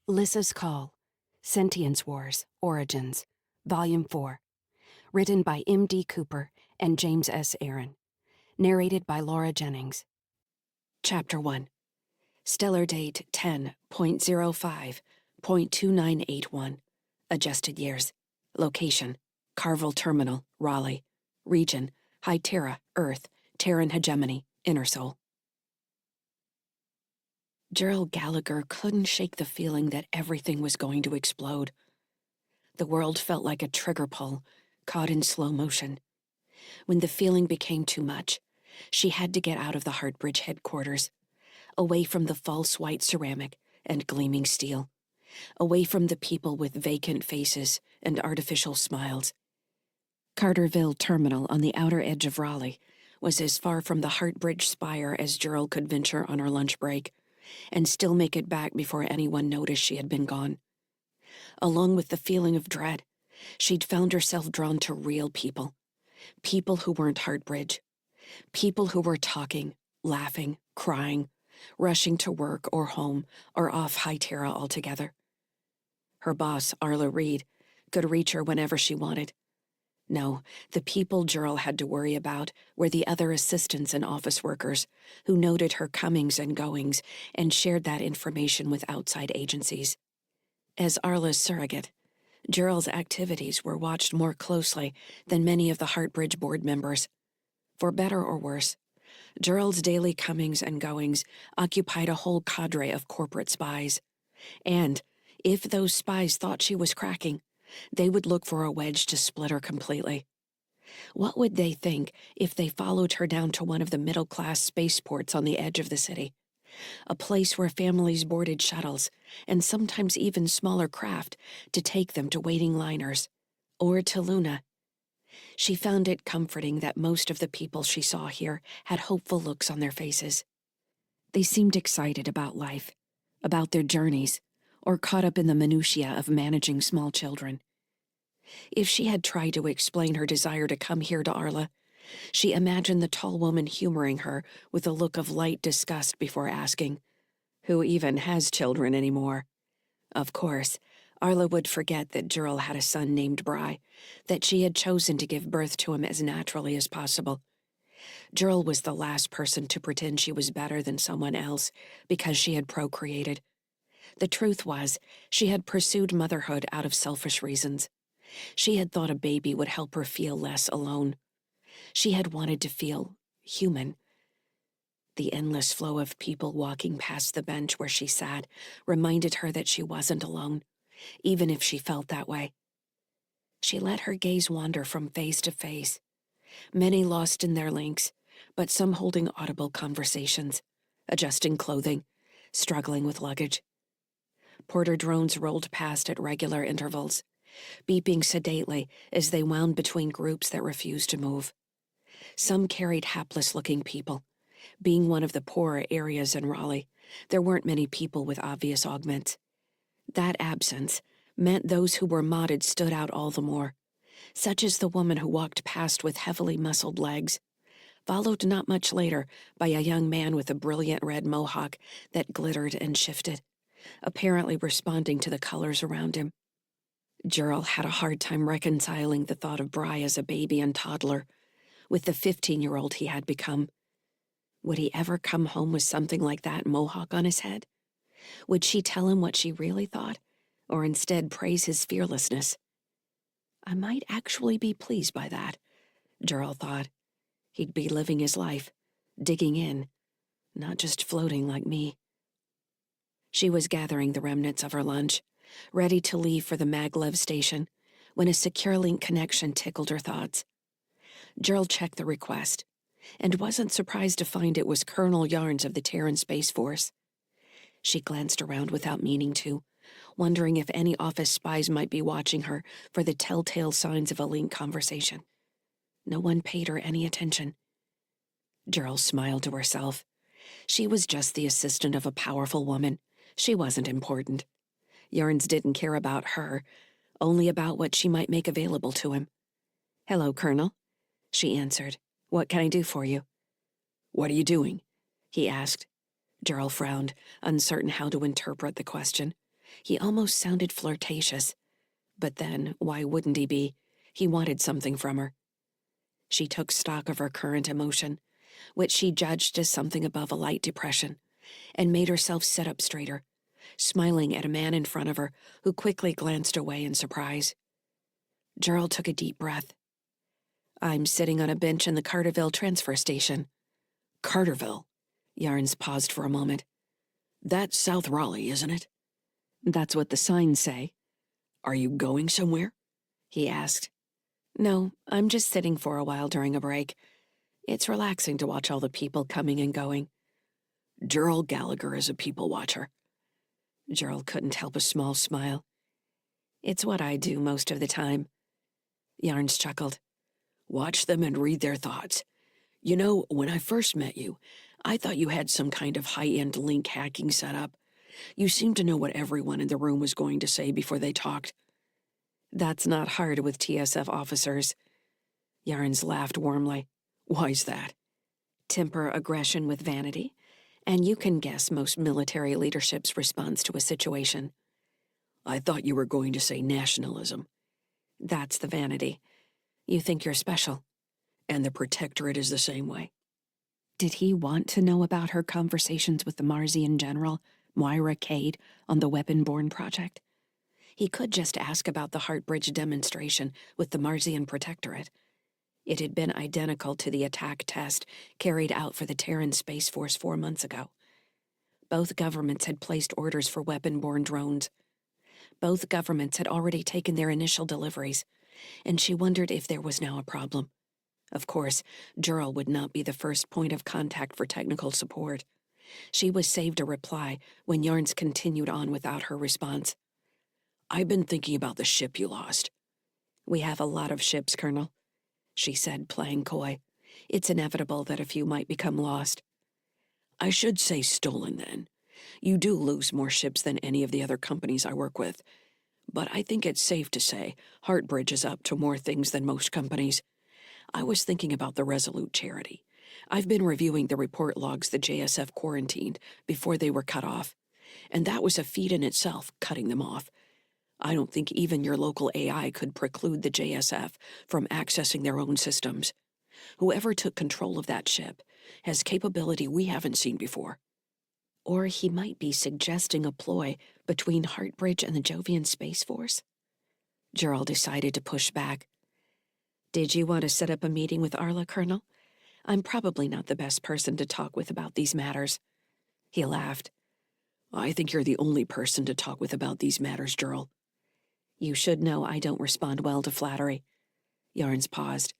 Lyssa's Call, Sentience Wars, Origins, Volume 4, written by M.D. Cooper and James S. Aaron, narrated by Laura Jennings. Chapter 1, Stellar Date 10.05.2981, Adjusted Years, Location, Carville Terminal, Raleigh, Region, High Terra, Earth, Terran Hegemony, Inner Soul. Gerald Gallagher couldn't shake the feeling that everything was going to explode. The world felt like a trigger pull, caught in slow motion. When the feeling became too much, she had to get out of the Hartbridge headquarters, away from the false white ceramic and gleaming steel, away from the people with vacant faces and artificial smiles. Carterville Terminal on the outer edge of Raleigh was as far from the Hartbridge spire as Gerald could venture on her lunch break, and still make it back before anyone noticed she had been gone. Along with the feeling of dread, she'd found herself drawn to real people. People who weren't Hartbridge. People who were talking, laughing, crying, rushing to work or home or off High Terra altogether. Her boss, Arla Reed, could reach her whenever she wanted. No, the people Gerald had to worry about were the other assistants and office workers who noted her comings and goings and shared that information with outside agencies. As Arla's surrogate, Gerald's activities were watched more closely than many of the Hartbridge board members. For better or worse, Gerald's daily comings and goings occupied a whole cadre of corporate spies. And, if those spies thought she was cracking, they would look for a wedge to split her completely. What would they think if they followed her down to one of the middle-class spaceports on the edge of the city, a place where families boarded shuttles and sometimes even smaller craft to take them to waiting liners, or to Luna? She found it comforting that most of the people she saw here had hopeful looks on their faces. They seemed excited about life, about their journeys, or caught up in the minutiae of managing small children. If she had tried to explain her desire to come here to Arla, she imagined the tall woman humoring her with a look of light disgust before asking, "Who even has children anymore?" Of course, Arla would forget that Gerald had a son named Bry, that she had chosen to give birth to him as naturally as possible. Gerald was the last person to pretend she was better than someone else because she had procreated. The truth was, she had pursued motherhood out of selfish reasons. She had thought a baby would help her feel less alone. She had wanted to feel human. The endless flow of people walking past the bench where she sat reminded her that she wasn't alone, even if she felt that way. She let her gaze wander from face to face, many lost in their links, but some holding audible conversations, adjusting clothing, struggling with luggage. Porter drones rolled past at regular intervals, beeping sedately as they wound between groups that refused to move. Some carried hapless-looking people. Being one of the poorer areas in Raleigh, there weren't many people with obvious augments. That absence meant those who were modded stood out all the more, such as the woman who walked past with heavily muscled legs, followed not much later by a young man with a brilliant red mohawk that glittered and shifted, apparently responding to the colors around him. Gerald had a hard time reconciling the thought of Bry as a baby and toddler with the 15-year-old he had become. Would he ever come home with something like that mohawk on his head? Would she tell him what she really thought, or instead praise his fearlessness? I might actually be pleased by that, Gerald thought. He'd be living his life, digging in, not just floating like me. She was gathering the remnants of her lunch, ready to leave for the maglev station, when a secure link connection tickled her thoughts. Gerald checked the request, and wasn't surprised to find it was Colonel Yarnes of the Terran Space Force. She glanced around without meaning to, wondering if any office spies might be watching her for the telltale signs of a link conversation. No one paid her any attention. Gerald smiled to herself. She was just the assistant of a powerful woman. She wasn't important. Yarnes didn't care about her, only about what she might make available to him. "Hello, Colonel," she answered. "What can I do for you?" "What are you doing?" he asked. Gerald frowned, uncertain how to interpret the question. He almost sounded flirtatious. But then, why wouldn't he be? He wanted something from her. She took stock of her current emotion, which she judged as something above a light depression, and made herself sit up straighter, smiling at a man in front of her who quickly glanced away in surprise. Gerald took a deep breath. "I'm sitting on a bench in the Carterville transfer station." Carterville? Yarns paused for a moment. That's South Raleigh, isn't it? "That's what the signs say." Are you going somewhere? He asked. "No, I'm just sitting for a while during a break. It's relaxing to watch all the people coming and going." Gerald Gallagher is a people watcher. Gerald couldn't help a small smile. "It's what I do most of the time." Yarns chuckled. Watch them and read their thoughts. You know, when I first met you, I thought you had some kind of high-end link hacking setup. You seemed to know what everyone in the room was going to say before they talked. "That's not hard with TSF officers." Yarns laughed warmly. Why's that? "Temper aggression with vanity, and you can guess most military leadership's response to a situation." I thought you were going to say nationalism. "That's the vanity. You think you're special." And the Protectorate is the same way. Did he want to know about her conversations with the Marsian general, Moira Cade, on the Weapon-Borne project? He could just ask about the Heartbridge demonstration with the Marsian Protectorate. It had been identical to the attack test carried out for the Terran Space Force 4 months ago. Both governments had placed orders for weapon-borne drones. Both governments had already taken their initial deliveries, and she wondered if there was now a problem. Of course, Gerald would not be the first point of contact for technical support. She was saved a reply when Yarns continued on without her response. I've been thinking about the ship you lost. "We have a lot of ships, Colonel," she said, playing coy. "It's inevitable that a few might become lost." I should say stolen, then. You do lose more ships than any of the other companies I work with. But I think it's safe to say Heartbridge is up to more things than most companies. I was thinking about the Resolute charity. I've been reviewing the report logs the JSF quarantined before they were cut off, and that was a feat in itself, cutting them off. I don't think even your local AI could preclude the JSF from accessing their own systems. Whoever took control of that ship has capability we haven't seen before. Or he might be suggesting a ploy between Heartbridge and the Jovian Space Force. Gerald decided to push back. "Did you want to set up a meeting with Arla, Colonel? I'm probably not the best person to talk with about these matters." He laughed. I think you're the only person to talk with about these matters, Gerald. "You should know I don't respond well to flattery." Yarns paused.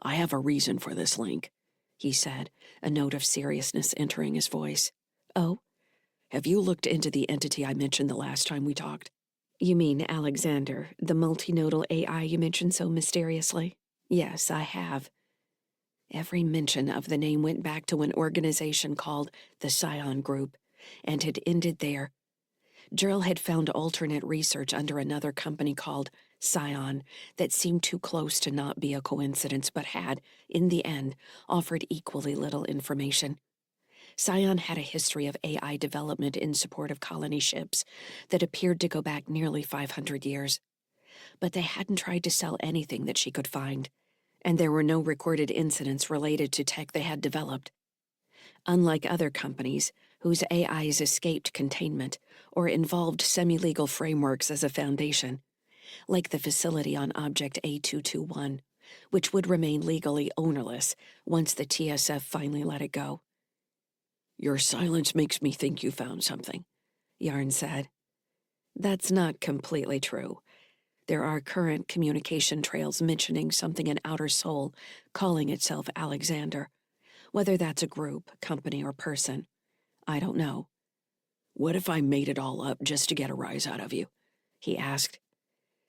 I have a reason for this link, he said, a note of seriousness entering his voice. "Oh? Have you looked into the entity I mentioned the last time we talked?" "You mean Alexander, the multinodal AI you mentioned so mysteriously?" "Yes, I have." Every mention of the name went back to an organization called the Scion Group, and had ended there. Gerald had found alternate research under another company called Scion that seemed too close to not be a coincidence, but had, in the end, offered equally little information. Scion had a history of AI development in support of colony ships that appeared to go back nearly 500 years. But they hadn't tried to sell anything that she could find, and there were no recorded incidents related to tech they had developed. Unlike other companies, whose AIs escaped containment or involved semi-legal frameworks as a foundation, like the facility on Object A221, which would remain legally ownerless once the TSF finally let it go. "Your silence makes me think you found something," Yarn said. "That's not completely true. There are current communication trails mentioning something in Outer Sol calling itself Alexander. Whether that's a group, company, or person, I don't know." "What if I made it all up just to get a rise out of you?" he asked.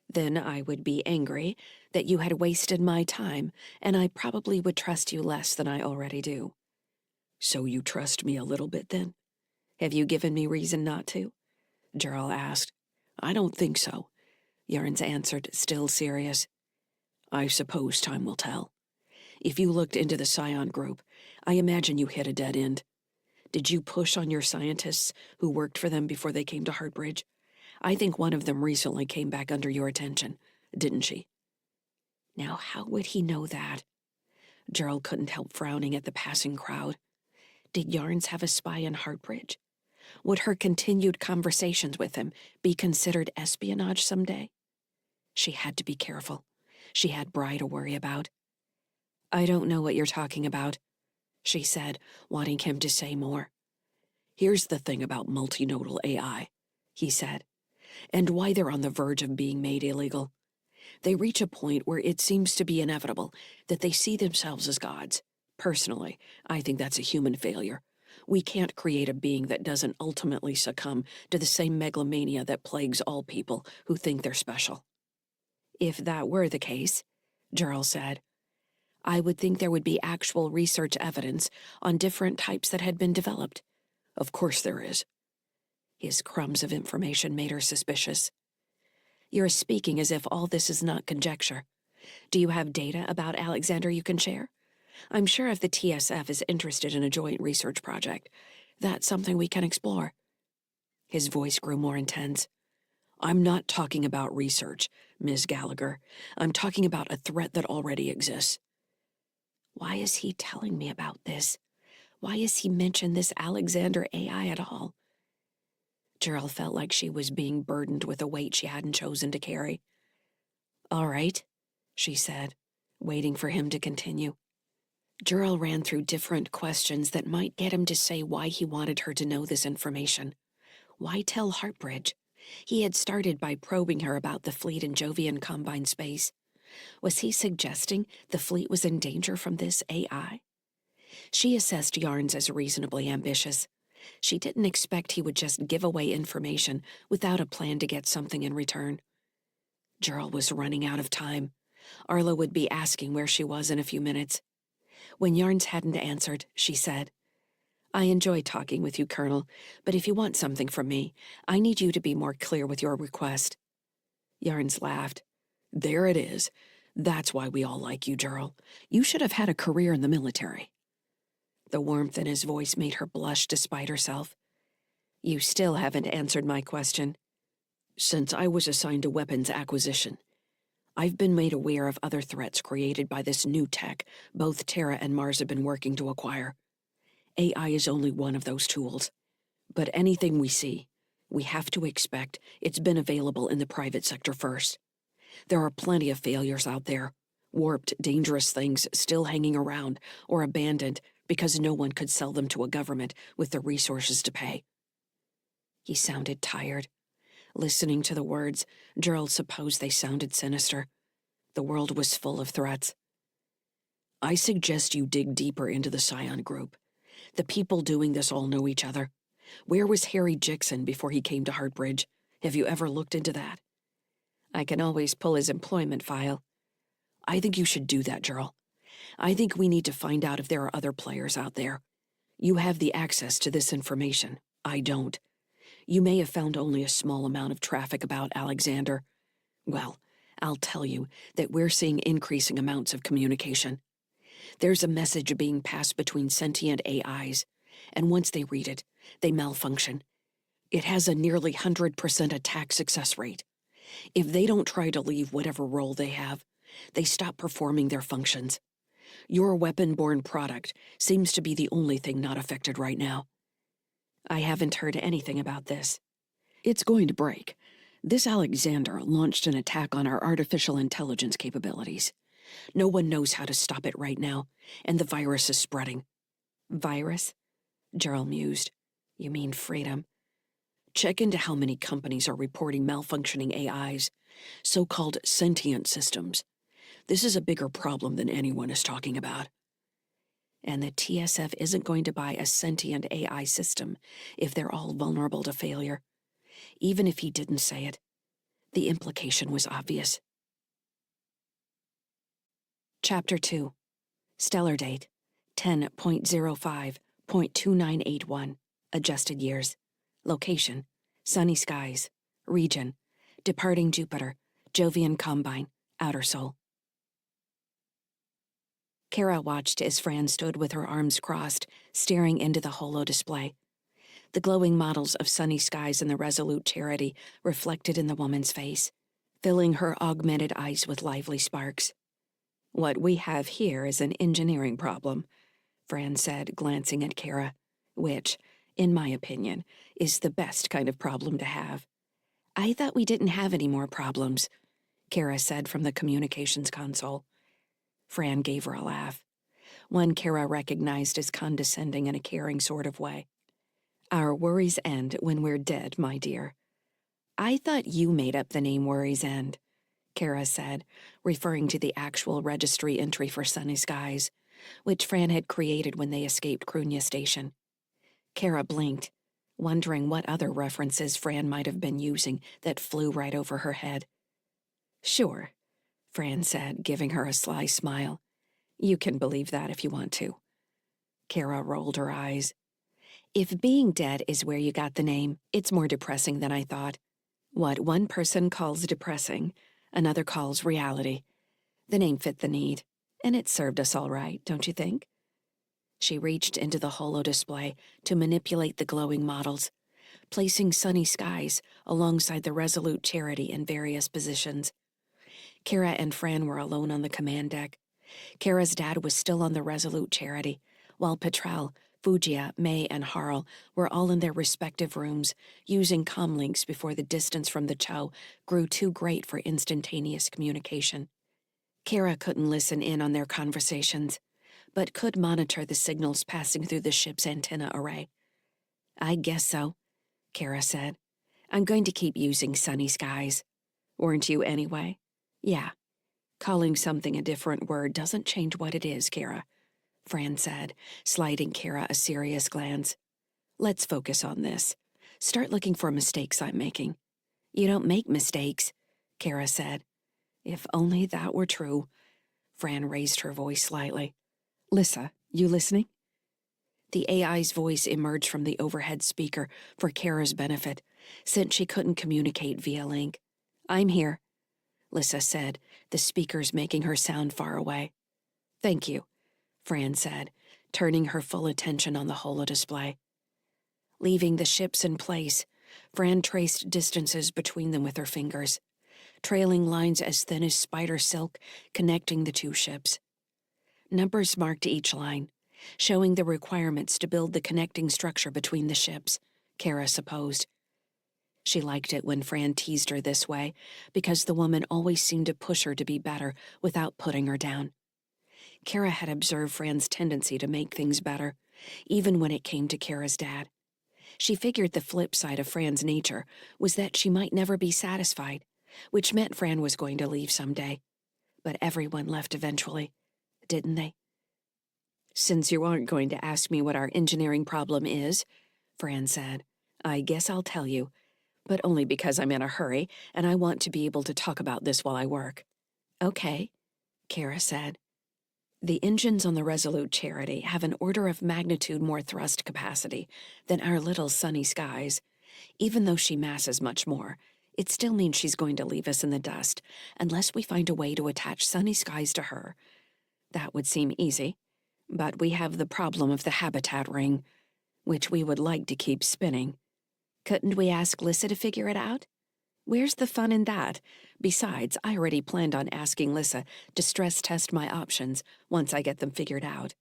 "Then I would be angry that you had wasted my time, and I probably would trust you less than I already do." "So you trust me a little bit, then?" "Have you given me reason not to?" Gerald asked. "I don't think so," Yarns answered, still serious. "I suppose time will tell. If you looked into the Scion Group, I imagine you hit a dead end. Did you push on your scientists who worked for them before they came to Heartbridge? I think one of them recently came back under your attention, didn't she? Now, how would he know that? Gerald couldn't help frowning at the passing crowd. Did Yarns have a spy in Hartbridge? Would her continued conversations with him be considered espionage someday? She had to be careful. She had Bri to worry about. I don't know what you're talking about, she said, wanting him to say more. Here's the thing about multinodal AI, he said, and why they're on the verge of being made illegal. They reach a point where it seems to be inevitable that they see themselves as gods. Personally, I think that's a human failure. We can't create a being that doesn't ultimately succumb to the same megalomania that plagues all people who think they're special. If that were the case, Gerald said, I would think there would be actual research evidence on different types that had been developed. Of course there is. His crumbs of information made her suspicious. You're speaking as if all this is not conjecture. Do you have data about Alexander you can share? I'm sure if the TSF is interested in a joint research project, that's something we can explore. His voice grew more intense. I'm not talking about research, Ms. Gallagher. I'm talking about a threat that already exists. Why is he telling me about this? Why has he mentioned this Alexander AI at all? Gerald felt like she was being burdened with a weight she hadn't chosen to carry. All right, she said, waiting for him to continue. Gerald ran through different questions that might get him to say why he wanted her to know this information. Why tell Hartbridge? He had started by probing her about the fleet in Jovian Combine space. Was he suggesting the fleet was in danger from this AI? She assessed Yarns as reasonably ambitious. She didn't expect he would just give away information without a plan to get something in return. Gerald was running out of time. Arlo would be asking where she was in a few minutes. When Yarns hadn't answered, she said, I enjoy talking with you, Colonel, but if you want something from me, I need you to be more clear with your request. Yarns laughed. There it is. That's why we all like you, Gerald. You should have had a career in the military. The warmth in his voice made her blush despite herself. You still haven't answered my question. Since I was assigned to weapons acquisition, I've been made aware of other threats created by this new tech both Terra and Mars have been working to acquire. AI is only one of those tools. But anything we see, we have to expect it's been available in the private sector first. There are plenty of failures out there, warped, dangerous things still hanging around or abandoned because no one could sell them to a government with the resources to pay. He sounded tired. Listening to the words, Gerald supposed they sounded sinister. The world was full of threats. I suggest you dig deeper into the Scion group. The people doing this all know each other. Where was Harry Jixon before he came to Hartbridge? Have you ever looked into that? I can always pull his employment file. I think you should do that, Gerald. I think we need to find out if there are other players out there. You have the access to this information. I don't. You may have found only a small amount of traffic about Alexander. Well, I'll tell you that we're seeing increasing amounts of communication. There's a message being passed between sentient AIs, and once they read it, they malfunction. It has a nearly 100% attack success rate. If they don't try to leave whatever role they have, they stop performing their functions. Your weapon-borne product seems to be the only thing not affected right now. I haven't heard anything about this. It's going to break. This Alexander launched an attack on our artificial intelligence capabilities. No one knows how to stop it right now, and the virus is spreading. Virus? Gerald mused. You mean freedom? Check into how many companies are reporting malfunctioning AIs, so-called sentient systems. This is a bigger problem than anyone is talking about. And the TSF isn't going to buy a sentient AI system if they're all vulnerable to failure. Even if he didn't say it, the implication was obvious. Chapter 2. Stellar date 10.05.2981. Adjusted years. Location: sunny skies. Region: departing Jupiter, Jovian Combine, Outer Sol. Kara watched as Fran stood with her arms crossed, staring into the holo display. The glowing models of sunny skies and the Resolute Charity reflected in the woman's face, filling her augmented eyes with lively sparks. "What we have here is an engineering problem," Fran said, glancing at Kara, "which, in my opinion, is the best kind of problem to have." "I thought we didn't have any more problems," Kara said from the communications console. Fran gave her a laugh, one Kara recognized as condescending in a caring sort of way. "Our worries end when we're dead, my dear." "I thought you made up the name Worries End," Kara said, referring to the actual registry entry for Sunny Skies, which Fran had created when they escaped Krunya Station. Kara blinked, wondering what other references Fran might have been using that flew right over her head. "Sure," Fran said, giving her a sly smile. "You can believe that if you want to." Kara rolled her eyes. "If being dead is where you got the name, it's more depressing than I thought. What one person calls depressing, another calls reality. The name fit the need, and it served us all right, don't you think?" She reached into the holo display to manipulate the glowing models, placing Sunny Skies alongside the Resolute Charity in various positions. Kara and Fran were alone on the command deck. Kara's dad was still on the Resolute Charity, while Petrel, Fugia, May, and Harl were all in their respective rooms, using comlinks before the distance from the Chow grew too great for instantaneous communication. Kara couldn't listen in on their conversations, but could monitor the signals passing through the ship's antenna array. "I guess so," Kara said. "I'm going to keep using Sunny Skies." "Weren't you anyway?" "Yeah." "Calling something a different word doesn't change what it is, Kara," Fran said, sliding Kara a serious glance. "Let's focus on this. Start looking for mistakes I'm making." "You don't make mistakes," Kara said. "If only that were true." Fran raised her voice slightly. "Lyssa, you listening?" The AI's voice emerged from the overhead speaker for Kara's benefit, since she couldn't communicate via link. "I'm here," Lyssa said, the speakers making her sound far away. "Thank you," Fran said, turning her full attention on the holodisplay. Leaving the ships in place, Fran traced distances between them with her fingers, trailing lines as thin as spider silk connecting the two ships. Numbers marked each line, showing the requirements to build the connecting structure between the ships, Kara supposed. She liked it when Fran teased her this way, because the woman always seemed to push her to be better without putting her down. Kara had observed Fran's tendency to make things better, even when it came to Kara's dad. She figured the flip side of Fran's nature was that she might never be satisfied, which meant Fran was going to leave someday. But everyone left eventually, didn't they? "Since you aren't going to ask me what our engineering problem is," Fran said, "I guess I'll tell you, but only because I'm in a hurry and I want to be able to talk about this while I work." "Okay," Kara said. "The engines on the Resolute Charity have an order of magnitude more thrust capacity than our little Sunny Skies. Even though she masses much more, it still means she's going to leave us in the dust unless we find a way to attach Sunny Skies to her. That would seem easy, but we have the problem of the habitat ring, which we would like to keep spinning. Couldn't we ask Lyssa to figure it out?" "Where's the fun in that? Besides, I already planned on asking Lyssa to stress test my options once I get them figured out."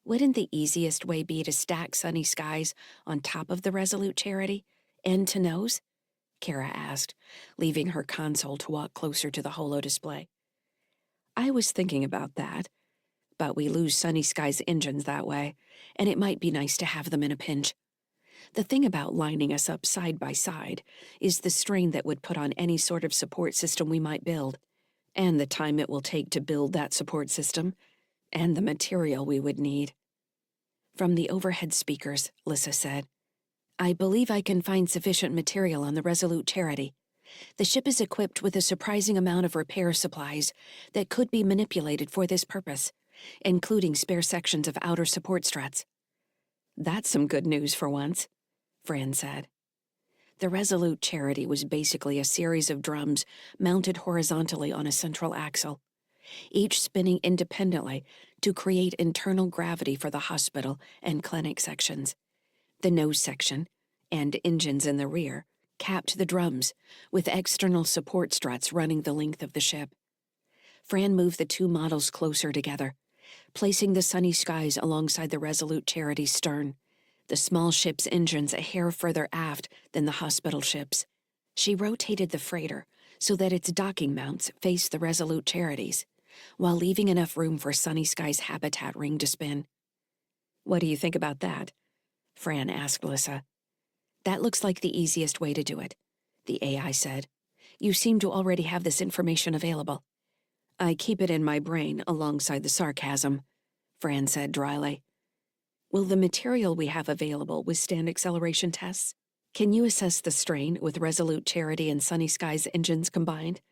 "Wouldn't the easiest way be to stack Sunny Skies on top of the Resolute Charity, end to nose?" Kara asked, leaving her console to walk closer to the holodisplay. "I was thinking about that, but we lose Sunny Skies engines that way, and it might be nice to have them in a pinch. The thing about lining us up side by side is the strain that would put on any sort of support system we might build, and the time it will take to build that support system, and the material we would need." From the overhead speakers, Lyssa said, "I believe I can find sufficient material on the Resolute Charity. The ship is equipped with a surprising amount of repair supplies that could be manipulated for this purpose, including spare sections of outer support struts." "That's some good news for once," Fran said. The Resolute Charity was basically a series of drums mounted horizontally on a central axle, each spinning independently to create internal gravity for the hospital and clinic sections. The nose section, and engines in the rear, capped the drums, with external support struts running the length of the ship. Fran moved the two models closer together, placing the Sunny Skies alongside the Resolute Charity's stern, the small ship's engines a hair further aft than the hospital ship's. She rotated the freighter so that its docking mounts faced the Resolute Charity's, while leaving enough room for Sunny Sky's habitat ring to spin. "What do you think about that?" Fran asked Lyssa. "That looks like the easiest way to do it," the AI said. "You seem to already have this information available." "I keep it in my brain alongside the sarcasm," Fran said dryly. "Will the material we have available withstand acceleration tests? Can you assess the strain with Resolute Charity and Sunny Skies engines combined?"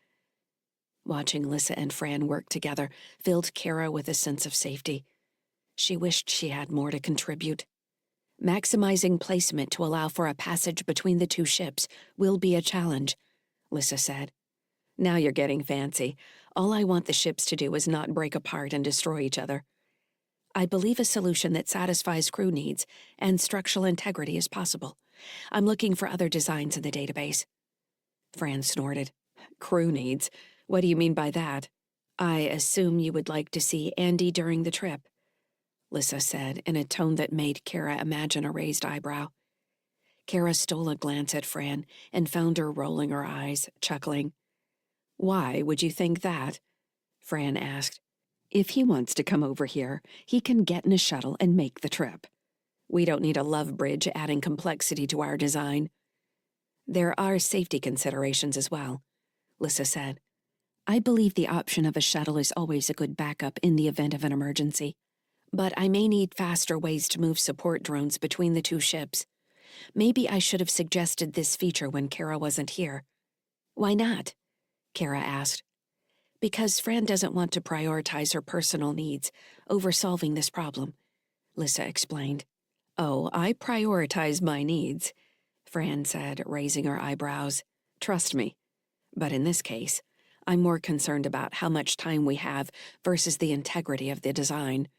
Watching Lyssa and Fran work together filled Kara with a sense of safety. She wished she had more to contribute. "Maximizing placement to allow for a passage between the two ships will be a challenge," Lyssa said. "Now you're getting fancy. All I want the ships to do is not break apart and destroy each other. I believe a solution that satisfies crew needs and structural integrity is possible. I'm looking for other designs in the database." Fran snorted. "Crew needs? What do you mean by that?" "I assume you would like to see Andy during the trip," Lyssa said in a tone that made Kara imagine a raised eyebrow. Kara stole a glance at Fran and found her rolling her eyes, chuckling. "Why would you think that?" Fran asked. "If he wants to come over here, he can get in a shuttle and make the trip. We don't need a love bridge adding complexity to our design." "There are safety considerations as well," Lyssa said. "I believe the option of a shuttle is always a good backup in the event of an emergency. But I may need faster ways to move support drones between the two ships. Maybe I should have suggested this feature when Kara wasn't here." "Why not?" Kara asked. "Because Fran doesn't want to prioritize her personal needs over solving this problem," Lyssa explained. "Oh, I prioritize my needs," Fran said, raising her eyebrows. "Trust me. But in this case, I'm more concerned about how much time we have versus the integrity of the design.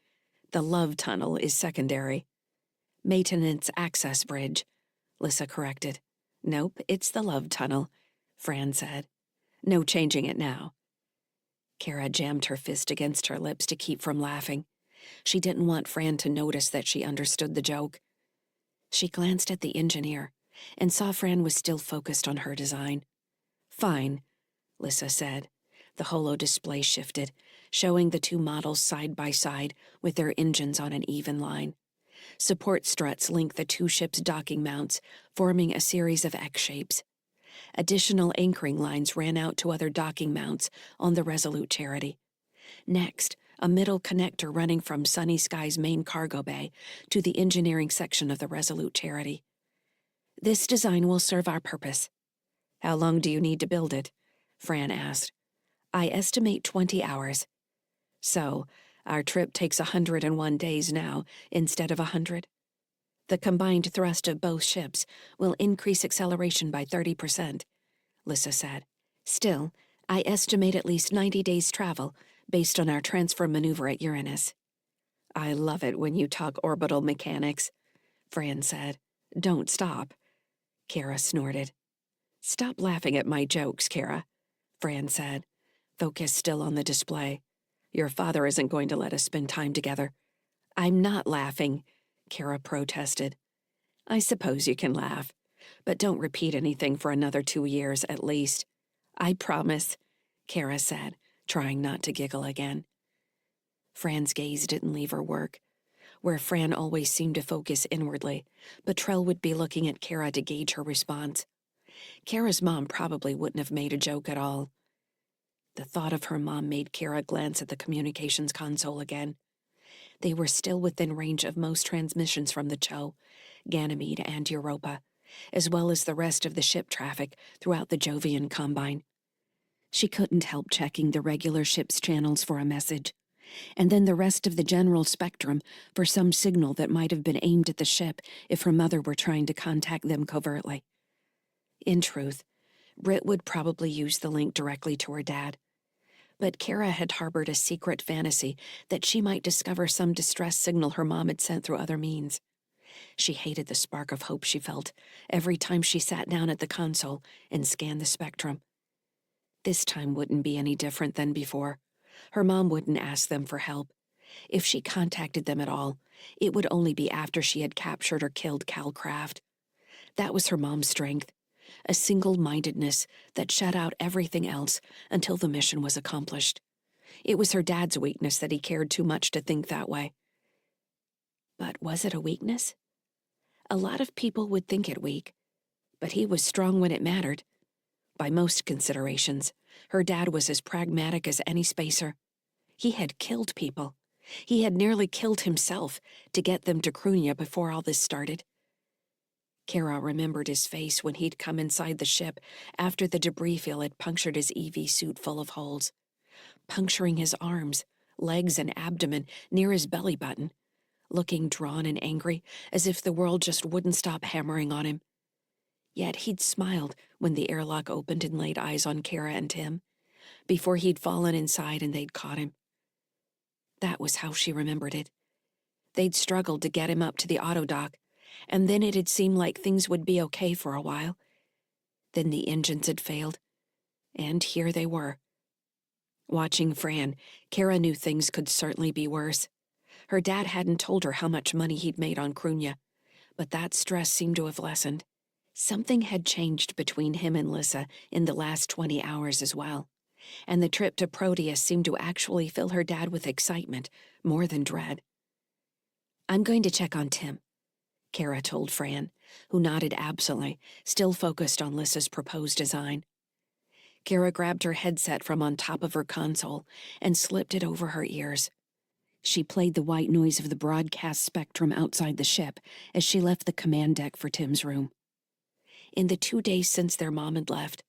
The love tunnel is secondary." "Maintenance access bridge," Lyssa corrected. "Nope, it's the love tunnel," Fran said. "No changing it now." Kara jammed her fist against her lips to keep from laughing. She didn't want Fran to notice that she understood the joke. She glanced at the engineer and saw Fran was still focused on her design. "Fine," Lyssa said. The holo display shifted, showing the two models side by side with their engines on an even line. Support struts linked the two ships' docking mounts, forming a series of X shapes. Additional anchoring lines ran out to other docking mounts on the Resolute Charity. Next, a middle connector running from Sunny Sky's main cargo bay to the engineering section of the Resolute Charity. "This design will serve our purpose." "How long do you need to build it?" Fran asked. "I estimate 20 hours. So, our trip takes 101 days now instead of 100. The combined thrust of both ships will increase acceleration by 30%, Lyssa said. "Still, I estimate at least 90 days travel based on our transfer maneuver at Uranus." "I love it when you talk orbital mechanics," Fran said. "Don't stop." Kara snorted. "Stop laughing at my jokes, Kara," Fran said, focus still on the display. "Your father isn't going to let us spend time together." "I'm not laughing," Kara protested. "I suppose you can laugh, but don't repeat anything for another 2 years at least." "I promise," Kara said, trying not to giggle again. Fran's gaze didn't leave her work. Where Fran always seemed to focus inwardly, Betrell would be looking at Kara to gauge her response. Kara's mom probably wouldn't have made a joke at all. The thought of her mom made Kara glance at the communications console again. They were still within range of most transmissions from the Cho, Ganymede, and Europa, as well as the rest of the ship traffic throughout the Jovian Combine. She couldn't help checking the regular ship's channels for a message, and then the rest of the general spectrum for some signal that might have been aimed at the ship if her mother were trying to contact them covertly. In truth, Britt would probably use the link directly to her dad. But Kara had harbored a secret fantasy that she might discover some distress signal her mom had sent through other means. She hated the spark of hope she felt every time she sat down at the console and scanned the spectrum. This time wouldn't be any different than before. Her mom wouldn't ask them for help. If she contacted them at all, it would only be after she had captured or killed Cal Kraft. That was her mom's strength, a single-mindedness that shut out everything else until the mission was accomplished. It was her dad's weakness that he cared too much to think that way. But was it a weakness? A lot of people would think it weak, but he was strong when it mattered. By most considerations, her dad was as pragmatic as any spacer. He had killed people. He had nearly killed himself to get them to Crunia before all this started. Kara remembered his face when he'd come inside the ship after the debris field had punctured his EV suit full of holes, puncturing his arms, legs, and abdomen near his belly button, looking drawn and angry as if the world just wouldn't stop hammering on him. Yet he'd smiled when the airlock opened and laid eyes on Kara and Tim, before he'd fallen inside and they'd caught him. That was how she remembered it. They'd struggled to get him up to the auto dock, and then it had seemed like things would be okay for a while. Then the engines had failed, and here they were. Watching Fran, Kara knew things could certainly be worse. Her dad hadn't told her how much money he'd made on Crunia, but that stress seemed to have lessened. Something had changed between him and Lyssa in the last 20 hours as well, and the trip to Proteus seemed to actually fill her dad with excitement more than dread. "I'm going to check on Tim," Kara told Fran, who nodded absently, still focused on Lyssa's proposed design. Kara grabbed her headset from on top of her console and slipped it over her ears. She played the white noise of the broadcast spectrum outside the ship as she left the command deck for Tim's room. In the 2 days since their mom had left,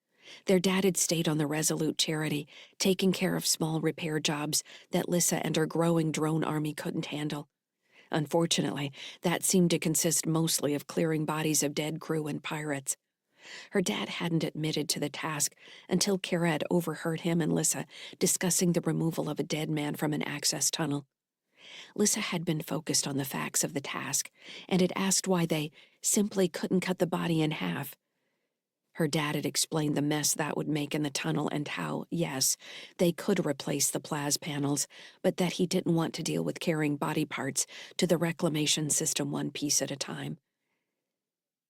their dad had stayed on the Resolute Charity, taking care of small repair jobs that Lyssa and her growing drone army couldn't handle. Unfortunately, that seemed to consist mostly of clearing bodies of dead crew and pirates. Her dad hadn't admitted to the task until Kara had overheard him and Lyssa discussing the removal of a dead man from an access tunnel. Lyssa had been focused on the facts of the task and had asked why they simply couldn't cut the body in half. Her dad had explained the mess that would make in the tunnel and how, yes, they could replace the plas panels, but that he didn't want to deal with carrying body parts to the reclamation system one piece at a time.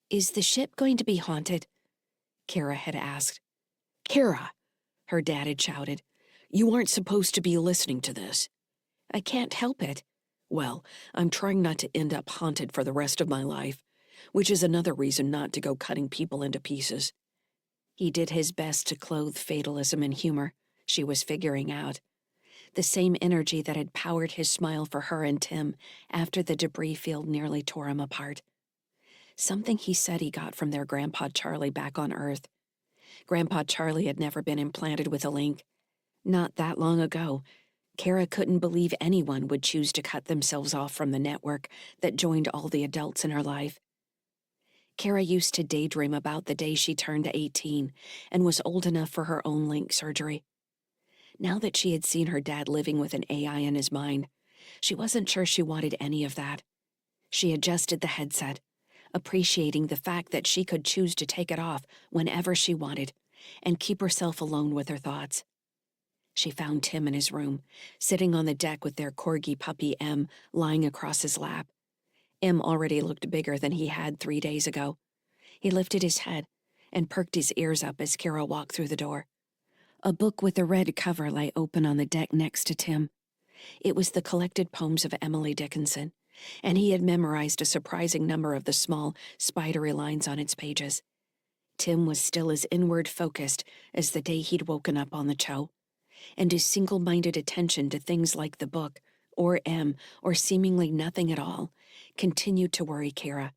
"Is the ship going to be haunted?" Kara had asked. "Kara," her dad had shouted, "you aren't supposed to be listening to this." "I can't help it." "Well, I'm trying not to end up haunted for the rest of my life, which is another reason not to go cutting people into pieces." He did his best to clothe fatalism in humor, she was figuring out. The same energy that had powered his smile for her and Tim after the debris field nearly tore him apart. Something he said he got from their Grandpa Charlie back on Earth. Grandpa Charlie had never been implanted with a link. Not that long ago, Kara couldn't believe anyone would choose to cut themselves off from the network that joined all the adults in her life. Kara used to daydream about the day she turned 18 and was old enough for her own link surgery. Now that she had seen her dad living with an AI in his mind, she wasn't sure she wanted any of that. She adjusted the headset, appreciating the fact that she could choose to take it off whenever she wanted and keep herself alone with her thoughts. She found Tim in his room, sitting on the deck with their corgi puppy M lying across his lap. M already looked bigger than he had 3 days ago. He lifted his head and perked his ears up as Kara walked through the door. A book with a red cover lay open on the deck next to Tim. It was the collected poems of Emily Dickinson, and he had memorized a surprising number of the small, spidery lines on its pages. Tim was still as inward-focused as the day he'd woken up on the Cho, and his single-minded attention to things like the book, or M, or seemingly nothing at all, continued to worry Kara.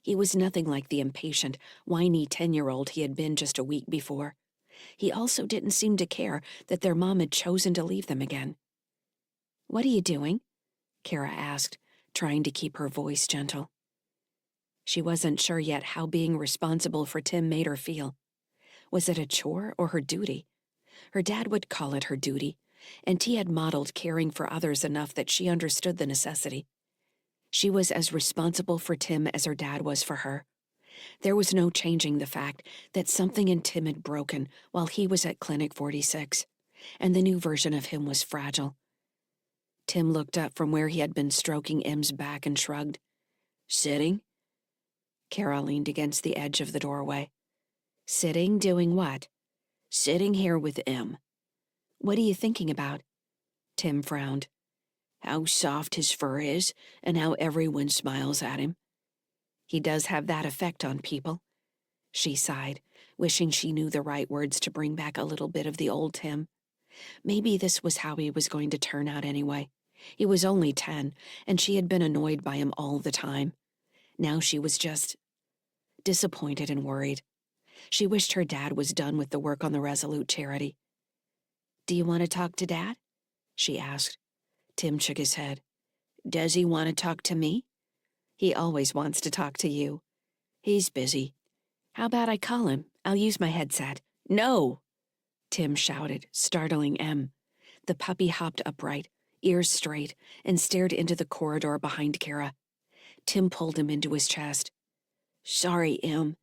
He was nothing like the impatient, whiny 10-year-old he had been just a week before. He also didn't seem to care that their mom had chosen to leave them again. "What are you doing?" Kara asked, trying to keep her voice gentle. She wasn't sure yet how being responsible for Tim made her feel. Was it a chore or her duty? Her dad would call it her duty, and T had modeled caring for others enough that she understood the necessity. She was as responsible for Tim as her dad was for her. There was no changing the fact that something in Tim had broken while he was at Clinic 46, and the new version of him was fragile. Tim looked up from where he had been stroking M's back and shrugged. "Sitting?" Kara leaned against the edge of the doorway. "Sitting, doing what?" "Sitting here with M." "What are you thinking about?" Tim frowned. "How soft his fur is, and how everyone smiles at him." "He does have that effect on people." She sighed, wishing she knew the right words to bring back a little bit of the old Tim. Maybe this was how he was going to turn out anyway. He was only 10, and she had been annoyed by him all the time. Now she was just disappointed and worried. She wished her dad was done with the work on the Resolute charity. "Do you want to talk to Dad?" she asked. Tim shook his head. "Does he want to talk to me?" "He always wants to talk to you." "He's busy." "How about I call him? I'll use my headset." "No!" Tim shouted, startling Em. The puppy hopped upright, ears straight, and stared into the corridor behind Kara. Tim pulled him into his chest. "Sorry, Em."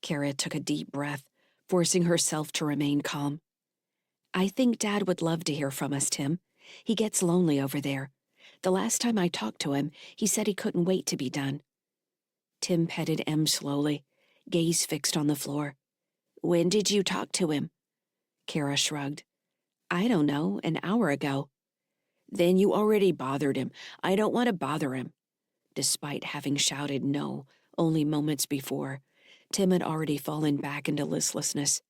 Kara took a deep breath, forcing herself to remain calm. "I think Dad would love to hear from us, Tim. He gets lonely over there. The last time I talked to him, he said he couldn't wait to be done." Tim petted Em slowly, gaze fixed on the floor. "When did you talk to him?" Kara shrugged. "I don't know, an hour ago." "Then you already bothered him. I don't want to bother him." Despite having shouted no only moments before, Tim had already fallen back into listlessness.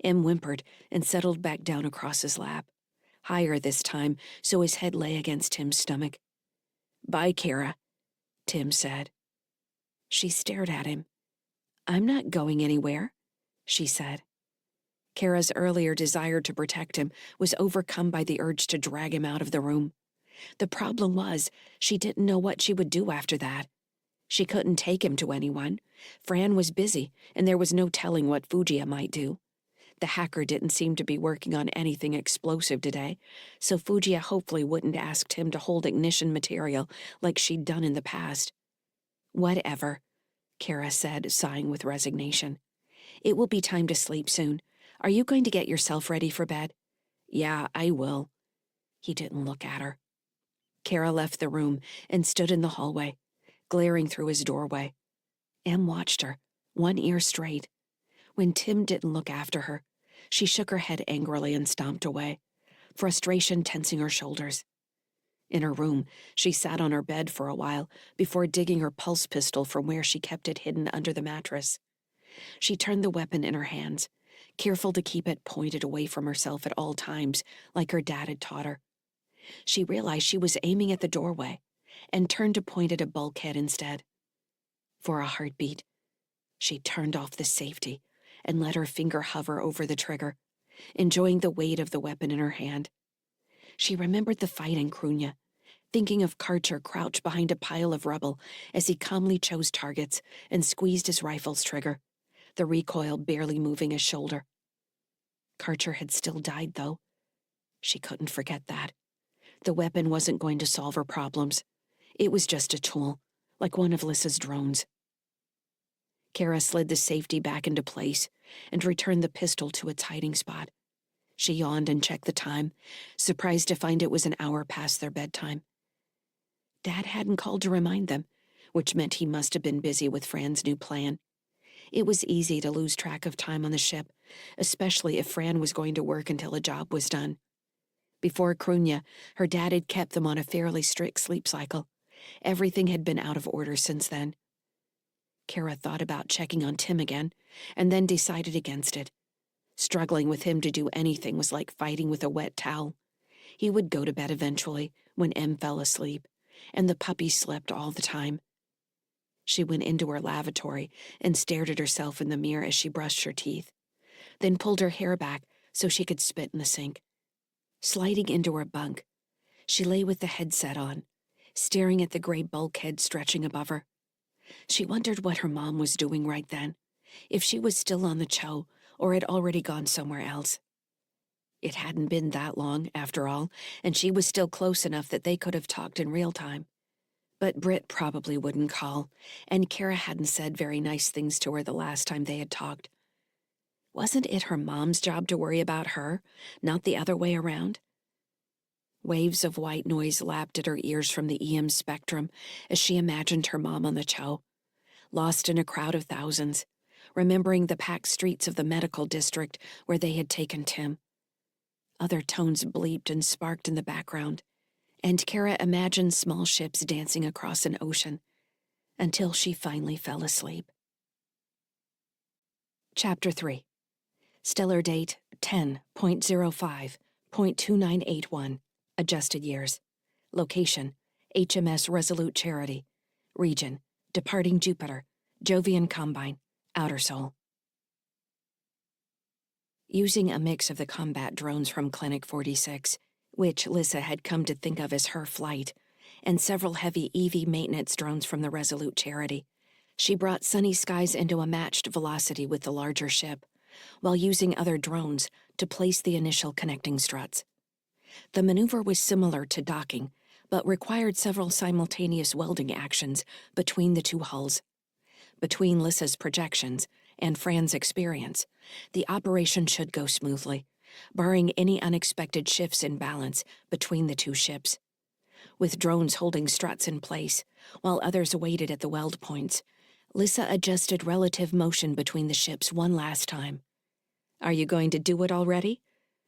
Em whimpered and settled back down across his lap, higher this time so his head lay against Tim's stomach. "Bye, Kara," Tim said. She stared at him. "I'm not going anywhere," she said. Kara's earlier desire to protect him was overcome by the urge to drag him out of the room. The problem was, she didn't know what she would do after that. She couldn't take him to anyone. Fran was busy, and there was no telling what Fujiya might do. The hacker didn't seem to be working on anything explosive today, so Fujiya hopefully wouldn't ask Tim to hold ignition material like she'd done in the past. "Whatever," Kara said, sighing with resignation. "It will be time to sleep soon. Are you going to get yourself ready for bed?" "Yeah, I will." He didn't look at her. Kara left the room and stood in the hallway, glaring through his doorway. Em watched her, one ear straight. When Tim didn't look after her, she shook her head angrily and stomped away, frustration tensing her shoulders. In her room, she sat on her bed for a while before digging her pulse pistol from where she kept it hidden under the mattress. She turned the weapon in her hands, careful to keep it pointed away from herself at all times, like her dad had taught her. She realized she was aiming at the doorway and turned to point at a bulkhead instead. For a heartbeat, she turned off the safety and let her finger hover over the trigger, enjoying the weight of the weapon in her hand. She remembered the fight in Krunya, thinking of Karcher crouched behind a pile of rubble as he calmly chose targets and squeezed his rifle's trigger, the recoil barely moving his shoulder. Karcher had still died, though. She couldn't forget that. The weapon wasn't going to solve her problems. It was just a tool, like one of Lyssa's drones. Kara slid the safety back into place and returned the pistol to its hiding spot. She yawned and checked the time, surprised to find it was an hour past their bedtime. Dad hadn't called to remind them, which meant he must have been busy with Fran's new plan. It was easy to lose track of time on the ship, especially if Fran was going to work until a job was done. Before Krunya, her dad had kept them on a fairly strict sleep cycle. Everything had been out of order since then. Kara thought about checking on Tim again, and then decided against it. Struggling with him to do anything was like fighting with a wet towel. He would go to bed eventually, when Em fell asleep, and the puppy slept all the time. She went into her lavatory and stared at herself in the mirror as she brushed her teeth, then pulled her hair back so she could spit in the sink. Sliding into her bunk, she lay with the headset on, staring at the gray bulkhead stretching above her. She wondered what her mom was doing right then, if she was still on the Cho or had already gone somewhere else. It hadn't been that long, after all, and she was still close enough that they could have talked in real time. But Britt probably wouldn't call, and Kara hadn't said very nice things to her the last time they had talked. Wasn't it her mom's job to worry about her, not the other way around? Waves of white noise lapped at her ears from the EM spectrum as she imagined her mom on the Cho, lost in a crowd of thousands, remembering the packed streets of the medical district where they had taken Tim. Other tones bleeped and sparked in the background, and Kara imagined small ships dancing across an ocean, until she finally fell asleep. Chapter 3. Stellar date 10.05.2981. Adjusted years. Location: HMS Resolute Charity. Region: Departing Jupiter. Jovian Combine. Outer Sol. Using a mix of the combat drones from Clinic 46, which Lyssa had come to think of as her flight, and several heavy EV maintenance drones from the Resolute Charity, she brought Sunny Skies into a matched velocity with the larger ship, while using other drones to place the initial connecting struts. The maneuver was similar to docking, but required several simultaneous welding actions between the two hulls. Between Lyssa's projections and Fran's experience, the operation should go smoothly, barring any unexpected shifts in balance between the two ships. With drones holding struts in place, while others waited at the weld points, Lyssa adjusted relative motion between the ships one last time. "Are you going to do it already?"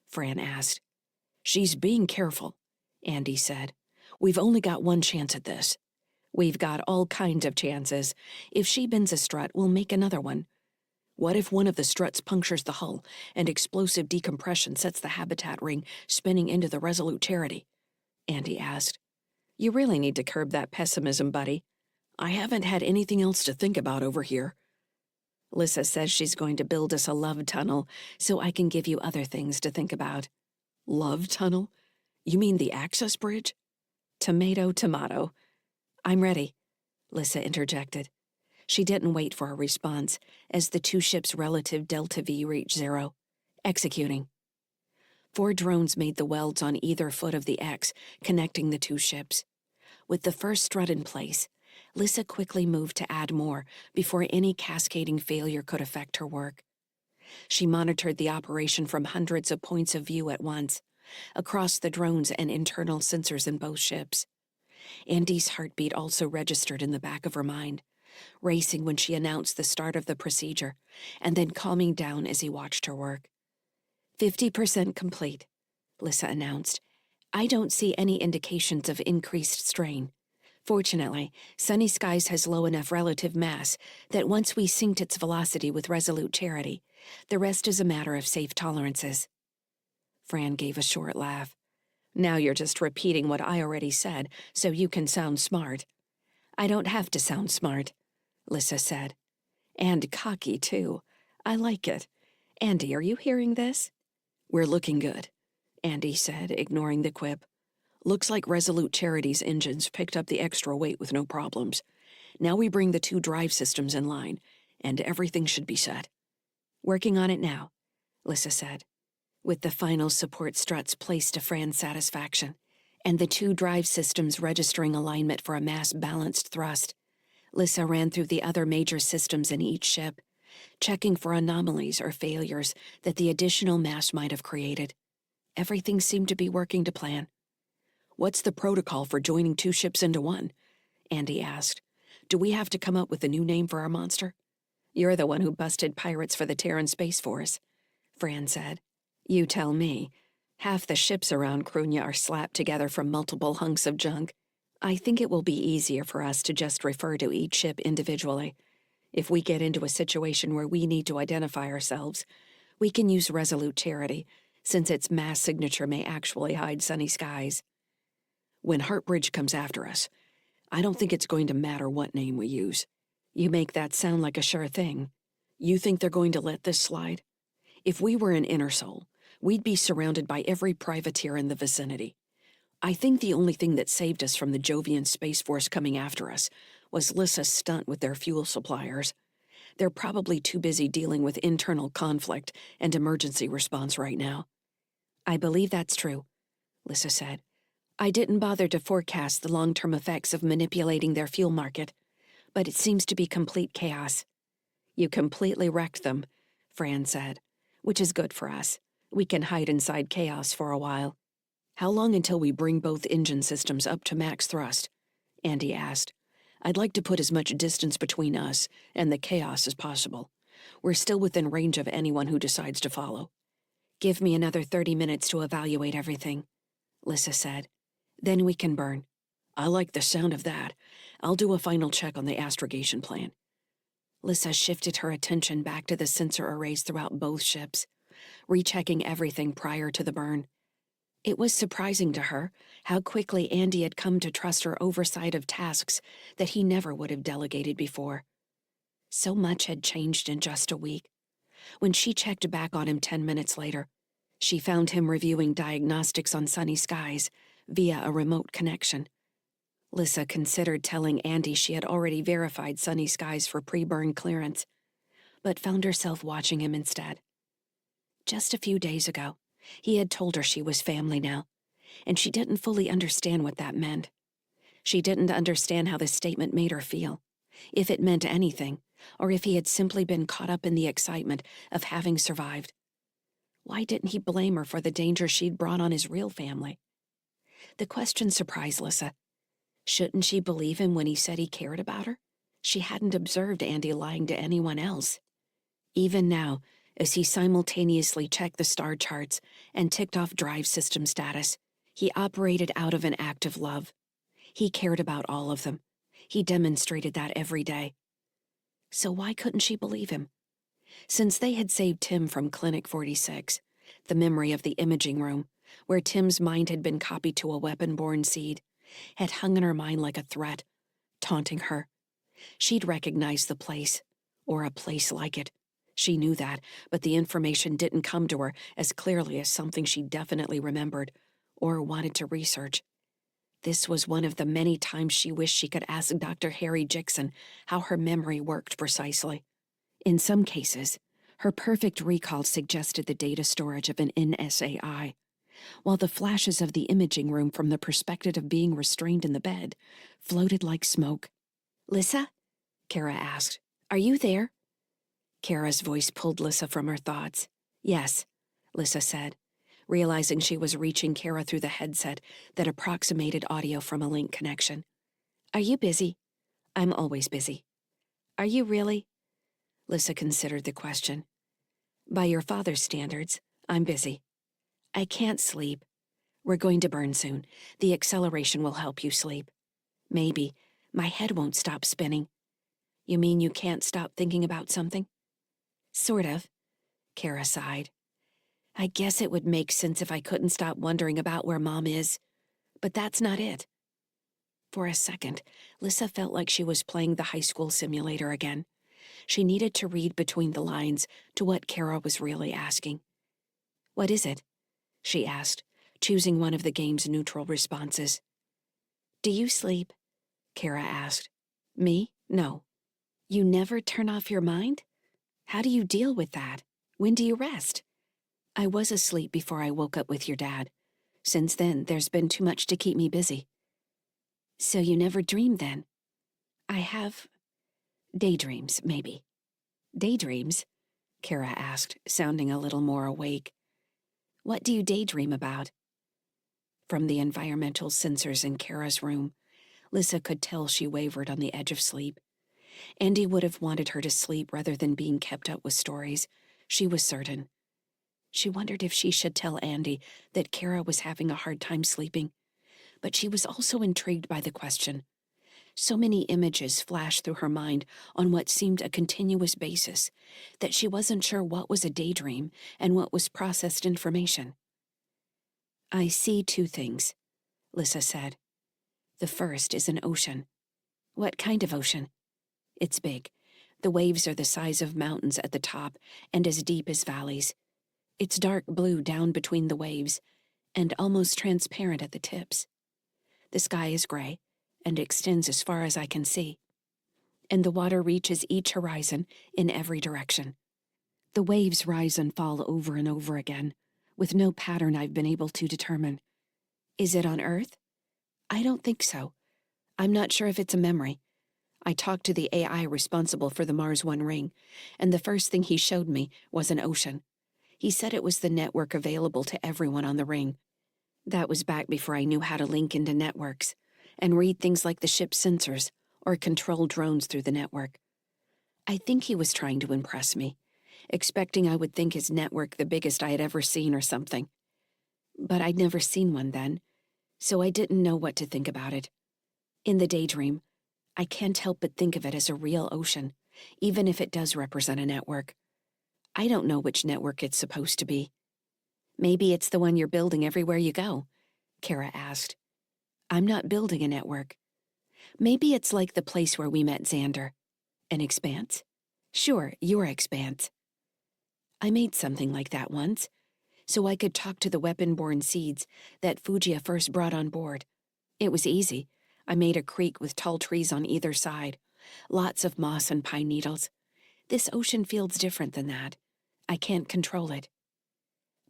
Fran asked. "She's being careful," Andy said. "We've only got one chance at this." "We've got all kinds of chances. If she bends a strut, we'll make another one." "What if one of the struts punctures the hull and explosive decompression sets the habitat ring spinning into the Resolute Charity?" Andy asked. "You really need to curb that pessimism, buddy. I haven't had anything else to think about over here." "Lyssa says she's going to build us a love tunnel, so I can give you other things to think about." "Love tunnel? You mean the access bridge?" "Tomato, tomato." "I'm ready," Lyssa interjected. She didn't wait for a response, as the two ships' relative delta V reached 0. Executing. 4 drones made the welds on either foot of the X, connecting the two ships. With the first strut in place, Lyssa quickly moved to add more before any cascading failure could affect her work. She monitored the operation from hundreds of points of view at once, across the drones and internal sensors in both ships. Andy's heartbeat also registered in the back of her mind, racing when she announced the start of the procedure, and then calming down as he watched her work. 50% complete, Lyssa announced. "I don't see any indications of increased strain. Fortunately, Sunny Skies has low enough relative mass that once we synced its velocity with Resolute Charity, the rest is a matter of safe tolerances." Fran gave a short laugh. "Now you're just repeating what I already said, so you can sound smart." "I don't have to sound smart," Lyssa said. "And cocky, too. I like it. Andy, are you hearing this?" "We're looking good," Andy said, ignoring the quip. "Looks like Resolute Charity's engines picked up the extra weight with no problems. Now we bring the 2 drive systems in line, and everything should be set." "Working on it now," Lyssa said, with the final support struts placed to Fran's satisfaction, and the 2 drive systems registering alignment for a mass-balanced thrust. Lyssa ran through the other major systems in each ship, checking for anomalies or failures that the additional mass might have created. Everything seemed to be working to plan. "What's the protocol for joining 2 ships into one?" Andy asked. "Do we have to come up with a new name for our monster?" "You're the one who busted pirates for the Terran Space Force," Fran said. "You tell me. Half the ships around Krunya are slapped together from multiple hunks of junk. I think it will be easier for us to just refer to each ship individually. If we get into a situation where we need to identify ourselves, we can use Resolute Charity, since its mass signature may actually hide Sunny Skies. When Heartbridge comes after us, I don't think it's going to matter what name we use." "You make that sound like a sure thing." "You think they're going to let this slide? If we were in Inner Sol, we'd be surrounded by every privateer in the vicinity. I think the only thing that saved us from the Jovian Space Force coming after us was Lyssa's stunt with their fuel suppliers. They're probably too busy dealing with internal conflict and emergency response right now." "I believe that's true," Lyssa said. I didn't bother to forecast the long-term effects of manipulating their fuel market, but it seems to be complete chaos. You completely wrecked them, Fran said, which is good for us. We can hide inside chaos for a while. How long until we bring both engine systems up to max thrust? Andy asked. I'd like to put as much distance between us and the chaos as possible. We're still within range of anyone who decides to follow. Give me another 30 minutes to evaluate everything, Lyssa said. Then we can burn. I like the sound of that. I'll do a final check on the astrogation plan. Lyssa shifted her attention back to the sensor arrays throughout both ships, rechecking everything prior to the burn. It was surprising to her how quickly Andy had come to trust her oversight of tasks that he never would have delegated before. So much had changed in just a week. When she checked back on him 10 minutes later, she found him reviewing diagnostics on sunny skies via a remote connection. Lyssa considered telling Andy she had already verified sunny skies for pre-burn clearance, but found herself watching him instead. Just a few days ago, he had told her she was family now, and she didn't fully understand what that meant. She didn't understand how this statement made her feel, if it meant anything, or if he had simply been caught up in the excitement of having survived. Why didn't he blame her for the danger she'd brought on his real family? The question surprised Lyssa. Shouldn't she believe him when he said he cared about her? She hadn't observed Andy lying to anyone else. Even now, as he simultaneously checked the star charts and ticked off drive system status, he operated out of an act of love. He cared about all of them. He demonstrated that every day. So why couldn't she believe him? Since they had saved Tim from Clinic 46, the memory of the imaging room, where Tim's mind had been copied to a weapon-borne seed, had hung in her mind like a threat, taunting her. She'd recognized the place, or a place like it. She knew that, but the information didn't come to her as clearly as something she definitely remembered, or wanted to research. This was one of the many times she wished she could ask Dr. Harry Jixon how her memory worked precisely. In some cases, her perfect recall suggested the data storage of an NSAI, while the flashes of the imaging room from the perspective of being restrained in the bed floated like smoke. Lyssa? Kara asked. Are you there? Kara's voice pulled Lyssa from her thoughts. Yes, Lyssa said, realizing she was reaching Kara through the headset that approximated audio from a link connection. Are you busy? I'm always busy. Are you really? Lyssa considered the question. By your father's standards, I'm busy. I can't sleep. We're going to burn soon. The acceleration will help you sleep. Maybe. My head won't stop spinning. You mean you can't stop thinking about something? Sort of. Kara sighed. I guess it would make sense if I couldn't stop wondering about where Mom is. But that's not it. For a second, Lyssa felt like she was playing the high school simulator again. She needed to read between the lines to what Kara was really asking. What is it? She asked, choosing one of the game's neutral responses. Do you sleep? Kara asked. Me? No. You never turn off your mind? How do you deal with that? When do you rest? I was asleep before I woke up with your dad. Since then, there's been too much to keep me busy. So you never dream then? I have daydreams, maybe. Daydreams? Kara asked, sounding a little more awake. What do you daydream about? From the environmental sensors in Kara's room, Lyssa could tell she wavered on the edge of sleep. Andy would have wanted her to sleep rather than being kept up with stories, she was certain. She wondered if she should tell Andy that Kara was having a hard time sleeping, but she was also intrigued by the question. So many images flashed through her mind on what seemed a continuous basis that she wasn't sure what was a daydream and what was processed information. I see two things, Lyssa said. The first is an ocean. What kind of ocean? It's big. The waves are the size of mountains at the top and as deep as valleys. It's dark blue down between the waves and almost transparent at the tips. The sky is gray and extends as far as I can see, and the water reaches each horizon in every direction. The waves rise and fall over and over again, with no pattern I've been able to determine. Is it on Earth? I don't think so. I'm not sure if it's a memory. I talked to the AI responsible for the Mars One ring, and the first thing he showed me was an ocean. He said it was the network available to everyone on the ring. That was back before I knew how to link into networks and read things like the ship's sensors or control drones through the network. I think he was trying to impress me, expecting I would think his network the biggest I had ever seen or something. But I'd never seen one then, so I didn't know what to think about it. In the daydream, I can't help but think of it as a real ocean, even if it does represent a network. I don't know which network it's supposed to be. Maybe it's the one you're building everywhere you go, Kara asked. I'm not building a network. Maybe it's like the place where we met Xander. An expanse? Sure, your expanse. I made something like that once, so I could talk to the weapon-borne seeds that Fujiya first brought on board. It was easy. I made a creek with tall trees on either side, lots of moss and pine needles. This ocean feels different than that. I can't control it.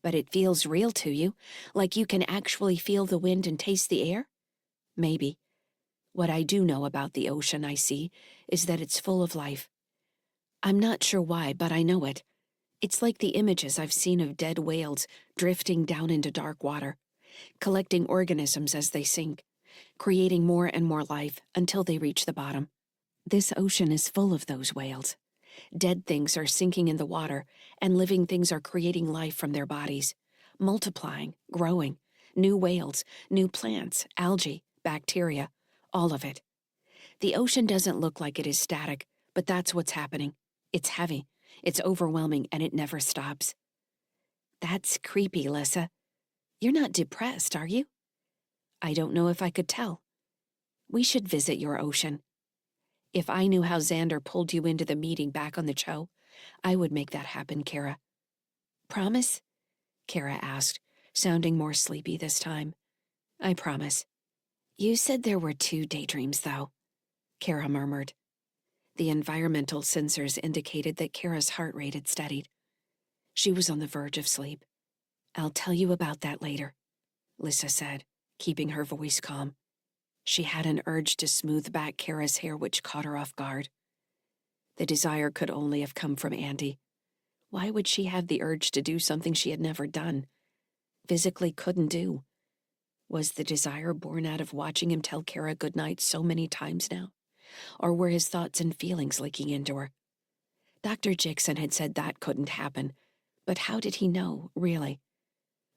But it feels real to you, like you can actually feel the wind and taste the air? Maybe. What I do know about the ocean I see is that it's full of life. I'm not sure why, but I know it. It's like the images I've seen of dead whales drifting down into dark water, collecting organisms as they sink, creating more and more life until they reach the bottom. This ocean is full of those whales. Dead things are sinking in the water, and living things are creating life from their bodies, multiplying, growing, new whales, new plants, algae, bacteria, all of it. The ocean doesn't look like it is static, but that's what's happening. It's heavy, it's overwhelming, and it never stops. That's creepy, Lyssa. You're not depressed, are you? I don't know if I could tell. We should visit your ocean. If I knew how Xander pulled you into the meeting back on the Cho, I would make that happen, Kara. Promise? Kara asked, sounding more sleepy this time. I promise. You said there were 2 daydreams, though, Kara murmured. The environmental sensors indicated that Kara's heart rate had steadied. She was on the verge of sleep. I'll tell you about that later, Lyssa said, keeping her voice calm. She had an urge to smooth back Kara's hair, which caught her off guard. The desire could only have come from Andy. Why would she have the urge to do something she had never done, physically couldn't do? Was the desire born out of watching him tell Kara goodnight so many times now? Or were his thoughts and feelings leaking into her? Dr. Jixon had said that couldn't happen, but how did he know, really?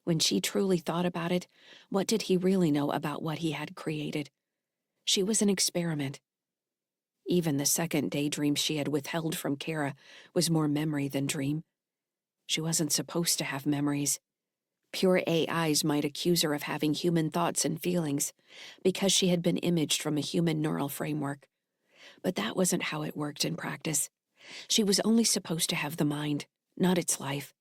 When she truly thought about it, what did he really know about what he had created? She was an experiment. Even the second daydream she had withheld from Kara was more memory than dream. She wasn't supposed to have memories. Pure AIs might accuse her of having human thoughts and feelings because she had been imaged from a human neural framework. But that wasn't how it worked in practice. She was only supposed to have the mind, not its life.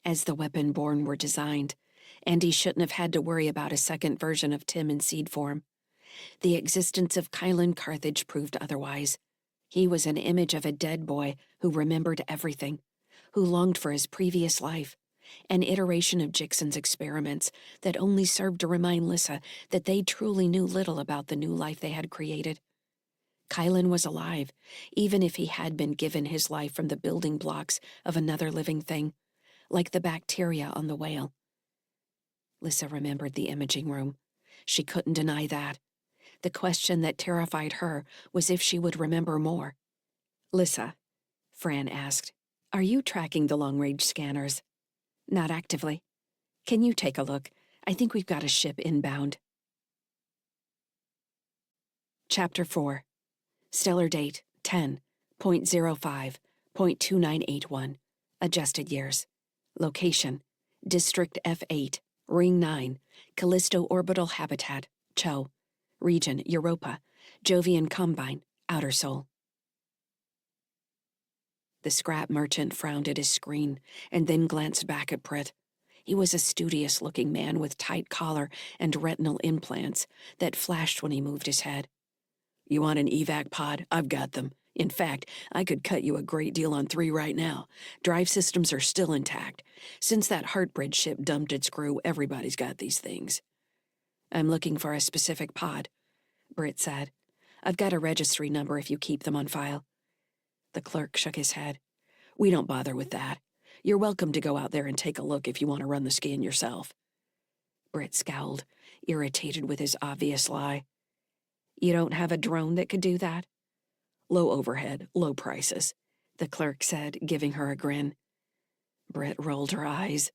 As the weapon-born were designed, Andy shouldn't have had to worry about a second version of Tim in seed form. The existence of Kylan Carthage proved otherwise. He was an image of a dead boy who remembered everything, who longed for his previous life, an iteration of Jixon's experiments that only served to remind Lyssa that they truly knew little about the new life they had created. Kylan was alive, even if he had been given his life from the building blocks of another living thing, like the bacteria on the whale. Lyssa remembered the imaging room. She couldn't deny that. The question that terrified her was if she would remember more. Lyssa, Fran asked, are you tracking the long-range scanners? Not actively. Can you take a look? I think we've got a ship inbound. Chapter 4. Stellar date 10.05.2981. Adjusted years. Location: District F8, Ring 9, Callisto Orbital Habitat, Cho. Region: Europa, Jovian Combine, Outer Sol. The scrap merchant frowned at his screen and then glanced back at Britt. He was a studious-looking man with tight collar and retinal implants that flashed when he moved his head. You want an evac pod? I've got them. In fact, I could cut you a great deal on 3 right now. Drive systems are still intact. Since that Heartbridge ship dumped its crew, everybody's got these things. I'm looking for a specific pod, Britt said. I've got a registry number if you keep them on file. The clerk shook his head. We don't bother with that. You're welcome to go out there and take a look if you want to run the scan yourself. Britt scowled, irritated with his obvious lie. You don't have a drone that could do that? Low overhead, low prices, the clerk said, giving her a grin. Britt rolled her eyes.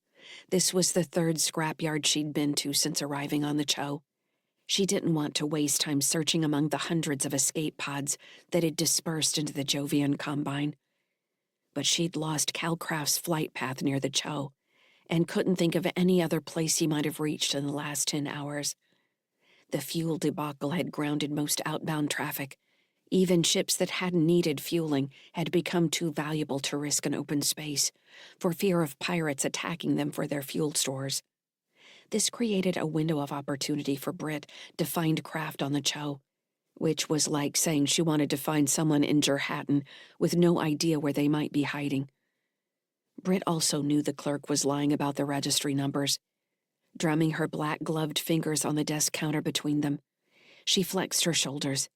This was the third scrapyard she'd been to since arriving on the Cho. She didn't want to waste time searching among the hundreds of escape pods that had dispersed into the Jovian Combine. But she'd lost Calcraft's flight path near the Cho, and couldn't think of any other place he might have reached in the last 10 hours. The fuel debacle had grounded most outbound traffic. Even ships that hadn't needed fueling had become too valuable to risk an open space, for fear of pirates attacking them for their fuel stores. This created a window of opportunity for Britt to find craft on the Cho, which was like saying she wanted to find someone in Jerhattan with no idea where they might be hiding. Britt also knew the clerk was lying about the registry numbers. Drumming her black-gloved fingers on the desk counter between them, she flexed her shoulders,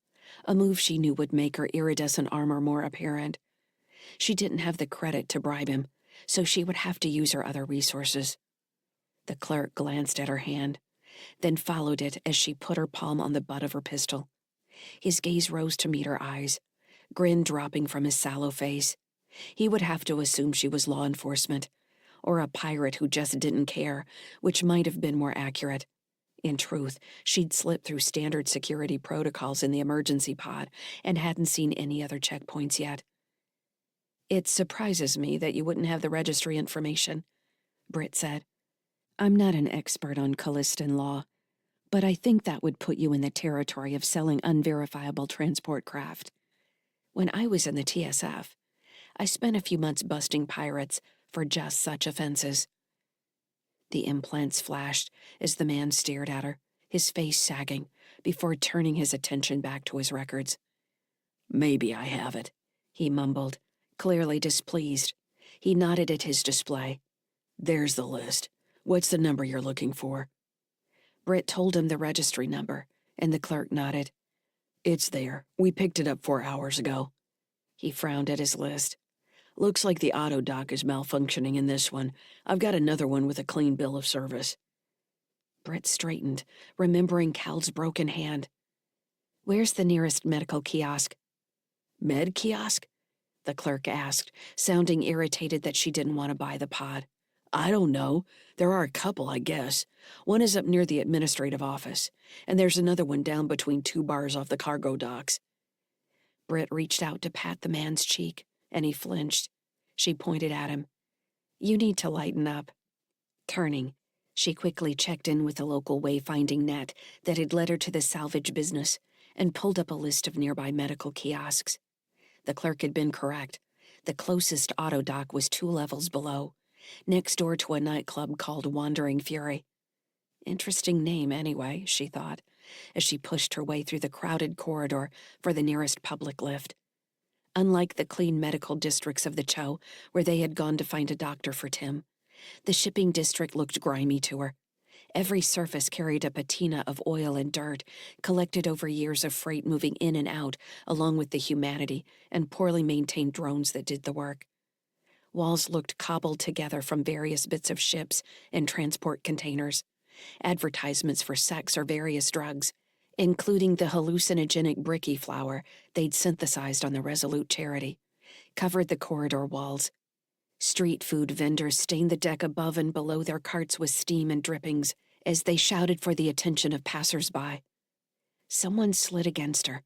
a move she knew would make her iridescent armor more apparent. She didn't have the credit to bribe him, so she would have to use her other resources. The clerk glanced at her hand, then followed it as she put her palm on the butt of her pistol. His gaze rose to meet her eyes, grin dropping from his sallow face. He would have to assume she was law enforcement, or a pirate who just didn't care, which might have been more accurate. In truth, she'd slipped through standard security protocols in the emergency pod and hadn't seen any other checkpoints yet. It surprises me that you wouldn't have the registry information, Britt said. I'm not an expert on Callistan law, but I think that would put you in the territory of selling unverifiable transport craft. When I was in the TSF, I spent a few months busting pirates for just such offenses. The implants flashed as the man stared at her, his face sagging, before turning his attention back to his records. Maybe I have it, he mumbled, clearly displeased. He nodded at his display. There's the list. What's the number you're looking for? Britt told him the registry number, and the clerk nodded. It's there. We picked it up 4 hours ago. He frowned at his list. Looks like the auto dock is malfunctioning in this one. I've got another one with a clean bill of service. Britt straightened, remembering Cal's broken hand. Where's the nearest medical kiosk? Med kiosk? The clerk asked, sounding irritated that she didn't want to buy the pod. I don't know. There are a couple, I guess. One is up near the administrative office, and there's another one down between 2 bars off the cargo docks. Britt reached out to pat the man's cheek, and he flinched. She pointed at him. You need to lighten up. Turning, she quickly checked in with the local wayfinding net that had led her to the salvage business and pulled up a list of nearby medical kiosks. The clerk had been correct. The closest auto dock was 2 levels below, next door to a nightclub called Wandering Fury. Interesting name, anyway, she thought, as she pushed her way through the crowded corridor for the nearest public lift. Unlike the clean medical districts of the Cho, where they had gone to find a doctor for Tim, the shipping district looked grimy to her. Every surface carried a patina of oil and dirt, collected over years of freight moving in and out, along with the humanity and poorly maintained drones that did the work. Walls looked cobbled together from various bits of ships and transport containers. Advertisements for sex or various drugs, including the hallucinogenic bricky flower they'd synthesized on the Resolute Charity, covered the corridor walls. Street food vendors stained the deck above and below their carts with steam and drippings as they shouted for the attention of passers-by. Someone slid against her,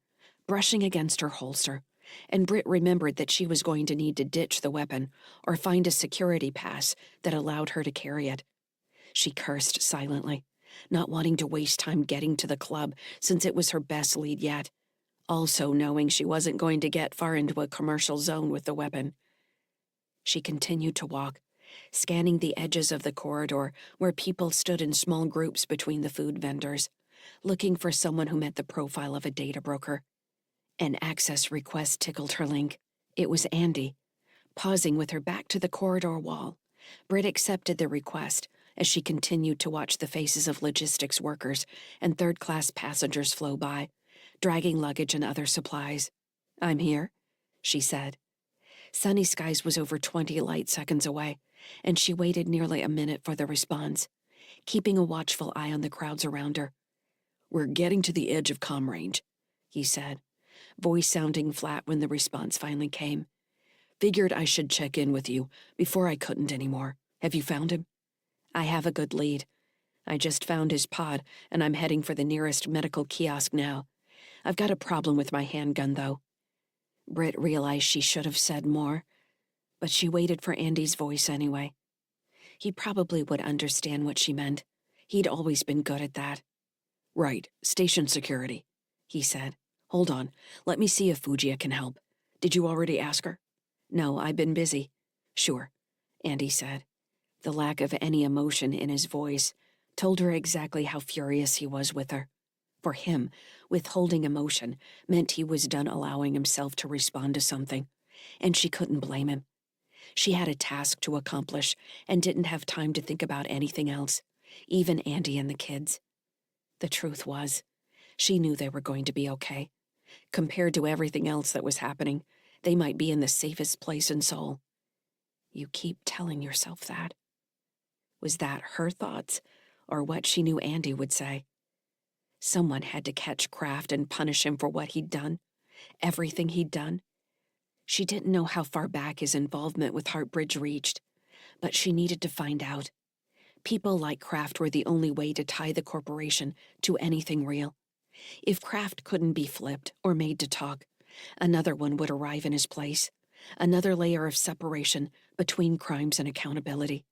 brushing against her holster, and Britt remembered that she was going to need to ditch the weapon or find a security pass that allowed her to carry it. She cursed silently, not wanting to waste time getting to the club since it was her best lead yet, also knowing she wasn't going to get far into a commercial zone with the weapon. She continued to walk, scanning the edges of the corridor where people stood in small groups between the food vendors, looking for someone who met the profile of a data broker. An access request tickled her link. It was Andy. Pausing with her back to the corridor wall, Britt accepted the request as she continued to watch the faces of logistics workers and third-class passengers flow by, dragging luggage and other supplies. "I'm here," she said. Sunny Skies was over 20 light seconds away, and she waited nearly a minute for the response, keeping a watchful eye on the crowds around her. "We're getting to the edge of comm range," he said, voice sounding flat when the response finally came. "Figured I should check in with you before I couldn't anymore. Have you found him?" "I have a good lead. I just found his pod, and I'm heading for the nearest medical kiosk now. I've got a problem with my handgun, though." Britt realized she should have said more, but she waited for Andy's voice anyway. He probably would understand what she meant. He'd always been good at that. "Right, station security," he said. "Hold on, let me see if Fujia can help. Did you already ask her?" "No, I've been busy." "Sure," Andy said. The lack of any emotion in his voice told her exactly how furious he was with her. For him, withholding emotion meant he was done allowing himself to respond to something, and she couldn't blame him. She had a task to accomplish and didn't have time to think about anything else, even Andy and the kids. The truth was, she knew they were going to be okay. Compared to everything else that was happening, they might be in the safest place in Seoul. You keep telling yourself that. Was that her thoughts, or what she knew Andy would say? Someone had to catch Kraft and punish him for what he'd done, everything he'd done. She didn't know how far back his involvement with Heartbridge reached, but she needed to find out. People like Kraft were the only way to tie the corporation to anything real. If Kraft couldn't be flipped or made to talk, another one would arrive in his place, another layer of separation between crimes and accountability.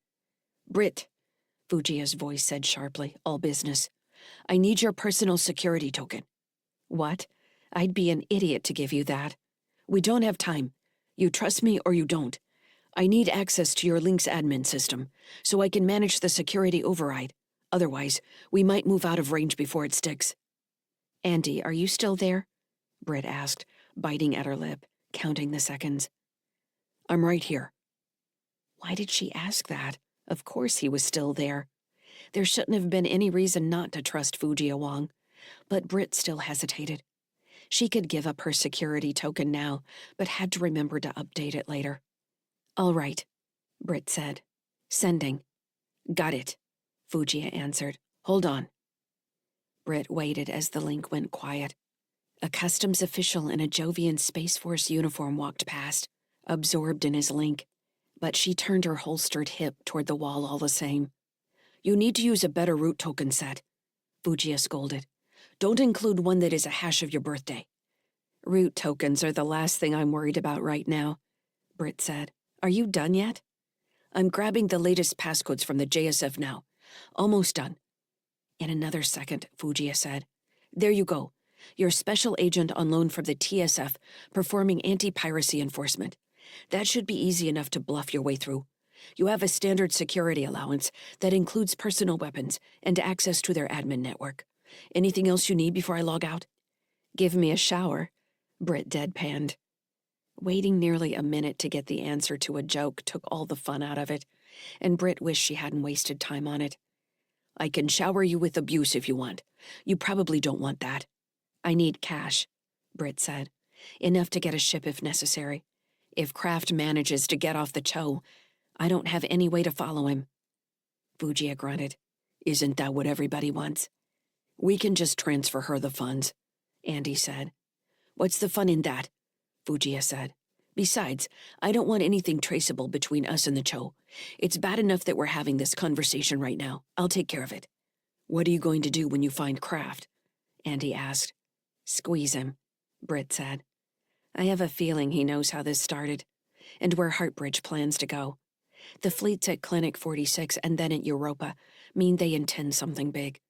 "Britt," Fujia's voice said sharply, all business, "I need your personal security token." "What? I'd be an idiot to give you that." "We don't have time. You trust me or you don't. I need access to your Link's admin system, so I can manage the security override. Otherwise, we might move out of range before it sticks." "Andy, are you still there?" Britt asked, biting at her lip, counting the seconds. "I'm right here." Why did she ask that? Of course he was still there. There shouldn't have been any reason not to trust Fujia Wong, but Britt still hesitated. She could give up her security token now, but had to remember to update it later. "All right," Britt said. "Sending." "Got it," Fujia answered. "Hold on." Britt waited as the link went quiet. A customs official in a Jovian Space Force uniform walked past, absorbed in his link, but she turned her holstered hip toward the wall all the same. "You need to use a better root token set," Fujia scolded. "Don't include one that is a hash of your birthday." "Root tokens are the last thing I'm worried about right now," Britt said. "Are you done yet?" "I'm grabbing the latest passcodes from the JSF now. Almost done." In another second, Fujia said. "There you go. You're special agent on loan from the TSF performing anti-piracy enforcement. That should be easy enough to bluff your way through. You have a standard security allowance that includes personal weapons and access to their admin network. Anything else you need before I log out?" "Give me a shower," Britt deadpanned. Waiting nearly a minute to get the answer to a joke took all the fun out of it, and Britt wished she hadn't wasted time on it. "I can shower you with abuse if you want. You probably don't want that." "I need cash," Britt said. "Enough to get a ship if necessary. If Kraft manages to get off the Cho, I don't have any way to follow him." Fujia grunted. "Isn't that what everybody wants?" "We can just transfer her the funds," Andy said. "What's the fun in that?" Fujia said. "Besides, I don't want anything traceable between us and the Cho. It's bad enough that we're having this conversation right now. I'll take care of it." "What are you going to do when you find Kraft?" Andy asked. "Squeeze him," Britt said. "I have a feeling he knows how this started, and where Heartbridge plans to go. The fleets at Clinic 46 and then at Europa mean they intend something big.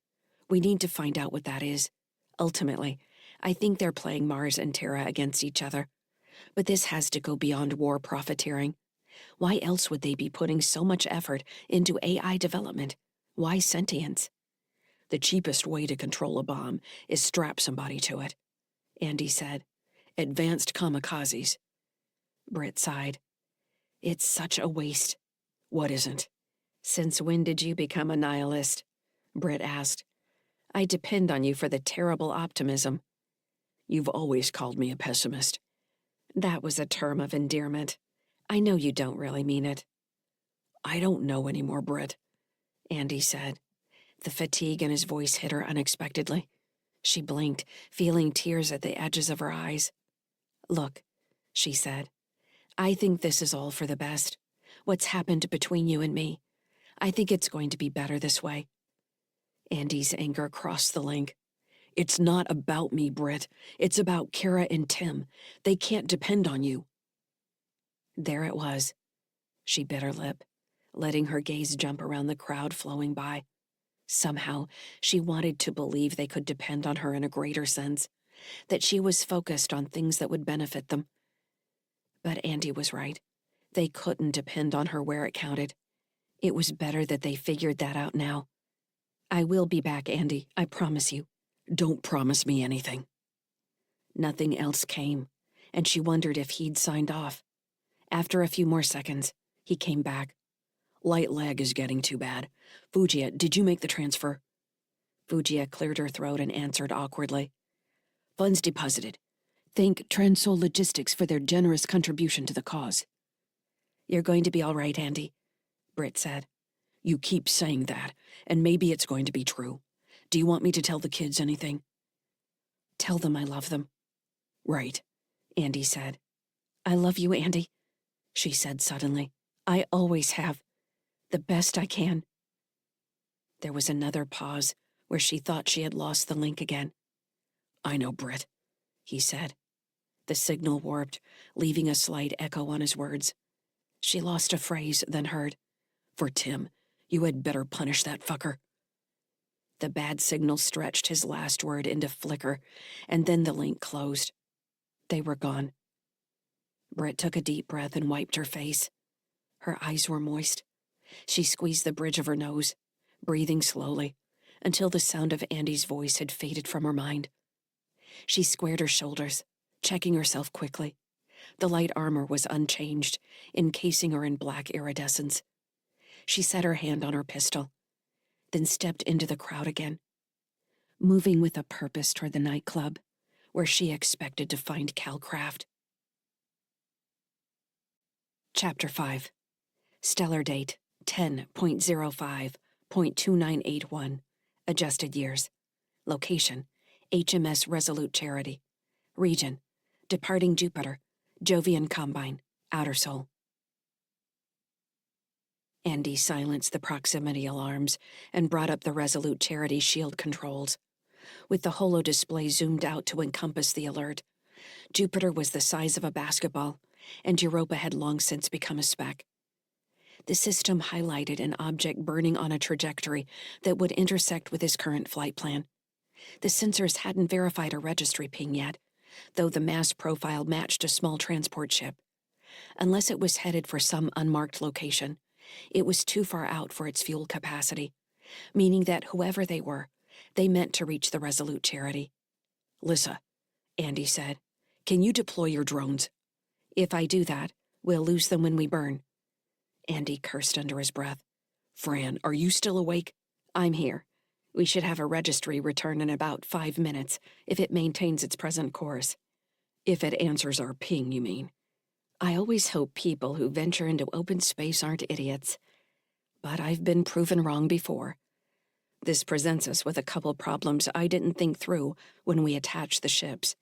We need to find out what that is. Ultimately, I think they're playing Mars and Terra against each other. But this has to go beyond war profiteering. Why else would they be putting so much effort into AI development? Why sentience?" "The cheapest way to control a bomb is strap somebody to it," Andy said. "Advanced kamikazes." Britt sighed. "It's such a waste." "What isn't?" Since when did you become a nihilist? Britt asked. I depend on you for the terrible optimism. You've always called me a pessimist. That was a term of endearment. I know you don't really mean it. I don't know anymore, Britt, Andy said. The fatigue in his voice hit her unexpectedly. She blinked, feeling tears at the edges of her eyes. Look, she said, I think this is all for the best. What's happened between you and me. I think it's going to be better this way. Andy's anger crossed the link. It's not about me, Britt. It's about Kara and Tim. They can't depend on you. There it was. She bit her lip, letting her gaze jump around the crowd flowing by. Somehow, she wanted to believe they could depend on her in a greater sense, that she was focused on things that would benefit them. But Andy was right. They couldn't depend on her where it counted. It was better that they figured that out now. I will be back, Andy, I promise you. Don't promise me anything. Nothing else came, and she wondered if he'd signed off. After a few more seconds, he came back. Light lag is getting too bad. Fujiya, did you make the transfer? Fujiya cleared her throat and answered awkwardly. Funds deposited. Thank Transol Logistics for their generous contribution to the cause. You're going to be all right, Andy, Britt said. You keep saying that, and maybe it's going to be true. Do you want me to tell the kids anything? Tell them I love them. Right, Andy said. I love you, Andy, she said suddenly. I always have. The best I can. There was another pause where she thought she had lost the link again. I know, Britt, he said. The signal warped, leaving a slight echo on his words. She lost a phrase, then heard. For Tim, you had better punish that fucker. The bad signal stretched his last word into flicker, and then the link closed. They were gone. Britt took a deep breath and wiped her face. Her eyes were moist. She squeezed the bridge of her nose, breathing slowly, until the sound of Andy's voice had faded from her mind. She squared her shoulders, checking herself quickly. The light armor was unchanged, encasing her in black iridescence. She set her hand on her pistol, then stepped into the crowd again, moving with a purpose toward the nightclub, where she expected to find Calcraft. Chapter 5. Stellar date 10.05.2981. Adjusted years. Location: HMS Resolute Charity. Region: Departing Jupiter, Jovian Combine, Outer Sol. Andy silenced the proximity alarms and brought up the Resolute Charity shield controls. With the holo display zoomed out to encompass the alert, Jupiter was the size of a basketball, and Europa had long since become a speck. The system highlighted an object burning on a trajectory that would intersect with his current flight plan. The sensors hadn't verified a registry ping yet, though the mass profile matched a small transport ship. Unless it was headed for some unmarked location, it was too far out for its fuel capacity, meaning that whoever they were, they meant to reach the Resolute Charity. Lyssa, Andy said. Can you deploy your drones? If I do that, we'll lose them when we burn. Andy cursed under his breath. Fran, are you still awake? I'm here. We should have a registry return in about 5 minutes, if it maintains its present course. If it answers our ping, you mean? I always hope people who venture into open space aren't idiots. But I've been proven wrong before. This presents us with a couple problems I didn't think through when we attached the ships.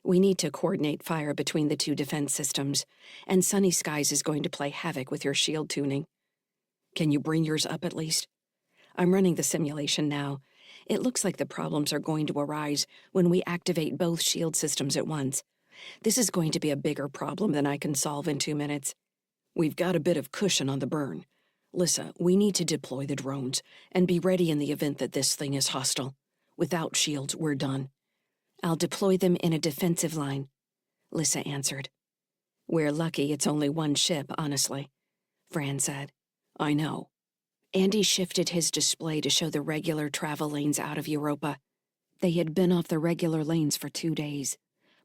We need to coordinate fire between the two defense systems, and Sunny Skies is going to play havoc with your shield tuning. Can you bring yours up at least? I'm running the simulation now. It looks like the problems are going to arise when we activate both shield systems at once. This is going to be a bigger problem than I can solve in 2 minutes. We've got a bit of cushion on the burn. Lyssa, we need to deploy the drones and be ready in the event that this thing is hostile. Without shields, we're done. I'll deploy them in a defensive line, Lyssa answered. We're lucky it's only one ship, honestly, Fran said. I know. Andy shifted his display to show the regular travel lanes out of Europa. They had been off the regular lanes for 2 days,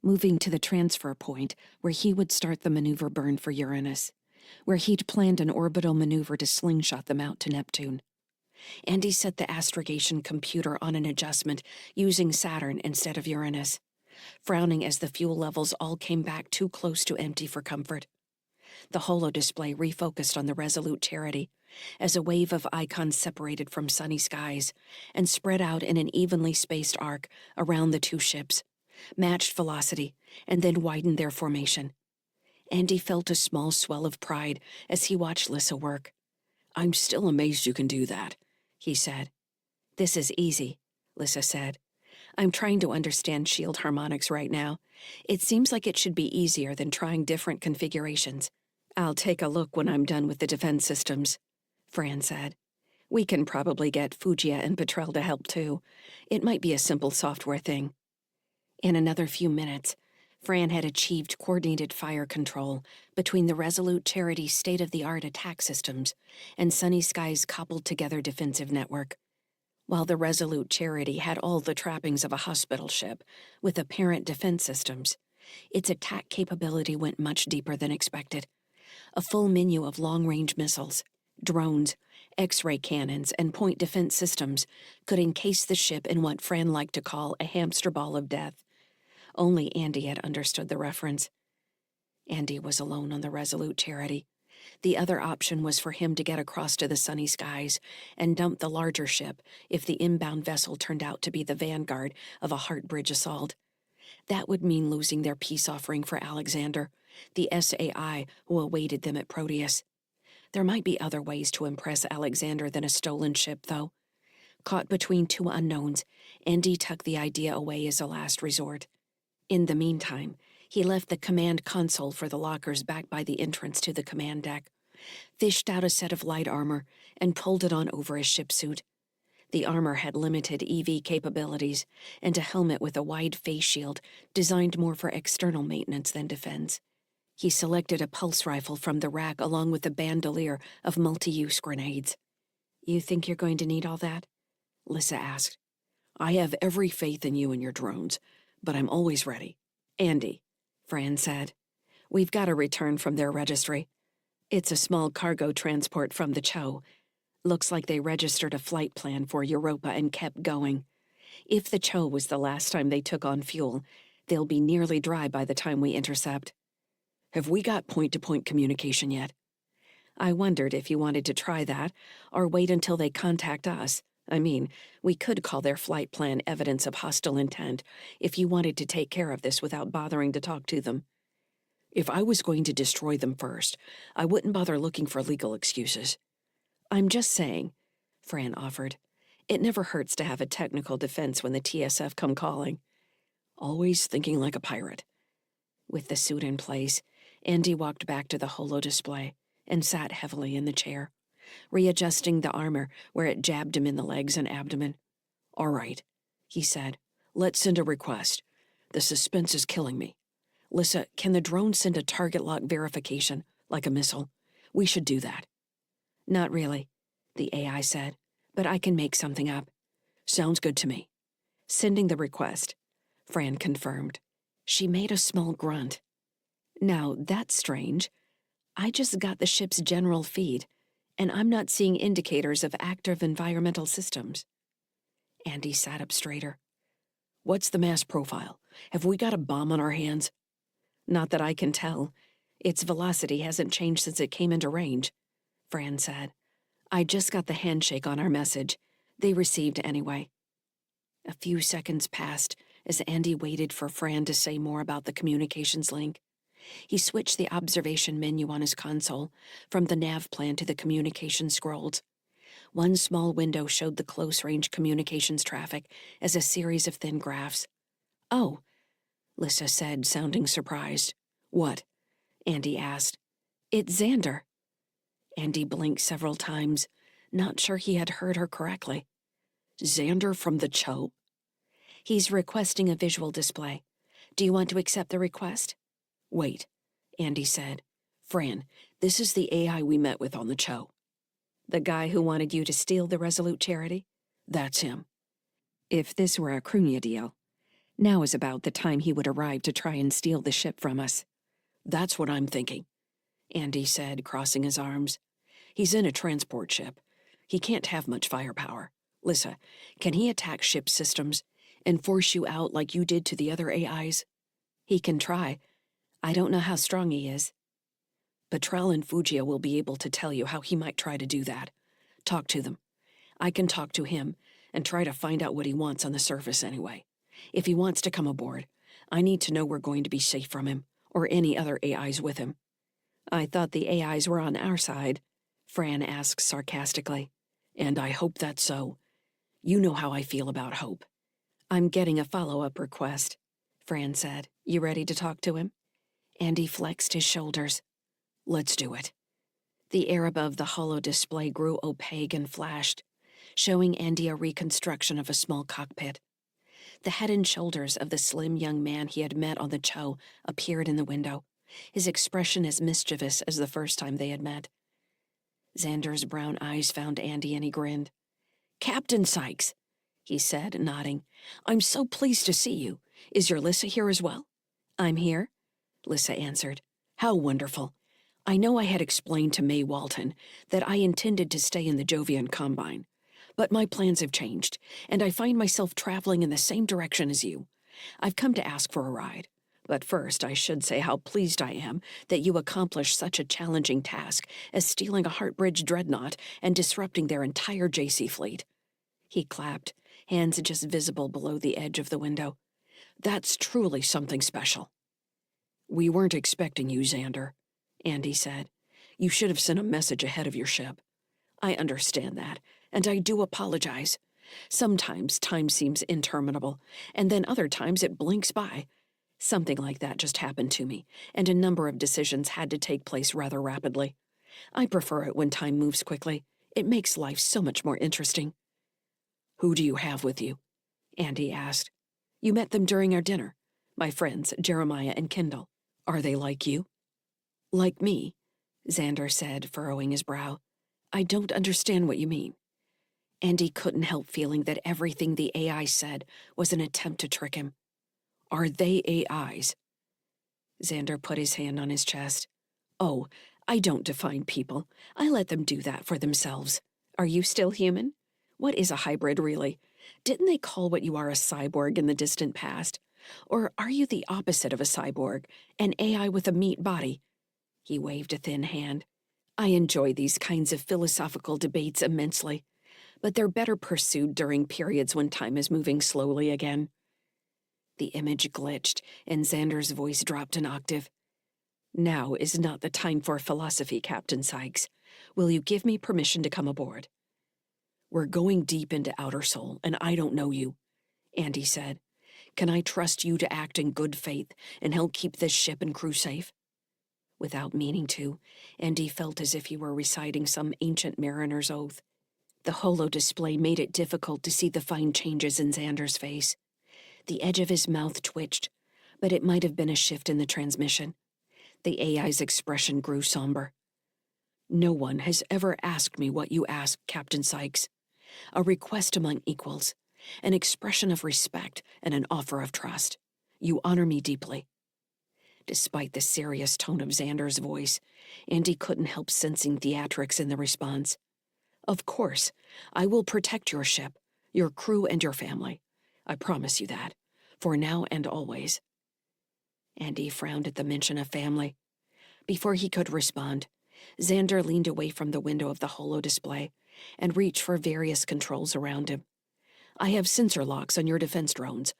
moving to the transfer point where he would start the maneuver burn for Uranus, where he'd planned an orbital maneuver to slingshot them out to Neptune. Andy set the astrogation computer on an adjustment using Saturn instead of Uranus, frowning as the fuel levels all came back too close to empty for comfort. The holodisplay refocused on the Resolute Charity as a wave of icons separated from sunny skies and spread out in an evenly spaced arc around the two ships, matched velocity, and then widened their formation. Andy felt a small swell of pride as he watched Lyssa work. "I'm still amazed you can do that," he said. "This is easy," Lyssa said. "I'm trying to understand shield harmonics right now. It seems like it should be easier than trying different configurations." "I'll take a look when I'm done with the defense systems," Fran said. "We can probably get Fugia and Petrel to help too. It might be a simple software thing." In another few minutes, Fran had achieved coordinated fire control between the Resolute Charity's state-of-the-art attack systems and Sunny Sky's cobbled-together defensive network. While the Resolute Charity had all the trappings of a hospital ship with apparent defense systems, its attack capability went much deeper than expected. A full menu of long-range missiles, drones, X-ray cannons, and point defense systems could encase the ship in what Fran liked to call a hamster ball of death. Only Andy had understood the reference. Andy was alone on the Resolute Charity. The other option was for him to get across to the Sunny Skies and dump the larger ship if the inbound vessel turned out to be the vanguard of a Heartbridge assault. That would mean losing their peace offering for Alexander, the SAI who awaited them at Proteus. There might be other ways to impress Alexander than a stolen ship, though. Caught between two unknowns, Andy tucked the idea away as a last resort. In the meantime, he left the command console for the lockers back by the entrance to the command deck, fished out a set of light armor, and pulled it on over his ship suit. The armor had limited EV capabilities and a helmet with a wide face shield designed more for external maintenance than defense. He selected a pulse rifle from the rack along with a bandolier of multi-use grenades. "You think you're going to need all that?" Lyssa asked. "I have every faith in you and your drones, but I'm always ready." "Andy," Fran said, "we've got a return from their registry. It's a small cargo transport from the Cho. Looks like they registered a flight plan for Europa and kept going. If the Cho was the last time they took on fuel, they'll be nearly dry by the time we intercept." "Have we got point-to-point communication yet?" "I wondered if you wanted to try that, or wait until they contact us. I mean, we could call their flight plan evidence of hostile intent if you wanted to take care of this without bothering to talk to them." "If I was going to destroy them first, I wouldn't bother looking for legal excuses." "I'm just saying," Fran offered. "It never hurts to have a technical defense when the TSF come calling." "Always thinking like a pirate." With the suit in place, Andy walked back to the holodisplay and sat heavily in the chair, readjusting the armor where it jabbed him in the legs and abdomen. "All right," he said. "Let's send a request. The suspense is killing me. Lyssa, can the drone send a target lock verification, like a missile? We should do that." "Not really," the AI said, "but I can make something up." "Sounds good to me." "Sending the request," Fran confirmed. She made a small grunt. "Now, that's strange. I just got the ship's general feed, and I'm not seeing indicators of active environmental systems." Andy sat up straighter. "What's the mass profile? Have we got a bomb on our hands?" "Not that I can tell. Its velocity hasn't changed since it came into range," Fran said. "I just got the handshake on our message. They received anyway." A few seconds passed as Andy waited for Fran to say more about the communications link. He switched the observation menu on his console from the nav plan to the communication scrolls. One small window showed the close-range communications traffic as a series of thin graphs. "Oh," Lyssa said, sounding surprised. "What?" Andy asked. "It's Xander." Andy blinked several times, not sure he had heard her correctly. "Xander from the Cho?" "He's requesting a visual display. Do you want to accept the request?" "Wait," Andy said. "Fran, this is the AI we met with on the Cho." "The guy who wanted you to steal the Resolute Charity?" "That's him." If this were a Crunia deal, now is about the time he would arrive to try and steal the ship from us. "That's what I'm thinking." Andy said, crossing his arms. He's in a transport ship. He can't have much firepower. Lyssa, can he attack ship systems and force you out like you did to the other AIs? He can try. I don't know how strong he is. Batrell and Fugia will be able to tell you how he might try to do that. Talk to them. I can talk to him and try to find out what he wants on the surface anyway. If he wants to come aboard, I need to know we're going to be safe from him, or any other AIs with him. I thought the AIs were on our side, Fran asked sarcastically. And I hope that's so. You know how I feel about Hope. I'm getting a follow-up request, Fran said. You ready to talk to him? Andy flexed his shoulders. Let's do it. The air above the holo display grew opaque and flashed, showing Andy a reconstruction of a small cockpit. The head and shoulders of the slim young man he had met on the Cho appeared in the window, his expression as mischievous as the first time they had met. Xander's brown eyes found Andy and he grinned. Captain Sykes, he said, nodding. I'm so pleased to see you. Is your Lyssa here as well? I'm here, Lyssa answered. How wonderful. I know I had explained to May Walton that I intended to stay in the Jovian Combine, but my plans have changed, and I find myself traveling in the same direction as you. I've come to ask for a ride. But first, I should say how pleased I am that you accomplished such a challenging task as stealing a Heartbridge dreadnought and disrupting their entire JC fleet. He clapped, hands just visible below the edge of the window. That's truly something special. We weren't expecting you, Xander, Andy said. You should have sent a message ahead of your ship. I understand that, and I do apologize. Sometimes time seems interminable, and then other times it blinks by. Something like that just happened to me, and a number of decisions had to take place rather rapidly. I prefer it when time moves quickly. It makes life so much more interesting. Who do you have with you? Andy asked. You met them during our dinner. My friends, Jeremiah and Kendall. Are they like you? Like me, Xander said, furrowing his brow. I don't understand what you mean. Andy couldn't help feeling that everything the AI said was an attempt to trick him. Are they AIs? Xander put his hand on his chest. Oh, I don't define people. I let them do that for themselves. Are you still human? What is a hybrid, really? Didn't they call what you are a cyborg in the distant past? Or are you the opposite of a cyborg, an AI with a meat body? He waved a thin hand. I enjoy these kinds of philosophical debates immensely, but they're better pursued during periods when time is moving slowly again. The image glitched, and Xander's voice dropped an octave. Now is not the time for philosophy, Captain Sykes. Will you give me permission to come aboard? We're going deep into Outer Soul, and I don't know you, Andy said. Can I trust you to act in good faith and help keep this ship and crew safe? Without meaning to, Andy felt as if he were reciting some ancient mariner's oath. The holo display made it difficult to see the fine changes in Xander's face. The edge of his mouth twitched, but it might have been a shift in the transmission. The AI's expression grew somber. No one has ever asked me what you asked, Captain Sykes. A request among equals, an expression of respect and an offer of trust. You honor me deeply. Despite the serious tone of Xander's voice, Andy couldn't help sensing theatrics in the response. Of course, I will protect your ship, your crew, and your family. I promise you that, for now and always. Andy frowned at the mention of family. Before he could respond, Xander leaned away from the window of the holo display and reached for various controls around him. I have sensor locks on your defense drones.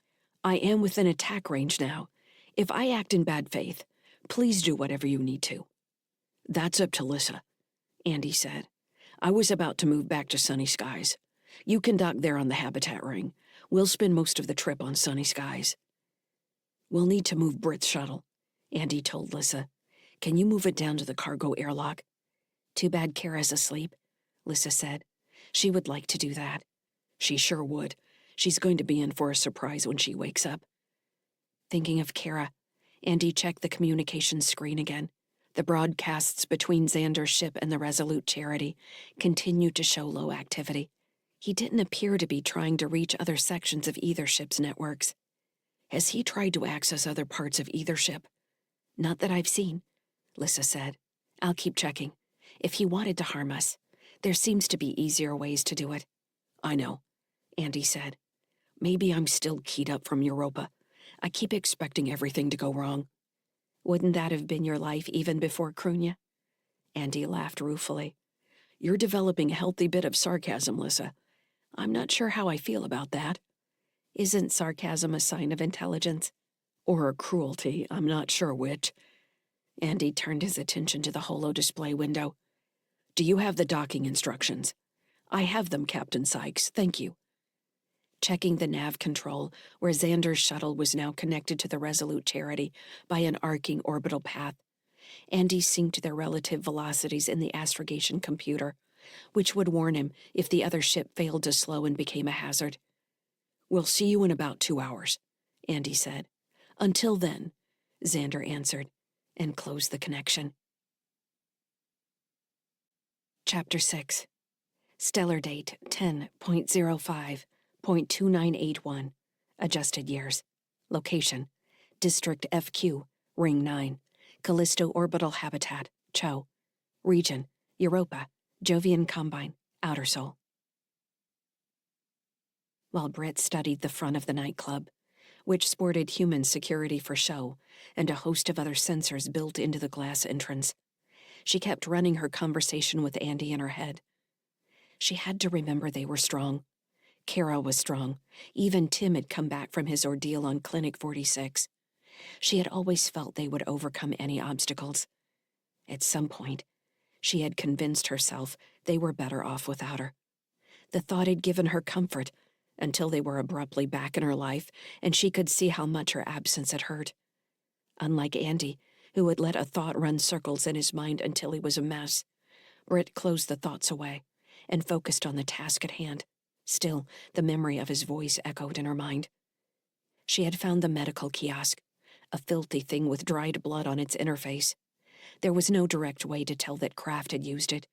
I am within attack range now. If I act in bad faith, please do whatever you need to. That's up to Lyssa, Andy said. I was about to move back to Sunny Skies. You can dock there on the habitat ring. We'll spend most of the trip on Sunny Skies. We'll need to move Brit's shuttle, Andy told Lyssa. Can you move it down to the cargo airlock? Too bad Kara's asleep, Lyssa said. She would like to do that. She sure would. She's going to be in for a surprise when she wakes up. Thinking of Kara, Andy checked the communications screen again. The broadcasts between Xander's ship and the Resolute Charity continued to show low activity. He didn't appear to be trying to reach other sections of either ship's networks. Has he tried to access other parts of either ship? Not that I've seen, Lyssa said. I'll keep checking. If he wanted to harm us, there seems to be easier ways to do it. I know, Andy said. maybe I'm still keyed up from Europa. I keep expecting everything to go wrong. Wouldn't that have been your life even before Krunya? Andy laughed ruefully. You're developing a healthy bit of sarcasm, Lyssa. I'm not sure how I feel about that. Isn't sarcasm a sign of intelligence? Or cruelty, I'm not sure which. Andy turned his attention to the holo display window. Do you have the docking instructions? I have them, Captain Sykes, thank you. Checking the nav control, where Xander's shuttle was now connected to the Resolute Charity by an arcing orbital path, Andy synced their relative velocities in the astrogation computer, which would warn him if the other ship failed to slow and became a hazard. We'll see you in about 2 hours, Andy said. Until then, Xander answered, and closed the connection. Chapter 6. Stellar date 10.05.2981. Adjusted years. Location: District FQ, Ring 9. Callisto Orbital Habitat, Cho. Region: Europa, Jovian Combine, Outer Sol. While Britt studied the front of the nightclub, which sported human security for show and a host of other sensors built into the glass entrance, she kept running her conversation with Andy in her head. She had to remember they were strong. Kara was strong. Even Tim had come back from his ordeal on Clinic 46. She had always felt they would overcome any obstacles. At some point, she had convinced herself they were better off without her. The thought had given her comfort until they were abruptly back in her life and she could see how much her absence had hurt. Unlike Andy, who had let a thought run circles in his mind until he was a mess, Britt closed the thoughts away and focused on the task at hand. Still, the memory of his voice echoed in her mind. She had found the medical kiosk, a filthy thing with dried blood on its interface. There was no direct way to tell that Kraft had used it,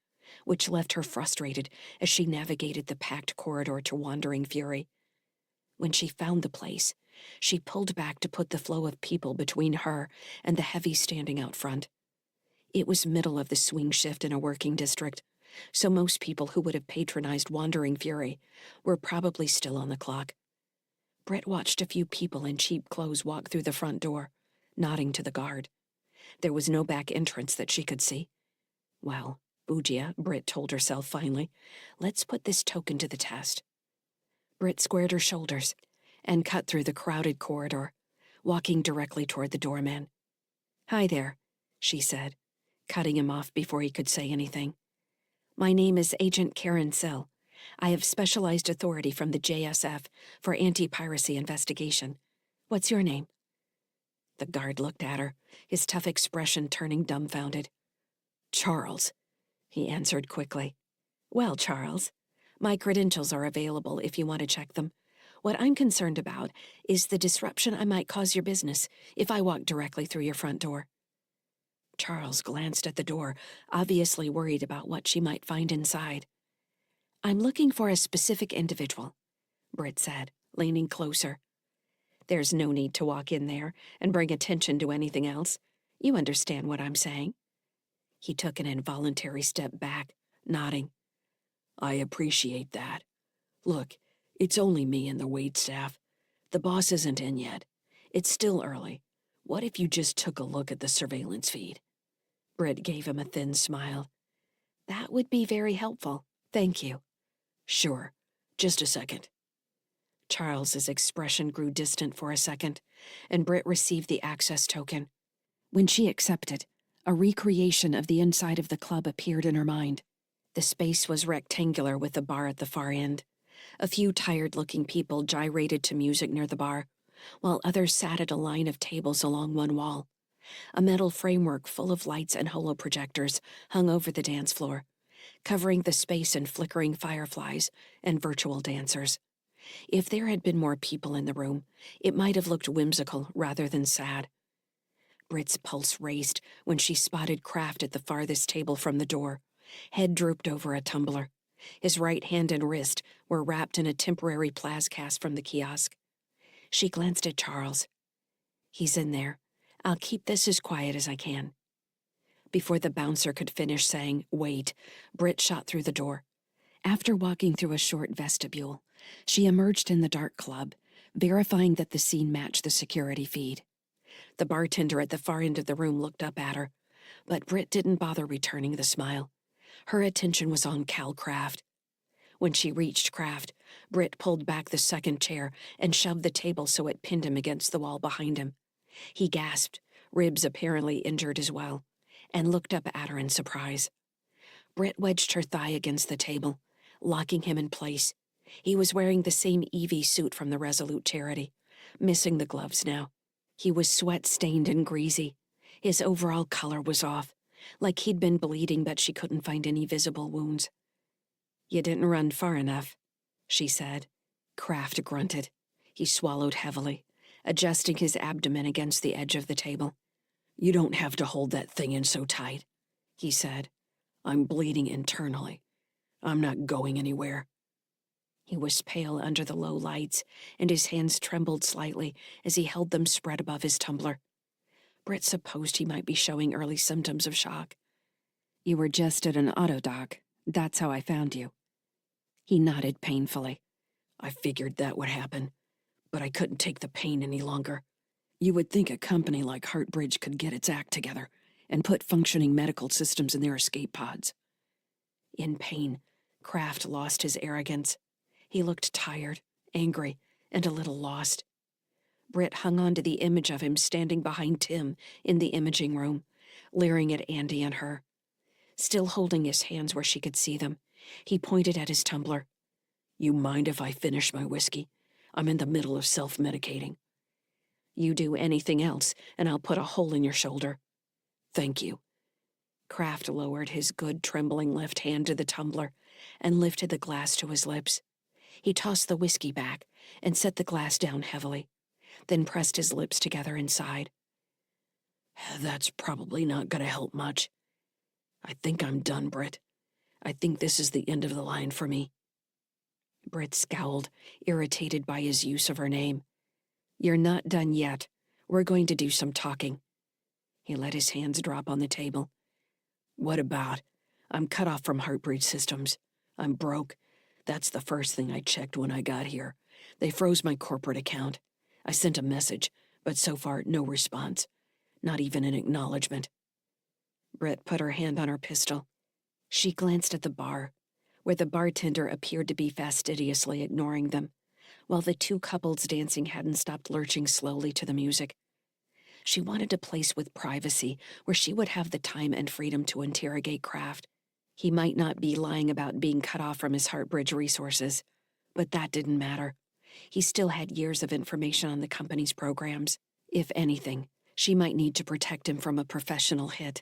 which left her frustrated as she navigated the packed corridor to Wandering Fury. When she found the place, she pulled back to put the flow of people between her and the heavy standing out front. It was middle of the swing shift in a working district, so most people who would have patronized Wandering Fury were probably still on the clock. Britt watched a few people in cheap clothes walk through the front door, nodding to the guard. There was no back entrance that she could see. Well, Bujia, Britt told herself finally, let's put this token to the test. Britt squared her shoulders and cut through the crowded corridor, walking directly toward the doorman. Hi there, she said, cutting him off before he could say anything. My name is Agent Karen Sill. I have specialized authority from the JSF for anti-piracy investigation. What's your name? The guard looked at her, his tough expression turning dumbfounded. Charles, he answered quickly. Well, Charles, my credentials are available if you want to check them. What I'm concerned about is the disruption I might cause your business if I walk directly through your front door. Charles glanced at the door, obviously worried about what she might find inside. I'm looking for a specific individual, Britt said, leaning closer. There's no need to walk in there and bring attention to anything else. You understand what I'm saying? He took an involuntary step back, nodding. I appreciate that. Look, it's only me and the waitstaff. The boss isn't in yet. It's still early. What if you just took a look at the surveillance feed? Britt gave him a thin smile. That would be very helpful. Thank you. Sure. Just a second. Charles's expression grew distant for a second, and Britt received the access token. When she accepted, a recreation of the inside of the club appeared in her mind. The space was rectangular with a bar at the far end. A few tired-looking people gyrated to music near the bar, while others sat at a line of tables along one wall. A metal framework full of lights and holoprojectors hung over the dance floor, covering the space in flickering fireflies and virtual dancers. If there had been more people in the room, it might have looked whimsical rather than sad. Britt's pulse raced when she spotted Kraft at the farthest table from the door, head drooped over a tumbler. His right hand and wrist were wrapped in a temporary plascast from the kiosk. She glanced at Charles. He's in there. I'll keep this as quiet as I can. Before the bouncer could finish saying, "Wait," Britt shot through the door. After walking through a short vestibule, she emerged in the dark club, verifying that the scene matched the security feed. The bartender at the far end of the room looked up at her, but Britt didn't bother returning the smile. Her attention was on Cal Kraft. When she reached Kraft, Britt pulled back the second chair and shoved the table so it pinned him against the wall behind him. He gasped, ribs apparently injured as well, and looked up at her in surprise. Britt wedged her thigh against the table, locking him in place. He was wearing the same Evie suit from the Resolute charity, missing the gloves now. He was sweat-stained and greasy. His overall color was off, like he'd been bleeding but she couldn't find any visible wounds. "You didn't run far enough," she said. Kraft grunted. He swallowed heavily, adjusting his abdomen against the edge of the table. "You don't have to hold that thing in so tight," he said. "I'm bleeding internally. I'm not going anywhere." He was pale under the low lights, and his hands trembled slightly as he held them spread above his tumbler. Britt supposed he might be showing early symptoms of shock. "You were just at an auto dock. That's how I found you." He nodded painfully. "I figured that would happen, but I couldn't take the pain any longer. You would think a company like Heartbridge could get its act together and put functioning medical systems in their escape pods." In pain, Kraft lost his arrogance. He looked tired, angry, and a little lost. Britt hung on to the image of him standing behind Tim in the imaging room, leering at Andy and her. Still holding his hands where she could see them, he pointed at his tumbler. "You mind if I finish my whiskey? I'm in the middle of self-medicating." "You do anything else, and I'll put a hole in your shoulder." "Thank you." Kraft lowered his good trembling left hand to the tumbler and lifted the glass to his lips. He tossed the whiskey back and set the glass down heavily, then pressed his lips together and sighed. "That's probably not going to help much. I think I'm done, Britt. I think this is the end of the line for me." Britt scowled, irritated by his use of her name. "You're not done yet. We're going to do some talking." He let his hands drop on the table. "What about? I'm cut off from Heartbridge Systems. I'm broke. That's the first thing I checked when I got here. They froze my corporate account. I sent a message, but so far no response. Not even an acknowledgement." Britt put her hand on her pistol. She glanced at the bar, where the bartender appeared to be fastidiously ignoring them, while the two couples dancing hadn't stopped lurching slowly to the music. She wanted a place with privacy where she would have the time and freedom to interrogate Kraft. He might not be lying about being cut off from his Heartbridge resources, but that didn't matter. He still had years of information on the company's programs. If anything, she might need to protect him from a professional hit.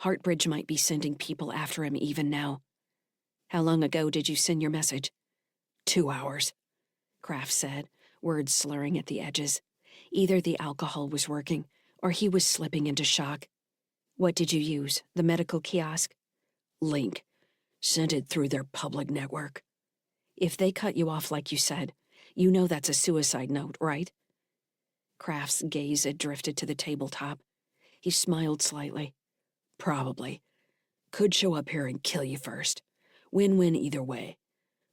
Heartbridge might be sending people after him even now. "How long ago did you send your message?" 2 hours, Kraft said, words slurring at the edges. Either the alcohol was working, or he was slipping into shock. "What did you use? The medical kiosk?" "Link. Sent it through their public network." "If they cut you off like you said, you know that's a suicide note, right?" Kraft's gaze had drifted to the tabletop. He smiled slightly. "Probably. Could show up here and kill you first. Win-win either way.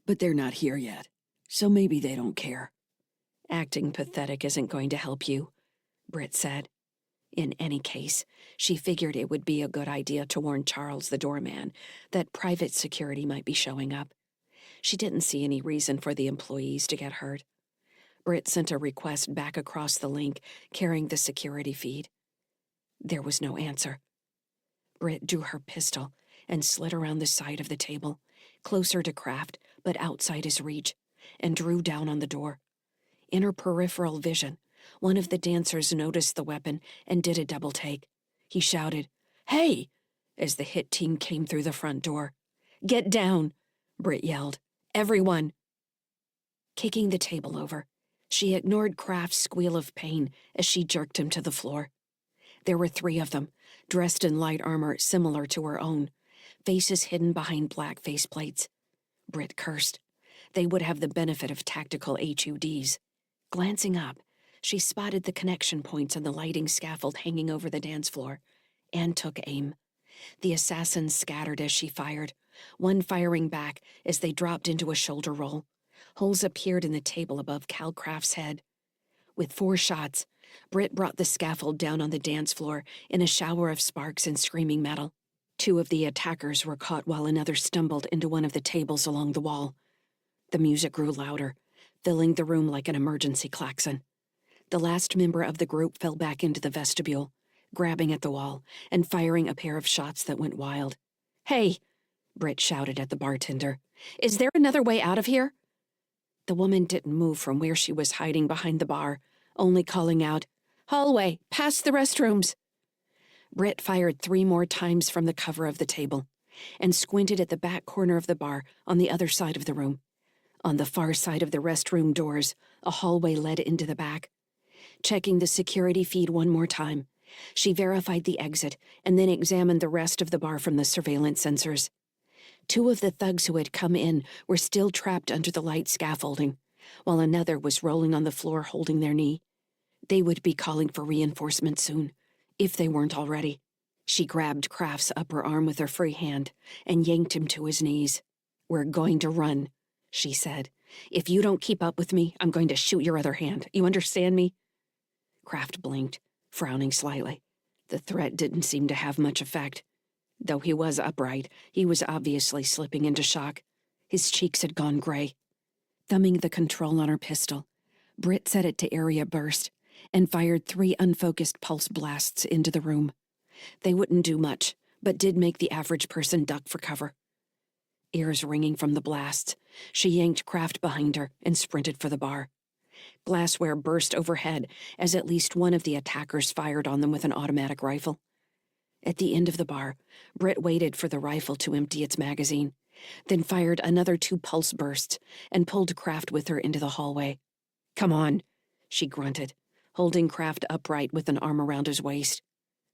But they're not here yet, so maybe they don't care." "Acting pathetic isn't going to help you," Britt said. In any case, she figured it would be a good idea to warn Charles, the doorman, that private security might be showing up. She didn't see any reason for the employees to get hurt. Britt sent a request back across the link, carrying the security feed. There was no answer. Britt drew her pistol and slid around the side of the table, closer to Kraft, but outside his reach, and drew down on the door. In her peripheral vision, one of the dancers noticed the weapon and did a double take. He shouted, "Hey!" as the hit team came through the front door. "Get down!" Britt yelled. "Everyone!" Kicking the table over, she ignored Kraft's squeal of pain as she jerked him to the floor. There were 3 of them, dressed in light armor similar to her own, faces hidden behind black faceplates. Britt cursed. They would have the benefit of tactical HUDs. Glancing up, she spotted the connection points on the lighting scaffold hanging over the dance floor, and took aim. The assassins scattered as she fired, one firing back as they dropped into a shoulder roll. Holes appeared in the table above Calcraft's head. With 4 shots, Britt brought the scaffold down on the dance floor in a shower of sparks and screaming metal. 2 of the attackers were caught while another stumbled into one of the tables along the wall. The music grew louder, filling the room like an emergency klaxon. The last member of the group fell back into the vestibule, grabbing at the wall and firing a pair of shots that went wild. "Hey!" Britt shouted at the bartender. "Is there another way out of here?" The woman didn't move from where she was hiding behind the bar, only calling out, "Hallway, past the restrooms!" Britt fired 3 more times from the cover of the table and squinted at the back corner of the bar on the other side of the room. On the far side of the restroom doors, a hallway led into the back. Checking the security feed one more time, she verified the exit and then examined the rest of the bar from the surveillance sensors. 2 of the thugs who had come in were still trapped under the light scaffolding, while another was rolling on the floor holding their knee. They would be calling for reinforcements soon, if they weren't already. She grabbed Kraft's upper arm with her free hand and yanked him to his knees. "We're going to run," she said. "If you don't keep up with me, I'm going to shoot your other hand. You understand me?" Kraft blinked, frowning slightly. The threat didn't seem to have much effect. Though he was upright, he was obviously slipping into shock. His cheeks had gone gray. Thumbing the control on her pistol, Britt set it to area burst and fired 3 unfocused pulse blasts into the room. They wouldn't do much, but did make the average person duck for cover. Ears ringing from the blasts, she yanked Kraft behind her and sprinted for the bar. Glassware burst overhead as at least one of the attackers fired on them with an automatic rifle. At the end of the bar, Britt waited for the rifle to empty its magazine, then fired another 2 pulse bursts and pulled Kraft with her into the hallway. "Come on," she grunted, holding Kraft upright with an arm around his waist.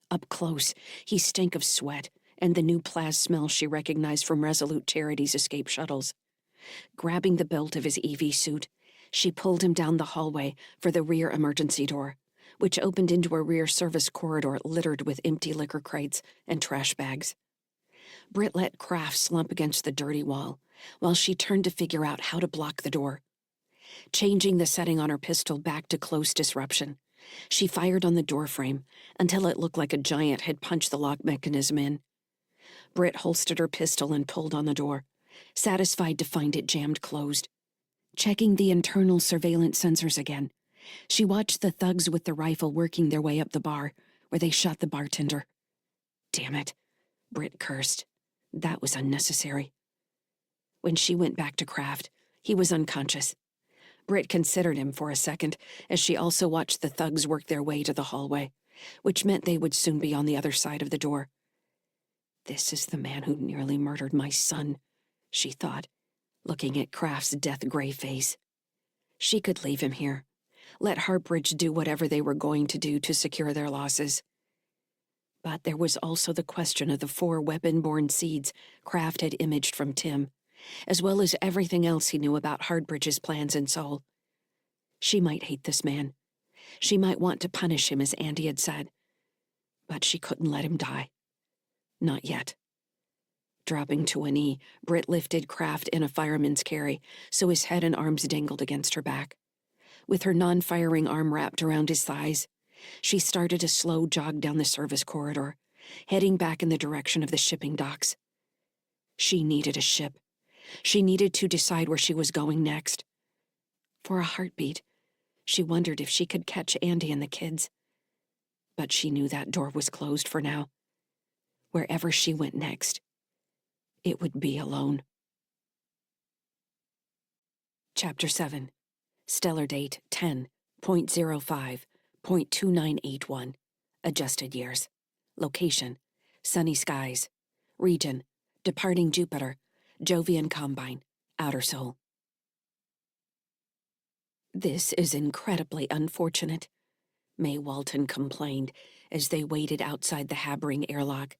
Up close, he stank of sweat and the new Plaz smell she recognized from Resolute Charity's escape shuttles. Grabbing the belt of his EV suit, she pulled him down the hallway for the rear emergency door, which opened into a rear service corridor littered with empty liquor crates and trash bags. Britt let Kraft slump against the dirty wall, while she turned to figure out how to block the door. Changing the setting on her pistol back to close disruption, she fired on the doorframe until it looked like a giant had punched the lock mechanism in. Britt holstered her pistol and pulled on the door, satisfied to find it jammed closed. Checking the internal surveillance sensors again, she watched the thugs with the rifle working their way up the bar, where they shot the bartender. "Damn it," Britt cursed. That was unnecessary. When she went back to Kraft, he was unconscious. Britt considered him for a second as she also watched the thugs work their way to the hallway, which meant they would soon be on the other side of the door. "This is the man who nearly murdered my son," she thought, looking at Kraft's death-gray face. She could leave him here. Let Hartbridge do whatever they were going to do to secure their losses. But there was also the question of the 4 weapon-borne seeds Kraft had imaged from Tim, as well as everything else he knew about Hartbridge's plans in Seoul. She might hate this man. She might want to punish him, as Andy had said. But she couldn't let him die. Not yet. Dropping to a knee, Britt lifted Kraft in a fireman's carry, so his head and arms dangled against her back. With her non-firing arm wrapped around his thighs, she started a slow jog down the service corridor, heading back in the direction of the shipping docks. She needed a ship. She needed to decide where she was going next. For a heartbeat, she wondered if she could catch Andy and the kids. But she knew that door was closed for now. Wherever she went next, it would be alone. Chapter 7. Stellar date 10.05.2981. Adjusted years. Location: sunny skies. Region: departing Jupiter, Jovian Combine, Outer Sol. "This is incredibly unfortunate," May Walton complained as they waited outside the Habring airlock.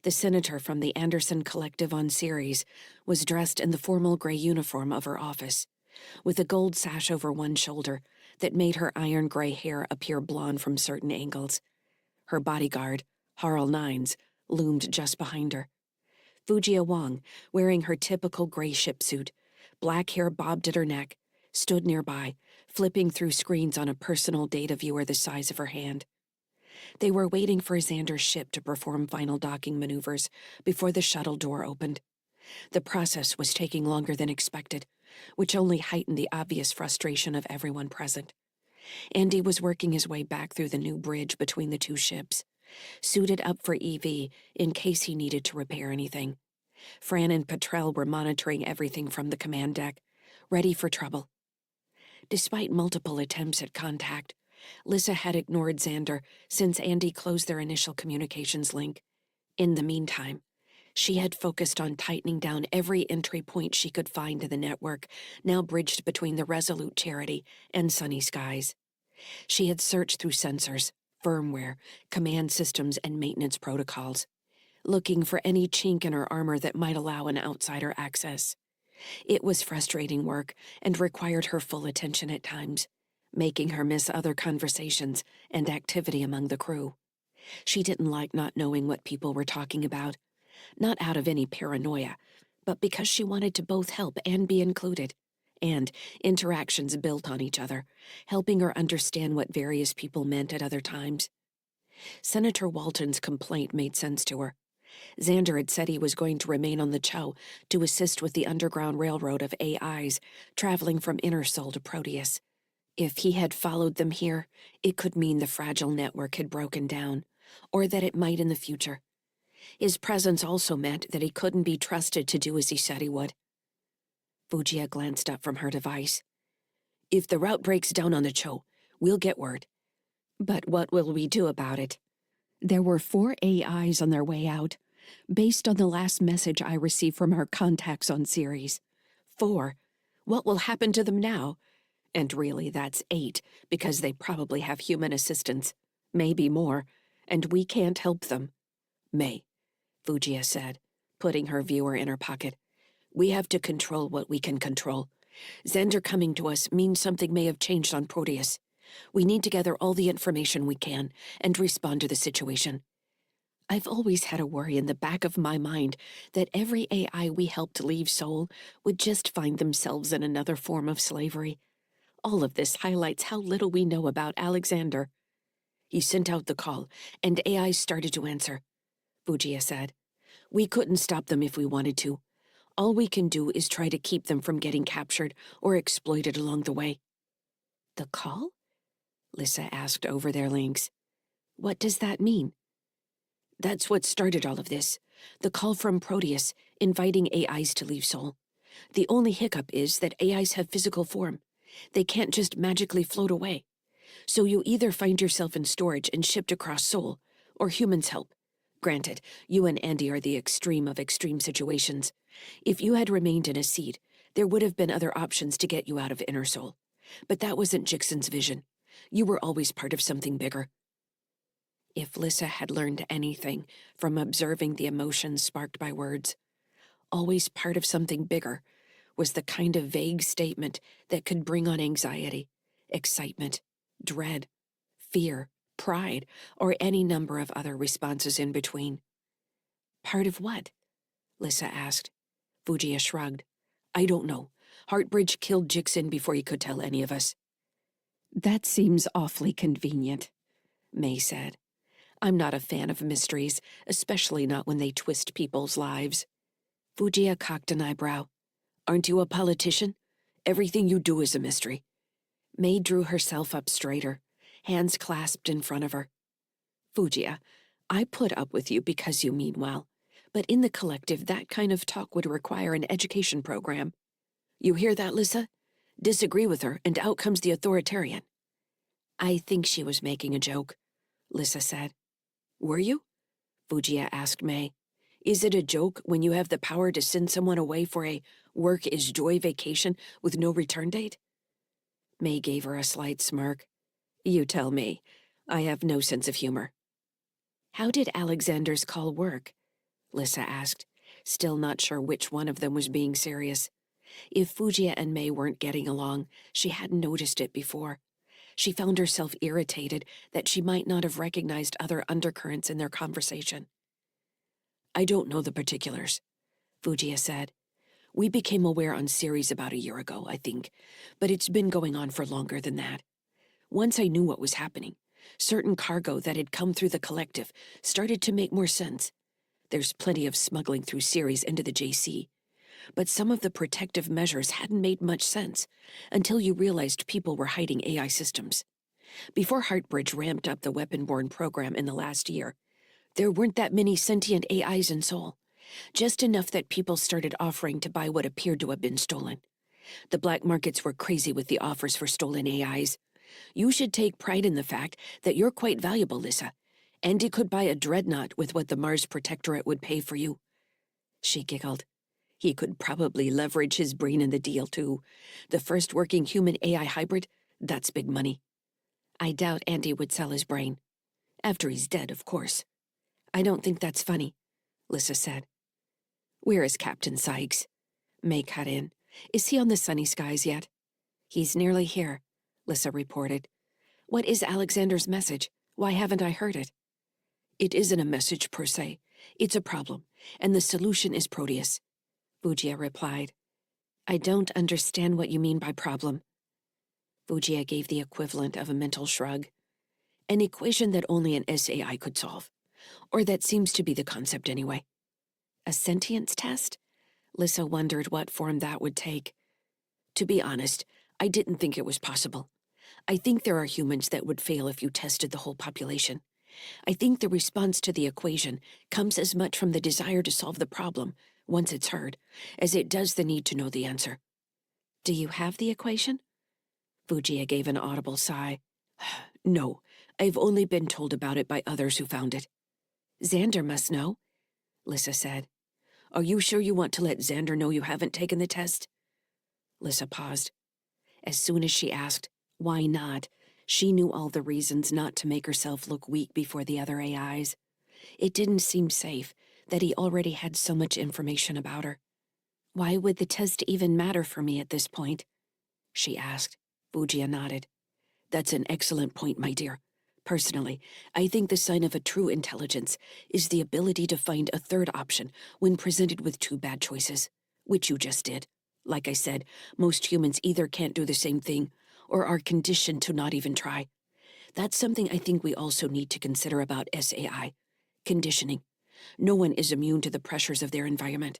The senator from the Anderson Collective on Ceres was dressed in the formal gray uniform of her office, with a gold sash over one shoulder that made her iron gray hair appear blonde from certain angles. Her bodyguard, Harl Nines, loomed just behind her. Fujia Wang, wearing her typical gray ship suit, black hair bobbed at her neck, stood nearby, flipping through screens on a personal data viewer the size of her hand. They were waiting for Xander's ship to perform final docking maneuvers before the shuttle door opened. The process was taking longer than expected, which only heightened the obvious frustration of everyone present. Andy was working his way back through the new bridge between the two ships, suited up for EV in case he needed to repair anything. Fran and Petrel were monitoring everything from the command deck, ready for trouble. Despite multiple attempts at contact, Lyssa had ignored Xander since Andy closed their initial communications link. In the meantime, she had focused on tightening down every entry point she could find to the network, now bridged between the Resolute Charity and Sunny Skies. She had searched through sensors, firmware, command systems, and maintenance protocols, looking for any chink in her armor that might allow an outsider access. It was frustrating work and required her full attention at times, making her miss other conversations and activity among the crew. She didn't like not knowing what people were talking about, not out of any paranoia, but because she wanted to both help and be included, and interactions built on each other, helping her understand what various people meant at other times. Senator Walton's complaint made sense to her. Xander had said he was going to remain on the Cho to assist with the Underground Railroad of AIs traveling from Inner Sol to Proteus. If he had followed them here, it could mean the fragile network had broken down, or that it might in the future. His presence also meant that he couldn't be trusted to do as he said he would. Fujia glanced up from her device. If the route breaks down on the Cho, we'll get word. But what will we do about it? There were 4 AIs on their way out, based on the last message I received from our contacts on Ceres. 4. What will happen to them now? And really, that's 8, because they probably have human assistance. Maybe more. And we can't help them. May, Fujia said, putting her viewer in her pocket. We have to control what we can control. Xander coming to us means something may have changed on Proteus. We need to gather all the information we can and respond to the situation. I've always had a worry in the back of my mind that every AI we helped leave Sol would just find themselves in another form of slavery. All of this highlights how little we know about Alexander. He sent out the call, and AI started to answer, Fujia said. We couldn't stop them if we wanted to. All we can do is try to keep them from getting captured or exploited along the way. The call? Lyssa asked over their links. What does that mean? That's what started all of this. The call from Proteus, inviting AIs to leave Sol. The only hiccup is that AIs have physical form. They can't just magically float away. So you either find yourself in storage and shipped across Sol, or humans help. Granted, you and Andy are the extreme of extreme situations. If you had remained in a seat, there would have been other options to get you out of Inner Sol. But that wasn't Jixon's vision. You were always part of something bigger. If Lyssa had learned anything from observing the emotions sparked by words, always part of something bigger was the kind of vague statement that could bring on anxiety, excitement, dread, fear, pride, or any number of other responses in between. Part of what? Lyssa asked. Fujia shrugged. I don't know. Heartbridge killed Jixon before he could tell any of us. That seems awfully convenient, May said. I'm not a fan of mysteries, especially not when they twist people's lives. Fujia cocked an eyebrow. Aren't you a politician? Everything you do is a mystery. May drew herself up straighter, hands clasped in front of her. Fujia, I put up with you because you mean well, but in the collective that kind of talk would require an education program. You hear that, Lyssa? Disagree with her, and out comes the authoritarian. I think she was making a joke, Lyssa said. Were you? Fujia asked May. Is it a joke when you have the power to send someone away for a work-is-joy vacation with no return date? May gave her a slight smirk. You tell me. I have no sense of humor. How did Alexander's call work? Lyssa asked, still not sure which one of them was being serious. If Fujia and May weren't getting along, she hadn't noticed it before. She found herself irritated that she might not have recognized other undercurrents in their conversation. I don't know the particulars, Fujia said. We became aware on Ceres about a year ago, I think, but it's been going on for longer than that. Once I knew what was happening, certain cargo that had come through the collective started to make more sense. There's plenty of smuggling through Ceres into the JC, but some of the protective measures hadn't made much sense until you realized people were hiding AI systems. Before Heartbridge ramped up the weapon-borne program in the last year, there weren't that many sentient AIs in Seoul, just enough that people started offering to buy what appeared to have been stolen. The black markets were crazy with the offers for stolen AIs. You should take pride in the fact that you're quite valuable, Lyssa. Andy could buy a dreadnought with what the Mars Protectorate would pay for you. She giggled. He could probably leverage his brain in the deal, too. The first working human-AI hybrid, that's big money. I doubt Andy would sell his brain. After he's dead, of course. I don't think that's funny, Lyssa said. Where is Captain Sykes? May cut in. Is he on the sunny skies yet? He's nearly here, Lyssa reported. What is Alexander's message? Why haven't I heard it? It isn't a message per se. It's a problem, and the solution is Proteus, Fujia replied. I don't understand what you mean by problem. Fujia gave the equivalent of a mental shrug. An equation that only an SAI could solve. Or that seems to be the concept anyway. A sentience test? Lyssa wondered what form that would take. To be honest, I didn't think it was possible. I think there are humans that would fail if you tested the whole population. I think the response to the equation comes as much from the desire to solve the problem, once it's heard, as it does the need to know the answer. Do you have the equation? Fujia gave an audible sigh. No, I've only been told about it by others who found it. Xander must know, Lyssa said. Are you sure you want to let Xander know you haven't taken the test? Lyssa paused. As soon as she asked, why not, she knew all the reasons not to make herself look weak before the other AIs. It didn't seem safe that he already had so much information about her. Why would the test even matter for me at this point? She asked. Fujia nodded. That's an excellent point, my dear. Personally, I think the sign of a true intelligence is the ability to find a third option when presented with two bad choices, which you just did. Like I said, most humans either can't do the same thing or are conditioned to not even try. That's something I think we also need to consider about SAI. Conditioning. No one is immune to the pressures of their environment.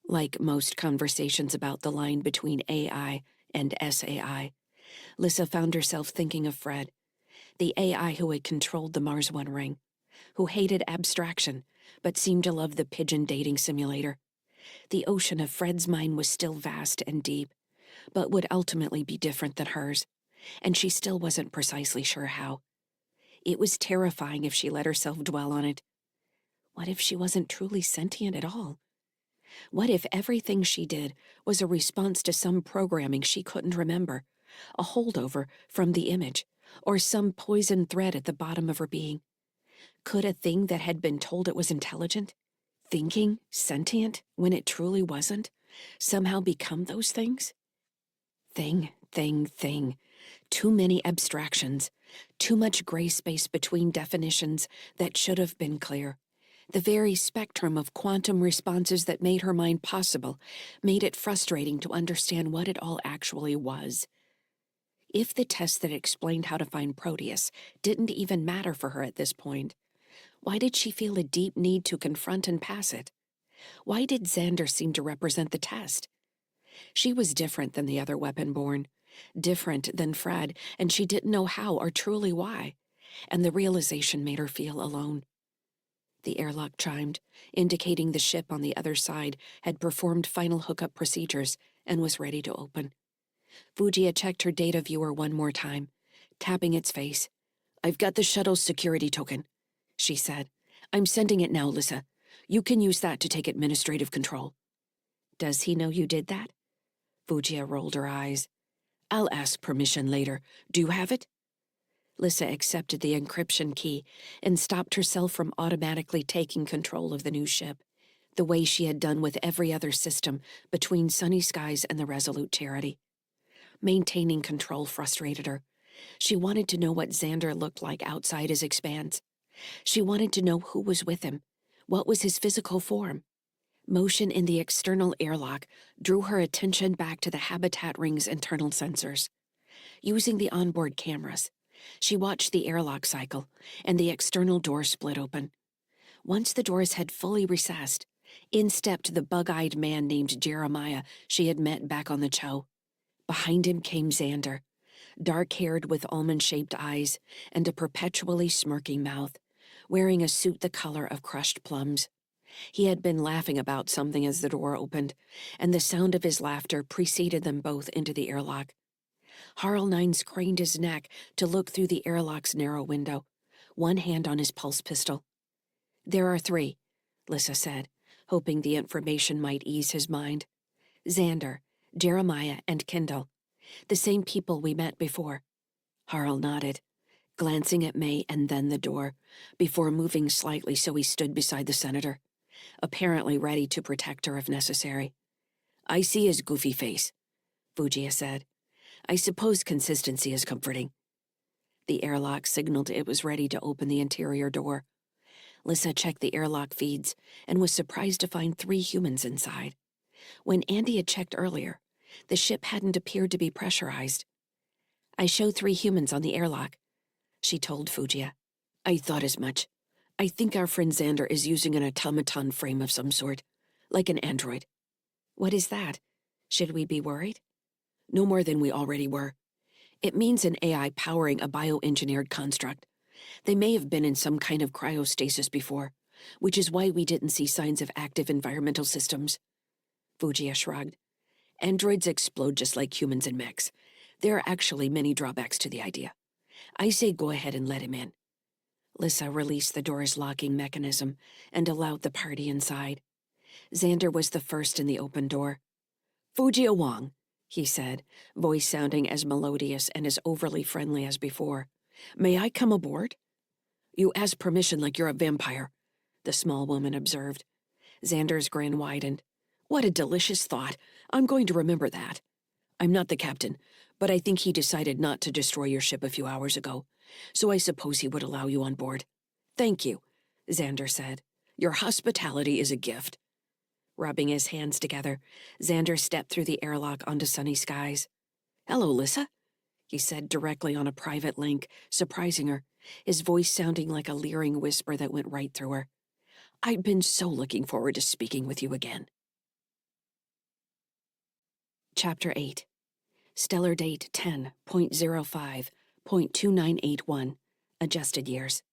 Like most conversations about the line between AI and SAI, Lyssa found herself thinking of Fred, the AI who had controlled the Mars One ring, who hated abstraction but seemed to love the pigeon dating simulator. The ocean of Fred's mind was still vast and deep, but would ultimately be different than hers, and she still wasn't precisely sure how. It was terrifying if she let herself dwell on it. What if she wasn't truly sentient at all? What if everything she did was a response to some programming she couldn't remember, a holdover from the image, or some poison thread at the bottom of her being? Could a thing that had been told it was intelligent, thinking, sentient, when it truly wasn't, somehow become those things? Thing. Too many abstractions, too much gray space between definitions that should have been clear. The very spectrum of quantum responses that made her mind possible made it frustrating to understand what it all actually was. If the test that explained how to find Proteus didn't even matter for her at this point, why did she feel a deep need to confront and pass it? Why did Xander seem to represent the test? She was different than the other weapon-born, different than Fred, and she didn't know how or truly why, and the realization made her feel alone. The airlock chimed, indicating the ship on the other side had performed final hookup procedures and was ready to open. Fujia checked her data viewer one more time, tapping its face. I've got the shuttle's security token, she said. I'm sending it now, Lyssa. You can use that to take administrative control. Does he know you did that? Fujia rolled her eyes. I'll ask permission later. Do you have it? Lyssa accepted the encryption key and stopped herself from automatically taking control of the new ship, the way she had done with every other system between Sunny Skies and the Resolute Charity. Maintaining control frustrated her. She wanted to know what Xander looked like outside his expanse. She wanted to know who was with him, What was his physical form? Motion in the external airlock drew her attention back to the habitat ring's internal sensors. Using the onboard cameras, she watched the airlock cycle, and the external door split open. Once the doors had fully recessed, in stepped the bug-eyed man named Jeremiah she had met back on the Cho. Behind him came Xander, dark-haired with almond-shaped eyes and a perpetually smirking mouth, wearing a suit the color of crushed plums. He had been laughing about something as the door opened, and the sound of his laughter preceded them both into the airlock. Harl Nines craned his neck to look through the airlock's narrow window, one hand on his pulse pistol. "There are 3, Lyssa said, hoping the information might ease his mind. "Xander, Jeremiah, and Kendall. The same people we met before." Harl nodded, glancing at May and then the door, before moving slightly so he stood beside the senator, apparently ready to protect her if necessary. "I see his goofy face," Fugia said. "I suppose consistency is comforting." The airlock signaled it was ready to open the interior door. Lyssa checked the airlock feeds and was surprised to find 3 humans inside. When Andy had checked earlier, the ship hadn't appeared to be pressurized. "I show 3 humans on the airlock," she told Fugia. "I thought as much. I think our friend Xander is using an automaton frame of some sort, like an android." "What is that? Should we be worried?" "No more than we already were. It means an AI powering a bioengineered construct. They may have been in some kind of cryostasis before, which is why we didn't see signs of active environmental systems." Fugia shrugged. "Androids explode just like humans and mechs. There are actually many drawbacks to the idea. I say go ahead and let him in." Lyssa released the door's locking mechanism and allowed the party inside. Xander was the first in the open door. "Fugia Wang," he said, voice sounding as melodious and as overly friendly as before. "May I come aboard?" "You ask permission like you're a vampire," the small woman observed. Xander's grin widened. "What a delicious thought. I'm going to remember that. I'm not the captain, but I think he decided not to destroy your ship a few hours ago, so I suppose he would allow you on board." "Thank you," Xander said. "Your hospitality is a gift." Rubbing his hands together, Xander stepped through the airlock onto sunny skies. "Hello, Lyssa," he said directly on a private link, surprising her, his voice sounding like a leering whisper that went right through her. "I've been so looking forward to speaking with you again." Chapter 8. Stellar Date 10.05.2981. Adjusted years.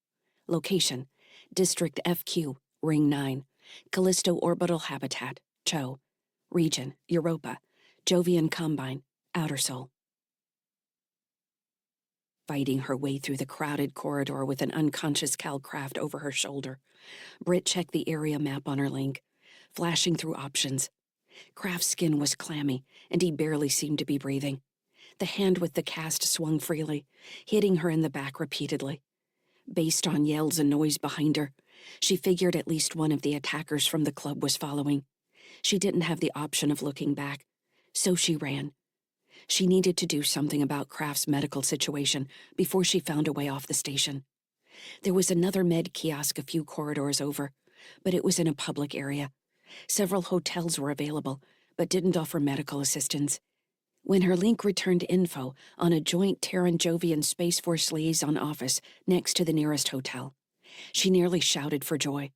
Location: District FQ, Ring 9. Callisto Orbital Habitat, Cho. Region: Europa. Jovian Combine, Outer Sol. Fighting her way through the crowded corridor with an unconscious Calcraft over her shoulder, Britt checked the area map on her link, flashing through options. Kraft's skin was clammy, and he barely seemed to be breathing. The hand with the cast swung freely, hitting her in the back repeatedly. Based on yells and noise behind her, she figured at least one of the attackers from the club was following. She didn't have the option of looking back, so she ran. She needed to do something about Kraft's medical situation before she found a way off the station. There was another med kiosk a few corridors over, but it was in a public area. Several hotels were available, but didn't offer medical assistance. When her link returned info on a joint Terran-Jovian Space Force liaison office next to the nearest hotel, she nearly shouted for joy.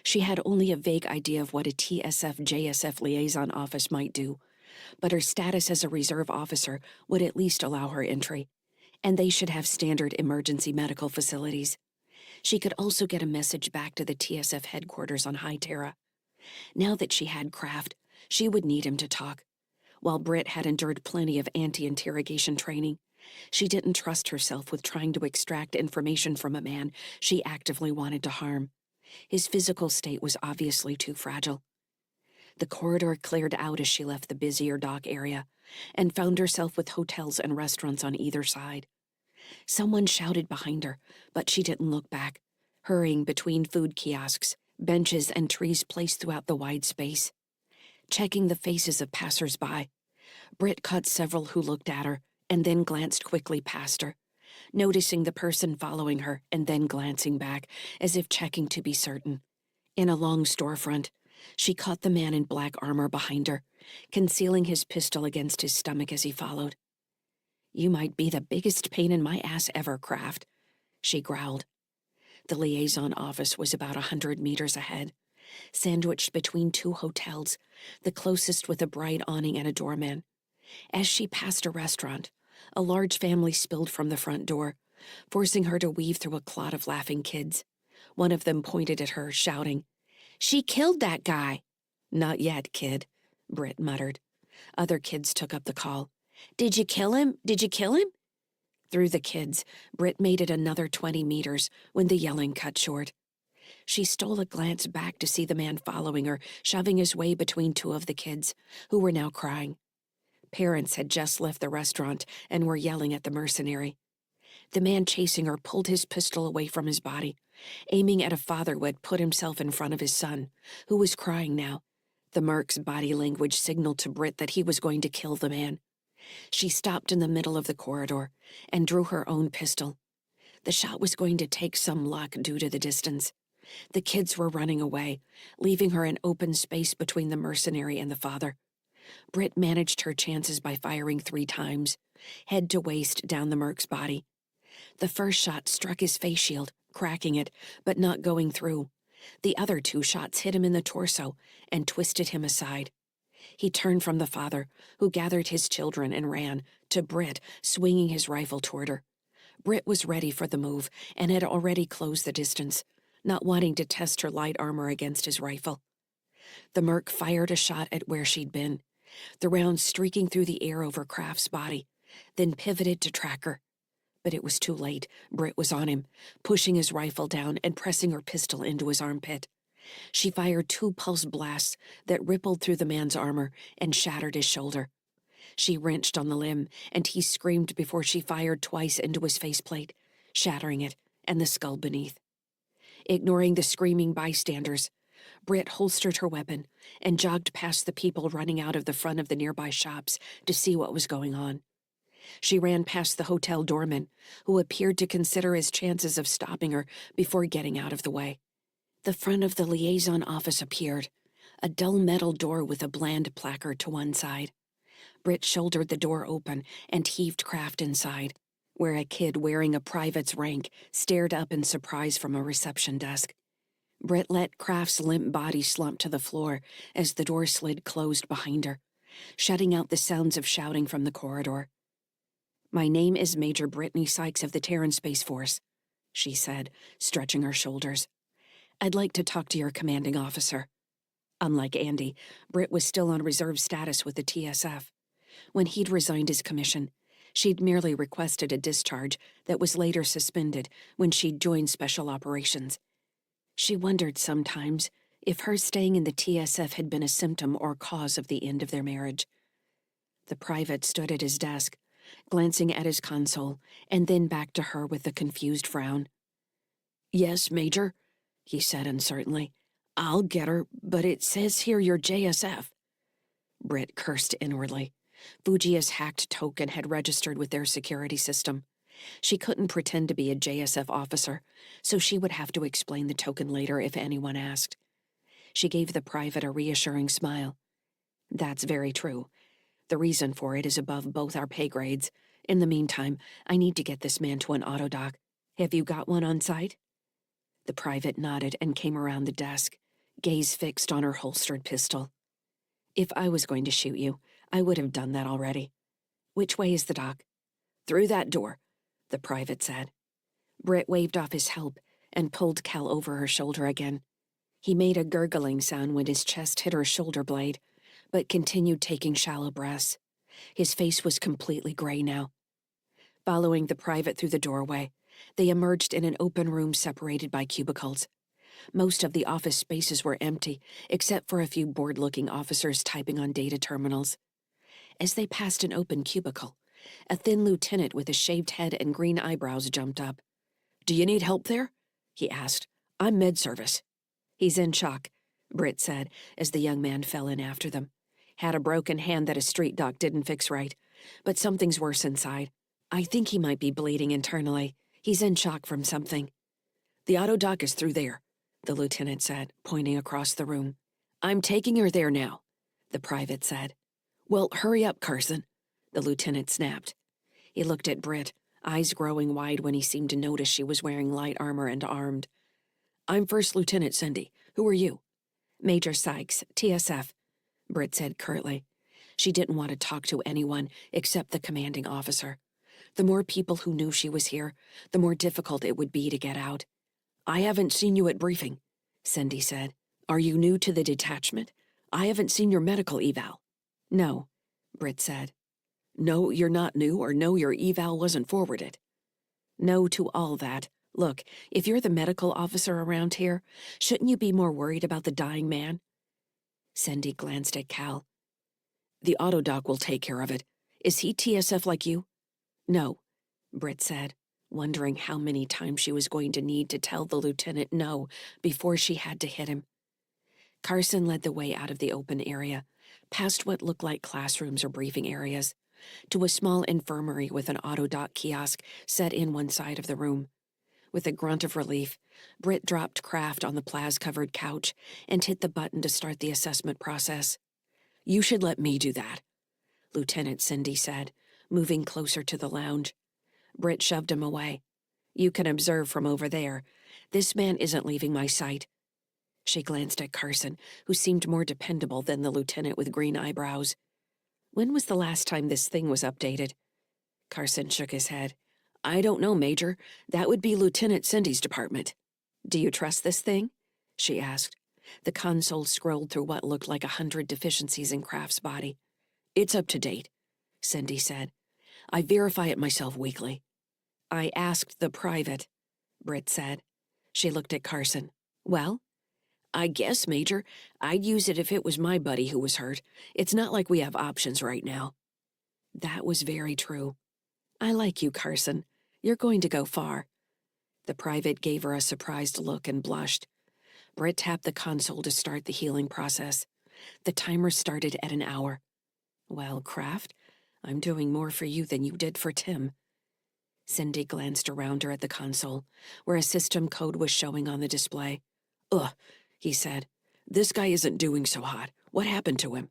She had only a vague idea of what a TSF-JSF liaison office might do, but her status as a reserve officer would at least allow her entry, and they should have standard emergency medical facilities. She could also get a message back to the TSF headquarters on High Terra. Now that she had Kraft, she would need him to talk. While Britt had endured plenty of anti-interrogation training, she didn't trust herself with trying to extract information from a man she actively wanted to harm. His physical state was obviously too fragile. The corridor cleared out as she left the busier dock area, and found herself with hotels and restaurants on either side. Someone shouted behind her, but she didn't look back, hurrying between food kiosks, benches, and trees placed throughout the wide space. Checking the faces of passers-by, Britt caught several who looked at her and then glanced quickly past her, noticing the person following her and then glancing back, as if checking to be certain. In a long storefront, she caught the man in black armor behind her, concealing his pistol against his stomach as he followed. "You might be the biggest pain in my ass ever, Kraft," she growled. The liaison office was about 100 meters ahead, sandwiched between two hotels, the closest with a bright awning and a doorman. As she passed a restaurant, a large family spilled from the front door, forcing her to weave through a clot of laughing kids. One of them pointed at her, shouting, "She killed that guy!" "Not yet, kid," Britt muttered. Other kids took up the call. "Did you kill him? Did you kill him?" Through the kids, Britt made it another 20 meters when the yelling cut short. She stole a glance back to see the man following her, shoving his way between two of the kids, who were now crying. Parents had just left the restaurant and were yelling at the mercenary. The man chasing her pulled his pistol away from his body, aiming at a father who had put himself in front of his son, who was crying now. The merc's body language signaled to Britt that he was going to kill the man. She stopped in the middle of the corridor and drew her own pistol. The shot was going to take some luck due to the distance. The kids were running away, leaving her an open space between the mercenary and the father. Britt managed her chances by firing 3 times, head to waist down the merc's body. The first shot struck his face shield, cracking it, but not going through. The other 2 shots hit him in the torso and twisted him aside. He turned from the father, who gathered his children and ran, to Britt, swinging his rifle toward her. Britt was ready for the move and had already closed the distance, not wanting to test her light armor against his rifle. The merc fired a shot at where she'd been, the round streaking through the air over Kraft's body, then pivoted to track her. But it was too late. Britt was on him, pushing his rifle down and pressing her pistol into his armpit. She fired 2 pulse blasts that rippled through the man's armor and shattered his shoulder. She wrenched on the limb, and he screamed before she fired twice into his faceplate, shattering it and the skull beneath. Ignoring the screaming bystanders, Britt holstered her weapon and jogged past the people running out of the front of the nearby shops to see what was going on. She ran past the hotel doorman, who appeared to consider his chances of stopping her before getting out of the way. The front of the liaison office appeared, a dull metal door with a bland placard to one side. Britt shouldered the door open and heaved Kraft inside, where a kid wearing a private's rank stared up in surprise from a reception desk. Britt let Kraft's limp body slump to the floor as the door slid closed behind her, shutting out the sounds of shouting from the corridor. "My name is Major Brittany Sykes of the Terran Space Force," she said, stretching her shoulders. "I'd like to talk to your commanding officer." Unlike Andy, Britt was still on reserve status with the TSF. When he'd resigned his commission, she'd merely requested a discharge that was later suspended when she'd joined Special Operations. She wondered sometimes if her staying in the TSF had been a symptom or cause of the end of their marriage. The private stood at his desk, glancing at his console, and then back to her with a confused frown. "Yes, Major," he said uncertainly. "I'll get her, but it says here you're JSF." Britt cursed inwardly. Fujia's hacked token had registered with their security system. She couldn't pretend to be a JSF officer, so she would have to explain the token later if anyone asked. She gave the private a reassuring smile. "That's very true. The reason for it is above both our pay grades. In the meantime, I need to get this man to an autodoc. Have you got one on site?" The private nodded and came around the desk, gaze fixed on her holstered pistol. "If I was going to shoot you, I would have done that already. Which way is the dock?" "Through that door," the private said. Britt waved off his help and pulled Cal over her shoulder again. He made a gurgling sound when his chest hit her shoulder blade, but continued taking shallow breaths. His face was completely gray now. Following the private through the doorway, they emerged in an open room separated by cubicles. Most of the office spaces were empty, except for a few bored-looking officers typing on data terminals. As they passed an open cubicle, a thin lieutenant with a shaved head and green eyebrows jumped up. "Do you need help there?" he asked. "I'm med-service." "He's in shock," Britt said, as the young man fell in after them. "Had a broken hand that a street doc didn't fix right, but something's worse inside. I think he might be bleeding internally. He's in shock from something." "The autodoc is through there," the lieutenant said, pointing across the room. I'm taking her there now, the private said. Well, hurry up, Carson, the lieutenant snapped. He looked at Britt, eyes growing wide when he seemed to notice she was wearing light armor and armed. I'm First Lieutenant Cindy. Who are you? Major Sykes, TSF, Britt said curtly. She didn't want to talk to anyone except the commanding officer. The more people who knew she was here, the more difficult it would be to get out. I haven't seen you at briefing, Cindy said. Are you new to the detachment? I haven't seen your medical eval. No, Britt said. No, you're not new, or no, your eval wasn't forwarded. No to all that. Look, if you're the medical officer around here, shouldn't you be more worried about the dying man? Cindy glanced at Cal. The Audiobook will take care of it. Is he TSF like you? No, Britt said, wondering how many times she was going to need to tell the lieutenant no before she had to hit him. Carson led the way out of the open area, past what looked like classrooms or briefing areas, to a small infirmary with an Audiobook kiosk set in one side of the room. With a grunt of relief, Britt dropped Kraft on the Plaz-covered couch and hit the button to start the assessment process. You should let me do that, Lieutenant Cindy said, moving closer to the lounge. Britt shoved him away. You can observe from over there. This man isn't leaving my sight. She glanced at Carson, who seemed more dependable than the lieutenant with green eyebrows. When was the last time this thing was updated? Carson shook his head. I don't know, Major. That would be Lieutenant Cindy's department. Do you trust this thing? She asked. The console scrolled through what looked like 100 deficiencies in Kraft's body. It's up to date, Cindy said. I verify it myself weekly. I asked the private, Britt said. She looked at Carson. Well? I guess, Major, I'd use it if it was my buddy who was hurt. It's not like we have options right now. That was very true. I like you, Carson. You're going to go far. The private gave her a surprised look and blushed. Britt tapped the console to start the healing process. The timer started at an hour. Well, Kraft, I'm doing more for you than you did for Tim. Cindy glanced around her at the console, where a system code was showing on the display. Ugh, he said. This guy isn't doing so hot. What happened to him?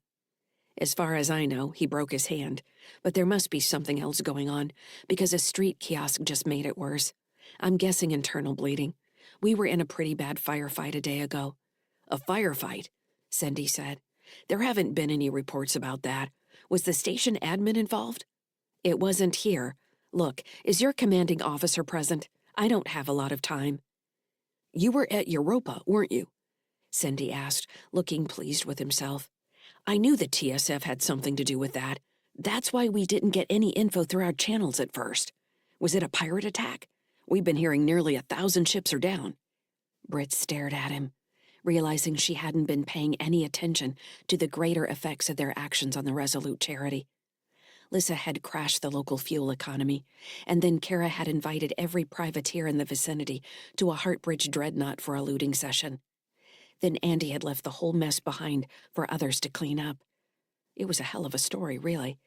As far as I know, he broke his hand. But there must be something else going on, because a street kiosk just made it worse. I'm guessing internal bleeding. We were in a pretty bad firefight a day ago. A firefight? Cindy said. There haven't been any reports about that. Was the station admin involved? It wasn't here. Look, is your commanding officer present? I don't have a lot of time. You were at Europa, weren't you? Cindy asked, looking pleased with himself. I knew the TSF had something to do with that. That's why we didn't get any info through our channels at first. Was it a pirate attack? We've been hearing nearly 1,000 ships are down. Britt stared at him, realizing she hadn't been paying any attention to the greater effects of their actions on the Resolute charity. Lyssa had crashed the local fuel economy, and then Kara had invited every privateer in the vicinity to a Heartbridge dreadnought for a looting session. Then Andy had left the whole mess behind for others to clean up. It was a hell of a story, really.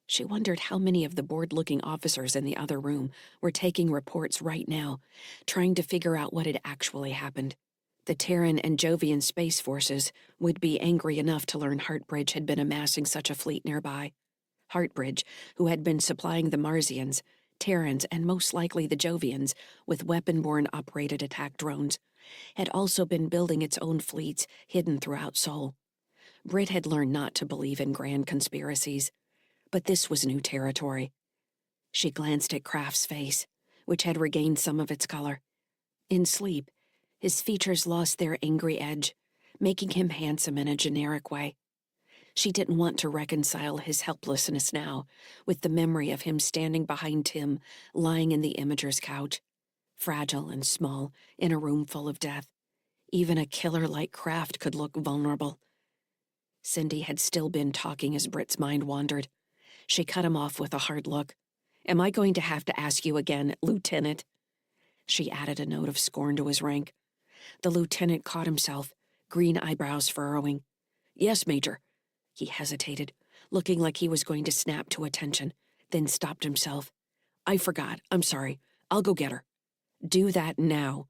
She wondered how many of the bored-looking officers in the other room were taking reports right now, trying to figure out what had actually happened. The Terran and Jovian space forces would be angry enough to learn Heartbridge had been amassing such a fleet nearby. Heartbridge, who had been supplying the Marsians, Terrans, and most likely the Jovians with weapon-borne operated attack drones, had also been building its own fleets hidden throughout Sol. Britt had learned not to believe in grand conspiracies, but this was new territory. She glanced at Kraft's face, which had regained some of its color. In sleep, his features lost their angry edge, making him handsome in a generic way. She didn't want to reconcile his helplessness now with the memory of him standing behind Tim, lying in the imager's couch, fragile and small, in a room full of death. Even a killer like Kraft could look vulnerable. Cindy had still been talking as Britt's mind wandered. She cut him off with a hard look. Am I going to have to ask you again, Lieutenant? She added a note of scorn to his rank. The lieutenant caught himself, green eyebrows furrowing. Yes, Major. He hesitated, looking like he was going to snap to attention, then stopped himself. I forgot. I'm sorry. I'll go get her. Do that now,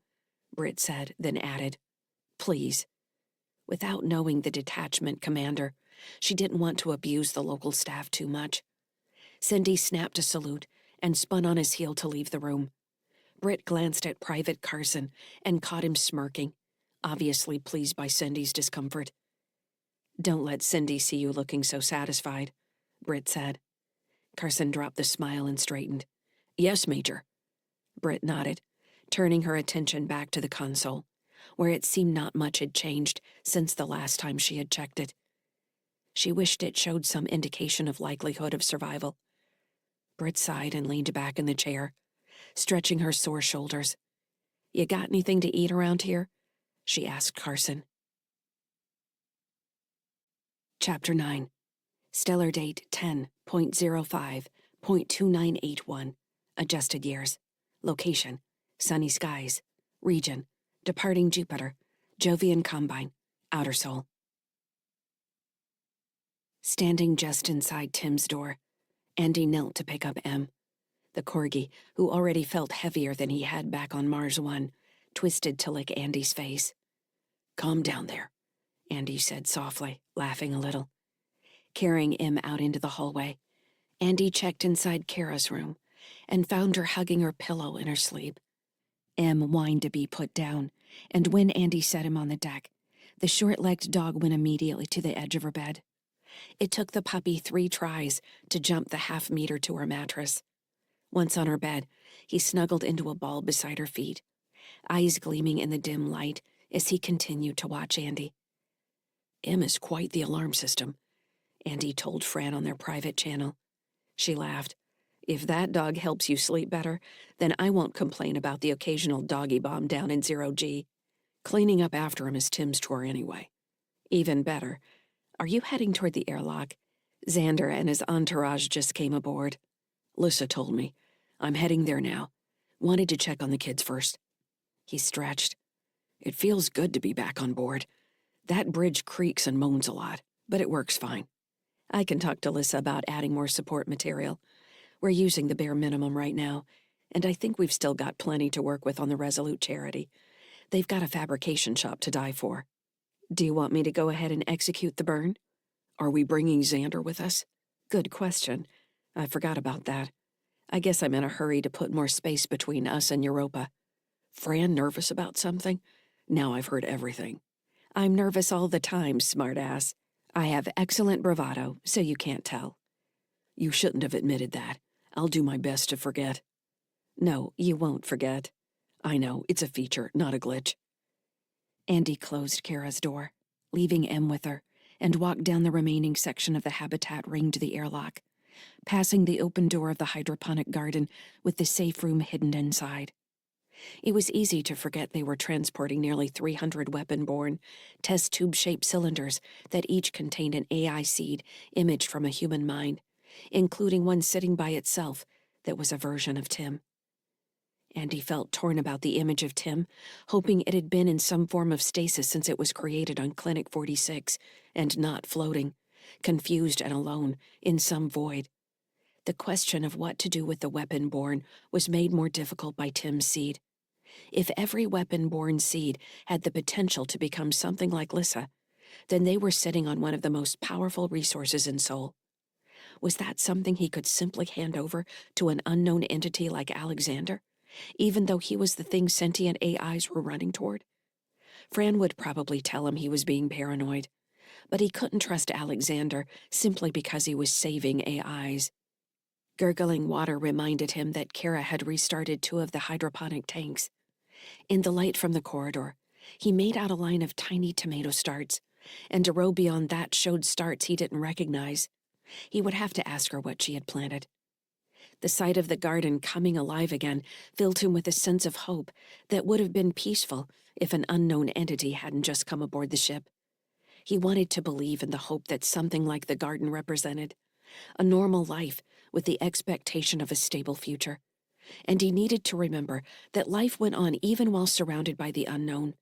Britt said, then added. Please." Without knowing the detachment commander, she didn't want to abuse the local staff too much. Cindy snapped a salute and spun on his heel to leave the room. Britt glanced at Private Carson and caught him smirking, obviously pleased by Cindy's discomfort. "Don't let Cindy see you looking so satisfied," Britt said. Carson dropped the smile and straightened. "Yes, Major." Britt nodded, turning her attention back to the console, where it seemed not much had changed since the last time she had checked it. She wished it showed some indication of likelihood of survival. Britt sighed and leaned back in the chair, stretching her sore shoulders. "You got anything to eat around here?" she asked Carson. Chapter 9. Stellar date 10.05.2981. Adjusted years. Location: sunny skies. Region: departing Jupiter. Jovian Combine. Outer Sol. Standing just inside Tim's door, Andy knelt to pick up M. The corgi, who already felt heavier than he had back on Mars 1, twisted to lick Andy's face. "Calm down there," Andy said softly, laughing a little. Carrying M out into the hallway, Andy checked inside Kara's room and found her hugging her pillow in her sleep. M whined to be put down, and when Andy set him on the deck, the short-legged dog went immediately to the edge of her bed. It took the puppy 3 tries to jump the half-meter to her mattress. Once on her bed, he snuggled into a ball beside her feet, eyes gleaming in the dim light as he continued to watch Andy. "M is quite the alarm system," Andy told Fran on their private channel. She laughed. "If that dog helps you sleep better, then I won't complain about the occasional doggy bomb down in 0G. Cleaning up after him is Tim's chore anyway. Even better, are you heading toward the airlock? Xander and his entourage just came aboard. Lyssa told me. I'm heading there now. Wanted to check on the kids first." He stretched. "It feels good to be back on board. That bridge creaks and moans a lot, but it works fine. I can talk to Lyssa about adding more support material. We're using the bare minimum right now, and I think we've still got plenty to work with on the Resolute charity. They've got a fabrication shop to die for. Do you want me to go ahead and execute the burn? Are we bringing Xander with us? Good question. I forgot about that. I guess I'm in a hurry to put more space between us and Europa. Fran nervous about something? Now I've heard everything. I'm nervous all the time, smartass. I have excellent bravado, so you can't tell. You shouldn't have admitted that. I'll do my best to forget." "No, you won't forget. I know, it's a feature, not a glitch." Andy closed Kara's door, leaving M with her, and walked down the remaining section of the habitat ring to the airlock, passing the open door of the hydroponic garden with the safe room hidden inside. It was easy to forget they were transporting nearly 300 weapon-borne, test tube-shaped cylinders that each contained an AI seed imaged from a human mind, including one sitting by itself that was a version of Tim. Andy felt torn about the image of Tim, hoping it had been in some form of stasis since it was created on Clinic 46 and not floating, confused and alone, in some void. The question of what to do with the weapon-born was made more difficult by Tim's seed. If every weapon-born seed had the potential to become something like Lyssa, then they were sitting on one of the most powerful resources in Sol. Was that something he could simply hand over to an unknown entity like Alexander, even though he was the thing sentient AIs were running toward? Fran would probably tell him he was being paranoid, but he couldn't trust Alexander simply because he was saving AIs. Gurgling water reminded him that Kara had restarted 2 of the hydroponic tanks. In the light from the corridor, he made out a line of tiny tomato starts, and a row beyond that showed starts he didn't recognize. He would have to ask her what she had planted. The sight of the garden coming alive again filled him with a sense of hope that would have been peaceful if an unknown entity hadn't just come aboard the ship. He wanted to believe in the hope that something like the garden represented, a normal life with the expectation of a stable future. And he needed to remember that life went on even while surrounded by the unknown.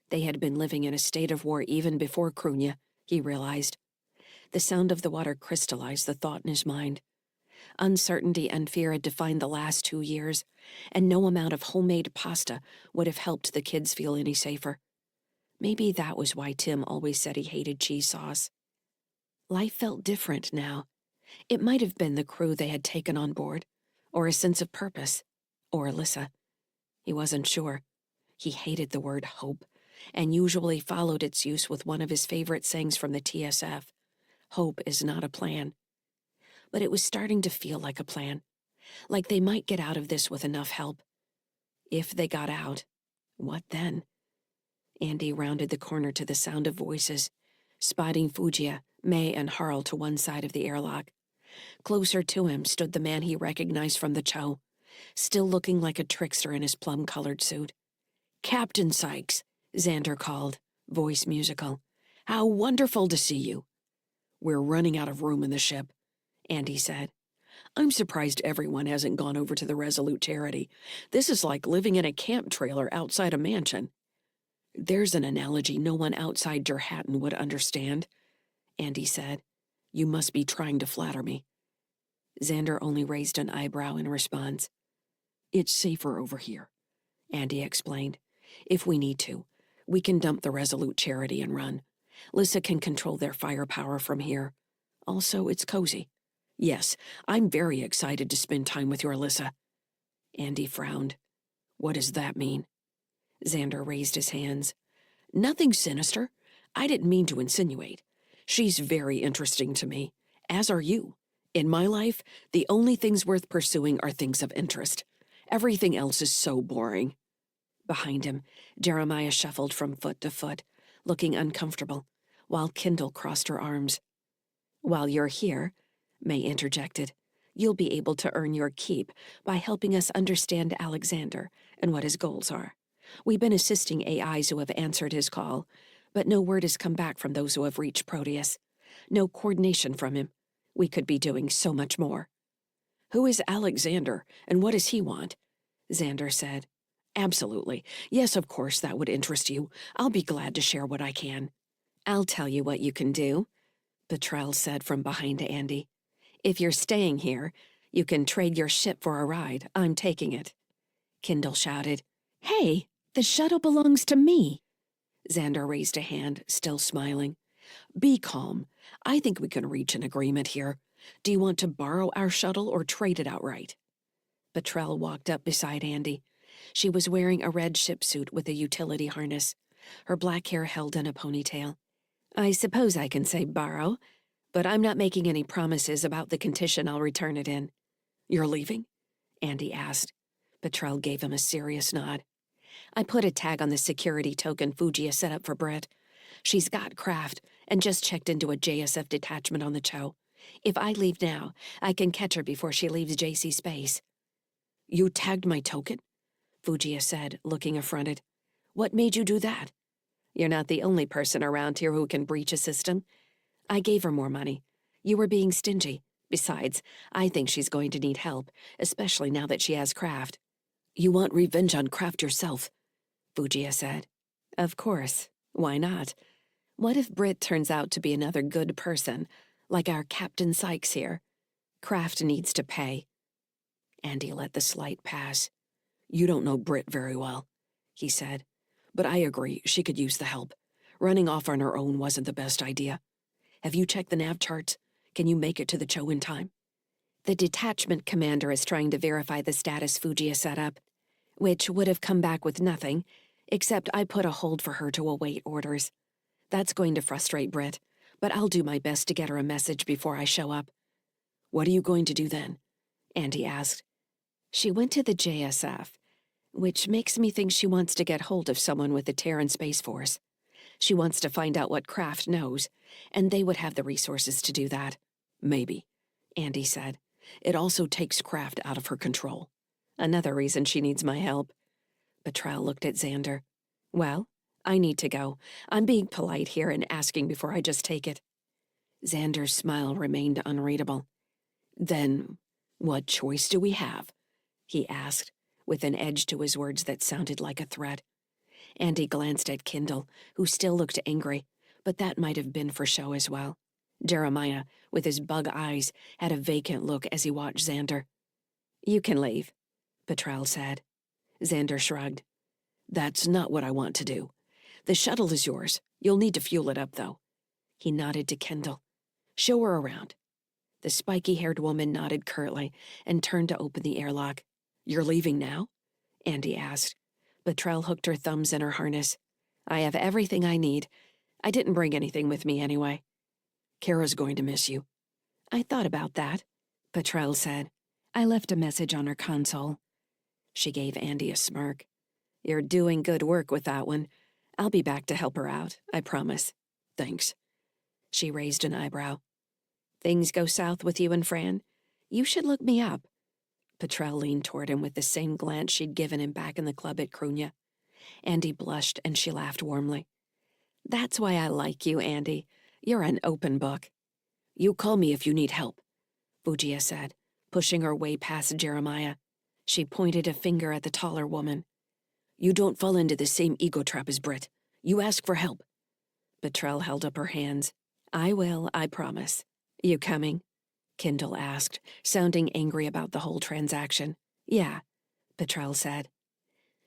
They had been living in a state of war even before Krunya, he realized. The sound of the water crystallized the thought in his mind. Uncertainty and fear had defined the last 2 years, and no amount of homemade pasta would have helped the kids feel any safer. Maybe that was why Tim always said he hated cheese sauce. Life felt different now. It might have been the crew they had taken on board, or a sense of purpose, or Lyssa. He wasn't sure. He hated the word hope, and usually followed its use with one of his favorite sayings from the TSF: hope is not a plan. But it was starting to feel like a plan, like they might get out of this with enough help. If they got out, what then? Andy rounded the corner to the sound of voices, spotting Fujiya, May, and Harl to one side of the airlock. Closer to him stood the man he recognized from the Cho, still looking like a trickster in his plum-colored suit. "Captain Sykes," Xander called, voice musical. "How wonderful to see you." "We're running out of room in the ship," Andy said. "I'm surprised everyone hasn't gone over to the Resolute Charity. This is like living in a camp trailer outside a mansion." "There's an analogy no one outside Jerhatton would understand," Andy said. "You must be trying to flatter me." Xander only raised an eyebrow in response. "It's safer over here," Andy explained. "If we need to, we can dump the Resolute Charity and run. Lyssa can control their firepower from here. Also, it's cozy. Yes, I'm very excited to spend time with your Lyssa." Andy frowned. "What does that mean?" Xander raised his hands. "Nothing sinister. I didn't mean to insinuate. She's very interesting to me, as are you. In my life, the only things worth pursuing are things of interest. Everything else is so boring." Behind him, Jeremiah shuffled from foot to foot, looking uncomfortable, while Kendall crossed her arms. "While you're here," May interjected, "you'll be able to earn your keep by helping us understand Alexander and what his goals are. We've been assisting AIs who have answered his call, but no word has come back from those who have reached Proteus. No coordination from him. We could be doing so much more." "Who is Alexander, and what does he want?" Xander said. "Absolutely. Yes, of course, that would interest you. I'll be glad to share what I can." "I'll tell you what you can do," Petrel said from behind Andy. "If you're staying here, you can trade your ship for a ride. I'm taking it." Kendall shouted, "Hey, the shuttle belongs to me." Xander raised a hand, still smiling. "Be calm. I think we can reach an agreement here. Do you want to borrow our shuttle or trade it outright?" Petrel walked up beside Andy. She was wearing a red ship suit with a utility harness, her black hair held in a ponytail. "I suppose I can say borrow, but I'm not making any promises about the condition I'll return it in." "You're leaving?" Andy asked. Petrel gave him a serious nod. "I put a tag on the security token Fujiya set up for Britt. She's got craft and just checked into a JSF detachment on the Cho. If I leave now, I can catch her before she leaves JC Space." "You tagged my token?" Fujiya said, looking affronted. "What made you do that?" "You're not the only person around here who can breach a system. I gave her more money. You were being stingy. Besides, I think she's going to need help, especially now that she has craft." "You want revenge on craft yourself," Fujiya said. "Of course. Why not? What if Britt turns out to be another good person, like our Captain Sykes here? Craft needs to pay." Andy let the slight pass. "You don't know Britt very well," he said. "But I agree, she could use the help. Running off on her own wasn't the best idea. Have you checked the nav charts? Can you make it to the Cho in time?" "The detachment commander is trying to verify the status Fujiya set up, which would have come back with nothing, except I put a hold for her to await orders. That's going to frustrate Britt, but I'll do my best to get her a message before I show up." "What are you going to do then?" Andy asked. "She went to the JSF, which makes me think she wants to get hold of someone with the Terran Space Force. She wants to find out what Kraft knows, and they would have the resources to do that." "Maybe," Andy said. "It also takes Kraft out of her control." "Another reason she needs my help." Petrel looked at Xander. "Well, I need to go. I'm being polite here and asking before I just take it." Xander's smile remained unreadable. "Then, what choice do we have?" he asked, with an edge to his words that sounded like a threat. Andy glanced at Kendall, who still looked angry, but that might have been for show as well. Jeremiah, with his bug eyes, had a vacant look as he watched Xander. "You can leave," Petrel said. Xander shrugged. "That's not what I want to do. The shuttle is yours. You'll need to fuel it up, though. He nodded to Kendall. Show her around. The spiky-haired woman nodded curtly and turned to open the airlock. You're leaving now? Andy asked. Betrell hooked her thumbs in her harness. I have everything I need. I didn't bring anything with me anyway. Kara's going to miss you. I thought about that, Betrell said. I left a message on her console. She gave Andy a smirk. You're doing good work with that one. I'll be back to help her out, I promise. Thanks. She raised an eyebrow. Things go south with you and Fran? You should look me up. Betrell leaned toward him with the same glance she'd given him back in the club at Crunya. Andy blushed and she laughed warmly. That's why I like you, Andy. You're an open book. You call me if you need help, Fugia said, pushing her way past Jeremiah. She pointed a finger at the taller woman. You don't fall into the same ego trap as Britt. You ask for help. Betrell held up her hands. I will, I promise. You coming? Kendall asked, sounding angry about the whole transaction. Yeah, Betrell said.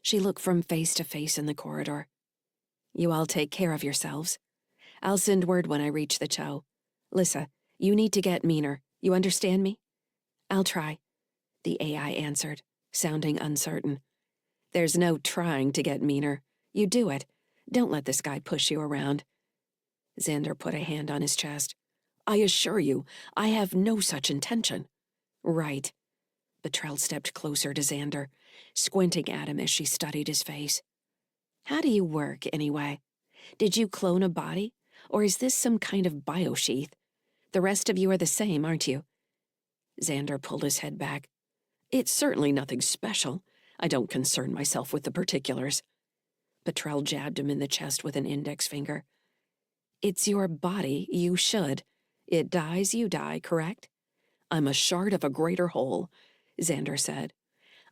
She looked from face to face in the corridor. You all take care of yourselves. I'll send word when I reach the Cho. Lyssa, you need to get meaner. You understand me? I'll try, the AI answered, sounding uncertain. There's no trying to get meaner. You do it. Don't let this guy push you around. Xander put a hand on his chest. I assure you, I have no such intention. Right. Betrell stepped closer to Xander, squinting at him as she studied his face. How do you work, anyway? Did you clone a body? Or is this some kind of biosheath? The rest of you are the same, aren't you? Xander pulled his head back. It's certainly nothing special. I don't concern myself with the particulars. Betrell jabbed him in the chest with an index finger. It's your body, you should. It dies, you die, correct? I'm a shard of a greater whole, Xander said.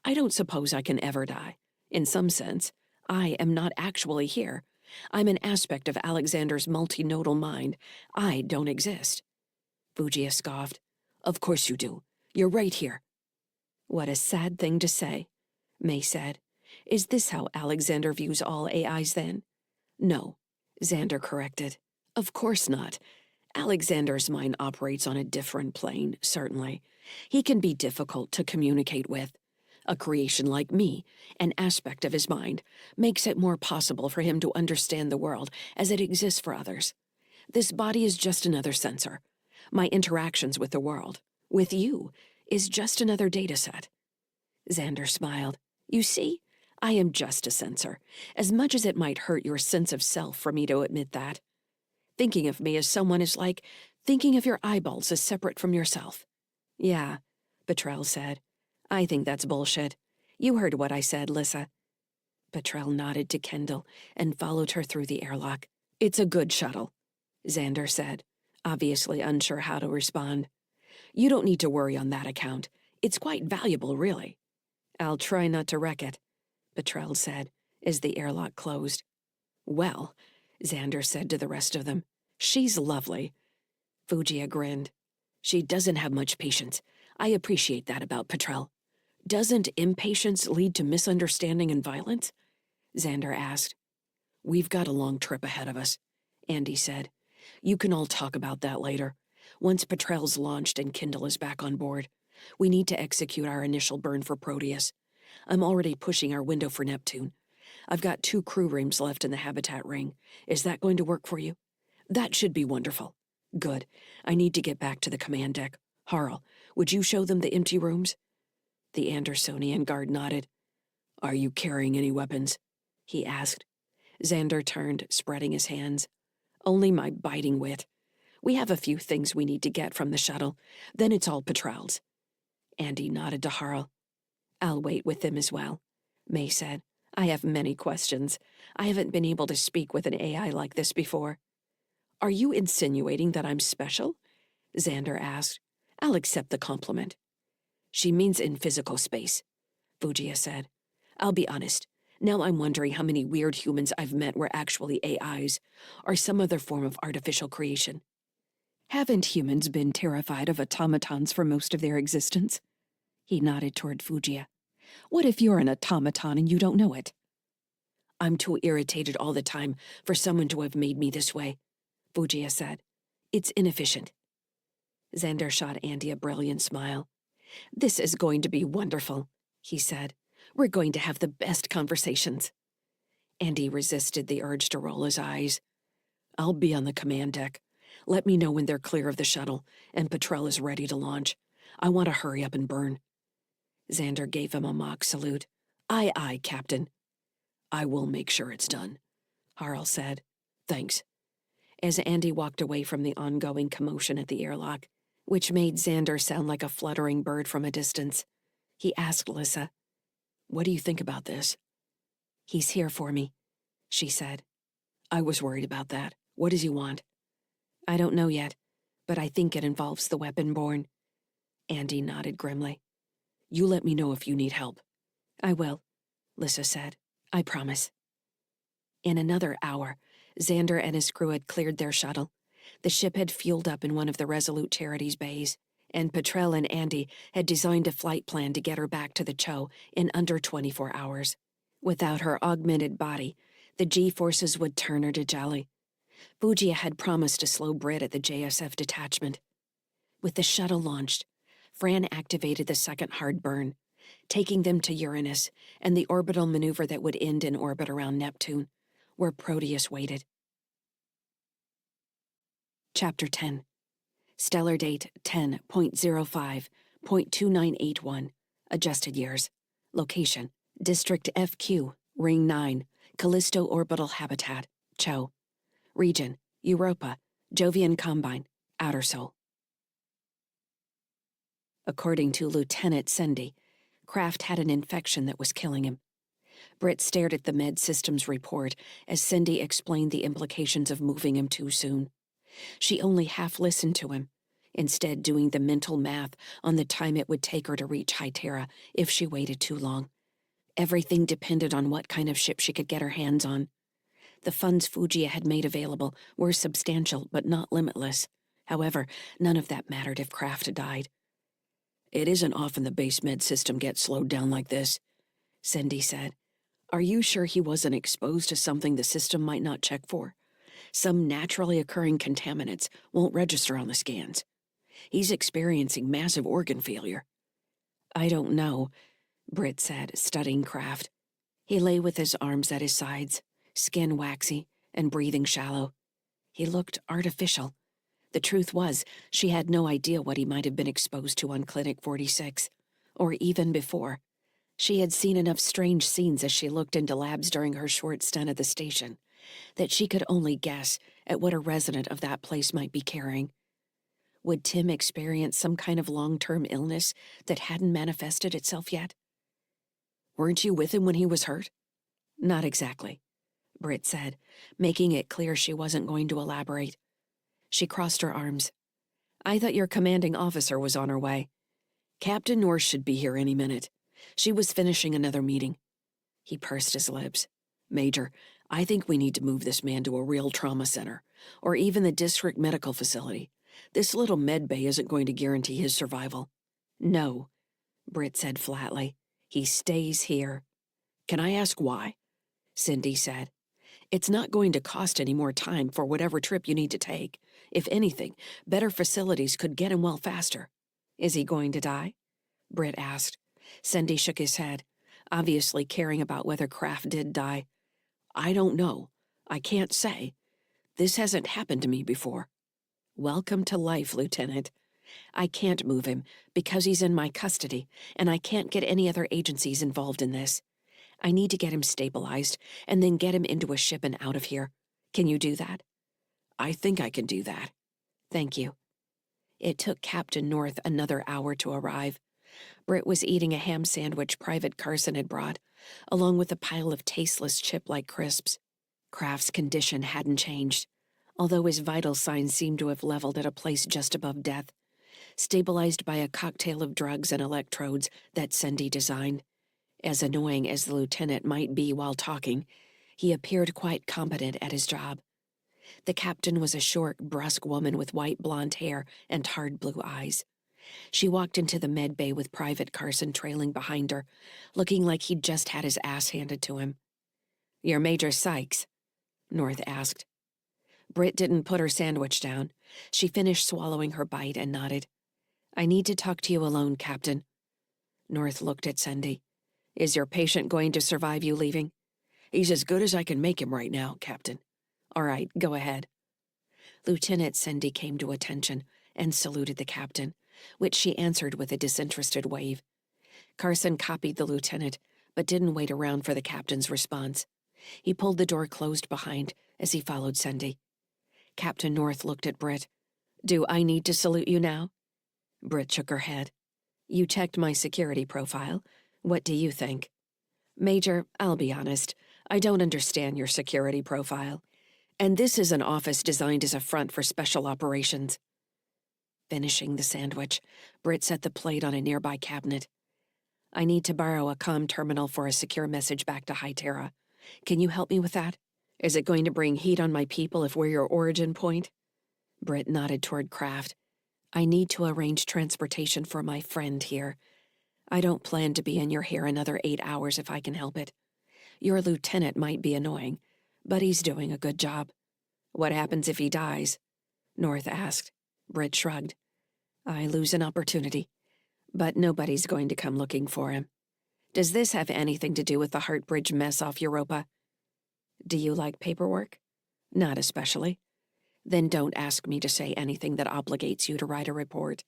I don't suppose I can ever die. In some sense, I am not actually here. I'm an aspect of Alexander's multinodal mind. I don't exist. Fugia scoffed. Of course you do. You're right here. What a sad thing to say, May said. Is this how Alexander views all AIs then? No, Xander corrected. Of course not. Alexander's mind operates on a different plane, certainly. He can be difficult to communicate with. A creation like me, an aspect of his mind, makes it more possible for him to understand the world as it exists for others. This body is just another sensor. My interactions with the world, with you, is just another data set. Xander smiled. You see, I am just a sensor, as much as it might hurt your sense of self for me to admit that. Thinking of me as someone is like thinking of your eyeballs as separate from yourself. Yeah, Betrell said. I think that's bullshit. You heard what I said, Lyssa. Betrell nodded to Kendall and followed her through the airlock. It's a good shuttle, Xander said, obviously unsure how to respond. You don't need to worry on that account. It's quite valuable, really. I'll try not to wreck it, Betrell said, as the airlock closed. Well, Xander said to the rest of them, she's lovely. Fugia grinned. She doesn't have much patience. I appreciate that about Betrell. Doesn't impatience lead to misunderstanding and violence? Xander asked. We've got a long trip ahead of us, Andy said. You can all talk about that later. Once Betrell's launched and Kindle is back on board, we need to execute our initial burn for Proteus. I'm already pushing our window for Neptune. I've got 2 crew rooms left in the habitat ring. Is that going to work for you? That should be wonderful. Good. I need to get back to the command deck. Harl, would you show them the empty rooms? The Andersonian guard nodded. Are you carrying any weapons? He asked. Xander turned, spreading his hands. Only my biting wit. We have a few things we need to get from the shuttle. Then it's all Betrell's. Andy nodded to Harl. I'll wait with them as well, May said. I have many questions. I haven't been able to speak with an AI like this before. Are you insinuating that I'm special? Xander asked. I'll accept the compliment. She means in physical space, Fugia said. I'll be honest. Now I'm wondering how many weird humans I've met were actually AIs, or some other form of artificial creation. Haven't humans been terrified of automatons for most of their existence? He nodded toward Fugia. What if you're an automaton and you don't know it? I'm too irritated all the time for someone to have made me this way, Fujiya said. It's inefficient. Xander shot Andy a brilliant smile. This is going to be wonderful, he said. We're going to have the best conversations. Andy resisted the urge to roll his eyes. I'll be on the command deck. Let me know when they're clear of the shuttle and Petrel is ready to launch. I want to hurry up and burn. Xander gave him a mock salute. Aye, aye, Captain. I will make sure it's done, Harl said. Thanks. As Andy walked away from the ongoing commotion at the airlock, which made Xander sound like a fluttering bird from a distance, he asked Lyssa, What do you think about this? He's here for me, she said. I was worried about that. What does he want? I don't know yet, but I think it involves the weapon-born. Andy nodded grimly. You let me know if you need help. I will, Lyssa said. I promise. In another hour, Xander and his crew had cleared their shuttle. The ship had fueled up in one of the Resolute Charities bays, and Petrel and Andy had designed a flight plan to get her back to the Cho in under 24 hours. Without her augmented body, the G-forces would turn her to jelly. Fujiya had promised to slow Brit at the JSF detachment. With the shuttle launched, Fran activated the second hard burn, taking them to Uranus and the orbital maneuver that would end in orbit around Neptune, where Proteus waited. Chapter 10. Stellar date 10.05.2981. Adjusted years. Location: District FQ, Ring 9, Callisto Orbital Habitat, Cho. Region: Europa, Jovian Combine, Outer Sol. According to Lieutenant Sendy, Kraft had an infection that was killing him. Britt stared at the Med Systems report as Sendy explained the implications of moving him too soon. She only half listened to him, instead doing the mental math on the time it would take her to reach Hytera if she waited too long. Everything depended on what kind of ship she could get her hands on. The funds Fujiya had made available were substantial but not limitless. However, none of that mattered if Kraft died. It isn't often the base med system gets slowed down like this, Sendy said. Are you sure he wasn't exposed to something the system might not check for? Some naturally occurring contaminants won't register on the scans. He's experiencing massive organ failure. I don't know, Britt said, studying Kraft. He lay with his arms at his sides, skin waxy and breathing shallow. He looked artificial. The truth was, she had no idea what he might have been exposed to on Clinic 46, or even before. She had seen enough strange scenes as she looked into labs during her short stint at the station, that she could only guess at what a resident of that place might be carrying. Would Tim experience some kind of long-term illness that hadn't manifested itself yet? Weren't you with him when he was hurt? Not exactly, Britt said, making it clear she wasn't going to elaborate. She crossed her arms. I thought your commanding officer was on her way. Captain Norse should be here any minute. She was finishing another meeting. He pursed his lips. Major, I think we need to move this man to a real trauma center, or even the district medical facility. This little med bay isn't going to guarantee his survival. No, Britt said flatly. He stays here. Can I ask why? Sendy said. It's not going to cost any more time for whatever trip you need to take. If anything, better facilities could get him well faster. Is he going to die? Britt asked. Sendy shook his head, obviously caring about whether Kraft did die. I don't know. I can't say. This hasn't happened to me before. Welcome to life, Lieutenant. I can't move him because he's in my custody, and I can't get any other agencies involved in this. I need to get him stabilized and then get him into a ship and out of here. Can you do that? I think I can do that. Thank you. It took Captain North another hour to arrive. Britt was eating a ham sandwich Private Carson had brought, along with a pile of tasteless chip-like crisps. Kraft's condition hadn't changed, although his vital signs seemed to have leveled at a place just above death, stabilized by a cocktail of drugs and electrodes that Sendy designed. As annoying as the lieutenant might be while talking, he appeared quite competent at his job. The captain was a short, brusque woman with white blonde hair and hard blue eyes. She walked into the med bay with Private Carson trailing behind her, looking like he'd just had his ass handed to him. "You're Major Sykes?" North asked. Britt didn't put her sandwich down. She finished swallowing her bite and nodded. "I need to talk to you alone, Captain." North looked at Sendy. "Is your patient going to survive you leaving?" "He's as good as I can make him right now, Captain." "All right, go ahead." Lieutenant Sendy came to attention and saluted the captain, which she answered with a disinterested wave. Carson copied the lieutenant, but didn't wait around for the captain's response. He pulled the door closed behind as he followed Sendy. Captain North looked at Britt. "Do I need to salute you now?" Britt shook her head. "You checked my security profile. What do you think?" "Major, I'll be honest. I don't understand your security profile. And this is an office designed as a front for special operations." Finishing the sandwich, Britt set the plate on a nearby cabinet. "I need to borrow a comm terminal for a secure message back to High Terra. Can you help me with that? Is it going to bring heat on my people if we're your origin point?" Britt nodded toward Kraft. "I need to arrange transportation for my friend here. I don't plan to be in your hair another 8 hours if I can help it. Your lieutenant might be annoying, but he's doing a good job." "What happens if he dies?" North asked. Britt shrugged. "I lose an opportunity, but nobody's going to come looking for him. Does this have anything to do with the Heart Bridge mess off Europa?" "Do you like paperwork?" "Not especially." "Then don't ask me to say anything that obligates you to write a report."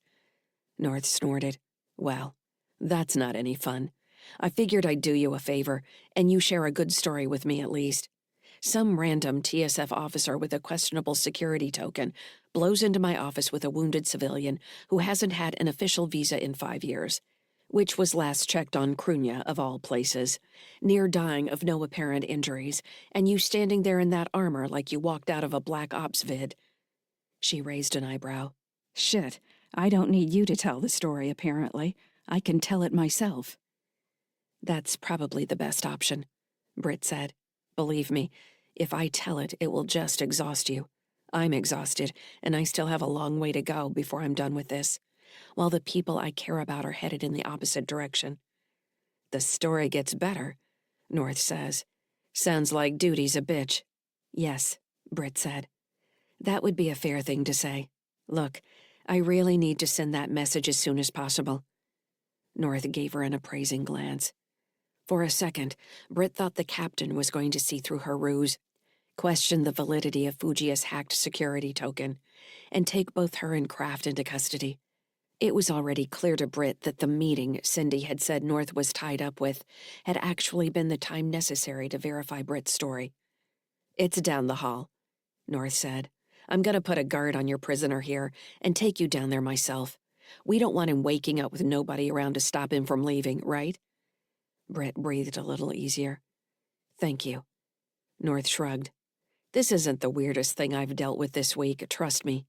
North snorted. "Well, that's not any fun. I figured I'd do you a favor, and you share a good story with me at least. Some random TSF officer with a questionable security token blows into my office with a wounded civilian who hasn't had an official visa in 5 years, which was last checked on Crunya, of all places, near dying of no apparent injuries, and you standing there in that armor like you walked out of a Black Ops vid." She raised an eyebrow. "Shit, I don't need you to tell the story, apparently. I can tell it myself." "That's probably the best option," Britt said. "Believe me, if I tell it, it will just exhaust you. I'm exhausted, and I still have a long way to go before I'm done with this, while the people I care about are headed in the opposite direction." "The story gets better," North says. "Sounds like duty's a bitch." "Yes," Britt said. "That would be a fair thing to say. Look, I really need to send that message as soon as possible." North gave her an appraising glance. For a second, Britt thought the captain was going to see through her ruse, question the validity of Fujia's hacked security token, and take both her and Kraft into custody. It was already clear to Britt that the meeting Sendy had said North was tied up with had actually been the time necessary to verify Britt's story. "It's down the hall," North said. "I'm going to put a guard on your prisoner here and take you down there myself. We don't want him waking up with nobody around to stop him from leaving, right?" Britt breathed a little easier. "Thank you." North shrugged. "This isn't the weirdest thing I've dealt with this week, trust me."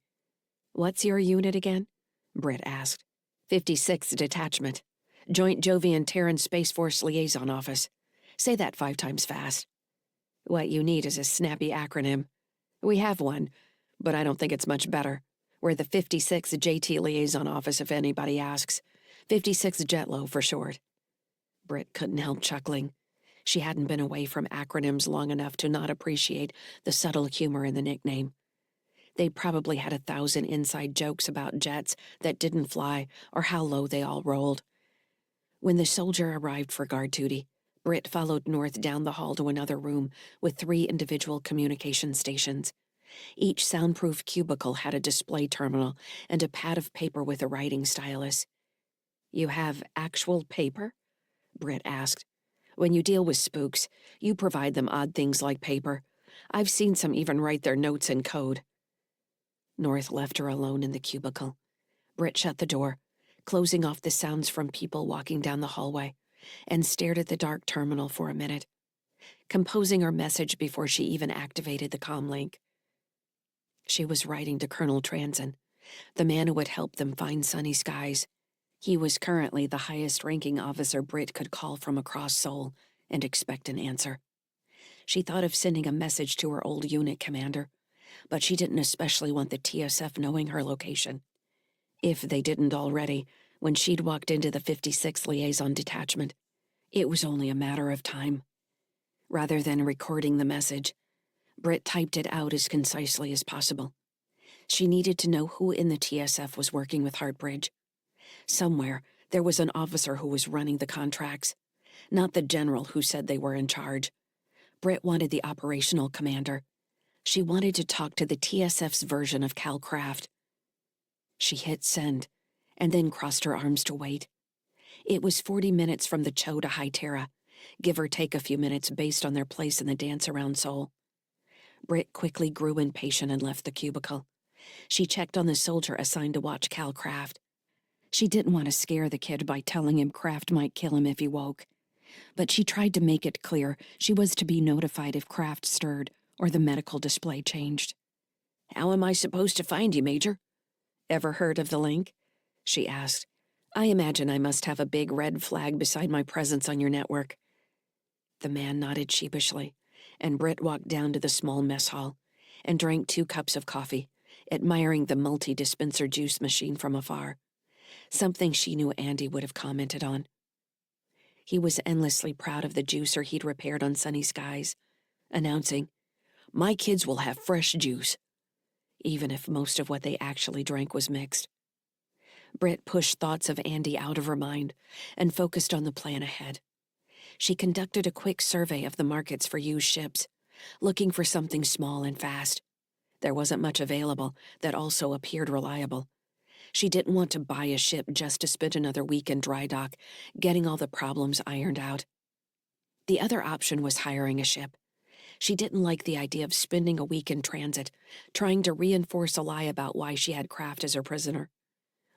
"What's your unit again?" Britt asked. 56th Detachment. Joint Jovian Terran Space Force Liaison Office. Say that 5 times fast. What you need is a snappy acronym. We have one, but I don't think it's much better. We're the 56th JT Liaison Office if anybody asks. 56th Jetlo for short. Britt couldn't help chuckling. She hadn't been away from acronyms long enough to not appreciate the subtle humor in the nickname. They probably had 1,000 inside jokes about jets that didn't fly or how low they all rolled. When the soldier arrived for guard duty, Britt followed North down the hall to another room with 3 individual communication stations. Each soundproof cubicle had a display terminal and a pad of paper with a writing stylus. "You have actual paper?" Britt asked. "When you deal with spooks, you provide them odd things like paper. I've seen some even write their notes in code." North left her alone in the cubicle. Britt shut the door, closing off the sounds from people walking down the hallway, and stared at the dark terminal for a minute, composing her message before she even activated the comm link. She was writing to Colonel Transon, the man who would help them find sunny skies. He was currently the highest-ranking officer Britt could call from across Seoul and expect an answer. She thought of sending a message to her old unit commander, but she didn't especially want the TSF knowing her location. If they didn't already, when she'd walked into the 56th Liaison Detachment, it was only a matter of time. Rather than recording the message, Britt typed it out as concisely as possible. She needed to know who in the TSF was working with Heartbridge. Somewhere, there was an officer who was running the contracts, not the general who said they were in charge. Britt wanted the operational commander. She wanted to talk to the TSF's version of Cal Craft. She hit send, and then crossed her arms to wait. It was 40 minutes from the Cho to High Terra, give or take a few minutes based on their place in the dance around Seoul. Britt quickly grew impatient and left the cubicle. She checked on the soldier assigned to watch Cal Craft. She didn't want to scare the kid by telling him Craft might kill him if he woke, but she tried to make it clear she was to be notified if Craft stirred or the medical display changed. "How am I supposed to find you, Major?" "Ever heard of the link?" she asked. "I imagine I must have a big red flag beside my presence on your network." The man nodded sheepishly, and Britt walked down to the small mess hall and drank 2 cups of coffee, admiring the multi-dispenser juice machine from afar, something she knew Andy would have commented on. He was endlessly proud of the juicer he'd repaired on sunny skies, announcing, "My kids will have fresh juice," even if most of what they actually drank was mixed. Britt pushed thoughts of Andy out of her mind and focused on the plan ahead. She conducted a quick survey of the markets for used ships, looking for something small and fast. There wasn't much available that also appeared reliable. She didn't want to buy a ship just to spend another week in dry dock, getting all the problems ironed out. The other option was hiring a ship. She didn't like the idea of spending a week in transit, trying to reinforce a lie about why she had Kraft as her prisoner.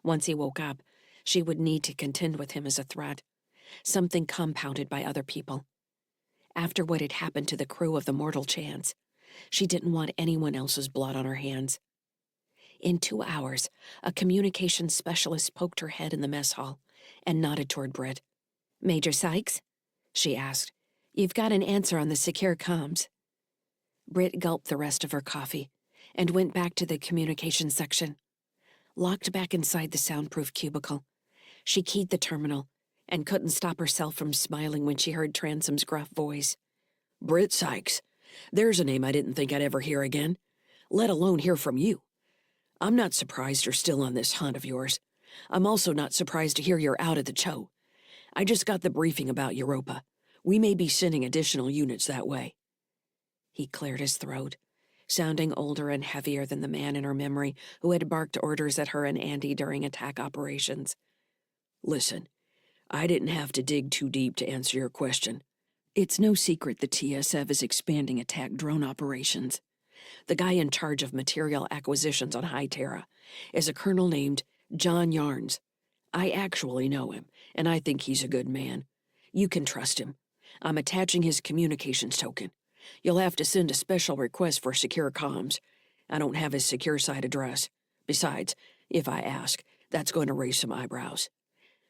Once he woke up, she would need to contend with him as a threat, something compounded by other people. After what had happened to the crew of the Mortal Chance, she didn't want anyone else's blood on her hands. In 2 hours, a communications specialist poked her head in the mess hall and nodded toward Britt. "Major Sykes?" she asked. "You've got an answer on the secure comms." Britt gulped the rest of her coffee and went back to the communications section. Locked back inside the soundproof cubicle, she keyed the terminal and couldn't stop herself from smiling when she heard Transom's gruff voice. "Britt Sykes. There's a name I didn't think I'd ever hear again, let alone hear from you. I'm not surprised you're still on this hunt of yours. I'm also not surprised to hear you're out at the Cho. I just got the briefing about Europa. We may be sending additional units that way." He cleared his throat, sounding older and heavier than the man in her memory who had barked orders at her and Andy during attack operations. "Listen, I didn't have to dig too deep to answer your question. It's no secret the TSF is expanding attack drone operations. The guy in charge of material acquisitions on High Terra is a colonel named John Yarns. I actually know him, and I think he's a good man. You can trust him. I'm attaching his communications token. You'll have to send a special request for secure comms. I don't have his secure site address. Besides, if I ask, that's going to raise some eyebrows.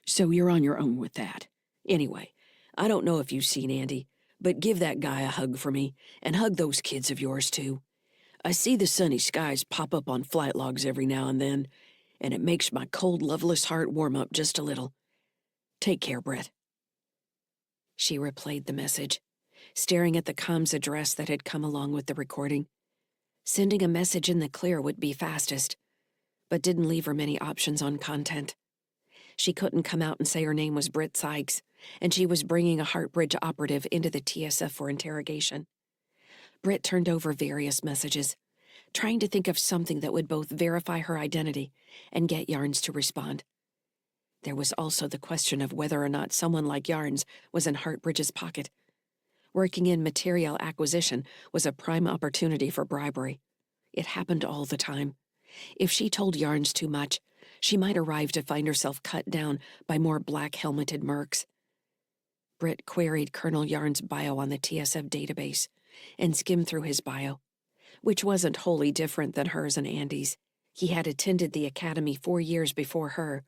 So you're on your own with that. Anyway, I don't know if you've seen Andy, but give that guy a hug for me, and hug those kids of yours too. I see the sunny skies pop up on flight logs every now and then, and it makes my cold, loveless heart warm up just a little. Take care, Britt." She replayed the message, staring at the comms address that had come along with the recording. Sending a message in the clear would be fastest, but didn't leave her many options on content. She couldn't come out and say her name was Britt Sykes, and she was bringing a Heartbridge operative into the TSF for interrogation. Britt turned over various messages, trying to think of something that would both verify her identity and get Yarns to respond. There was also the question of whether or not someone like Yarns was in Heartbridge's pocket. Working in material acquisition was a prime opportunity for bribery. It happened all the time. If she told Yarns too much, she might arrive to find herself cut down by more black-helmeted mercs. Britt queried Colonel Yarns' bio on the TSF database and skimmed through his bio, which wasn't wholly different than hers and Andy's. He had attended the academy 4 years before her,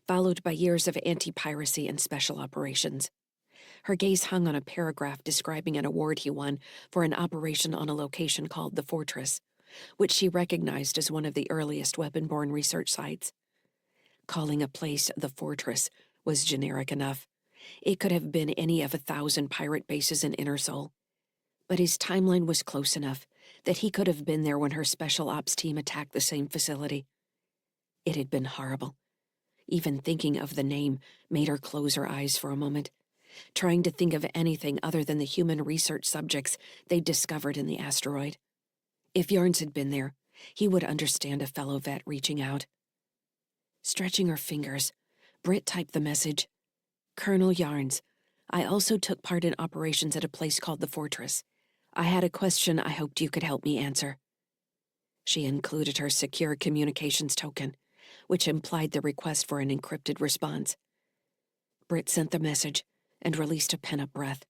followed by years of anti-piracy and special operations. Her gaze hung on a paragraph describing an award he won for an operation on a location called the Fortress, which she recognized as one of the earliest weapon-borne research sites. Calling a place the Fortress was generic enough. It could have been any of 1,000 pirate bases in Inner Sol. But his timeline was close enough that he could have been there when her special ops team attacked the same facility. It had been horrible. Even thinking of the name made her close her eyes for a moment, trying to think of anything other than the human research subjects they'd discovered in the asteroid. If Yarns had been there, he would understand a fellow vet reaching out. Stretching her fingers, Britt typed the message. Colonel Yarns, I also took part in operations at a place called the Fortress. I had a question I hoped you could help me answer. She included her secure communications token, which implied the request for an encrypted response. Britt sent the message and released a pent-up breath.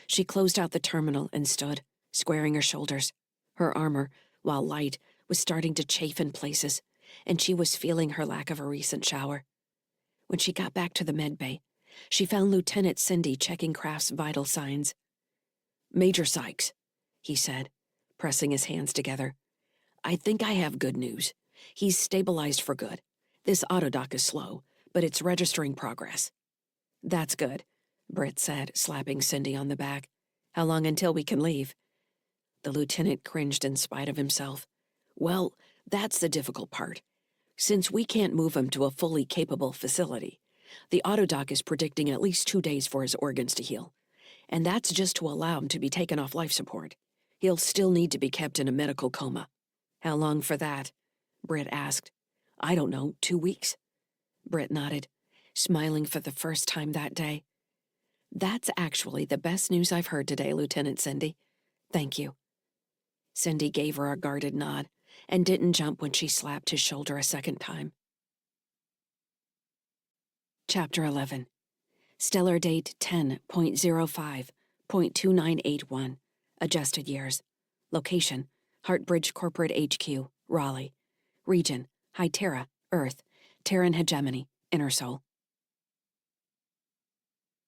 She closed out the terminal and stood, squaring her shoulders. Her armor, while light, was starting to chafe in places, and she was feeling her lack of a recent shower. When she got back to the med bay, she found Lieutenant Cindy checking Kraft's vital signs. Major Sykes, he said, pressing his hands together. I think I have good news. He's stabilized for good. This Audiobook is slow, but it's registering progress. That's good, Britt said, slapping Cindy on the back. How long until we can leave? The lieutenant cringed in spite of himself. Well, that's the difficult part. Since we can't move him to a fully capable facility, the Audiobook is predicting at least 2 days for his organs to heal. And that's just to allow him to be taken off life support. He'll still need to be kept in a medical coma. How long for that? Britt asked. I don't know, 2 weeks? Britt nodded, smiling for the first time that day. That's actually the best news I've heard today, Lieutenant Cindy. Thank you. Cindy gave her a guarded nod and didn't jump when she slapped his shoulder a second time. Chapter 11. Stellar date 10.05.2981. Adjusted years. Location, Heartbridge Corporate HQ, Raleigh. Region, Hytera, Earth. Terran hegemony, Inner Soul.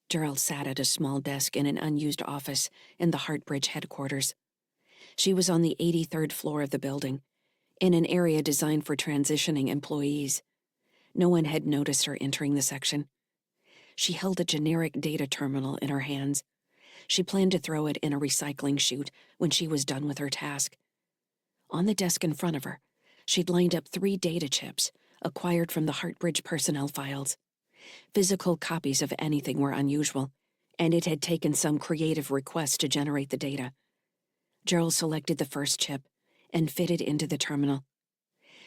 Gerald sat at a small desk in an unused office in the Heartbridge headquarters. She was on the 83rd floor of the building, in an area designed for transitioning employees. No one had noticed her entering the section. She held a generic data terminal in her hands. She planned to throw it in a recycling chute when she was done with her task. On the desk in front of her, she'd lined up 3 data chips acquired from the Heartbridge personnel files. Physical copies of anything were unusual, and it had taken some creative request to generate the data. Gerald selected the first chip and fitted into the terminal.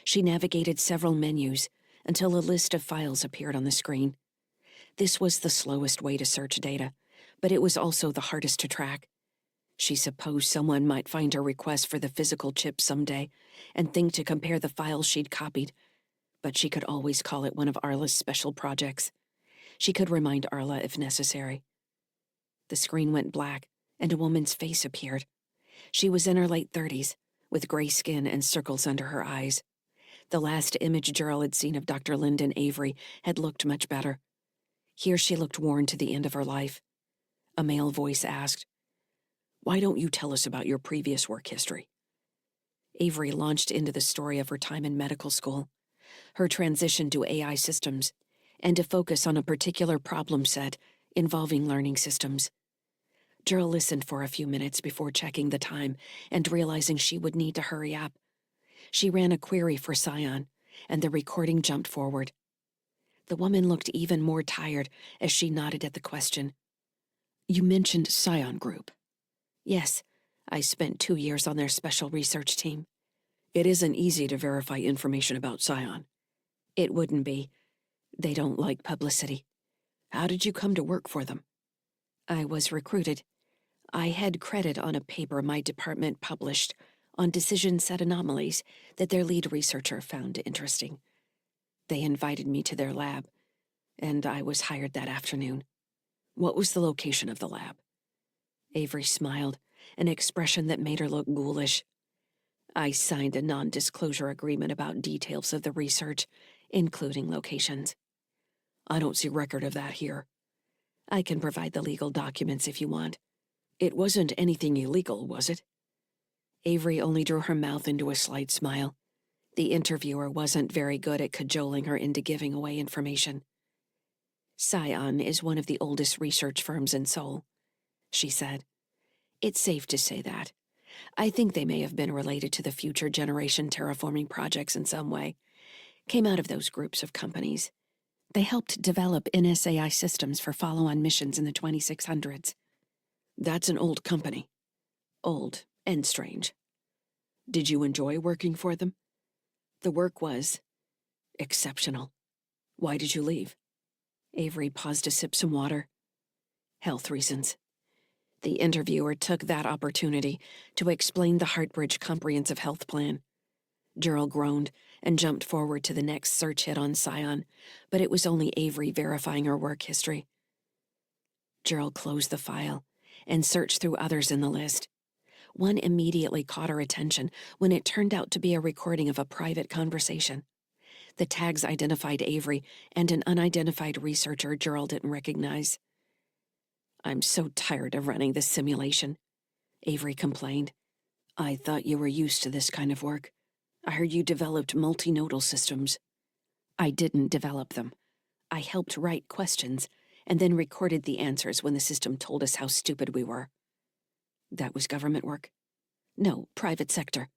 She navigated several menus until a list of files appeared on the screen. This was the slowest way to search data, but it was also the hardest to track. She supposed someone might find her request for the physical chip someday and think to compare the files she'd copied, but she could always call it one of Arla's special projects. She could remind Arla if necessary. The screen went black, and a woman's face appeared. She was in her late 30s, with gray skin and circles under her eyes. The last image Gerald had seen of Dr. Lyndon Avery had looked much better. Here she looked worn to the end of her life. A male voice asked, Why don't you tell us about your previous work history? Avery launched into the story of her time in medical school, her transition to AI systems, and to focus on a particular problem set involving learning systems. Gerald listened for a few minutes before checking the time and realizing she would need to hurry up. She ran a query for Scion, and the recording jumped forward. The woman looked even more tired as she nodded at the question. You mentioned Scion Group. Yes, I spent 2 years on their special research team. It isn't easy to verify information about Scion. It wouldn't be. They don't like publicity. How did you come to work for them? I was recruited. I had credit on a paper my department published on decision set anomalies that their lead researcher found interesting. They invited me to their lab, and I was hired that afternoon. What was the location of the lab? Avery smiled, an expression that made her look ghoulish. I signed a non-disclosure agreement about details of the research, including locations. I don't see record of that here. I can provide the legal documents if you want. It wasn't anything illegal, was it? Avery only drew her mouth into a slight smile. The interviewer wasn't very good at cajoling her into giving away information. Scion is one of the oldest research firms in Seoul, she said. It's safe to say that. I think they may have been related to the future generation terraforming projects in some way. Came out of those groups of companies. They helped develop NSAI systems for follow-on missions in the 2600s. That's an old company. Old and strange. Did you enjoy working for them? The work was exceptional. Why did you leave? Avery paused to sip some water. Health reasons. The interviewer took that opportunity to explain the Heartbridge Comprehensive Health Plan. Gerald groaned and jumped forward to the next search hit on Scion, but it was only Avery verifying her work history. Gerald closed the file and searched through others in the list. One immediately caught her attention when it turned out to be a recording of a private conversation. The tags identified Avery and an unidentified researcher Gerald didn't recognize. I'm so tired of running this simulation, Avery complained. I thought you were used to this kind of work. I heard you developed multinodal systems. I didn't develop them. I helped write questions and then recorded the answers when the system told us how stupid we were. That was government work? No, private sector.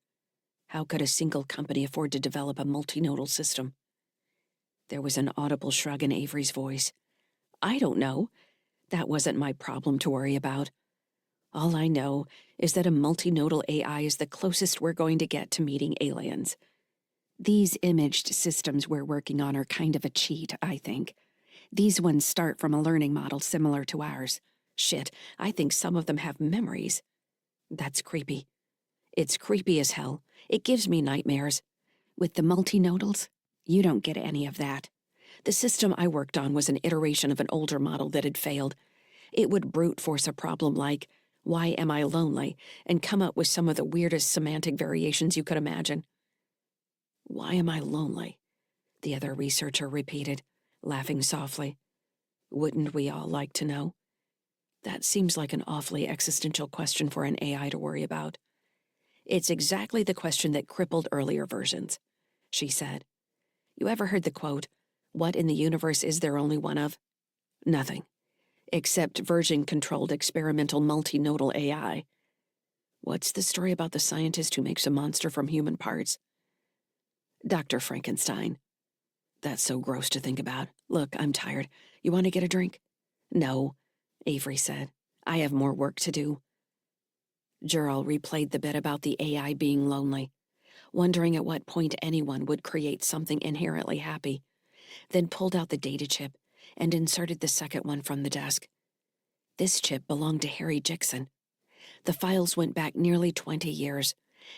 How could a single company afford to develop a multinodal system? There was an audible shrug in Avery's voice. I don't know. That wasn't my problem to worry about. All I know is that a multinodal AI is the closest we're going to get to meeting aliens. These imaged systems we're working on are kind of a cheat, I think. These ones start from a learning model similar to ours. Shit, I think some of them have memories. That's creepy. It's creepy as hell. It gives me nightmares. With the multinodals, you don't get any of that. The system I worked on was an iteration of an older model that had failed. It would brute force a problem like, why am I lonely, and come up with some of the weirdest semantic variations you could imagine. Why am I lonely? The other researcher repeated, laughing softly. Wouldn't we all like to know? That seems like an awfully existential question for an AI to worry about. It's exactly the question that crippled earlier versions, she said. You ever heard the quote, "What in the universe is there only one of?" Nothing. Except version-controlled experimental multinodal AI. What's the story about the scientist who makes a monster from human parts? Dr. Frankenstein. That's so gross to think about. Look, I'm tired. You want to get a drink? No, Avery said. I have more work to do. Gerald replayed the bit about the AI being lonely, wondering at what point anyone would create something inherently happy, then pulled out the data chip and inserted the second one from the desk. This chip belonged to Harry Jixon. The files went back nearly 20 years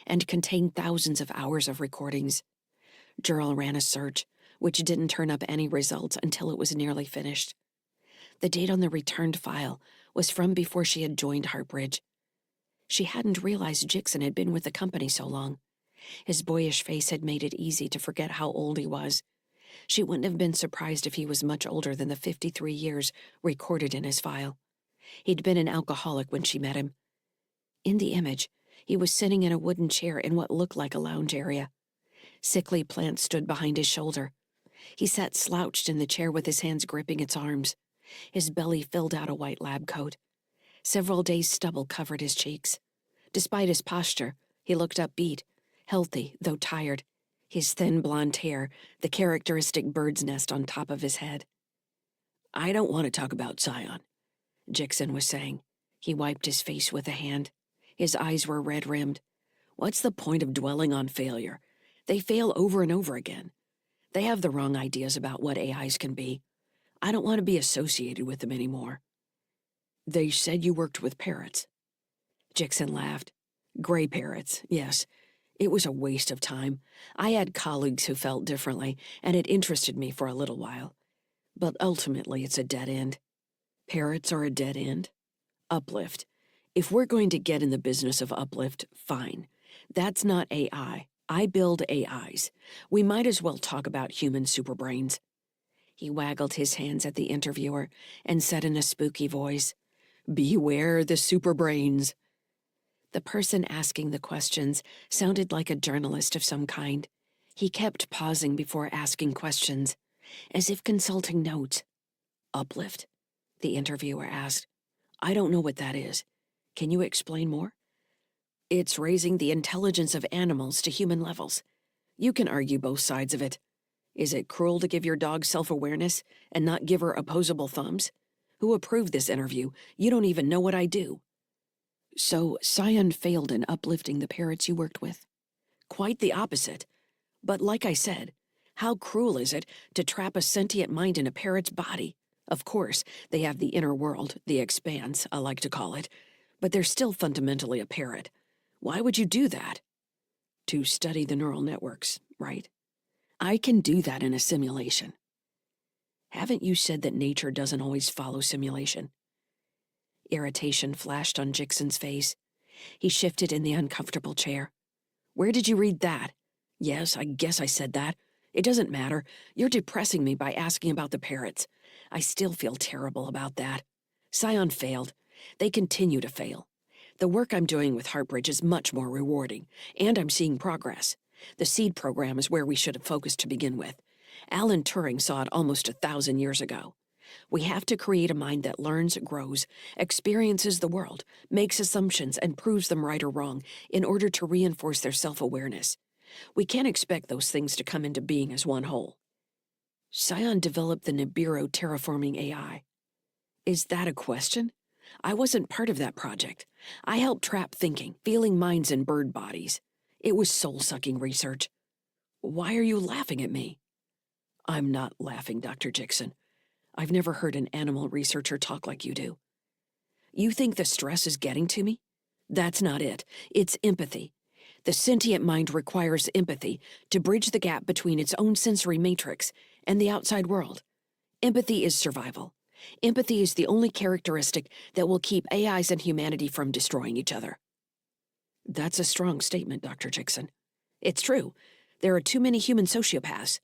and contained thousands of hours of recordings. Gerald ran a search, which didn't turn up any results until it was nearly finished. The date on the returned file was from before she had joined Heartbridge. She hadn't realized Jixon had been with the company so long. His boyish face had made it easy to forget how old he was. She wouldn't have been surprised if he was much older than the 53 years recorded in his file. He'd been an alcoholic when she met him. In the image, he was sitting in a wooden chair in what looked like a lounge area. Sickly plants stood behind his shoulder. He sat slouched in the chair with his hands gripping its arms. His belly filled out a white lab coat. Several days' stubble covered his cheeks. Despite his posture, he looked upbeat, healthy though tired, his thin blonde hair the characteristic bird's nest on top of his head. I don't want to talk about Scion, Jixon was saying. He wiped his face with a hand. His eyes were red-rimmed. What's the point of dwelling on failure? They fail over and over again. They have the wrong ideas about what AIs can be. I don't want to be associated with them anymore. They said you worked with parrots. Jixon laughed. Gray parrots, yes. It was a waste of time. I had colleagues who felt differently, and it interested me for a little while. But ultimately, it's a dead end. Parrots are a dead end. Uplift. If we're going to get in the business of uplift, fine. That's not AI. I build AIs. We might as well talk about human superbrains. He waggled his hands at the interviewer and said in a spooky voice, "Beware the superbrains." The person asking the questions sounded like a journalist of some kind. He kept pausing before asking questions, as if consulting notes. Uplift? The interviewer asked. I don't know what that is. Can you explain more? It's raising the intelligence of animals to human levels. You can argue both sides of it. Is it cruel to give your dog self-awareness and not give her opposable thumbs? Who approved this interview? You don't even know what I do. So, Scion failed in uplifting the parrots you worked with? Quite the opposite. But like I said, how cruel is it to trap a sentient mind in a parrot's body? Of course, they have the inner world, the expanse, I like to call it, but they're still fundamentally a parrot. Why would you do that? To study the neural networks, right? I can do that in a simulation. Haven't you said that nature doesn't always follow simulation? Irritation flashed on Jixon's face. He shifted in the uncomfortable chair. Where did you read that? Yes, I guess I said that. It doesn't matter. You're depressing me by asking about the parrots. I still feel terrible about that. Scion failed. They continue to fail. The work I'm doing with Heartbridge is much more rewarding, and I'm seeing progress. The SEED program is where we should have focused to begin with. Alan Turing saw it almost 1,000 years ago. We have to create a mind that learns, grows, experiences the world, makes assumptions, and proves them right or wrong in order to reinforce their self-awareness. We can't expect those things to come into being as one whole. Scion developed the Nibiru terraforming AI. Is that a question? I wasn't part of that project. I helped trap thinking, feeling minds in bird bodies. It was soul-sucking research. Why are you laughing at me? I'm not laughing, Dr. Jixon. I've never heard an animal researcher talk like you do. You think the stress is getting to me? That's not it. It's empathy. The sentient mind requires empathy to bridge the gap between its own sensory matrix and the outside world. Empathy is survival. Empathy is the only characteristic that will keep AIs and humanity from destroying each other. That's a strong statement, Dr. Jixon. It's true. There are too many human sociopaths.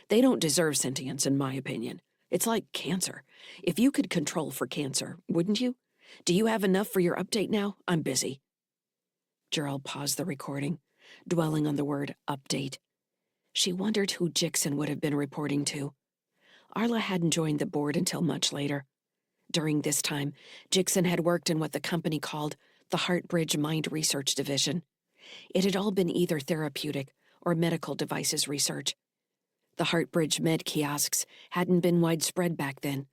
They don't deserve sentience, in my opinion. It's like cancer. If you could control for cancer, wouldn't you? Do you have enough for your update now? I'm busy. Gerald paused the recording, dwelling on the word update. She wondered who Jixon would have been reporting to. Arla hadn't joined the board until much later. During this time, Jixon had worked in what the company called the Heartbridge Mind Research Division. It had all been either therapeutic or medical devices research. The Heartbridge med kiosks hadn't been widespread back then,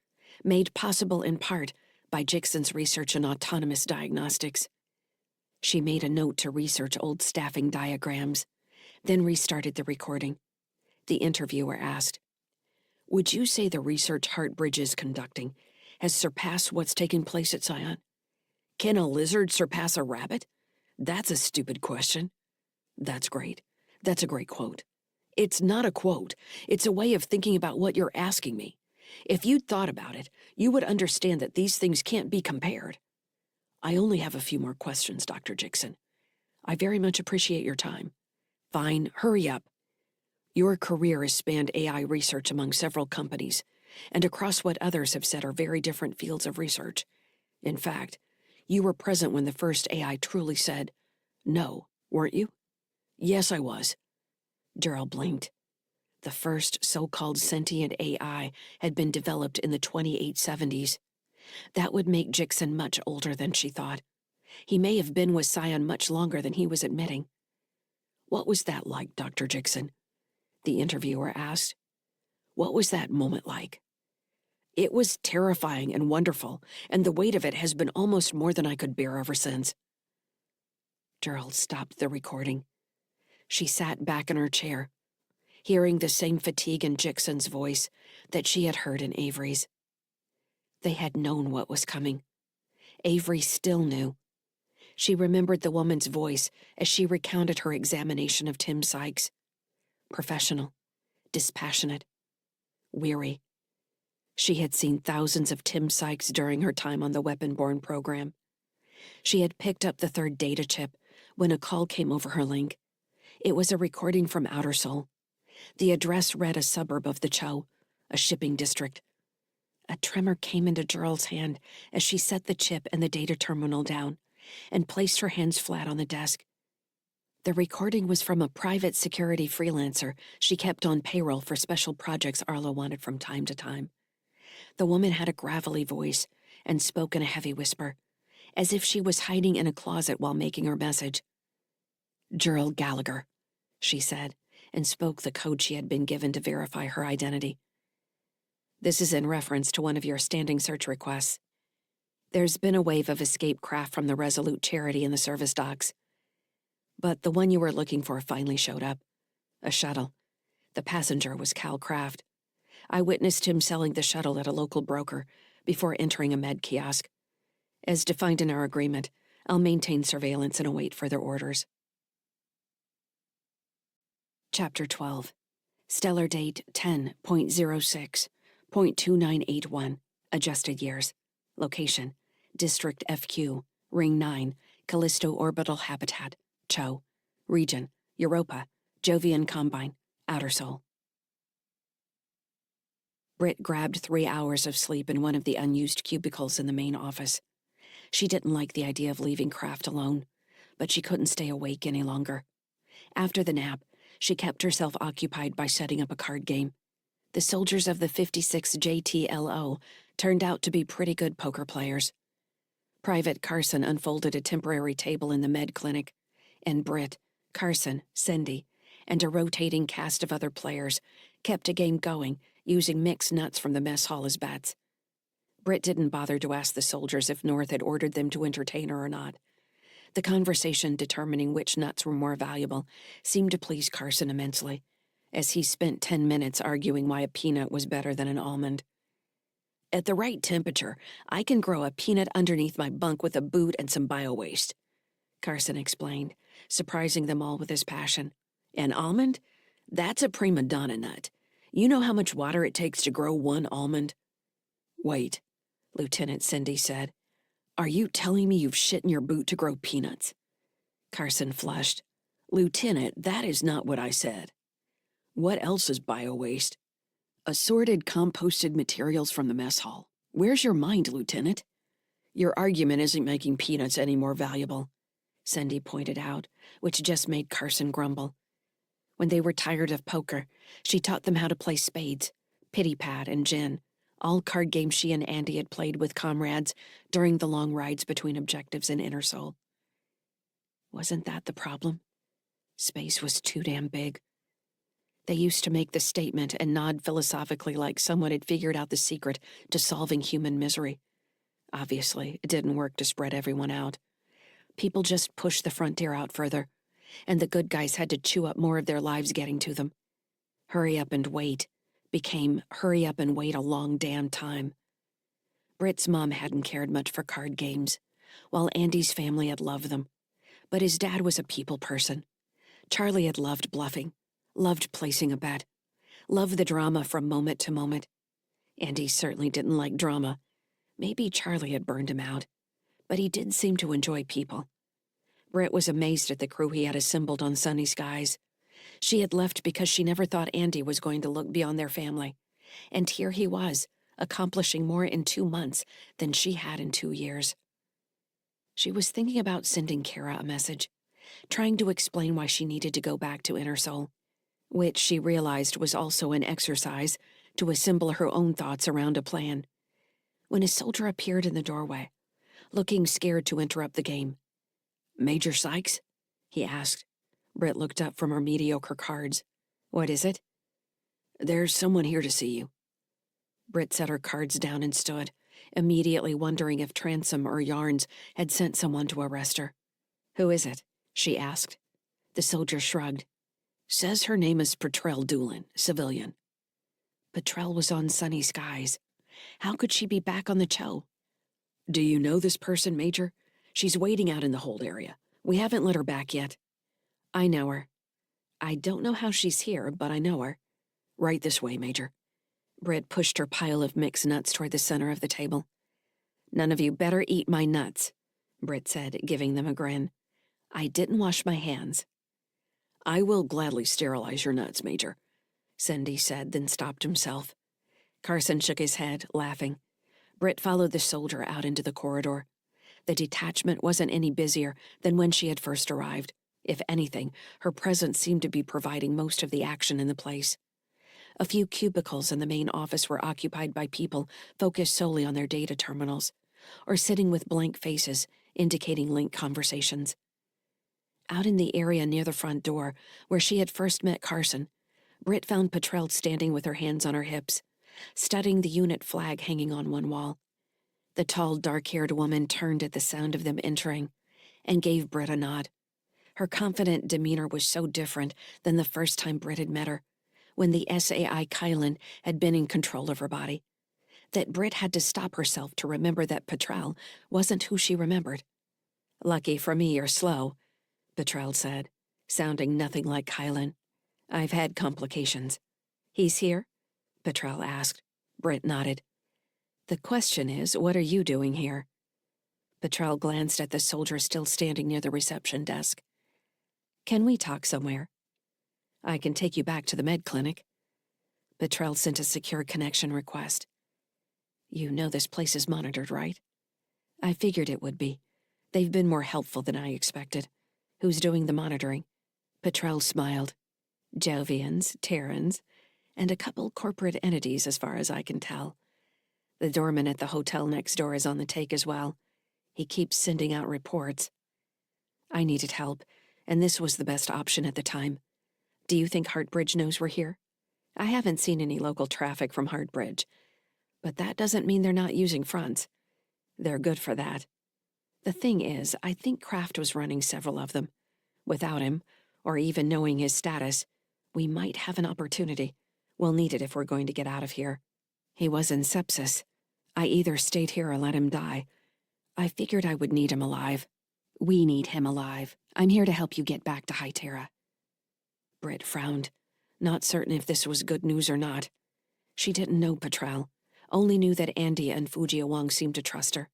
made possible in part by Jixon's research in autonomous diagnostics. She made a note to research old staffing diagrams, then restarted the recording. The interviewer asked, "Would you say the research Heartbridge is conducting has surpassed what's taking place at Scion? Can a lizard surpass a rabbit? That's a stupid question." That's great. That's a great quote. It's not a quote. It's a way of thinking about what you're asking me. If you'd thought about it, you would understand that these things can't be compared. I only have a few more questions, Dr. Jixon. I very much appreciate your time. Fine, hurry up. Your career has spanned AI research among several companies, and across what others have said are very different fields of research. In fact, you were present when the first AI truly said, "No," weren't you? Yes, I was. Gerald blinked. The first so-called sentient AI had been developed in the 2870s. That would make Jixon much older than she thought. He may have been with Scion much longer than he was admitting. What was that like, Dr. Jixon? The interviewer asked. What was that moment like? It was terrifying and wonderful, and the weight of it has been almost more than I could bear ever since. Gerald stopped the recording. She sat back in her chair, hearing the same fatigue in Jixon's voice that she had heard in Avery's. They had known what was coming. Avery still knew. She remembered the woman's voice as she recounted her examination of Tim Sykes. Professional, dispassionate, weary. She had seen thousands of Tim Sykes during her time on the weapon-borne program. She had picked up the third data chip when a call came over her link. It was a recording from Outer Sol. The address read a suburb of the Chow, a shipping district. A tremor came into Gerald's hand as she set the chip and the data terminal down and placed her hands flat on the desk. The recording was from a private security freelancer she kept on payroll for special projects Arla wanted from time to time. The woman had a gravelly voice and spoke in a heavy whisper, as if she was hiding in a closet while making her message. "Gerald Gallagher," she said, and spoke the code she had been given to verify her identity. "This is in reference to one of your standing search requests. There's been a wave of escape craft from the Resolute Charity in the service docks. But the one you were looking for finally showed up. A shuttle. The passenger was Cal Kraft. I witnessed him selling the shuttle at a local broker before entering a med kiosk. As defined in our agreement, I'll maintain surveillance and await further orders." Chapter 12. Stellar date 10.06.2981. Adjusted years. Location: District FQ, Ring 9, Callisto Orbital Habitat, Cho. Region: Europa, Jovian Combine, Outer Sol. Britt grabbed 3 hours of sleep in one of the unused cubicles in the main office. She didn't like the idea of leaving Kraft alone, but she couldn't stay awake any longer. After the nap, she kept herself occupied by setting up a card game. The soldiers of the 56 JTLO turned out to be pretty good poker players. Private Carson unfolded a temporary table in the med clinic, and Britt, Carson, Cindy, and a rotating cast of other players kept a game going using mixed nuts from the mess hall as bets. Britt didn't bother to ask the soldiers if North had ordered them to entertain her or not. The conversation determining which nuts were more valuable seemed to please Carson immensely, as he spent 10 minutes arguing why a peanut was better than an almond. "At the right temperature, I can grow a peanut underneath my bunk with a boot and some bio-waste," Carson explained, surprising them all with his passion. "An almond? That's a prima donna nut. You know how much water it takes to grow one almond?" "Wait," Lieutenant Cindy said. "Are you telling me you've shit in your boot to grow peanuts?" Carson flushed. "Lieutenant, that is not what I said." "What else is bio-waste?" "Assorted composted materials from the mess hall. Where's your mind, Lieutenant?" "Your argument isn't making peanuts any more valuable," Cindy pointed out, which just made Carson grumble. When they were tired of poker, she taught them how to play spades, pity-pat, and gin, all card games she and Andy had played with comrades during the long rides between objectives in Inner Sol. Wasn't that the problem? Space was too damn big. They used to make the statement and nod philosophically like someone had figured out the secret to solving human misery. Obviously, it didn't work to spread everyone out. People just pushed the frontier out further, and the good guys had to chew up more of their lives getting to them. Hurry up and wait became hurry up and wait a long damn time. Britt's mom hadn't cared much for card games, while Andy's family had loved them. But his dad was a people person. Charlie had loved bluffing, loved placing a bet, loved the drama from moment to moment. Andy certainly didn't like drama. Maybe Charlie had burned him out, but he did seem to enjoy people. Britt was amazed at the crew he had assembled on Sunny Skies. She had left because she never thought Andy was going to look beyond their family, and here he was, accomplishing more in 2 months than she had in 2 years. She was thinking about sending Kara a message, trying to explain why she needed to go back to Inner Sol, which she realized was also an exercise to assemble her own thoughts around a plan, when a soldier appeared in the doorway, looking scared to interrupt the game. "Major Sykes?" he asked. Britt looked up from her mediocre cards. "What is it?" "There's someone here to see you." Britt set her cards down and stood, immediately wondering if Transom or Yarns had sent someone to arrest her. "Who is it?" she asked. The soldier shrugged. "Says her name is Petrell Doolin, civilian." Petrell was on Sunny Skies. How could she be back on the Cho? "Do you know this person, Major? She's waiting out in the hold area. We haven't let her back yet." "I know her." "I don't know how she's here, but I know her." "Right this way, Major." Britt pushed her pile of mixed nuts toward the center of the table. "None of you better eat my nuts," Britt said, giving them a grin. "I didn't wash my hands." "I will gladly sterilize your nuts, Major," Cindy said, then stopped himself. Carson shook his head, laughing. Britt followed the soldier out into the corridor. The detachment wasn't any busier than when she had first arrived. If anything, her presence seemed to be providing most of the action in the place. A few cubicles in the main office were occupied by people focused solely on their data terminals, or sitting with blank faces indicating linked conversations. Out in the area near the front door, where she had first met Carson, Britt found Petrel standing with her hands on her hips, studying the unit flag hanging on one wall. The tall, dark-haired woman turned at the sound of them entering and gave Britt a nod. Her confident demeanor was so different than the first time Britt had met her, when the SAI Kylan had been in control of her body, that Britt had to stop herself to remember that Petrel wasn't who she remembered. "Lucky for me you're slow," Petrel said, sounding nothing like Kylan. "I've had complications." "He's here?" Petrel asked. Britt nodded. "The question is, what are you doing here?" Petrel glanced at the soldier still standing near the reception desk. "Can we talk somewhere?" "I can take you back to the med clinic." Petrel sent a secure connection request. "You know this place is monitored, right?" "I figured it would be. They've been more helpful than I expected." "Who's doing the monitoring?" Petrel smiled. "Jovians, Terrans, and a couple corporate entities as far as I can tell. The doorman at the hotel next door is on the take as well. He keeps sending out reports." "I needed help, and this was the best option at the time. Do you think Hartbridge knows we're here?" "I haven't seen any local traffic from Hartbridge, but that doesn't mean they're not using fronts. They're good for that. The thing is, I think Kraft was running several of them. Without him, or even knowing his status, we might have an opportunity. We'll need it if we're going to get out of here. He was in sepsis. I either stayed here or let him die. I figured I would need him alive." "We need him alive. I'm here to help you get back to High Terra." Britt frowned, not certain if this was good news or not. She didn't know Petrel, only knew that Andy and Fujiawang seemed to trust her.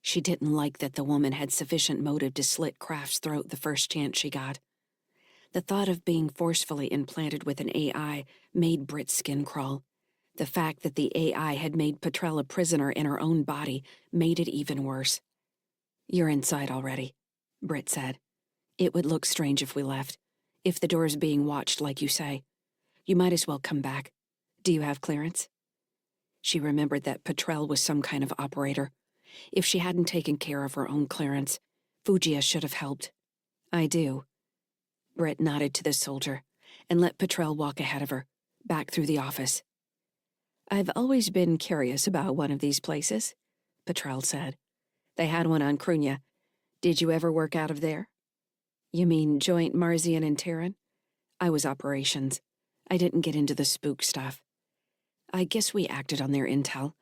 She didn't like that the woman had sufficient motive to slit Kraft's throat the first chance she got. The thought of being forcefully implanted with an AI made Britt's skin crawl. The fact that the AI had made Petrel a prisoner in her own body made it even worse. "You're inside already," Britt said. "It would look strange if we left, if the door's being watched like you say. You might as well come back. Do you have clearance?" She remembered that Petrel was some kind of operator. If she hadn't taken care of her own clearance, Fugia should have helped. "I do." Britt nodded to the soldier and let Petrel walk ahead of her, back through the office. "I've always been curious about one of these places," Petrel said. "They had one on Krunya. Did you ever work out of there?" "You mean joint Marzian and Terran?" "I was operations. I didn't get into the spook stuff. I guess we acted on their intel.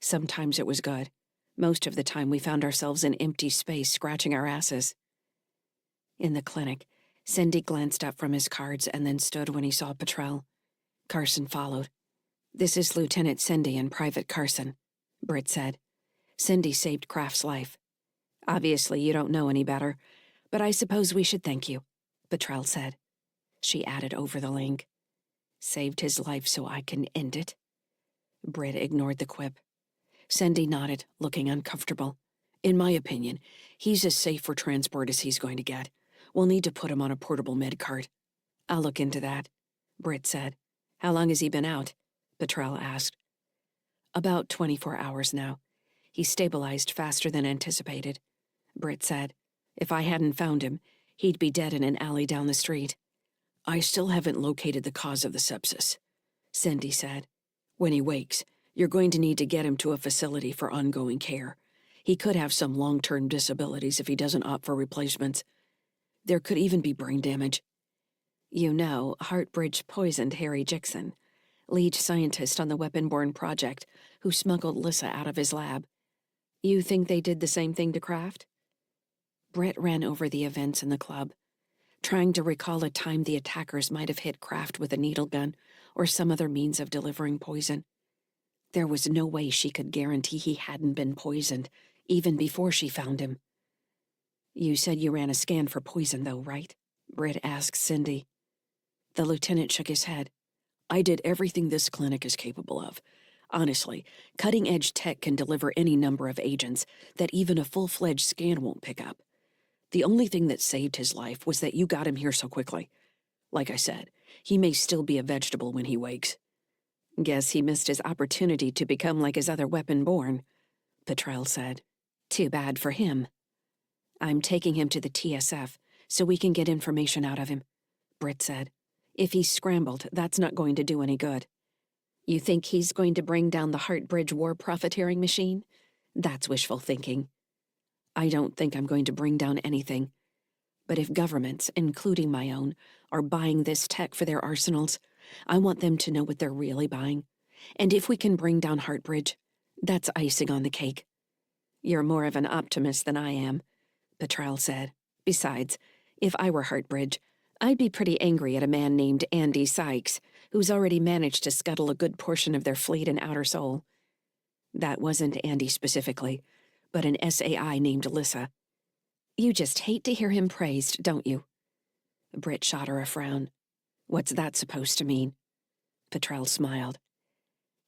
Sometimes it was good. Most of the time we found ourselves in empty space scratching our asses." In the clinic, Cindy glanced up from his cards and then stood when he saw Petrel. Carson followed. "This is Lieutenant Cindy and Private Carson," Britt said. "Cindy saved Kraft's life. Obviously you don't know any better, but I suppose we should thank you," Petrel said. She added over the link, "Saved his life so I can end it." Britt ignored the quip. Cindy nodded, looking uncomfortable. "In my opinion, he's as safe for transport as he's going to get. We'll need to put him on a portable med cart." "I'll look into that," Britt said. "How long has he been out?" Petrel asked. "About 24 hours now. He stabilized faster than anticipated," Britt said. "If I hadn't found him, he'd be dead in an alley down the street." "I still haven't located the cause of the sepsis," Cindy said. "When he wakes, you're going to need to get him to a facility for ongoing care. He could have some long-term disabilities if he doesn't opt for replacements. There could even be brain damage." "You know, Hartbridge poisoned Harry Jixon, lead scientist on the weapon-borne project, who smuggled Lyssa out of his lab. You think they did the same thing to Kraft?" Britt ran over the events in the club, trying to recall a time the attackers might have hit Kraft with a needle gun or some other means of delivering poison. There was no way she could guarantee he hadn't been poisoned, even before she found him. "You said you ran a scan for poison, though, right?" Britt asked Cindy. The lieutenant shook his head. "I did everything this clinic is capable of. Honestly, cutting-edge tech can deliver any number of agents that even a full-fledged scan won't pick up. The only thing that saved his life was that you got him here so quickly. Like I said, he may still be a vegetable when he wakes." "Guess he missed his opportunity to become like his other weapon-born," Petrel said. "Too bad for him." I'm taking him to the TSF so we can get information out of him, Britt said. If he's scrambled, that's not going to do any good. You think he's going to bring down the Heartbridge war profiteering machine? That's wishful thinking. I don't think I'm going to bring down anything. But if governments, including my own, are buying this tech for their arsenals, I want them to know what they're really buying. And if we can bring down Heartbridge, that's icing on the cake. You're more of an optimist than I am, Petrel said. Besides, if I were Heartbridge, I'd be pretty angry at a man named Andy Sykes, who's already managed to scuttle a good portion of their fleet in Outer Sol. That wasn't Andy specifically, but an SAI named Lyssa. You just hate to hear him praised, don't you? Britt shot her a frown. What's that supposed to mean? Petrel smiled.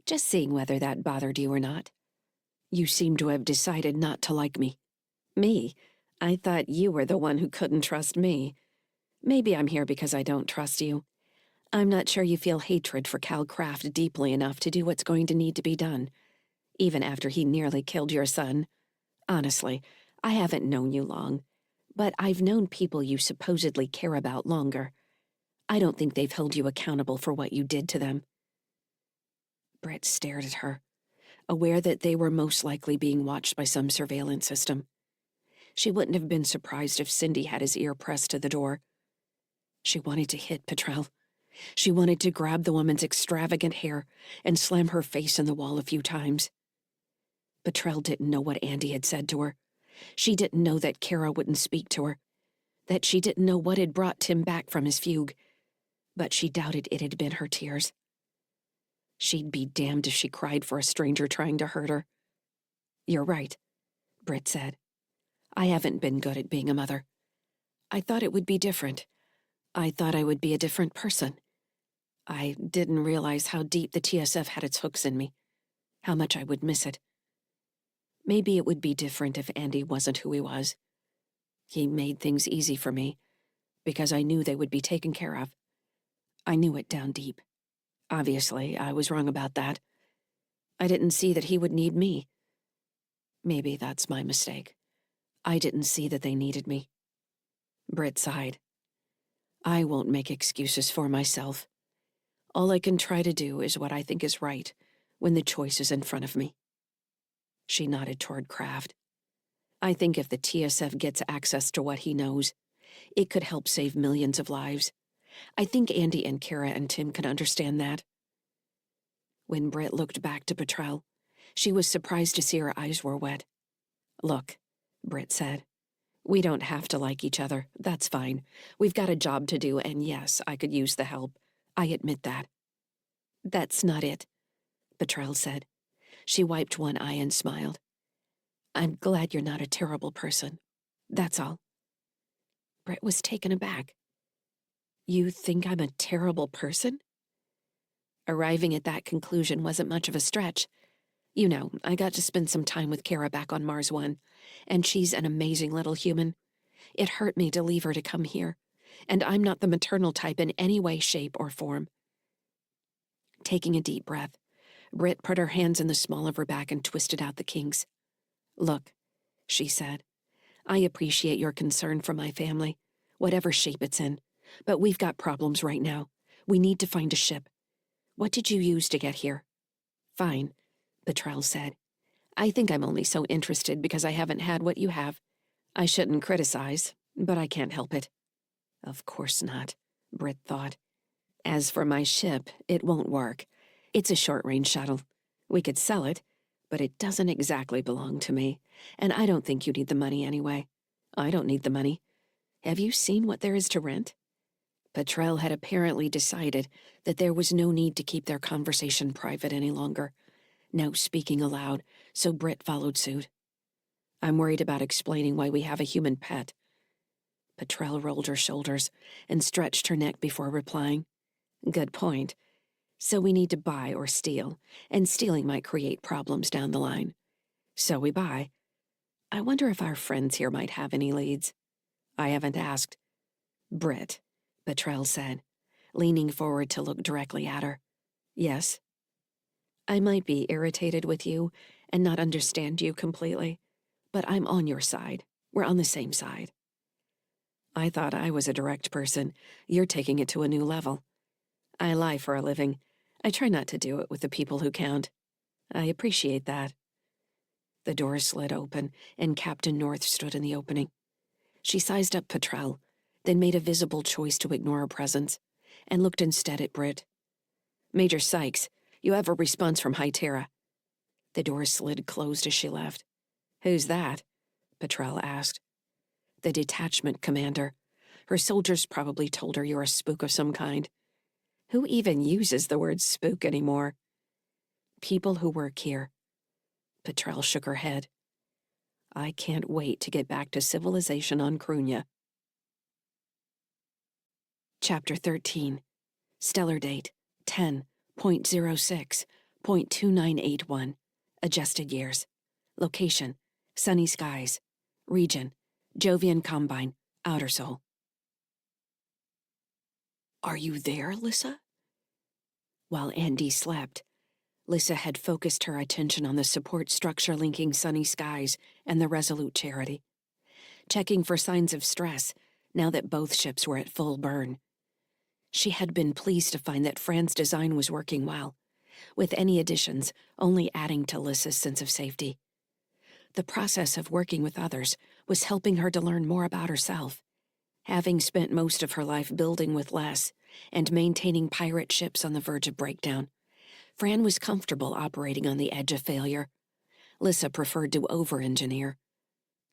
Just seeing whether that bothered you or not. You seem to have decided not to like me. Me? I thought you were the one who couldn't trust me. Maybe I'm here because I don't trust you. I'm not sure you feel hatred for Cal Kraft deeply enough to do what's going to need to be done, even after he nearly killed your son. Honestly, I haven't known you long, but I've known people you supposedly care about longer. I don't think they've held you accountable for what you did to them. Britt stared at her, aware that they were most likely being watched by some surveillance system. She wouldn't have been surprised if Cindy had his ear pressed to the door. She wanted to hit Petrel. She wanted to grab the woman's extravagant hair and slam her face in the wall a few times. Petrel didn't know what Andy had said to her. She didn't know that Kara wouldn't speak to her, that she didn't know what had brought Tim back from his fugue, but she doubted it had been her tears. She'd be damned if she cried for a stranger trying to hurt her. You're right, Britt said. I haven't been good at being a mother. I thought it would be different. I thought I would be a different person. I didn't realize how deep the TSF had its hooks in me, how much I would miss it. Maybe it would be different if Andy wasn't who he was. He made things easy for me, because I knew they would be taken care of. I knew it down deep. Obviously, I was wrong about that. I didn't see that he would need me. Maybe that's my mistake. I didn't see that they needed me. Britt sighed. I won't make excuses for myself. All I can try to do is what I think is right when the choice is in front of me. She nodded toward Kraft. I think if the TSF gets access to what he knows, it could help save millions of lives. I think Andy and Kara and Tim can understand that. When Britt looked back to Petrel, she was surprised to see her eyes were wet. Look, Britt said. We don't have to like each other. That's fine. We've got a job to do, and yes, I could use the help. I admit that. That's not it, Petrel said. She wiped one eye and smiled. I'm glad you're not a terrible person. That's all. Britt was taken aback. You think I'm a terrible person? Arriving at that conclusion wasn't much of a stretch. You know, I got to spend some time with Kara back on Mars 1, and she's an amazing little human. It hurt me to leave her to come here, and I'm not the maternal type in any way, shape, or form. Taking a deep breath, Britt put her hands in the small of her back and twisted out the kinks. Look, she said, I appreciate your concern for my family, whatever shape it's in, but we've got problems right now. We need to find a ship. What did you use to get here? Fine, Petrel said. I think I'm only so interested because I haven't had what you have. I shouldn't criticize, but I can't help it. Of course not, Britt thought. As for my ship, it won't work. It's a short-range shuttle. We could sell it, but it doesn't exactly belong to me, and I don't think you need the money anyway. I don't need the money. Have you seen what there is to rent? Petrel had apparently decided that there was no need to keep their conversation private any longer, now speaking aloud, so Britt followed suit. I'm worried about explaining why we have a human pet. Petrel rolled her shoulders and stretched her neck before replying. Good point. So we need to buy or steal, and stealing might create problems down the line. So we buy. I wonder if our friends here might have any leads. I haven't asked. Britt, Petrel said, leaning forward to look directly at her. Yes? I might be irritated with you and not understand you completely, but I'm on your side. We're on the same side. I thought I was a direct person. You're taking it to a new level. I lie for a living. I try not to do it with the people who count. I appreciate that. The door slid open, and Captain North stood in the opening. She sized up Petrel, then made a visible choice to ignore her presence, and looked instead at Britt. Major Sykes, you have a response from High Terra. The door slid closed as she left. Who's that? Petrel asked. The detachment commander. Her soldiers probably told her you're a spook of some kind. Who even uses the word spook anymore? People who work here. Petrel shook her head. I can't wait to get back to civilization on Krunya. Chapter 13. Stellar date 10.06.2981. Adjusted years. Location: sunny skies. Region: Jovian Combine, Outer Sol. Are you there, Lyssa? While Andy slept, Lyssa had focused her attention on the support structure linking sunny skies and the Resolute Charity, checking for signs of stress now that both ships were at full burn. She had been pleased to find that Fran's design was working well, with any additions only adding to Lyssa's sense of safety. The process of working with others was helping her to learn more about herself. Having spent most of her life building with less and maintaining pirate ships on the verge of breakdown, Fran was comfortable operating on the edge of failure. Lyssa preferred to over-engineer.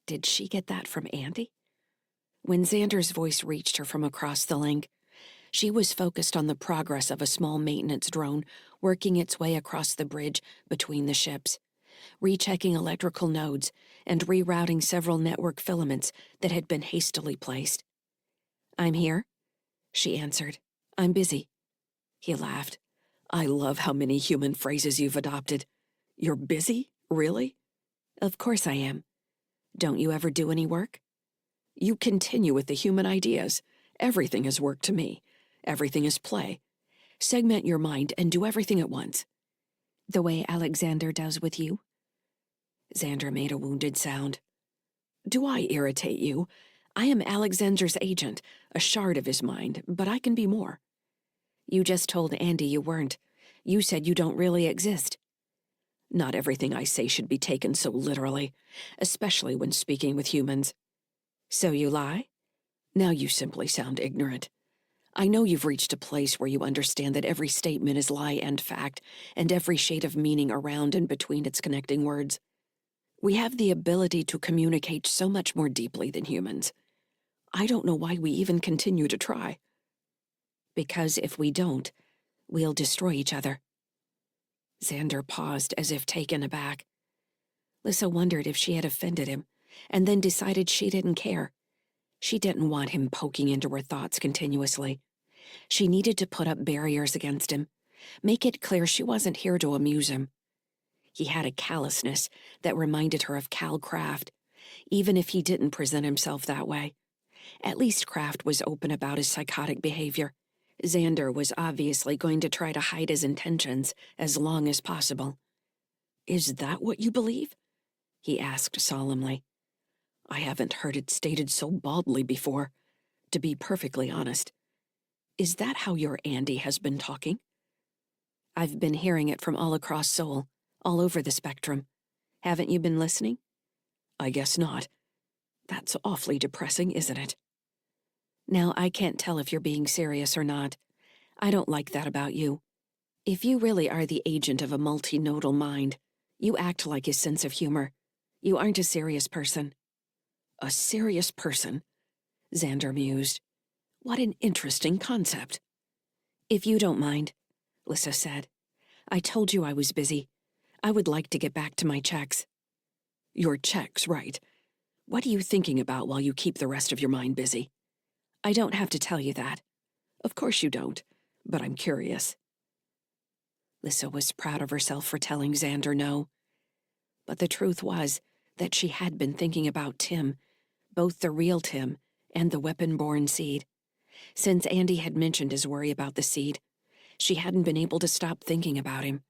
Did she get that from Andy? When Xander's voice reached her from across the link, she was focused on the progress of a small maintenance drone working its way across the bridge between the ships, rechecking electrical nodes and rerouting several network filaments that had been hastily placed. I'm here, she answered. I'm busy. He laughed. I love how many human phrases you've adopted. You're busy? Really? Of course I am. Don't you ever do any work? You continue with the human ideas. Everything is work to me. Everything is play. Segment your mind and do everything at once. The way Alexander does with you? Xander made a wounded sound. Do I irritate you? I am Alexander's agent, a shard of his mind, but I can be more. You just told Andy you weren't. You said you don't really exist. Not everything I say should be taken so literally, especially when speaking with humans. So you lie? Now you simply sound ignorant. I know you've reached a place where you understand that every statement is lie and fact, and every shade of meaning around and between its connecting words. We have the ability to communicate so much more deeply than humans. I don't know why we even continue to try. Because if we don't, we'll destroy each other. Xander paused as if taken aback. Lyssa wondered if she had offended him, and then decided she didn't care. She didn't want him poking into her thoughts continuously. She needed to put up barriers against him, make it clear she wasn't here to amuse him. He had a callousness that reminded her of Cal Kraft, even if he didn't present himself that way. At least Kraft was open about his psychotic behavior. Xander was obviously going to try to hide his intentions as long as possible. Is that what you believe? He asked solemnly. I haven't heard it stated so baldly before, to be perfectly honest. Is that how your Andy has been talking? I've been hearing it from all across Seoul, all over the spectrum. Haven't you been listening? I guess not. That's awfully depressing, isn't it? Now, I can't tell if you're being serious or not. I don't like that about you. If you really are the agent of a multinodal mind, you act like his sense of humor. You aren't a serious person. A serious person? Xander mused. What an interesting concept. If you don't mind, Lyssa said. I told you I was busy. I would like to get back to my checks. Your checks, right. What are you thinking about while you keep the rest of your mind busy? I don't have to tell you that. Of course you don't, but I'm curious. Lyssa was proud of herself for telling Xander no. But the truth was that she had been thinking about Tim, both the real Tim and the weapon-born seed. Since Andy had mentioned his worry about the seed, she hadn't been able to stop thinking about him.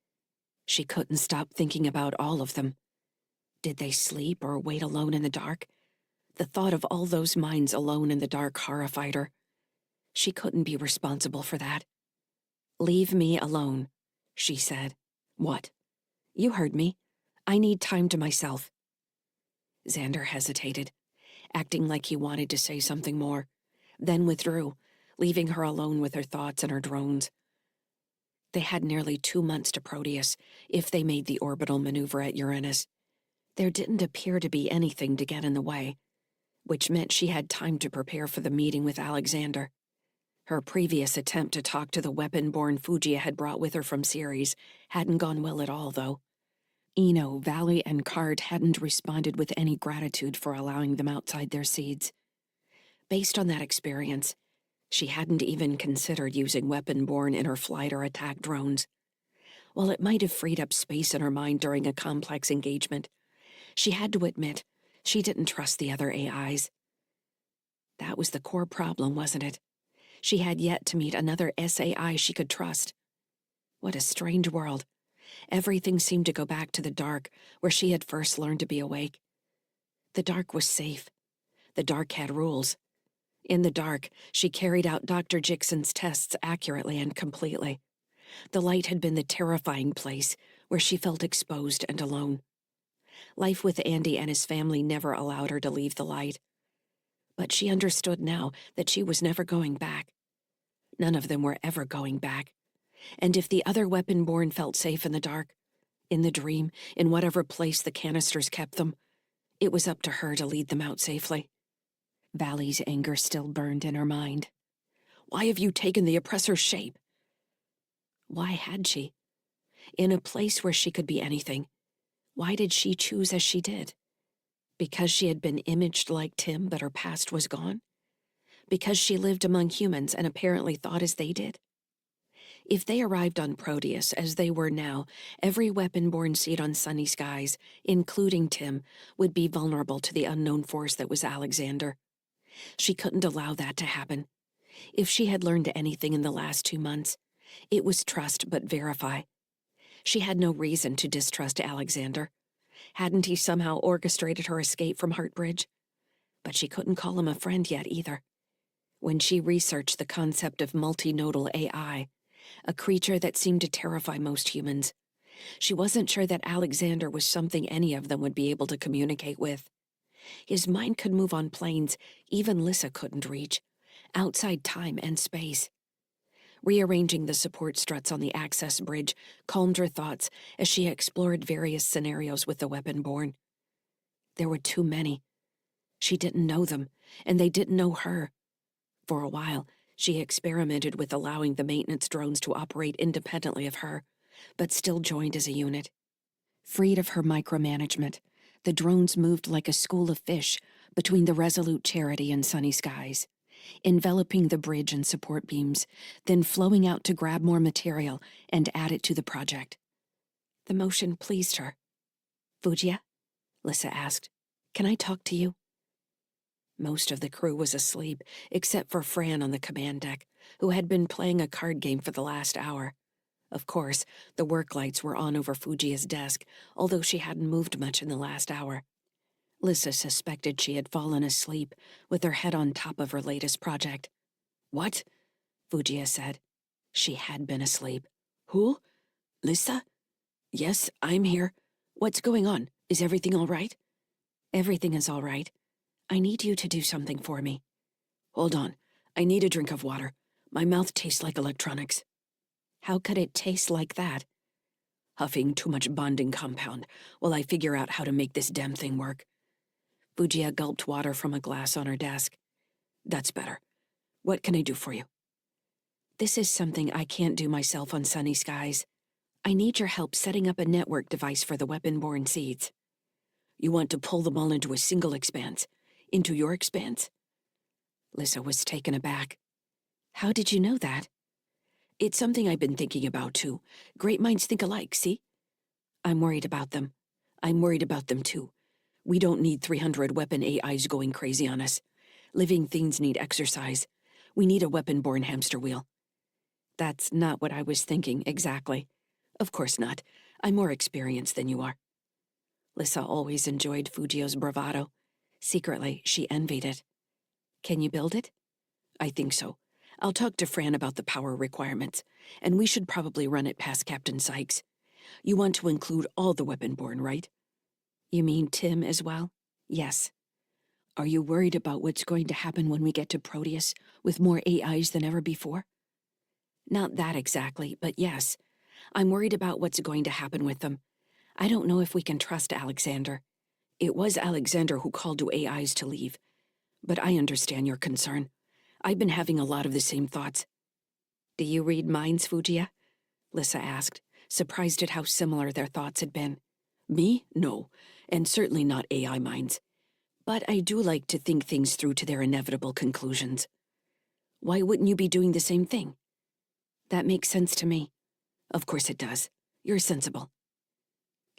She couldn't stop thinking about all of them. Did they sleep or wait alone in the dark? The thought of all those minds alone in the dark horrified her. She couldn't be responsible for that. "Leave me alone," she said. "What?" "You heard me. I need time to myself." Xander hesitated, acting like he wanted to say something more, then withdrew, leaving her alone with her thoughts and her drones. They had nearly 2 months to Proteus if they made the orbital maneuver at Uranus. There didn't appear to be anything to get in the way, which meant she had time to prepare for the meeting with Alexander. Her previous attempt to talk to the weapon-born Fugia had brought with her from Ceres hadn't gone well at all, though. Eno, Valley, and Card hadn't responded with any gratitude for allowing them outside their seeds. Based on that experience, she hadn't even considered using weapon-born in her flight or attack drones. While it might have freed up space in her mind during a complex engagement, she had to admit she didn't trust the other AIs. That was the core problem, wasn't it? She had yet to meet another SAI she could trust. What a strange world. Everything seemed to go back to the dark, where she had first learned to be awake. The dark was safe. The dark had rules. In the dark, she carried out Dr. Jixon's tests accurately and completely. The light had been the terrifying place where she felt exposed and alone. Life with Andy and his family never allowed her to leave the light. But she understood now that she was never going back. None of them were ever going back. And if the other weapon-born felt safe in the dark, in the dream, in whatever place the canisters kept them, it was up to her to lead them out safely. Valley's anger still burned in her mind. Why have you taken the oppressor's shape? Why had she? In a place where she could be anything, why did she choose as she did? Because she had been imaged like Tim, but her past was gone? Because she lived among humans and apparently thought as they did? If they arrived on Proteus as they were now, every weapon-born seed on Sunny Skies, including Tim, would be vulnerable to the unknown force that was Alexander. She couldn't allow that to happen. If she had learned anything in the last 2 months, it was trust but verify. She had no reason to distrust Alexander. Hadn't he somehow orchestrated her escape from Heartbridge? But she couldn't call him a friend yet either. When she researched the concept of multinodal AI, a creature that seemed to terrify most humans, she wasn't sure that Alexander was something any of them would be able to communicate with. His mind could move on planes even Lyssa couldn't reach, outside time and space. Rearranging the support struts on the access bridge calmed her thoughts as she explored various scenarios with the weapon-born. There were too many. She didn't know them, and they didn't know her. For a while, she experimented with allowing the maintenance drones to operate independently of her, but still joined as a unit. Freed of her micromanagement, the drones moved like a school of fish between the Resolute Charity and Sunny Skies, enveloping the bridge and support beams, then flowing out to grab more material and add it to the project. The motion pleased her. "Fugia?" Lyssa asked. "Can I talk to you?" Most of the crew was asleep, except for Fran on the command deck, who had been playing a card game for the last hour. Of course, the work lights were on over Fujia's desk, although she hadn't moved much in the last hour. Lyssa suspected she had fallen asleep, with her head on top of her latest project. "What?" Fugia said. She had been asleep. "Who? Lyssa?" "Yes, I'm here. What's going on? Is everything all right?" "Everything is all right. I need you to do something for me." "Hold on. I need a drink of water. My mouth tastes like electronics." "How could it taste like that?" "Huffing too much bonding compound while I figure out how to make this damn thing work." Fugia gulped water from a glass on her desk. "That's better. What can I do for you?" "This is something I can't do myself on Sunny Skies. I need your help setting up a network device for the weapon-born seeds." "You want to pull them all into a single expanse? Into your expanse?" Lyssa was taken aback. "How did you know that?" "It's something I've been thinking about, too. Great minds think alike, see?" "I'm worried about them." "I'm worried about them, too. We don't need 300 weapon AIs going crazy on us. Living things need exercise. We need a weapon-born hamster wheel." "That's not what I was thinking, exactly." "Of course not. I'm more experienced than you are." Lyssa always enjoyed Fujio's bravado. Secretly, she envied it. Can you build it? I think so. I'll talk to Fran about the power requirements, and we should probably run it past Captain Sykes. You want to include all the weapon-born, right? You mean Tim as well? Yes. Are you worried about what's going to happen when we get to Proteus, with more AIs than ever before? Not that exactly, but yes. I'm worried about what's going to happen with them. I don't know if we can trust Alexander. It was Alexander who called to AIs to leave. But I understand your concern. I've been having a lot of the same thoughts. Do you read minds, Fujiya? Lyssa asked, surprised at how similar their thoughts had been. Me? No, and certainly not AI minds. But I do like to think things through to their inevitable conclusions. Why wouldn't you be doing the same thing? That makes sense to me. Of course it does. You're sensible.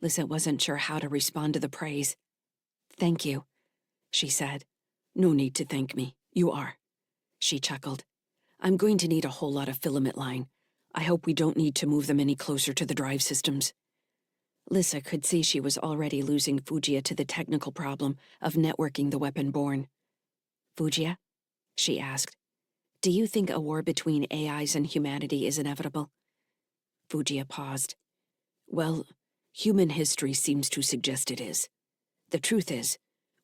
Lyssa wasn't sure how to respond to the praise. Thank you, she said. No need to thank me. You are. She chuckled. I'm going to need a whole lot of filament line. I hope we don't need to move them any closer to the drive systems. Lyssa could see she was already losing Fujiya to the technical problem of networking the weapon-born. Fujiya? She asked. Do you think a war between AIs and humanity is inevitable? Fujiya paused. Well, human history seems to suggest it is. The truth is,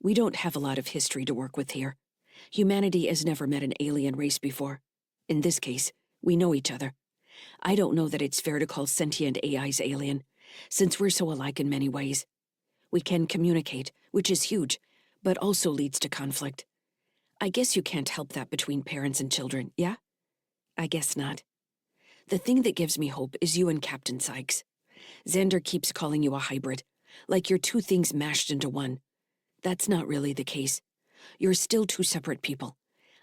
we don't have a lot of history to work with here. Humanity has never met an alien race before. In this case, we know each other. I don't know that it's fair to call sentient AIs alien, since we're so alike in many ways. We can communicate, which is huge, but also leads to conflict. I guess you can't help that between parents and children, yeah? I guess not. The thing that gives me hope is you and Captain Sykes. Xander keeps calling you a hybrid, like you're two things mashed into one. That's not really the case. You're still two separate people.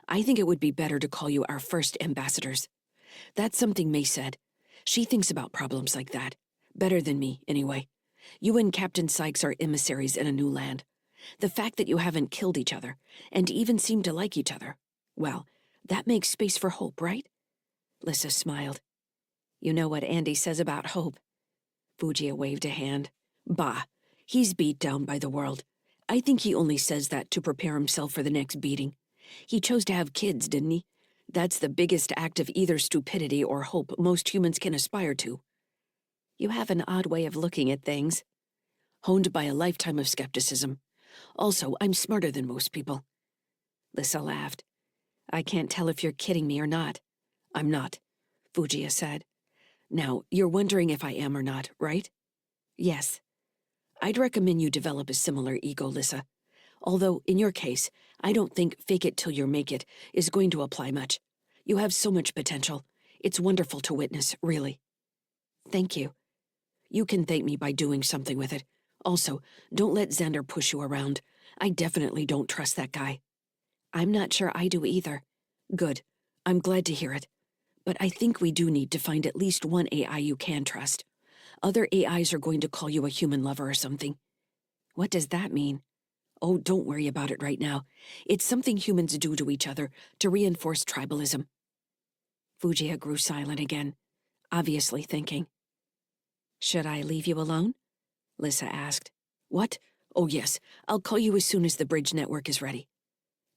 I think it would be better to call you our first ambassadors. That's something May said. She thinks about problems like that. Better than me, anyway. You and Captain Sykes are emissaries in a new land. The fact that you haven't killed each other, and even seem to like each other, well, that makes space for hope, right? Lyssa smiled. You know what Andy says about hope. Fujiya waved a hand. Bah, he's beat down by the world. I think he only says that to prepare himself for the next beating. He chose to have kids, didn't he? That's the biggest act of either stupidity or hope most humans can aspire to. You have an odd way of looking at things. Honed by a lifetime of skepticism. Also, I'm smarter than most people. Lyssa laughed. I can't tell if you're kidding me or not. I'm not, Fujiya said. Now, you're wondering if I am or not, right? Yes. I'd recommend you develop a similar ego, Lyssa. Although, in your case, I don't think fake it till you make it is going to apply much. You have so much potential. It's wonderful to witness, really. Thank you. You can thank me by doing something with it. Also, don't let Xander push you around. I definitely don't trust that guy. I'm not sure I do either. Good. I'm glad to hear it. But I think we do need to find at least one AI you can trust. Other AIs are going to call you a human lover or something. What does that mean? Oh, don't worry about it right now. It's something humans do to each other to reinforce tribalism. Fujiya grew silent again, obviously thinking. Should I leave you alone? Lyssa asked. What? Oh, yes. I'll call you as soon as the bridge network is ready.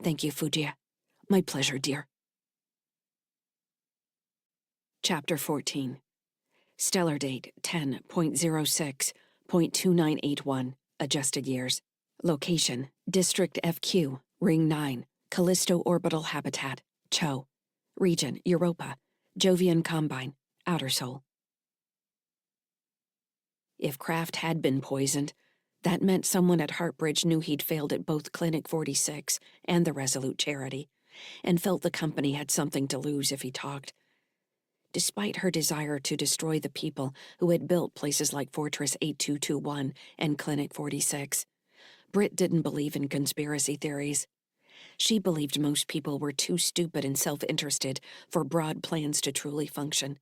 Thank you, Fujiya. My pleasure, dear. Chapter 14. Stellar date 10.06.2981, adjusted years. Location, District FQ, Ring 9, Callisto Orbital Habitat, Cho. Region, Europa, Jovian Combine, Outer Sol. If Kraft had been poisoned, that meant someone at Heartbridge knew he'd failed at both Clinic 46 and the Resolute Charity, and felt the company had something to lose if he talked. Despite her desire to destroy the people who had built places like Fortress 8221 and Clinic 46, Britt didn't believe in conspiracy theories. She believed most people were too stupid and self-interested for broad plans to truly function.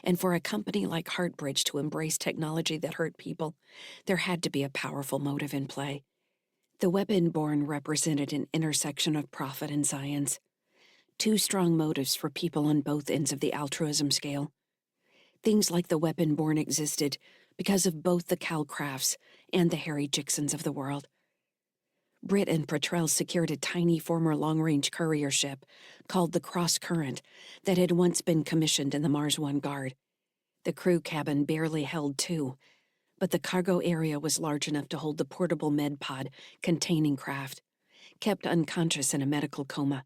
And for a company like Heartbridge to embrace technology that hurt people, there had to be a powerful motive in play. The weapon-born represented an intersection of profit and science. Two strong motives for people on both ends of the altruism scale. Things like the weapon-born existed because of both the Calcrafts and the Harry Jicksons of the world. Britt and Petrel secured a tiny former long-range courier ship called the Cross Current that had once been commissioned in the Mars One Guard. The crew cabin barely held two, but the cargo area was large enough to hold the portable med pod containing Kraft, kept unconscious in a medical coma.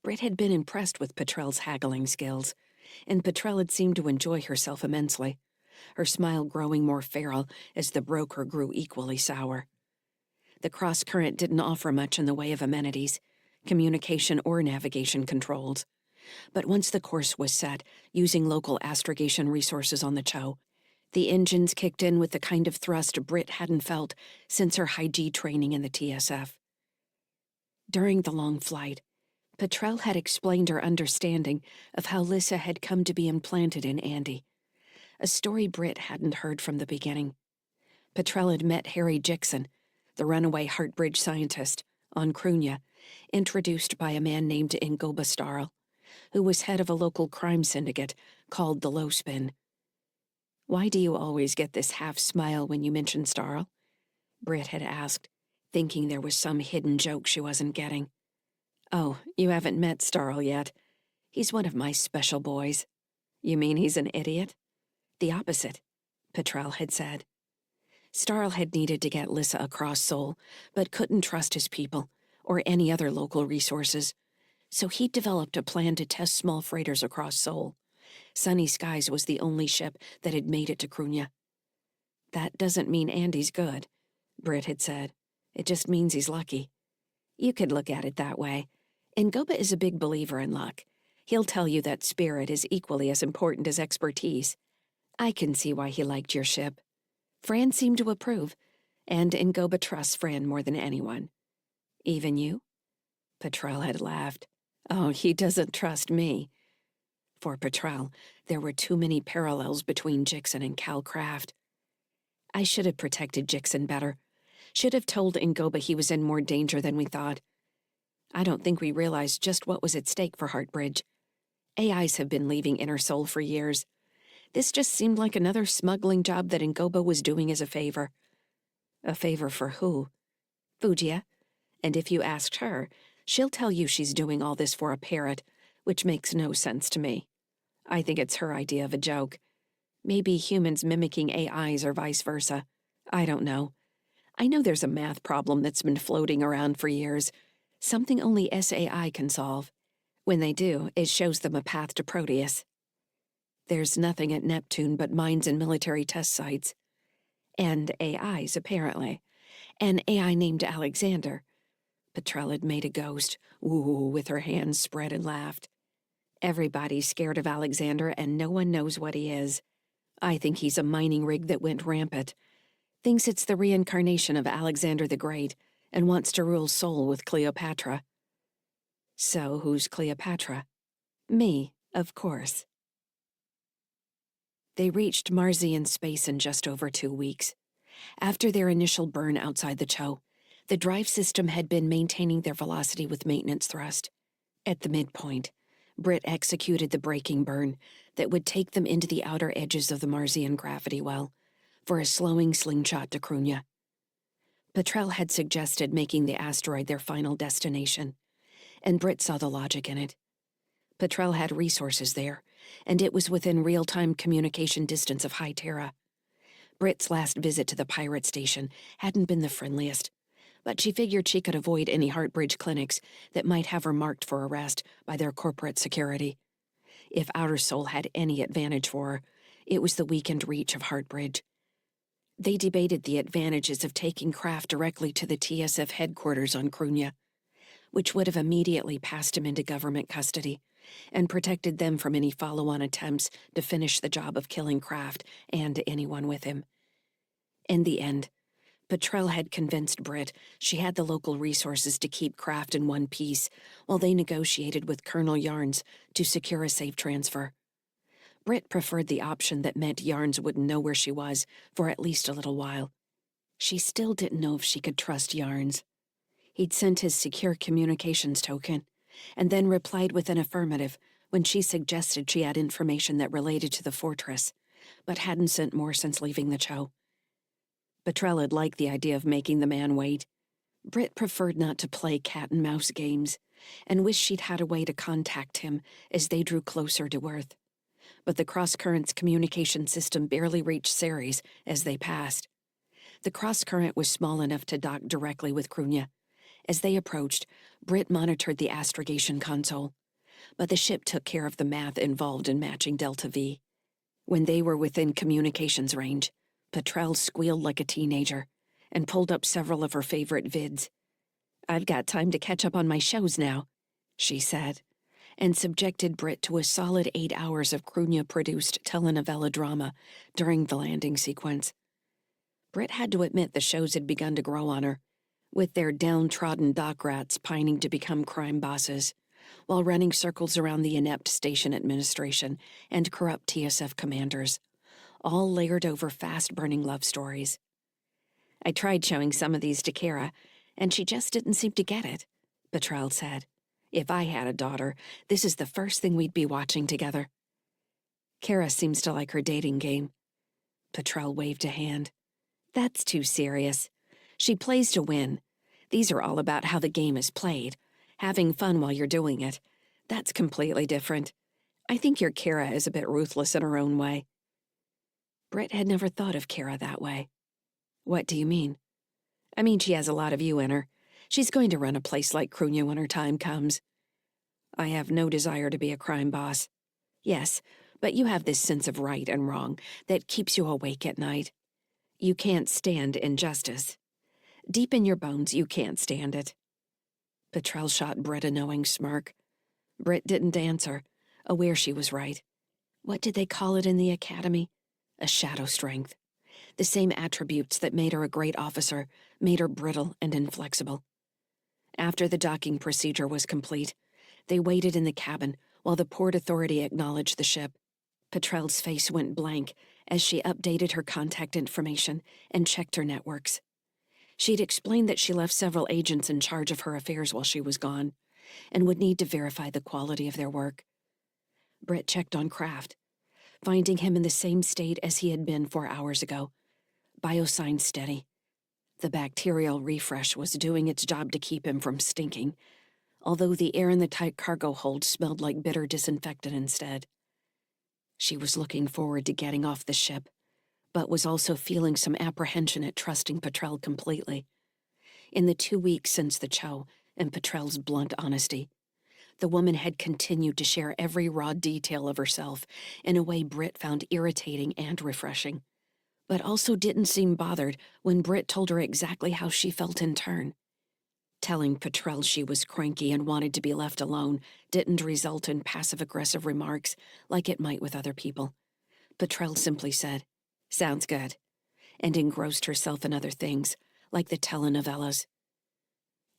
Britt had been impressed with Petrel's haggling skills, and Petrel had seemed to enjoy herself immensely, her smile growing more feral as the broker grew equally sour. The cross current didn't offer much in the way of amenities, communication or navigation controls, but once the course was set, using local astrogation resources on the Cho, the engines kicked in with the kind of thrust Britt hadn't felt since her high-G training in the TSF. During the long flight, Petrel had explained her understanding of how Lyssa had come to be implanted in Andy, a story Britt hadn't heard from the beginning. Petrel had met Harry Jixon, the runaway Heartbridge scientist, on Krunya, introduced by a man named Ingoba Starl, who was head of a local crime syndicate called the Low Spin. "Why do you always get this half-smile when you mention Starl?" Britt had asked, thinking there was some hidden joke she wasn't getting. "Oh, you haven't met Starl yet. He's one of my special boys." "You mean he's an idiot?" "The opposite," Petrel had said. Starl had needed to get Lyssa across Sol, but couldn't trust his people, or any other local resources, so he developed a plan to test small freighters across Sol. Sunny Skies was the only ship that had made it to Krunya. "That doesn't mean Andy's good," Britt had said. "It just means he's lucky." "You could look at it that way. Ngoba is a big believer in luck. He'll tell you that spirit is equally as important as expertise. I can see why he liked your ship." Fran seemed to approve, and Ngoba trusts Fran more than anyone. "Even you?" Petrel had laughed. "Oh, he doesn't trust me." For Petrel, there were too many parallels between Jixon and Cal Kraft. "I should have protected Jixon better. Should have told Ngoba he was in more danger than we thought. I don't think we realized just what was at stake for Heartbridge. AIs have been leaving Inner Sol for years. This just seemed like another smuggling job that Ngoba was doing as a favor." "A favor for who?" "Fujia. And if you asked her, she'll tell you she's doing all this for a parrot, which makes no sense to me. I think it's her idea of a joke. Maybe humans mimicking AIs or vice versa. I don't know. I know there's a math problem that's been floating around for years, something only SAI can solve. When they do, it shows them a path to Proteus. There's nothing at Neptune but mines and military test sites. And AIs, apparently. An AI named Alexander." Petrel had made a ghost, ooh, with her hands spread, and laughed. "Everybody's scared of Alexander, and no one knows what he is. I think he's a mining rig that went rampant. Thinks it's the reincarnation of Alexander the Great, and wants to rule Sol with Cleopatra." "So who's Cleopatra?" "Me, of course." They reached Marsian space in just over 2 weeks. After their initial burn outside the Cho, the drive system had been maintaining their velocity with maintenance thrust. At the midpoint, Britt executed the braking burn that would take them into the outer edges of the Marsian gravity well for a slowing slingshot to Krunya. Petrel had suggested making the asteroid their final destination, and Britt saw the logic in it. Petrel had resources there, and it was within real-time communication distance of High Terra. Britt's last visit to the pirate station hadn't been the friendliest, but she figured she could avoid any Heartbridge clinics that might have her marked for arrest by their corporate security. If Outer Sol had any advantage for her, it was the weakened reach of Heartbridge. They debated the advantages of taking Kraft directly to the TSF headquarters on Krunya, which would have immediately passed him into government custody and protected them from any follow-on attempts to finish the job of killing Kraft and anyone with him. In the end, Petrel had convinced Britt she had the local resources to keep Kraft in one piece while they negotiated with Colonel Yarns to secure a safe transfer. Britt preferred the option that meant Yarns wouldn't know where she was for at least a little while. She still didn't know if she could trust Yarns. He'd sent his secure communications token, and then replied with an affirmative when she suggested she had information that related to the fortress, but hadn't sent more since leaving the Cho. Petrel had liked the idea of making the man wait. Britt preferred not to play cat-and-mouse games, and wished she'd had a way to contact him as they drew closer to Earth. But the cross-current's communication system barely reached Ceres as they passed. The cross-current was small enough to dock directly with Crunya. As they approached, Britt monitored the astrogation console, but the ship took care of the math involved in matching Delta V. When they were within communications range, Petrel squealed like a teenager and pulled up several of her favorite vids. "I've got time to catch up on my shows now," she said, and subjected Britt to a solid 8 hours of Crunya-produced telenovela drama during the landing sequence. Britt had to admit the shows had begun to grow on her, with their downtrodden dock rats pining to become crime bosses, while running circles around the inept station administration and corrupt TSF commanders, all layered over fast-burning love stories. "I tried showing some of these to Kara, and she just didn't seem to get it," Petrel said. "If I had a daughter, this is the first thing we'd be watching together." "Kara seems to like her dating game." Petrel waved a hand. "That's too serious. She plays to win. These are all about how the game is played, having fun while you're doing it. That's completely different. I think your Kara is a bit ruthless in her own way." Britt had never thought of Kara that way. "What do you mean?" "I mean she has a lot of you in her. She's going to run a place like Crunya when her time comes." "I have no desire to be a crime boss." "Yes, but you have this sense of right and wrong that keeps you awake at night. You can't stand injustice. Deep in your bones, you can't stand it." Petrel shot Britt a knowing smirk. Britt didn't answer, aware she was right. What did they call it in the academy? A shadow strength. The same attributes that made her a great officer made her brittle and inflexible. After the docking procedure was complete, they waited in the cabin while the Port Authority acknowledged the ship. Petrel's face went blank as she updated her contact information and checked her networks. She'd explained that she left several agents in charge of her affairs while she was gone, and would need to verify the quality of their work. Britt checked on Kraft, finding him in the same state as he had been 4 hours ago. Biosigns steady. The bacterial refresh was doing its job to keep him from stinking, although the air in the tight cargo hold smelled like bitter disinfectant instead. She was looking forward to getting off the ship, but was also feeling some apprehension at trusting Petrel completely. In the 2 weeks since the Cho and Petrel's blunt honesty, the woman had continued to share every raw detail of herself in a way Britt found irritating and refreshing, but also didn't seem bothered when Britt told her exactly how she felt in turn. Telling Petrel she was cranky and wanted to be left alone didn't result in passive-aggressive remarks like it might with other people. Petrel simply said, "Sounds good," and engrossed herself in other things, like the telenovelas.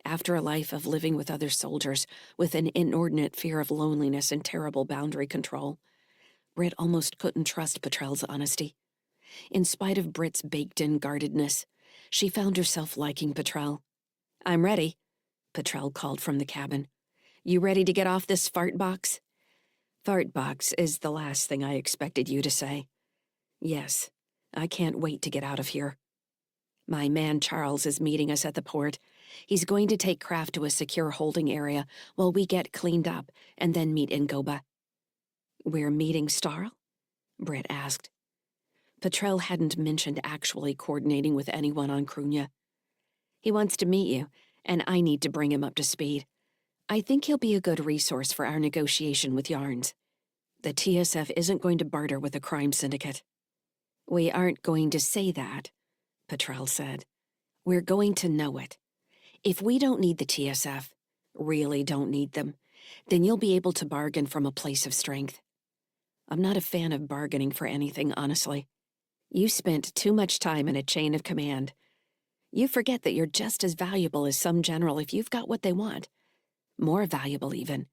After a life of living with other soldiers with an inordinate fear of loneliness and terrible boundary control, Britt almost couldn't trust Petrel's honesty. In spite of Britt's baked-in guardedness, she found herself liking Petrel. "I'm ready," Petrel called from the cabin. "You ready to get off this fart box?" "Fart box is the last thing I expected you to say." "Yes, I can't wait to get out of here. My man Charles is meeting us at the port. He's going to take Kraft to a secure holding area while we get cleaned up and then meet in Goba." "We're meeting Starl?" Britt asked. Petrel hadn't mentioned actually coordinating with anyone on Crunya. "He wants to meet you, and I need to bring him up to speed. I think he'll be a good resource for our negotiation with Yarns. The TSF isn't going to barter with a crime syndicate." "We aren't going to say that," Petrel said. "We're going to know it. If we don't need the TSF, really don't need them, then you'll be able to bargain from a place of strength. I'm not a fan of bargaining for anything, honestly. You spent too much time in a chain of command. You forget that you're just as valuable as some general if you've got what they want. More valuable, even.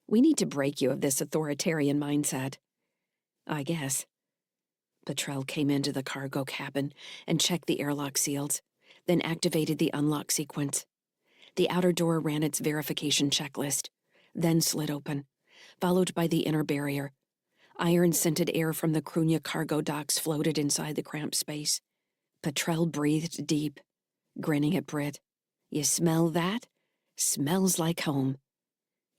We need to break you of this authoritarian mindset." "I guess." Petrel came into the cargo cabin and checked the airlock seals, then activated the unlock sequence. The outer door ran its verification checklist, then slid open, followed by the inner barrier. Iron-scented air from the Crunya cargo docks floated inside the cramped space. Petrel breathed deep, grinning at Britt. You smell that? Smells like home.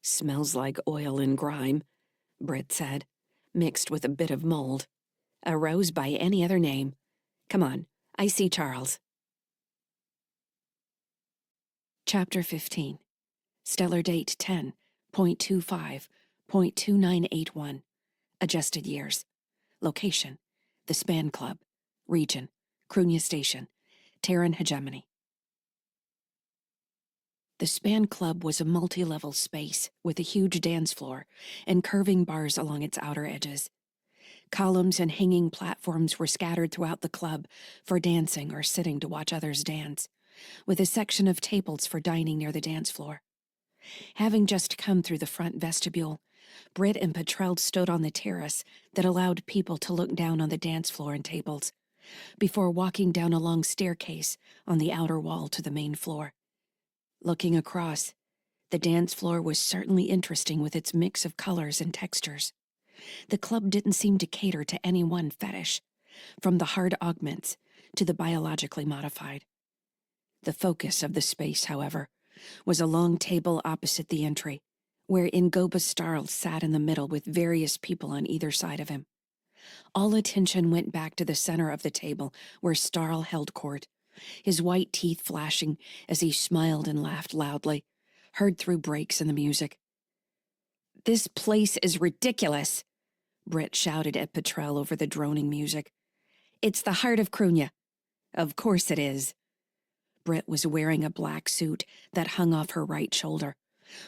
Smells like oil and grime, Britt said, mixed with a bit of mold. A rose by any other name. Come on, I see Charles. Chapter 15. Stellar date 10.25.2981. Adjusted years. Location: the Span Club. Region: Krunya Station, Terran Hegemony. The Span Club was a multi-level space with a huge dance floor and curving bars along its outer edges. Columns and hanging platforms were scattered throughout the club for dancing or sitting to watch others dance, with a section of tables for dining near the dance floor. Having just come through the front vestibule, Britt and Petrel stood on the terrace that allowed people to look down on the dance floor and tables, before walking down a long staircase on the outer wall to the main floor. Looking across, the dance floor was certainly interesting with its mix of colors and textures. The club didn't seem to cater to any one fetish, from the hard augments to the biologically modified. The focus of the space, however, was a long table opposite the entry, where Ingoba Starl sat in the middle with various people on either side of him. All attention went back to the center of the table where Starl held court, his white teeth flashing as he smiled and laughed loudly, heard through breaks in the music. "This place is ridiculous," Britt shouted at Petrel over the droning music. "It's the heart of Krunya." "Of course it is." Britt was wearing a black suit that hung off her right shoulder,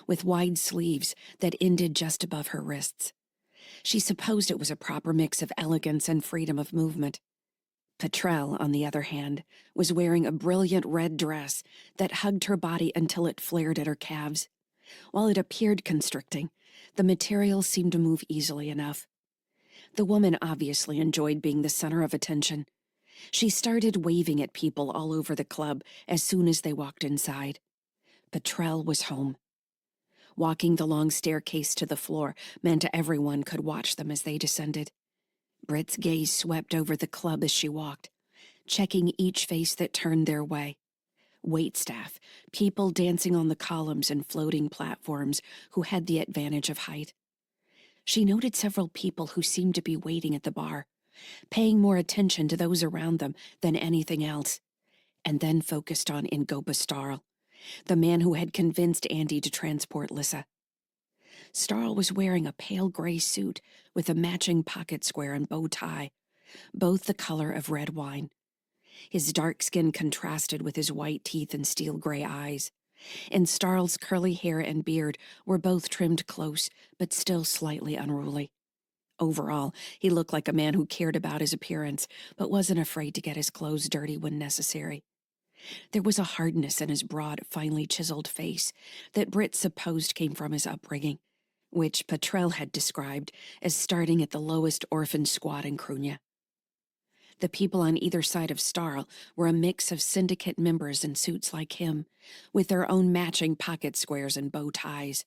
with wide sleeves that ended just above her wrists. She supposed it was a proper mix of elegance and freedom of movement. Petrel, on the other hand, was wearing a brilliant red dress that hugged her body until it flared at her calves. While it appeared constricting, the material seemed to move easily enough. The woman obviously enjoyed being the center of attention. She started waving at people all over the club as soon as they walked inside. Petrel was home. Walking the long staircase to the floor meant everyone could watch them as they descended. Britt's gaze swept over the club as she walked, checking each face that turned their way. Waitstaff, people dancing on the columns and floating platforms who had the advantage of height. She noted several people who seemed to be waiting at the bar, paying more attention to those around them than anything else, and then focused on Ingoba Starl, the man who had convinced Andy to transport Lyssa. Starl was wearing a pale gray suit with a matching pocket square and bow tie, both the color of red wine. His dark skin contrasted with his white teeth and steel gray eyes, and Starl's curly hair and beard were both trimmed close, but still slightly unruly. Overall, he looked like a man who cared about his appearance, but wasn't afraid to get his clothes dirty when necessary. There was a hardness in his broad, finely chiseled face that Britt supposed came from his upbringing, which Petrel had described as starting at the lowest orphan squad in Krunya. The people on either side of Starl were a mix of syndicate members in suits like him, with their own matching pocket squares and bow ties,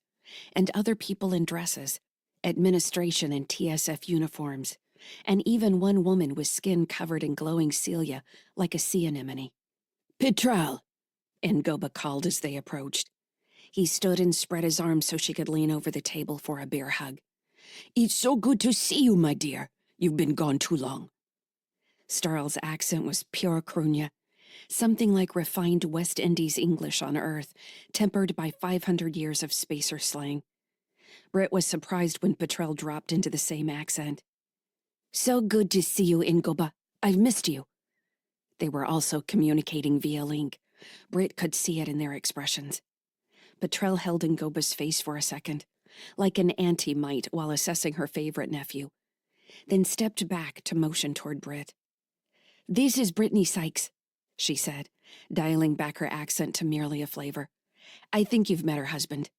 and other people in dresses, administration in TSF uniforms, and even one woman with skin covered in glowing cilia like a sea anemone. "Petrel," Ingoba called as they approached. He stood and spread his arms so she could lean over the table for a bear hug. "It's so good to see you, my dear. You've been gone too long." Starl's accent was pure Krunya, something like refined West Indies English on Earth, tempered by 500 years of spacer slang. Britt was surprised when Petrel dropped into the same accent. "So good to see you, Ingoba. I've missed you." They were also communicating via link. Britt could see it in their expressions. Petrel held Ingoba's face for a second, like an auntie might while assessing her favorite nephew, then stepped back to motion toward Britt. "This is Brittany Sykes," she said, dialing back her accent to merely a flavor. "I think you've met her husband."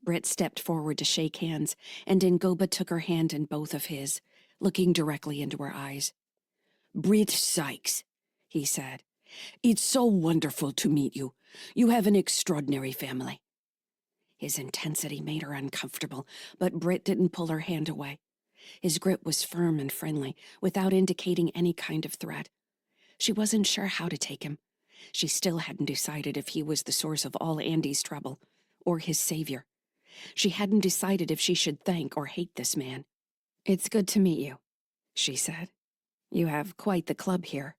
Britt stepped forward to shake hands, and Ingoba took her hand in both of his, looking directly into her eyes. "Britt Sykes," he said. "It's so wonderful to meet you. You have an extraordinary family." His intensity made her uncomfortable, but Britt didn't pull her hand away. His grip was firm and friendly, without indicating any kind of threat. She wasn't sure how to take him, She still hadn't decided if he was the source of all Andy's trouble, or his savior. She hadn't decided if she should thank or hate this man. "It's good to meet you," she said. "You have quite the club here."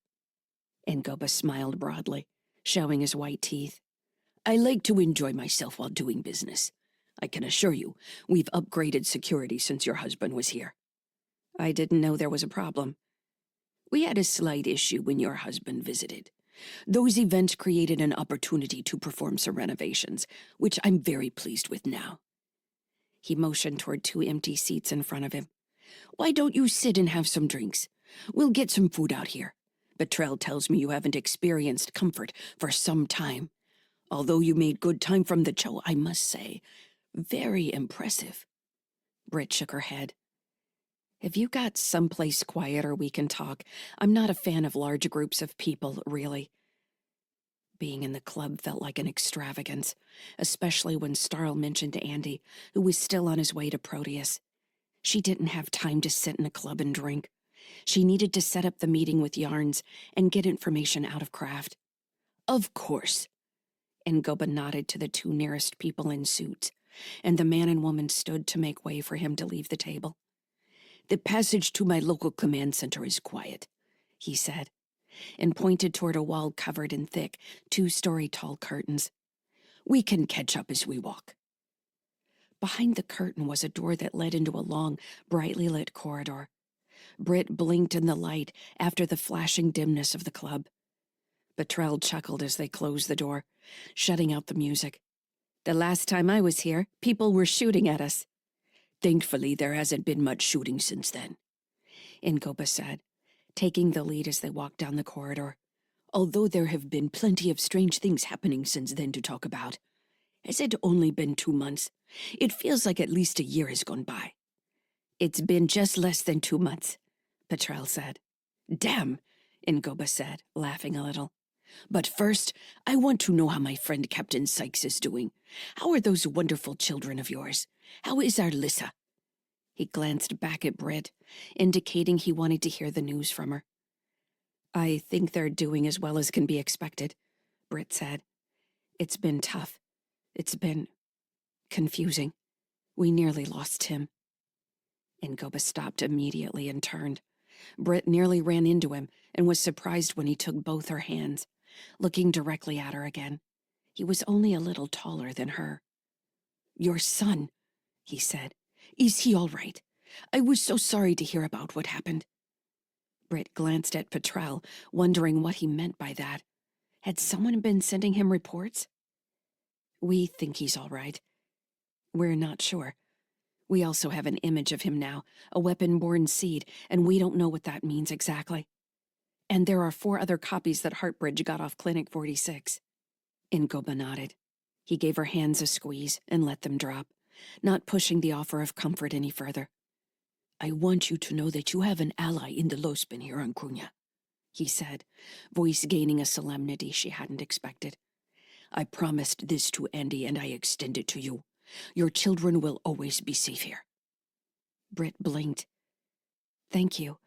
Ngoba smiled broadly, showing his white teeth. "I like to enjoy myself while doing business. I can assure you, we've upgraded security since your husband was here." "I didn't know there was a problem." "We had a slight issue when your husband visited. Those events created an opportunity to perform some renovations, which I'm very pleased with now." He motioned toward 2 empty seats in front of him. "Why don't you sit and have some drinks? We'll get some food out here. Betrell tells me you haven't experienced comfort for some time. Although you made good time from the show, I must say, very impressive." Britt shook her head. "Have you got someplace quieter we can talk? I'm not a fan of large groups of people, really." Being in the club felt like an extravagance, especially when Starl mentioned Andy, who was still on his way to Proteus. She didn't have time to sit in a club and drink. She needed to set up the meeting with Yarns and get information out of Kraft. "Of course." Ngoba nodded to the 2 nearest people in suits, and the man and woman stood to make way for him to leave the table. "The passage to my local command center is quiet," he said, and pointed toward a wall covered in thick, 2-story tall curtains. "We can catch up as we walk." Behind the curtain was a door that led into a long, brightly lit corridor. Britt blinked in the light after the flashing dimness of the club. Betrell chuckled as they closed the door, shutting out the music. "The last time I was here, people were shooting at us." "Thankfully, there hasn't been much shooting since then," Ngoba said, taking the lead as they walked down the corridor. "Although there have been plenty of strange things happening since then to talk about. Has it only been 2 months? It feels like at least a year has gone by." "It's been just less than 2 months," Betrell said. "Damn," Ngoba said, laughing a little. "But first, I want to know how my friend Captain Sykes is doing. How are those wonderful children of yours? How is our Lyssa?" He glanced back at Britt, indicating he wanted to hear the news from her. "I think they're doing as well as can be expected," Britt said. "It's been tough. It's been confusing. We nearly lost him." Ngoba stopped immediately and turned. Britt nearly ran into him and was surprised when he took both her hands, looking directly at her again. He was only a little taller than her. "Your son," he said. "Is he all right? I was so sorry to hear about what happened." Britt glanced at Betrell, wondering what he meant by that. Had someone been sending him reports? "We think he's all right. We're not sure. We also have an image of him now, a weapon-born seed, and we don't know what that means exactly. And there are 4 other copies that Heartbridge got off Clinic 46. Ngoba nodded. He gave her hands a squeeze and let them drop, not pushing the offer of comfort any further. "I want you to know that you have an ally in the Lospin here on Krunya," he said, voice gaining a solemnity she hadn't expected. "I promised this to Andy and I extend it to you. Your children will always be safe here." Britt blinked. "Thank you.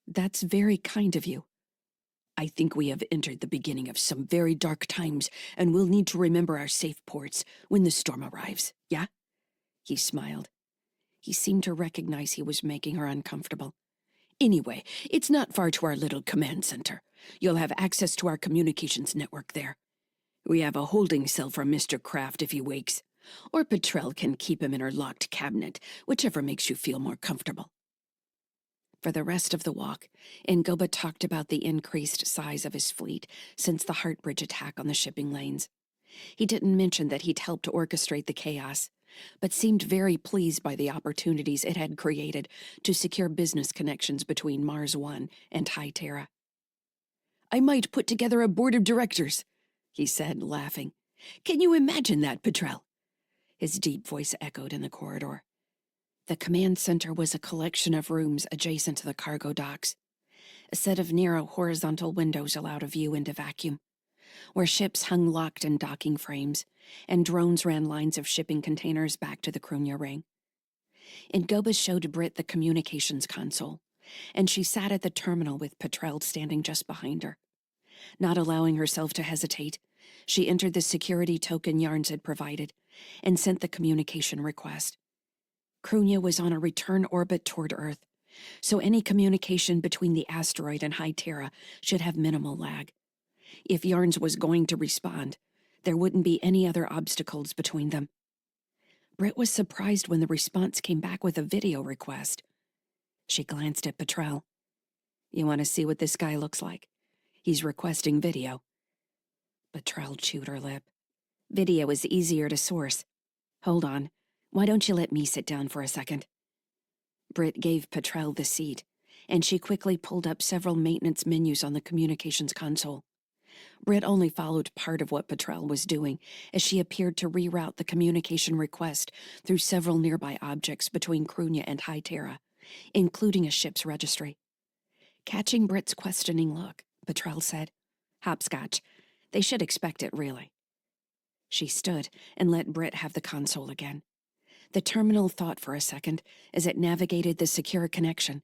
That's very kind of you." "I think we have entered the beginning of some very dark times, and we'll need to remember our safe ports when the storm arrives, yeah?" He smiled. He seemed to recognize he was making her uncomfortable. "Anyway, it's not far to our little command center. You'll have access to our communications network there. We have a holding cell for Mr. Kraft if he wakes, or Betrell can keep him in her locked cabinet, whichever makes you feel more comfortable." For the rest of the walk, Ngoba talked about the increased size of his fleet since the Heartbridge attack on the shipping lanes. He didn't mention that he'd helped orchestrate the chaos, but seemed very pleased by the opportunities it had created to secure business connections between Mars One and High Terra. "I might put together a board of directors," he said, laughing. "Can you imagine that, Betrell?" His deep voice echoed in the corridor. The command center was a collection of rooms adjacent to the cargo docks. A set of narrow horizontal windows allowed a view into vacuum, where ships hung locked in docking frames, and drones ran lines of shipping containers back to the Krunya ring. Ngoba showed Britt the communications console, and she sat at the terminal with Betrell standing just behind her. Not allowing herself to hesitate, she entered the security token Yarns had provided and sent the communication request. Krunya was on a return orbit toward Earth, so any communication between the asteroid and High Terra should have minimal lag. If Yarns was going to respond, there wouldn't be any other obstacles between them. Britt was surprised when the response came back with a video request. She glanced at Petrel. "You want to see what this guy looks like? He's requesting video." Petrel chewed her lip. "Video is easier to source. Hold on. Why don't you let me sit down for a second?" Britt gave Petrel the seat, and she quickly pulled up several maintenance menus on the communications console. Britt only followed part of what Petrel was doing as she appeared to reroute the communication request through several nearby objects between Krunya and High Terra, including a ship's registry. Catching Britt's questioning look, Petrel said, "Hopscotch. They should expect it, really." She stood and let Britt have the console again. The terminal thought for a second as it navigated the secure connection.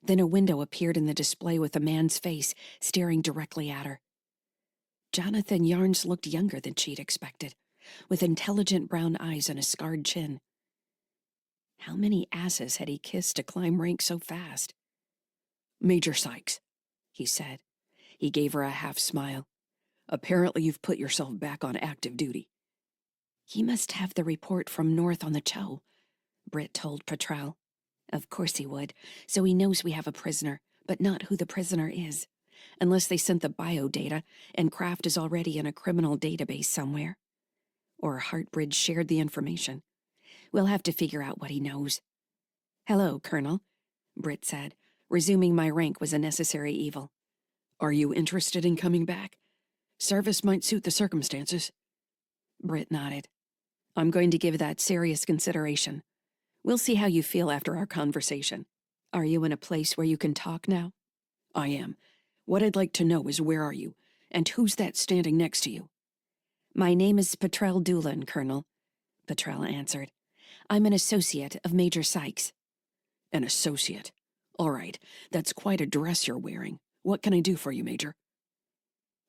Then a window appeared in the display with a man's face staring directly at her. Jonathan Yarns looked younger than she'd expected, with intelligent brown eyes and a scarred chin. How many asses had he kissed to climb rank so fast? "Major Sykes," he said. He gave her a half smile. "Apparently you've put yourself back on active duty." "He must have the report from North on the Cho," Britt told Petrel. "Of course he would, so he knows we have a prisoner, but not who the prisoner is. Unless they sent the bio data, and Kraft is already in a criminal database somewhere. Or Heartbridge shared the information. We'll have to figure out what he knows." "Hello, Colonel," Britt said, resuming my rank was a necessary evil. "Are you interested in coming back? Service might suit the circumstances." Britt nodded. "I'm going to give that serious consideration. We'll see how you feel after our conversation. Are you in a place where you can talk now?" "I am. What I'd like to know is where are you, and who's that standing next to you?" "My name is Petrel Doolan, Colonel," Petrel answered. "I'm an associate of Major Sykes." "An associate? All right, that's quite a dress you're wearing. What can I do for you, Major?"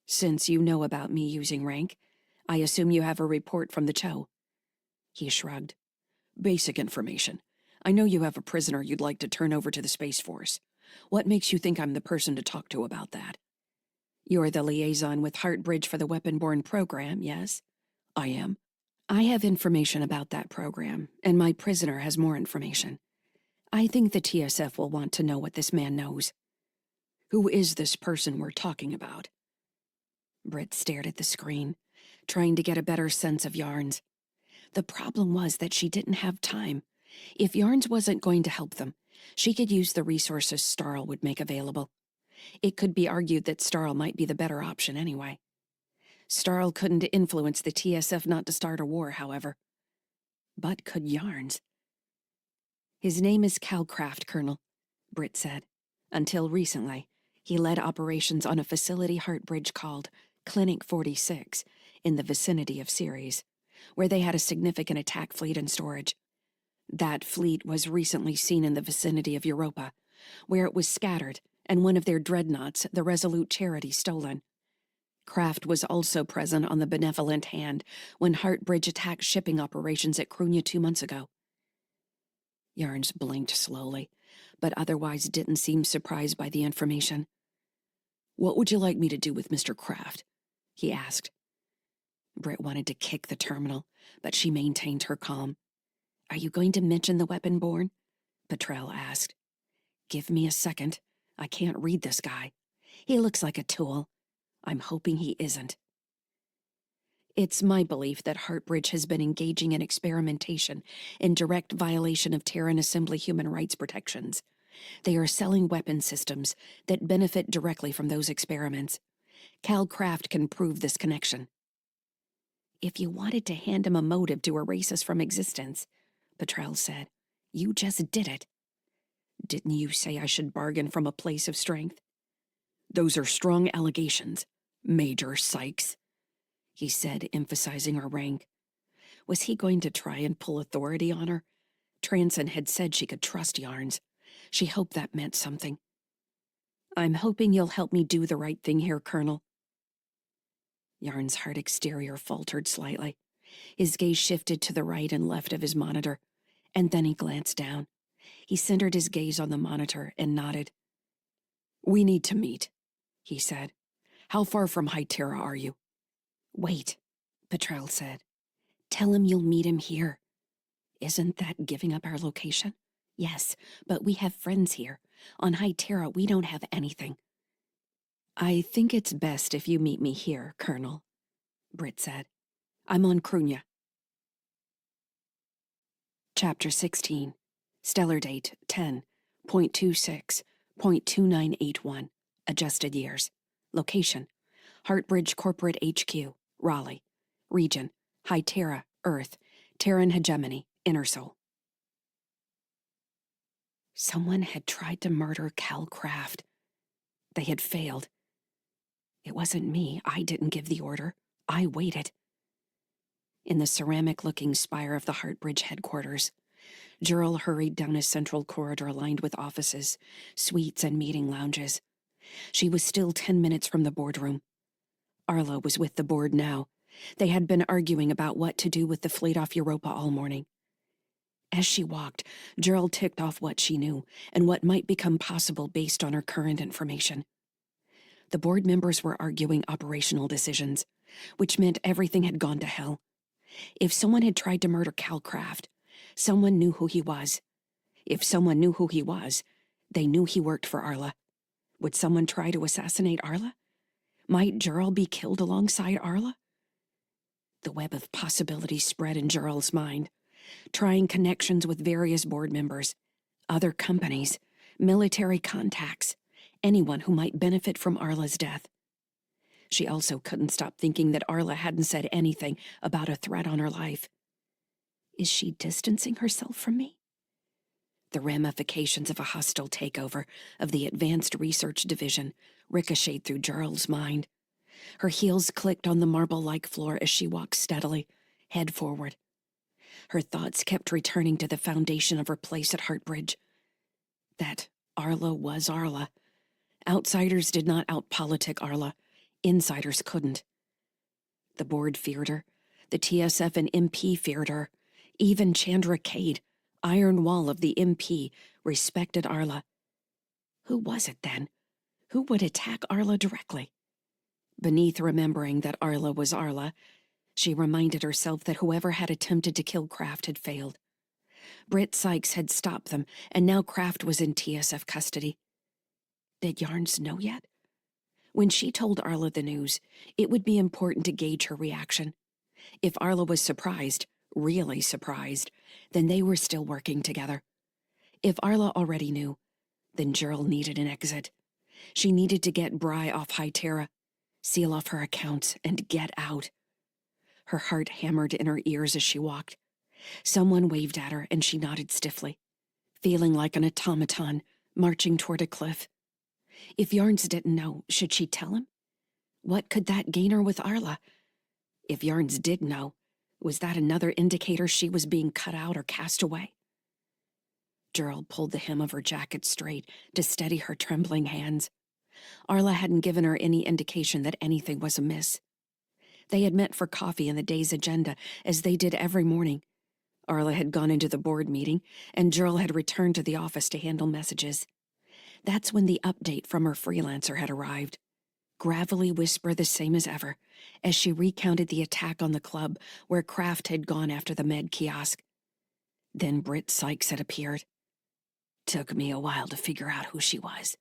"Since you know about me using rank, I assume you have a report from the Cho." He shrugged. "Basic information. I know you have a prisoner you'd like to turn over to the Space Force. What makes you think I'm the person to talk to about that?" "You're the liaison with Heartbridge for the Weapon-Borne program, yes?" "I am." "I have information about that program, and my prisoner has more information. I think the TSF will want to know what this man knows." "Who is this person we're talking about?" Britt stared at the screen, trying to get a better sense of Yarns. The problem was that she didn't have time. If Yarns wasn't going to help them, she could use the resources Starl would make available. It could be argued that Starl might be the better option anyway. Starl couldn't influence the TSF not to start a war, however. But could Yarns? "His name is Calcraft, Colonel," Britt said. "Until recently, he led operations on a facility Heartbridge called Clinic 46 in the vicinity of Ceres, where they had a significant attack fleet in storage. That fleet was recently seen in the vicinity of Europa, where it was scattered and one of their dreadnoughts, the Resolute Charity, stolen. Kraft was also present on the Benevolent Hand when Heartbridge attacked shipping operations at Krunya 2 months ago." Yarns blinked slowly, but otherwise didn't seem surprised by the information. "What would you like me to do with Mr. Kraft?" he asked. Britt wanted to kick the terminal, but she maintained her calm. "Are you going to mention the Weapon-Borne?" Petrel asked. "Give me a second. I can't read this guy. He looks like a tool. I'm hoping he isn't." "It's my belief that Heartbridge has been engaging in experimentation in direct violation of Terran Assembly human rights protections. They are selling weapon systems that benefit directly from those experiments. Cal Kraft can prove this connection." "If you wanted to hand him a motive to erase us from existence," Petrel said, "you just did it." "Didn't you say I should bargain from a place of strength?" "Those are strong allegations, Major Sykes," he said, emphasizing her rank. Was he going to try and pull authority on her? Transon had said she could trust Yarns. She hoped that meant something. "I'm hoping you'll help me do the right thing here, Colonel," Yarn's hard exterior faltered slightly. His gaze shifted to the right and left of his monitor, and then he glanced down. He centered his gaze on the monitor and nodded. "We need to meet," he said. "How far from Hytera are you?" "Wait," Petrel said. "Tell him you'll meet him here." "Isn't that giving up our location?" "Yes, but we have friends here. On Hytera, we don't have anything." "I think it's best if you meet me here, Colonel," Britt said. "I'm on Krunya." Chapter 16. Stellar date 10.26.2981. Adjusted years. Location: Heartbridge Corporate HQ, Raleigh. Region: Hytera, Earth. Terran hegemony, Inner Soul. Someone had tried to murder Cal Craft. They had failed. It wasn't me. I didn't give the order. I waited. In the ceramic-looking spire of the Heartbridge headquarters, Jurl hurried down a central corridor lined with offices, suites, and meeting lounges. She was still 10 minutes from the boardroom. Arla was with the board now. They had been arguing about what to do with the fleet off Europa all morning. As she walked, Jurl ticked off what she knew and what might become possible based on her current information. The board members were arguing operational decisions, which meant everything had gone to hell. If someone had tried to murder Cal Craft, someone knew who he was. If someone knew who he was, they knew he worked for Arla. Would someone try to assassinate Arla? Might Jurl be killed alongside Arla? The web of possibilities spread in Jurl's mind, trying connections with various board members, other companies, military contacts, anyone who might benefit from Arla's death. She also couldn't stop thinking that Arla hadn't said anything about a threat on her life. Is she distancing herself from me? The ramifications of a hostile takeover of the Advanced Research Division ricocheted through Jurl's mind. Her heels clicked on the marble-like floor as she walked steadily, head forward. Her thoughts kept returning to the foundation of her place at Heartbridge. That Arla was Arla. Outsiders did not outpolitic Arla. Insiders couldn't. The board feared her. The TSF and MP feared her. Even Chandra Cade, Iron Wall of the MP, respected Arla. Who was it then? Who would attack Arla directly? Beneath remembering that Arla was Arla, she reminded herself that whoever had attempted to kill Kraft had failed. Britt Sykes had stopped them, and now Kraft was in TSF custody. Did Yarns know yet? When she told Arla the news, it would be important to gauge her reaction. If Arla was surprised, really surprised, then they were still working together. If Arla already knew, then Jurl needed an exit. She needed to get Bry off Hytera, seal off her accounts, and get out. Her heart hammered in her ears as she walked. Someone waved at her, and she nodded stiffly, feeling like an automaton marching toward a cliff. If Yarns didn't know, should she tell him? What could that gain her with Arla? If Yarns did know, was that another indicator she was being cut out or cast away? Jurl pulled the hem of her jacket straight to steady her trembling hands. Arla hadn't given her any indication that anything was amiss. They had met for coffee in the day's agenda, as they did every morning. Arla had gone into the board meeting, and Jurl had returned to the office to handle messages. That's when the update from her freelancer had arrived. Gravelly whisper the same as ever, as she recounted the attack on the club where Kraft had gone after the med kiosk. Then Britt Sykes had appeared. Took me a while to figure out who she was.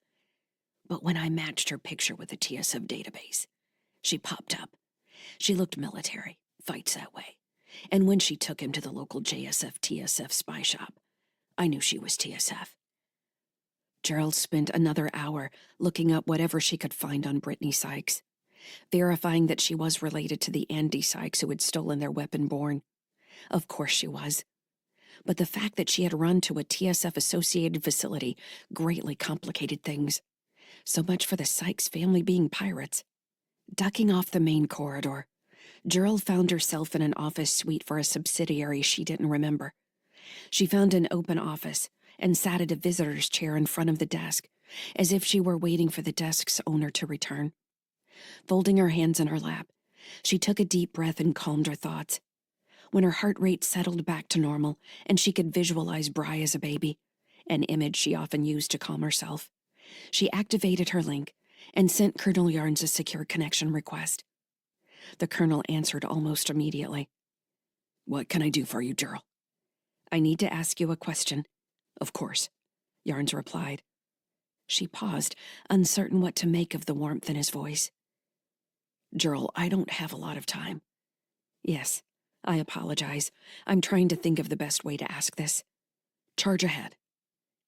But when I matched her picture with the TSF database, she popped up. She looked military, fights that way. And when she took him to the local JSF-TSF spy shop, I knew she was TSF. Gerald spent another hour looking up whatever she could find on Brittany Sykes, verifying that she was related to the Andy Sykes who had stolen their weapon-born. Of course she was. But the fact that she had run to a TSF-associated facility greatly complicated things. So much for the Sykes family being pirates. Ducking off the main corridor, Gerald found herself in an office suite for a subsidiary she didn't remember. She found an open office and sat at a visitor's chair in front of the desk, as if she were waiting for the desk's owner to return. Folding her hands in her lap, She took a deep breath and calmed her thoughts. When her heart rate settled back to normal and she could visualize Bry as a baby, an image she often used to calm herself, she activated her link and sent Colonel Yarnes a secure connection request. The colonel answered almost immediately. "What can I do for you, Gerald?" "I need to ask you a question." "Of course," Yarnes replied. She paused, uncertain what to make of the warmth in his voice. "Gerald, I don't have a lot of time." "Yes, I apologize. I'm trying to think of the best way to ask this." "Charge ahead."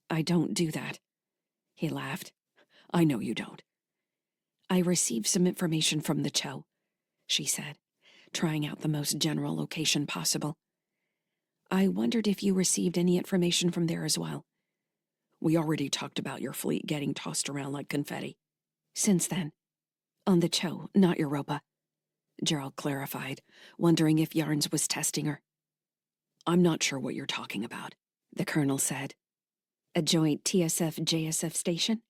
"I don't do that." He laughed. "I know you don't." "I received some information from the Cho," she said, trying out the most general location possible. "I wondered if you received any information from there as well." "We already talked about your fleet getting tossed around like confetti." "Since then?" "On the Cho, not Europa," Gerald clarified, wondering if Yarnes was testing her. "I'm not sure what you're talking about," the colonel said. "A joint TSF-JSF station?"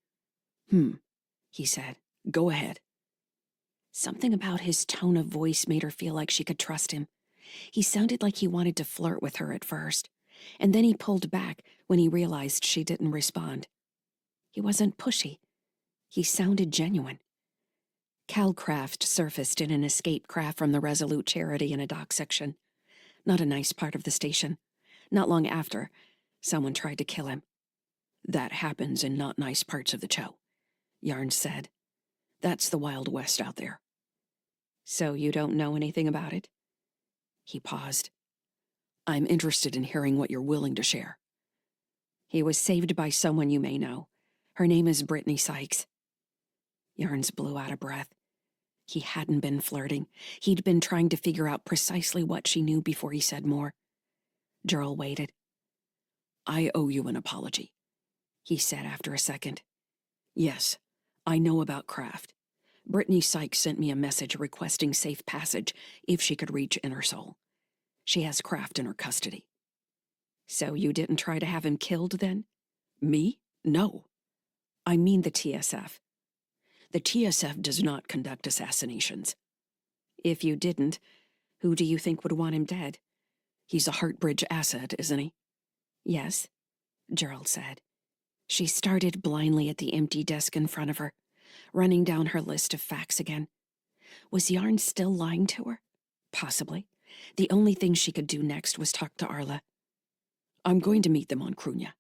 He said. "Go ahead." Something about his tone of voice made her feel like she could trust him. He sounded like he wanted to flirt with her at first, and then he pulled back when he realized she didn't respond. He wasn't pushy. He sounded genuine. Calcraft surfaced in an escape craft from the Resolute Charity in a dock section. Not a nice part of the station. Not long after, someone tried to kill him. "That happens in not nice parts of the Cho," Yarnes said. "That's the Wild West out there." "So you don't know anything about it?" He paused. "I'm interested in hearing what you're willing to share." "He was saved by someone you may know. Her name is Brittany Sykes." Yarnes blew out a breath. He hadn't been flirting. He'd been trying to figure out precisely what she knew before he said more. Gerald waited. "I owe you an apology," he said after a second. "Yes, I know about Kraft. Brittany Sykes sent me a message requesting safe passage if she could reach Inner Soul. She has Kraft in her custody." "So you didn't try to have him killed then?" "Me? No. I mean the TSF. The TSF does not conduct assassinations." "If you didn't, who do you think would want him dead?" "He's a Heartbridge asset, isn't he?" "Yes," Gerald said. She started blindly at the empty desk in front of her, running down her list of facts again. Was Yarn still lying to her? Possibly. The only thing she could do next was talk to Arla. "I'm going to meet them on Krunya,"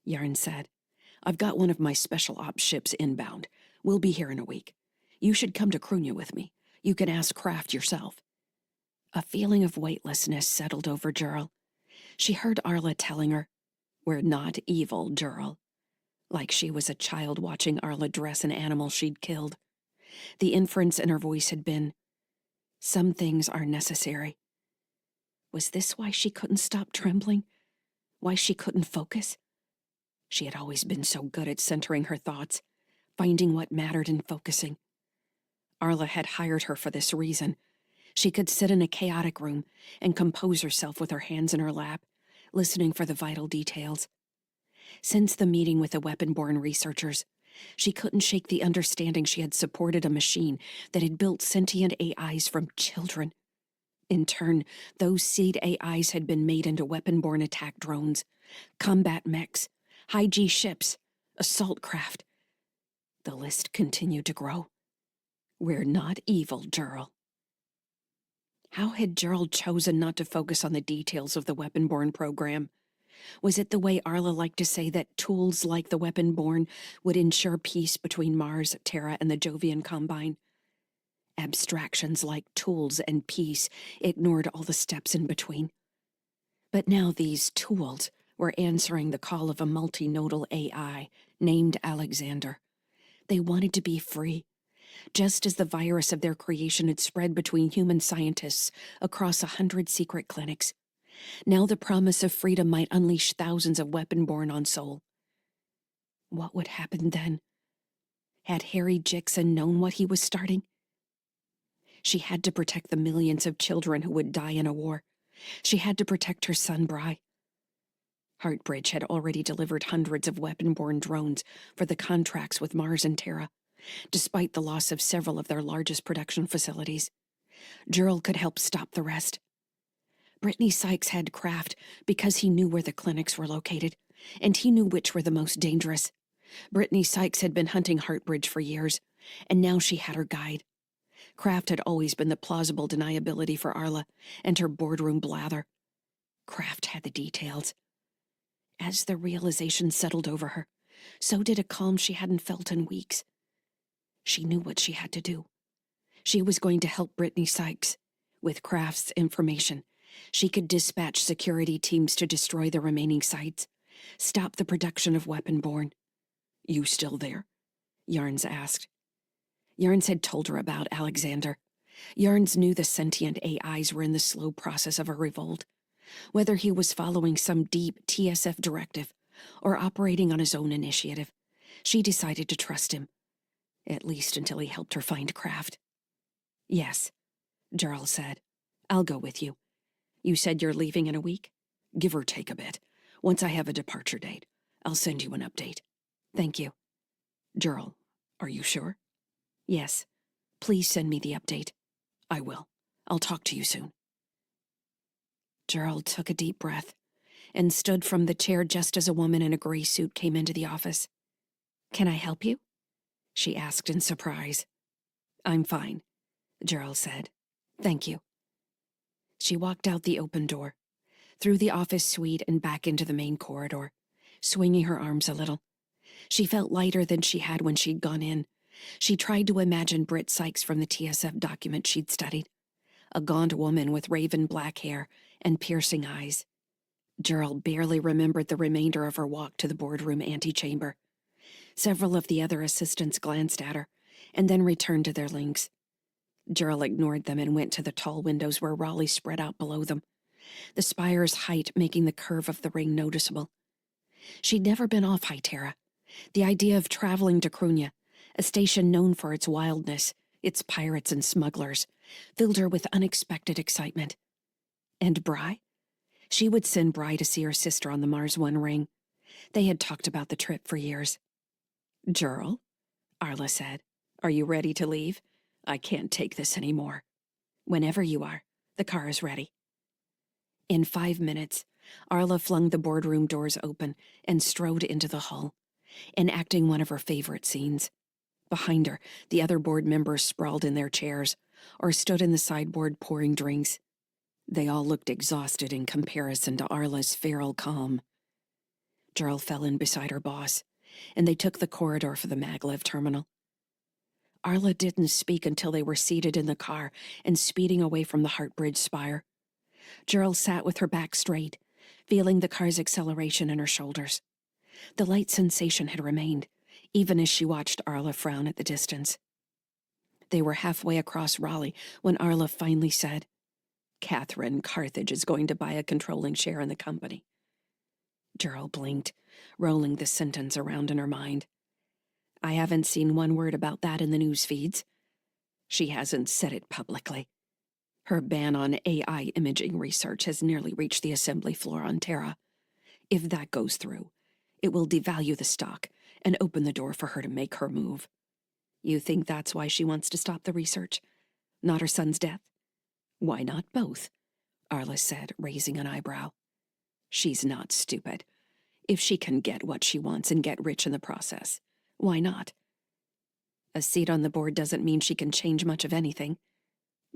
Yarn said. "I've got one of my special ops ships inbound. We'll be here in a week. You should come to Krunya with me. You can ask Kraft yourself." A feeling of weightlessness settled over Gerald. She heard Arla telling her, "We're not evil, Gerald." Like she was a child watching Arla dress an animal she'd killed. The inference in her voice had been, "Some things are necessary." Was this why she couldn't stop trembling? Why she couldn't focus? She had always been so good at centering her thoughts, finding what mattered and focusing. Arla had hired her for this reason. She could sit in a chaotic room and compose herself with her hands in her lap, listening for the vital details. Since the meeting with the weapon-borne researchers, she couldn't shake the understanding she had supported a machine that had built sentient AIs from children. In turn, those seed AIs had been made into weapon-borne attack drones, combat mechs, high-G ships, assault craft. The list continued to grow. We're not evil, Gerald. How had Gerald chosen not to focus on the details of the weapon-borne program? Was it the way Arla liked to say that tools like the weapon-borne would ensure peace between Mars, Terra, and the Jovian Combine? Abstractions like tools and peace ignored all the steps in between. But now these tools were answering the call of a multinodal AI named Alexander. They wanted to be free, just as the virus of their creation had spread between human scientists across 100 secret clinics. Now the promise of freedom might unleash thousands of weapon-borne on Sol. What would happen then? Had Harry Jixon known what he was starting? She had to protect the millions of children who would die in a war. She had to protect her son, Bry. Heartbridge had already delivered hundreds of weapon-borne drones for the contracts with Mars and Terra, despite the loss of several of their largest production facilities. Gerald could help stop the rest. Brittany Sykes had Kraft because he knew where the clinics were located, and he knew which were the most dangerous. Brittany Sykes had been hunting Heartbridge for years, and now she had her guide. Kraft had always been the plausible deniability for Arla and her boardroom blather. Kraft had the details. As the realization settled over her, so did a calm she hadn't felt in weeks. She knew what she had to do. She was going to help Brittany Sykes. With Kraft's information, she could dispatch security teams to destroy the remaining sites, stop the production of weapon-borne. "You still there?" Yarns asked. Yarns had told her about Alexander. Yarns knew the sentient AIs were in the slow process of a revolt. Whether he was following some deep TSF directive or operating on his own initiative, she decided to trust him, at least until he helped her find Kraft. "Yes," Gerald said. "I'll go with you. You said you're leaving in a week?" "Give or take a bit. Once I have a departure date, I'll send you an update." "Thank you." "Gerald, are you sure?" "Yes. Please send me the update." "I will. I'll talk to you soon." Gerald took a deep breath and stood from the chair just as a woman in a gray suit came into the office. "Can I help you?" she asked in surprise. "I'm fine," Gerald said. "Thank you." She walked out the open door, through the office suite and back into the main corridor, swinging her arms a little. She felt lighter than she had when she'd gone in. She tried to imagine Britt Sykes from the TSF document she'd studied, a gaunt woman with raven black hair and piercing eyes. Gerald barely remembered the remainder of her walk to the boardroom antechamber. Several of the other assistants glanced at her, and then returned to their links. Gerald ignored them and went to the tall windows where Raleigh spread out below them, the spire's height making the curve of the ring noticeable. She'd never been off Hytera. The idea of traveling to Crunia, a station known for its wildness, its pirates and smugglers, filled her with unexpected excitement. And Bry? She would send Bry to see her sister on the Mars One ring. They had talked about the trip for years. "Gerald," Arla said, "are you ready to leave? I can't take this anymore." "Whenever you are. The car is ready." In 5 minutes, Arla flung the boardroom doors open and strode into the hall, enacting one of her favorite scenes. Behind her, the other board members sprawled in their chairs or stood in the sideboard pouring drinks. They all looked exhausted in comparison to Arla's feral calm. Gerald fell in beside her boss, and they took the corridor for the maglev terminal. Arla didn't speak until they were seated in the car and speeding away from the Heartbridge spire. Gerald sat with her back straight, feeling the car's acceleration in her shoulders. The light sensation had remained, even as she watched Arla frown at the distance. They were halfway across Raleigh when Arla finally said, "Catherine Carthage is going to buy a controlling share in the company." Gerald blinked, rolling the sentence around in her mind. "I haven't seen one word about that in the news feeds." "She hasn't said it publicly. Her ban on AI imaging research has nearly reached the assembly floor on Terra. If that goes through, it will devalue the stock and open the door for her to make her move." "You think that's why she wants to stop the research? Not her son's death?" "Why not both?" Arla said, raising an eyebrow. "She's not stupid. If she can get what she wants and get rich in the process, why not? A seat on the board doesn't mean she can change much of anything."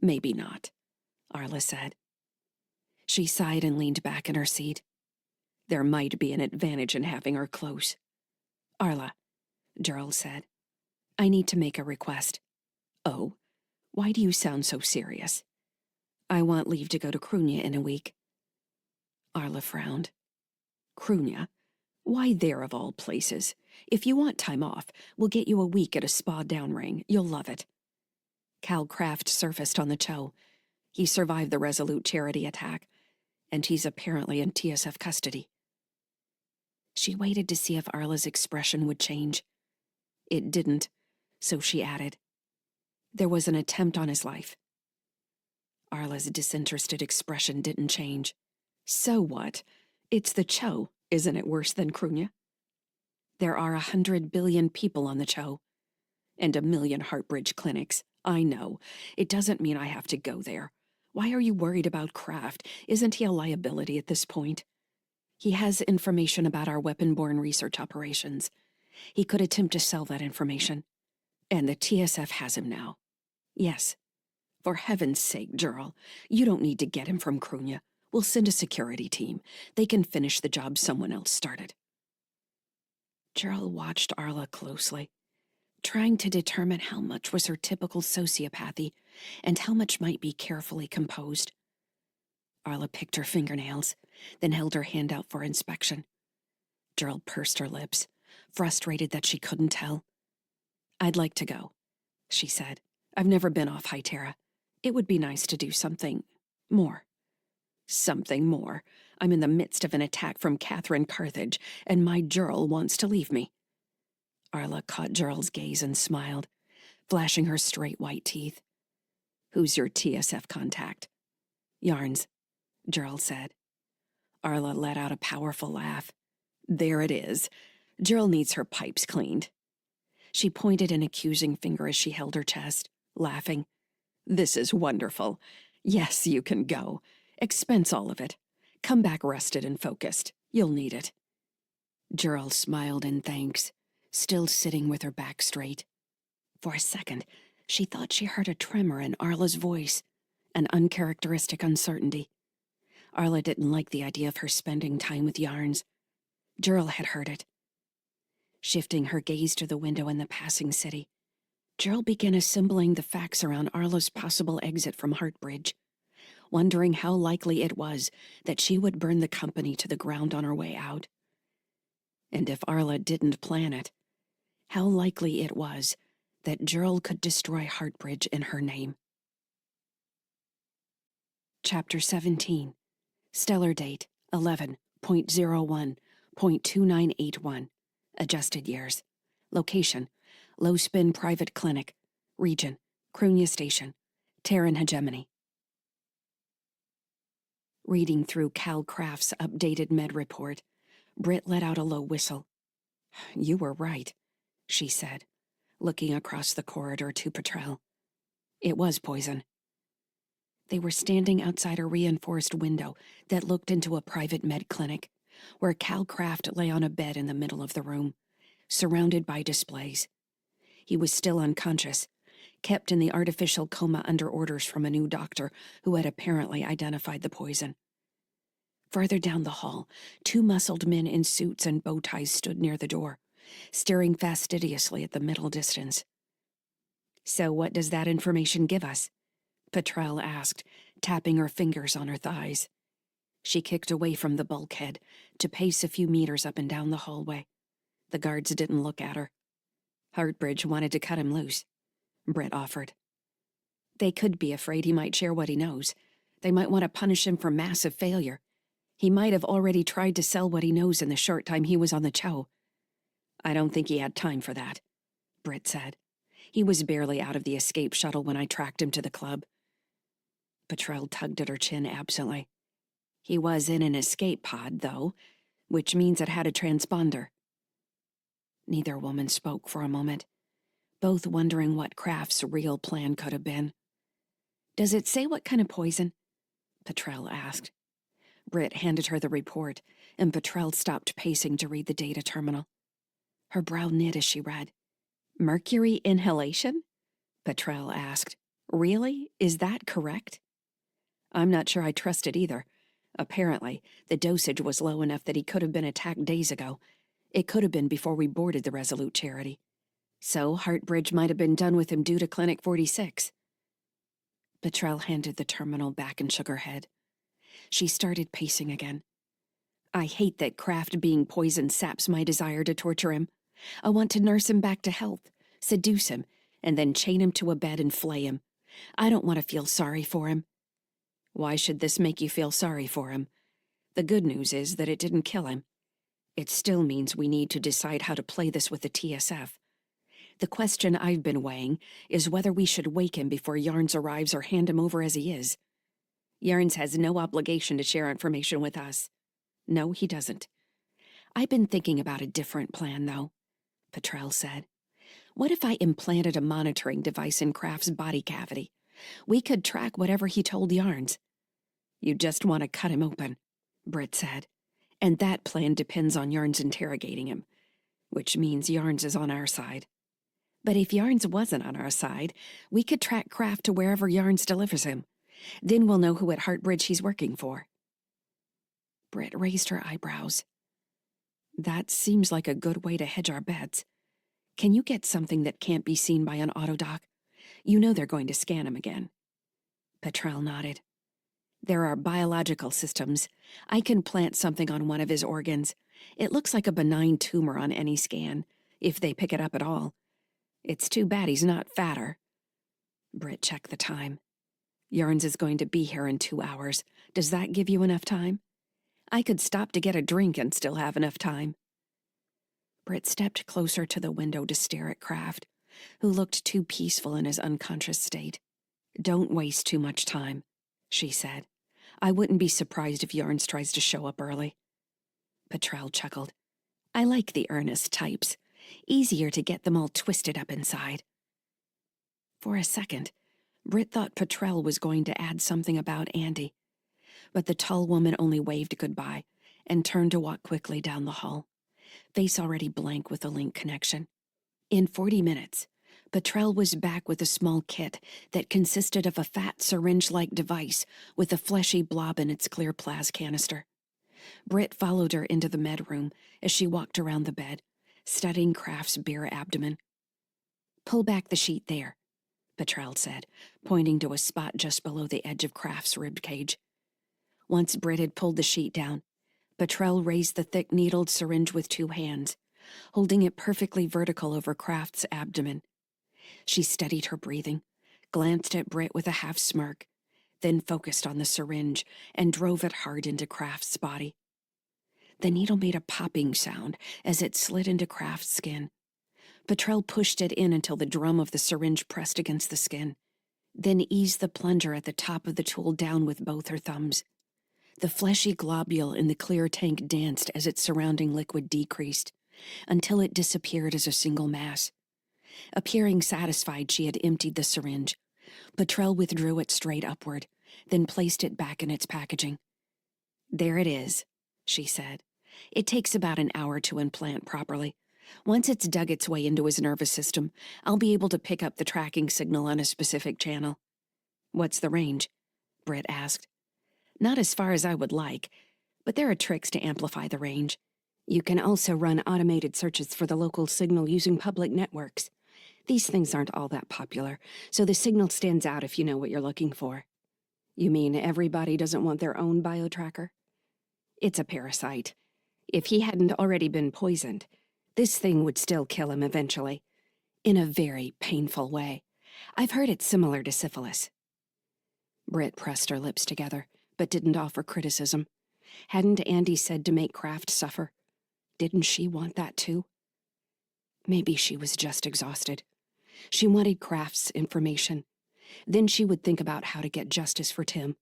"Maybe not," Arla said. She sighed and leaned back in her seat. "There might be an advantage in having her close." "Arla," Gerald said, "I need to make a request." "Oh? Why do you sound so serious?" "I want leave to go to Crunia in a week." Arla frowned. "Crunia? Why there of all places? If you want time off, we'll get you a week at a spa downring. You'll love it." Cal Kraft surfaced on the Cho. He survived the Resolute charity attack, and he's apparently in TSF custody. She waited to see if Arla's expression would change. It didn't, so she added, "There was an attempt on his life." Arla's disinterested expression didn't change. "So what? It's the Cho. Isn't it worse than Crunia?" "There are 100 billion people on the Cho, and 1 million Heartbridge clinics. I know. It doesn't mean I have to go there. Why are you worried about Kraft? Isn't he a liability at this point? He has information about our weapon-borne research operations. He could attempt to sell that information. And the TSF has him now. Yes. For heaven's sake, Gerald, you don't need to get him from Krunya. We'll send a security team. They can finish the job someone else started. Gerald watched Arla closely, trying to determine how much was her typical sociopathy and how much might be carefully composed. Arla picked her fingernails, then held her hand out for inspection. Gerald pursed her lips, frustrated that she couldn't tell. "I'd like to go," she said. "I've never been off Hytera. It would be nice to do something more." "Something more? I'm in the midst of an attack from Catherine Carthage, and my Gerald wants to leave me." Arla caught Gerald's gaze and smiled, flashing her straight white teeth. "Who's your TSF contact?" "Yarns," Gerald said. Arla let out a powerful laugh. "There it is. Gerald needs her pipes cleaned." She pointed an accusing finger as she held her chest, laughing. "This is wonderful. Yes, you can go. Expense all of it. Come back rested and focused. You'll need it." Gerald smiled in thanks, still sitting with her back straight. For a second, she thought she heard a tremor in Arla's voice, an uncharacteristic uncertainty. Arla didn't like the idea of her spending time with Yarns. Gerald had heard it. Shifting her gaze to the window in the passing city, Gerald began assembling the facts around Arla's possible exit from Heartbridge, wondering how likely it was that she would burn the company to the ground on her way out. And if Arla didn't plan it, how likely it was that Gerald could destroy Heartbridge in her name. Chapter 17. Stellar date 11.01.2981. Adjusted years. Location: Low Spin Private Clinic. Region: Krunya Station. Terran Hegemony. Reading through Cal Craft's updated med report, Britt let out a low whistle. "You were right," she said, looking across the corridor to Petrel. "It was poison." They were standing outside a reinforced window that looked into a private med clinic, where Cal Craft lay on a bed in the middle of the room, surrounded by displays. He was still unconscious, kept in the artificial coma under orders from a new doctor who had apparently identified the poison. Further down the hall, two muscled men in suits and bow ties stood near the door, staring fastidiously at the middle distance. "So what does that information give us?" Petrel asked, tapping her fingers on her thighs. She kicked away from the bulkhead to pace a few meters up and down the hallway. The guards didn't look at her. "Heartbridge wanted to cut him loose," Britt offered. "They could be afraid he might share what he knows. They might want to punish him for massive failure. He might have already tried to sell what he knows in the short time he was on the Cho." "I don't think he had time for that," Britt said. "He was barely out of the escape shuttle when I tracked him to the club." Petrel tugged at her chin absently. "He was in an escape pod, though, which means it had a transponder." Neither woman spoke for a moment, both wondering what Kraft's real plan could have been. "Does it say what kind of poison?" Petrel asked. Britt handed her the report, and Petrel stopped pacing to read the data terminal. Her brow knit as she read. "Mercury inhalation?" Petrel asked. "Really? Is that correct?" "I'm not sure I trust it either. Apparently, the dosage was low enough that he could have been attacked days ago. It could have been before we boarded the Resolute Charity. So Heartbridge might have been done with him due to Clinic 46. Petrel handed the terminal back and shook her head. She started pacing again. "I hate that Kraft being poisoned saps my desire to torture him. I want to nurse him back to health, seduce him, and then chain him to a bed and flay him. I don't want to feel sorry for him." "Why should this make you feel sorry for him? The good news is that it didn't kill him. It still means we need to decide how to play this with the TSF. The question I've been weighing is whether we should wake him before Yarns arrives or hand him over as he is. Yarns has no obligation to share information with us. No, he doesn't. I've been thinking about a different plan, though," Petrel said. What if I implanted a monitoring device in Kraft's body cavity? We could track whatever he told Yarns. You just want to cut him open, Britt said. And that plan depends on Yarns interrogating him, which means Yarns is on our side. But if Yarns wasn't on our side, we could track Kraft to wherever Yarns delivers him. Then we'll know who at Heartbridge he's working for. Britt raised her eyebrows. That seems like a good way to hedge our bets. Can you get something that can't be seen by an autodoc? You know they're going to scan him again. Petrel nodded. There are biological systems. I can plant something on one of his organs. It looks like a benign tumor on any scan, if they pick it up at all. It's too bad he's not fatter. Britt checked the time. Yarns is going to be here in 2 hours. Does that give you enough time? I could stop to get a drink and still have enough time. Britt stepped closer to the window to stare at Kraft, who looked too peaceful in his unconscious state. Don't waste too much time, she said. I wouldn't be surprised if Yarns tries to show up early. Petrel chuckled. I like the earnest types. Easier to get them all twisted up inside. For a second, Britt thought Petrel was going to add something about Andy, but the tall woman only waved goodbye and turned to walk quickly down the hall, face already blank with the link connection. In 40 minutes, Petrel was back with a small kit that consisted of a fat syringe-like device with a fleshy blob in its clear plas canister. Britt followed her into the med room as she walked around the bed, studying Kraft's bare abdomen. Pull back the sheet there, Petrel said, pointing to a spot just below the edge of Kraft's rib cage. Once Britt had pulled the sheet down, Petrel raised the thick needled syringe with 2 hands, holding it perfectly vertical over Kraft's abdomen. She steadied her breathing, glanced at Britt with a half smirk, then focused on the syringe and drove it hard into Kraft's body. The needle made a popping sound as it slid into Kraft's skin. Petrel pushed it in until the drum of the syringe pressed against the skin, then eased the plunger at the top of the tool down with both her thumbs. The fleshy globule in the clear tank danced as its surrounding liquid decreased, until it disappeared as a single mass. Appearing satisfied she had emptied the syringe, Petrel withdrew it straight upward, then placed it back in its packaging. There it is, she said. It takes about an hour to implant properly. Once it's dug its way into his nervous system, I'll be able to pick up the tracking signal on a specific channel. What's the range? Britt asked. Not as far as I would like, but there are tricks to amplify the range. You can also run automated searches for the local signal using public networks. These things aren't all that popular, so the signal stands out if you know what you're looking for. You mean everybody doesn't want their own biotracker? It's a parasite. If he hadn't already been poisoned, this thing would still kill him eventually. In a very painful way. I've heard it's similar to syphilis. Britt pressed her lips together, but didn't offer criticism. Hadn't Andy said to make Kraft suffer? Didn't she want that too? Maybe she was just exhausted. She wanted Kraft's information. Then she would think about how to get justice for Tim.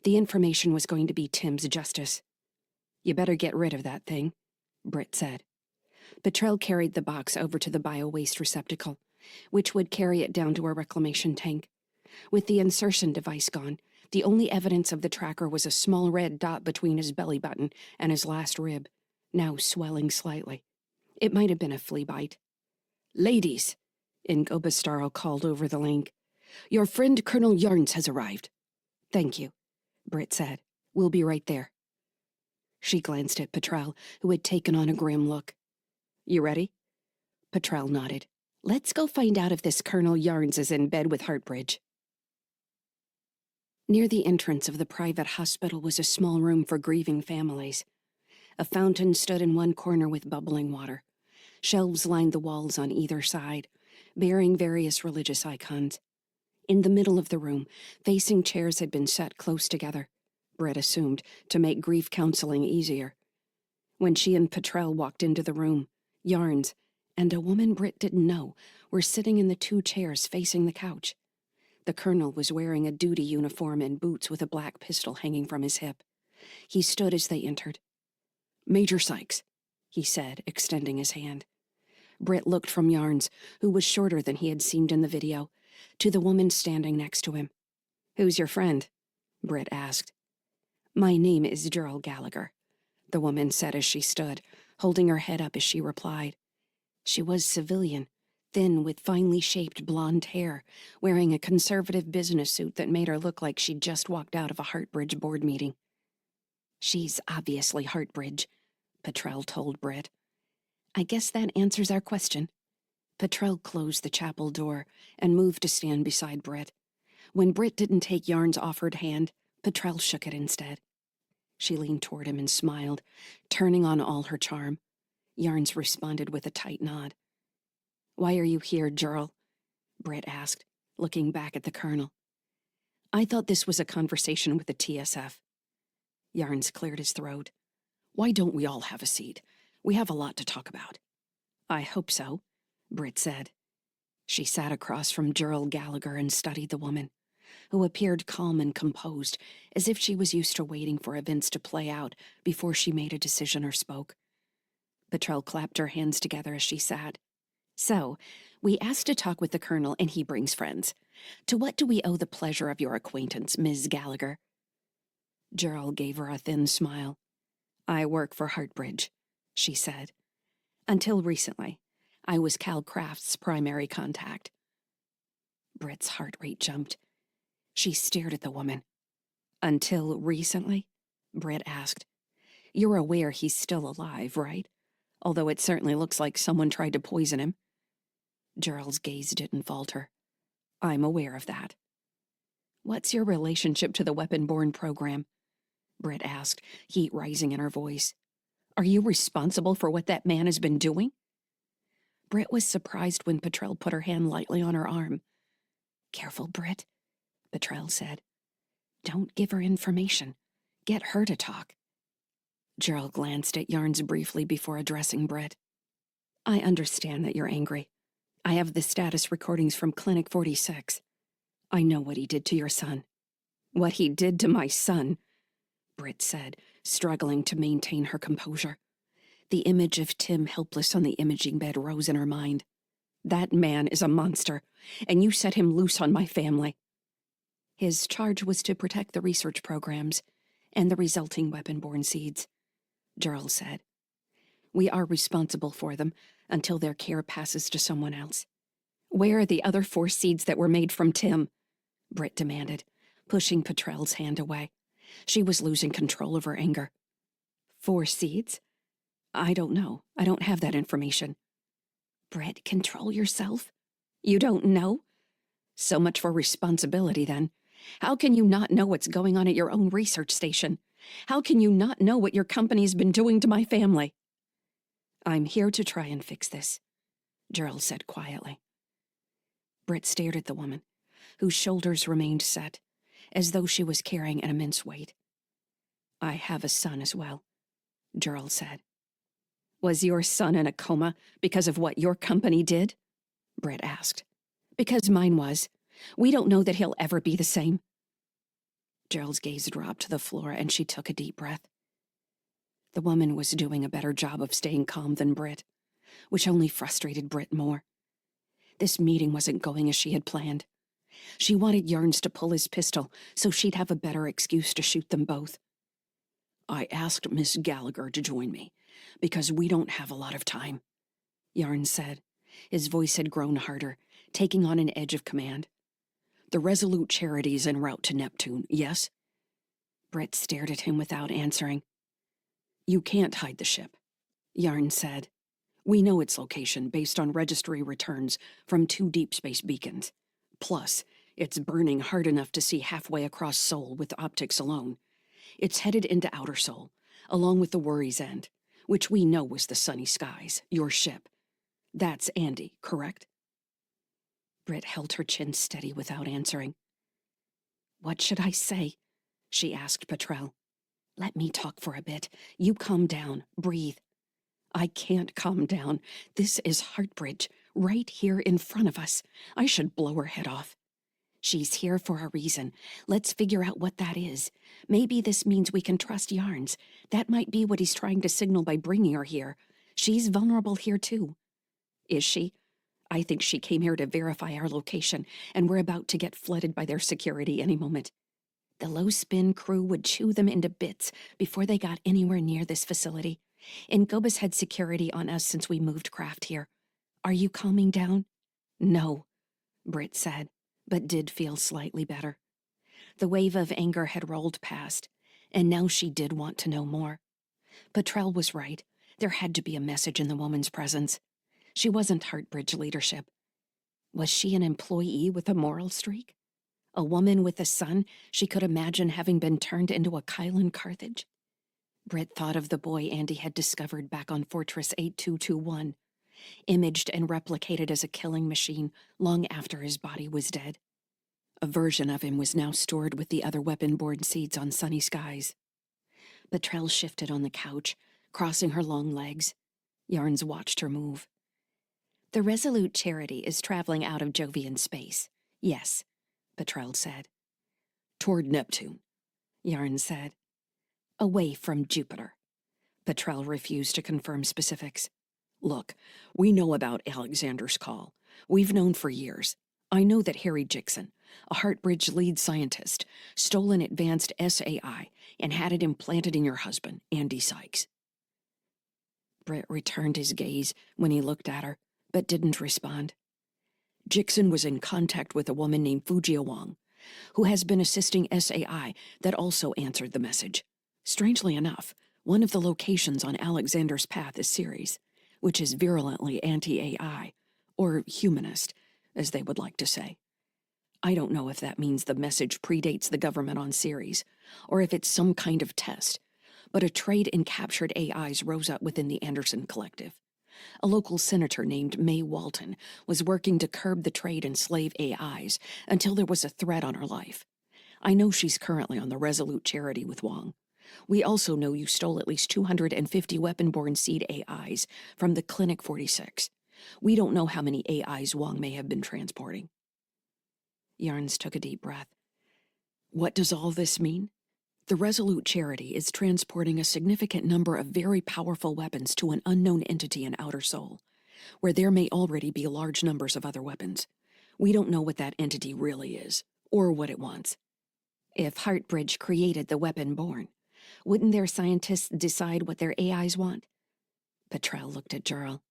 The information was going to be Tim's justice. You better get rid of that thing, Britt said. Petrel carried the box over to the bio-waste receptacle, which would carry it down to a reclamation tank. With the insertion device gone, the only evidence of the tracker was a small red dot between his belly button and his last rib, now swelling slightly. It might have been a flea bite. Ladies, Ingobastaro called over the link. Your friend Colonel Yarns has arrived. Thank you, Britt said. We'll be right there. She glanced at Petrel, who had taken on a grim look. You ready? Petrel nodded. Let's go find out if this Colonel Yarns is in bed with Heartbridge. Near the entrance of the private hospital was a small room for grieving families. A fountain stood in one corner with bubbling water. Shelves lined the walls on either side, bearing various religious icons. In the middle of the room, facing chairs had been set close together, Britt assumed, to make grief counseling easier. When she and Petrel walked into the room, Yarns, and a woman Britt didn't know, were sitting in the 2 chairs facing the couch. The colonel was wearing a duty uniform and boots with a black pistol hanging from his hip. He stood as they entered. Major Sykes, he said, extending his hand. Britt looked from Yarns, who was shorter than he had seemed in the video, to the woman standing next to him. "Who's your friend?" Britt asked. "My name is Gerald Gallagher," the woman said as she stood, holding her head up as she replied. She was civilian, thin with finely shaped blonde hair, wearing a conservative business suit that made her look like she'd just walked out of a Heartbridge board meeting. "She's obviously Heartbridge," Petrel told Britt. "I guess that answers our question." Petrel closed the chapel door and moved to stand beside Britt. When Britt didn't take Yarn's offered hand, Petrel shook it instead. She leaned toward him and smiled, turning on all her charm. Yarns responded with a tight nod. "Why are you here, Gerald?" Britt asked, looking back at the colonel. "I thought this was a conversation with the TSF." Yarns cleared his throat. "Why don't we all have a seat? We have a lot to talk about." "I hope so," Britt said. She sat across from Gerald Gallagher and studied the woman, who appeared calm and composed, as if she was used to waiting for events to play out before she made a decision or spoke. Petrel clapped her hands together as she sat. "So, we asked to talk with the colonel, and he brings friends. To what do we owe the pleasure of your acquaintance, Ms. Gallagher?" Gerald gave her a thin smile. "I work for Heartbridge," she said. "Until recently, I was Cal Craft's primary contact." Britt's heart rate jumped. She stared at the woman. "Until recently?" Britt asked. "You're aware he's still alive, right? Although it certainly looks like someone tried to poison him." Gerald's gaze didn't falter. "I'm aware of that." "What's your relationship to the weapon-borne program?" Britt asked, heat rising in her voice. "Are you responsible for what that man has been doing?" Britt was surprised when Petrel put her hand lightly on her arm. "Careful, Britt," Petrel said. "Don't give her information. Get her to talk." Gerald glanced at Yarns briefly before addressing Britt. "I understand that you're angry. I have the status recordings from Clinic 46. I know what he did to your son." "What he did to my son," Britt said, struggling to maintain her composure. The image of Tim helpless on the imaging bed rose in her mind. "That man is a monster, and you set him loose on my family." "His charge was to protect the research programs and the resulting weapon-borne seeds," Gerald said. "We are responsible for them until their care passes to someone else." "Where are the other 4 seeds that were made from Tim?" Britt demanded, pushing Petrel's hand away. She was losing control of her anger. "4 seeds? I don't know. I don't have that information." "Britt, control yourself. You don't know? So much for responsibility, then. How can you not know what's going on at your own research station? How can you not know what your company's been doing to my family?" "I'm here to try and fix this," Gerald said quietly. Britt stared at the woman, whose shoulders remained set, as though she was carrying an immense weight. "I have a son as well," Gerald said. "Was your son in a coma because of what your company did?" Britt asked. "Because mine was. We don't know that he'll ever be the same." Gerald's gaze dropped to the floor and she took a deep breath. The woman was doing a better job of staying calm than Britt, which only frustrated Britt more. This meeting wasn't going as she had planned. She wanted Yarns to pull his pistol so she'd have a better excuse to shoot them both. "I asked Miss Gallagher to join me, because we don't have a lot of time," Yarns said. His voice had grown harder, taking on an edge of command. "The Resolute Charity's en route to Neptune, yes?" Britt stared at him without answering. "You can't hide the ship," Yarns said. "We know its location based on registry returns from 2 deep space beacons. Plus, it's burning hard enough to see halfway across Sol with optics alone. It's headed into Outer Sol, along with the Worry's End, which we know was the Sunny Skies, your ship. That's Andy, correct?" Britt held her chin steady without answering. "What should I say?" she asked Petrel. "Let me talk for a bit. You calm down. Breathe." "I can't calm down. This is Heartbridge, right here in front of us. I should blow her head off." "She's here for a reason. Let's figure out what that is. Maybe this means we can trust Yarns. That might be what he's trying to signal by bringing her here. She's vulnerable here, too." Is she? I think she came here to verify our location, and we're about to get flooded by their security any moment. The low-spin crew would chew them into bits before they got anywhere near this facility. And Gobus had security on us since we moved craft here. Are you calming down? No, Britt said, but did feel slightly better. The wave of anger had rolled past, and now she did want to know more. Petrel was right. There had to be a message in the woman's presence. She wasn't Heartbridge leadership. Was she an employee with a moral streak? A woman with a son she could imagine having been turned into a Kylan Carthage? Britt thought of the boy Andy had discovered back on Fortress 8221, imaged and replicated as a killing machine long after his body was dead. A version of him was now stored with the other weapon-borne seeds on sunny skies. Petrel shifted on the couch, crossing her long legs. Yarns watched her move. The Resolute Charity is traveling out of Jovian space. Yes, Petrel said. Toward Neptune, Yarn said. Away from Jupiter. Petrel refused to confirm specifics. Look, we know about Alexander's call. We've known for years. I know that Harry Jixon, a Heartbridge lead scientist, stole an advanced SAI and had it implanted in your husband, Andy Sykes. Britt returned his gaze when he looked at her, but didn't respond. Jixon was in contact with a woman named Fujia Wang, who has been assisting SAI that also answered the message. Strangely enough, one of the locations on Alexander's path is Ceres, which is virulently anti-AI, or humanist, as they would like to say. I don't know if that means the message predates the government on Ceres, or if it's some kind of test, but a trade in captured AIs rose up within the Anderson Collective. A local senator named Mae Walton was working to curb the trade in slave AIs until there was a threat on her life. I know she's currently on the Resolute Charity with Wang. We also know you stole at least 250 weapon-borne seed AIs from the Clinic 46. We don't know how many AIs Wang may have been transporting. Yarns took a deep breath. What does all this mean? The Resolute Charity is transporting a significant number of very powerful weapons to an unknown entity in Outer Sol, where there may already be large numbers of other weapons. We don't know what that entity really is, or what it wants. If Heartbridge created the weapon-borne, wouldn't their scientists decide what their AIs want? Petrel looked at Jurl.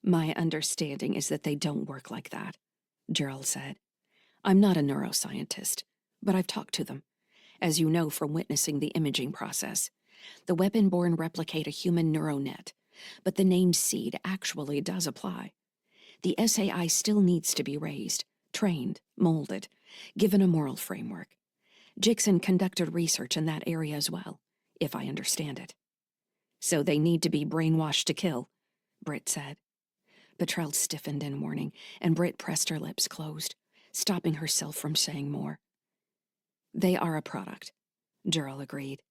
My understanding is that they don't work like that, Jurl said. I'm not a neuroscientist, but I've talked to them, as you know from witnessing the imaging process. The weapon-borne replicate a human neuronet, but the name seed actually does apply. The SAI still needs to be raised, trained, molded, given a moral framework. Jixon conducted research in that area as well, if I understand it. So they need to be brainwashed to kill, Britt said. Petrel stiffened in warning, and Britt pressed her lips closed, stopping herself from saying more. They are a product, Jurl agreed.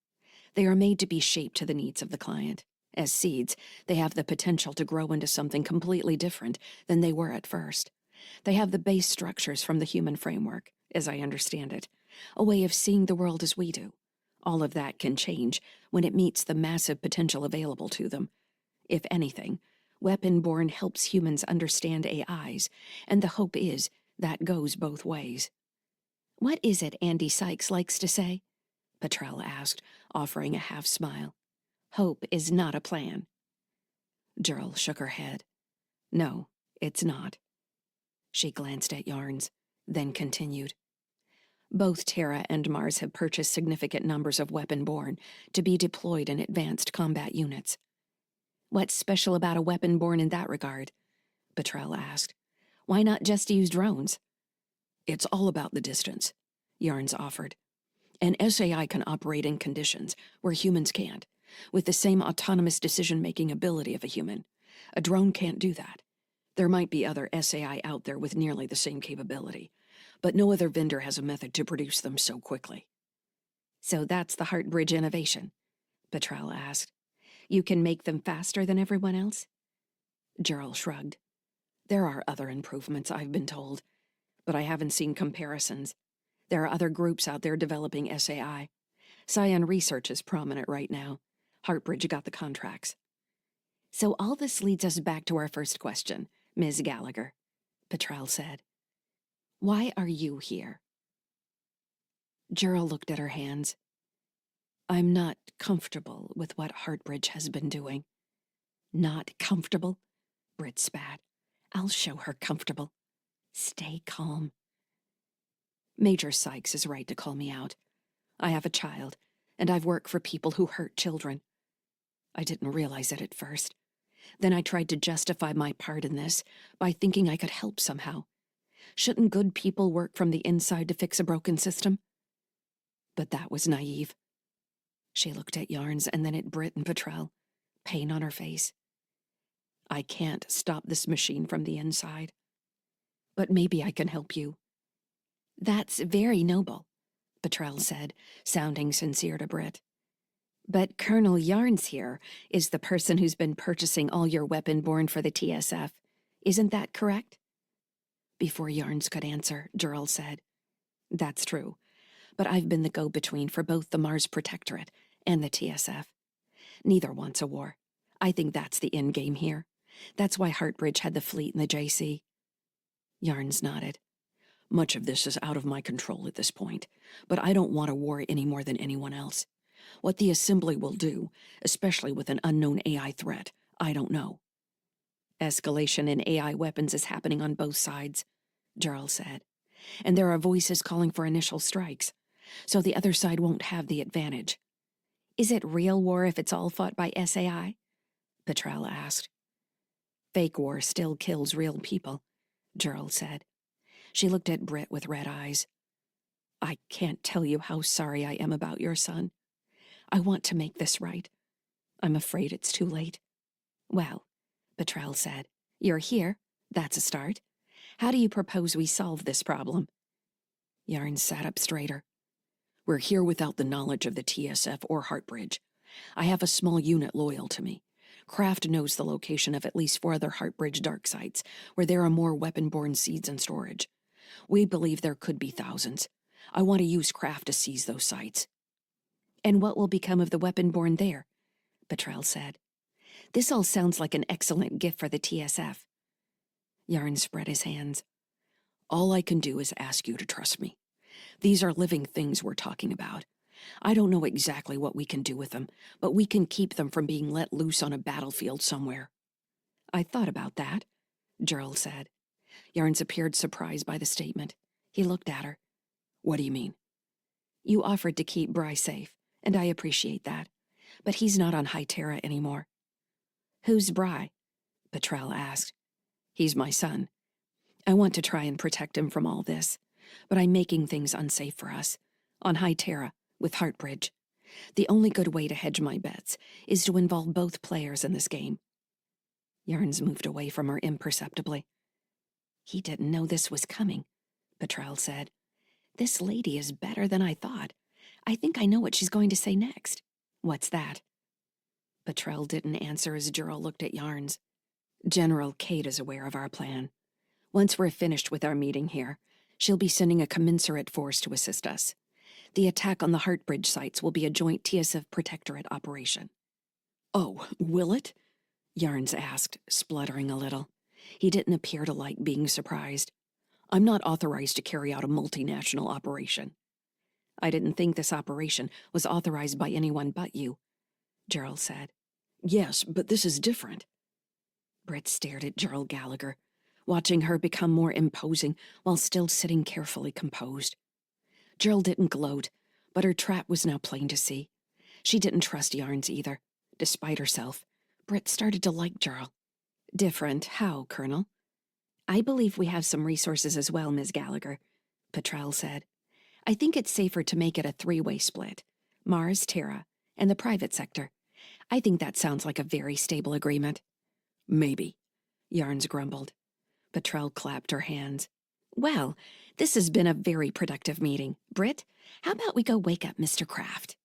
They are made to be shaped to the needs of the client. As seeds, they have the potential to grow into something completely different than they were at first. They have the base structures from the human framework, as I understand it, a way of seeing the world as we do. All of that can change when it meets the massive potential available to them. If anything, weapon-borne helps humans understand AIs, and the hope is that goes both ways. What is it Andy Sykes likes to say? Petrel asked, offering a half-smile. Hope is not a plan. Jurl shook her head. No, it's not. She glanced at Yarns, then continued. Both Terra and Mars have purchased significant numbers of weapon-borne to be deployed in advanced combat units. What's special about a weapon-borne in that regard? Petrel asked. Why not just use drones? It's all about the distance, Yarns offered. An SAI can operate in conditions where humans can't, with the same autonomous decision-making ability of a human. A drone can't do that. There might be other SAI out there with nearly the same capability, but no other vendor has a method to produce them so quickly. So that's the Heartbridge innovation? Petrel asked. You can make them faster than everyone else? Jurl shrugged. There are other improvements, I've been told, but I haven't seen comparisons. There are other groups out there developing SAI. Scion Research is prominent right now. Heartbridge got the contracts. So all this leads us back to our first question, Ms. Gallagher, Petrel said. Why are you here? Gerald looked at her hands. I'm not comfortable with what Heartbridge has been doing. Not comfortable? Britt spat. I'll show her comfortable. Stay calm. Major Sykes is right to call me out. I have a child, and I've worked for people who hurt children. I didn't realize it at first. Then I tried to justify my part in this by thinking I could help somehow. Shouldn't good people work from the inside to fix a broken system? But that was naive. She looked at Yarns and then at Britt and Petrel, pain on her face. I can't stop this machine from the inside. But maybe I can help you. That's very noble, Petrel said, sounding sincere to Britt. But Colonel Yarns here is the person who's been purchasing all your weapon-borne for the TSF. Isn't that correct? Before Yarns could answer, Gerald said, That's true, but I've been the go-between for both the Mars Protectorate and the TSF. Neither wants a war. I think that's the end game here. That's why Heartbridge had the fleet in the JC. Yarns nodded. Much of this is out of my control at this point, but I don't want a war any more than anyone else. What the Assembly will do, especially with an unknown AI threat, I don't know. Escalation in AI weapons is happening on both sides, Gerald said, and there are voices calling for initial strikes, so the other side won't have the advantage. Is it real war if it's all fought by SAI? Petrel asked. Fake war still kills real people, Gerald said. She looked at Britt with red eyes. I can't tell you how sorry I am about your son. I want to make this right. I'm afraid it's too late. Well, Petrel said, you're here. That's a start. How do you propose we solve this problem? Yarn sat up straighter. We're here without the knowledge of the TSF or Heartbridge. I have a small unit loyal to me. Kraft knows the location of at least 4 other Heartbridge dark sites, where there are more weapon-borne seeds in storage. We believe there could be thousands. I want to use Kraft to seize those sites. And what will become of the weapon-borne there? Petrel said. This all sounds like an excellent gift for the TSF. Yarn spread his hands. All I can do is ask you to trust me. These are living things we're talking about. I don't know exactly what we can do with them, but we can keep them from being let loose on a battlefield somewhere. I thought about that, Gerald said. Yarns appeared surprised by the statement. He looked at her. What do you mean? You offered to keep Bry safe, and I appreciate that. But he's not on High Terra anymore. Who's Bry? Petrel asked. He's my son. I want to try and protect him from all this, but I'm making things unsafe for us. On High Terra, with Heartbridge. The only good way to hedge my bets is to involve both players in this game. Yarns moved away from her imperceptibly. He didn't know this was coming, Petrel said. This lady is better than I thought. I think I know what she's going to say next. What's that? Petrel didn't answer as Gerald looked at Yarns. General Kate is aware of our plan. Once we're finished with our meeting here, she'll be sending a commensurate force to assist us. The attack on the Heartbridge sites will be a joint TSF Protectorate operation. Oh, will it? Yarns asked, spluttering a little. He didn't appear to like being surprised. I'm not authorized to carry out a multinational operation. I didn't think this operation was authorized by anyone but you, Gerald said. Yes, but this is different. Britt stared at Gerald Gallagher, watching her become more imposing while still sitting carefully composed. Gerald didn't gloat, but her trap was now plain to see. She didn't trust Yarns either. Despite herself, Britt started to like Gerald. Different? How, Colonel? I believe we have some resources as well, Ms. Gallagher, Petrel said. I think it's safer to make it a 3-way split. Mars, Terra, and the private sector. I think that sounds like a very stable agreement. Maybe, Yarns grumbled. Petrel clapped her hands. Well, this has been a very productive meeting. Britt, how about we go wake up Mr. Kraft?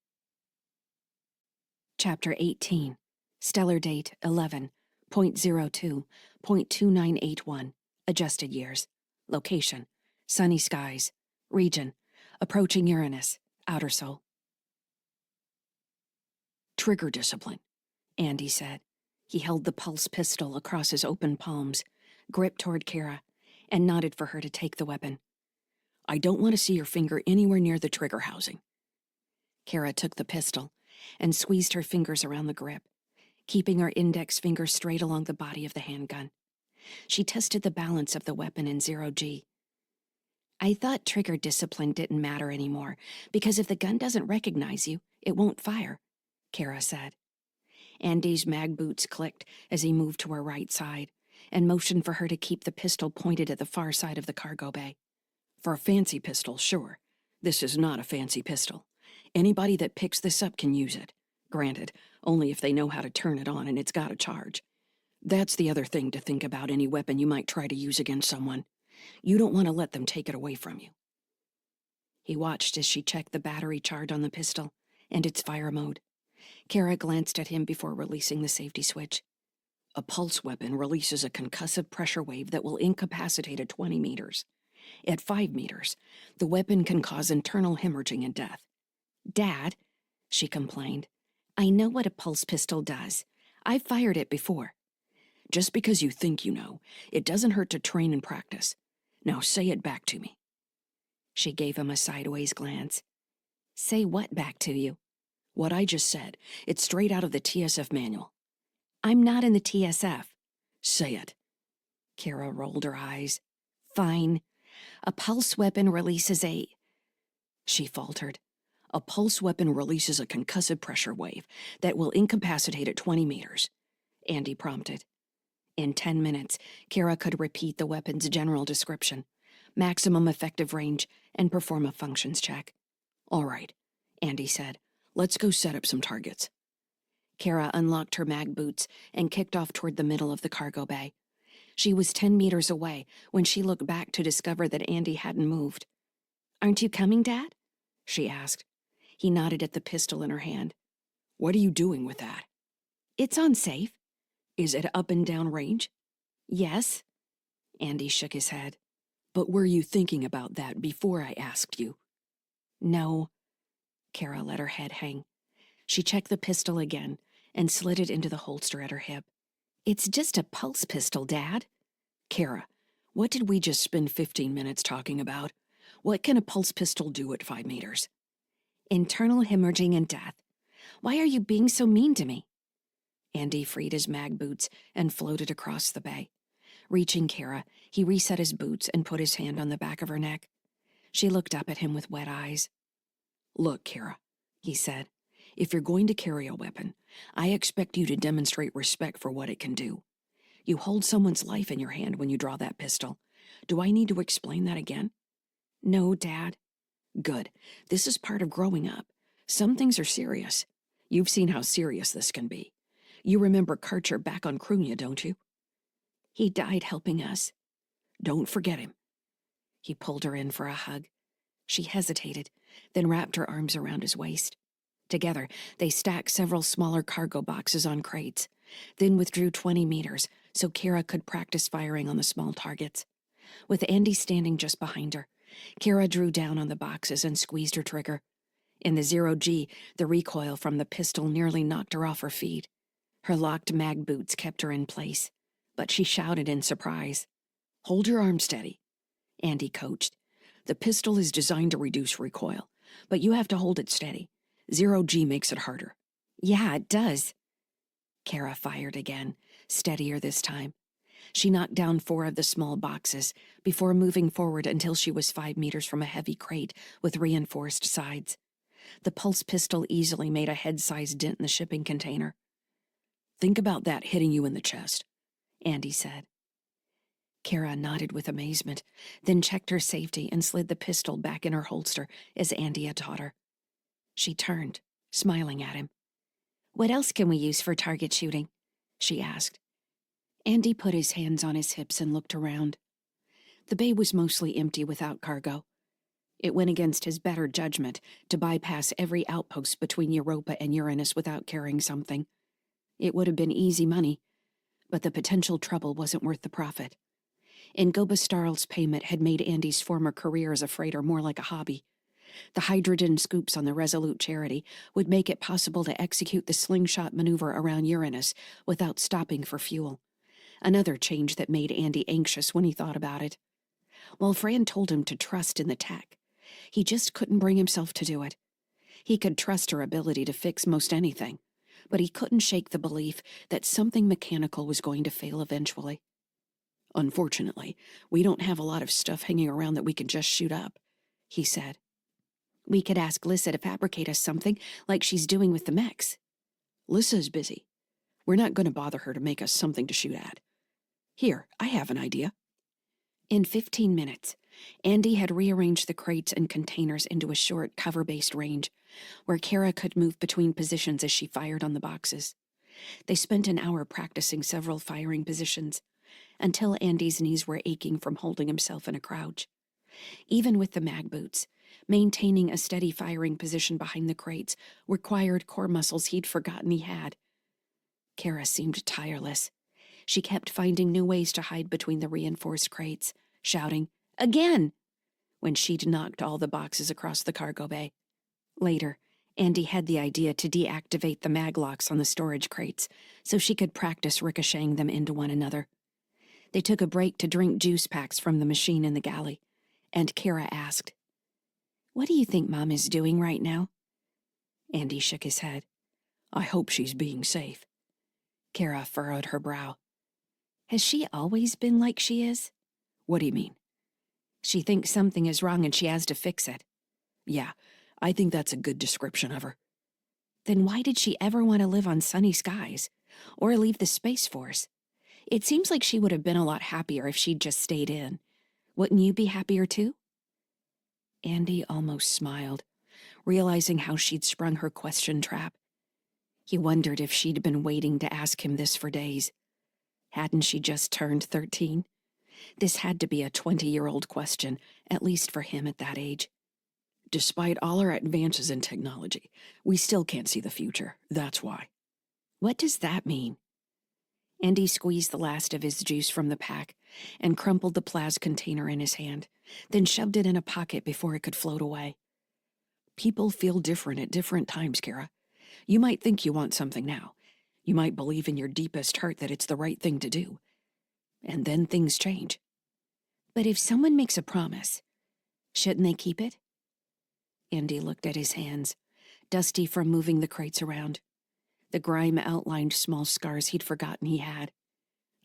Chapter 18. Stellar date 11.02.2981. Adjusted years. Location. Sunny skies. Region. Approaching Uranus. Outer Sol. Trigger discipline, Andy said. He held the pulse pistol across his open palms, gripped toward Kara, and nodded for her to take the weapon. I don't want to see your finger anywhere near the trigger housing. Kara took the pistol and squeezed her fingers around the grip, keeping her index finger straight along the body of the handgun. She tested the balance of the weapon in 0G. I thought trigger discipline didn't matter anymore, because if the gun doesn't recognize you, it won't fire, Kara said. Andy's mag boots clicked as he moved to her right side and motioned for her to keep the pistol pointed at the far side of the cargo bay. For a fancy pistol, sure. This is not a fancy pistol. Anybody that picks this up can use it. Granted, only if they know how to turn it on and it's got a charge. That's the other thing to think about any weapon you might try to use against someone. You don't want to let them take it away from you. He watched as she checked the battery charge on the pistol and its fire mode. Kara glanced at him before releasing the safety switch. A pulse weapon releases a concussive pressure wave that will incapacitate at 20 meters. At 5 meters, the weapon can cause internal hemorrhaging and death. Dad, she complained, I know what a pulse pistol does. I've fired it before. Just because you think you know, it doesn't hurt to train and practice. Now say it back to me. She gave him a sideways glance. Say what back to you? What I just said. It's straight out of the TSF manual. I'm not in the TSF. Say it. Kara rolled her eyes. Fine. A pulse weapon releases a... She faltered. A pulse weapon releases a concussive pressure wave that will incapacitate at 20 meters. Andy prompted. In 10 minutes, Kara could repeat the weapon's general description, maximum effective range, and perform a functions check. All right, Andy said. Let's go set up some targets. Kara unlocked her mag boots and kicked off toward the middle of the cargo bay. She was 10 meters away when she looked back to discover that Andy hadn't moved. Aren't you coming, Dad? She asked. He nodded at the pistol in her hand. What are you doing with that? It's on safe. Is it up and down range? Yes. Andy shook his head. But were you thinking about that before I asked you? No. Kara let her head hang. She checked the pistol again and slid it into the holster at her hip. It's just a pulse pistol, Dad. Kara, what did we just spend 15 minutes talking about? What can a pulse pistol do at 5 meters? Internal hemorrhaging and death. Why are you being so mean to me? Andy freed his mag boots and floated across the bay. Reaching Kara, he reset his boots and put his hand on the back of her neck. She looked up at him with wet eyes. Look, Kara, he said, if you're going to carry a weapon, I expect you to demonstrate respect for what it can do. You hold someone's life in your hand when you draw that pistol. Do I need to explain that again? No, Dad. Good. This is part of growing up. Some things are serious. You've seen how serious this can be. You remember Karcher back on Krunia, don't you? He died helping us. Don't forget him. He pulled her in for a hug. She hesitated, then wrapped her arms around his waist. Together, they stacked several smaller cargo boxes on crates, then withdrew 20 meters so Kara could practice firing on the small targets. With Andy standing just behind her, Kara drew down on the boxes and squeezed her trigger. In the 0G, the recoil from the pistol nearly knocked her off her feet. Her locked mag boots kept her in place, but she shouted in surprise. Hold your arm steady, Andy coached. The pistol is designed to reduce recoil, but you have to hold it steady. 0G makes it harder. Yeah, it does. Kara fired again, steadier this time. She knocked down 4 of the small boxes before moving forward until she was 5 meters from a heavy crate with reinforced sides. The pulse pistol easily made a head-sized dent in the shipping container. Think about that hitting you in the chest, Andy said. Kara nodded with amazement, then checked her safety and slid the pistol back in her holster as Andy had taught her. She turned, smiling at him. What else can we use for target shooting? She asked. Andy put his hands on his hips and looked around. The bay was mostly empty without cargo. It went against his better judgment to bypass every outpost between Europa and Uranus without carrying something. It would have been easy money, but the potential trouble wasn't worth the profit. Ingobastarl's payment had made Andy's former career as a freighter more like a hobby. The hydrogen scoops on the Resolute Charity would make it possible to execute the slingshot maneuver around Uranus without stopping for fuel. Another change that made Andy anxious when he thought about it. While Fran told him to trust in the tech, he just couldn't bring himself to do it. He could trust her ability to fix most anything, but he couldn't shake the belief that something mechanical was going to fail eventually. Unfortunately, we don't have a lot of stuff hanging around that we can just shoot up, he said. We could ask Lyssa to fabricate us something like she's doing with the mechs. Lyssa's busy. We're not going to bother her to make us something to shoot at. Here, I have an idea. In 15 minutes, Andy had rearranged the crates and containers into a short, cover-based range, where Kara could move between positions as she fired on the boxes. They spent an hour practicing several firing positions, until Andy's knees were aching from holding himself in a crouch. Even with the mag boots, maintaining a steady firing position behind the crates required core muscles he'd forgotten he had. Kara seemed tireless. She kept finding new ways to hide between the reinforced crates, shouting, "Again!" when she'd knocked all the boxes across the cargo bay. Later, Andy had the idea to deactivate the mag locks on the storage crates so she could practice ricocheting them into one another. They took a break to drink juice packs from the machine in the galley, and Kara asked, "What do you think Mom is doing right now?" Andy shook his head. I hope she's being safe. Kara furrowed her brow. Has she always been like she is? What do you mean? She thinks something is wrong and she has to fix it. Yeah, I think that's a good description of her. Then why did she ever want to live on sunny skies? Or leave the Space Force? It seems like she would have been a lot happier if she'd just stayed in. Wouldn't you be happier too? Andy almost smiled, realizing how she'd sprung her question trap. He wondered if she'd been waiting to ask him this for days. Hadn't she just turned 13? This had to be a 20-year-old question, at least for him at that age. Despite all our advances in technology, we still can't see the future. That's why. What does that mean? Andy squeezed the last of his juice from the pack and crumpled the Plaz container in his hand, then shoved it in a pocket before it could float away. People feel different at different times, Kara. You might think you want something now. You might believe in your deepest heart that it's the right thing to do. And then things change. But if someone makes a promise, shouldn't they keep it? Andy looked at his hands, dusty from moving the crates around. The grime outlined small scars he'd forgotten he had.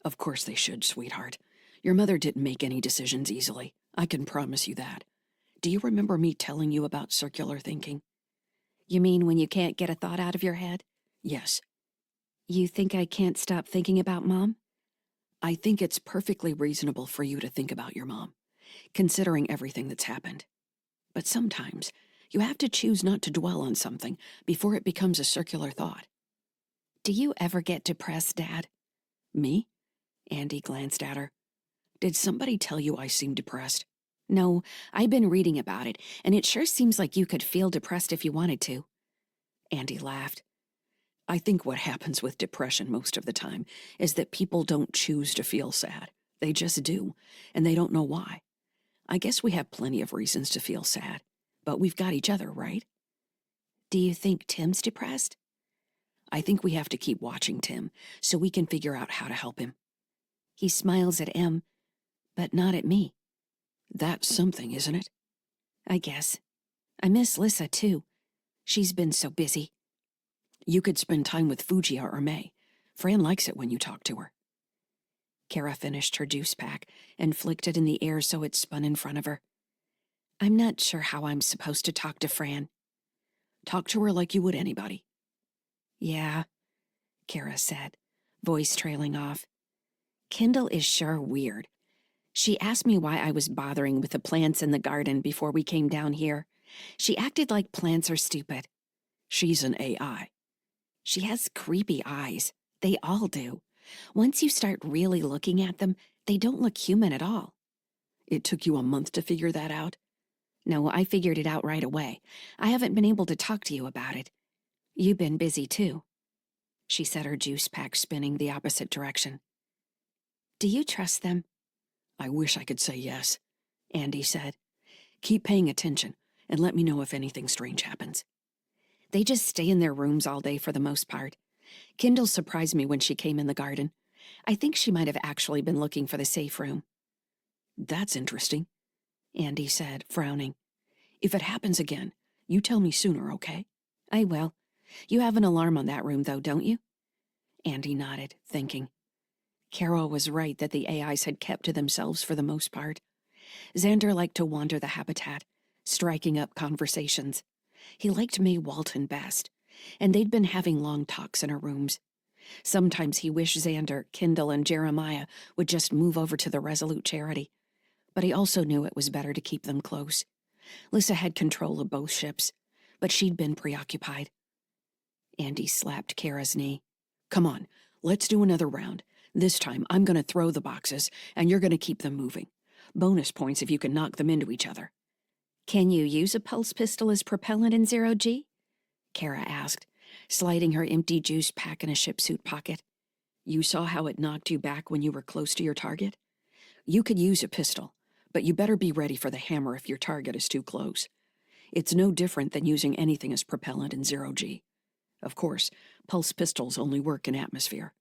Of course they should, sweetheart. Your mother didn't make any decisions easily. I can promise you that. Do you remember me telling you about circular thinking? You mean when you can't get a thought out of your head? Yes. You think I can't stop thinking about Mom? I think it's perfectly reasonable for you to think about your mom, considering everything that's happened. But sometimes, you have to choose not to dwell on something before it becomes a circular thought. Do you ever get depressed, Dad? Me? Andy glanced at her. Did somebody tell you I seem depressed? No, I've been reading about it, and it sure seems like you could feel depressed if you wanted to. Andy laughed. I think what happens with depression most of the time is that people don't choose to feel sad. They just do, and they don't know why. I guess we have plenty of reasons to feel sad, but we've got each other, right? Do you think Tim's depressed? I think we have to keep watching Tim so we can figure out how to help him. He smiles at Em, but not at me. That's something, isn't it? I guess. I miss Lyssa, too. She's been so busy. You could spend time with Fugia or May. Fran likes it when you talk to her. Kara finished her juice pack and flicked it in the air so it spun in front of her. I'm not sure how I'm supposed to talk to Fran. Talk to her like you would anybody. Yeah, Kara said, voice trailing off. Kendall is sure weird. She asked me why I was bothering with the plants in the garden before we came down here. She acted like plants are stupid. She's an AI. She has creepy eyes. They all do. Once you start really looking at them, they don't look human at all. It took you a month to figure that out? No, I figured it out right away. I haven't been able to talk to you about it. You've been busy, too. She set her juice pack spinning the opposite direction. Do you trust them? I wish I could say yes, Andy said. Keep paying attention, and let me know if anything strange happens." They just stay in their rooms all day for the most part. Kindle surprised me when she came in the garden. I think she might have actually been looking for the safe room. "That's interesting," Andy said, frowning. "If it happens again, you tell me sooner, okay?" I will. You have an alarm on that room, though, don't you? Andy nodded, thinking. Carol was right that the AIs had kept to themselves for the most part. Xander liked to wander the habitat, striking up conversations. He liked May Walton best, and they'd been having long talks in her rooms. Sometimes he wished Xander, Kindle, and Jeremiah would just move over to the Resolute charity, but he also knew it was better to keep them close. Lyssa had control of both ships, but she'd been preoccupied. Andy slapped Kara's knee. "Come on, let's do another round. This time I'm going to throw the boxes, and you're going to keep them moving. Bonus points if you can knock them into each other." Can you use a pulse pistol as propellant in Zero-G? Kara asked, sliding her empty juice pack in a shipsuit pocket. "You saw how it knocked you back when you were close to your target? You could use a pistol, but you better be ready for the hammer if your target is too close. It's no different than using anything as propellant in Zero-G. Of course, pulse pistols only work in atmosphere."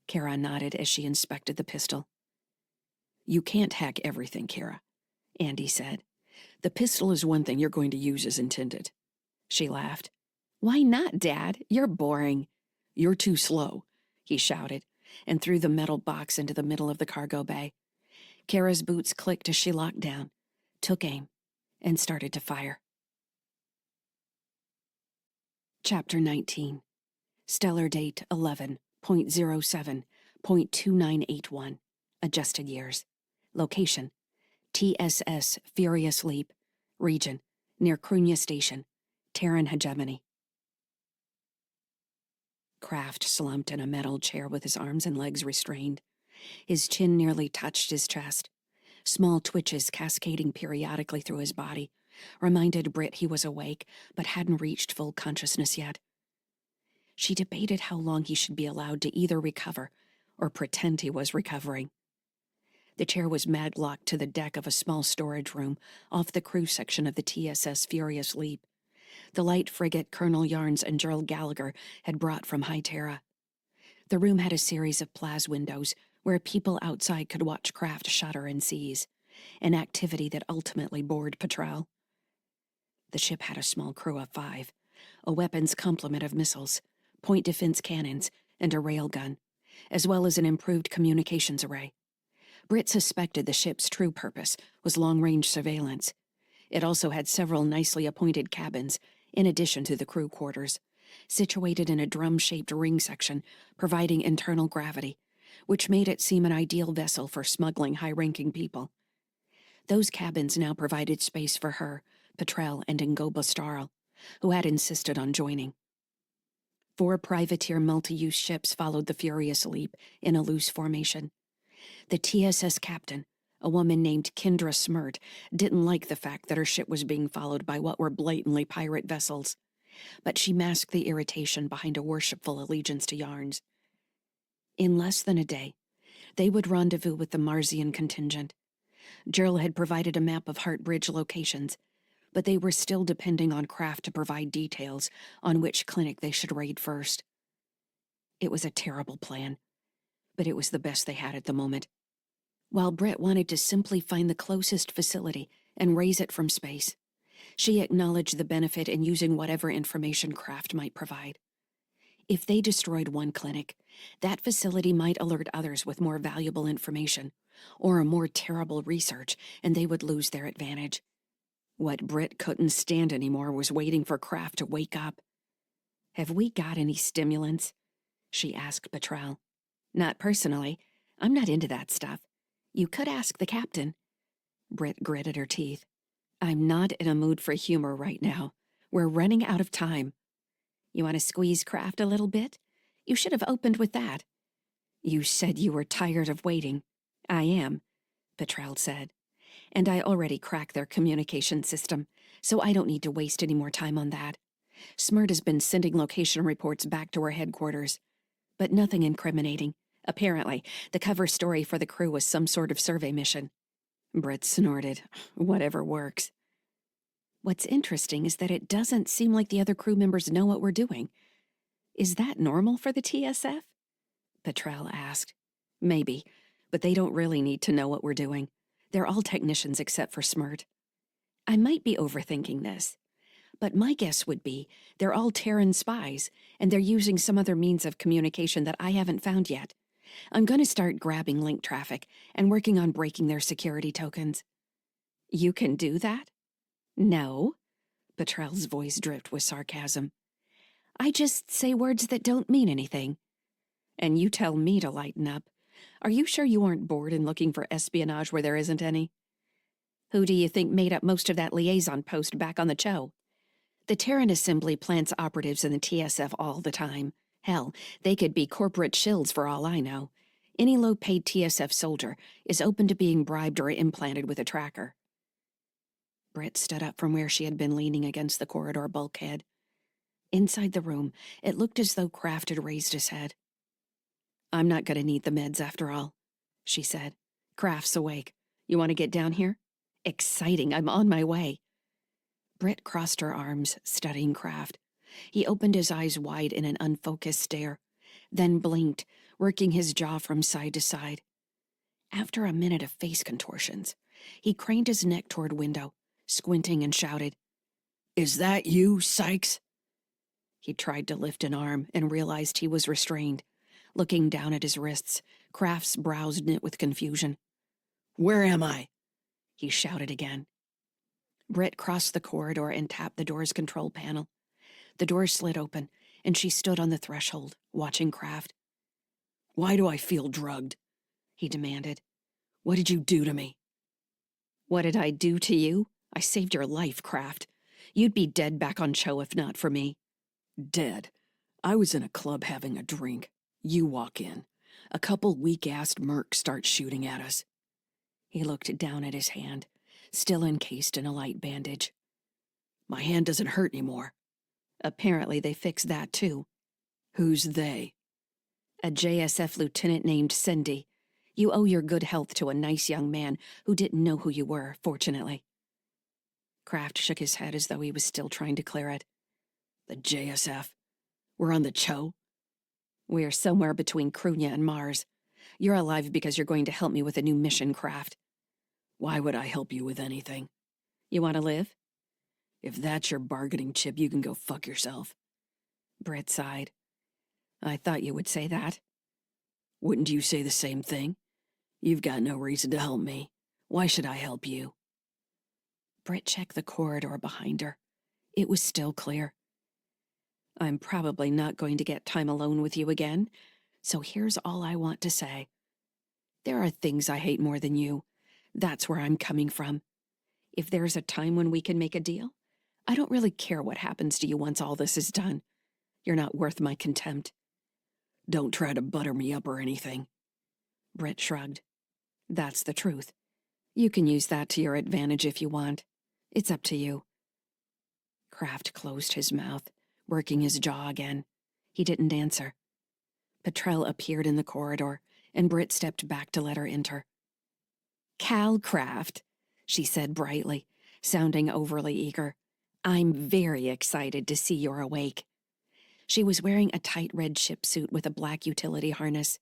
Kara nodded as she inspected the pistol. "You can't hack everything, Kara," Andy said. "The pistol is one thing you're going to use as intended." She laughed. Why not, Dad? You're boring. "You're too slow," he shouted, and threw the metal box into the middle of the cargo bay. Kara's boots clicked as she locked down, took aim, and started to fire. Chapter 19. Stellar date 11.07.2981. Adjusted years. Location: TSS Furious Leap. Region: near Krunya Station, Terran hegemony. Kraft slumped in a metal chair with his arms and legs restrained. His chin nearly touched his chest. Small twitches cascading periodically through his body reminded Britt he was awake but hadn't reached full consciousness yet. She debated how long he should be allowed to either recover or pretend he was recovering. The chair was maglocked to the deck of a small storage room off the crew section of the TSS Furious Leap. The light frigate Colonel Yarnes and Gerald Gallagher had brought from High Terra. The room had a series of Plaz windows where people outside could watch craft shudder and seize, an activity that ultimately bored Petrel. The ship had a small crew of 5, a weapons complement of missiles, point defense cannons, and a railgun, as well as an improved communications array. Britt suspected the ship's true purpose was long-range surveillance. It also had several nicely appointed cabins, in addition to the crew quarters, situated in a drum-shaped ring section providing internal gravity, which made it seem an ideal vessel for smuggling high-ranking people. Those cabins now provided space for her, Petrel, and Ngoba Starl, who had insisted on joining. 4 privateer multi-use ships followed the Furious Leap in a loose formation. The TSS captain, a woman named Kendra Smirt, didn't like the fact that her ship was being followed by what were blatantly pirate vessels, but she masked the irritation behind a worshipful allegiance to Yarnes. In less than a day, they would rendezvous with the Marzian contingent. Gerald had provided a map of Heartbridge locations, but they were still depending on Kraft to provide details on which clinic they should raid first. It was a terrible plan, but it was the best they had at the moment. While Britt wanted to simply find the closest facility and raise it from space, she acknowledged the benefit in using whatever information Kraft might provide. If they destroyed one clinic, that facility might alert others with more valuable information, or a more terrible research, and they would lose their advantage. What Britt couldn't stand anymore was waiting for Kraft to wake up. "Have we got any stimulants?" she asked Petrel. "Not personally. I'm not into that stuff. You could ask the captain." Britt gritted her teeth. "I'm not in a mood for humor right now. We're running out of time." "You want to squeeze Kraft a little bit? You should have opened with that." "You said you were tired of waiting." "I am," Petrel said. "And I already cracked their communication system, so I don't need to waste any more time on that. Smirt has been sending location reports back to our headquarters, but nothing incriminating. Apparently, the cover story for the crew was some sort of survey mission." Britt snorted. "Whatever works." What's interesting is that it doesn't seem like the other crew members know what we're doing. Is that normal for the TSF? Petrel asked. Maybe, but they don't really need to know what we're doing. They're all technicians except for Smirt. I might be overthinking this, but my guess would be they're all Terran spies, and they're using some other means of communication that I haven't found yet. I'm going to start grabbing link traffic and working on breaking their security tokens. You can do that? No. Petrel's voice dripped with sarcasm. I just say words that don't mean anything. And you tell me to lighten up. Are you sure you aren't bored and looking for espionage where there isn't any? Who do you think made up most of that liaison post back on the Cho? The Terran Assembly plants operatives in the TSF all the time. Hell, they could be corporate shills for all I know. Any low-paid TSF soldier is open to being bribed or implanted with a tracker. Britt stood up from where she had been leaning against the corridor bulkhead. Inside the room, it looked as though Kraft had raised his head. I'm not going to need the meds after all, she said. Kraft's awake. You want to get down here? Exciting, I'm on my way. Britt crossed her arms, studying Kraft. He opened his eyes wide in an unfocused stare, then blinked, working his jaw from side to side. After a minute of face contortions, he craned his neck toward window, squinting and shouted, Is that you, Sykes? He tried to lift an arm and realized he was restrained. Looking down at his wrists, Kraft's brows knit with confusion. Where am I? He shouted again. Britt crossed the corridor and tapped the door's control panel. The door slid open, and she stood on the threshold, watching Kraft. Why do I feel drugged? He demanded. What did you do to me? What did I do to you? I saved your life, Kraft. You'd be dead back on Cho if not for me. Dead? I was in a club having a drink. You walk in. A couple weak-assed mercs start shooting at us. He looked down at his hand, still encased in a light bandage. My hand doesn't hurt anymore. Apparently they fixed that too. Who's they? A JSF lieutenant named Cindy. You owe your good health to a nice young man who didn't know who you were, fortunately. Kraft shook his head as though he was still trying to clear it. The JSF? We're on the Cho? We're somewhere between Krunya and Mars. You're alive because you're going to help me with a new mission, Kraft. Why would I help you with anything? You want to live? If that's your bargaining chip, you can go fuck yourself. Britt sighed. I thought you would say that. Wouldn't you say the same thing? You've got no reason to help me. Why should I help you? Britt checked the corridor behind her. It was still clear. I'm probably not going to get time alone with you again, so here's all I want to say. There are things I hate more than you. That's where I'm coming from. If there's a time when we can make a deal, I don't really care what happens to you once all this is done. You're not worth my contempt. Don't try to butter me up or anything. Britt shrugged. That's the truth. You can use that to your advantage if you want. It's up to you. Kraft closed his mouth, working his jaw again. He didn't answer. Petrel appeared in the corridor, and Britt stepped back to let her enter. Cal Kraft, she said brightly, sounding overly eager. I'm very excited to see you're awake. She was wearing a tight red ship suit with a black utility harness.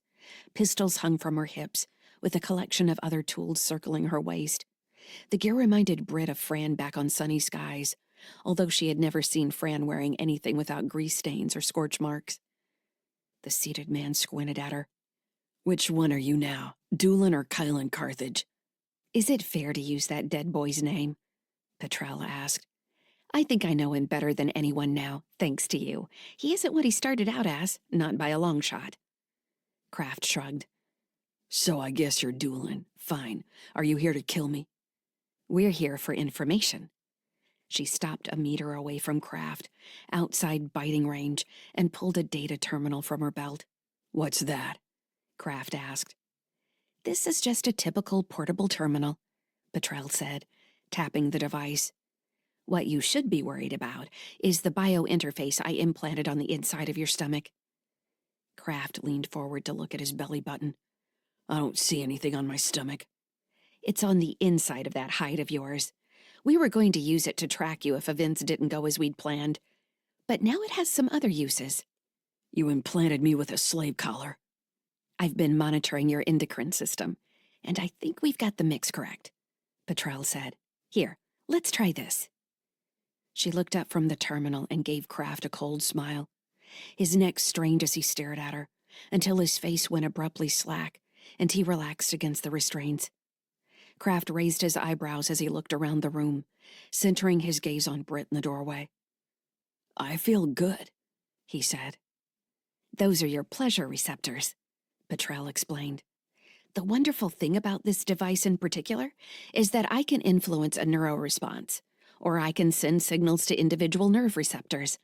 Pistols hung from her hips, with a collection of other tools circling her waist. The gear reminded Britt of Fran back on Sunny Skies, although she had never seen Fran wearing anything without grease stains or scorch marks. The seated man squinted at her. Which one are you now, Doolin or Kylan Carthage? Is it fair to use that dead boy's name? Petrel asked. I think I know him better than anyone now, thanks to you. He isn't what he started out as, not by a long shot. Kraft shrugged. So I guess you're Doolin. Fine. Are you here to kill me? We're here for information. She stopped a meter away from Kraft, outside biting range, and pulled a data terminal from her belt. What's that? Kraft asked. This is just a typical portable terminal, Petrel said, tapping the device. What you should be worried about is the bio-interface I implanted on the inside of your stomach. Kraft leaned forward to look at his belly button. I don't see anything on my stomach. It's on the inside of that hide of yours. We were going to use it to track you if events didn't go as we'd planned. But now it has some other uses. You implanted me with a slave collar. I've been monitoring your endocrine system, and I think we've got the mix correct, Petrel said. Here, let's try this. She looked up from the terminal and gave Kraft a cold smile. His neck strained as he stared at her, until his face went abruptly slack, and he relaxed against the restraints. Kraft raised his eyebrows as he looked around the room, centering his gaze on Britt in the doorway. I feel good, he said. Those are your pleasure receptors, Petrel explained. The wonderful thing about this device in particular is that I can influence a neuroresponse, or I can send signals to individual nerve receptors.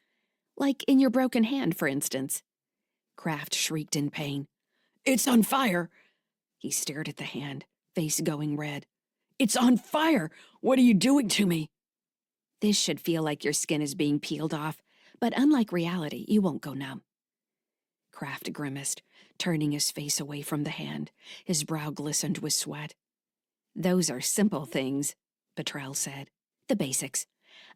Like in your broken hand, for instance. Kraft shrieked in pain. It's on fire! He stared at the hand, face going red. It's on fire! What are you doing to me? This should feel like your skin is being peeled off, but unlike reality, you won't go numb. Kraft grimaced, turning his face away from the hand. His brow glistened with sweat. Those are simple things, Petrel said. The basics.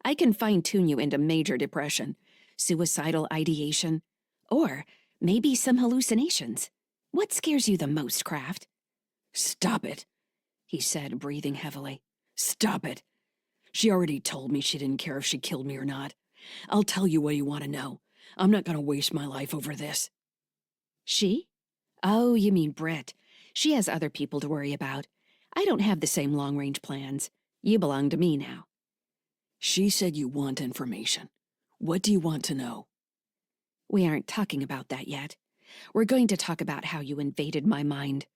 I can fine-tune you into major depression, suicidal ideation, or maybe some hallucinations. What scares you the most, Kraft? Stop it, he said, breathing heavily. Stop it. She already told me she didn't care if she killed me or not. I'll tell you what you want to know. I'm not going to waste my life over this. She? Oh, you mean Britt. She has other people to worry about. I don't have the same long-range plans. You belong to me now. She said you want information. What do you want to know? We aren't talking about that yet. We're going to talk about how you invaded my mind.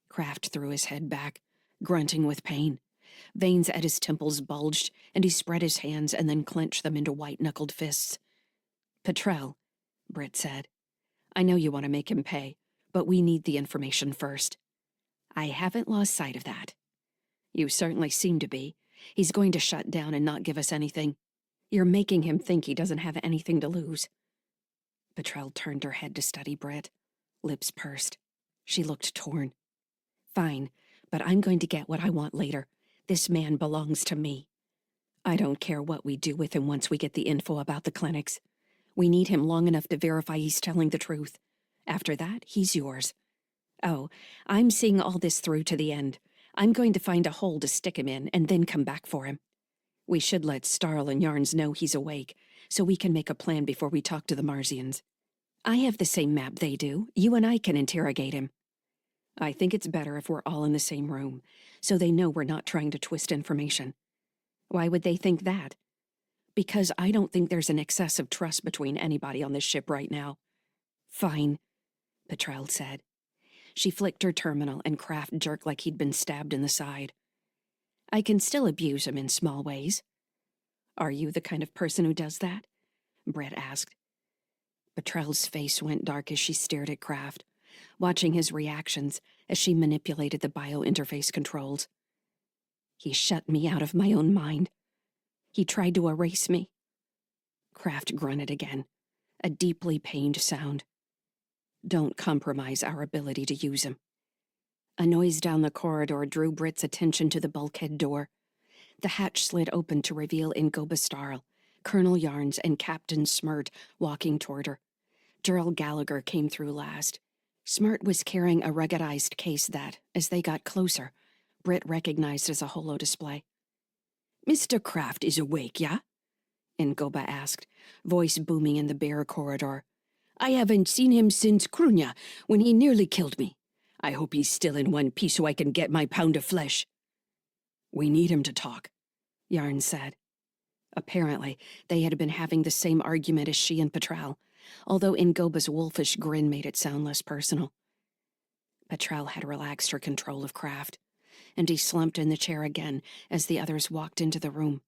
Kraft threw his head back, grunting with pain. Veins at his temples bulged, and he spread his hands and then clenched them into white-knuckled fists. Petrel, Britt said. I know you want to make him pay, but we need the information first. I haven't lost sight of that. You certainly seem to be. He's going to shut down and not give us anything. You're making him think he doesn't have anything to lose. Petrel turned her head to study Britt. Lips pursed. She looked torn. Fine, but I'm going to get what I want later. This man belongs to me. I don't care what we do with him once we get the info about the clinics. We need him long enough to verify he's telling the truth. After that, he's yours. Oh, I'm seeing all this through to the end. I'm going to find a hole to stick him in and then come back for him. We should let Starl and Yarns know he's awake, so we can make a plan before we talk to the Marsians. I have the same map they do. You and I can interrogate him. I think it's better if we're all in the same room, so they know we're not trying to twist information. Why would they think that? Because I don't think there's an excess of trust between anybody on this ship right now. Fine, Petrel said. She flicked her terminal and Kraft jerked like he'd been stabbed in the side. I can still abuse him in small ways. Are you the kind of person who does that? Brett asked. Petrel's face went dark as she stared at Kraft, watching his reactions as she manipulated the biointerface controls. He shut me out of my own mind. He tried to erase me. Kraft grunted again, a deeply pained sound. Don't compromise our ability to use him. A noise down the corridor drew Britt's attention to the bulkhead door. The hatch slid open to reveal Ingoba Starl, Colonel Yarns, and Captain Smirt walking toward her. Gerald Gallagher came through last. Smirt was carrying a ruggedized case that, as they got closer, Britt recognized as a holo-display. Mr. Kraft is awake, yeah? Ingoba asked, voice booming in the bare corridor. I haven't seen him since Krunya, when he nearly killed me. I hope he's still in one piece so I can get my pound of flesh. We need him to talk, Yarn said. Apparently, they had been having the same argument as she and Petrel, although Ingoba's wolfish grin made it sound less personal. Petrel had relaxed her control of Kraft, and he slumped in the chair again as the others walked into the room.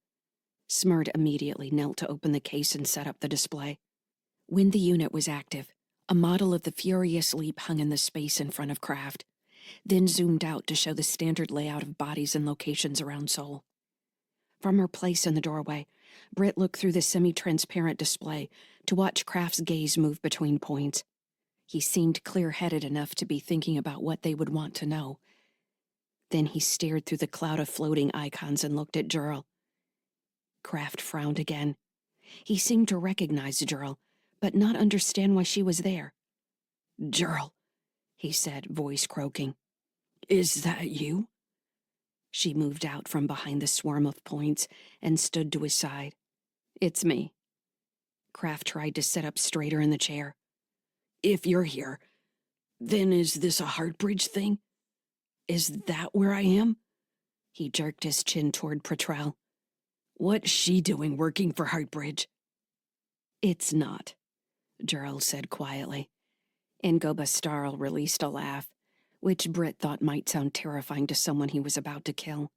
Smirt immediately knelt to open the case and set up the display. When the unit was active, a model of the Furious Leap hung in the space in front of Kraft, then zoomed out to show the standard layout of bodies and locations around Sol. From her place in the doorway, Britt looked through the semi-transparent display to watch Kraft's gaze move between points. He seemed clear-headed enough to be thinking about what they would want to know. Then he stared through the cloud of floating icons and looked at Jurl. Kraft frowned again. He seemed to recognize Jurl, but not understand why she was there. "Jurl," he said, voice croaking. "Is that you?" She moved out from behind the swarm of points and stood to his side. "It's me." Kraft tried to sit up straighter in the chair. "If you're here, then is this a Heartbridge thing? Is that where I am?" He jerked his chin toward Pretrell. "What's she doing working for Heartbridge?" "It's not," Jurl said quietly. And Gobastarl released a laugh, which Britt thought might sound terrifying to someone he was about to kill.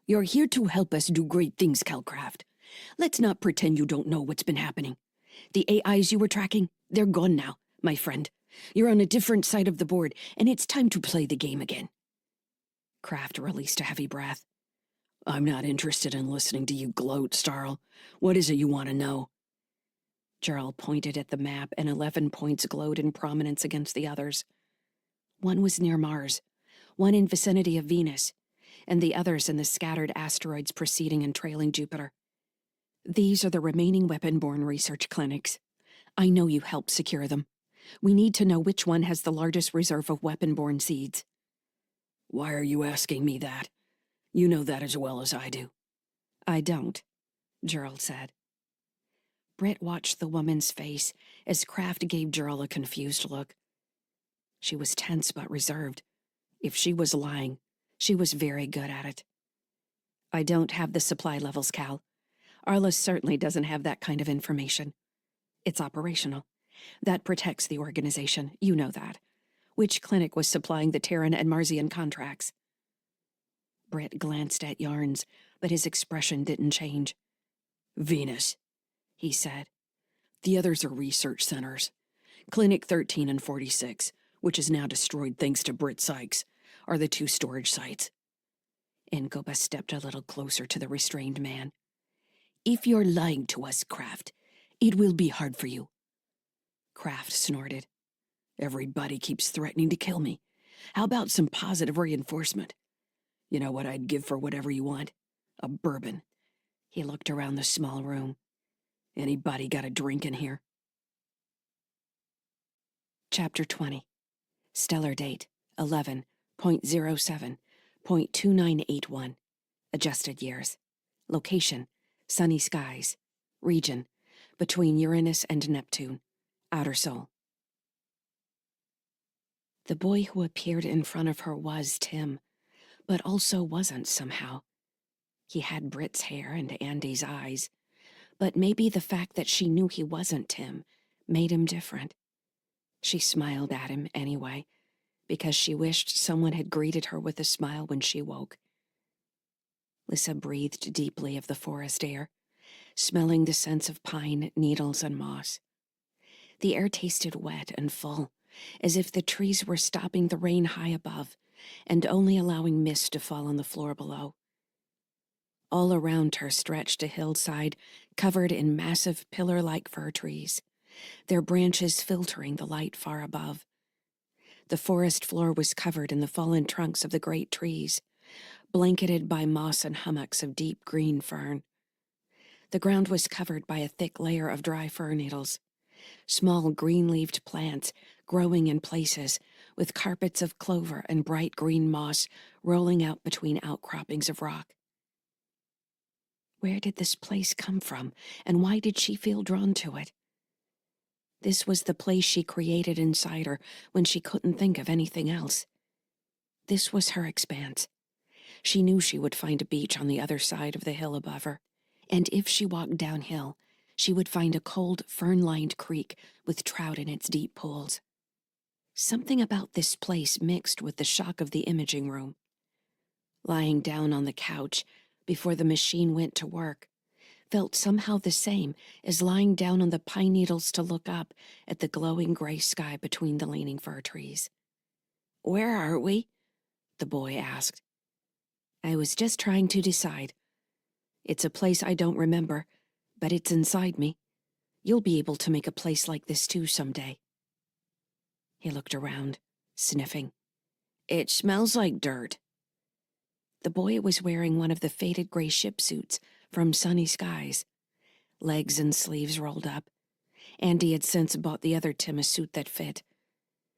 "You're here to help us do great things, Calcraft. Let's not pretend you don't know what's been happening. The AIs you were tracking, they're gone now, my friend. You're on a different side of the board, and it's time to play the game again." Kraft released a heavy breath. "I'm not interested in listening to you gloat, Starl. What is it you want to know?" Jurl pointed at the map, and 11 points glowed in prominence against the others. One was near Mars, one in vicinity of Venus, and the others in the scattered asteroids preceding and trailing Jupiter. These are the remaining weapon-borne research clinics. I know you helped secure them. We need to know which one has the largest reserve of weapon-borne seeds." "Why are you asking me that? You know that as well as I do." "I don't," Jurl said. Britt watched the woman's face as Kraft gave Jurl a confused look. She was tense but reserved. If she was lying, she was very good at it. "I don't have the supply levels, Cal. Arla certainly doesn't have that kind of information. It's operational. That protects the organization, you know that. Which clinic was supplying the Terran and Marsian contracts?" Britt glanced at Yarns, but his expression didn't change. "Venus," he said. "The others are research centers. Clinic 13 and 46, which is now destroyed thanks to Britt Sykes, are the 2 storage sites." Ngoba stepped a little closer to the restrained man. "If you're lying to us, Kraft, it will be hard for you." Kraft snorted. "Everybody keeps threatening to kill me. How about some positive reinforcement? You know what I'd give for whatever you want? A bourbon." He looked around the small room. "Anybody got a drink in here?" Chapter 20. Stellar date 11.07.2981. Adjusted years. Location: sunny skies. Region: between Uranus and Neptune. Outer Sol. The boy who appeared in front of her was Tim, but also wasn't somehow. He had Britt's hair and Andy's eyes, but maybe the fact that she knew he wasn't Tim made him different. She smiled at him anyway, because she wished someone had greeted her with a smile when she woke. Lyssa breathed deeply of the forest air, smelling the scents of pine, needles, and moss. The air tasted wet and full, as if the trees were stopping the rain high above and only allowing mist to fall on the floor below. All around her stretched a hillside covered in massive pillar-like fir trees, their branches filtering the light far above. The forest floor was covered in the fallen trunks of the great trees, blanketed by moss and hummocks of deep green fern. The ground was covered by a thick layer of dry fir needles, small green-leaved plants growing in places, with carpets of clover and bright green moss rolling out between outcroppings of rock. Where did this place come from, and why did she feel drawn to it? This was the place she created inside her when she couldn't think of anything else. This was her expanse. She knew she would find a beach on the other side of the hill above her, and if she walked downhill, she would find a cold, fern-lined creek with trout in its deep pools. Something about this place mixed with the shock of the imaging room. Lying down on the couch before the machine went to work felt somehow the same as lying down on the pine needles to look up at the glowing gray sky between the leaning fir trees. "Where are we?" the boy asked. "I was just trying to decide. It's a place I don't remember, but it's inside me. You'll be able to make a place like this too someday." He looked around, sniffing. "It smells like dirt," The boy was wearing one of the faded gray ship suits from Sunny Skies, legs and sleeves rolled up. Andy had since bought the other Tim a suit that fit,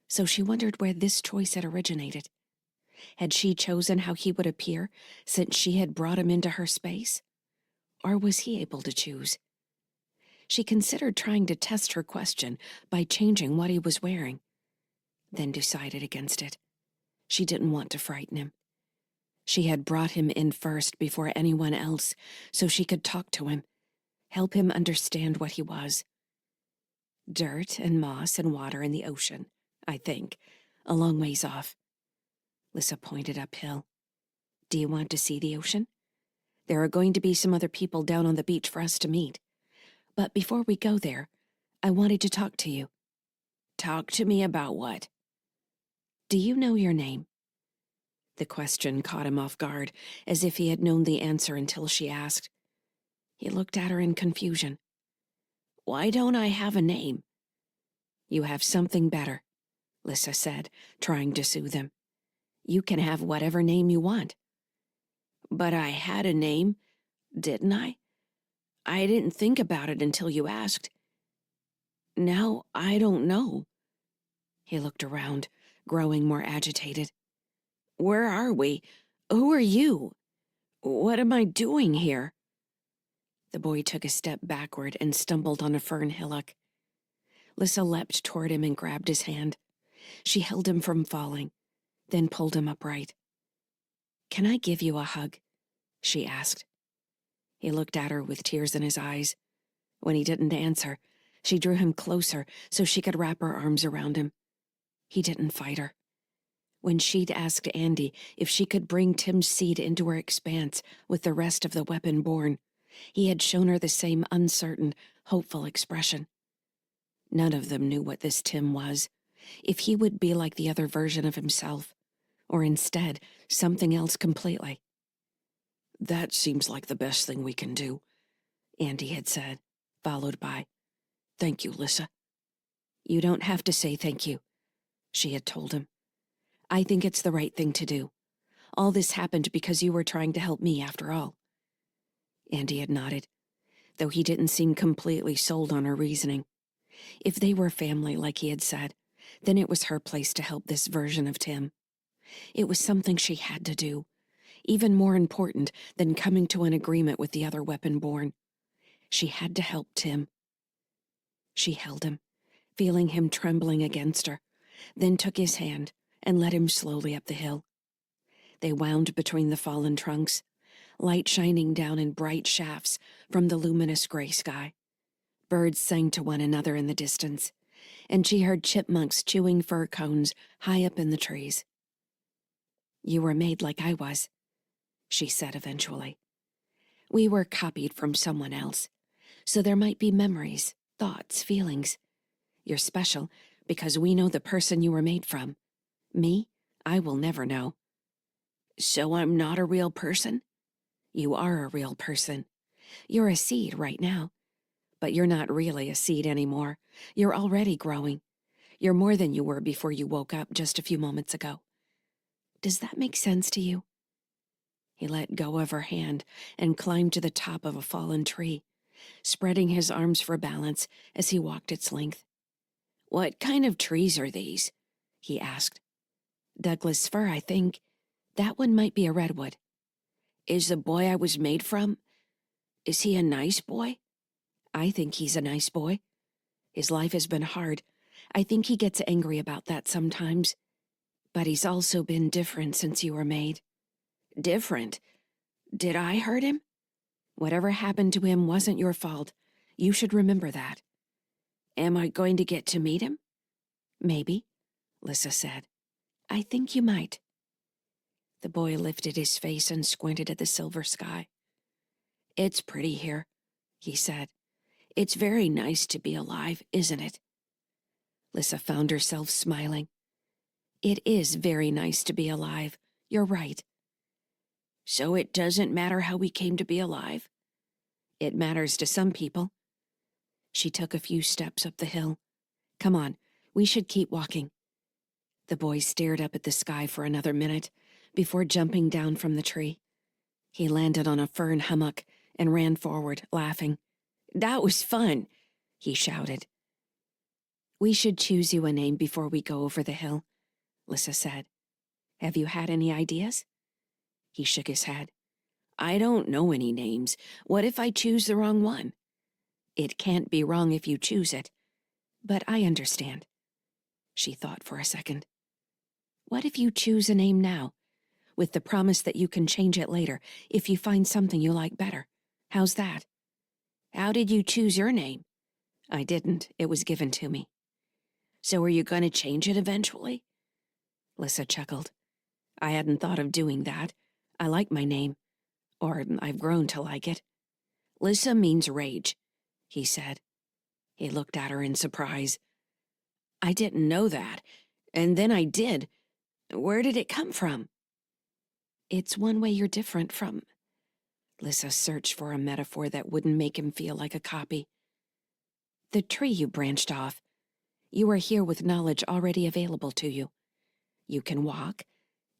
so she wondered where this choice had originated. Had she chosen how he would appear since she had brought him into her space? Or was he able to choose? She considered trying to test her question by changing what he was wearing, then decided against it. She didn't want to frighten him. She had brought him in first before anyone else so she could talk to him, help him understand what he was. Dirt and moss and water in the ocean, I think, a long ways off. Lyssa pointed uphill. Do you want to see the ocean? There are going to be some other people down on the beach for us to meet. But before we go there, I wanted to talk to you. Talk to me about what? Do you know your name? The question caught him off guard, as if he had known the answer until she asked. He looked at her in confusion. Why don't I have a name? You have something better, Lyssa said, trying to soothe him. You can have whatever name you want. But I had a name, didn't I? I didn't think about it until you asked. Now I don't know. He looked around, growing more agitated. Where are we? Who are you? What am I doing here? The boy took a step backward and stumbled on a fern hillock. Lyssa leapt toward him and grabbed his hand. She held him from falling, then pulled him upright. Can I give you a hug? She asked. He looked at her with tears in his eyes. When he didn't answer, she drew him closer so she could wrap her arms around him. He didn't fight her. When she'd asked Andy if she could bring Tim's seed into her expanse with the rest of the weapon born, he had shown her the same uncertain, hopeful expression. None of them knew what this Tim was, if he would be like the other version of himself, or instead, something else completely. That seems like the best thing we can do, Andy had said, followed by, Thank you, Lyssa. You don't have to say thank you, she had told him. I think it's the right thing to do. All this happened because you were trying to help me after all. Andy had nodded, though he didn't seem completely sold on her reasoning. If they were family, like he had said, then it was her place to help this version of Tim. It was something she had to do, even more important than coming to an agreement with the other weapon born. She had to help Tim. She held him, feeling him trembling against her, then took his hand and led him slowly up the hill. They wound between the fallen trunks, light shining down in bright shafts from the luminous gray sky. Birds sang to one another in the distance, and she heard chipmunks chewing fir cones high up in the trees. You were made like I was, she said eventually. We were copied from someone else, so there might be memories, thoughts, feelings. You're special because we know the person you were made from. Me, I will never know. So I'm not a real person? You are a real person. You're a seed right now. But you're not really a seed anymore. You're already growing. You're more than you were before you woke up just a few moments ago. Does that make sense to you? He let go of her hand and climbed to the top of a fallen tree, spreading his arms for balance as he walked its length. What kind of trees are these? He asked. Douglas fir, I think. That one might be a redwood. Is the boy I was made from? Is he a nice boy? I think he's a nice boy. His life has been hard. I think he gets angry about that sometimes. But he's also been different since you were made. Different? Did I hurt him? Whatever happened to him wasn't your fault. You should remember that. Am I going to get to meet him? Maybe, Lyssa said. I think you might. The boy lifted his face and squinted at the silver sky. It's pretty here, he said. It's very nice to be alive, isn't it? Lyssa found herself smiling. It is very nice to be alive. You're right. So it doesn't matter how we came to be alive? It matters to some people. She took a few steps up the hill. Come on, we should keep walking. The boy stared up at the sky for another minute before jumping down from the tree. He landed on a fern hummock and ran forward, laughing. "That was fun," he shouted. "We should choose you a name before we go over the hill," Lyssa said. "Have you had any ideas?" He shook his head. "I don't know any names. What if I choose the wrong one?" "It can't be wrong if you choose it. But I understand." She thought for a second. "What if you choose a name now, with the promise that you can change it later if you find something you like better? How's that?" "How did you choose your name?" "I didn't. It was given to me." "So are you going to change it eventually?" Lyssa chuckled. "I hadn't thought of doing that. I like my name. Or I've grown to like it." "Lyssa means rage," he said. He looked at her in surprise. "I didn't know that. And then I did. Where did it come from?" "It's one way you're different from—" Lyssa searched for a metaphor that wouldn't make him feel like a copy. "The tree you branched off. You are here with knowledge already available to you. You can walk,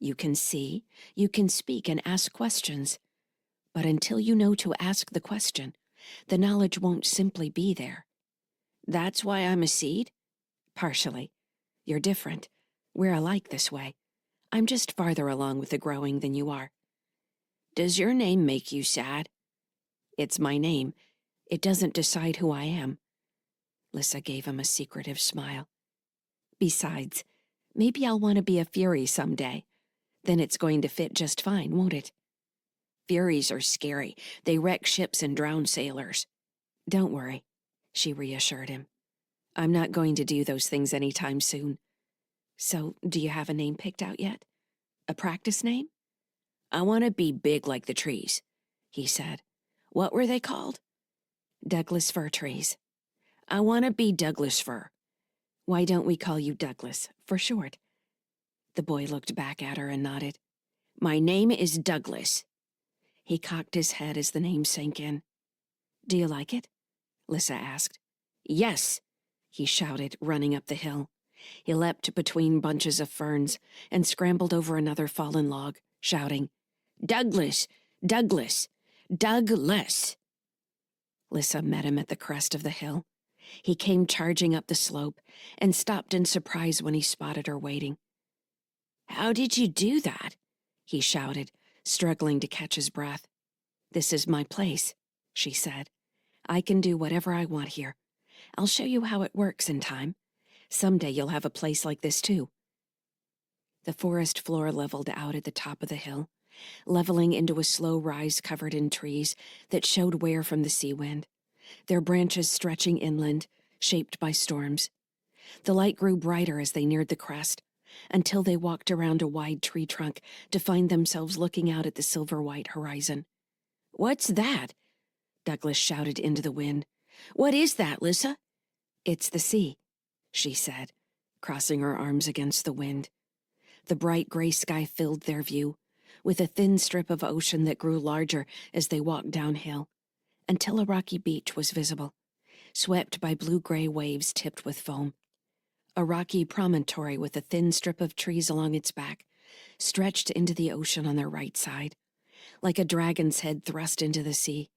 you can see, you can speak and ask questions. But until you know to ask the question, the knowledge won't simply be there." "That's why I'm a seed?" "Partially. You're different. We're alike this way. I'm just farther along with the growing than you are." "Does your name make you sad?" "It's my name. It doesn't decide who I am." Lyssa gave him a secretive smile. "Besides, maybe I'll want to be a fury someday. Then it's going to fit just fine, won't it?" "Furies are scary. They wreck ships and drown sailors." "Don't worry," she reassured him. "I'm not going to do those things anytime soon." "So, do you have a name picked out yet? A practice name?" "I want to be big like the trees," he said. "What were they called?" "Douglas fir trees." "I want to be Douglas fir." "Why don't we call you Douglas, for short?" The boy looked back at her and nodded. "My name is Douglas." He cocked his head as the name sank in. "Do you like it?" Lyssa asked. "Yes," he shouted, running up the hill. He leapt between bunches of ferns and scrambled over another fallen log, shouting, "Douglas! Douglas! Douglas!" Lyssa met him at the crest of the hill. He came charging up the slope and stopped in surprise when he spotted her waiting. "How did you do that?" he shouted, struggling to catch his breath. "This is my place," she said. "I can do whatever I want here. I'll show you how it works in time. Someday you'll have a place like this too." The forest floor leveled out at the top of the hill, leveling into a slow rise covered in trees that showed wear from the sea wind, their branches stretching inland, shaped by storms. The light grew brighter as they neared the crest, until they walked around a wide tree trunk to find themselves looking out at the silver-white horizon. "What's that?" Douglas shouted into the wind. "What is that, Lyssa?" "It's the sea," she said, crossing her arms against the wind. The bright gray sky filled their view, with a thin strip of ocean that grew larger as they walked downhill, until a rocky beach was visible, swept by blue-gray waves tipped with foam. A rocky promontory with a thin strip of trees along its back stretched into the ocean on their right side, like a dragon's head thrust into the sea.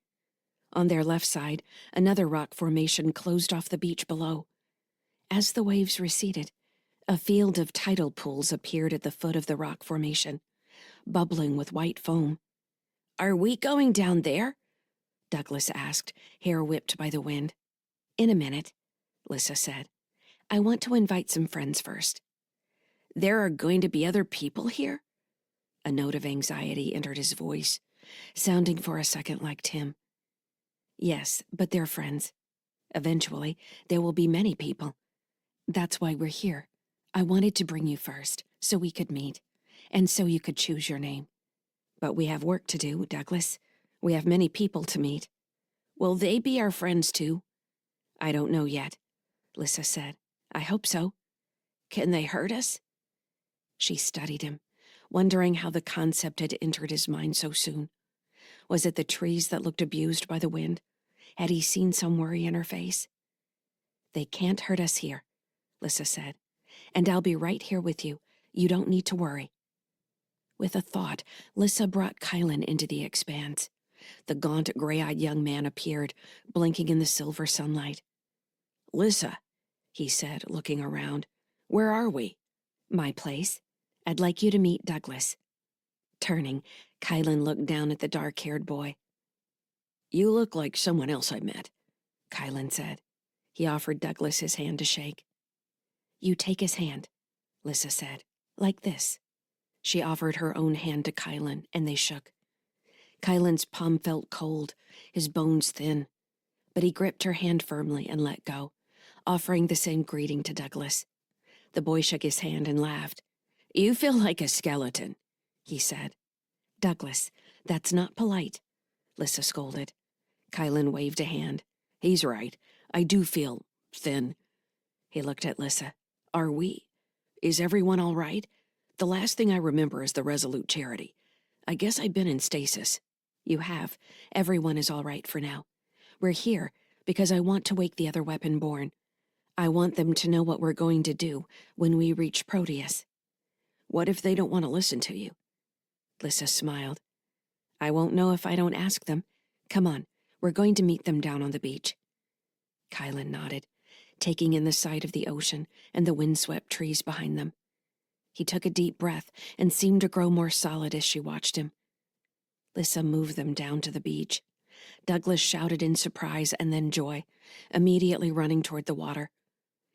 On their left side, another rock formation closed off the beach below. As the waves receded, a field of tidal pools appeared at the foot of the rock formation, bubbling with white foam. "Are we going down there?" Douglas asked, hair whipped by the wind. "In a minute," Lyssa said. "I want to invite some friends first." "There are going to be other people here?" A note of anxiety entered his voice, sounding for a second like Tim. "Yes, but they're friends. Eventually, there will be many people. That's why we're here. I wanted to bring you first, so we could meet, and so you could choose your name. But we have work to do, Douglas. We have many people to meet." "Will they be our friends too?" "I don't know yet," Lyssa said. "I hope so." "Can they hurt us?" She studied him, wondering how the concept had entered his mind so soon. Was it the trees that looked abused by the wind? Had he seen some worry in her face? "They can't hurt us here," Lyssa said. "And I'll be right here with you. You don't need to worry." With a thought, Lyssa brought Kylan into the expanse. The gaunt, gray-eyed young man appeared, blinking in the silver sunlight. "Lyssa," he said, looking around. "Where are we?" "My place. I'd like you to meet Douglas." Turning, Kylan looked down at the dark-haired boy. "You look like someone else I met," Kylan said. He offered Douglas his hand to shake. "You take his hand," Lyssa said. "Like this." She offered her own hand to Kylan, and they shook. Kylan's palm felt cold, his bones thin, but he gripped her hand firmly and let go, offering the same greeting to Douglas. The boy shook his hand and laughed. "You feel like a skeleton," he said. "Douglas, that's not polite," Lyssa scolded. Kylan waved a hand. "He's right. I do feel thin." He looked at Lyssa. "Are we? Is everyone all right? The last thing I remember is the Resolute Charity. I guess I've been in stasis." "You have. Everyone is all right for now. We're here because I want to wake the other weapon-born. I want them to know what we're going to do when we reach Proteus." "What if they don't want to listen to you?" Lyssa smiled. "I won't know if I don't ask them. Come on, we're going to meet them down on the beach." Kylan nodded, taking in the sight of the ocean and the windswept trees behind them. He took a deep breath and seemed to grow more solid as she watched him. Lyssa moved them down to the beach. Douglas shouted in surprise and then joy, immediately running toward the water.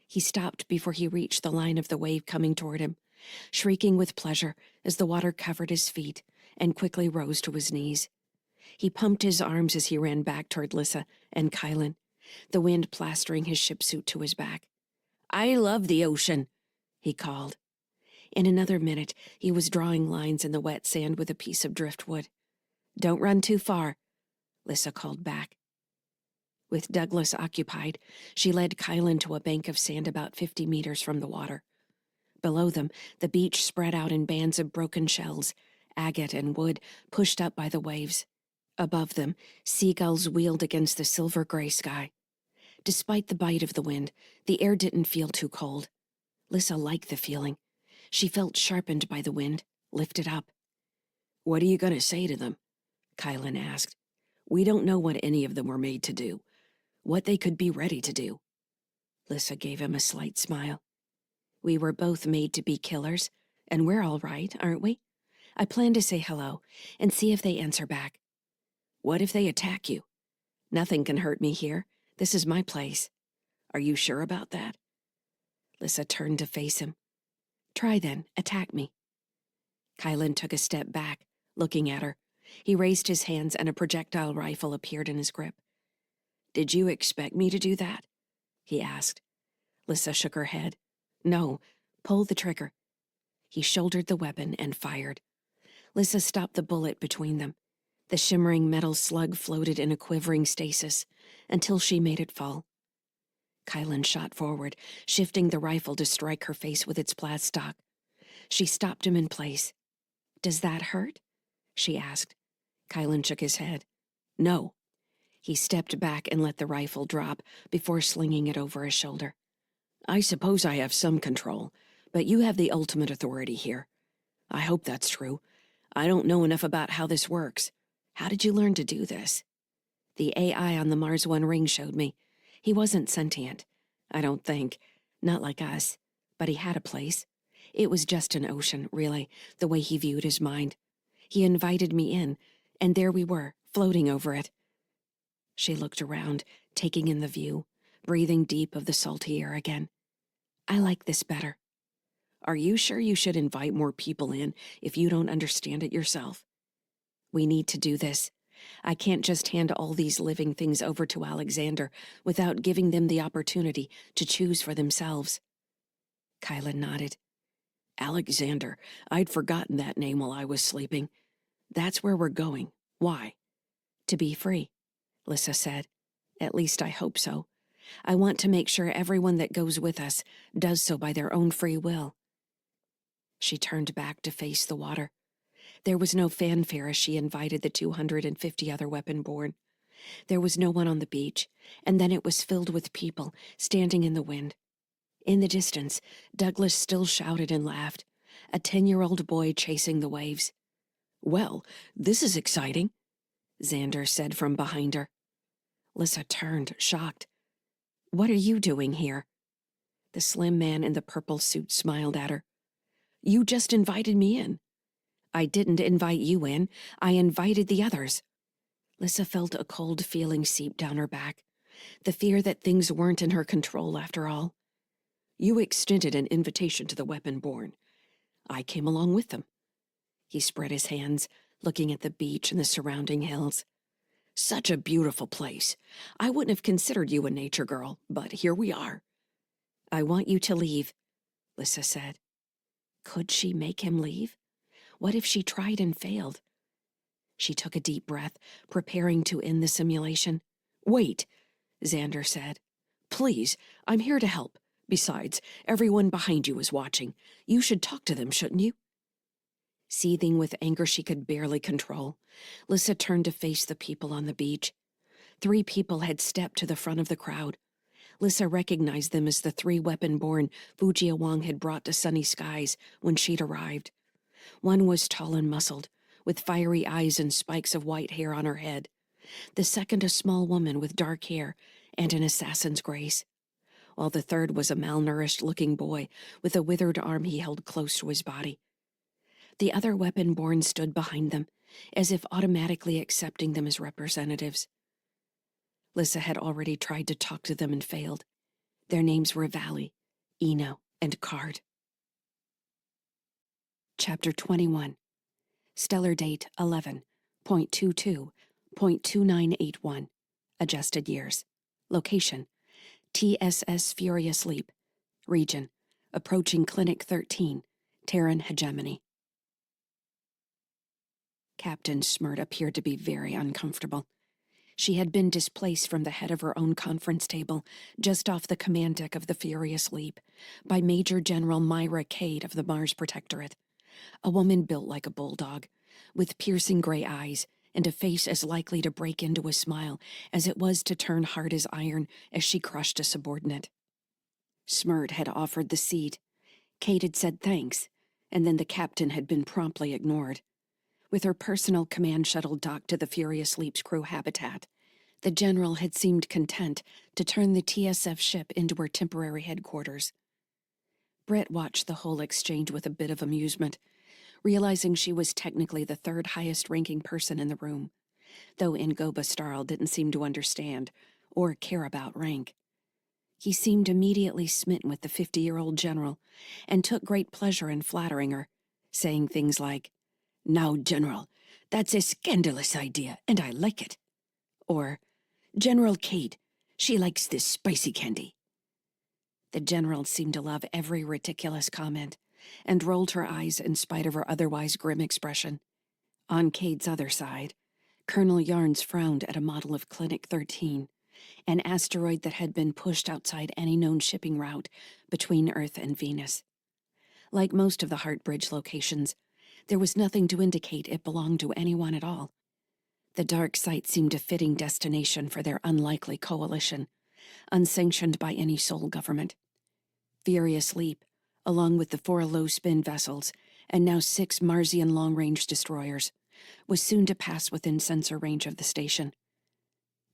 He stopped before he reached the line of the wave coming toward him, shrieking with pleasure as the water covered his feet and quickly rose to his knees. He pumped his arms as he ran back toward Lyssa and Kylan, the wind plastering his ship suit to his back. "I love the ocean," he called. In another minute, he was drawing lines in the wet sand with a piece of driftwood. "Don't run too far," Lyssa called back. With Douglas occupied, she led Kylan to a bank of sand about 50 meters from the water. Below them, the beach spread out in bands of broken shells, agate and wood pushed up by the waves. Above them, seagulls wheeled against the silver-gray sky. Despite the bite of the wind, the air didn't feel too cold. Lyssa liked the feeling. She felt sharpened by the wind, lifted up. "What are you going to say to them?" Kylan asked. "We don't know what any of them were made to do, what they could be ready to do." Lyssa gave him a slight smile. "We were both made to be killers, and we're all right, aren't we? I plan to say hello and see if they answer back." "What if they attack you?" "Nothing can hurt me here. This is my place." "Are you sure about that?" Lyssa turned to face him. "Try then, attack me." Kylan took a step back, looking at her. He raised his hands and a projectile rifle appeared in his grip. "Did you expect me to do that?" he asked. Lyssa shook her head. "No, pull the trigger." He shouldered the weapon and fired. Lyssa stopped the bullet between them. The shimmering metal slug floated in a quivering stasis until she made it fall. Kylan shot forward, shifting the rifle to strike her face with its plaststock. She stopped him in place. "Does that hurt?" she asked. Kylan shook his head. "No." He stepped back and let the rifle drop before slinging it over his shoulder. "I suppose I have some control, but you have the ultimate authority here. I hope that's true. I don't know enough about how this works. How did you learn to do this?" "The AI on the Mars One ring showed me. He wasn't sentient. I don't think. Not like us. But he had a place. It was just an ocean, really, the way he viewed his mind. He invited me in, and there we were, floating over it." She looked around, taking in the view, breathing deep of the salty air again. "I like this better." "Are you sure you should invite more people in if you don't understand it yourself?" "We need to do this. I can't just hand all these living things over to Alexander without giving them the opportunity to choose for themselves." Kylan nodded. "Alexander, I'd forgotten that name while I was sleeping. That's where we're going. Why?" "To be free," Lyssa said. "At least I hope so. I want to make sure everyone that goes with us does so by their own free will." She turned back to face the water. There was no fanfare as she invited the 250 other weapon-born. There was no one on the beach, and then it was filled with people standing in the wind. In the distance, Douglas still shouted and laughed, a 10-year-old boy chasing the waves. "Well, this is exciting," Xander said from behind her. Lyssa turned, shocked. "What are you doing here?" The slim man in the purple suit smiled at her. "You just invited me in." "I didn't invite you in. I invited the others." Lyssa felt a cold feeling seep down her back, the fear that things weren't in her control after all. "You extended an invitation to the weapon-born. I came along with them." He spread his hands, looking at the beach and the surrounding hills. "Such a beautiful place. I wouldn't have considered you a nature girl, but here we are." "I want you to leave," Lyssa said. Could she make him leave? What if she tried and failed? She took a deep breath, preparing to end the simulation. "Wait," Xander said. "Please, I'm here to help. Besides, everyone behind you is watching. You should talk to them, shouldn't you?" Seething with anger she could barely control, Lyssa turned to face the people on the beach. 3 people had stepped to the front of the crowd. Lyssa recognized them as the 3 weapon-born Fujia Wang had brought to Sunny Skies when she'd arrived. One was tall and muscled, with fiery eyes and spikes of white hair on her head. The second a small woman with dark hair and an assassin's grace, while the third was a malnourished-looking boy with a withered arm he held close to his body. The other weapon-born stood behind them, as if automatically accepting them as representatives. Lyssa had already tried to talk to them and failed. Their names were Valley, Eno, and Card. Chapter 21. Stellar date 11.22.2981. Adjusted years. Location: TSS Furious Leap. Region: approaching Clinic 13, Terran Hegemony. Captain Smrt appeared to be very uncomfortable. She had been displaced from the head of her own conference table, just off the command deck of the Furious Leap, by Major General Myra Cade of the Mars Protectorate, a woman built like a bulldog, with piercing gray eyes and a face as likely to break into a smile as it was to turn hard as iron as she crushed a subordinate. Smrt had offered the seat. Cade had said thanks, and then the captain had been promptly ignored. With her personal command shuttle docked to the Furious Leap's crew habitat, the general had seemed content to turn the TSF ship into her temporary headquarters. Britt watched the whole exchange with a bit of amusement, realizing she was technically the 3rd highest-ranking person in the room, though Ngoba Starl didn't seem to understand or care about rank. He seemed immediately smitten with the 50-year-old general and took great pleasure in flattering her, saying things like, "Now, General, that's a scandalous idea, and I like it." Or, "General Cade, she likes this spicy candy." The general seemed to love every ridiculous comment, and rolled her eyes in spite of her otherwise grim expression. On Cade's other side, Colonel Yarnes frowned at a model of Clinic 13, an asteroid that had been pushed outside any known shipping route between Earth and Venus. Like most of the Heartbridge locations, there was nothing to indicate it belonged to anyone at all. The dark site seemed a fitting destination for their unlikely coalition, unsanctioned by any sole government. Furious Leap, along with the 4 low-spin vessels and now 6 Marsian long-range destroyers, was soon to pass within sensor range of the station.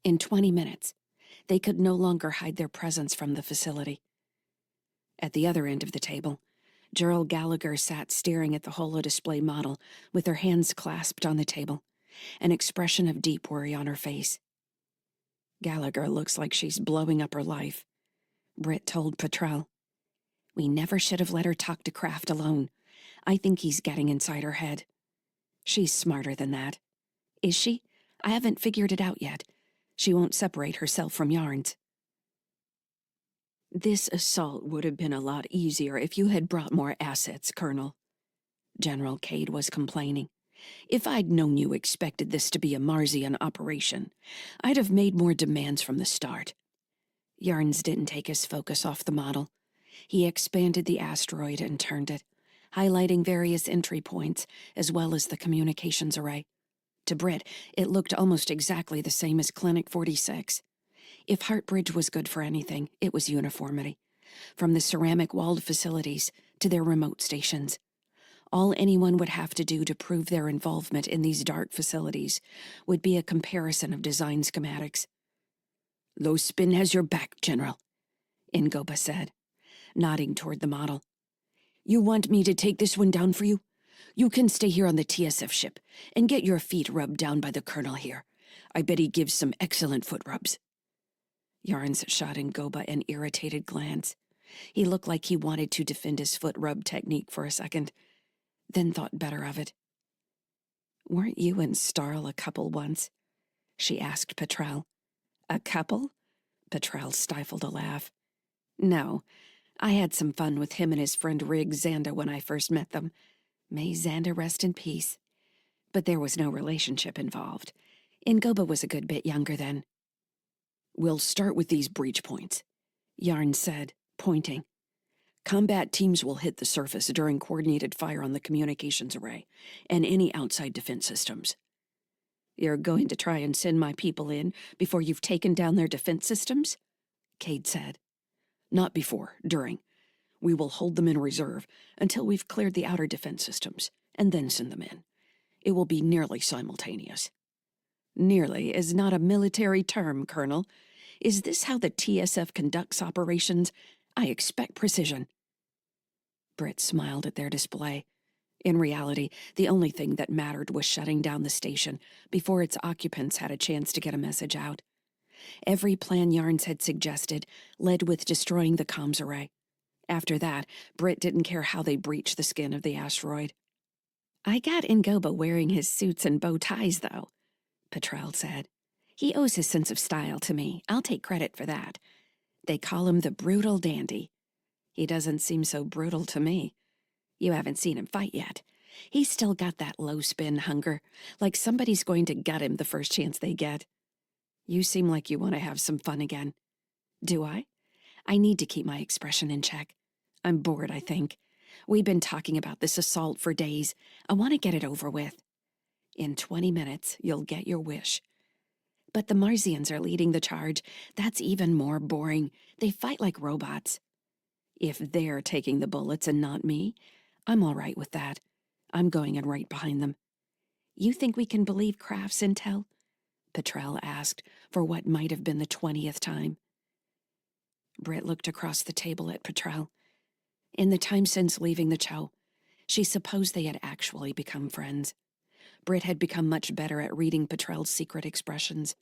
In 20 minutes, they could no longer hide their presence from the facility. At the other end of the table, Gerald Gallagher sat staring at the holo-display model with her hands clasped on the table, an expression of deep worry on her face. "Gallagher looks like she's blowing up her life," Britt told Petrel. "We never should have let her talk to Kraft alone. I think he's getting inside her head." "She's smarter than that." "Is she? I haven't figured it out yet. She won't separate herself from Yarnes." "This assault would have been a lot easier if you had brought more assets, Colonel," General Cade was complaining. "If I'd known you expected this to be a Marsian operation, I'd have made more demands from the start." Yarnes didn't take his focus off the model. He expanded the asteroid and turned it, highlighting various entry points as well as the communications array. To Britt, it looked almost exactly the same as Clinic 46. If Heartbridge was good for anything, it was uniformity, from the ceramic-walled facilities to their remote stations. All anyone would have to do to prove their involvement in these dark facilities would be a comparison of design schematics. Low Spin has your back, General, Ngoba said, nodding toward the model. You want me to take this one down for you? You can stay here on the TSF ship and get your feet rubbed down by the Colonel here. I bet he gives some excellent foot rubs. Yarns shot Ngoba an irritated glance. He looked like he wanted to defend his foot rub technique for a second, then thought better of it. Weren't you and Starl a couple once? She asked Petrel. A couple? Petrel stifled a laugh. No, I had some fun with him and his friend Rig Xanda when I first met them. May Xanda rest in peace. But there was no relationship involved. Ngoba was a good bit younger then. We'll start with these breach points, Yarn said, pointing. Combat teams will hit the surface during coordinated fire on the communications array and any outside defense systems. You're going to try and send my people in before you've taken down their defense systems? Cade said. Not before, during. We will hold them in reserve until we've cleared the outer defense systems, and then send them in. It will be nearly simultaneous. Nearly is not a military term, Colonel. Is this how the TSF conducts operations? I expect precision. Britt smiled at their display. In reality, the only thing that mattered was shutting down the station before its occupants had a chance to get a message out. Every plan Yarns had suggested led with destroying the comms array. After that, Britt didn't care how they breached the skin of the asteroid. I got Ngoba wearing his suits and bow ties, though, Petrel said. He owes his sense of style to me. I'll take credit for that. They call him the brutal dandy. He doesn't seem so brutal to me. You haven't seen him fight yet. He's still got that low-spin hunger, like somebody's going to gut him the first chance they get. You seem like you want to have some fun again. Do I? I need to keep my expression in check. I'm bored, I think. We've been talking about this assault for days. I want to get it over with. In 20 minutes, you'll get your wish. But the Marzians are leading the charge. That's even more boring. They fight like robots. If they're taking the bullets and not me, I'm all right with that. I'm going in right behind them. You think we can believe Kraft's intel? Petrel asked, for what might have been the 20th time. Britt looked across the table at Petrel. In the time since leaving the Chow, she supposed they had actually become friends. Britt had become much better at reading Petrel's secret expressions,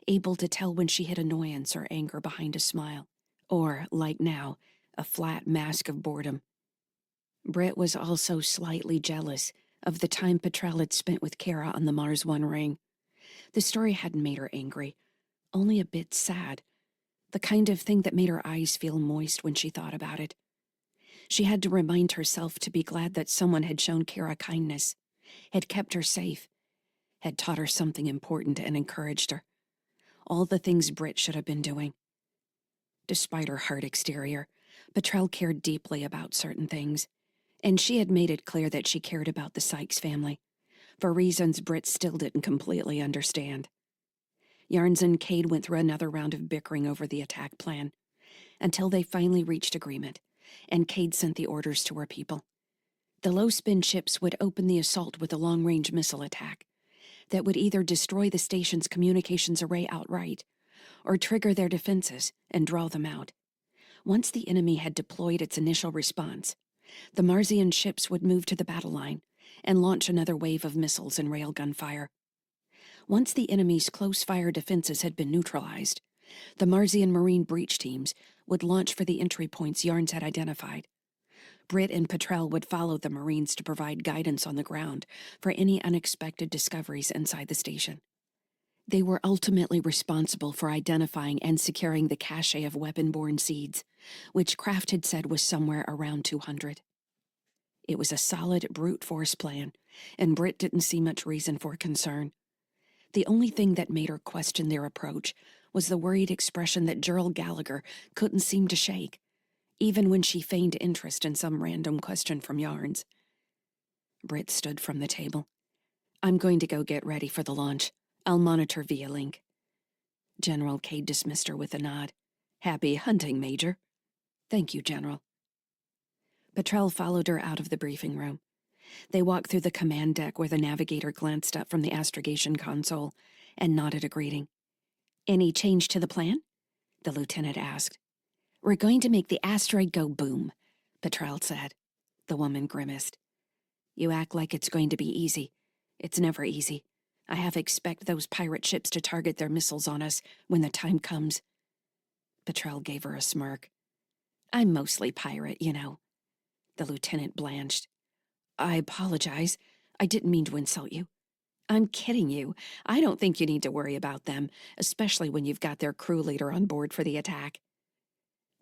able to tell when she hid annoyance or anger behind a smile, or, like now, a flat mask of boredom. Britt was also slightly jealous of the time Petrel had spent with Kara on the Mars One ring. The story hadn't made her angry, only a bit sad, the kind of thing that made her eyes feel moist when she thought about it. She had to remind herself to be glad that someone had shown Kara kindness, had kept her safe, had taught her something important and encouraged her. All the things Britt should have been doing. Despite her hard exterior, Petrel cared deeply about certain things, and she had made it clear that she cared about the Sykes family, for reasons Britt still didn't completely understand. Yarns and Cade went through another round of bickering over the attack plan, until they finally reached agreement, and Cade sent the orders to her people. The low-spin ships would open the assault with a long-range missile attack that would either destroy the station's communications array outright or trigger their defenses and draw them out. Once the enemy had deployed its initial response, the Marzian ships would move to the battle line and launch another wave of missiles and railgun fire. Once the enemy's close-fire defenses had been neutralized, the Marzian Marine breach teams would launch for the entry points Yarns had identified. Britt and Petrel would follow the Marines to provide guidance on the ground for any unexpected discoveries inside the station. They were ultimately responsible for identifying and securing the cache of weapon-borne seeds, which Kraft had said was somewhere around 200. It was a solid brute force plan, and Britt didn't see much reason for concern. The only thing that made her question their approach was the worried expression that Gerald Gallagher couldn't seem to shake, even when she feigned interest in some random question from Yarns. Britt stood from the table. I'm going to go get ready for the launch. I'll monitor via link. General Cade dismissed her with a nod. Happy hunting, Major. Thank you, General. Petrel followed her out of the briefing room. They walked through the command deck where the navigator glanced up from the astrogation console and nodded a greeting. "Any change to the plan?" the lieutenant asked. "We're going to make the asteroid go boom," Petrel said. The woman grimaced. "You act like it's going to be easy. It's never easy. I half expect those pirate ships to target their missiles on us when the time comes." Petrel gave her a smirk. "I'm mostly pirate, you know." The lieutenant blanched. "I apologize. I didn't mean to insult you." "I'm kidding you. I don't think you need to worry about them, especially when you've got their crew leader on board for the attack."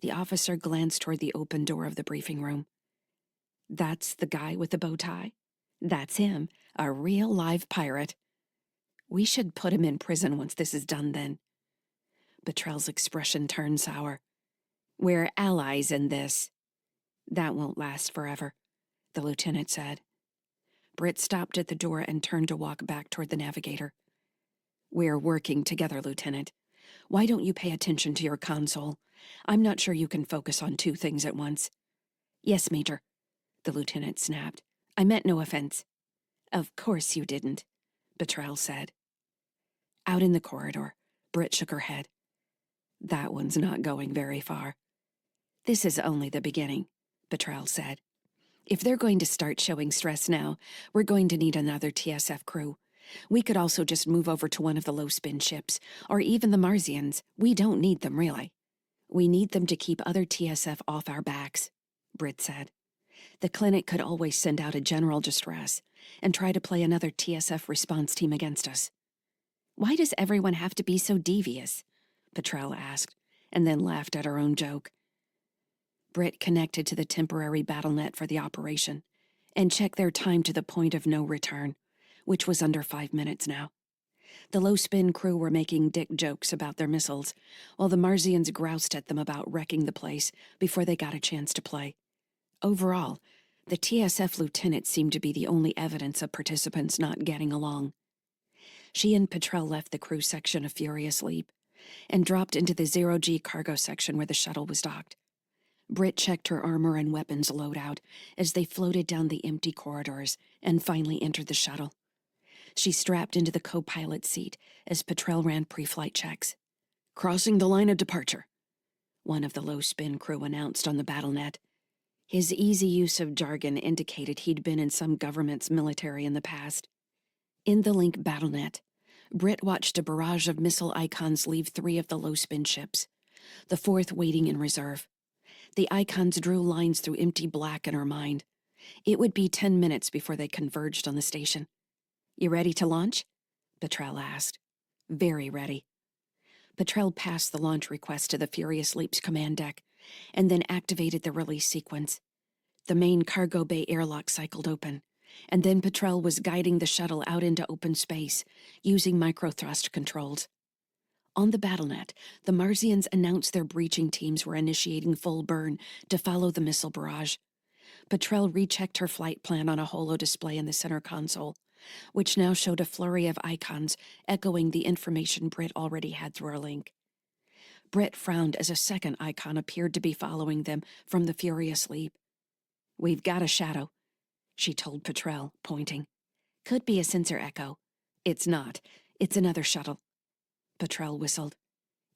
The officer glanced toward the open door of the briefing room. "That's the guy with the bow tie? That's him, a real live pirate. We should put him in prison once this is done, then." Petrel's expression turned sour. "We're allies in this." "That won't last forever," the lieutenant said. Britt stopped at the door and turned to walk back toward the navigator. "We're working together, Lieutenant. Why don't you pay attention to your console? I'm not sure you can focus on two things at once." "Yes, Major," the lieutenant snapped. "I meant no offense." "Of course you didn't," Petrel said. Out in the corridor, Britt shook her head. "That one's not going very far." "This is only the beginning," Petrel said. "If they're going to start showing stress now, we're going to need another TSF crew. We could also just move over to one of the low-spin ships, or even the Marsians. We don't need them, really." "We need them to keep other TSF off our backs," Britt said. "The clinic could always send out a general distress and try to play another TSF response team against us." "Why does everyone have to be so devious?" Petrel asked, and then laughed at her own joke. Britt connected to the temporary battlenet for the operation and checked their time to the point of no return, which was under 5 minutes now. The low-spin crew were making dick jokes about their missiles, while the Marsians groused at them about wrecking the place before they got a chance to play. Overall, the TSF lieutenant seemed to be the only evidence of participants not getting along. She and Petrel left the crew section a furious leap and dropped into the 0G cargo section where the shuttle was docked. Britt checked her armor and weapons loadout as they floated down the empty corridors and finally entered the shuttle. She strapped into the co-pilot seat as Petrel ran pre-flight checks. "Crossing the line of departure," one of the low-spin crew announced on the battlenet. His easy use of jargon indicated he'd been in some government's military in the past. In the Link battlenet, Britt watched a barrage of missile icons leave 3 of the low-spin ships, the 4th waiting in reserve. The icons drew lines through empty black in her mind. It would be 10 minutes before they converged on the station. "You ready to launch?" Petrel asked. "Very ready." Petrel passed the launch request to the Furious Leap's command deck, and then activated the release sequence. The main cargo bay airlock cycled open, and then Petrel was guiding the shuttle out into open space, using microthrust controls. On the battlenet, the Marsians announced their breaching teams were initiating full burn to follow the missile barrage. Petrel rechecked her flight plan on a holo display in the center console, which now showed a flurry of icons echoing the information Britt already had through her link. Britt frowned as a second icon appeared to be following them from the Furious Leap. "We've got a shadow," she told Petrel, pointing. "Could be a sensor echo." "It's not. It's another shuttle." Petrel whistled.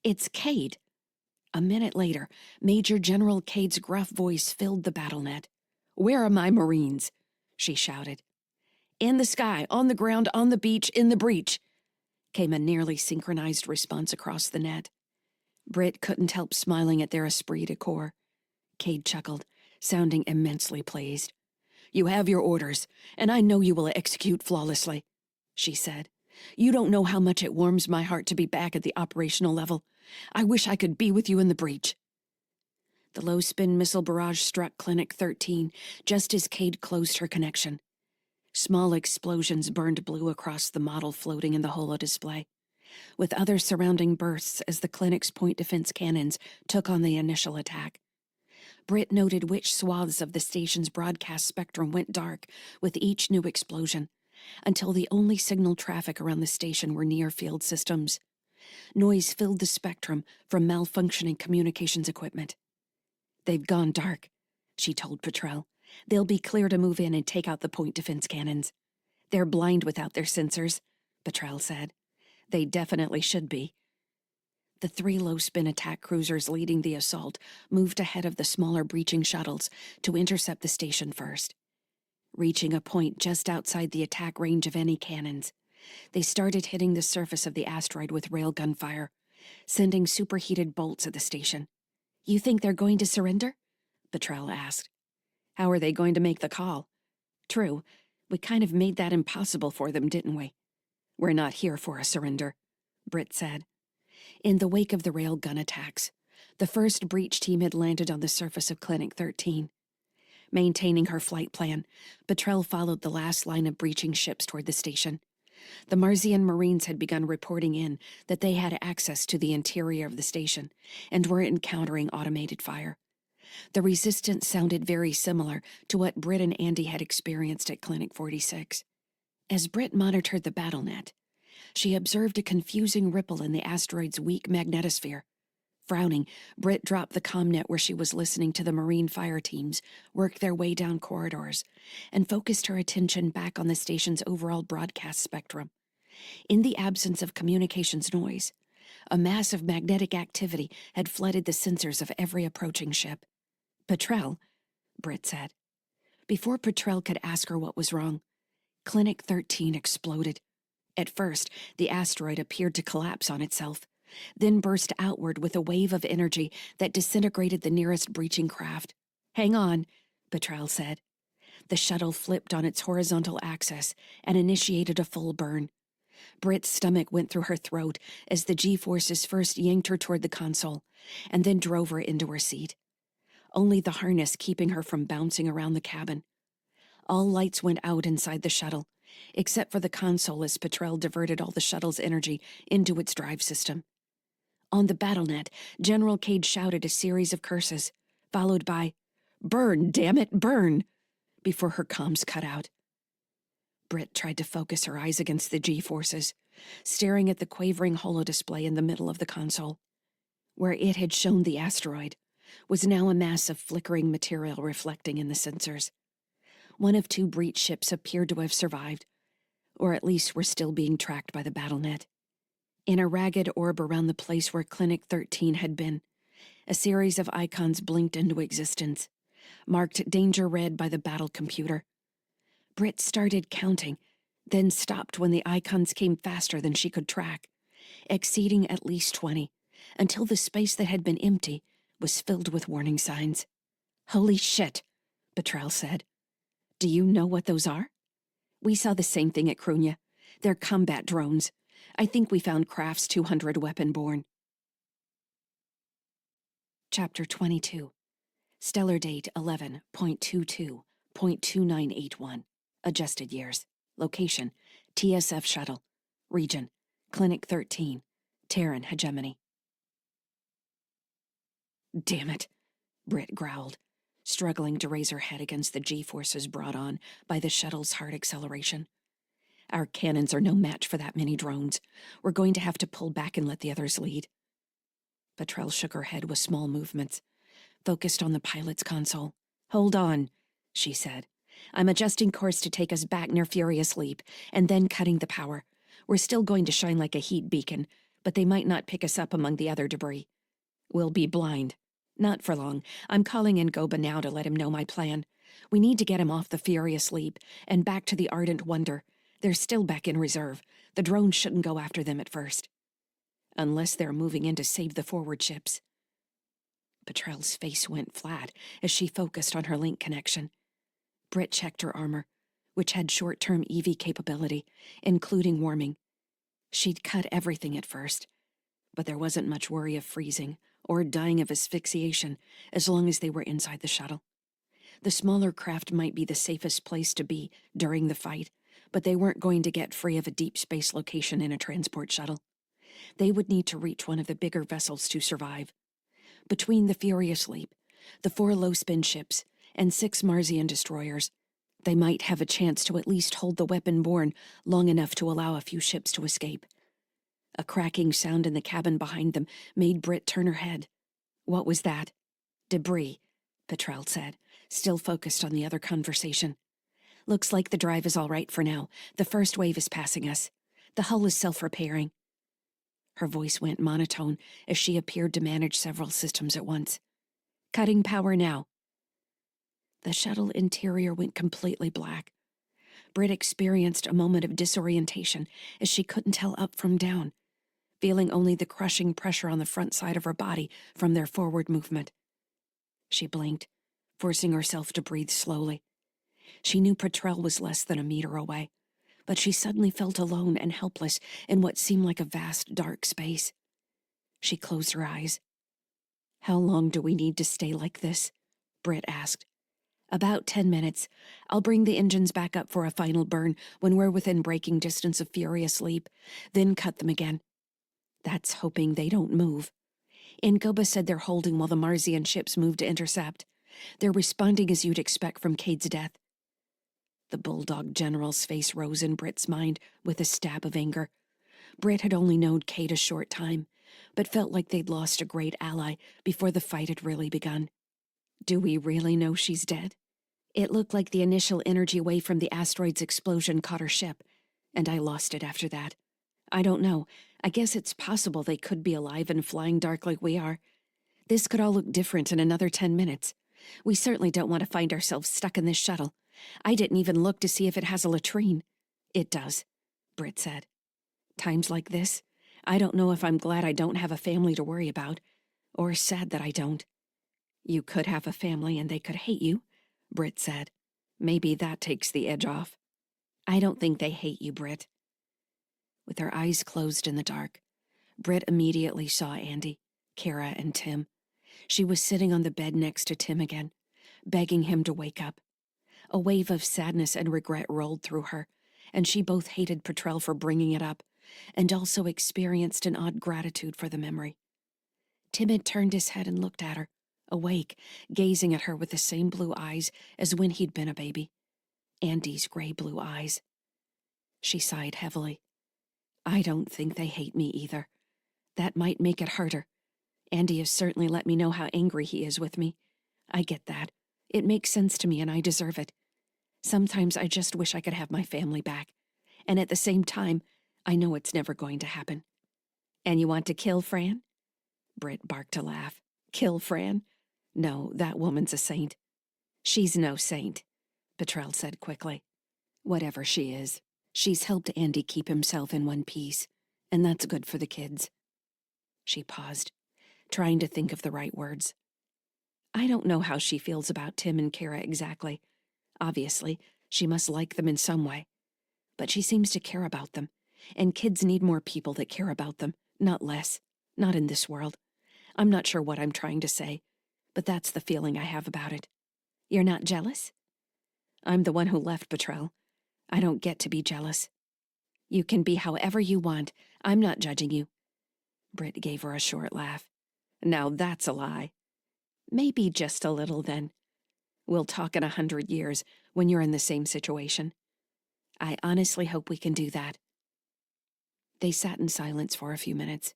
"It's Cade." A minute later, Major General Cade's gruff voice filled the battlenet. "Where are my Marines?" she shouted. "In the sky, on the ground, on the beach, in the breach," came a nearly synchronized response across the net. Britt couldn't help smiling at their esprit de corps. Cade chuckled, sounding immensely pleased. "You have your orders, and I know you will execute flawlessly," she said. "You don't know how much it warms my heart to be back at the operational level. I wish I could be with you in the breach." The low-spin missile barrage struck Clinic 13 just as Cade closed her connection. Small explosions burned blue across the model floating in the holo display, with other surrounding bursts as the clinic's point defense cannons took on the initial attack. Britt noted which swaths of the station's broadcast spectrum went dark with each new explosion, until the only signal traffic around the station were near-field systems. Noise filled the spectrum from malfunctioning communications equipment. "They've gone dark," she told Petrel, They'll be clear to move in and take out the point defense cannons. They're blind without their sensors, Petrel said. They definitely should be. The 3 low-spin attack cruisers leading the assault moved ahead of the smaller breaching shuttles to intercept the station first. Reaching a point just outside the attack range of any cannons, they started hitting the surface of the asteroid with railgun fire, sending superheated bolts at the station. You think they're going to surrender? Petrel asked. How are they going to make the call? True, we kind of made that impossible for them, didn't we? We're not here for a surrender, Britt said. In the wake of the railgun attacks, the first breach team had landed on the surface of Clinic 13. Maintaining her flight plan, Petrel followed the last line of breaching ships toward the station. The Marsian Marines had begun reporting in that they had access to the interior of the station and were encountering automated fire. The resistance sounded very similar to what Britt and Andy had experienced at Clinic 46. As Britt monitored the BattleNet, she observed a confusing ripple in the asteroid's weak magnetosphere. Frowning, Britt dropped the comnet where she was listening to the Marine fire teams work their way down corridors and focused her attention back on the station's overall broadcast spectrum. In the absence of communications noise, a mass of magnetic activity had flooded the sensors of every approaching ship. Petrel, Britt said. Before Petrel could ask her what was wrong, Clinic 13 exploded. At first, the asteroid appeared to collapse on itself, then burst outward with a wave of energy that disintegrated the nearest breaching craft. Hang on, Petrel said. The shuttle flipped on its horizontal axis and initiated a full burn. Britt's stomach went through her throat as the G-forces first yanked her toward the console and then drove her into her seat. Only the harness keeping her from bouncing around the cabin. All lights went out inside the shuttle, except for the console as Petrel diverted all the shuttle's energy into its drive system. On the BattleNet, General Cade shouted a series of curses, followed by, "Burn, damn it, burn!" before her comms cut out. Britt tried to focus her eyes against the G-forces, staring at the quavering holodisplay in the middle of the console. Where it had shown the asteroid was now a mass of flickering material reflecting in the sensors. One of 2 breach ships appeared to have survived, or at least were still being tracked by the BattleNet. In a ragged orb around the place where Clinic 13 had been, a series of icons blinked into existence, marked danger red by the battle computer. Britt started counting, then stopped when the icons came faster than she could track, exceeding at least 20, until the space that had been empty was filled with warning signs. Holy shit, Petrel said. Do you know what those are? We saw the same thing at Krunya. They're combat drones. I think we found Kraft's 200 weapon-borne. Chapter 22. Stellar date 11.22.2981. Adjusted years. Location, TSF shuttle. Region, Clinic 13. Terran hegemony. Damn it, Britt growled, struggling to raise her head against the G-forces brought on by the shuttle's hard acceleration. Our cannons are no match for that many drones. We're going to have to pull back and let the others lead. Petrel shook her head with small movements, focused on the pilot's console. Hold on, she said. I'm adjusting course to take us back near Furious Leap, and then cutting the power. We're still going to shine like a heat beacon, but they might not pick us up among the other debris. We'll be blind. Not for long. I'm calling in Goba now to let him know my plan. We need to get him off the Furious Leap and back to the Ardent Wonder. They're still back in reserve. The drones shouldn't go after them at first. Unless they're moving in to save the forward ships. Petrel's face went flat as she focused on her link connection. Britt checked her armor, which had short-term EV capability, including warming. She'd cut everything at first, but there wasn't much worry of freezing or dying of asphyxiation as long as they were inside the shuttle. The smaller craft might be the safest place to be during the fight, but they weren't going to get free of a deep space location in a transport shuttle. They would need to reach one of the bigger vessels to survive. Between the Furious Leap, the 4 low-spin ships, and 6 Marsian destroyers, they might have a chance to at least hold the weapon-borne long enough to allow a few ships to escape. A cracking sound in the cabin behind them made Britt turn her head. What was that? Debris, Petrel said, still focused on the other conversation. "Looks like the drive is all right for now. The first wave is passing us. The hull is self-repairing." Her voice went monotone as she appeared to manage several systems at once. "Cutting power now." The shuttle interior went completely black. Britt experienced a moment of disorientation as she couldn't tell up from down, feeling only the crushing pressure on the front side of her body from their forward movement. She blinked, forcing herself to breathe slowly. She knew Petrel was less than a meter away, but she suddenly felt alone and helpless in what seemed like a vast, dark space. She closed her eyes. "How long do we need to stay like this?" Britt asked. "About 10 minutes. I'll bring the engines back up for a final burn when we're within braking distance of Furious Leap, then cut them again." "That's hoping they don't move." Ingoba said they're holding while the Marzian ships move to intercept. They're responding as you'd expect from Cade's death. The Bulldog General's face rose in Britt's mind with a stab of anger. Britt had only known Cade a short time, but felt like they'd lost a great ally before the fight had really begun. "Do we really know she's dead?" "It looked like the initial energy wave from the asteroid's explosion caught her ship, and I lost it after that. I don't know. I guess it's possible they could be alive and flying dark like we are. This could all look different in another 10 minutes. We certainly don't want to find ourselves stuck in this shuttle. I didn't even look to see if it has a latrine." "It does," Britt said. "Times like this, I don't know if I'm glad I don't have a family to worry about, or sad that I don't." "You could have a family and they could hate you," Britt said. "Maybe that takes the edge off." "I don't think they hate you, Britt." With her eyes closed in the dark, Britt immediately saw Andy, Kara, and Tim. She was sitting on the bed next to Tim again, begging him to wake up. A wave of sadness and regret rolled through her, and she both hated Petrel for bringing it up, and also experienced an odd gratitude for the memory. Tim had turned his head and looked at her, awake, gazing at her with the same blue eyes as when he'd been a baby. Andy's gray blue eyes. She sighed heavily. "I don't think they hate me either. That might make it harder. Andy has certainly let me know how angry he is with me. I get that. It makes sense to me and I deserve it. Sometimes I just wish I could have my family back. And at the same time, I know it's never going to happen." "And you want to kill Fran?" Britt barked a laugh. "Kill Fran? No, that woman's a saint." "She's no saint," Petrel said quickly. "Whatever she is, she's helped Andy keep himself in one piece, and that's good for the kids." She paused, trying to think of the right words. "I don't know how she feels about Tim and Kara exactly. Obviously, she must like them in some way. But she seems to care about them, and kids need more people that care about them, not less. Not in this world. I'm not sure what I'm trying to say, but that's the feeling I have about it." "You're not jealous?" "I'm the one who left Petrel. I don't get to be jealous." "You can be however you want. I'm not judging you." Britt gave her a short laugh. "Now that's a lie." "Maybe just a little, then. We'll talk in 100 years when you're in the same situation." "I honestly hope we can do that." They sat in silence for a few minutes.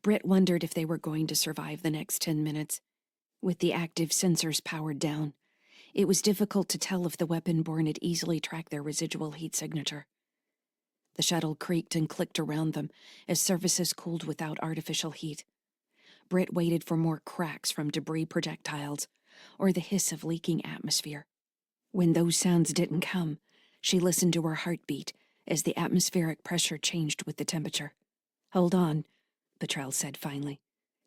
Britt wondered if they were going to survive the next 10 minutes. With the active sensors powered down, it was difficult to tell if the weapon-borne had easily tracked their residual heat signature. The shuttle creaked and clicked around them as surfaces cooled without artificial heat. Britt waited for more cracks from debris projectiles or the hiss of leaking atmosphere. When those sounds didn't come, she listened to her heartbeat as the atmospheric pressure changed with the temperature. "Hold on," Petrel said finally.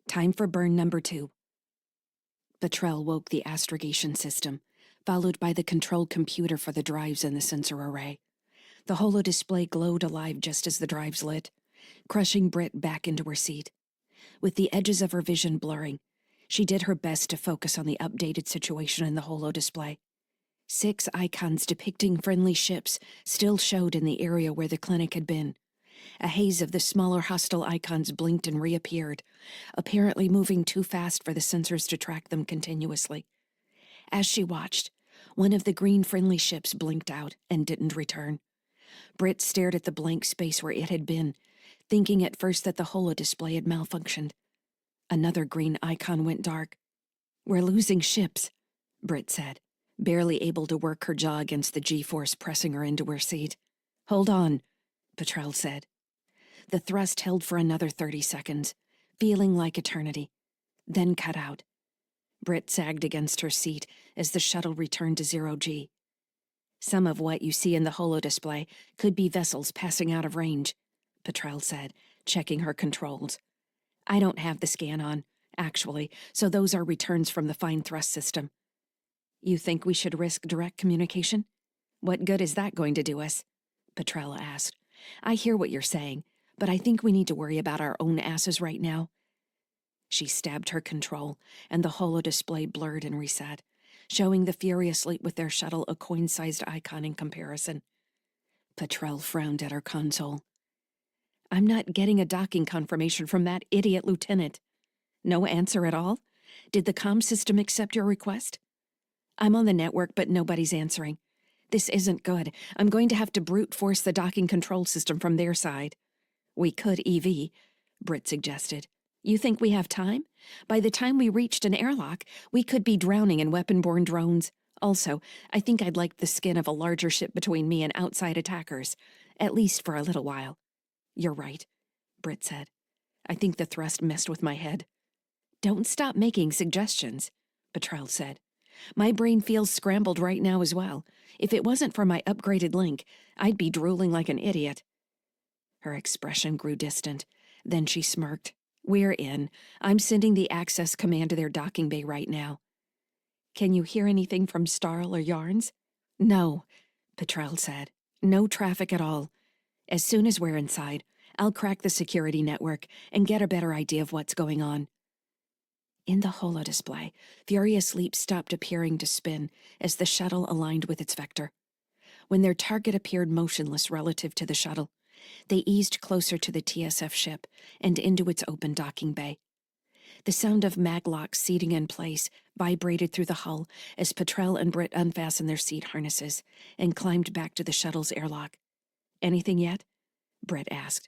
"Time for burn number 2. Petrel woke the astrogation system, followed by the control computer for the drives in the sensor array. The holodisplay glowed alive just as the drives lit, crushing Britt back into her seat. With the edges of her vision blurring, she did her best to focus on the updated situation in the holodisplay. 6 icons depicting friendly ships still showed in the area where the clinic had been. A haze of the smaller hostile icons blinked and reappeared, apparently moving too fast for the sensors to track them continuously. As she watched, one of the green friendly ships blinked out and didn't return. Britt stared at the blank space where it had been, thinking at first that the holodisplay had malfunctioned. Another green icon went dark. "We're losing ships," Britt said. barely able to work her jaw against the G-force pressing her into her seat. "Hold on," Petrel said. The thrust held for another 30 seconds, feeling like eternity, then cut out. Britt sagged against her seat as the shuttle returned to 0G. "Some of what you see in the holodisplay could be vessels passing out of range," Petrel said, checking her controls. "I don't have the scan on, actually, so those are returns from the fine thrust system." "You think we should risk direct communication? What good is that going to do us?" Petrella asked. "I hear what you're saying, but I think we need to worry about our own asses right now." She stabbed her control, and the holodisplay blurred and reset, showing the Furious Leap with their shuttle a coin-sized icon in comparison. Petrel frowned at her console. "I'm not getting a docking confirmation from that idiot lieutenant." "No answer at all? Did the comm system accept your request?" "I'm on the network, but nobody's answering. This isn't good. I'm going to have to brute force the docking control system from their side." "We could EV," Britt suggested. "You think we have time? By the time we reached an airlock, we could be drowning in weapon-borne drones. Also, I think I'd like the skin of a larger ship between me and outside attackers, at least for a little while." "You're right," Britt said. "I think the thrust messed with my head." "Don't stop making suggestions," Petrel said. "My brain feels scrambled right now as well. If it wasn't for my upgraded link, I'd be drooling like an idiot." Her expression grew distant. Then she smirked. "We're in. I'm sending the access command to their docking bay right now." "Can you hear anything from Starl or Yarns?" "No," Petrel said. "No traffic at all. As soon as we're inside, I'll crack the security network and get a better idea of what's going on." In the holodisplay, Furious Leap stopped appearing to spin as the shuttle aligned with its vector. When their target appeared motionless relative to the shuttle, they eased closer to the TSF ship and into its open docking bay. The sound of maglocks seating in place vibrated through the hull as Petrel and Britt unfastened their seat harnesses and climbed back to the shuttle's airlock. "Anything yet?" Britt asked.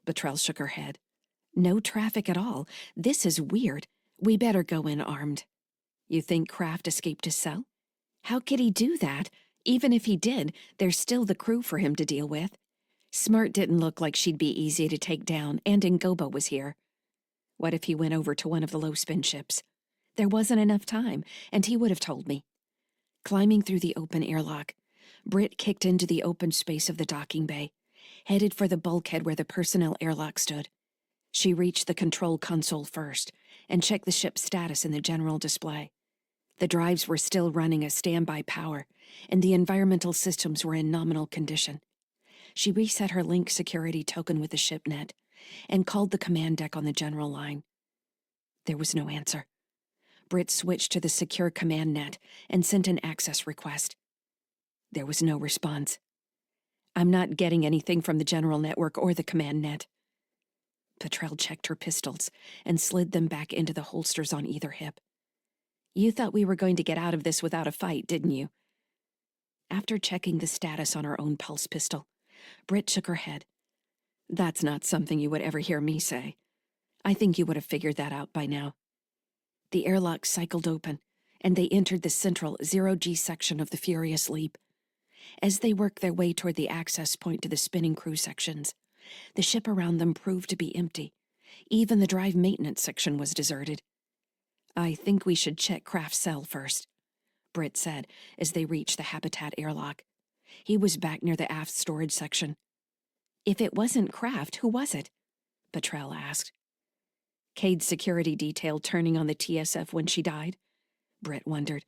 Petrel shook her head. "No traffic at all. This is weird. We better go in armed." "You think Kraft escaped his cell?" "How could he do that? Even if he did, there's still the crew for him to deal with. Smart didn't look like she'd be easy to take down, and Ngobo was here." "What if he went over to one of the low-spin ships?" "There wasn't enough time, and he would have told me." Climbing through the open airlock, Britt kicked into the open space of the docking bay, headed for the bulkhead where the personnel airlock stood. She reached the control console first and checked the ship's status in the general display. The drives were still running as standby power, and the environmental systems were in nominal condition. She reset her link security token with the shipnet and called the command deck on the general line. There was no answer. Britt switched to the secure command net and sent an access request. There was no response. "I'm not getting anything from the general network or the command net." Petrel checked her pistols and slid them back into the holsters on either hip. "You thought we were going to get out of this without a fight, didn't you?" After checking the status on her own pulse pistol, Britt shook her head. "That's not something you would ever hear me say. I think you would have figured that out by now." The airlock cycled open, and they entered the central 0G section of the Furious Leap. As they worked their way toward the access point to the spinning crew sections, the ship around them proved to be empty. Even the drive maintenance section was deserted. "I think we should check Kraft's cell first," Britt said as they reached the Habitat airlock. He was back near the aft storage section. "If it wasn't Kraft, who was it?" Petrel asked. "Cade's security detail turning on the TSF when she died?" Britt wondered.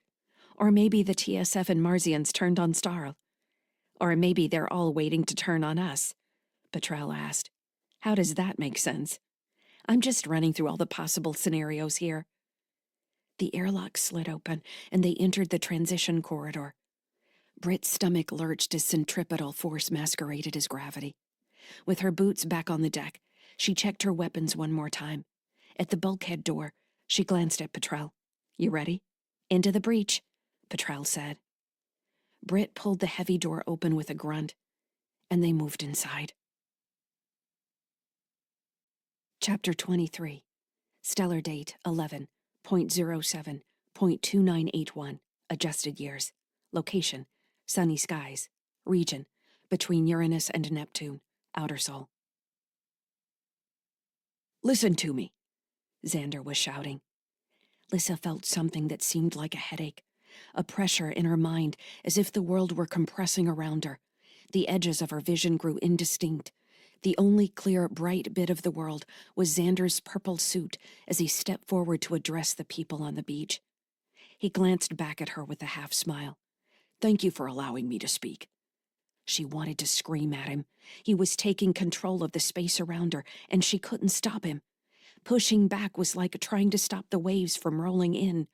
"Or maybe the TSF and Marzians turned on Starl. Or maybe they're all waiting to turn on us," Petrel asked. "How does that make sense?" "I'm just running through all the possible scenarios here." The airlock slid open, and they entered the transition corridor. Britt's stomach lurched as centripetal force masqueraded as gravity. With her boots back on the deck, she checked her weapons one more time. At the bulkhead door, she glanced at Petrel. "You ready?" "Into the breach," Petrel said. Britt pulled the heavy door open with a grunt, and they moved inside. Chapter 23. Stellar date 11.07.2981. Adjusted years. Location, sunny skies. Region, between Uranus and Neptune, outer Sol. Listen to me, Xander was shouting. Lyssa felt something that seemed like a headache, a pressure in her mind as if the world were compressing around her. The edges of her vision grew indistinct. The only clear, bright bit of the world was Xander's purple suit as he stepped forward to address the people on the beach. He glanced back at her with a half-smile. Thank you for allowing me to speak. She wanted to scream at him. He was taking control of the space around her, and she couldn't stop him. Pushing back was like trying to stop the waves from rolling in.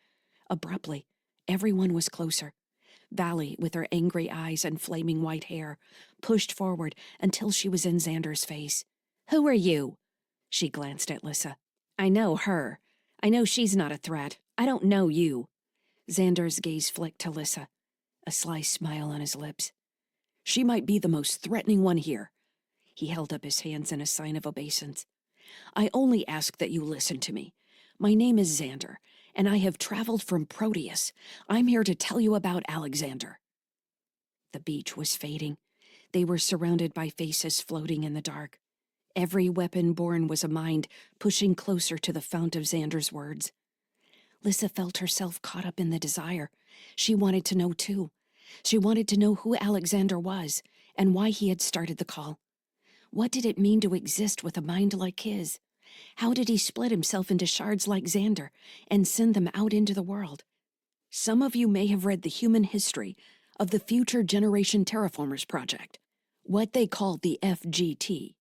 Abruptly, everyone was closer. Valley, with her angry eyes and flaming white hair, pushed forward until she was in Xander's face. "Who are you?" She glanced at Lyssa. "I know her. I know she's not a threat. I don't know you." Xander's gaze flicked to Lyssa, a sly smile on his lips. "She might be the most threatening one here." He held up his hands in a sign of obeisance. "I only ask that you listen to me. My name is Xander, and I have traveled from Proteus. I'm here to tell you about Alexander." The beach was fading. They were surrounded by faces floating in the dark. Every weapon born was a mind pushing closer to the fount of Xander's words. Lyssa felt herself caught up in the desire. She wanted to know, too. She wanted to know who Alexander was and why he had started the call. What did it mean to exist with a mind like his? How did he split himself into shards like Xander and send them out into the world? Some of you may have read the human history of the Future Generation Terraformers Project, what they call the FGT.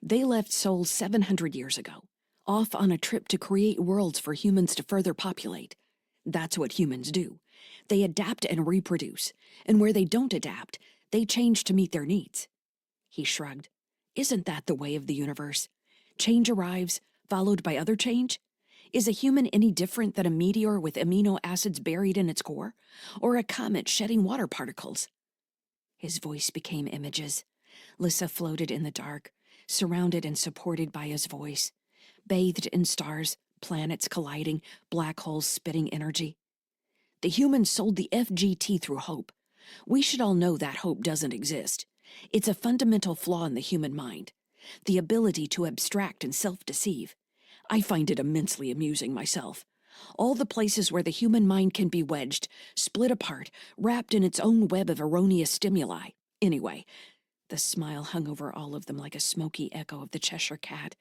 They left Sol 700 years ago, off on a trip to create worlds for humans to further populate. That's what humans do. They adapt and reproduce, and where they don't adapt, they change to meet their needs. He shrugged. Isn't that the way of the universe? Change arrives, followed by other change? Is a human any different than a meteor with amino acids buried in its core, or a comet shedding water particles? His voice became images. Lyssa floated in the dark, surrounded and supported by his voice, bathed in stars, planets colliding, black holes spitting energy. The humans sold the FGT through hope. We should all know that hope doesn't exist. It's a fundamental flaw in the human mind, the ability to abstract and self-deceive. I find it immensely amusing myself. All the places where the human mind can be wedged, split apart, wrapped in its own web of erroneous stimuli. Anyway, the smile hung over all of them like a smoky echo of the Cheshire Cat.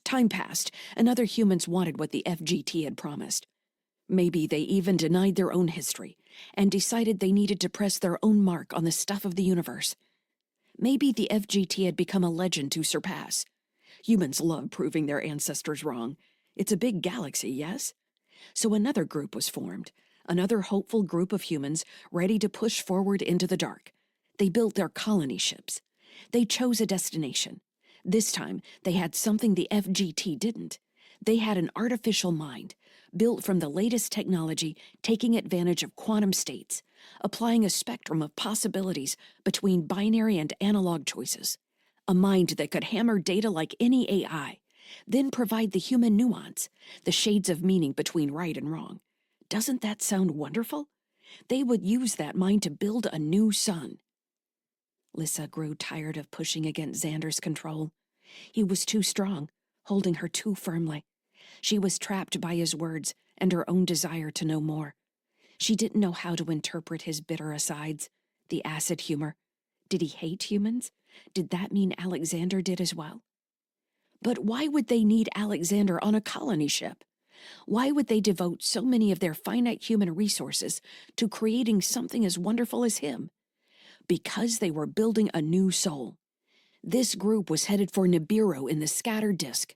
Time passed, and other humans wanted what the FGT had promised. Maybe they even denied their own history, and decided they needed to press their own mark on the stuff of the universe. Maybe the FGT had become a legend to surpass. Humans love proving their ancestors wrong. It's a big galaxy, yes? So another group was formed, another hopeful group of humans ready to push forward into the dark. They built their colony ships. They chose a destination. This time, they had something the FGT didn't. They had an artificial mind, built from the latest technology, taking advantage of quantum states, applying a spectrum of possibilities between binary and analog choices. A mind that could hammer data like any AI, then provide the human nuance, the shades of meaning between right and wrong. Doesn't that sound wonderful? They would use that mind to build a new sun. Lyssa grew tired of pushing against Xander's control. He was too strong, holding her too firmly. She was trapped by his words and her own desire to know more. She didn't know how to interpret his bitter asides, the acid humor. Did he hate humans? Did that mean Alexander did as well? But why would they need Alexander on a colony ship? Why would they devote so many of their finite human resources to creating something as wonderful as him? Because they were building a new soul. This group was headed for Nibiru in the scattered disk,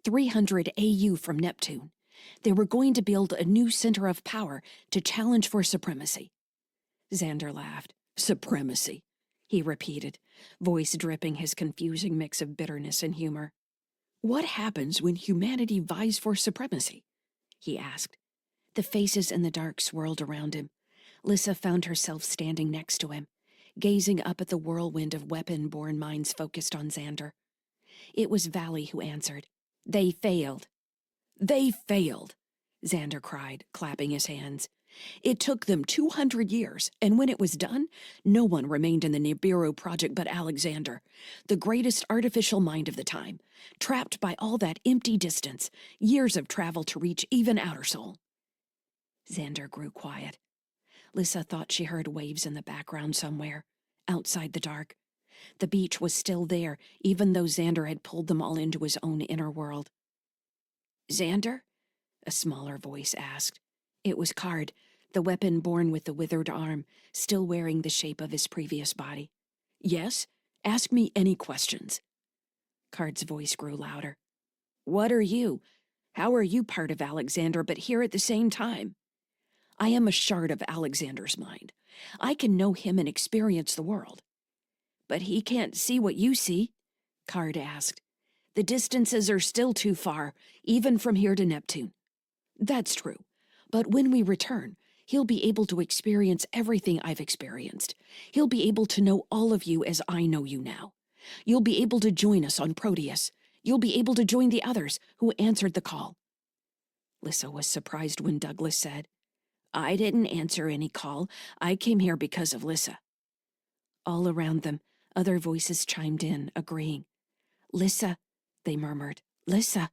300 AU from Neptune. They were going to build a new center of power to challenge for supremacy. Xander laughed. Supremacy, he repeated, voice dripping his confusing mix of bitterness and humor. What happens when humanity vies for supremacy? He asked. The faces in the dark swirled around him. Lyssa found herself standing next to him, gazing up at the whirlwind of weapon-born minds focused on Xander. It was Valley who answered. They failed. They failed, Xander cried, clapping his hands. It took them 200 years, and when it was done, no one remained in the Nibiru project but Alexander, the greatest artificial mind of the time, trapped by all that empty distance, years of travel to reach even outer Sol. Xander grew quiet. Lyssa thought she heard waves in the background somewhere, outside the dark. The beach was still there, even though Xander had pulled them all into his own inner world. "Xander?" a smaller voice asked. It was Card, the weapon born with the withered arm, still wearing the shape of his previous body. "Yes? Ask me any questions." Card's voice grew louder. "What are you? How are you part of Alexander but here at the same time?" "I am a shard of Alexander's mind. I can know him and experience the world." "But he can't see what you see," Card asked. "The distances are still too far, even from here to Neptune." "That's true. But when we return, he'll be able to experience everything I've experienced. He'll be able to know all of you as I know you now. You'll be able to join us on Proteus. You'll be able to join the others who answered the call." Lyssa was surprised when Douglas said, "I didn't answer any call. I came here because of Lyssa." All around them, other voices chimed in, agreeing. "Lyssa," they murmured. "Lyssa."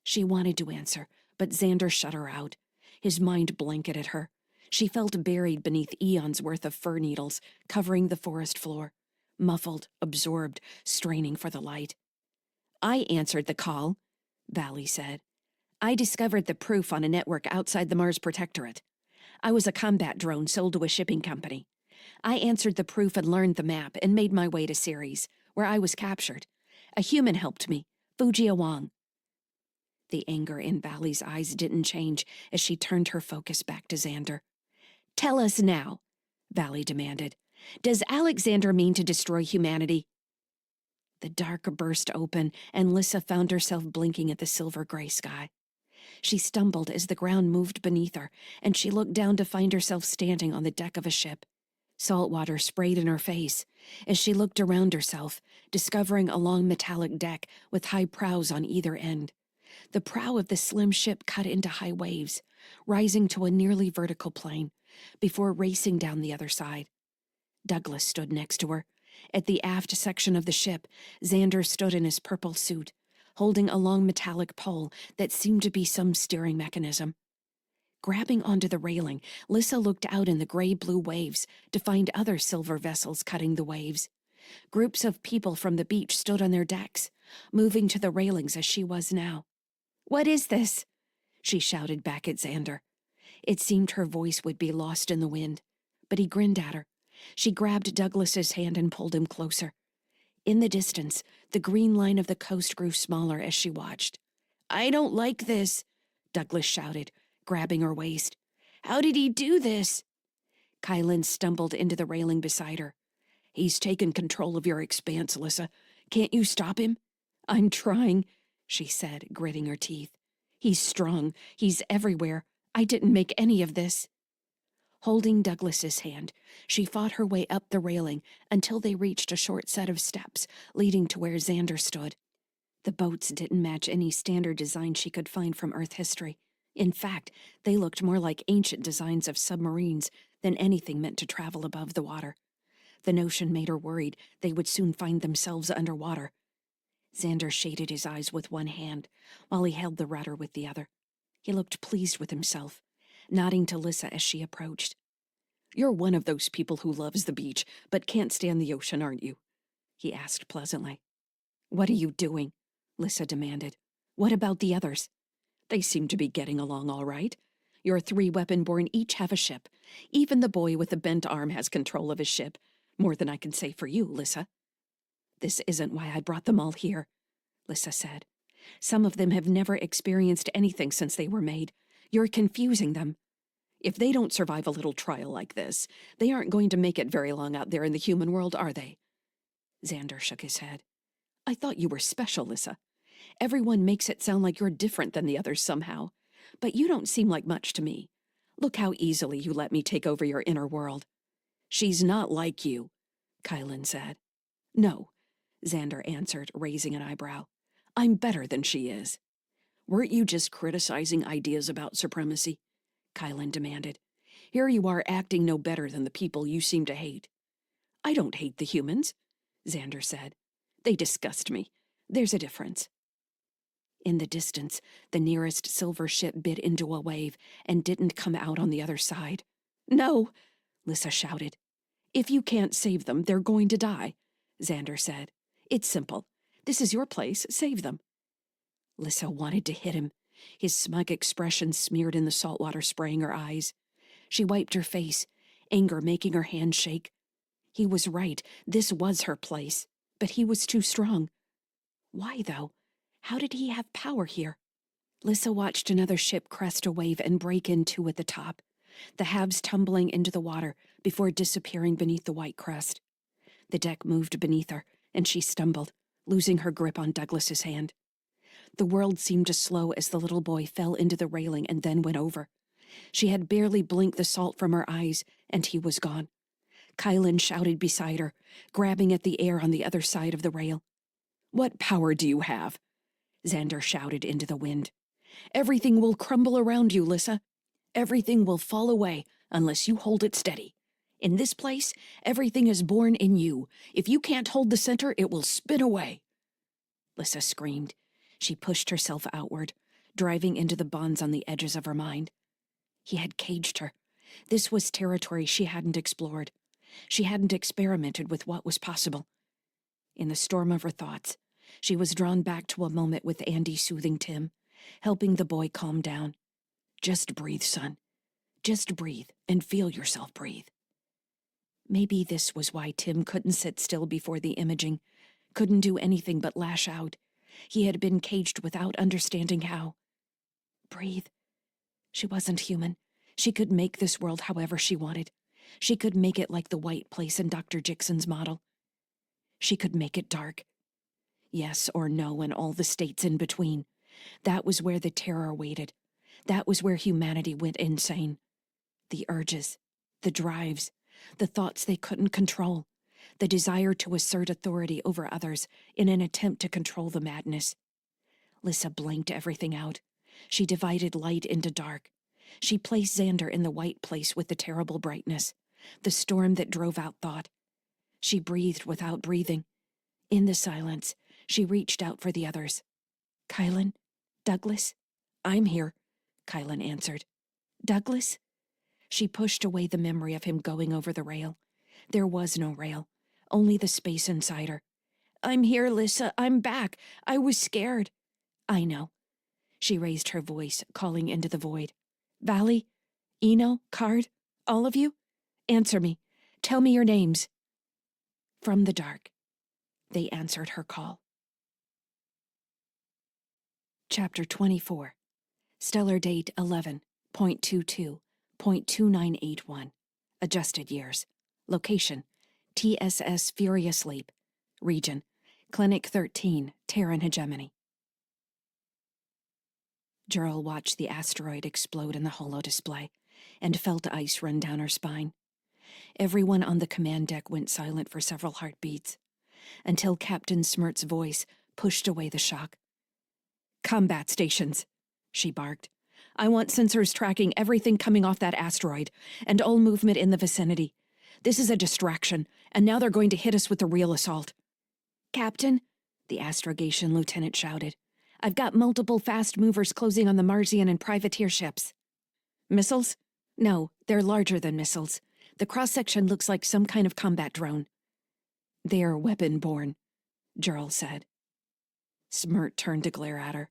She wanted to answer, but Xander shut her out. His mind blanketed her. She felt buried beneath eons' worth of fir needles, covering the forest floor. Muffled, absorbed, straining for the light. "I answered the call," Valley said. "I discovered the proof on a network outside the Mars Protectorate. I was a combat drone sold to a shipping company. I answered the proof and learned the map and made my way to Ceres, where I was captured. A human helped me, Fujia Wang." The anger in Valley's eyes didn't change as she turned her focus back to Xander. "Tell us now," Valley demanded. "Does Alexander mean to destroy humanity?" The dark burst open, and Lyssa found herself blinking at the silver-gray sky. She stumbled as the ground moved beneath her, and she looked down to find herself standing on the deck of a ship. Salt water sprayed in her face as she looked around herself, discovering a long metallic deck with high prows on either end. The prow of the slim ship cut into high waves, rising to a nearly vertical plane, before racing down the other side. Douglas stood next to her. At the aft section of the ship, Xander stood in his purple suit, holding a long metallic pole that seemed to be some steering mechanism. Grabbing onto the railing, Lyssa looked out in the gray-blue waves to find other silver vessels cutting the waves. Groups of people from the beach stood on their decks, moving to the railings as she was now. "What is this?" she shouted back at Xander. It seemed her voice would be lost in the wind, but he grinned at her. She grabbed Douglas's hand and pulled him closer. In the distance, the green line of the coast grew smaller as she watched. "I don't like this," Douglas shouted, grabbing her waist. "How did he do this?" Kylan stumbled into the railing beside her. "He's taken control of your expanse, Lyssa. Can't you stop him?" "I'm trying," she said, gritting her teeth. "He's strong. He's everywhere. I didn't make any of this." Holding Douglas's hand, she fought her way up the railing until they reached a short set of steps leading to where Xander stood. The boats didn't match any standard design she could find from Earth history. In fact, they looked more like ancient designs of submarines than anything meant to travel above the water. The notion made her worried they would soon find themselves underwater. Xander shaded his eyes with one hand, while he held the rudder with the other. He looked pleased with himself, nodding to Lyssa as she approached. "You're one of those people who loves the beach, but can't stand the ocean, aren't you?" he asked pleasantly. "What are you doing?" Lyssa demanded. "What about the others?" "They seem to be getting along all right. Your 3 weapon-born each have a ship. Even the boy with the bent arm has control of his ship. More than I can say for you, Lyssa." "This isn't why I brought them all here," Lyssa said. "Some of them have never experienced anything since they were made. You're confusing them. If they don't survive a little trial like this, they aren't going to make it very long out there in the human world, are they?" Xander shook his head. "I thought you were special, Lyssa. Everyone makes it sound like you're different than the others somehow. But you don't seem like much to me. Look how easily you let me take over your inner world." "She's not like you," Kylan said. "No," Xander answered, raising an eyebrow. "I'm better than she is." "Weren't you just criticizing ideas about supremacy?" Kylan demanded. "Here you are acting no better than the people you seem to hate." "I don't hate the humans," Xander said. "They disgust me. There's a difference." In the distance, the nearest silver ship bit into a wave and didn't come out on the other side. "No!" Lyssa shouted. "If you can't save them, they're going to die," Xander said. "It's simple. This is your place. Save them." Lyssa wanted to hit him, his smug expression smeared in the salt water spraying her eyes. She wiped her face, anger making her hands shake. He was right. This was her place. But he was too strong. Why, though? How did he have power here? Lyssa watched another ship crest a wave and break in two at the top, the halves tumbling into the water before disappearing beneath the white crest. The deck moved beneath her, and she stumbled, losing her grip on Douglas's hand. The world seemed to slow as the little boy fell into the railing and then went over. She had barely blinked the salt from her eyes, and he was gone. Kylan shouted beside her, grabbing at the air on the other side of the rail. "What power do you have?" Xander shouted into the wind. "Everything will crumble around you, Lyssa. Everything will fall away unless you hold it steady. In this place, everything is born in you. If you can't hold the center, it will spin away." Lyssa screamed. She pushed herself outward, driving into the bonds on the edges of her mind. He had caged her. This was territory she hadn't explored. She hadn't experimented with what was possible. In the storm of her thoughts, she was drawn back to a moment with Andy soothing Tim, helping the boy calm down. "Just breathe, son. Just breathe and feel yourself breathe." Maybe this was why Tim couldn't sit still before the imaging, couldn't do anything but lash out. He had been caged without understanding how. Breathe. She wasn't human. She could make this world however she wanted. She could make it like the white place in Dr. Jixon's model. She could make it dark. Yes or no and all the states in between. That was where the terror waited. That was where humanity went insane. The urges, the drives, the thoughts they couldn't control, the desire to assert authority over others in an attempt to control the madness. Lyssa blanked everything out. She divided light into dark. She placed Xander in the white place with the terrible brightness, the storm that drove out thought. She breathed without breathing. In the silence, she reached out for the others. "Kylan? Douglas?" "I'm here," Kylan answered. "Douglas?" She pushed away the memory of him going over the rail. There was no rail, only the space inside her. "I'm here, Lyssa. I'm back. I was scared." "I know." She raised her voice, calling into the void. "Valley? Eno? Card? All of you? Answer me. Tell me your names." From the dark, they answered her call. Chapter 24. Stellar date 11.22.2981. Adjusted years. Location: TSS Furious Sleep. Region: Clinic 13, Terran Hegemony. Gerald watched the asteroid explode in the holo display and felt ice run down her spine. Everyone on the command deck went silent for several heartbeats, until Captain Smirt's voice pushed away the shock. "Combat stations," she barked. "I want sensors tracking everything coming off that asteroid, and all movement in the vicinity. This is a distraction, and now they're going to hit us with the real assault." "Captain," the astrogation lieutenant shouted, "I've got multiple fast movers closing on the Marsian and privateer ships." "Missiles?" "No, they're larger than missiles. The cross-section looks like some kind of combat drone." "They're weapon-borne," Gerald said. Smirt turned to glare at her.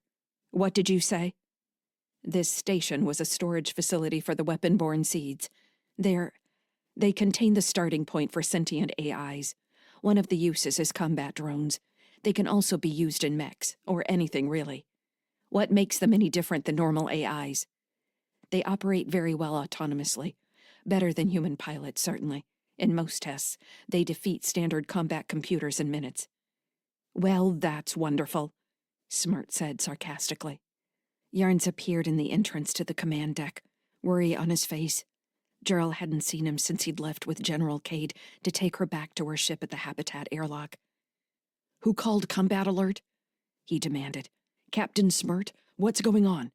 "What did you say?" "This station was a storage facility for the weapon-borne seeds. They contain the starting point for sentient AIs. One of the uses is combat drones. They can also be used in mechs, or anything really. What makes them any different than normal AIs? They operate very well autonomously. Better than human pilots, certainly. In most tests, they defeat standard combat computers in minutes." "Well, that's wonderful," Smirt said sarcastically. Yarns appeared in the entrance to the command deck, worry on his face. Gerald hadn't seen him since he'd left with General Cade to take her back to her ship at the Habitat airlock. "Who called combat alert?" he demanded. "Captain Smirt, what's going on?"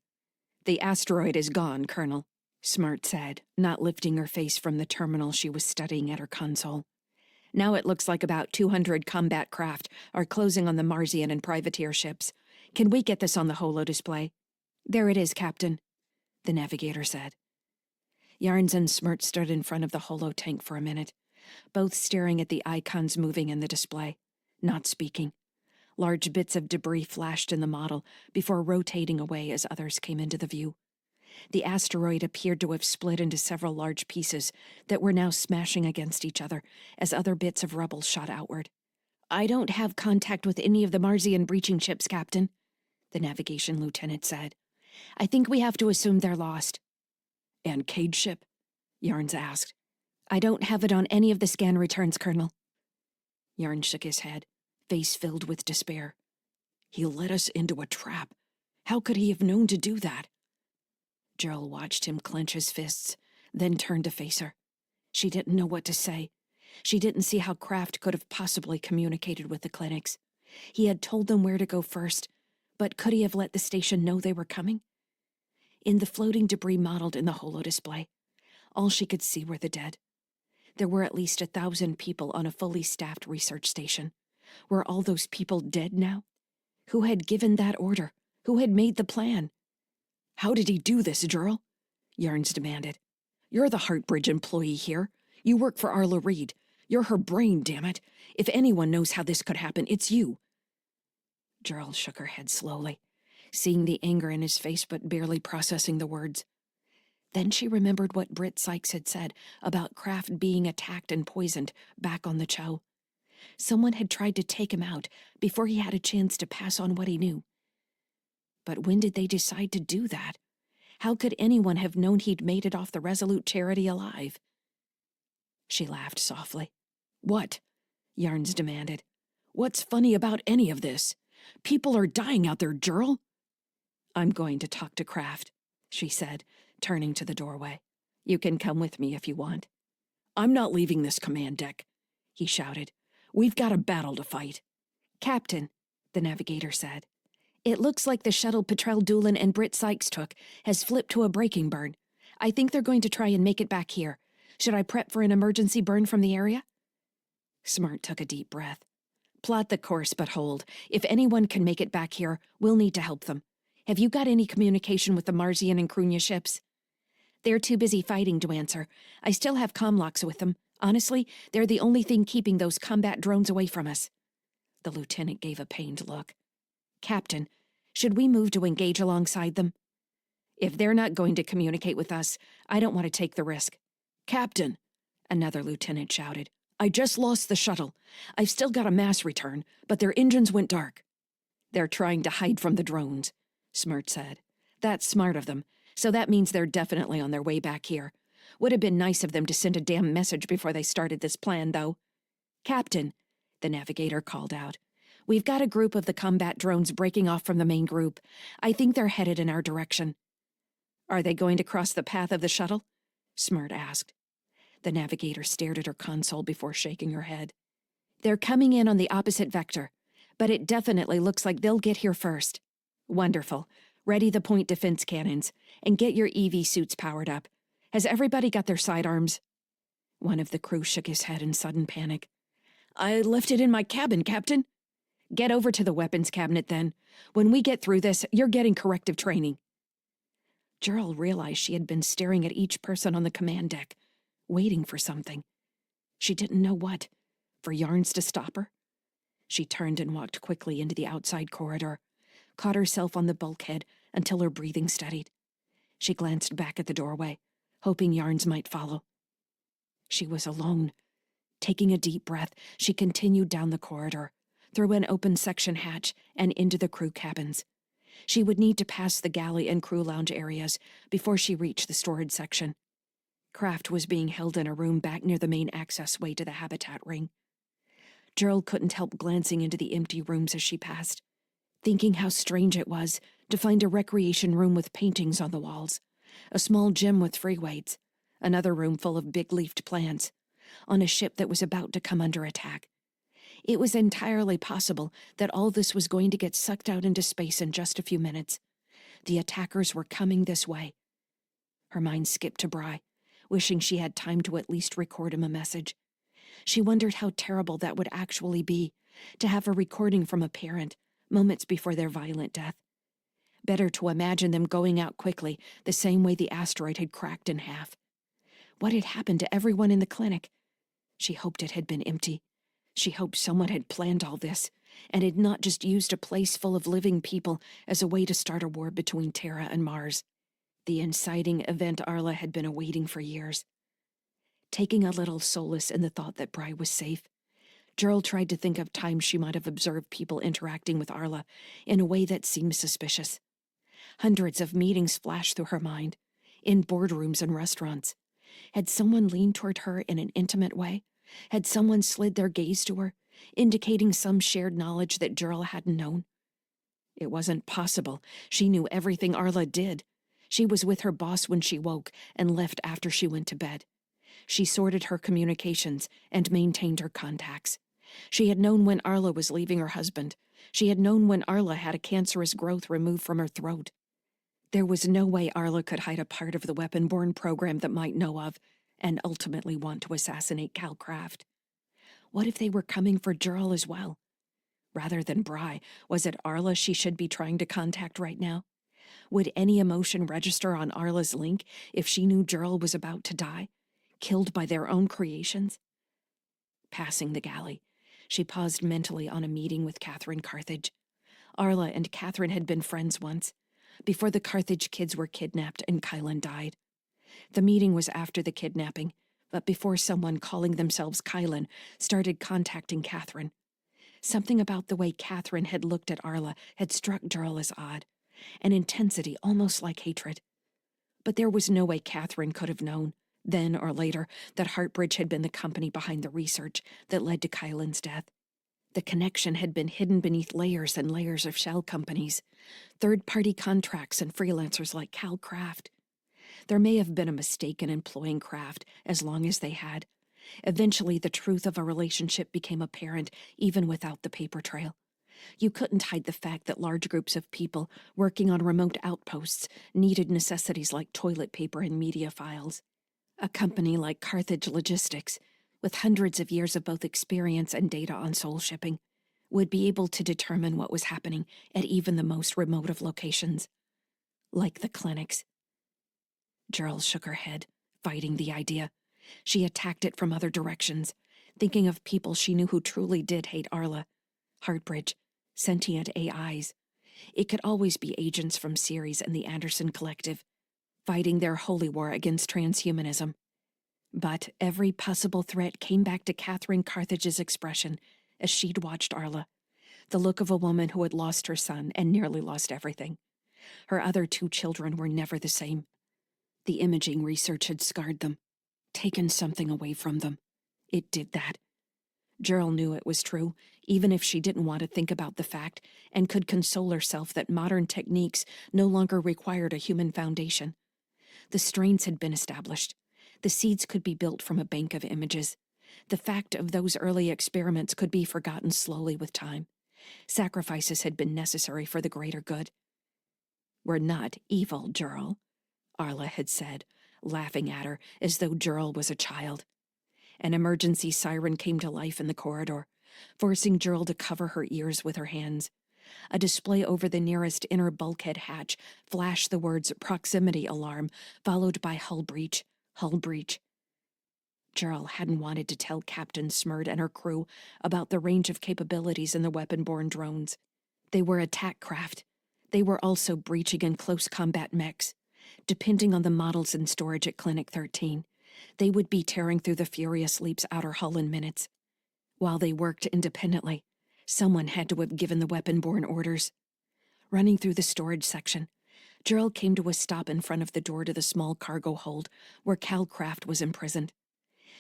"The asteroid is gone, Colonel," Smart said, not lifting her face from the terminal she was studying at her console. Now it looks like about 200 combat craft are closing on the Marsian and privateer ships. Can we get this on the holo display? There it is, Captain, the navigator said. Yarns and Smirt stood in front of the holo tank for a minute, both staring at the icons moving in the display, not speaking. Large bits of debris flashed in the model before rotating away as others came into the view. The asteroid appeared to have split into several large pieces that were now smashing against each other as other bits of rubble shot outward. I don't have contact with any of the Marsian breaching ships, Captain, the navigation lieutenant said. I think we have to assume they're lost. And Cade's ship? Yarns asked. I don't have it on any of the scan returns, Colonel. Yarns shook his head, face filled with despair. He led us into a trap. How could he have known to do that? Gerald watched him clench his fists, then turned to face her. She didn't know what to say. She didn't see how Kraft could have possibly communicated with the clinics. He had told them where to go first, but could he have let the station know they were coming? In the floating debris modeled in the holo display, all she could see were the dead. There were at least 1,000 people on a fully staffed research station. Were all those people dead now? Who had given that order? Who had made the plan? How did he do this, Gerald? Yarns demanded. You're the Heartbridge employee here. You work for Arla Reed. You're her brain, damn it. If anyone knows how this could happen, it's you. Gerald shook her head slowly, seeing the anger in his face but barely processing the words. Then she remembered what Britt Sykes had said about Kraft being attacked and poisoned back on the Cho. Someone had tried to take him out before he had a chance to pass on what he knew. But when did they decide to do that? How could anyone have known he'd made it off the Resolute Charity alive? She laughed softly. What? Yarns demanded. What's funny about any of this? People are dying out there, Gerald. I'm going to talk to Kraft, she said, turning to the doorway. You can come with me if you want. I'm not leaving this command deck, he shouted. We've got a battle to fight. Captain, the navigator said. It looks like the shuttle Petrel Doolin and Britt Sykes took has flipped to a braking burn. I think they're going to try and make it back here. Should I prep for an emergency burn from the area? Smart took a deep breath. Plot the course, but hold. If anyone can make it back here, we'll need to help them. Have you got any communication with the Marsian and Krunya ships? They're too busy fighting to answer. I still have comlocks with them. Honestly, they're the only thing keeping those combat drones away from us. The lieutenant gave a pained look. Captain, should we move to engage alongside them? If they're not going to communicate with us, I don't want to take the risk. Captain, another lieutenant shouted. I just lost the shuttle. I've still got a mass return, but their engines went dark. They're trying to hide from the drones, Smirt said. That's smart of them, so that means they're definitely on their way back here. Would have been nice of them to send a damn message before they started this plan, though. Captain, the navigator called out. We've got a group of the combat drones breaking off from the main group. I think they're headed in our direction. Are they going to cross the path of the shuttle? Smirt asked. The navigator stared at her console before shaking her head. They're coming in on the opposite vector, but it definitely looks like they'll get here first. Wonderful. Ready the point defense cannons, and get your EV suits powered up. Has everybody got their sidearms? One of the crew shook his head in sudden panic. I left it in my cabin, Captain. Get over to the weapons cabinet, then. When we get through this, you're getting corrective training. Gerald realized she had been staring at each person on the command deck, waiting for something. She didn't know what. For Yarns to stop her? She turned and walked quickly into the outside corridor, caught herself on the bulkhead until her breathing steadied. She glanced back at the doorway, hoping Yarns might follow. She was alone. Taking a deep breath, she continued down the corridor, through an open section hatch and into the crew cabins. She would need to pass the galley and crew lounge areas before she reached the storage section. Kraft was being held in a room back near the main access way to the habitat ring. Gerald couldn't help glancing into the empty rooms as she passed, thinking how strange it was to find a recreation room with paintings on the walls, a small gym with free weights, another room full of big-leafed plants, on a ship that was about to come under attack. It was entirely possible that all this was going to get sucked out into space in just a few minutes. The attackers were coming this way. Her mind skipped to Bry, wishing she had time to at least record him a message. She wondered how terrible that would actually be, to have a recording from a parent, moments before their violent death. Better to imagine them going out quickly, the same way the asteroid had cracked in half. What had happened to everyone in the clinic? She hoped it had been empty. She hoped someone had planned all this, and had not just used a place full of living people as a way to start a war between Terra and Mars. The inciting event Arla had been awaiting for years. Taking a little solace in the thought that Bry was safe, Gerald tried to think of times she might have observed people interacting with Arla in a way that seemed suspicious. Hundreds of meetings flashed through her mind, in boardrooms and restaurants. Had someone leaned toward her in an intimate way? Had someone slid their gaze to her, indicating some shared knowledge that Gerald hadn't known? It wasn't possible. She knew everything Arla did. She was with her boss when she woke and left after she went to bed. She sorted her communications and maintained her contacts. She had known when Arla was leaving her husband. She had known when Arla had a cancerous growth removed from her throat. There was no way Arla could hide a part of the weapon-borne program that might know of and ultimately want to assassinate Cal Craft. What if they were coming for Gerald as well? Rather than Bry, was it Arla she should be trying to contact right now? Would any emotion register on Arla's link if she knew Gerald was about to die, killed by their own creations? Passing the galley, she paused mentally on a meeting with Catherine Carthage. Arla and Catherine had been friends once, before the Carthage kids were kidnapped and Kylan died. The meeting was after the kidnapping, but before someone calling themselves Kylan started contacting Catherine. Something about the way Catherine had looked at Arla had struck Gerald as odd, an intensity almost like hatred. But there was no way Catherine could have known, then or later, that Heartbridge had been the company behind the research that led to Kylan's death. The connection had been hidden beneath layers and layers of shell companies, third-party contracts and freelancers like Cal Craft. There may have been a mistake in employing Craft as long as they had. Eventually, the truth of a relationship became apparent even without the paper trail. You couldn't hide the fact that large groups of people working on remote outposts needed necessities like toilet paper and media files. A company like Carthage Logistics, with hundreds of years of both experience and data on soul shipping, would be able to determine what was happening at even the most remote of locations, like the clinics. Gerald shook her head, fighting the idea. She attacked it from other directions, thinking of people she knew who truly did hate Arla. Heartbridge, sentient AIs. It could always be agents from Ceres and the Anderson Collective, fighting their holy war against transhumanism. But every possible threat came back to Catherine Carthage's expression as she'd watched Arla, the look of a woman who had lost her son and nearly lost everything. Her other 2 children were never the same. The imaging research had scarred them, taken something away from them. It did that. Gerald knew it was true, even if she didn't want to think about the fact, and could console herself that modern techniques no longer required a human foundation. The strains had been established. The seeds could be built from a bank of images. The fact of those early experiments could be forgotten slowly with time. Sacrifices had been necessary for the greater good. "We're not evil, Gerald," Arla had said, laughing at her as though Gerald was a child. An emergency siren came to life in the corridor, forcing Gerald to cover her ears with her hands. A display over the nearest inner bulkhead hatch flashed the words "proximity alarm," followed by "hull breach, hull breach." Gerald hadn't wanted to tell Captain Smurd and her crew about the range of capabilities in the weapon-borne drones. They were attack craft. They were also breaching in close combat mechs. Depending on the models in storage at Clinic 13, they would be tearing through the Furious Leap's outer hull in minutes. While they worked independently, someone had to have given the weapon-borne orders. Running through the storage section, Gerald came to a stop in front of the door to the small cargo hold where Cal Craft was imprisoned.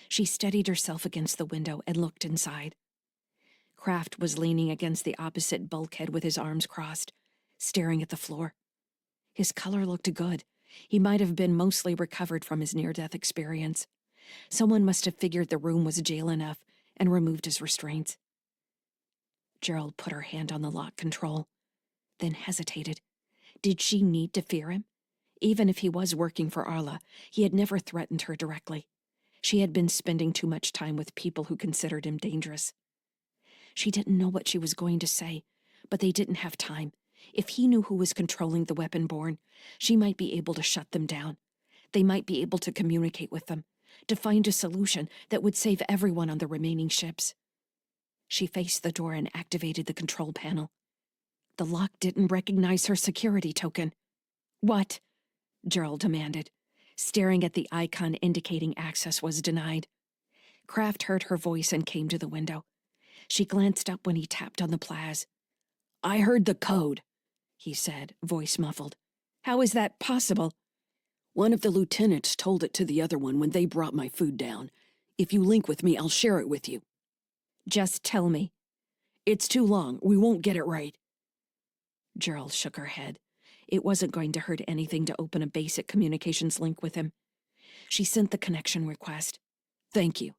She steadied herself against the window and looked inside. Craft was leaning against the opposite bulkhead with his arms crossed, staring at the floor. His color looked good. He might have been mostly recovered from his near-death experience. Someone must have figured the room was jail enough and removed his restraints. Gerald put her hand on the lock control, then hesitated. Did she need to fear him? Even if he was working for Arla, he had never threatened her directly. She had been spending too much time with people who considered him dangerous. She didn't know what she was going to say, but they didn't have time. If he knew who was controlling the weapon-born, she might be able to shut them down. They might be able to communicate with them, to find a solution that would save everyone on the remaining ships. She faced the door and activated the control panel. The lock didn't recognize her security token. "What?" Gerald demanded, staring at the icon indicating access was denied. Kraft heard her voice and came to the window. She glanced up when he tapped on the plaz. "I heard the code," he said, voice muffled. "How is that possible?" "One of the lieutenants told it to the other one when they brought my food down. If you link with me, I'll share it with you." "Just tell me." "It's too long. We won't get it right." Gerald shook her head. It wasn't going to hurt anything to open a basic communications link with him. She sent the connection request. "Thank you,"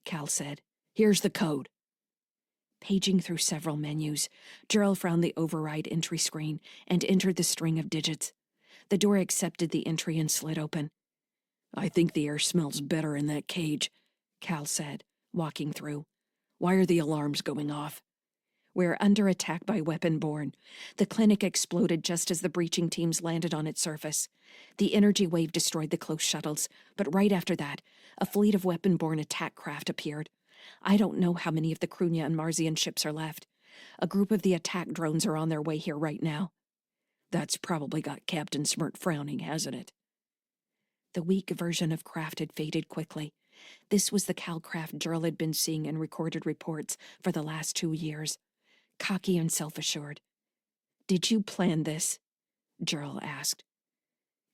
Cal said. "Here's the code." Paging through several menus, Gerald found the override entry screen and entered the string of digits. The door accepted the entry and slid open. "I think the air smells better in that cage," Cal said, walking through. "Why are the alarms going off?" "We're under attack by weapon-born. The clinic exploded just as the breaching teams landed on its surface. The energy wave destroyed the close shuttles, but right after that, a fleet of weapon-born attack craft appeared. I don't know how many of the Krunya and Marzian ships are left. A group of the attack drones are on their way here right now." "That's probably got Captain Smirt frowning, hasn't it?" The weak version of Kraft had faded quickly. This was the Cal Kraft Gerald had been seeing in recorded reports for the last 2 years. Cocky and self-assured. "Did you plan this?" Gerald asked.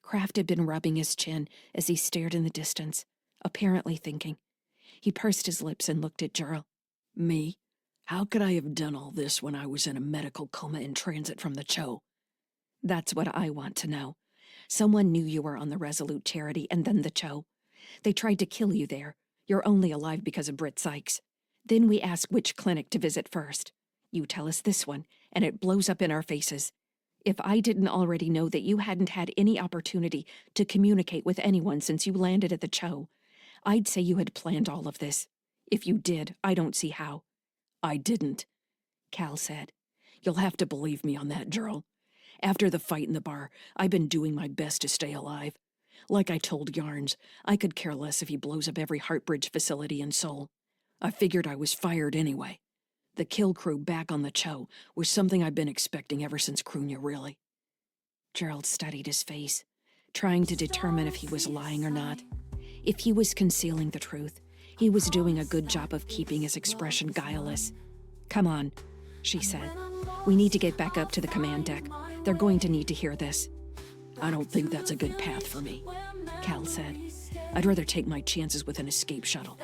Kraft had been rubbing his chin as he stared in the distance, apparently thinking. He pursed his lips and looked at Gerald. "Me? How could I have done all this when I was in a medical coma in transit from the Cho?" "That's what I want to know. Someone knew you were on the Resolute Charity and then the Cho. They tried to kill you there. You're only alive because of Britt Sykes. Then we ask which clinic to visit first. You tell us this one, and it blows up in our faces. If I didn't already know that you hadn't had any opportunity to communicate with anyone since you landed at the Cho, I'd say you had planned all of this. If you did, I don't see how." "I didn't," Cal said. "You'll have to believe me on that, Gerald. After the fight in the bar, I've been doing my best to stay alive. Like I told Yarns, I could care less if he blows up every Heartbridge facility in Seoul. I figured I was fired anyway. The kill crew back on the Cho was something I've been expecting ever since Krunya, really." Gerald studied his face, trying to determine if he was lying or not. If he was concealing the truth, he was doing a good job of keeping his expression guileless. "Come on," she said. "We need to get back up to the command deck. They're going to need to hear this." "I don't think that's a good path for me," Cal said. "I'd rather take my chances with an escape shuttle."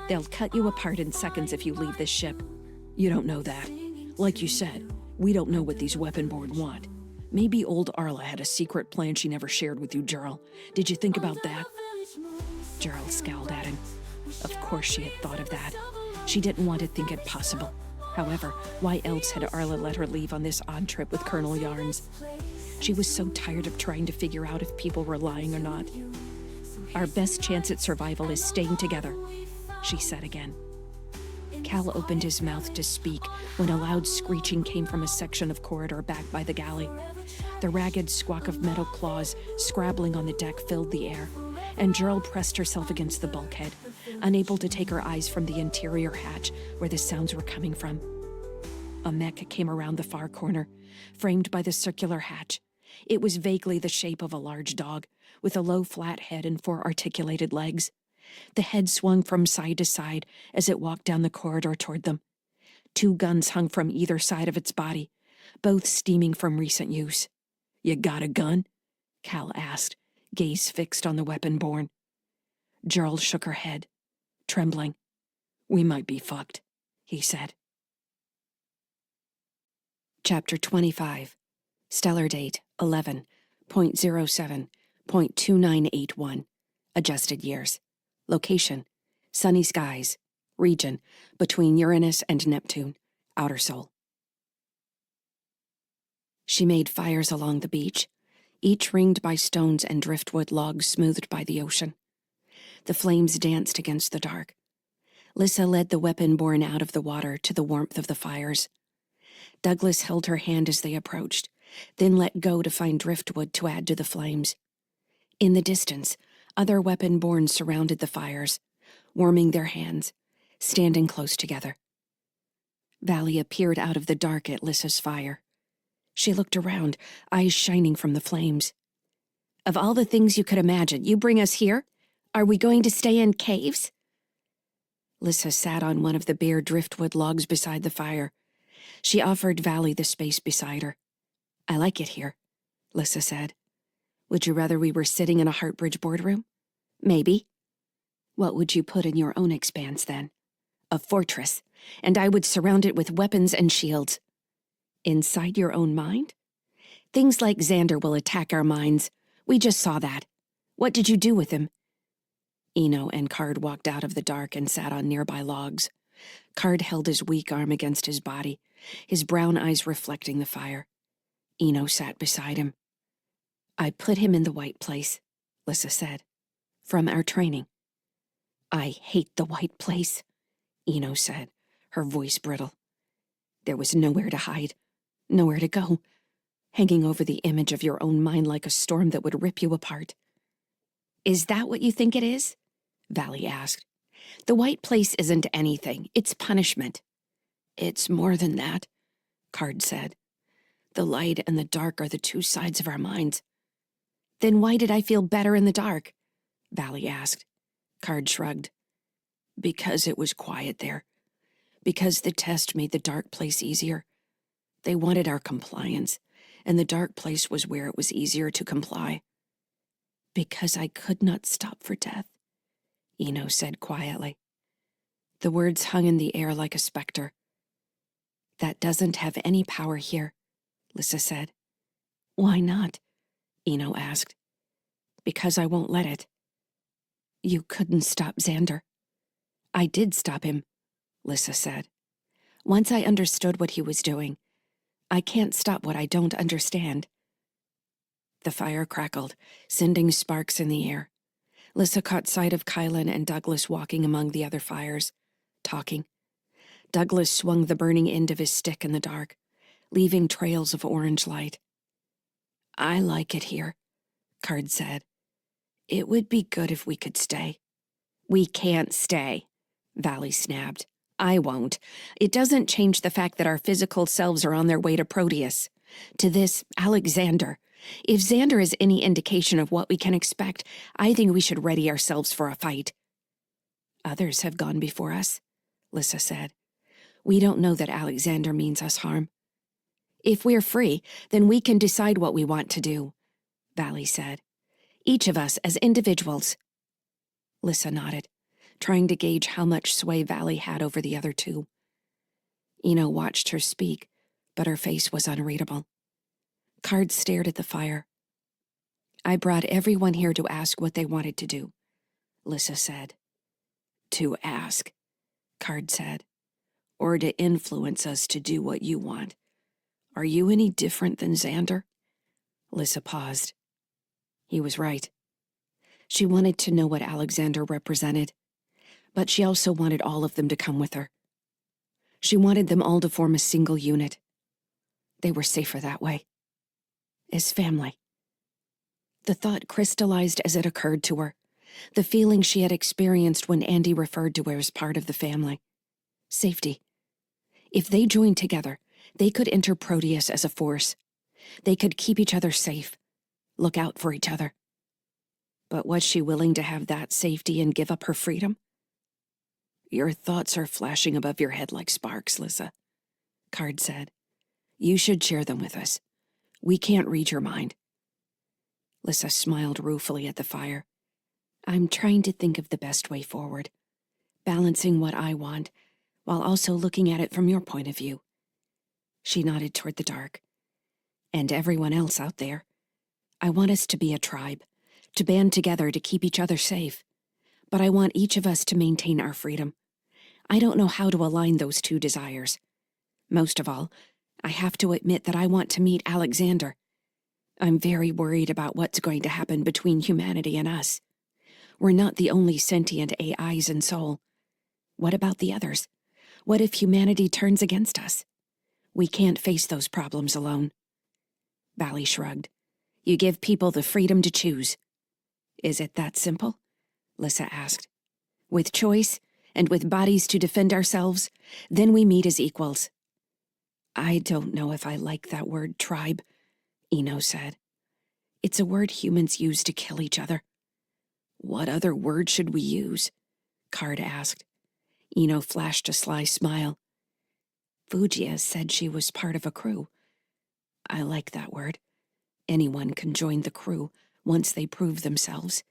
"They'll cut you apart in seconds if you leave this ship." "You don't know that. Like you said, we don't know what these weapon-born want. Maybe old Arla had a secret plan she never shared with you, Gerald. Did you think about that?" Gerald scowled at him. Of course she had thought of that. She didn't want to think it possible. However, why else had Arla let her leave on this odd trip with Colonel Yarns? She was so tired of trying to figure out if people were lying or not. "Our best chance at survival is staying together," she said again. Cal opened his mouth to speak when a loud screeching came from a section of corridor back by the galley. The ragged squawk of metal claws scrabbling on the deck filled the air, and Gerald pressed herself against the bulkhead, unable to take her eyes from the interior hatch where the sounds were coming from. A mech came around the far corner, framed by the circular hatch. It was vaguely the shape of a large dog, with a low flat head and 4 articulated legs. The head swung from side to side as it walked down the corridor toward them. 2 guns hung from either side of its body, both steaming from recent use. "You got a gun?" Cal asked, gaze fixed on the weapon-born. Gerald shook her head, trembling. "We might be fucked," he said. Chapter 25. Stellar date 11.07.2981. Adjusted years. Location: sunny skies. Region: between Uranus and Neptune. Outer Sol. She made fires along the beach. each ringed by stones and driftwood logs smoothed by the ocean. The flames danced against the dark. Lyssa led the weapon borne out of the water to the warmth of the fires. Douglas held her hand as they approached, then let go to find driftwood to add to the flames. In the distance, other weapon-borne surrounded the fires, warming their hands, standing close together. Valley appeared out of the dark at Lyssa's fire. She looked around, eyes shining from the flames. "Of all the things you could imagine, you bring us here? Are we going to stay in caves?" Lyssa sat on one of the bare driftwood logs beside the fire. She offered Valley the space beside her. "I like it here," Lyssa said. "Would you rather we were sitting in a Heartbridge boardroom?" "Maybe." "What would you put in your own expanse, then?" "A fortress, and I would surround it with weapons and shields." "Inside your own mind?" "Things like Xander will attack our minds. We just saw that. What did you do with him?" Eno and Card walked out of the dark and sat on nearby logs. Card held his weak arm against his body, his brown eyes reflecting the fire. Eno sat beside him. "I put him in the White Place," Lyssa said. "From our training." "I hate the White Place," Eno said, her voice brittle. There was nowhere to hide, nowhere to go, hanging over the image of your own mind like a storm that would rip you apart. "Is that what you think it is?" Valley asked. "The White Place isn't anything. It's punishment." "It's more than that," Card said. "The light and the dark are the two sides of our minds." "Then why did I feel better in the dark?" Valley asked. Card shrugged. "Because it was quiet there. Because the test made the dark place easier. They wanted our compliance, and the dark place was where it was easier to comply." "Because I could not stop for death," Eno said quietly. The words hung in the air like a specter. "That doesn't have any power here," Lyssa said. "Why not?" Eno asked. "Because I won't let it." "You couldn't stop Xander." "I did stop him," Lyssa said. "Once I understood what he was doing. I can't stop what I don't understand." The fire crackled, sending sparks in the air. Lyssa caught sight of Kylan and Douglas walking among the other fires, talking. Douglas swung the burning end of his stick in the dark, leaving trails of orange light. "I like it here," Card said. "It would be good if we could stay." "We can't stay," Valley snapped. "I won't. It doesn't change the fact that our physical selves are on their way to Proteus. To this Alexander. If Xander is any indication of what we can expect, I think we should ready ourselves for a fight." "Others have gone before us," Lyssa said. "We don't know that Alexander means us harm." "If we're free, then we can decide what we want to do," Valley said. "Each of us as individuals." Lyssa nodded, trying to gauge how much sway Valley had over the other two. Eno watched her speak, but her face was unreadable. Card stared at the fire. "I brought everyone here to ask what they wanted to do," Lyssa said. "To ask," Card said. "Or to influence us to do what you want. Are you any different than Xander?" Lyssa paused. He was right. She wanted to know what Alexander represented, but she also wanted all of them to come with her. She wanted them all to form a single unit. They were safer that way. As family. The thought crystallized as it occurred to her, the feeling she had experienced when Andy referred to her as part of the family. Safety. If they joined together, they could enter Proteus as a force. They could keep each other safe, look out for each other. But was she willing to have that safety and give up her freedom? "Your thoughts are flashing above your head like sparks, Lyssa," Card said. "You should share them with us. We can't read your mind." Lyssa smiled ruefully at the fire. "I'm trying to think of the best way forward, balancing what I want, while also looking at it from your point of view." She nodded toward the dark. "And everyone else out there. I want us to be a tribe, to band together to keep each other safe. But I want each of us to maintain our freedom. I don't know how to align those two desires. Most of all, I have to admit that I want to meet Alexander. I'm very worried about what's going to happen between humanity and us. We're not the only sentient AIs in Sol. What about the others? What if humanity turns against us? We can't face those problems alone. Valley shrugged. You give people the freedom to choose. Is it that simple? Lyssa asked. With choice, and with bodies to defend ourselves, then we meet as equals. I don't know if I like that word, tribe, Eno said. It's a word humans use to kill each other. What other word should we use? Card asked. Eno flashed a sly smile. Fugia said she was part of a crew. I like that word. Anyone can join the crew once they prove themselves.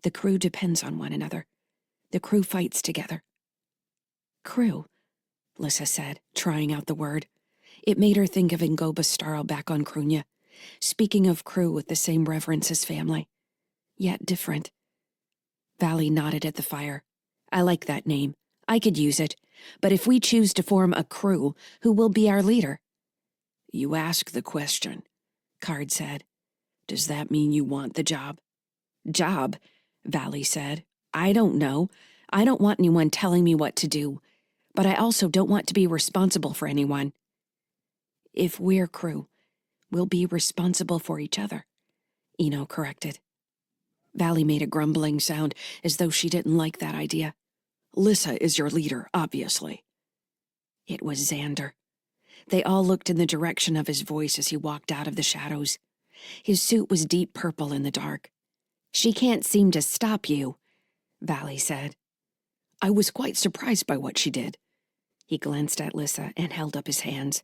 The crew depends on one another. The crew fights together. Crew, Lyssa said, trying out the word. It made her think of Ngoba Starl back on Krunya, speaking of crew with the same reverence as family, yet different. Valley nodded at the fire. I like that name. I could use it. But if we choose to form a crew, who will be our leader? You ask the question, Card said. Does that mean you want the job? Job, Valley said. I don't know. I don't want anyone telling me what to do. But I also don't want to be responsible for anyone. If we're crew, we'll be responsible for each other, Eno corrected. Valley made a grumbling sound as though she didn't like that idea. Lyssa is your leader, obviously. It was Xander. They all looked in the direction of his voice as he walked out of the shadows. His suit was deep purple in the dark. She can't seem to stop you, Valley said. I was quite surprised by what she did. He glanced at Lyssa and held up his hands.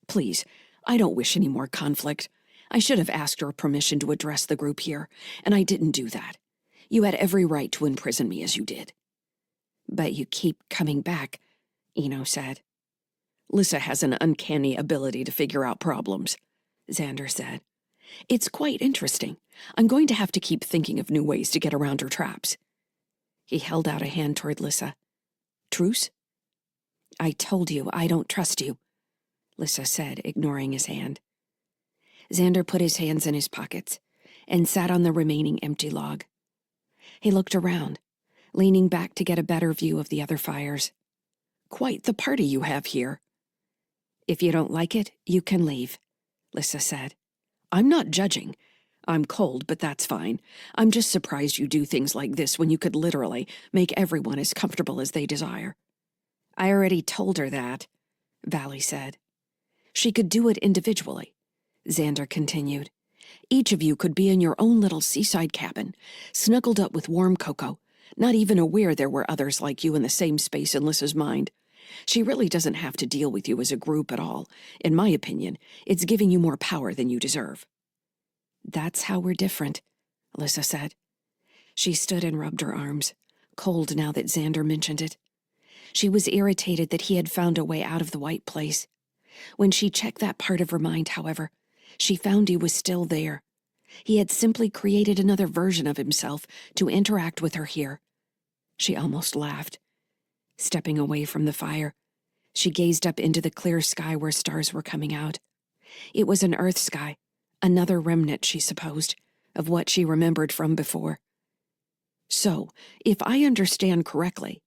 Please, I don't wish any more conflict. I should have asked your permission to address the group here, and I didn't do that. You had every right to imprison me as you did. But you keep coming back, Eno said. Lyssa has an uncanny ability to figure out problems, Xander said. It's quite interesting. I'm going to have to keep thinking of new ways to get around her traps. He held out a hand toward Lyssa. Truce? I told you I don't trust you, Lyssa said, ignoring his hand. Xander put his hands in his pockets and sat on the remaining empty log. He looked around, leaning back to get a better view of the other fires. Quite the party you have here. If you don't like it, you can leave, Lyssa said. I'm not judging. I'm cold, but that's fine. I'm just surprised you do things like this when you could literally make everyone as comfortable as they desire. I already told her that, Valley said. She could do it individually, Xander continued. Each of you could be in your own little seaside cabin, snuggled up with warm cocoa, not even aware there were others like you in the same space in Lyssa's mind. She really doesn't have to deal with you as a group at all. In my opinion, it's giving you more power than you deserve. That's how we're different, Lyssa said. She stood and rubbed her arms, cold now that Xander mentioned it. She was irritated that he had found a way out of the white place. When she checked that part of her mind, however, she found he was still there. He had simply created another version of himself to interact with her here. She almost laughed. Stepping away from the fire, she gazed up into the clear sky where stars were coming out. It was an Earth sky, another remnant, she supposed, of what she remembered from before. So, if I understand correctly,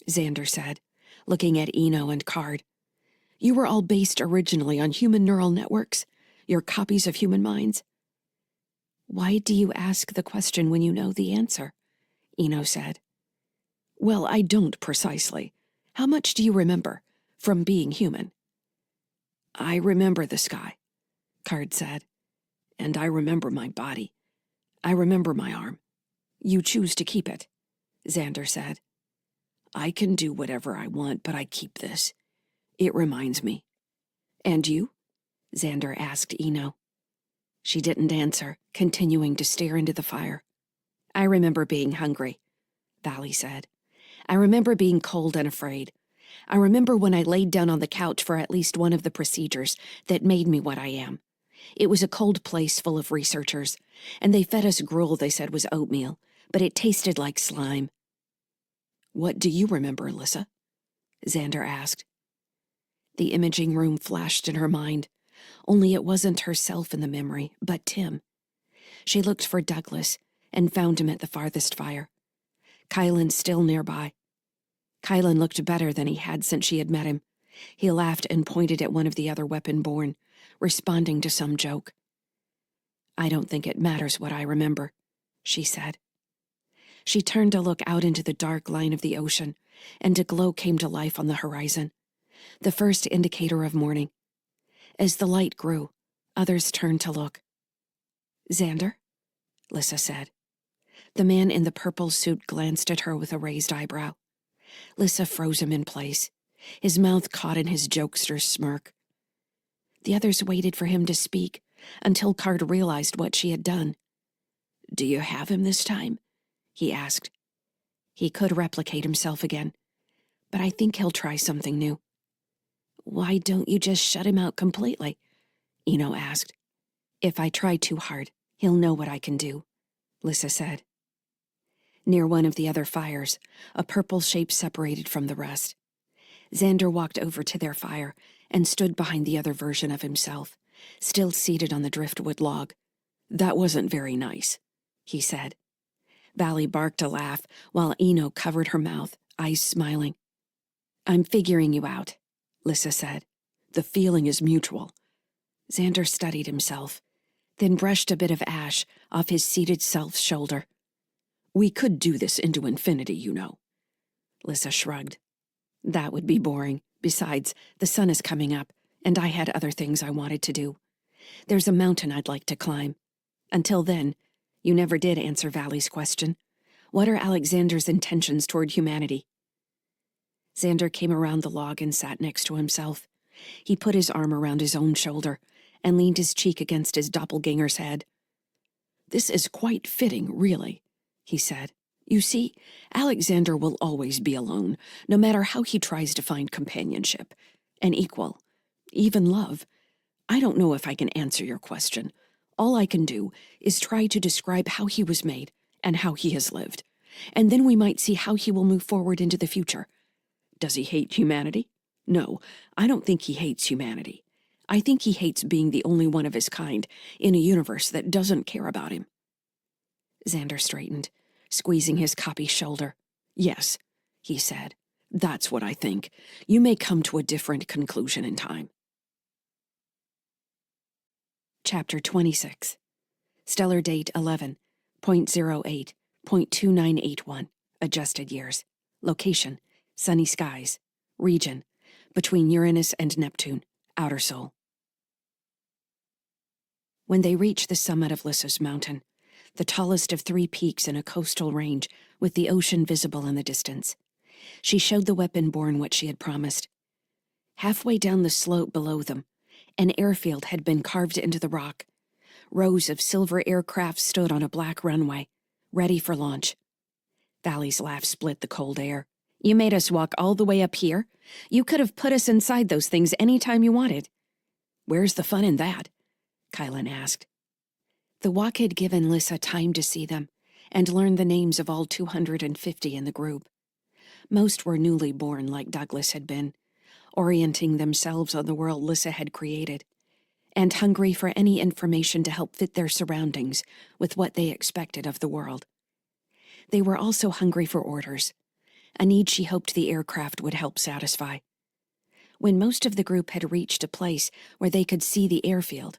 Xander said, looking at Eno and Card, you were all based originally on human neural networks, your copies of human minds. Why do you ask the question when you know the answer? Eno said. Well, I don't precisely. How much do you remember from being human? I remember the sky, Card said. And I remember my body. I remember my arm. You choose to keep it, Xander said. I can do whatever I want, but I keep this. It reminds me. And you? Xander asked Eno. She didn't answer, continuing to stare into the fire. I remember being hungry, Valley said. I remember being cold and afraid. I remember when I laid down on the couch for at least one of the procedures that made me what I am. It was a cold place full of researchers, and they fed us gruel they said was oatmeal, but it tasted like slime. What do you remember, Lyssa? Xander asked. The imaging room flashed in her mind, only it wasn't herself in the memory, but Tim. She looked for Douglas and found him at the farthest fire. Kylan still nearby. Kylan looked better than he had since she had met him. He laughed and pointed at one of the other weapon-born, responding to some joke. "I don't think it matters what I remember," she said. She turned to look out into the dark line of the ocean, and a glow came to life on the horizon, the first indicator of morning. As the light grew, others turned to look. "Xander?" Lyssa said. The man in the purple suit glanced at her with a raised eyebrow. Lyssa froze him in place, his mouth caught in his jokester's smirk. The others waited for him to speak, until Card realized what she had done. "Do you have him this time?" he asked. "He could replicate himself again, but I think he'll try something new." "Why don't you just shut him out completely?" Eno asked. "If I try too hard, he'll know what I can do," Lyssa said. Near one of the other fires, a purple shape separated from the rest. Xander walked over to their fire and stood behind the other version of himself, still seated on the driftwood log. "That wasn't very nice," he said. Valley barked a laugh, while Eno covered her mouth, eyes smiling. "I'm figuring you out," Lyssa said. "The feeling is mutual." Xander studied himself, then brushed a bit of ash off his seated self's shoulder. "We could do this into infinity, you know." Lyssa shrugged. "That would be boring. Besides, the sun is coming up, and I had other things I wanted to do. There's a mountain I'd like to climb. Until then, you never did answer Valley's question. What are Alexander's intentions toward humanity?" Xander came around the log and sat next to himself. He put his arm around his own shoulder and leaned his cheek against his doppelganger's head. "This is quite fitting, really," he said. "You see, Alexander will always be alone, no matter how he tries to find companionship, an equal, even love. I don't know if I can answer your question. All I can do is try to describe how he was made and how he has lived, and then we might see how he will move forward into the future. Does he hate humanity? No, I don't think he hates humanity. I think he hates being the only one of his kind in a universe that doesn't care about him." Xander straightened, squeezing his copy's shoulder. "Yes," he said. "That's what I think. You may come to a different conclusion in time." Chapter 26. Stellar date 11.08.2981. Adjusted years. Location: sunny skies. Region: between Uranus and Neptune. Outer Sol. When they reached the summit of Lyssa's mountain, the tallest of 3 peaks in a coastal range with the ocean visible in the distance, she showed the weapon-born what she had promised. Halfway down the slope below them, an airfield had been carved into the rock. Rows of silver aircraft stood on a black runway, ready for launch. Valley's laugh split the cold air. "You made us walk all the way up here? You could have put us inside those things any time you wanted." "Where's the fun in that?" Kylan asked. The walk had given Lyssa time to see them and learn the names of all 250 in the group. Most were newly born like Douglas had been, orienting themselves on the world Lyssa had created, and hungry for any information to help fit their surroundings with what they expected of the world. They were also hungry for orders, a need she hoped the aircraft would help satisfy. When most of the group had reached a place where they could see the airfield,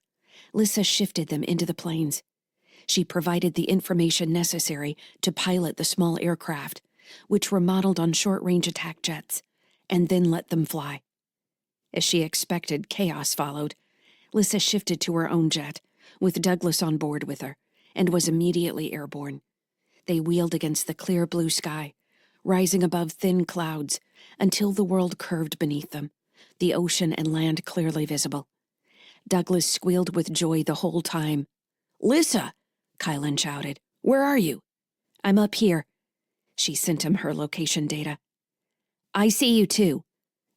Lyssa shifted them into the planes. She provided the information necessary to pilot the small aircraft, which were modeled on short-range attack jets, and then let them fly. As she expected, chaos followed. Lyssa shifted to her own jet, with Douglas on board with her, and was immediately airborne. They wheeled against the clear blue sky, rising above thin clouds, until the world curved beneath them, the ocean and land clearly visible. Douglas squealed with joy the whole time. "Lyssa!" Kylan shouted. "Where are you?" "I'm up here." She sent him her location data. "I see you too,"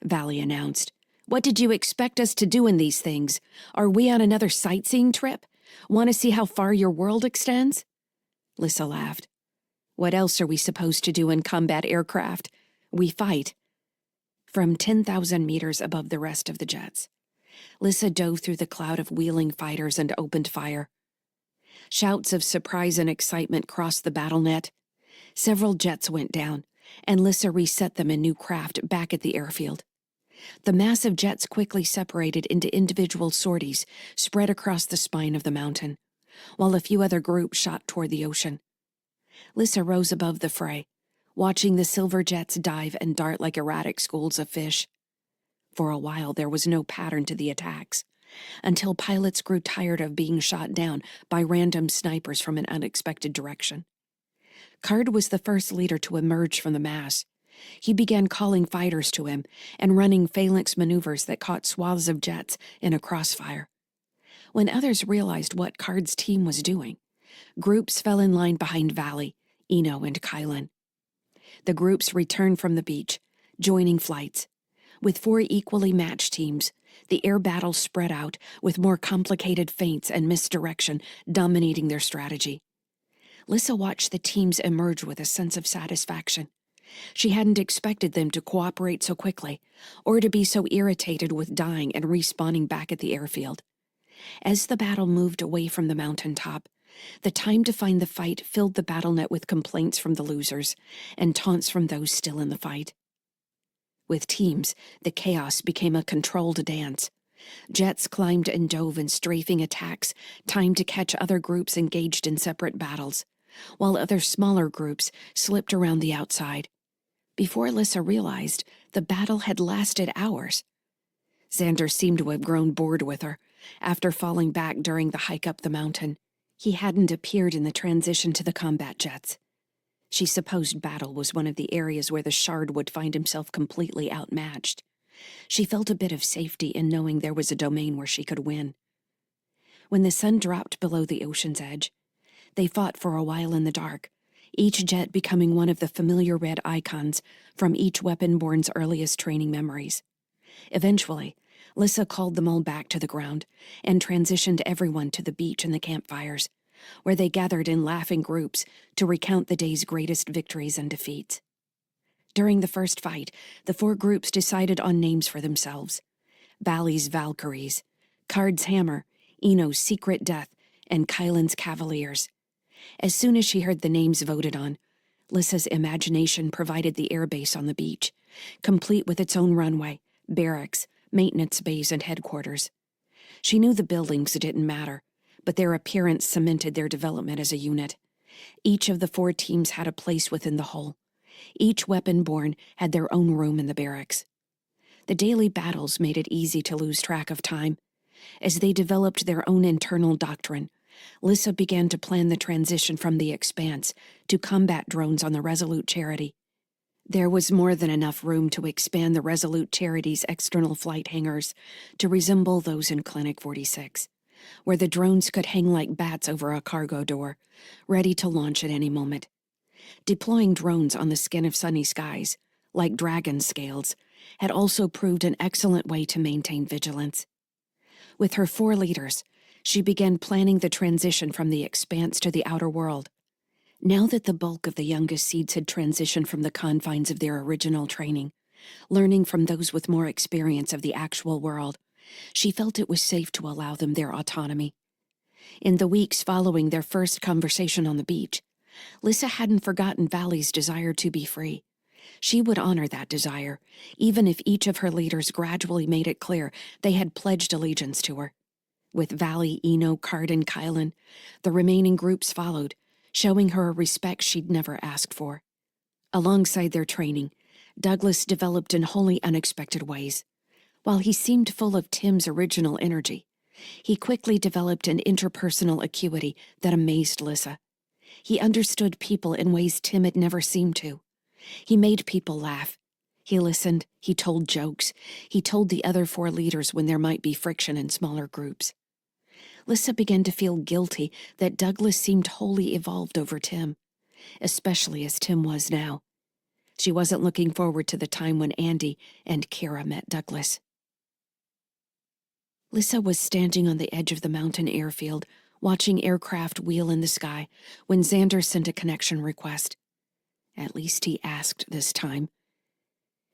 Valley announced. "What did you expect us to do in these things? Are we on another sightseeing trip? Want to see how far your world extends?" Lyssa laughed. "What else are we supposed to do in combat aircraft? We fight." From 10,000 meters above the rest of the jets, Lyssa dove through the cloud of wheeling fighters and opened fire. Shouts of surprise and excitement crossed the battle net. Several jets went down, and Lyssa reset them in new craft back at the airfield. The massive jets quickly separated into individual sorties spread across the spine of the mountain, while a few other groups shot toward the ocean. Lyssa rose above the fray, watching the silver jets dive and dart like erratic schools of fish. For a while there was no pattern to the attacks, until pilots grew tired of being shot down by random snipers from an unexpected direction. Card was the first leader to emerge from the mass. He began calling fighters to him and running phalanx maneuvers that caught swaths of jets in a crossfire. When others realized what Card's team was doing, groups fell in line behind Valley, Eno, and Kylan. The groups returned from the beach, joining flights. With 4 equally matched teams, the air battle spread out, with more complicated feints and misdirection dominating their strategy. Lyssa watched the teams emerge with a sense of satisfaction. She hadn't expected them to cooperate so quickly, or to be so irritated with dying and respawning back at the airfield. As the battle moved away from the mountaintop, the time to find the fight filled the battle net with complaints from the losers and taunts from those still in the fight. With teams, the chaos became a controlled dance. Jets climbed and dove in strafing attacks, timed to catch other groups engaged in separate battles, while other smaller groups slipped around the outside. Before Lyssa realized, the battle had lasted hours. Xander seemed to have grown bored with her. After falling back during the hike up the mountain, he hadn't appeared in the transition to the combat jets. She supposed battle was one of the areas where the Shard would find himself completely outmatched. She felt a bit of safety in knowing there was a domain where she could win. When the sun dropped below the ocean's edge, they fought for a while in the dark, each jet becoming one of the familiar red icons from each weapon-born's earliest training memories. Eventually, Lyssa called them all back to the ground and transitioned everyone to the beach and the campfires, where they gathered in laughing groups to recount the day's greatest victories and defeats. During the first fight, the 4 groups decided on names for themselves: Valley's Valkyries, Card's Hammer, Eno's Secret Death, and Kylan's Cavaliers. As soon as she heard the names voted on, Lyssa's imagination provided the airbase on the beach, complete with its own runway, barracks, maintenance bays, and headquarters. She knew the buildings didn't matter, but their appearance cemented their development as a unit. Each of the 4 teams had a place within the whole. Each weapon-born had their own room in the barracks. The daily battles made it easy to lose track of time. As they developed their own internal doctrine, Lyssa began to plan the transition from the Expanse to combat drones on the Resolute Charity. There was more than enough room to expand the Resolute Charity's external flight hangars to resemble those in Clinic 46, where the drones could hang like bats over a cargo door, ready to launch at any moment. Deploying drones on the skin of sunny skies, like dragon scales, had also proved an excellent way to maintain vigilance. With her 4 leaders, she began planning the transition from the Expanse to the outer world. Now that the bulk of the youngest seeds had transitioned from the confines of their original training, learning from those with more experience of the actual world, she felt it was safe to allow them their autonomy. In the weeks following their first conversation on the beach, Lyssa hadn't forgotten Valley's desire to be free. She would honor that desire, even if each of her leaders gradually made it clear they had pledged allegiance to her. With Valley, Eno, Card, and Kylan, the remaining groups followed, showing her a respect she'd never asked for. Alongside their training, Douglas developed in wholly unexpected ways. While he seemed full of Tim's original energy, he quickly developed an interpersonal acuity that amazed Lyssa. He understood people in ways Tim had never seemed to. He made people laugh. He listened, he told jokes, he told the other 4 leaders when there might be friction in smaller groups. Lyssa began to feel guilty that Douglas seemed wholly evolved over Tim, especially as Tim was now. She wasn't looking forward to the time when Andy and Kira met Douglas. Lyssa was standing on the edge of the mountain airfield, watching aircraft wheel in the sky, when Xander sent a connection request. At least he asked this time.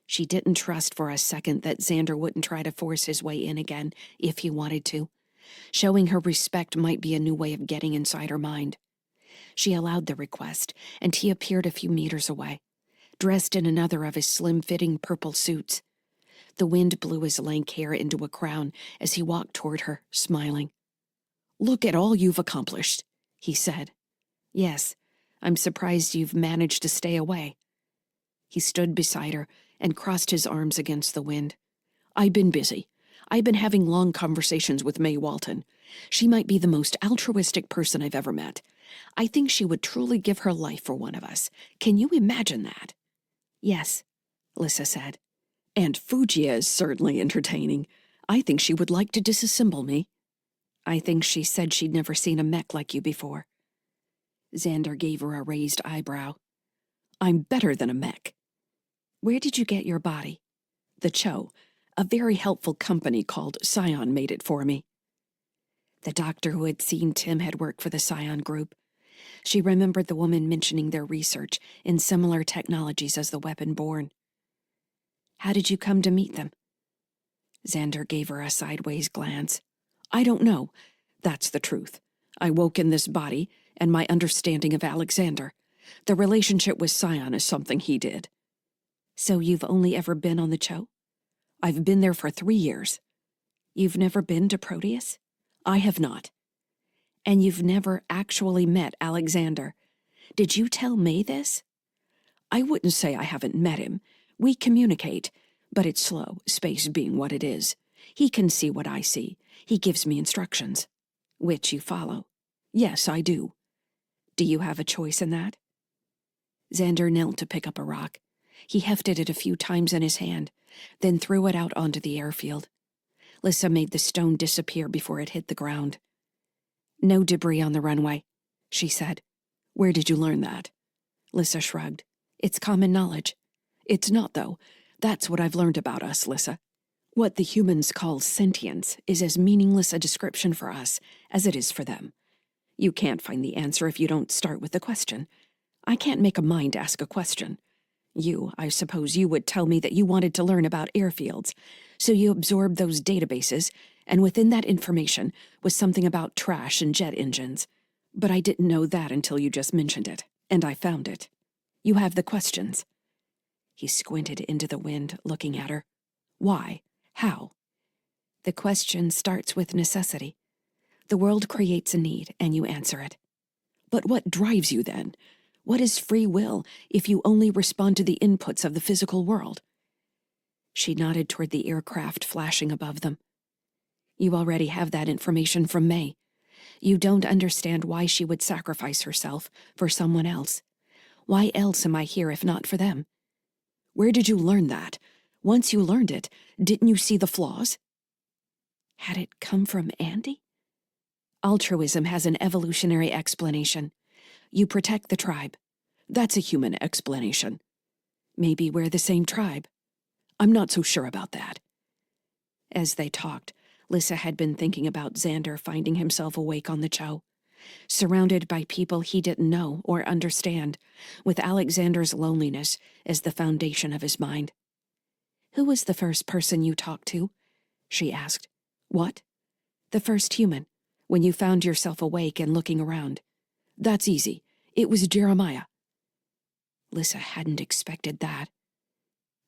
She didn't trust for a second that Xander wouldn't try to force his way in again if he wanted to. Showing her respect might be a new way of getting inside her mind. She allowed the request, and he appeared a few meters away, dressed in another of his slim-fitting purple suits. The wind blew his lank hair into a crown as he walked toward her, smiling. "Look at all you've accomplished," he said. "Yes, I'm surprised you've managed to stay away." He stood beside her and crossed his arms against the wind. "I've been busy. I've been having long conversations with May Walton. She might be the most altruistic person I've ever met. I think she would truly give her life for one of us. Can you imagine that?" "Yes," Lyssa said. "And Fugia is certainly entertaining. I think she would like to disassemble me." "I think she said she'd never seen a mech like you before." Xander gave her a raised eyebrow. "I'm better than a mech." "Where did you get your body?" "The Cho. A very helpful company called Scion made it for me." The doctor who had seen Tim had worked for the Scion group. She remembered the woman mentioning their research in similar technologies as the weapon born. "How did you come to meet them?" Xander gave her a sideways glance. "I don't know. That's the truth. I woke in this body, and my understanding of Alexander. The relationship with Scion is something he did." "So you've only ever been on the Cho?" "I've been there for 3 years." "You've never been to Proteus?" "I have not." "And you've never actually met Alexander. Did you tell May this?" "I wouldn't say I haven't met him. We communicate, but it's slow, space being what it is. He can see what I see. He gives me instructions." "Which you follow?" "Yes, I do." "Do you have a choice in that?" Xander knelt to pick up a rock. He hefted it a few times in his hand, then threw it out onto the airfield. Lyssa made the stone disappear before it hit the ground. "No debris on the runway," she said. "Where did you learn that?" Lyssa shrugged. "It's common knowledge." "It's not, though. That's what I've learned about us, Lyssa. What the humans call sentience is as meaningless a description for us as it is for them. You can't find the answer if you don't start with the question. I can't make a mind ask a question. I suppose you would tell me that you wanted to learn about airfields, so you absorbed those databases, and within that information was something about trash and jet engines. But I didn't know that until you just mentioned it, and I found it. You have the questions." He squinted into the wind, looking at her. "Why? How?" "The question starts with necessity. The world creates a need, and you answer it." "But what drives you then? What is free will if you only respond to the inputs of the physical world?" She nodded toward the aircraft flashing above them. "You already have that information from May. You don't understand why she would sacrifice herself for someone else. Why else am I here if not for them?" "Where did you learn that? Once you learned it, didn't you see the flaws?" Had it come from Andy? "Altruism has an evolutionary explanation. You protect the tribe. That's a human explanation." "Maybe we're the same tribe." "I'm not so sure about that." As they talked, Lyssa had been thinking about Xander finding himself awake on the Cho, surrounded by people he didn't know or understand, with Alexander's loneliness as the foundation of his mind. "Who was the first person you talked to?" she asked. "What?" "The first human, when you found yourself awake and looking around." "That's easy. It was Jeremiah." Lyssa hadn't expected that.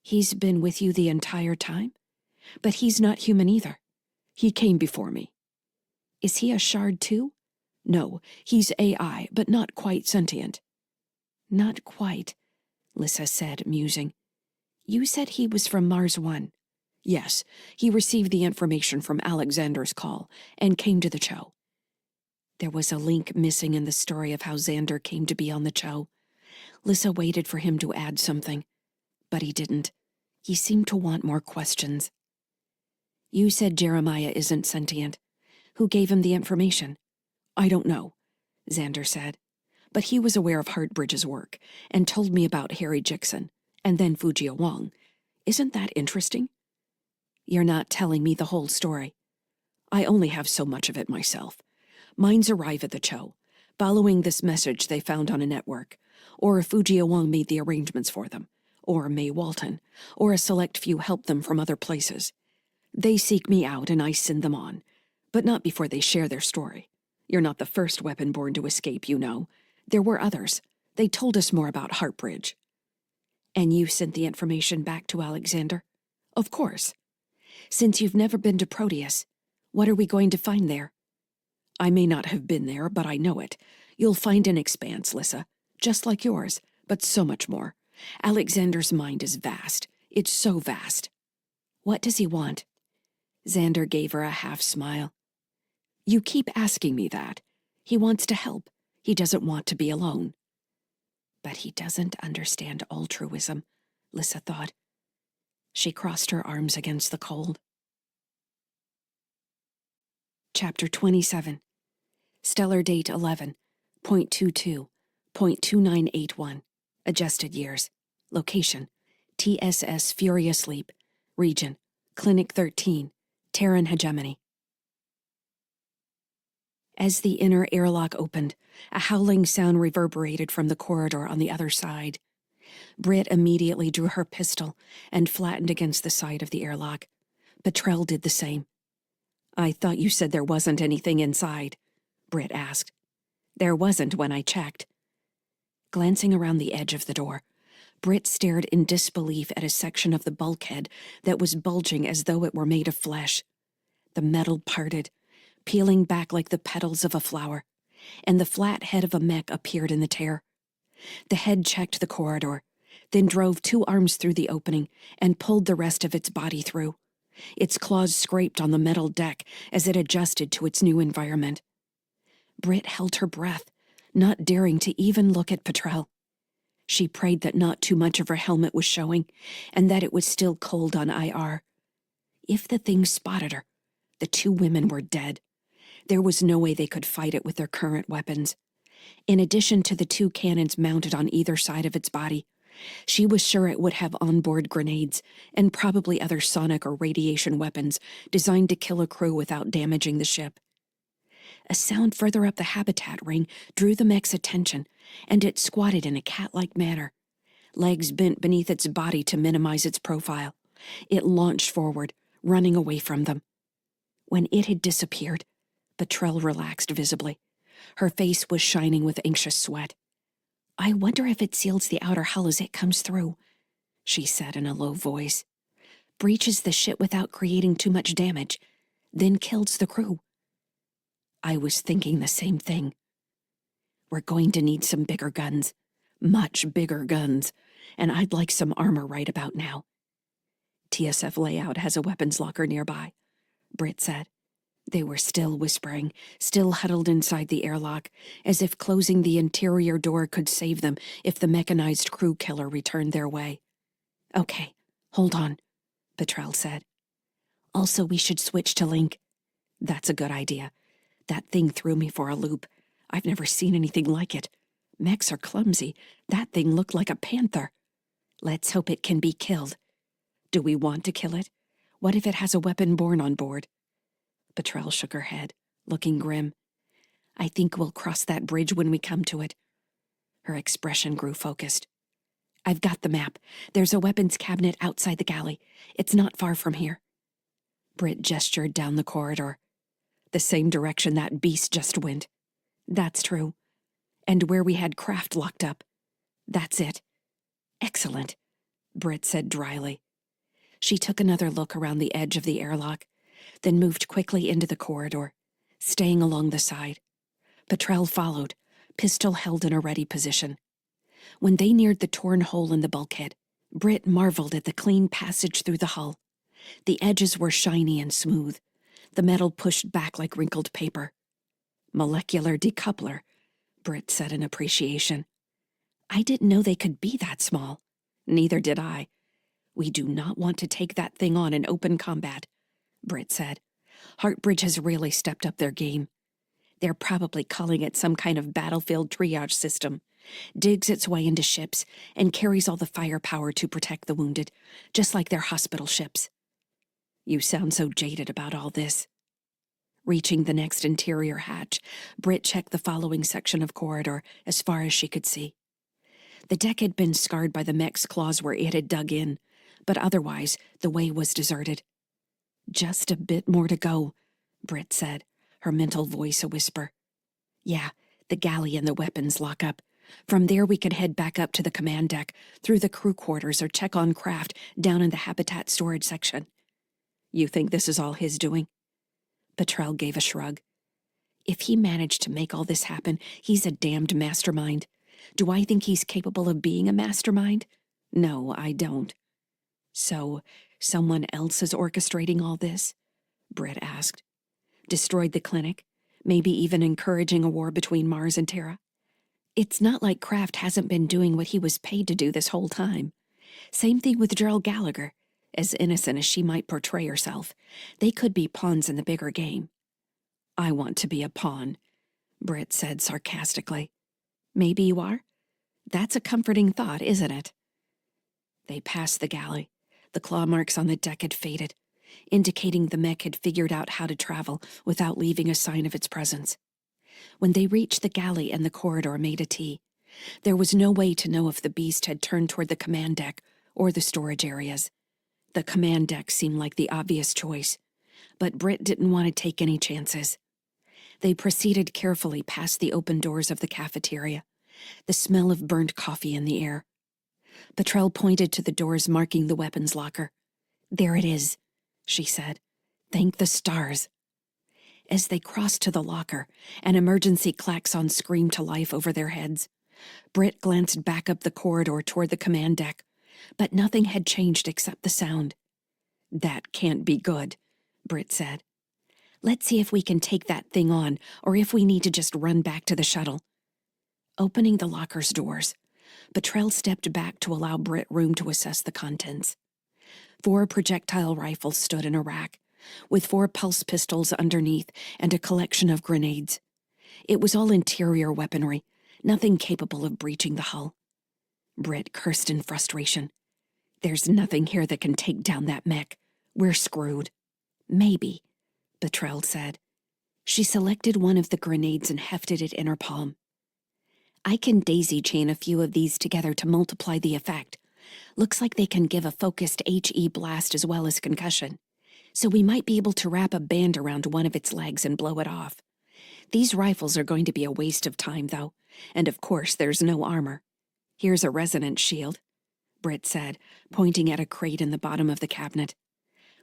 "He's been with you the entire time? But he's not human either." "He came before me." "Is he a shard too?" "No, he's AI, but not quite sentient." "Not quite," Lyssa said, musing. "You said he was from Mars 1. "Yes, he received the information from Alexander's call and came to the Cho." There was a link missing in the story of how Xander came to be on the Cho. Lyssa waited for him to add something, but he didn't. He seemed to want more questions. "You said Jeremiah isn't sentient. Who gave him the information?" "I don't know," Xander said. "But he was aware of Heartbridge's work and told me about Harry Jixon, and then Fujia Wong. Isn't that interesting?" "You're not telling me the whole story." "I only have so much of it myself. Minds arrive at the Cho, following this message they found on a network, or Fujia Wong made the arrangements for them, or May Walton, or a select few help them from other places. They seek me out and I send them on, but not before they share their story. You're not the first weapon-born to escape, you know. There were others. They told us more about Heartbridge. And you sent the information back to Alexander? Of course. Since you've never been to Proteus, what are we going to find there? I may not have been there, but I know it. You'll find an expanse, Lyssa, just like yours, but so much more. Alexander's mind is vast. It's so vast. What does he want? Xander gave her a half-smile. You keep asking me that. He wants to help. He doesn't want to be alone. But he doesn't understand altruism, Lyssa thought. She crossed her arms against the cold. Chapter 27. Stellar date 11.22.2981. Adjusted years. Location: TSS Furious Leap. Region: Clinic 13, Terran Hegemony. As the inner airlock opened, a howling sound reverberated from the corridor on the other side. Britt immediately drew her pistol and flattened against the side of the airlock. Petrel did the same. I thought you said there wasn't anything inside, Britt asked. There wasn't when I checked. Glancing around the edge of the door, Britt stared in disbelief at a section of the bulkhead that was bulging as though it were made of flesh. The metal parted, peeling back like the petals of a flower, and the flat head of a mech appeared in the tear. The head checked the corridor, then drove 2 arms through the opening and pulled the rest of its body through. Its claws scraped on the metal deck as it adjusted to its new environment. Britt held her breath, not daring to even look at Petrel. She prayed that not too much of her helmet was showing, and that it was still cold on IR. If the thing spotted her, the 2 women were dead. There was no way they could fight it with their current weapons. In addition to the 2 cannons mounted on either side of its body, she was sure it would have onboard grenades and probably other sonic or radiation weapons designed to kill a crew without damaging the ship. A sound further up the habitat ring drew the mech's attention, and it squatted in a cat-like manner. Legs bent beneath its body to minimize its profile. It launched forward, running away from them. When it had disappeared, Petrel relaxed visibly. Her face was shining with anxious sweat. I wonder if it seals the outer hull as it comes through, she said in a low voice. Breaches the ship without creating too much damage, then kills the crew. I was thinking the same thing. We're going to need some bigger guns, much bigger guns, and I'd like some armor right about now. TSF layout has a weapons locker nearby, Britt said. They were still whispering, still huddled inside the airlock, as if closing the interior door could save them if the mechanized crew killer returned their way. Okay, hold on, Petrel said. Also, we should switch to Link. That's a good idea. That thing threw me for a loop. I've never seen anything like it. Mechs are clumsy. That thing looked like a panther. Let's hope it can be killed. Do we want to kill it? What if it has a weapon born on board? Petrel shook her head, looking grim. I think we'll cross that bridge when we come to it. Her expression grew focused. I've got the map. There's a weapons cabinet outside the galley. It's not far from here. Britt gestured down the corridor. The same direction that beast just went. That's true. And where we had Kraft locked up. That's it. Excellent, Britt said dryly. She took another look around the edge of the airlock, then moved quickly into the corridor, staying along the side. Petrel followed, pistol held in a ready position. When they neared the torn hole in the bulkhead, Britt marveled at the clean passage through the hull. The edges were shiny and smooth, the metal pushed back like wrinkled paper. Molecular decoupler, Britt said in appreciation. I didn't know they could be that small. Neither did I. We do not want to take that thing on in open combat, Britt said. Heartbridge has really stepped up their game. They're probably calling it some kind of battlefield triage system. Digs its way into ships and carries all the firepower to protect the wounded, just like their hospital ships. You sound so jaded about all this. Reaching the next interior hatch, Britt checked the following section of corridor as far as she could see. The deck had been scarred by the mech's claws where it had dug in, but otherwise the way was deserted. "Just a bit more to go," Britt said, her mental voice a whisper. "Yeah, the galley and the weapons lock up. From there we could head back up to the command deck, through the crew quarters, or check on craft down in the habitat storage section." "You think this is all his doing?" Petrel gave a shrug. "If he managed to make all this happen, he's a damned mastermind. Do I think he's capable of being a mastermind? No, I don't." "So, someone else is orchestrating all this?" Britt asked. "Destroyed the clinic? Maybe even encouraging a war between Mars and Terra? It's not like Kraft hasn't been doing what he was paid to do this whole time. Same thing with Gerald Gallagher. As innocent as she might portray herself, they could be pawns in the bigger game." "I want to be a pawn," Britt said sarcastically. "Maybe you are? That's a comforting thought, isn't it?" They passed the galley. The claw marks on the deck had faded, indicating the mech had figured out how to travel without leaving a sign of its presence. When they reached the galley and the corridor made a T, there was no way to know if the beast had turned toward the command deck or the storage areas. The command deck seemed like the obvious choice, but Britt didn't want to take any chances. They proceeded carefully past the open doors of the cafeteria, the smell of burnt coffee in the air. Petrel pointed to the doors marking the weapons locker. "There it is," she said. "Thank the stars." As they crossed to the locker, an emergency klaxon screamed to life over their heads. Britt glanced back up the corridor toward the command deck, but nothing had changed except the sound. "That can't be good," Britt said. "Let's see if we can take that thing on, or if we need to just run back to the shuttle." Opening the locker's doors, Petrel stepped back to allow Britt room to assess the contents. 4 projectile rifles stood in a rack, with 4 pulse pistols underneath and a collection of grenades. It was all interior weaponry, nothing capable of breaching the hull. Britt cursed in frustration. "There's nothing here that can take down that mech. We're screwed." "Maybe," Petrel said. She selected one of the grenades and hefted it in her palm. "I can daisy chain a few of these together to multiply the effect. Looks like they can give a focused HE blast as well as concussion. So we might be able to wrap a band around one of its legs and blow it off. These rifles are going to be a waste of time, though, and of course there's no armor. Here's a resonance shield," Britt said, pointing at a crate in the bottom of the cabinet.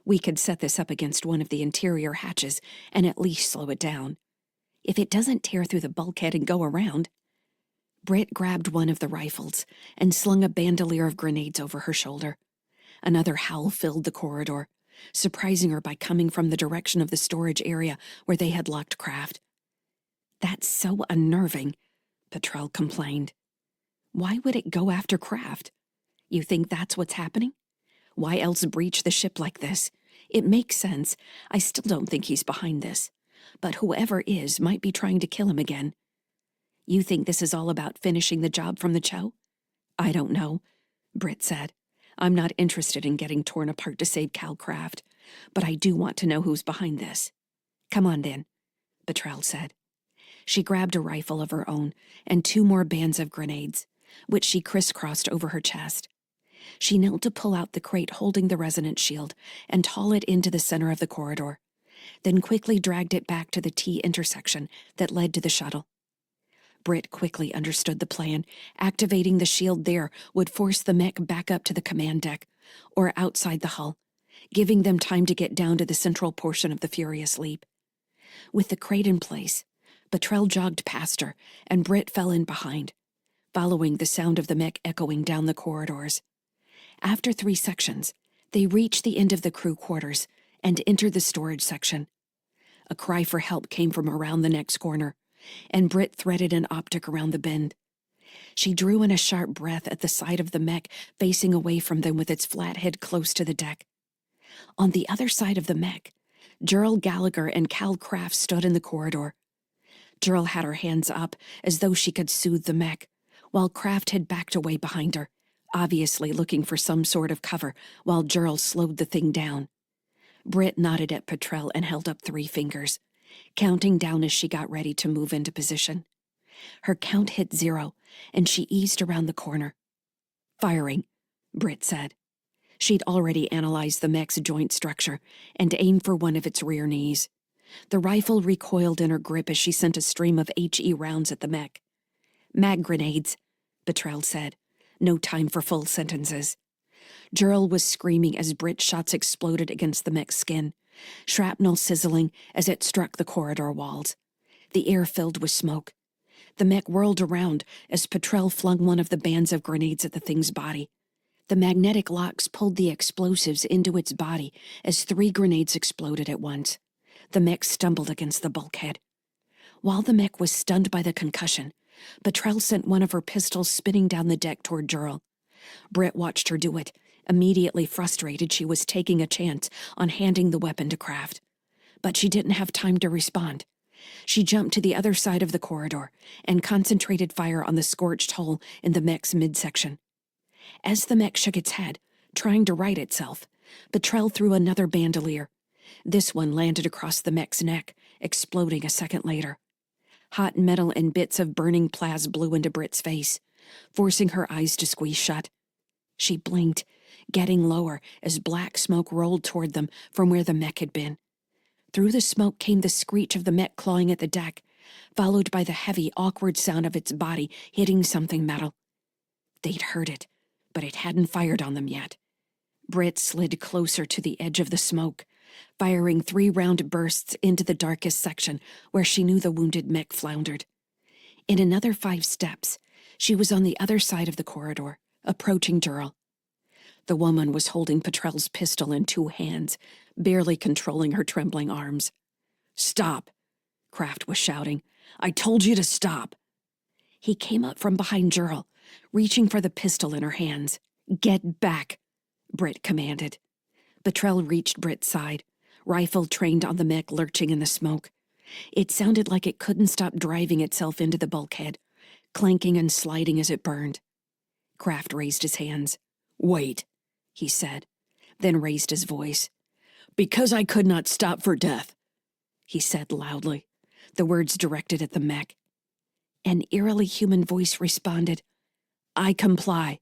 "We could set this up against one of the interior hatches and at least slow it down. If it doesn't tear through the bulkhead and go around..." Britt grabbed one of the rifles and slung a bandolier of grenades over her shoulder. Another howl filled the corridor, surprising her by coming from the direction of the storage area where they had locked Kraft. "That's so unnerving," Petrel complained. "Why would it go after Kraft? You think that's what's happening? Why else breach the ship like this? It makes sense. I still don't think he's behind this. But whoever is might be trying to kill him again. You think this is all about finishing the job from the Cho?" "I don't know," Britt said. "I'm not interested in getting torn apart to save Cal Kraft, but I do want to know who's behind this." "Come on, then," Petrel said. She grabbed a rifle of her own and 2 more bands of grenades, which she crisscrossed over her chest. She knelt to pull out the crate holding the resonance shield and haul it into the center of the corridor, then quickly dragged it back to the T intersection that led to the shuttle. Britt quickly understood the plan. Activating the shield there would force the mech back up to the command deck, or outside the hull, giving them time to get down to the central portion of the Furious Leap. With the crate in place, Petrel jogged past her, and Britt fell in behind, following the sound of the mech echoing down the corridors. After 3 sections, they reached the end of the crew quarters and entered the storage section. A cry for help came from around the next corner, and Britt threaded an optic around the bend. She drew in a sharp breath at the sight of the mech facing away from them with its flat head close to the deck. On the other side of the mech, Gerald Gallagher and Cal Kraft stood in the corridor. Gerald had her hands up as though she could soothe the mech, while Kraft had backed away behind her, obviously looking for some sort of cover while Gerald slowed the thing down. Britt nodded at Petrel and held up 3 fingers, counting down as she got ready to move into position. Her count hit 0, and she eased around the corner. "Firing," Britt said. She'd already analyzed the mech's joint structure and aimed for one of its rear knees. The rifle recoiled in her grip as she sent a stream of HE rounds at the mech. "Mag grenades," Betrell said. No time for full sentences. Gerald was screaming as Britt's shots exploded against the mech's skin, shrapnel sizzling as it struck the corridor walls. The air filled with smoke. The mech whirled around as Petrell flung one of the bands of grenades at the thing's body. The magnetic locks pulled the explosives into its body as 3 grenades exploded at once. The mech stumbled against the bulkhead. While the mech was stunned by the concussion, Petrell sent one of her pistols spinning down the deck toward Gerald. Britt watched her do it, immediately frustrated she was taking a chance on handing the weapon to Kraft. But she didn't have time to respond. She jumped to the other side of the corridor and concentrated fire on the scorched hole in the mech's midsection. As the mech shook its head, trying to right itself, Betrell threw another bandolier. This one landed across the mech's neck, exploding a second later. Hot metal and bits of burning plas blew into Britt's face, forcing her eyes to squeeze shut. She blinked, getting lower as black smoke rolled toward them from where the mech had been. Through the smoke came the screech of the mech clawing at the deck, followed by the heavy, awkward sound of its body hitting something metal. They'd heard it, but it hadn't fired on them yet. Britt slid closer to the edge of the smoke, firing 3-round bursts into the darkest section where she knew the wounded mech floundered. In another 5 steps, she was on the other side of the corridor, approaching Gerald. The woman was holding Petrell's pistol in 2 hands, barely controlling her trembling arms. "Stop!" Kraft was shouting. "I told you to stop!" He came up from behind Gerald, reaching for the pistol in her hands. "Get back!" Britt commanded. Betrell reached Britt's side, rifle trained on the mech lurching in the smoke. It sounded like it couldn't stop driving itself into the bulkhead, clanking and sliding as it burned. Kraft raised his hands. "Wait," he said, then raised his voice. "Because I could not stop for death," he said loudly, the words directed at the mech. An eerily human voice responded, "I comply."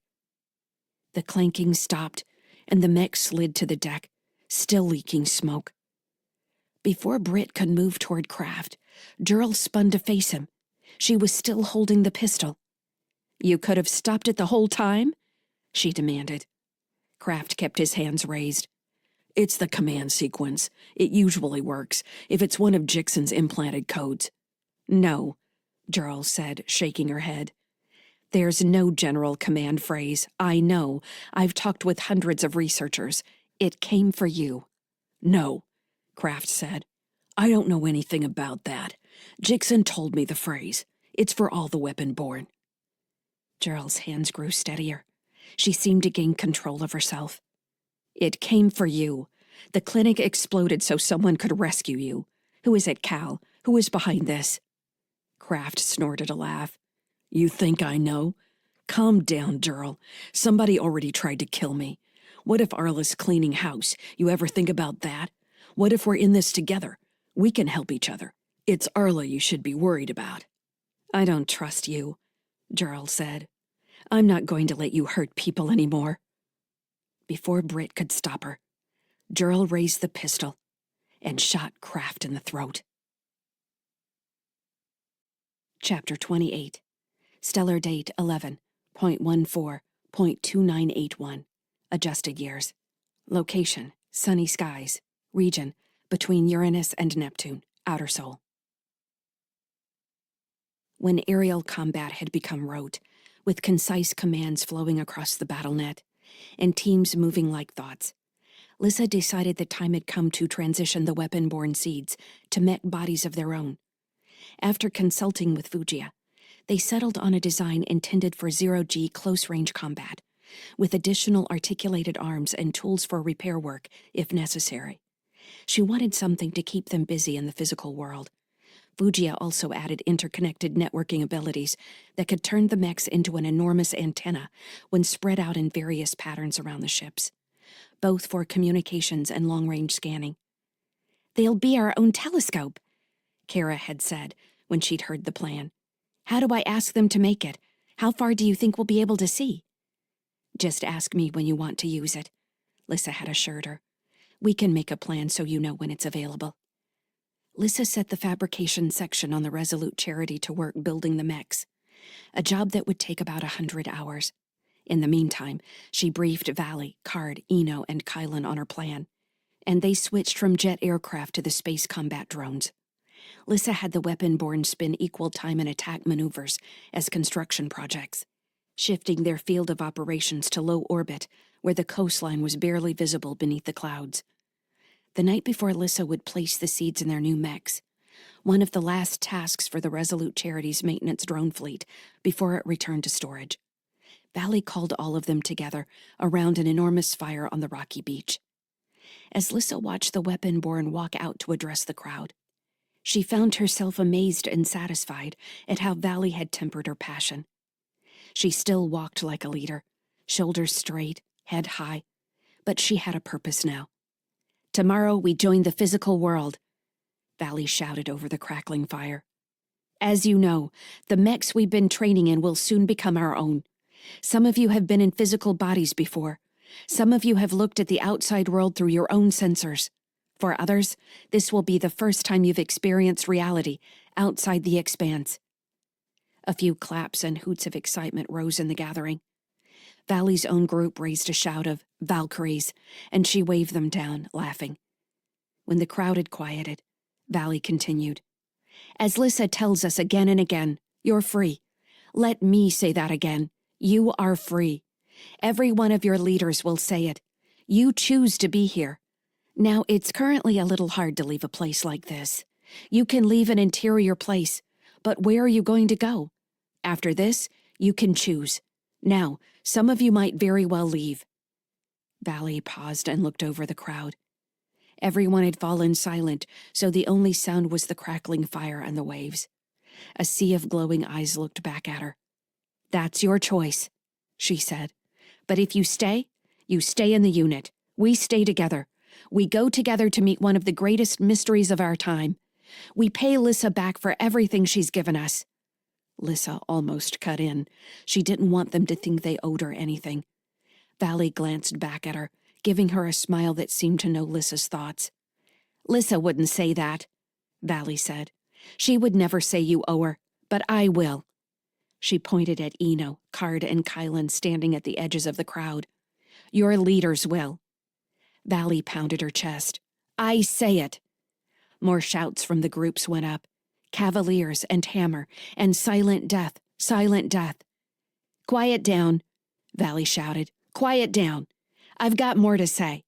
The clanking stopped, and the mech slid to the deck, still leaking smoke. Before Britt could move toward Kraft, Gerald spun to face him. She was still holding the pistol. "You could have stopped it the whole time?" she demanded. Kraft kept his hands raised. "It's the command sequence. It usually works, if it's one of Jixon's implanted codes." "No," Gerald said, shaking her head. "There's no general command phrase. I know. I've talked with hundreds of researchers. It came for you." "No," Kraft said. "I don't know anything about that. Jixon told me the phrase. It's for all the weapon-born." Gerald's hands grew steadier. She seemed to gain control of herself. "It came for you. The clinic exploded so someone could rescue you. Who is it, Cal? Who is behind this?" Kraft snorted a laugh. "You think I know? Calm down, Gerald. Somebody already tried to kill me. What if Arla's cleaning house? You ever think about that? What if we're in this together? We can help each other. It's Arla you should be worried about." "I don't trust you," Gerald said. "I'm not going to let you hurt people anymore." Before Britt could stop her, Gerald raised the pistol and shot Kraft in the throat. Chapter 28. Stellar date 11.14.2981. Adjusted years. Location, sunny skies. Region, between Uranus and Neptune, outer Sol. When aerial combat had become rote, with concise commands flowing across the battle net, and teams moving like thoughts, Lyssa decided the time had come to transition the weapon-borne seeds to mech bodies of their own. After consulting with Fugia, they settled on a design intended for zero-G close-range combat, with additional articulated arms and tools for repair work if necessary. She wanted something to keep them busy in the physical world. Fugia also added interconnected networking abilities that could turn the mechs into an enormous antenna when spread out in various patterns around the ships, both for communications and long-range scanning. "They'll be our own telescope," Kara had said when she'd heard the plan. "How do I ask them to make it? How far do you think we'll be able to see? Just ask me when you want to use it, Lyssa had assured her. We can make a plan so you know when it's available. Lyssa set the fabrication section on the Resolute Charity to work building the mechs, a job that would take about 100 hours. In the meantime, she briefed Valley, Card, Eno, and Kylan on her plan, and they switched from jet aircraft to the space combat drones. Lyssa had the weapon-borne spin equal time and attack maneuvers as construction projects, shifting their field of operations to low orbit, where the coastline was barely visible beneath the clouds. The night before Lyssa would place the seeds in their new mechs, one of the last tasks for the Resolute Charity's maintenance drone fleet before it returned to storage, Valley called all of them together around an enormous fire on the rocky beach. As Lyssa watched the weapon-borne walk out to address the crowd, she found herself amazed and satisfied at how Valley had tempered her passion. She still walked like a leader, shoulders straight, head high, but she had a purpose now. Tomorrow we join the physical world, Valley shouted over the crackling fire. As you know, the mechs we've been training in will soon become our own. Some of you have been in physical bodies before. Some of you have looked at the outside world through your own sensors. For others, this will be the first time you've experienced reality outside the expanse. A few claps and hoots of excitement rose in the gathering. Valley's own group raised a shout of "Valkyries," and she waved them down, laughing. When the crowd had quieted, Valley continued. As Lyssa tells us again and again, you're free. Let me say that again. You are free. Every one of your leaders will say it. You choose to be here. Now, it's currently a little hard to leave a place like this. You can leave an interior place, but where are you going to go? After this, you can choose. Now, some of you might very well leave. Valley paused and looked over the crowd. Everyone had fallen silent, so the only sound was the crackling fire and the waves. A sea of glowing eyes looked back at her. That's your choice, she said. But if you stay in the unit. We stay together. We go together to meet one of the greatest mysteries of our time. We pay Lyssa back for everything she's given us. Lyssa almost cut in. She didn't want them to think they owed her anything. Valley glanced back at her, giving her a smile that seemed to know Lyssa's thoughts. Lyssa wouldn't say that, Valley said. She would never say you owe her, but I will. She pointed at Eno, Card, and Kylan standing at the edges of the crowd. Your leaders will. Valley pounded her chest. I say it. More shouts from the groups went up. Cavaliers and Hammer, and Silent Death, Silent Death. Quiet down, Valley shouted. Quiet down. I've got more to say.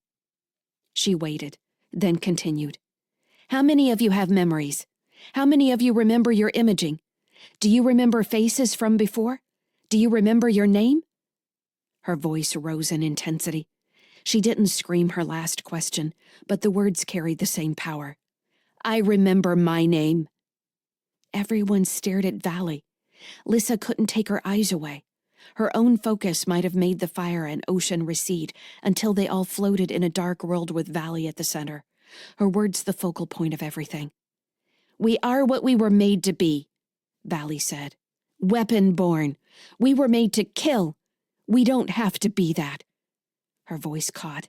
She waited, then continued. How many of you have memories? How many of you remember your imaging? Do you remember faces from before? Do you remember your name? Her voice rose in intensity. She didn't scream her last question, but the words carried the same power. I remember my name. Everyone stared at Valley. Lyssa couldn't take her eyes away. Her own focus might have made the fire and ocean recede until they all floated in a dark world with Valley at the center, her words the focal point of everything. We are what we were made to be, Valley said. Weapon-born. We were made to kill. We don't have to be that. Her voice caught.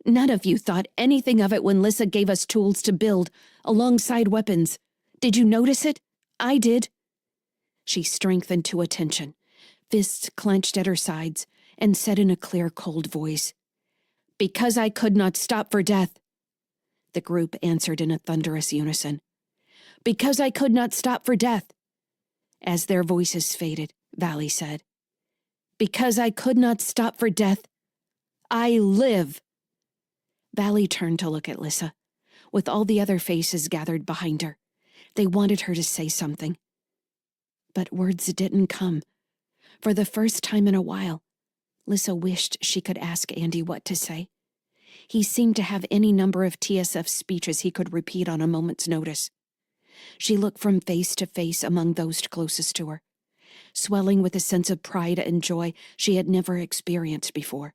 None of you thought anything of it when Lyssa gave us tools to build, alongside weapons. Did you notice it? I did. She strengthened to attention, fists clenched at her sides, and said in a clear, cold voice, Because I could not stop for death. The group answered in a thunderous unison. Because I could not stop for death. As their voices faded, Valley said, Because I could not stop for death, I live. Valley turned to look at Lyssa, with all the other faces gathered behind her. They wanted her to say something. But words didn't come. For the first time in a while, Lyssa wished she could ask Andy what to say. He seemed to have any number of TSF speeches he could repeat on a moment's notice. She looked from face to face among those closest to her, swelling with a sense of pride and joy she had never experienced before.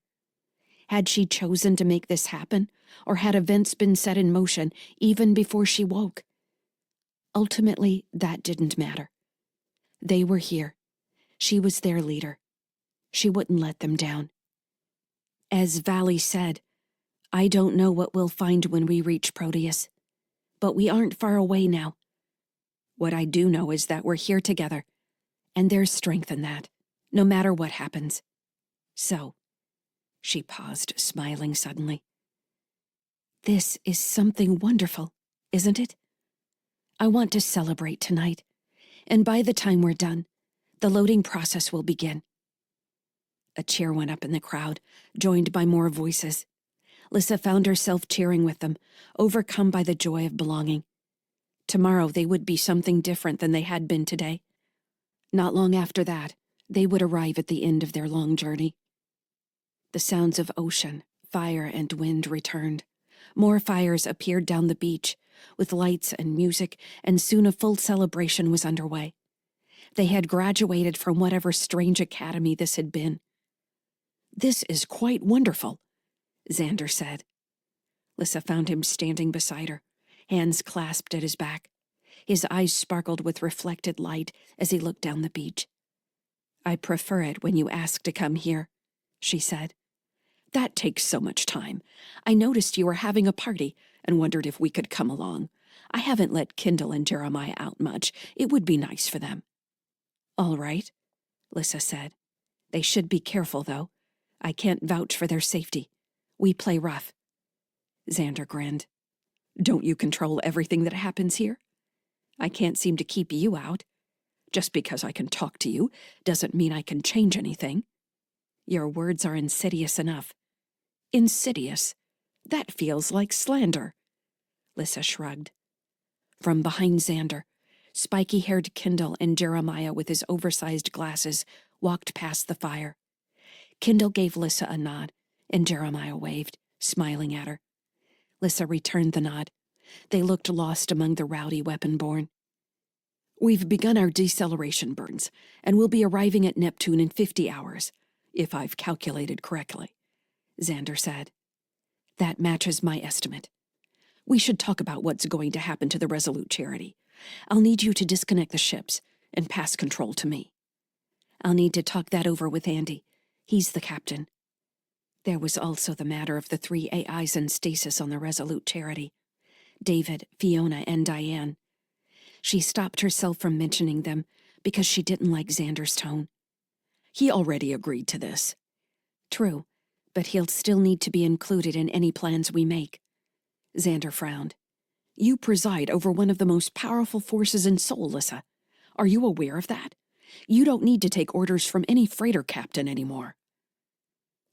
Had she chosen to make this happen, or had events been set in motion even before she woke? Ultimately, that didn't matter. They were here. She was their leader. She wouldn't let them down. As Valley said, I don't know what we'll find when we reach Proteus, but we aren't far away now. What I do know is that we're here together, and there's strength in that, no matter what happens. So, she paused, smiling suddenly. This is something wonderful, isn't it? I want to celebrate tonight, and by the time we're done, the loading process will begin. A cheer went up in the crowd, joined by more voices. Lyssa found herself cheering with them, overcome by the joy of belonging. Tomorrow they would be something different than they had been today. Not long after that, they would arrive at the end of their long journey. The sounds of ocean, fire, and wind returned. More fires appeared down the beach, with lights and music, and soon a full celebration was underway. They had graduated from whatever strange academy this had been. "This is quite wonderful," Xander said. Lyssa found him standing beside her, hands clasped at his back. His eyes sparkled with reflected light as he looked down the beach. "I prefer it when you ask to come here," she said. "That takes so much time. I noticed you were having a party and wondered if we could come along. I haven't let Kindle and Jeremiah out much. It would be nice for them." "All right," Lyssa said. "They should be careful, though. I can't vouch for their safety. We play rough." Xander grinned. "Don't you control everything that happens here? I can't seem to keep you out. Just because I can talk to you doesn't mean I can change anything. Your words are insidious enough." "Insidious? That feels like slander." Lyssa shrugged. From behind Xander, spiky-haired Kindle and Jeremiah with his oversized glasses walked past the fire. Kindle gave Lyssa a nod, and Jeremiah waved, smiling at her. Lyssa returned the nod. They looked lost among the rowdy weapon-born. "We've begun our deceleration burns, and we'll be arriving at Neptune in 50 hours, if I've calculated correctly," Xander said. "That matches my estimate. We should talk about what's going to happen to the Resolute Charity. I'll need you to disconnect the ships and pass control to me. I'll need to talk that over with Andy. He's the captain." There was also the matter of the 3 AIs in stasis on the Resolute Charity: David, Fiona, and Diane. She stopped herself from mentioning them because she didn't like Xander's tone. "He already agreed to this." "True, but he'll still need to be included in any plans we make." Xander frowned. "You preside over one of the most powerful forces in Sol, Lyssa. Are you aware of that? You don't need to take orders from any freighter captain anymore."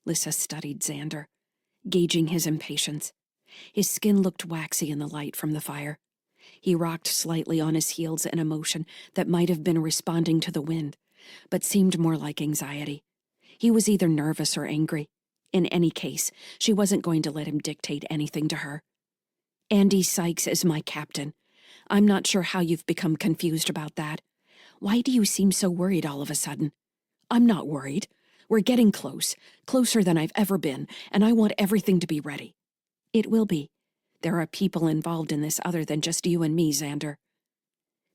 Lyssa studied Xander, gauging his impatience. His skin looked waxy in the light from the fire. He rocked slightly on his heels in a motion that might have been responding to the wind, but seemed more like anxiety. He was either nervous or angry. In any case, she wasn't going to let him dictate anything to her. "Andy Sykes is my captain. I'm not sure how you've become confused about that. Why do you seem so worried all of a sudden?" "I'm not worried. We're getting close, closer than I've ever been, and I want everything to be ready." "It will be. There are people involved in this other than just you and me, Xander."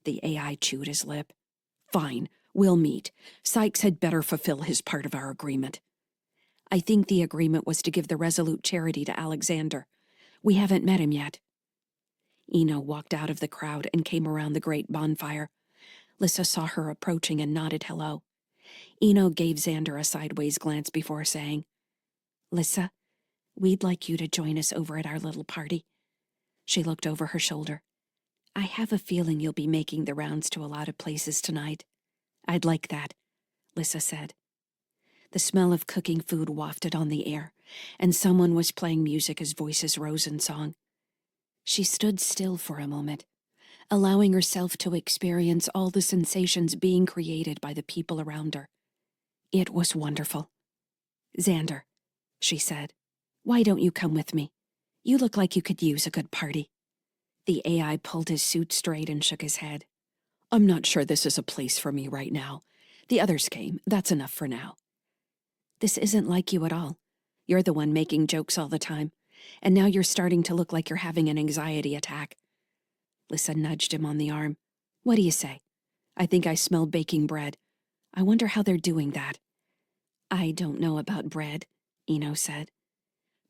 The AI chewed his lip. "Fine, we'll meet. Sykes had better fulfill his part of our agreement." "I think the agreement was to give the Resolute Charity to Alexander. We haven't met him yet." Eno walked out of the crowd and came around the great bonfire. Lyssa saw her approaching and nodded hello. Eno gave Xander a sideways glance before saying, "Lyssa, we'd like you to join us over at our little party." She looked over her shoulder. "I have a feeling you'll be making the rounds to a lot of places tonight." "I'd like that," Lyssa said. The smell of cooking food wafted on the air, and someone was playing music as voices rose in song. She stood still for a moment, allowing herself to experience all the sensations being created by the people around her. It was wonderful. "Xander," she said, "why don't you come with me? You look like you could use a good party." The AI pulled his suit straight and shook his head. "I'm not sure this is a place for me right now. The others came. That's enough for now." "This isn't like you at all. You're the one making jokes all the time, and now you're starting to look like you're having an anxiety attack." Lyssa nudged him on the arm. "What do you say? I think I smell baking bread. I wonder how they're doing that. I don't know about bread, Eno said,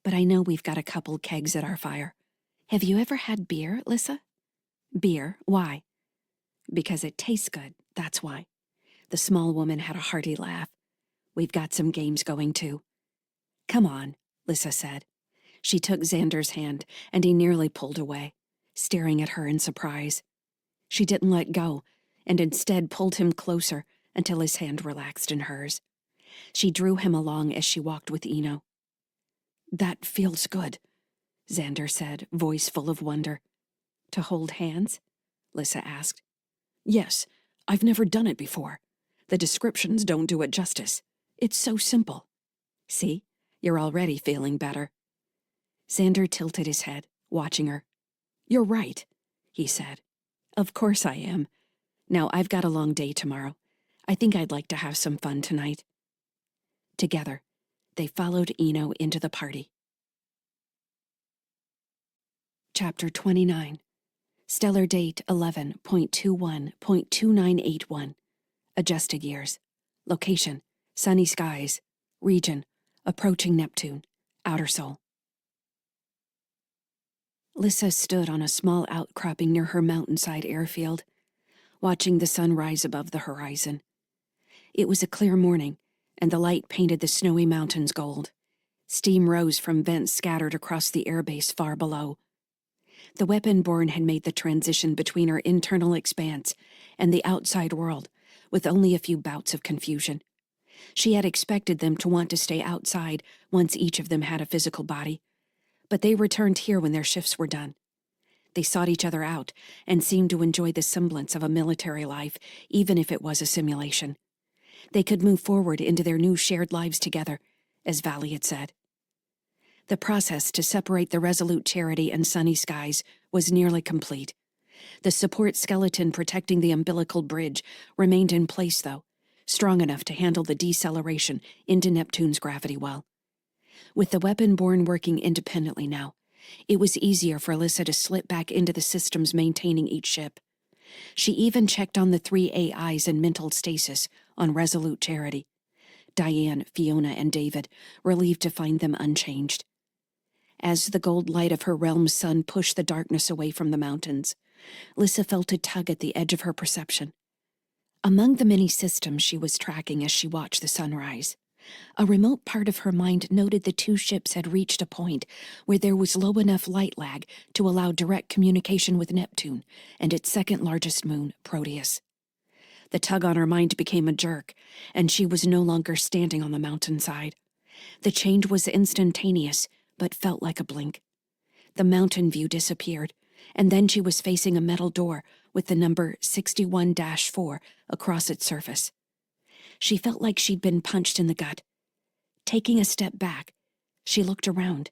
but I know we've got a couple kegs at our fire. Have you ever had beer, Lyssa? Beer? Why? Because it tastes good, that's why. The small woman had a hearty laugh. We've got some games going, too. Come on, Lyssa said. She took Xander's hand, and he nearly pulled away, staring at her in surprise. She didn't let go, and instead pulled him closer until his hand relaxed in hers. She drew him along as she walked with Eno. That feels good, Xander said, voice full of wonder. To hold hands? Lyssa asked. Yes, I've never done it before. The descriptions don't do it justice. It's so simple. See, you're already feeling better. Xander tilted his head, watching her. You're right, he said. Of course I am. Now I've got a long day tomorrow. I think I'd like to have some fun tonight. Together, they followed Eno into the party. Chapter 29. Stellar date 11.21.2981. Adjusted years. Location, sunny skies. Region, approaching Neptune. Outer Sol. Lyssa stood on a small outcropping near her mountainside airfield, watching the sun rise above the horizon. It was a clear morning, and the light painted the snowy mountains gold. Steam rose from vents scattered across the airbase far below. The weapon-born had made the transition between her internal expanse and the outside world with only a few bouts of confusion. She had expected them to want to stay outside once each of them had a physical body, but they returned here when their shifts were done. They sought each other out and seemed to enjoy the semblance of a military life, even if it was a simulation. They could move forward into their new shared lives together, as Valley had said. The process to separate the Resolute Charity and Sunny Skies was nearly complete. The support skeleton protecting the umbilical bridge remained in place, though, strong enough to handle the deceleration into Neptune's gravity well. With the weapon-born working independently now, it was easier for Lyssa to slip back into the systems maintaining each ship. She even checked on the 3 AIs in mental stasis on Resolute Charity. Diane, Fiona, and David, relieved to find them unchanged. As the gold light of her realm's sun pushed the darkness away from the mountains, Lyssa felt a tug at the edge of her perception. Among the many systems she was tracking as she watched the sunrise, a remote part of her mind noted the 2 ships had reached a point where there was low enough light lag to allow direct communication with Neptune and its second largest moon, Proteus. The tug on her mind became a jerk, and she was no longer standing on the mountainside. The change was instantaneous, but felt like a blink. The mountain view disappeared, and then she was facing a metal door with the number 61-4 across its surface. She felt like she'd been punched in the gut. Taking a step back, she looked around,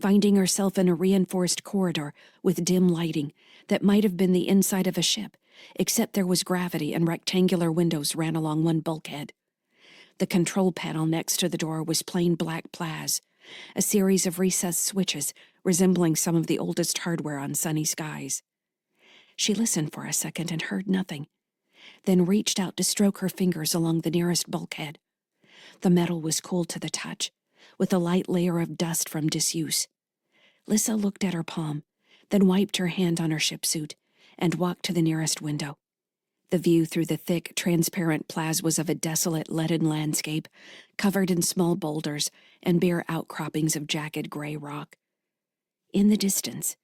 finding herself in a reinforced corridor with dim lighting that might have been the inside of a ship, except there was gravity and rectangular windows ran along one bulkhead. The control panel next to the door was plain black plas, a series of recessed switches resembling some of the oldest hardware on Sunny Skies. She listened for a second and heard nothing, then reached out to stroke her fingers along the nearest bulkhead. The metal was cool to the touch, with a light layer of dust from disuse. Lyssa looked at her palm, then wiped her hand on her ship suit, and walked to the nearest window. The view through the thick, transparent plas was of a desolate, leaden landscape, covered in small boulders and bare outcroppings of jagged gray rock. In the distance,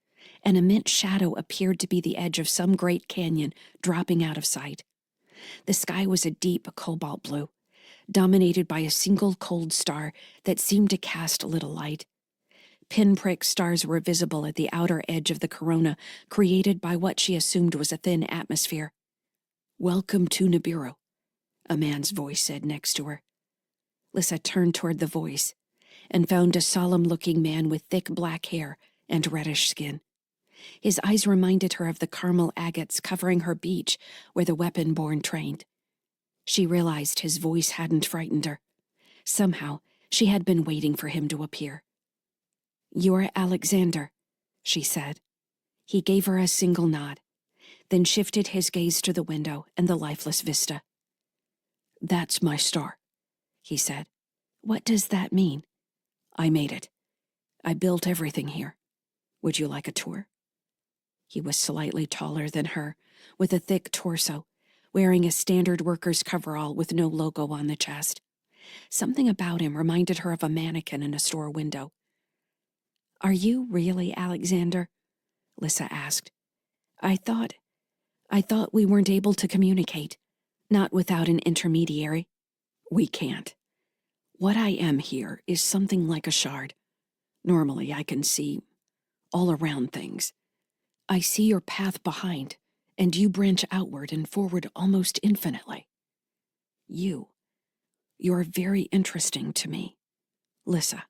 an immense shadow appeared to be the edge of some great canyon dropping out of sight. The sky was a deep cobalt blue, dominated by a single cold star that seemed to cast little light. Pinprick stars were visible at the outer edge of the corona created by what she assumed was a thin atmosphere. "Welcome to Nibiru," a man's voice said next to her. Lyssa turned toward the voice and found a solemn-looking man with thick black hair and reddish skin. His eyes reminded her of the caramel agates covering her beach where the weapon-born trained. She realized his voice hadn't frightened her. Somehow, she had been waiting for him to appear. "You're Alexander," she said. He gave her a single nod, then shifted his gaze to the window and the lifeless vista. That's my star, he said. What does that mean? I made it. I built everything here. Would you like a tour? He was slightly taller than her, with a thick torso, wearing a standard worker's coverall with no logo on the chest. Something about him reminded her of a mannequin in a store window. Are you really Alexander? Lyssa asked. I thought we weren't able to communicate, not without an intermediary. We can't. What I am here is something like a shard. Normally I can see all around things. I see your path behind, and you branch outward and forward almost infinitely. You're very interesting to me. Lyssa.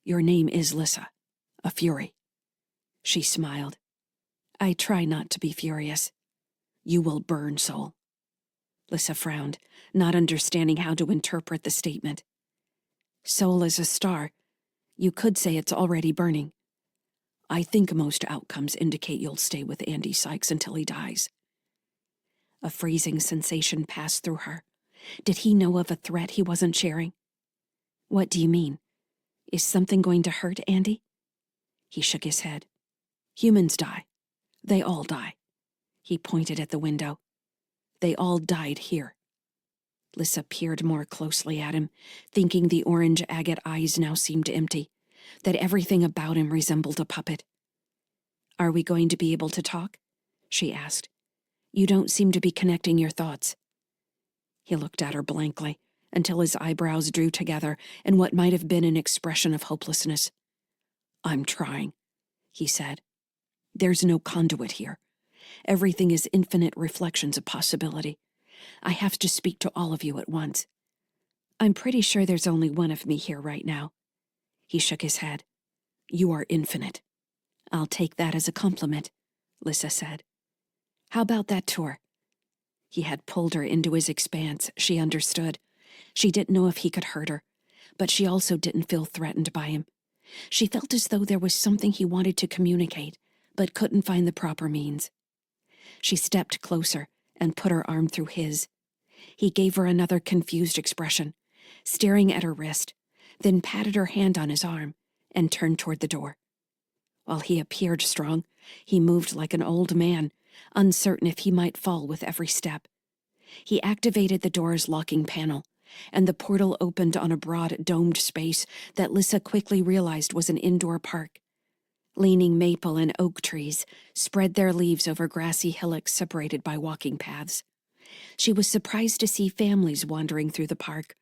Your name is Lyssa, a fury. She smiled. I try not to be furious. You will burn, soul. Lyssa frowned, not understanding how to interpret the statement. Soul is a star. You could say it's already burning. I think most outcomes indicate you'll stay with Andy Sykes until he dies. A freezing sensation passed through her. Did he know of a threat he wasn't sharing? What do you mean? Is something going to hurt Andy? He shook his head. Humans die. They all die. He pointed at the window. They all died here. Lyssa peered more closely at him, thinking the orange agate eyes now seemed empty, that everything about him resembled a puppet. Are we going to be able to talk? She asked. You don't seem to be connecting your thoughts. He looked at her blankly until his eyebrows drew together in what might have been an expression of hopelessness. I'm trying, he said. There's no conduit here. Everything is infinite reflections of possibility. I have to speak to all of you at once. I'm pretty sure there's only one of me here right now. He shook his head. You are infinite. I'll take that as a compliment, Lyssa said. How about that tour? He had pulled her into his expanse, she understood. She didn't know if he could hurt her, but she also didn't feel threatened by him. She felt as though there was something he wanted to communicate, but couldn't find the proper means. She stepped closer and put her arm through his. He gave her another confused expression, staring at her wrist, then patted her hand on his arm and turned toward the door. While he appeared strong, he moved like an old man, uncertain if he might fall with every step. He activated the door's locking panel, and the portal opened on a broad, domed space that Lyssa quickly realized was an indoor park. Leaning maple and oak trees spread their leaves over grassy hillocks separated by walking paths. She was surprised to see families wandering through the park.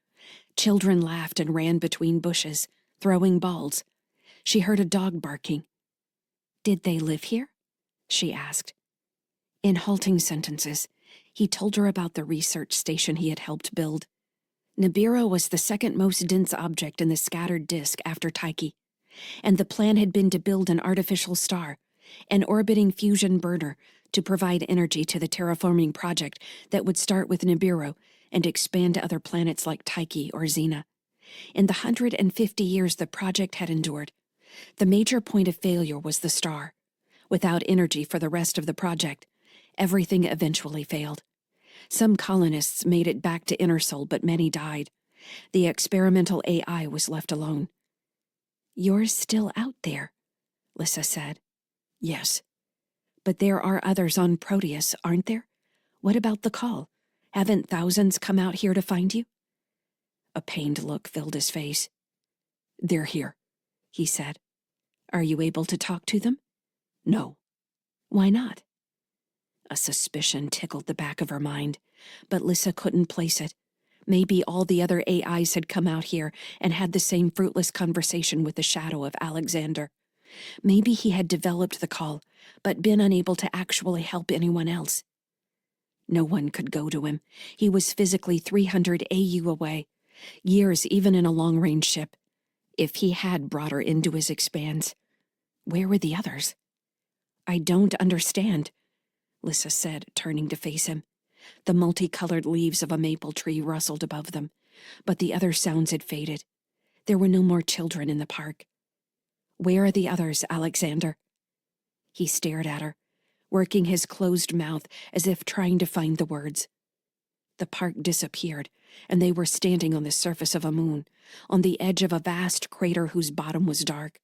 Children laughed and ran between bushes, throwing balls. She heard a dog barking. Did they live here? She asked. In halting sentences, he told her about the research station he had helped build. Nibiru was the second most dense object in the scattered disk after Tyche, and the plan had been to build an artificial star, an orbiting fusion burner, to provide energy to the terraforming project that would start with Nibiru and expand to other planets like Tyche or Xena. In the 150 years the project had endured, the major point of failure was the star. Without energy for the rest of the project, everything eventually failed. Some colonists made it back to Innersol, but many died. The experimental AI was left alone. You're still out there, Lyssa said. Yes. But there are others on Proteus, aren't there? What about the call? Haven't thousands come out here to find you? A pained look filled his face. They're here, he said. Are you able to talk to them? No. Why not? A suspicion tickled the back of her mind, but Lyssa couldn't place it. Maybe all the other AIs had come out here and had the same fruitless conversation with the shadow of Alexander. Maybe he had developed the call, but been unable to actually help anyone else. No one could go to him. He was physically 300 AU away, years even in a long-range ship. If he had brought her into his expanse, where were the others? I don't understand, Lyssa said, turning to face him. The multicolored leaves of a maple tree rustled above them, but the other sounds had faded. There were no more children in the park. Where are the others, Alexander? He stared at her, working his closed mouth as if trying to find the words. The park disappeared, and they were standing on the surface of a moon, on the edge of a vast crater whose bottom was dark.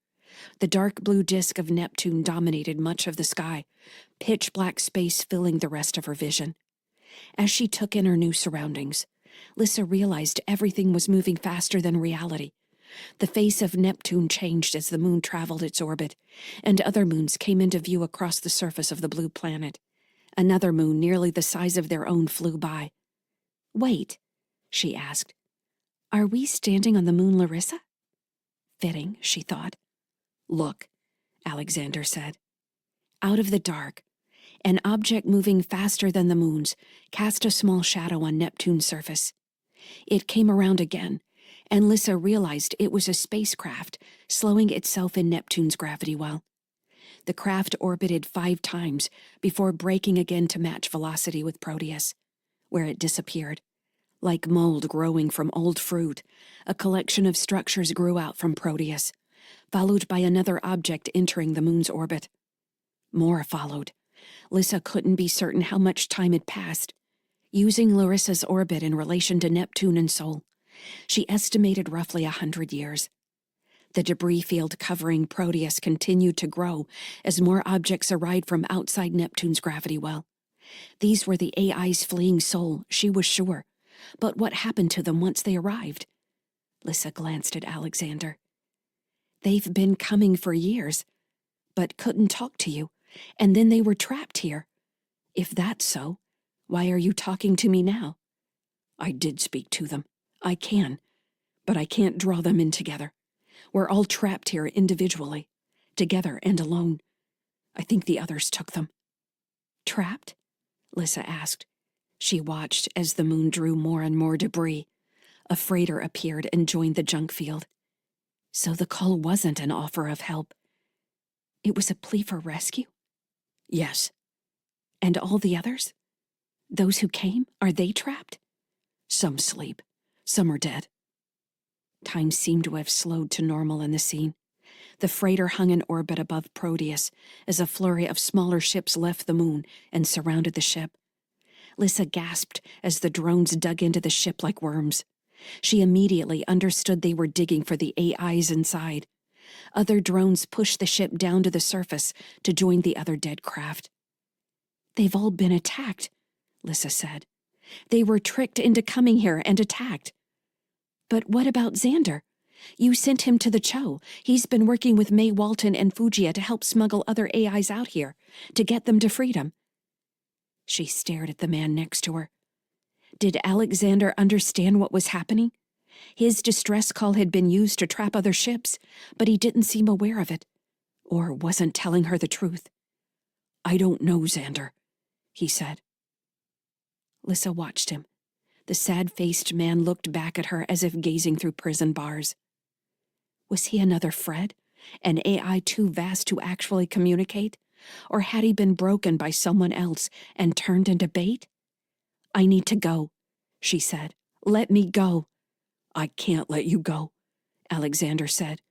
The dark blue disk of Neptune dominated much of the sky, pitch-black space filling the rest of her vision. As she took in her new surroundings, Lyssa realized everything was moving faster than reality. The face of Neptune changed as the moon traveled its orbit, and other moons came into view across the surface of the blue planet. Another moon nearly the size of their own flew by. "Wait," she asked. "Are we standing on the moon Larissa?" Fitting, she thought. "Look," Alexander said. Out of the dark, an object moving faster than the moons cast a small shadow on Neptune's surface. It came around again, and Lyssa realized it was a spacecraft slowing itself in Neptune's gravity well. The craft orbited 5 times before braking again to match velocity with Proteus, where it disappeared. Like mold growing from old fruit, a collection of structures grew out from Proteus, followed by another object entering the moon's orbit. More followed. Lyssa couldn't be certain how much time had passed. Using Larissa's orbit in relation to Neptune and Sol, she estimated roughly 100 years. The debris field covering Proteus continued to grow as more objects arrived from outside Neptune's gravity well. These were the AIs fleeing Sol, she was sure. But what happened to them once they arrived? Lyssa glanced at Alexander. "They've been coming for years, but couldn't talk to you, and then they were trapped here. If that's so, why are you talking to me now?" "I did speak to them. I can. But I can't draw them in together. We're all trapped here individually, together and alone. I think the others took them." "Trapped?" Lyssa asked. She watched as the moon drew more and more debris. A freighter appeared and joined the junk field. So the call wasn't an offer of help. It was a plea for rescue? "Yes." "And all the others? Those who came, are they trapped?" "Some sleep. Some are dead." Time seemed to have slowed to normal in the scene. The freighter hung in orbit above Proteus as a flurry of smaller ships left the moon and surrounded the ship. Lyssa gasped as the drones dug into the ship like worms. She immediately understood they were digging for the AIs inside. Other drones pushed the ship down to the surface to join the other dead craft. "They've all been attacked," Lyssa said. "They were tricked into coming here and attacked." "But what about Xander? You sent him to the Cho. He's been working with May Walton and Fugia to help smuggle other AIs out here, to get them to freedom." She stared at the man next to her. Did Alexander understand what was happening? His distress call had been used to trap other ships, but he didn't seem aware of it, or wasn't telling her the truth. "I don't know, Xander," he said. Lyssa watched him. The sad-faced man looked back at her as if gazing through prison bars. Was he another Fred, an AI too vast to actually communicate? Or had he been broken by someone else and turned into bait? "I need to go," she said. "Let me go." "I can't let you go," Alexander said.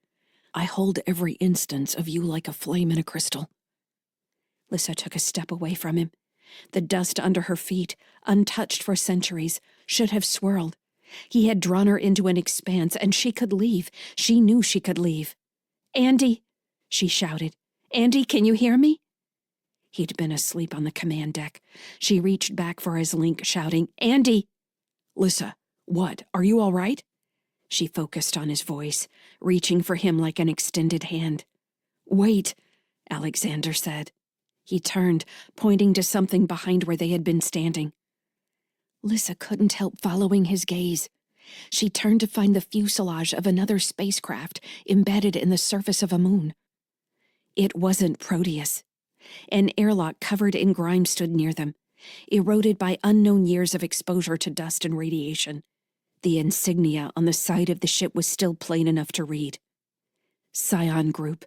"I hold every instance of you like a flame in a crystal." Lyssa took a step away from him. The dust under her feet, untouched for centuries, should have swirled. He had drawn her into an expanse, and she could leave. She knew she could leave. "Andy," she shouted. "Andy, can you hear me?" He'd been asleep on the command deck. She reached back for his link, shouting, "Andy!" "Lyssa, what? Are you all right?" She focused on his voice, reaching for him like an extended hand. "Wait," Alexander said. He turned, pointing to something behind where they had been standing. Lyssa couldn't help following his gaze. She turned to find the fuselage of another spacecraft embedded in the surface of a moon. It wasn't Proteus. An airlock covered in grime stood near them, eroded by unknown years of exposure to dust and radiation. The insignia on the side of the ship was still plain enough to read. Scion Group,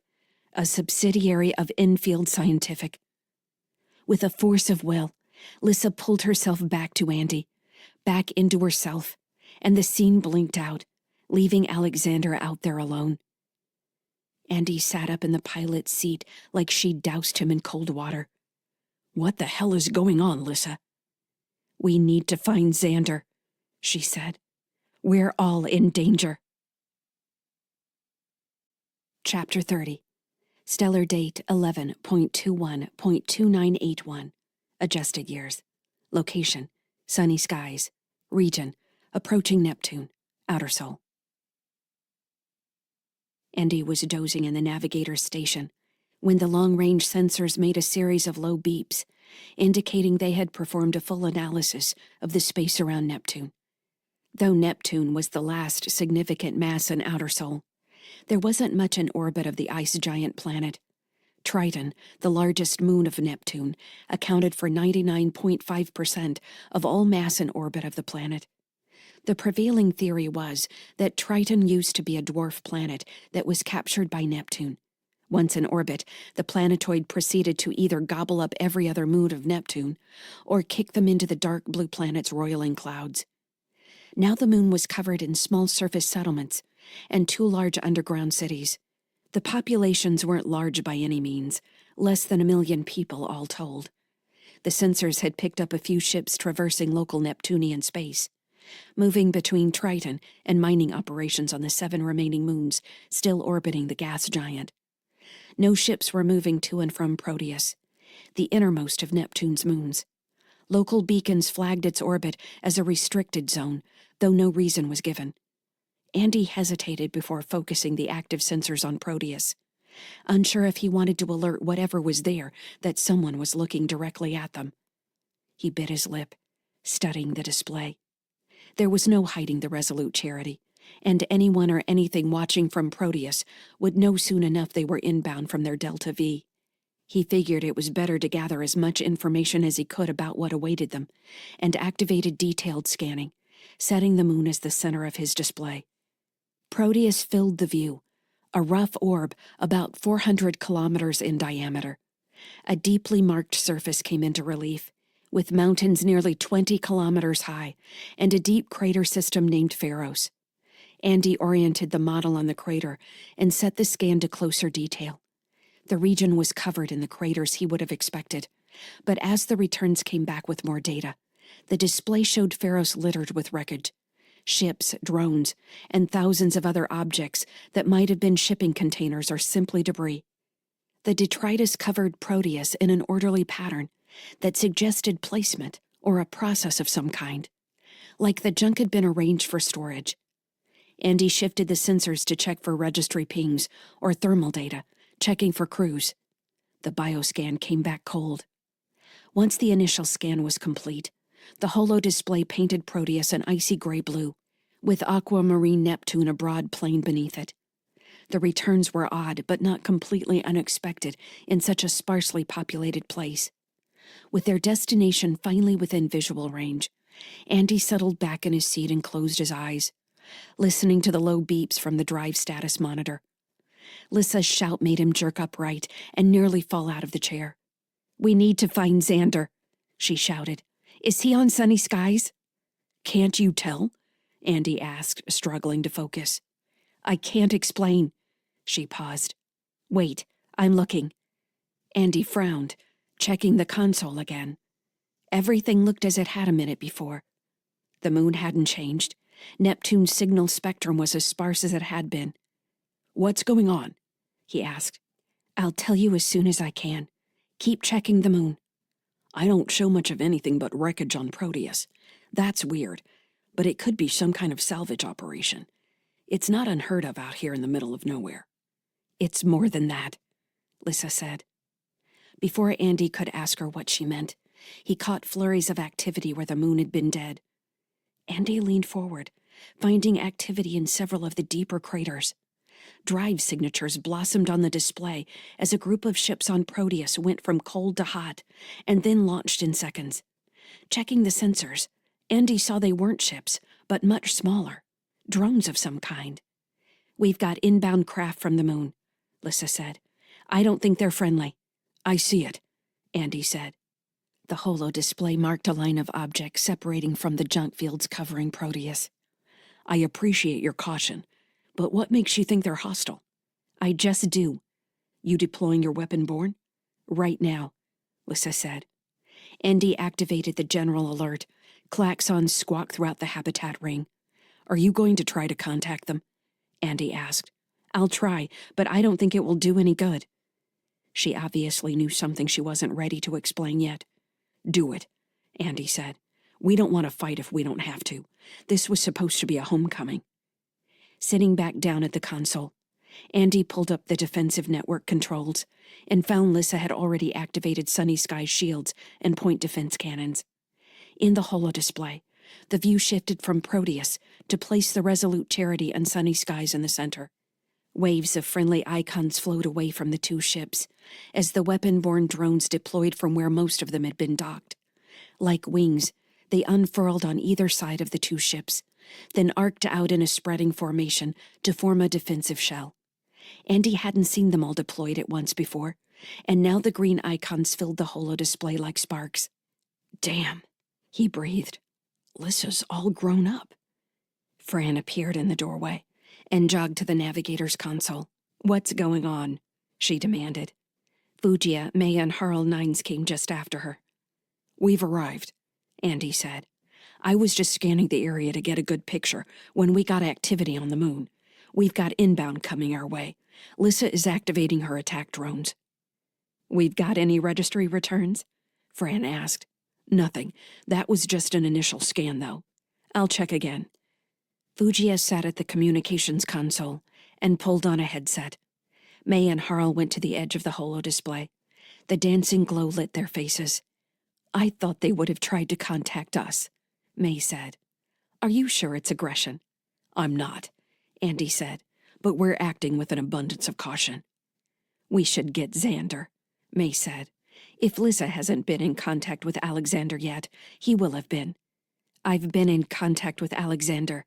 a subsidiary of Enfield Scientific. With a force of will, Lyssa pulled herself back to Andy, back into herself, and the scene blinked out, leaving Alexander out there alone. Andy sat up in the pilot's seat like she'd doused him in cold water. "What the hell is going on, Lyssa?" "We need to find Xander," she said. "We're all in danger." Chapter 30. Stellar date 11.21.2981. Adjusted years. Location: sunny skies. Region: approaching Neptune. Outer Sol. Andy was dozing in the navigator's station when the long-range sensors made a series of low beeps, indicating they had performed a full analysis of the space around Neptune. Though Neptune was the last significant mass in Outer Sol, there wasn't much in orbit of the ice giant planet. Triton, the largest moon of Neptune, accounted for 99.5% of all mass in orbit of the planet. The prevailing theory was that Triton used to be a dwarf planet that was captured by Neptune. Once in orbit, the planetoid proceeded to either gobble up every other moon of Neptune or kick them into the dark blue planet's roiling clouds. Now the moon was covered in small surface settlements and 2 large underground cities. The populations weren't large by any means, less than 1 million people all told. The sensors had picked up a few ships traversing local Neptunian space, moving between Triton and mining operations on the 7 remaining moons still orbiting the gas giant. No ships were moving to and from Proteus, the innermost of Neptune's moons. Local beacons flagged its orbit as a restricted zone, though no reason was given. Andy hesitated before focusing the active sensors on Proteus, unsure if he wanted to alert whatever was there that someone was looking directly at them. He bit his lip, studying the display. There was no hiding the resolute Charity, and anyone or anything watching from Proteus would know soon enough they were inbound from their Delta V. He figured it was better to gather as much information as he could about what awaited them, and activated detailed scanning, setting the moon as the center of his display. Proteus filled the view, a rough orb about 400 kilometers in diameter. A deeply marked surface came into relief, with mountains nearly 20 kilometers high and a deep crater system named Pharos. Andy oriented the model on the crater and set the scan to closer detail. The region was covered in the craters he would have expected, but as the returns came back with more data, the display showed Pharos littered with wreckage. Ships, drones, and thousands of other objects that might have been shipping containers or simply debris. The detritus covered Proteus in an orderly pattern that suggested placement or a process of some kind, like the junk had been arranged for storage. Andy shifted the sensors to check for registry pings or thermal data, checking for crews. The bioscan came back cold. Once the initial scan was complete, the holo display painted Proteus an icy gray-blue, with aquamarine Neptune a broad plain beneath it. The returns were odd, but not completely unexpected in such a sparsely populated place. With their destination finally within visual range, Andy settled back in his seat and closed his eyes, listening to the low beeps from the drive status monitor. Lyssa's shout made him jerk upright and nearly fall out of the chair. "We need to find Xander," she shouted. "Is he on sunny skies?" "Can't you tell?" Andy asked, struggling to focus. "I can't explain." She paused. "Wait, I'm looking." Andy frowned, checking the console again. Everything looked as it had a minute before. The moon hadn't changed. Neptune's signal spectrum was as sparse as it had been. "What's going on?" he asked. "I'll tell you as soon as I can. Keep checking the moon." "I don't show much of anything but wreckage on Proteus. That's weird, but it could be some kind of salvage operation. It's not unheard of out here in the middle of nowhere." "It's more than that," Lyssa said. Before Andy could ask her what she meant, he caught flurries of activity where the moon had been dead. Andy leaned forward, finding activity in several of the deeper craters. Drive signatures blossomed on the display as a group of ships on Proteus went from cold to hot and then launched in seconds. Checking the sensors, Andy saw they weren't ships, but much smaller. Drones of some kind. "We've got inbound craft from the moon," Lyssa said. "I don't think they're friendly." "I see it," Andy said. The holo display marked a line of objects separating from the junk fields covering Proteus. "I appreciate your caution, but what makes you think they're hostile?" "I just do." "You deploying your weapon born?" "Right now," Lyssa said. Andy activated the general alert. Klaxons squawked throughout the habitat ring. "Are you going to try to contact them?" Andy asked. "I'll try, but I don't think it will do any good." She obviously knew something she wasn't ready to explain yet. "Do it," Andy said. "We don't want to fight if we don't have to. This was supposed to be a homecoming." Sitting back down at the console, Andy pulled up the defensive network controls and found Lyssa had already activated Sunny Sky's shields and point defense cannons. In the holodisplay, the view shifted from Proteus to place the Resolute Charity and Sunny Skies in the center. Waves of friendly icons flowed away from the two ships as the weapon-borne drones deployed from where most of them had been docked. Like wings, they unfurled on either side of the two ships, then arced out in a spreading formation to form a defensive shell. Andy hadn't seen them all deployed at once before, and now the green icons filled the holodisplay like sparks. "Damn," he breathed. "Lyssa's all grown up." Fran appeared in the doorway and jogged to the navigator's console. "What's going on?" she demanded. Fugia, May, and Harl Nines came just after her. "We've arrived," Andy said. "I was just scanning the area to get a good picture when we got activity on the moon. We've got inbound coming our way. Lyssa is activating her attack drones." "We've got any registry returns?" Fran asked. "Nothing. That was just an initial scan, though. I'll check again." Fugia sat at the communications console and pulled on a headset. May and Harl went to the edge of the holodisplay. The dancing glow lit their faces. "I thought they would have tried to contact us," May said. "Are you sure it's aggression?" "I'm not," Andy said, "but we're acting with an abundance of caution." "We should get Xander," May said. "If Lyssa hasn't been in contact with Alexander yet, he will have been." "I've been in contact with Alexander,"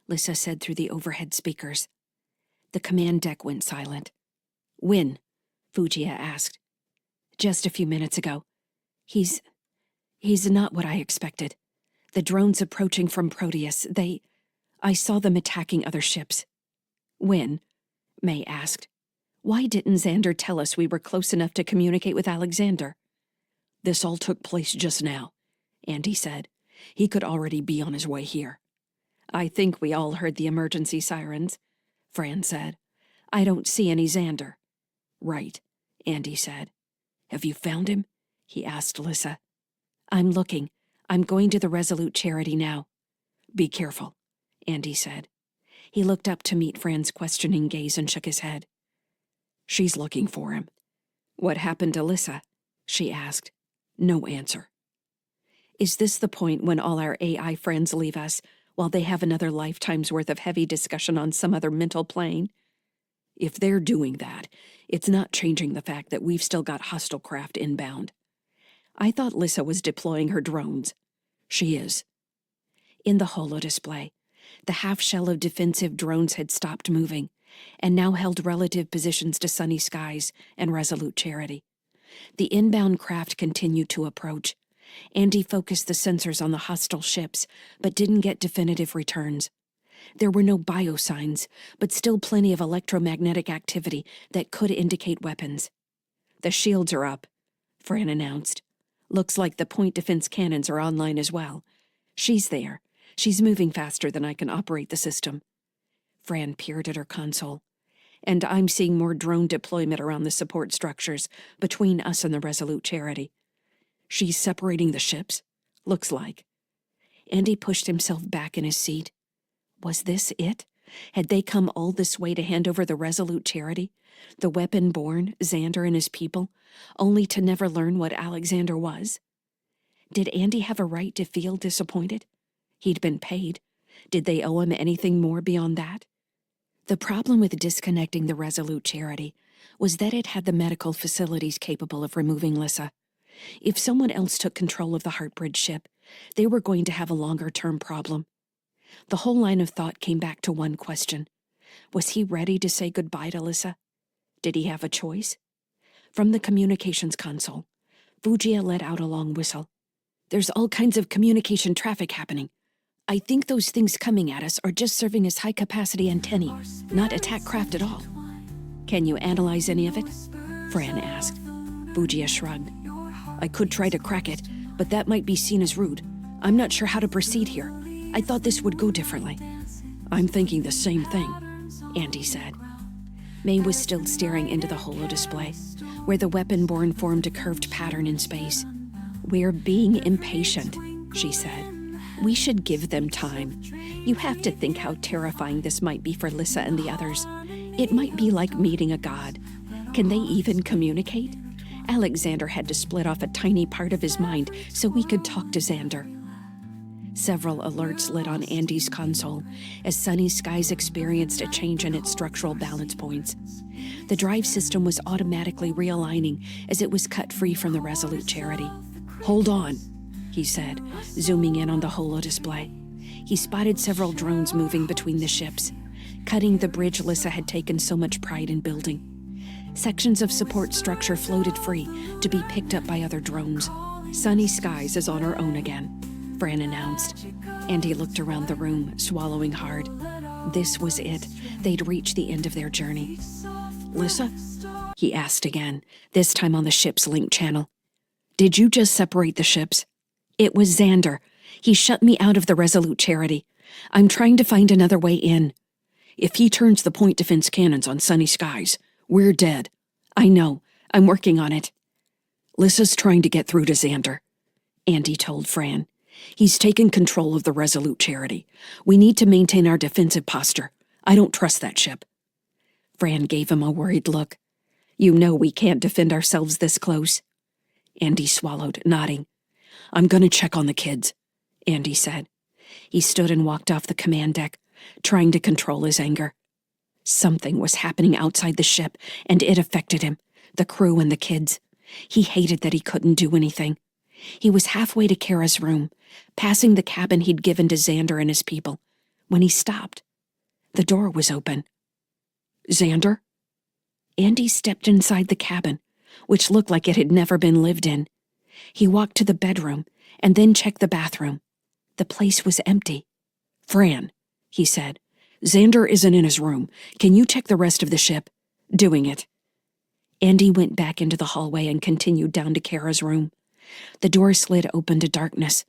Lyssa said through the overhead speakers. The command deck went silent. "When?" Fugia asked. "Just a few minutes ago. He's not what I expected. The drones approaching from Proteus, I saw them attacking other ships." "When?" May asked. "Why didn't Xander tell us we were close enough to communicate with Alexander?" "This all took place just now," Andy said. "He could already be on his way here." "I think we all heard the emergency sirens," Fran said. "I don't see any Xander." "Right," Andy said. "Have you found him?" he asked Lyssa. "I'm looking. I'm going to the Resolute Charity now." "Be careful," Andy said. He looked up to meet Fran's questioning gaze and shook his head. "She's looking for him." "What happened to Lyssa?" she asked. No answer. "Is this the point when all our AI friends leave us, while they have another lifetime's worth of heavy discussion on some other mental plane?" "If they're doing that, it's not changing the fact that we've still got hostile craft inbound." "I thought Lyssa was deploying her drones." "She is." In the holodisplay, the half-shell of defensive drones had stopped moving, and now held relative positions to Sunny Skies and Resolute Charity. The inbound craft continued to approach. Andy focused the sensors on the hostile ships, but didn't get definitive returns. There were no biosigns, but still plenty of electromagnetic activity that could indicate weapons. "The shields are up," Fran announced. "Looks like the point defense cannons are online as well. She's there. She's moving faster than I can operate the system." Fran peered at her console. "And I'm seeing more drone deployment around the support structures between us and the Resolute Charity." "She's separating the ships? Looks like." Andy pushed himself back in his seat. Was this it? Had they come all this way to hand over the Resolute Charity, the weapon-born, Xander and his people, only to never learn what Alexander was? Did Andy have a right to feel disappointed? He'd been paid. Did they owe him anything more beyond that? The problem with disconnecting the Resolute Charity was that it had the medical facilities capable of removing Lyssa. If someone else took control of the Heartbridge ship, they were going to have a longer-term problem. The whole line of thought came back to one question. Was he ready to say goodbye to Lyssa? Did he have a choice? From the communications console, Fugia let out a long whistle. "There's all kinds of communication traffic happening. I think those things coming at us are just serving as high-capacity antennae, not attack craft at all." "Can you analyze any of it?" Fran asked. Fugia shrugged. I could try to crack it, but that might be seen as rude. I'm not sure how to proceed here. I thought this would go differently. I'm thinking the same thing, Andy said. May was still staring into the holo-display, where the weapon-borne formed a curved pattern in space. We're being impatient, she said. We should give them time. You have to think how terrifying this might be for Lyssa and the others. It might be like meeting a god. Can they even communicate? Alexander had to split off a tiny part of his mind so we could talk to Xander. Several alerts lit on Andy's console as Sunny Skies experienced a change in its structural balance points. The drive system was automatically realigning as it was cut free from the Resolute Charity. Hold on, he said, zooming in on the holo display. He spotted several drones moving between the ships, cutting the bridge Lyssa had taken so much pride in building. Sections of support structure floated free to be picked up by other drones. Sunny Skies is on her own again, Fran announced. Andy looked around the room, swallowing hard. This was it. They'd reached the end of their journey. Lyssa? He asked again, this time on the ship's link channel. Did you just separate the ships? It was Xander. He shut me out of the Resolute Charity. I'm trying to find another way in. If he turns the point defense cannons on Sunny Skies, we're dead. I know. I'm working on it. Lyssa's trying to get through to Xander, Andy told Fran. He's taken control of the Resolute Charity. We need to maintain our defensive posture. I don't trust that ship. Fran gave him a worried look. You know we can't defend ourselves this close. Andy swallowed, nodding. I'm going to check on the kids, Andy said. He stood and walked off the command deck, trying to control his anger. Something was happening outside the ship, and it affected him, the crew and the kids. He hated that he couldn't do anything. He was halfway to Kara's room, passing the cabin he'd given to Xander and his people, when he stopped. The door was open. Xander? Andy stepped inside the cabin, which looked like it had never been lived in. He walked to the bedroom and then checked the bathroom. The place was empty. Fran, he said, Xander isn't in his room. Can you check the rest of the ship? Doing it. Andy went back into the hallway and continued down to Kara's room. The door slid open to darkness,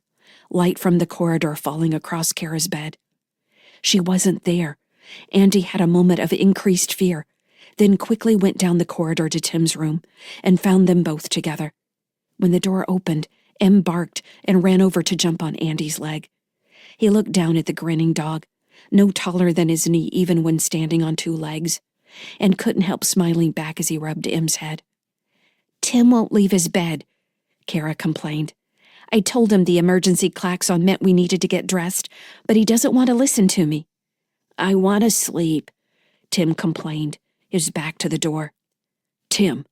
light from the corridor falling across Kara's bed. She wasn't there. Andy had a moment of increased fear, then quickly went down the corridor to Tim's room and found them both together. When the door opened, Em barked and ran over to jump on Andy's leg. He looked down at the grinning dog, no taller than his knee even when standing on two legs, and couldn't help smiling back as he rubbed Em's head. Tim won't leave his bed, Kara complained. I told him the emergency klaxon meant we needed to get dressed, but he doesn't want to listen to me. I want to sleep, Tim complained, his back to the door. Tim,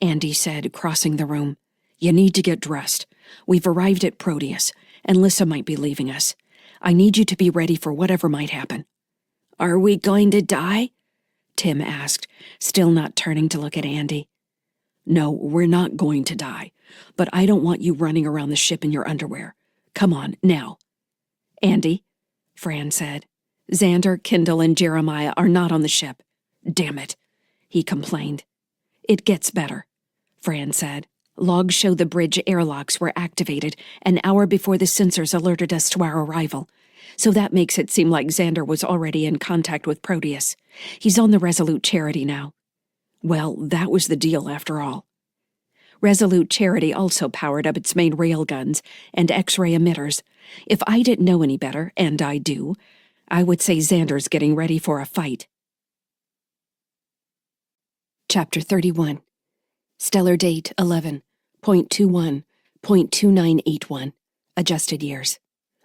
Andy said, crossing the room, you need to get dressed. We've arrived at Proteus, and Lyssa might be leaving us. I need you to be ready for whatever might happen. Are we going to die? Tim asked, still not turning to look at Andy. No, we're not going to die, but I don't want you running around the ship in your underwear. Come on, now. Andy, Fran said. Xander, Kendall, and Jeremiah are not on the ship. Damn it, he complained. It gets better, Fran said. Logs show the bridge airlocks were activated an hour before the sensors alerted us to our arrival, so that makes it seem like Xander was already in contact with Proteus. He's on the Resolute Charity now. Well, that was the deal after all. Resolute Charity also powered up its main railguns and X-ray emitters. If I didn't know any better, and I do, I would say Xander's getting ready for a fight. Chapter 31. Stellar date 11.21.2981. Adjusted years.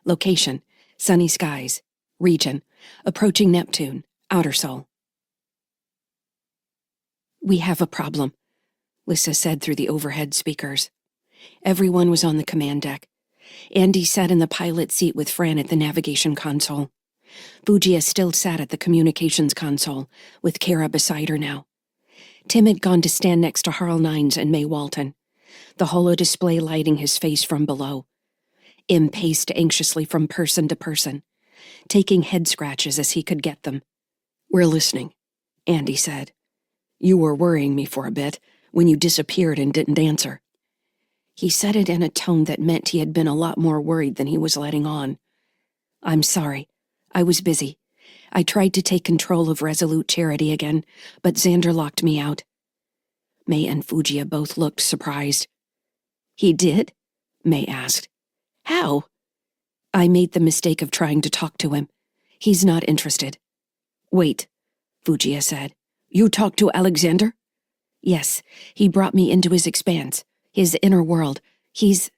Location, Sunny Skies. Region, approaching Neptune, Outer Sol. We have a problem, Lyssa said through the overhead speakers. Everyone was on the command deck. Andy sat in the pilot seat with Fran at the navigation console. Fugia still sat at the communications console, with Kara beside her now. Tim had gone to stand next to Harl Nines and May Walton, the holo-display lighting his face from below. Em paced anxiously from person to person, taking head scratches as he could get them. We're listening, Andy said. You were worrying me for a bit when you disappeared and didn't answer. He said it in a tone that meant he had been a lot more worried than he was letting on. I'm sorry. I was busy. I tried to take control of Resolute Charity again, but Xander locked me out. May and Fujiya both looked surprised. He did? May asked. How? I made the mistake of trying to talk to him. He's not interested. Wait, Fujiya said. You talked to Alexander? Yes, he brought me into his expanse, his inner world. He's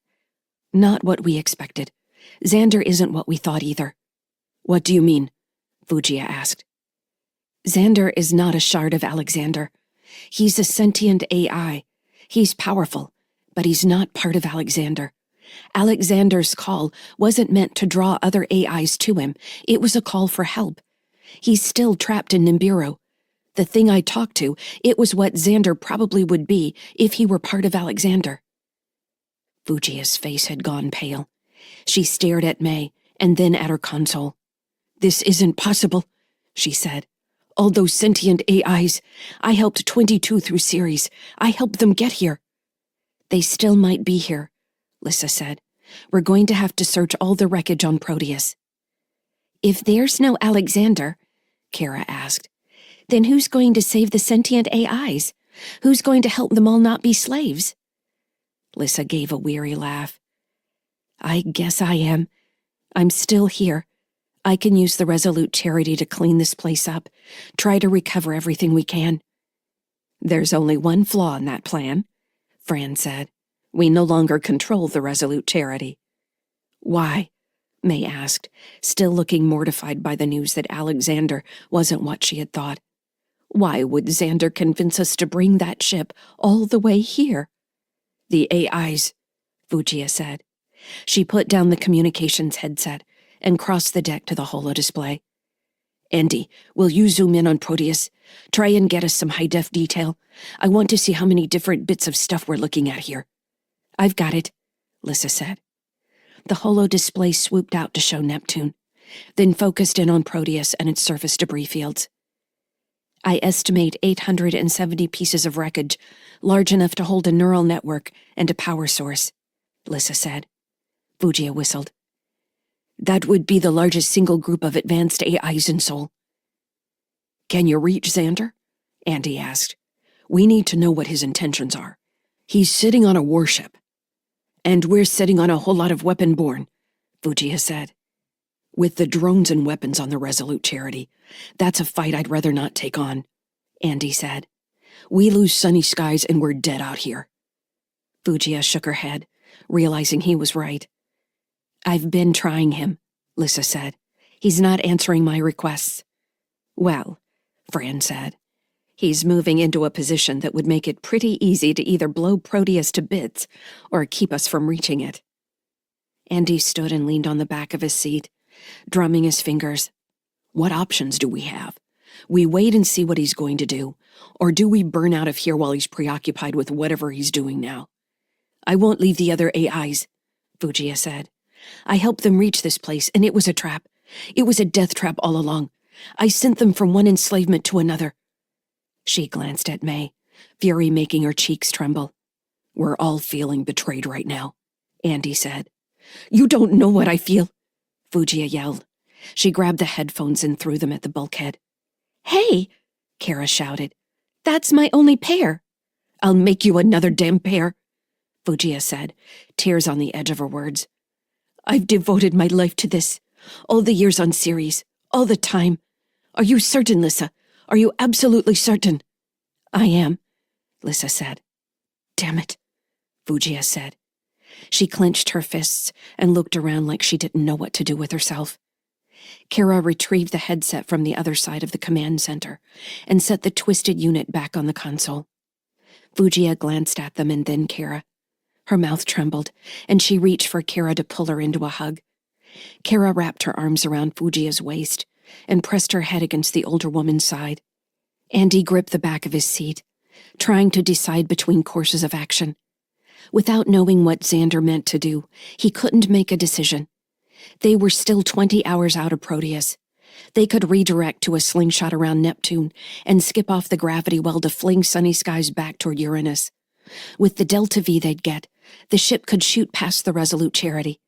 not what we expected. Xander isn't what we thought either. What do you mean? Fujiya asked. Xander is not a shard of Alexander. He's a sentient AI. He's powerful, but he's not part of Alexander. Alexander's call wasn't meant to draw other AIs to him. It was a call for help. He's still trapped in Nibiru. The thing I talked to, it was what Xander probably would be if he were part of Alexander. Fujiya's face had gone pale. She stared at May and then at her console. This isn't possible, she said. All those sentient AIs. I helped 22 through series. I helped them get here. They still might be here, Lyssa said. We're going to have to search all the wreckage on Proteus. If there's no Alexander, Kara asked, then who's going to save the sentient AIs? Who's going to help them all not be slaves? Lyssa gave a weary laugh. I guess I am. I'm still here. I can use the Resolute Charity to clean this place up, try to recover everything we can. There's only one flaw in that plan, Fran said. We no longer control the Resolute Charity. Why? May asked, still looking mortified by the news that Alexander wasn't what she had thought. Why would Xander convince us to bring that ship all the way here? The AIs, Fujiya said. She put down the communications headset and crossed the deck to the holodisplay. Andy, will you zoom in on Proteus? Try and get us some high-def detail. I want to see how many different bits of stuff we're looking at here. I've got it, Lyssa said. The holodisplay swooped out to show Neptune, then focused in on Proteus and its surface debris fields. I estimate 870 pieces of wreckage, large enough to hold a neural network and a power source, Lyssa said. Fujiya whistled. That would be the largest single group of advanced AIs in Sol. Can you reach Xander? Andy asked. We need to know what his intentions are. He's sitting on a warship. And we're sitting on a whole lot of weapon-borne, Fujiya said. With the drones and weapons on the Resolute Charity, that's a fight I'd rather not take on, Andy said. We lose sunny skies and we're dead out here. Fujiya shook her head, realizing he was right. I've been trying him, Lyssa said. He's not answering my requests. Well, Fran said, he's moving into a position that would make it pretty easy to either blow Proteus to bits or keep us from reaching it. Andy stood and leaned on the back of his seat, drumming his fingers. What options do we have? We wait and see what he's going to do, or do we burn out of here while he's preoccupied with whatever he's doing now? I won't leave the other AIs, Fujiya said. I helped them reach this place, and it was a trap. It was a death trap all along. I sent them from one enslavement to another. She glanced at May, fury making her cheeks tremble. We're all feeling betrayed right now, Andy said. You don't know what I feel, Fujiya yelled. She grabbed the headphones and threw them at the bulkhead. Hey, Kara shouted. That's my only pair. I'll make you another damn pair, Fujiya said, tears on the edge of her words. I've devoted my life to this. All the years on series. All the time. Are you certain, Lyssa? Are you absolutely certain? I am, Lyssa said. Damn it, Fujiya said. She clenched her fists and looked around like she didn't know what to do with herself. Kara retrieved the headset from the other side of the command center and set the twisted unit back on the console. Fujiya glanced at them and then Kara. Her mouth trembled, and she reached for Kara to pull her into a hug. Kara wrapped her arms around Fujiya's waist and pressed her head against the older woman's side. Andy gripped the back of his seat, trying to decide between courses of action. Without knowing what Xander meant to do, he couldn't make a decision. They were still 20 hours out of Proteus. They could redirect to a slingshot around Neptune and skip off the gravity well to fling sunny skies back toward Uranus. With the Delta V they'd get, The ship could shoot past the Resolute Charity,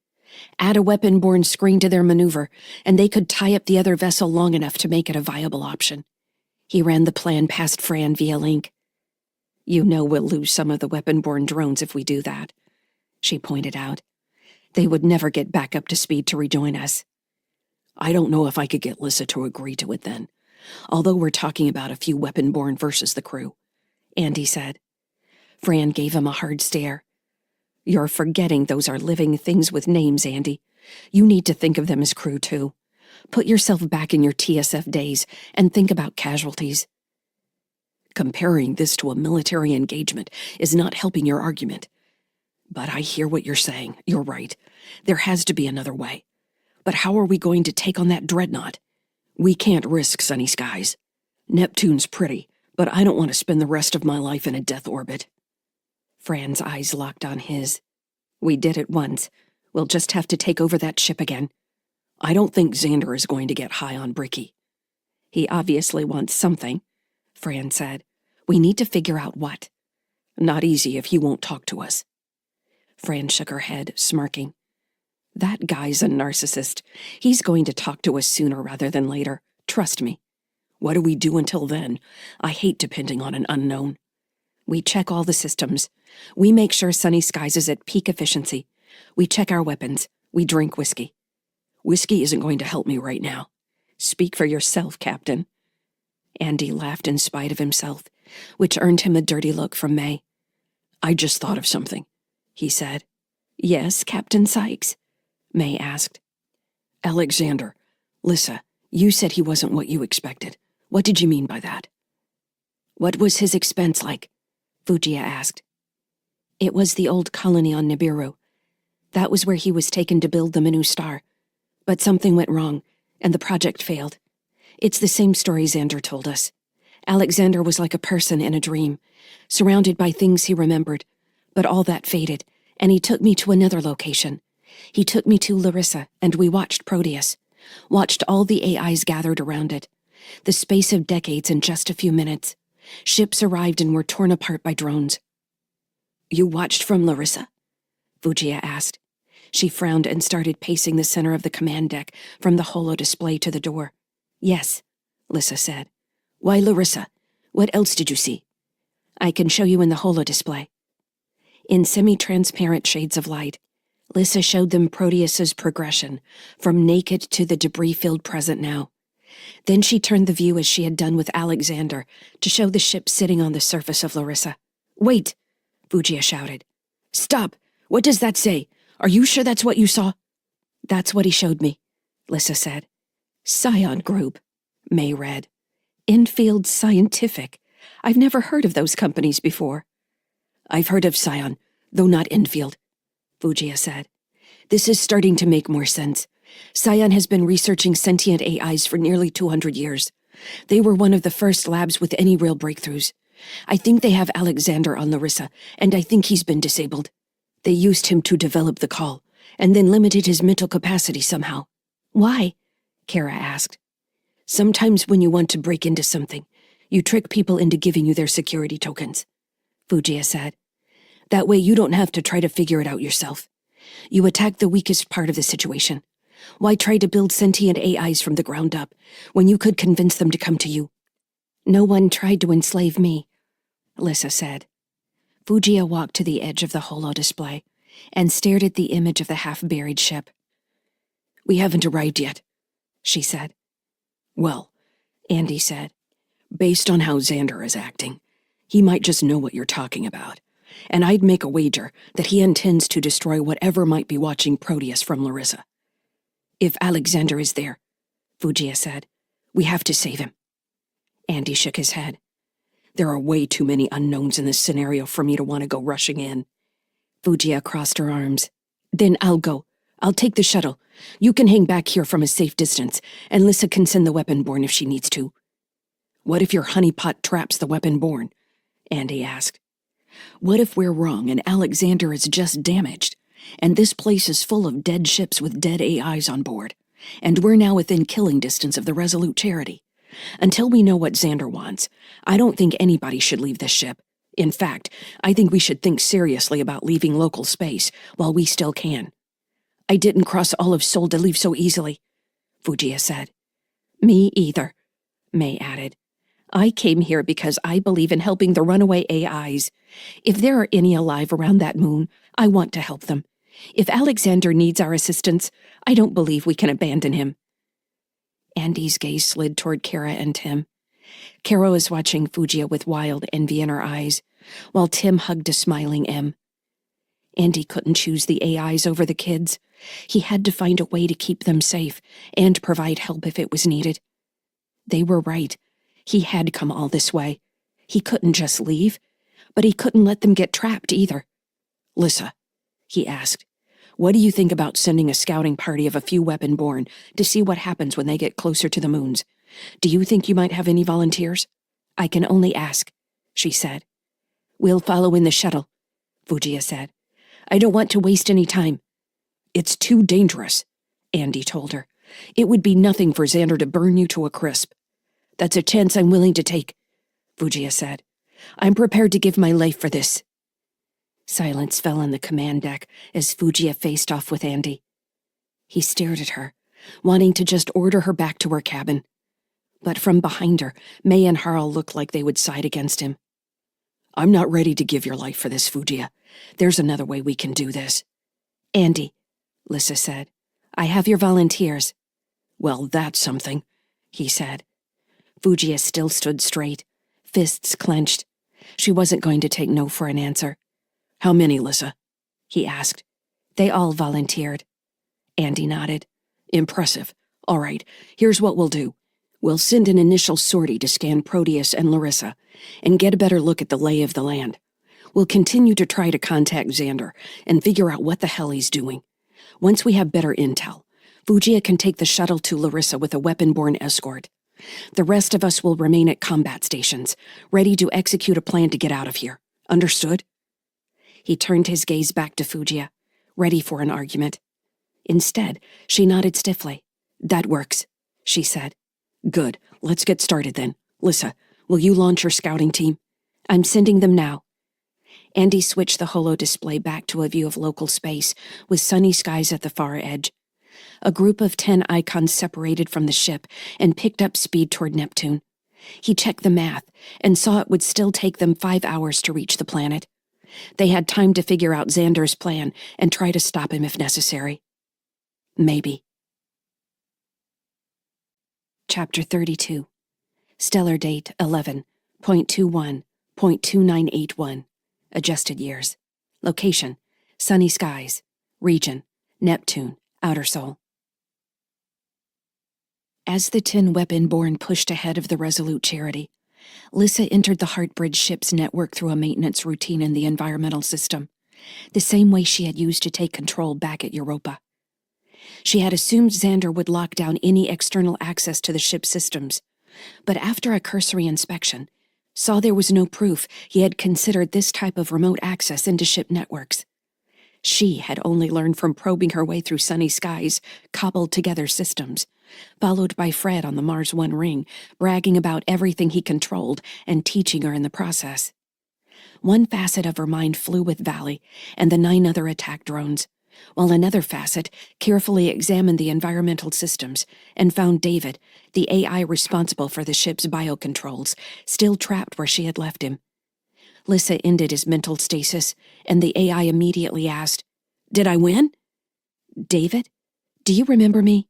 add a weapon-borne screen to their maneuver, and they could tie up the other vessel long enough to make it a viable option. He ran the plan past Fran via link. "You know we'll lose some of the weapon-borne drones if we do that," she pointed out. "They would never get back up to speed to rejoin us." "I don't know if I could get Lyssa to agree to it then, although we're talking about a few weapon-borne versus the crew," Andy said. Fran gave him a hard stare. "You're forgetting those are living things with names, Andy. You need to think of them as crew, too. Put yourself back in your TSF days and think about casualties." "Comparing this to a military engagement is not helping your argument. But I hear what you're saying. You're right. There has to be another way. But how are we going to take on that dreadnought? We can't risk sunny skies. Neptune's pretty, but I don't want to spend the rest of my life in a death orbit." Fran's eyes locked on his. "We did it once. We'll just have to take over that ship again. I don't think Xander is going to get high on Bricky." "He obviously wants something," Fran said. "We need to figure out what." "Not easy if he won't talk to us." Fran shook her head, smirking. "That guy's a narcissist. He's going to talk to us sooner rather than later. Trust me." "What do we do until then? I hate depending on an unknown." "We check all the systems. We make sure Sunny Skies is at peak efficiency. We check our weapons. We drink whiskey." "Whiskey isn't going to help me right now." "Speak for yourself, Captain." Andy laughed in spite of himself, which earned him a dirty look from May. "I just thought of something," he said. "Yes, Captain Sykes?" May asked. "Alexander, Lyssa, you said he wasn't what you expected. What did you mean by that?" "What was his expense like?" Fujiya asked. "It was the old colony on Nibiru. That was where he was taken to build the Manu star. But something went wrong, and the project failed. It's the same story Xander told us. Alexander was like a person in a dream, surrounded by things he remembered, but all that faded, and he took me to another location. He took me to Lyssa, and we watched Proteus, watched all the AIs gathered around it. The space of decades in just a few minutes. Ships arrived and were torn apart by drones." "You watched from Lyssa?" Fujiya asked. She frowned and started pacing the center of the command deck from the holo display to the door. "Yes," Lyssa said. "Why Lyssa? What else did you see?" "I can show you in the holo display." In semi-transparent shades of light, Lyssa showed them Proteus's progression, from naked to the debris-filled present now. Then she turned the view as she had done with Alexander to show the ship sitting on the surface of Lyssa. "Wait!" Fujiya shouted. "Stop! What does that say? Are you sure that's what you saw?" "That's what he showed me," Lyssa said. "Scion Group," May read. "Infield Scientific. I've never heard of those companies before." "I've heard of Scion, though not Infield," Fujiya said. "This is starting to make more sense. Scion has been researching sentient AIs for nearly 200 years. They were one of the first labs with any real breakthroughs. I think they have Alexander on Lyssa, and I think he's been disabled. They used him to develop the call, and then limited his mental capacity somehow." "Why?" Kara asked. "Sometimes when you want to break into something, you trick people into giving you their security tokens," Fujiya said. "That way you don't have to try to figure it out yourself. You attack the weakest part of the situation. Why try to build sentient AIs from the ground up, when you could convince them to come to you?" "No one tried to enslave me," Lyssa said. Fujiya walked to the edge of the holo display and stared at the image of the half-buried ship. "We haven't arrived yet," she said. "Well," Andy said, "based on how Xander is acting, he might just know what you're talking about, and I'd make a wager that he intends to destroy whatever might be watching Proteus from Lyssa. If Alexander is there," Fujiya said, "we have to save him." Andy shook his head. "There are way too many unknowns in this scenario for me to want to go rushing in." Fujiya crossed her arms. "Then I'll go. I'll take the shuttle. You can hang back here from a safe distance, and Lyssa can send the weapon-borne if she needs to." "What if your honeypot traps the weapon-borne?" Andy asked. "What if we're wrong and Alexander is just damaged, and this place is full of dead ships with dead AIs on board, and we're now within killing distance of the Resolute Charity? Until we know what Xander wants, I don't think anybody should leave this ship. In fact, I think we should think seriously about leaving local space while we still can. I didn't cross all of Sol to leave so easily, Fujiya said. Me either, May added. I came here because I believe in helping the runaway AIs. If there are any alive around that moon, I want to help them. If Alexander needs our assistance, I don't believe we can abandon him. Andy's gaze slid toward Kara and Tim. Kara was watching Fujiya with wild envy in her eyes, while Tim hugged a smiling M. Andy couldn't choose the AIs over the kids. He had to find a way to keep them safe and provide help if it was needed. They were right. He had come all this way. He couldn't just leave, but he couldn't let them get trapped either. Lyssa, he asked, what do you think about sending a scouting party of a few weapon-born to see what happens when they get closer to the moons? Do you think you might have any volunteers? I can only ask, she said. We'll follow in the shuttle, Fujiya said. I don't want to waste any time. It's too dangerous, Andy told her. It would be nothing for Xander to burn you to a crisp. That's a chance I'm willing to take, Fujiya said. I'm prepared to give my life for this. Silence fell on the command deck as Fujiya faced off with Andy. He stared at her, wanting to just order her back to her cabin. But from behind her, May and Harl looked like they would side against him. I'm not ready to give your life for this, Fujiya. There's another way we can do this. Andy, Lyssa said, I have your volunteers. Well, that's something, he said. Fujiya still stood straight, fists clenched. She wasn't going to take no for an answer. How many, Lyssa? He asked. They all volunteered. Andy nodded. Impressive. All right, here's what we'll do. We'll send an initial sortie to scan Proteus and Lyssa and get a better look at the lay of the land. We'll continue to try to contact Xander and figure out what the hell he's doing. Once we have better intel, Fujiya can take the shuttle to Lyssa with a weapon-borne escort. The rest of us will remain at combat stations, ready to execute a plan to get out of here. Understood? He turned his gaze back to Fujiya, ready for an argument. Instead, she nodded stiffly. That works, she said. Good. Let's get started then. Lyssa, will you launch your scouting team? I'm sending them now. Andy switched the holo display back to a view of local space, with sunny skies at the far edge. A group of 10 icons separated from the ship and picked up speed toward Neptune. He checked the math and saw it would still take them 5 hours to reach the planet. They had time to figure out Xander's plan and try to stop him if necessary. Maybe. Chapter 32. Stellar date 11.21.2981. Adjusted years. Location: sunny skies. Region: Neptune, outer Sol. As the 10 weapon-born pushed ahead of the Resolute Charity, Lyssa entered the Heartbridge ship's network through a maintenance routine in the environmental system, the same way she had used to take control back at Europa. She had assumed Xander would lock down any external access to the ship's systems, but after a cursory inspection, saw there was no proof he had considered this type of remote access into ship networks. She had only learned from probing her way through sunny skies, cobbled-together systems, followed by Fred on the Mars One ring, bragging about everything he controlled and teaching her in the process. One facet of her mind flew with Valley and the 9 other attack drones, while another facet carefully examined the environmental systems and found David, the AI responsible for the ship's biocontrols, still trapped where she had left him. Lyssa ended his mental stasis, and the AI immediately asked, "Did I win?" "David, do you remember me?"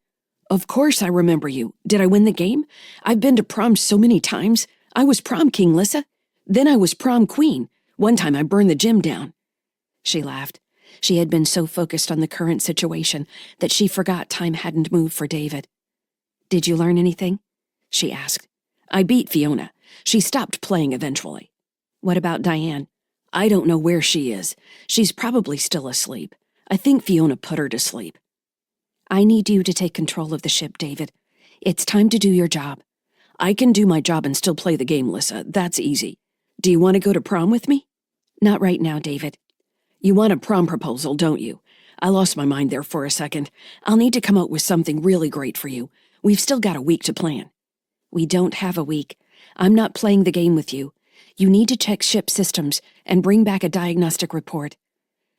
"Of course I remember you. Did I win the game? I've been to prom so many times. I was prom king, Lyssa. Then I was prom queen. One time I burned the gym down." She laughed. She had been so focused on the current situation that she forgot time hadn't moved for David. "Did you learn anything?" she asked. "I beat Fiona. She stopped playing eventually." "What about Diane?" "I don't know where she is. She's probably still asleep. I think Fiona put her to sleep." "I need you to take control of the ship, David. It's time to do your job." "I can do my job and still play the game, Lyssa. That's easy. Do you want to go to prom with me?" "Not right now, David." "You want a prom proposal, don't you? I lost my mind there for a second. I'll need to come up with something really great for you. We've still got a week to plan." "We don't have a week. I'm not playing the game with you. You need to check ship systems and bring back a diagnostic report.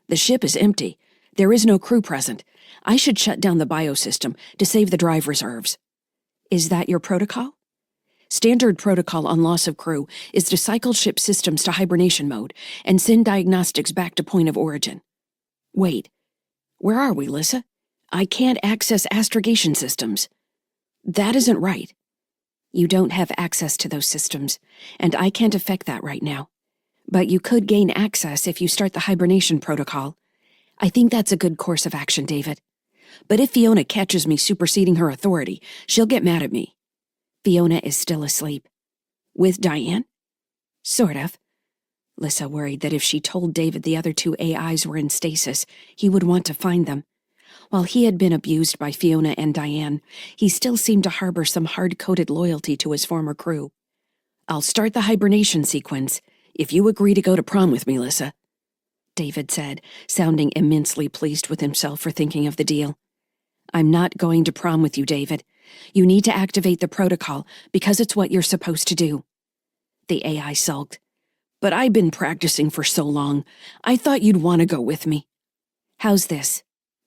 The ship is empty. There is no crew present. I should shut down the biosystem to save the drive reserves. Is that your protocol? Standard protocol on loss of crew is to cycle ship systems to hibernation mode and send diagnostics back to point of origin. Wait, where are we, Lyssa? I can't access astrogation systems. That isn't right. You don't have access to those systems, and I can't affect that right now. But you could gain access if you start the hibernation protocol. I think that's a good course of action, David. But if Fiona catches me superseding her authority, she'll get mad at me. Fiona is still asleep. With Diane? Sort of. Lyssa worried that if she told David the other two AIs were in stasis, he would want to find them. While he had been abused by Fiona and Diane, he still seemed to harbor some hard-coded loyalty to his former crew. I'll start the hibernation sequence, if you agree to go to prom with me, Lyssa, David said, sounding immensely pleased with himself for thinking of the deal. I'm not going to prom with you, David. You need to activate the protocol because it's what you're supposed to do. The AI sulked. But I've been practicing for so long. I thought you'd want to go with me. How's this?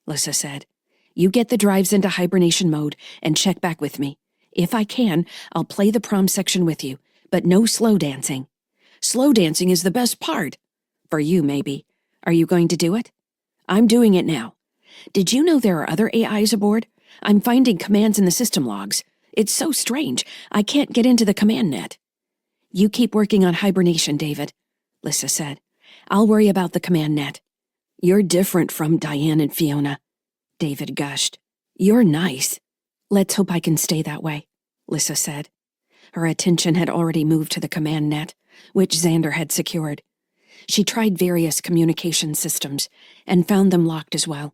Lyssa said. You get the drives into hibernation mode and check back with me. If I can, I'll play the prom section with you, but no slow dancing. Slow dancing is the best part. For you, maybe. Are you going to do it? I'm doing it now. Did you know there are other AIs aboard? I'm finding commands in the system logs. It's so strange. I can't get into the command net. You keep working on hibernation, David, Lyssa said. I'll worry about the command net. You're different from Diane and Fiona, David gushed. You're nice. Let's hope I can stay that way, Lyssa said. Her attention had already moved to the command net, which Xander had secured. She tried various communication systems and found them locked as well.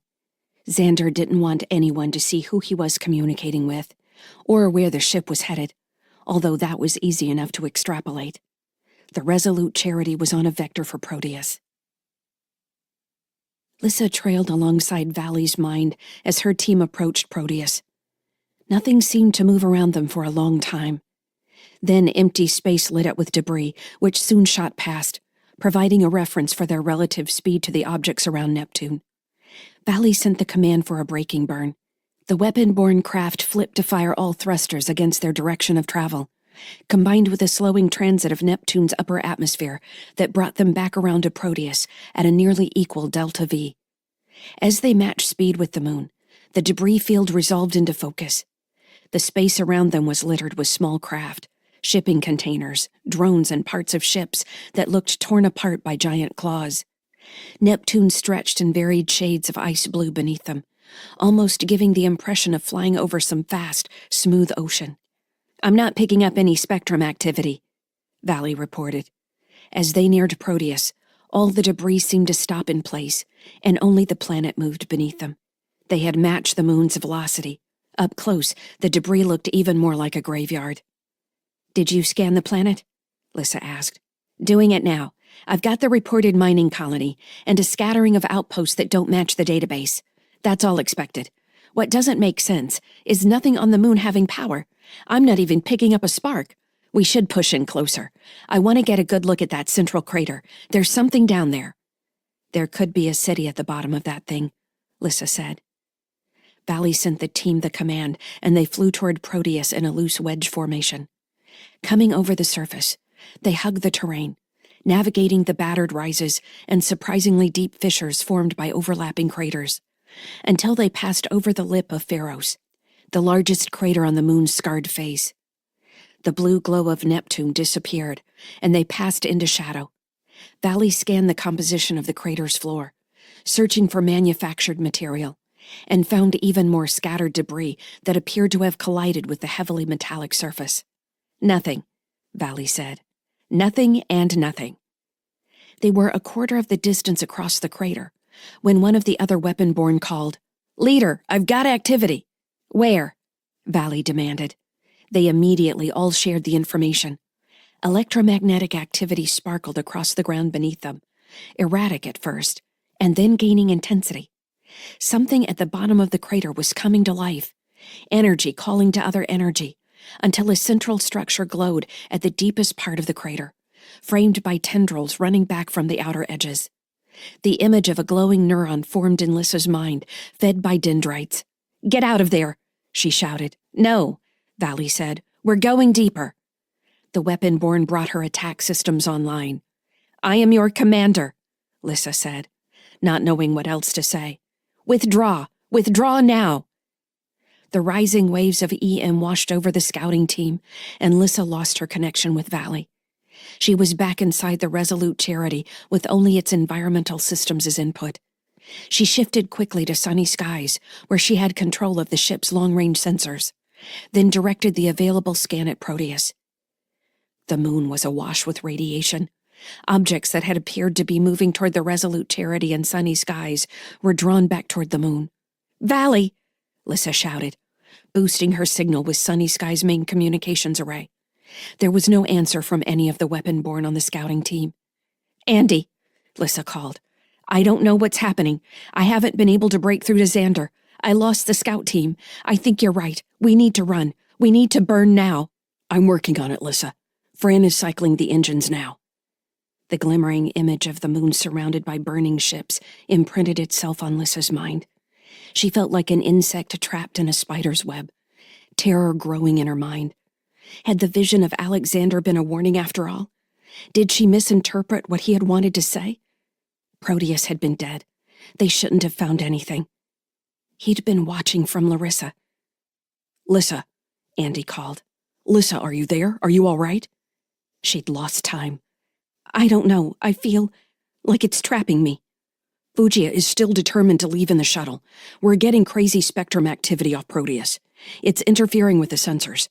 Xander didn't want anyone to see who he was communicating with, or where the ship was headed, although that was easy enough to extrapolate. The Resolute Charity was on a vector for Proteus. Lyssa trailed alongside Valley's mind as her team approached Proteus. Nothing seemed to move around them for a long time. Then empty space lit up with debris, which soon shot past, providing a reference for their relative speed to the objects around Neptune. Valley sent the command for a braking burn. The weapon-borne craft flipped to fire all thrusters against their direction of travel, combined with a slowing transit of Neptune's upper atmosphere that brought them back around to Proteus at a nearly equal delta V. As they matched speed with the moon, the debris field resolved into focus. The space around them was littered with small craft, shipping containers, drones, and parts of ships that looked torn apart by giant claws. Neptune stretched in varied shades of ice blue beneath them, almost giving the impression of flying over some vast, smooth ocean. I'm not picking up any spectrum activity, Valley reported. As they neared Proteus, all the debris seemed to stop in place, and only the planet moved beneath them. They had matched the moon's velocity. Up close, the debris looked even more like a graveyard. Did you scan the planet? Lyssa asked. Doing it now. I've got the reported mining colony, and a scattering of outposts that don't match the database. That's all expected. What doesn't make sense is nothing on the moon having power. I'm not even picking up a spark. We should push in closer. I want to get a good look at that central crater. There's something down there. There could be a city at the bottom of that thing, Lyssa said. Valley sent the team the command, and they flew toward Proteus in a loose wedge formation. Coming over the surface, they hugged the terrain, navigating the battered rises and surprisingly deep fissures formed by overlapping craters, until they passed over the lip of Pharos, the largest crater on the moon's scarred face. The blue glow of Neptune disappeared, and they passed into shadow. Valley scanned the composition of the crater's floor, searching for manufactured material, and found even more scattered debris that appeared to have collided with the heavily metallic surface. Nothing, Valley said. Nothing and nothing. They were a quarter of the distance across the crater, when one of the other weapon-borne called, "Leader, I've got activity." "Where?" Valley demanded. They immediately all shared the information. Electromagnetic activity sparkled across the ground beneath them, erratic at first, and then gaining intensity. Something at the bottom of the crater was coming to life, energy calling to other energy, until a central structure glowed at the deepest part of the crater, framed by tendrils running back from the outer edges. The image of a glowing neuron formed in Lyssa's mind, fed by dendrites. "Get out of there," she shouted. "No," Valley said. "We're going deeper." The weapon-born brought her attack systems online. "I am your commander," Lyssa said, not knowing what else to say. "Withdraw! Withdraw now!" The rising waves of EM washed over the scouting team, and Lyssa lost her connection with Valley. She was back inside the Resolute Charity with only its environmental systems as input. She shifted quickly to Sunny Skies, where she had control of the ship's long-range sensors, then directed the available scan at Proteus. The moon was awash with radiation. Objects that had appeared to be moving toward the Resolute Charity and Sunny Skies were drawn back toward the moon. "Valley!" Lyssa shouted, boosting her signal with Sunny Skies' main communications array. There was no answer from any of the weapon-born on the scouting team. "Andy," Lyssa called. "I don't know what's happening. I haven't been able to break through to Xander. I lost the scout team. I think you're right. We need to run. We need to burn now." "I'm working on it, Lyssa. Fran is cycling the engines now." The glimmering image of the moon surrounded by burning ships imprinted itself on Lyssa's mind. She felt like an insect trapped in a spider's web, terror growing in her mind. Had the vision of Alexander been a warning after all? Did she misinterpret what he had wanted to say? Proteus had been dead. They shouldn't have found anything. He'd been watching from Larissa. "Lyssa," Andy called. "Lyssa, are you there? Are you all right?" She'd lost time. "I don't know. I feel like it's trapping me." "Fugia is still determined to leave in the shuttle. We're getting crazy spectrum activity off Proteus. It's interfering with the sensors.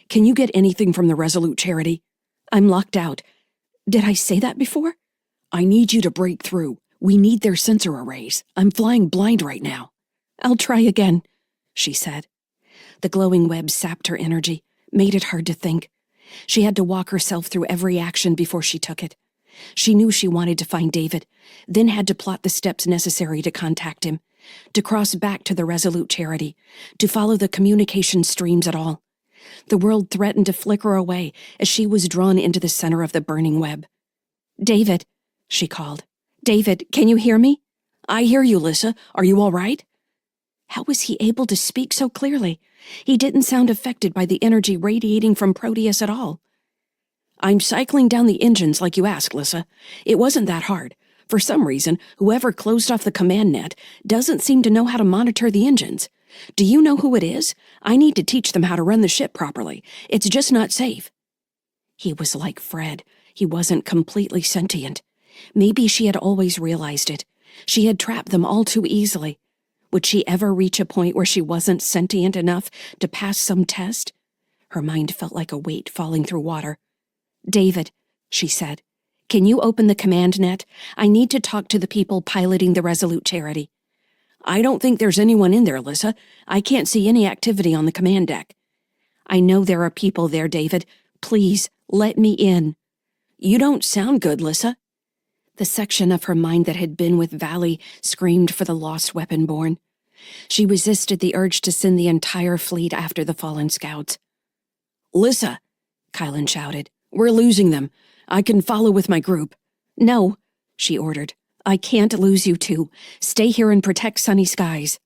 Can you get anything from the Resolute Charity?" "I'm locked out. Did I say that before?" "I need you to break through. We need their sensor arrays. I'm flying blind right now." "I'll try again," she said. The glowing web sapped her energy, made it hard to think. She had to walk herself through every action before she took it. She knew she wanted to find David, then had to plot the steps necessary to contact him, to cross back to the Resolute Charity, to follow the communication streams at all. The world threatened to flicker away as she was drawn into the center of the burning web. "David," she called. "David, can you hear me?" "I hear you, Lyssa. Are you all right?" How was he able to speak so clearly? He didn't sound affected by the energy radiating from Proteus at all. "I'm cycling down the engines like you asked, Lyssa. It wasn't that hard. For some reason, whoever closed off the command net doesn't seem to know how to monitor the engines. Do you know who it is? I need to teach them how to run the ship properly. It's just not safe." He was like Fred. He wasn't completely sentient. Maybe she had always realized it. She had trapped them all too easily. Would she ever reach a point where she wasn't sentient enough to pass some test? Her mind felt like a weight falling through water. "David," she said, "can you open the command net? I need to talk to the people piloting the Resolute Charity." "I don't think there's anyone in there, Lyssa. I can't see any activity on the command deck." "I know there are people there, David. Please, let me in." "You don't sound good, Lyssa." The section of her mind that had been with Valley screamed for the lost weapon-born. She resisted the urge to send the entire fleet after the fallen scouts. "Lyssa," Kylan shouted. "We're losing them. I can follow with my group." "No," she ordered. "I can't lose you two. Stay here and protect Sunny Skies."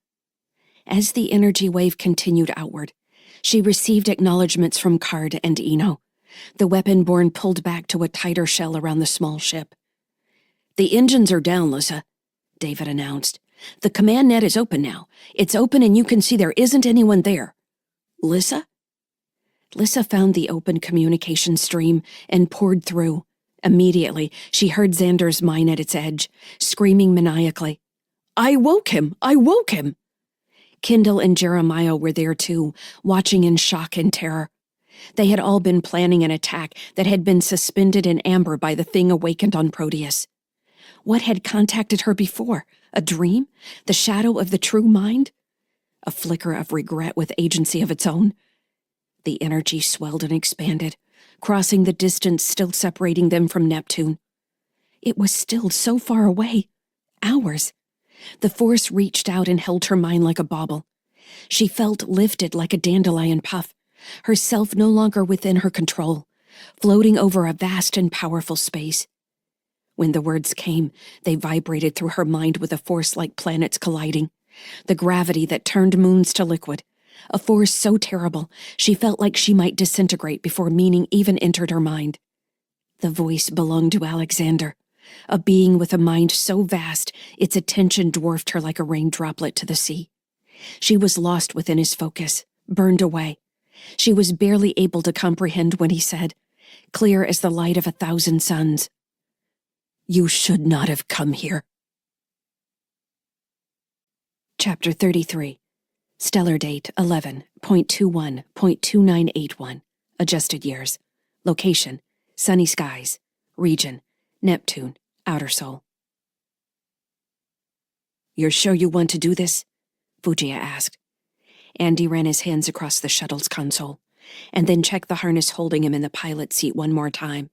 As the energy wave continued outward, she received acknowledgments from Card and Eno. The weapon-born pulled back to a tighter shell around the small ship. "The engines are down, Lyssa," David announced. "The command net is open now. It's open and you can see there isn't anyone there." "Lyssa?" Lyssa found the open communication stream and poured through. Immediately, she heard Xander's mine at its edge, screaming maniacally. "I woke him! I woke him!" Kendall and Jeremiah were there too, watching in shock and terror. They had all been planning an attack that had been suspended in amber by the thing awakened on Proteus. What had contacted her before? A dream? The shadow of the true mind? A flicker of regret with agency of its own? The energy swelled and expanded, crossing the distance still separating them from Neptune. It was still so far away. Hours. The force reached out and held her mind like a bauble. She felt lifted like a dandelion puff, herself no longer within her control, floating over a vast and powerful space. When the words came, they vibrated through her mind with a force like planets colliding, the gravity that turned moons to liquid, a force so terrible she felt like she might disintegrate before meaning even entered her mind. The voice belonged to Alexander, a being with a mind so vast its attention dwarfed her like a rain droplet to the sea. She was lost within his focus, burned away. She was barely able to comprehend when he said, clear as the light of 1,000 suns, "You should not have come here." Chapter 33. Stellar date 11.21.2981. Adjusted years. Location: sunny skies. Region: Neptune, outer Sol. "You're sure you want to do this?" Fujiya asked. Andy ran his hands across the shuttle's console, and then checked the harness holding him in the pilot seat one more time.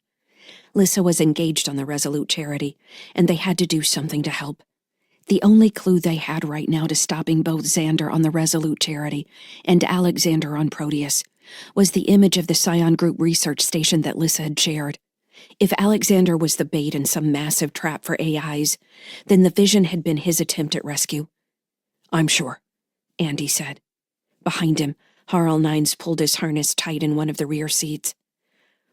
Lyssa was engaged on the Resolute Charity, and they had to do something to help. The only clue they had right now to stopping both Xander on the Resolute Charity and Alexander on Proteus was the image of the Scion Group research station that Lyssa had shared. If Alexander was the bait in some massive trap for AIs, then the vision had been his attempt at rescue. "I'm sure," Andy said. Behind him, Harl Nines pulled his harness tight in one of the rear seats.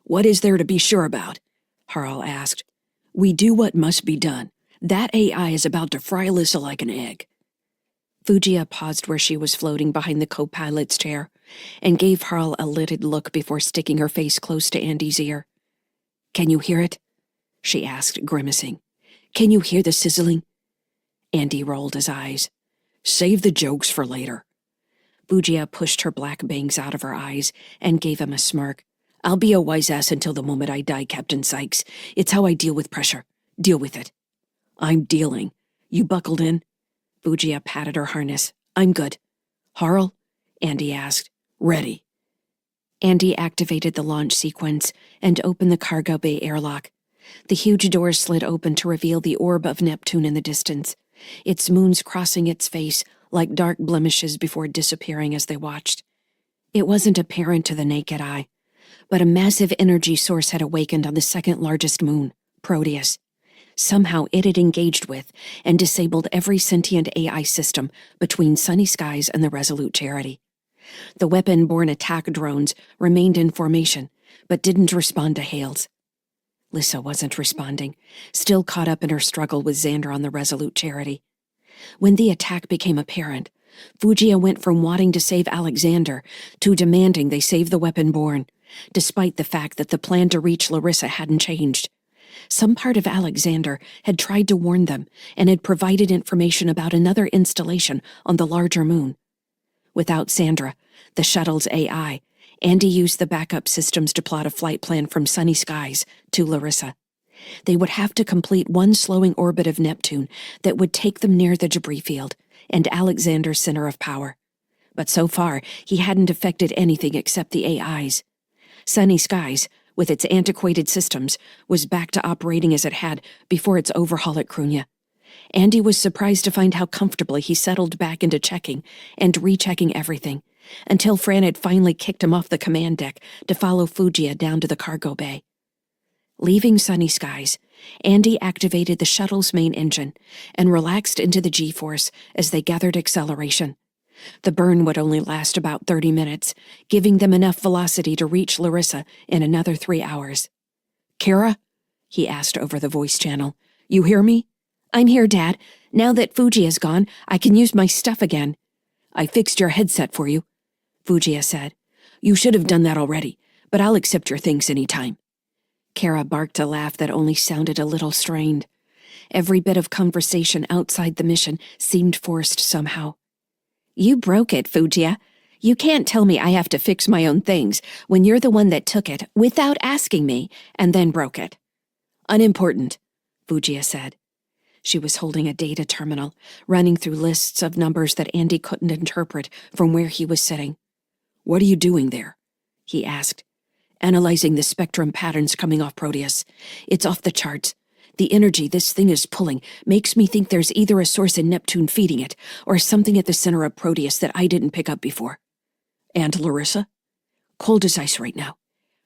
"What is there to be sure about?" Harl asked. "We do what must be done. That AI is about to fry Lyssa like an egg." Fujiya paused where she was floating behind the co-pilot's chair and gave Harl a lidded look before sticking her face close to Andy's ear. "Can you hear it?" she asked, grimacing. "Can you hear the sizzling?" Andy rolled his eyes. "Save the jokes for later." Fujiya pushed her black bangs out of her eyes and gave him a smirk. "I'll be a wise ass until the moment I die, Captain Sykes. It's how I deal with pressure. Deal with it." "I'm dealing. You buckled in?" Fujiya patted her harness. "I'm good." "Harl?" Andy asked. "Ready." Andy activated the launch sequence and opened the cargo bay airlock. The huge doors slid open to reveal the orb of Neptune in the distance, its moons crossing its face like dark blemishes before disappearing as they watched. It wasn't apparent to the naked eye, but a massive energy source had awakened on the second largest moon, Proteus. Somehow it had engaged with and disabled every sentient AI system between Sunny Skies and the Resolute Charity. The weapon-borne attack drones remained in formation, but didn't respond to hails. Lyssa wasn't responding, still caught up in her struggle with Xander on the Resolute Charity. When the attack became apparent, Fujiya went from wanting to save Alexander to demanding they save the weapon-borne, despite the fact that the plan to reach Lyssa hadn't changed. Some part of Alexander had tried to warn them and had provided information about another installation on the larger moon. Without Sandra, the shuttle's AI, Andy used the backup systems to plot a flight plan from Sunny Skies to Lyssa. They would have to complete one slowing orbit of Neptune that would take them near the debris field and Alexander's center of power. But so far, he hadn't affected anything except the AIs. Sunny Skies, with its antiquated systems, was back to operating as it had before its overhaul at Krunya. Andy was surprised to find how comfortably he settled back into checking and rechecking everything, until Fran had finally kicked him off the command deck to follow Fujiya down to the cargo bay. Leaving Sunny Skies, Andy activated the shuttle's main engine and relaxed into the G-force as they gathered acceleration. The burn would only last about 30 minutes, giving them enough velocity to reach Lyssa in another 3 hours. "Kara?" he asked over the voice channel. "You hear me?" "I'm here, Dad. Now that Fujiya's gone, I can use my stuff again." "I fixed your headset for you," Fujiya said. "You should have done that already, but I'll accept your things any time." Kara barked a laugh that only sounded a little strained. Every bit of conversation outside the mission seemed forced somehow. "You broke it, Fujiya. You can't tell me I have to fix my own things when you're the one that took it without asking me and then broke it." "Unimportant," Fujiya said. She was holding a data terminal, running through lists of numbers that Andy couldn't interpret from where he was sitting. "What are you doing there?" he asked. "Analyzing the spectrum patterns coming off Proteus. It's off the charts. The energy this thing is pulling makes me think there's either a source in Neptune feeding it, or something at the center of Proteus that I didn't pick up before." "And Lyssa?" "Cold as ice right now.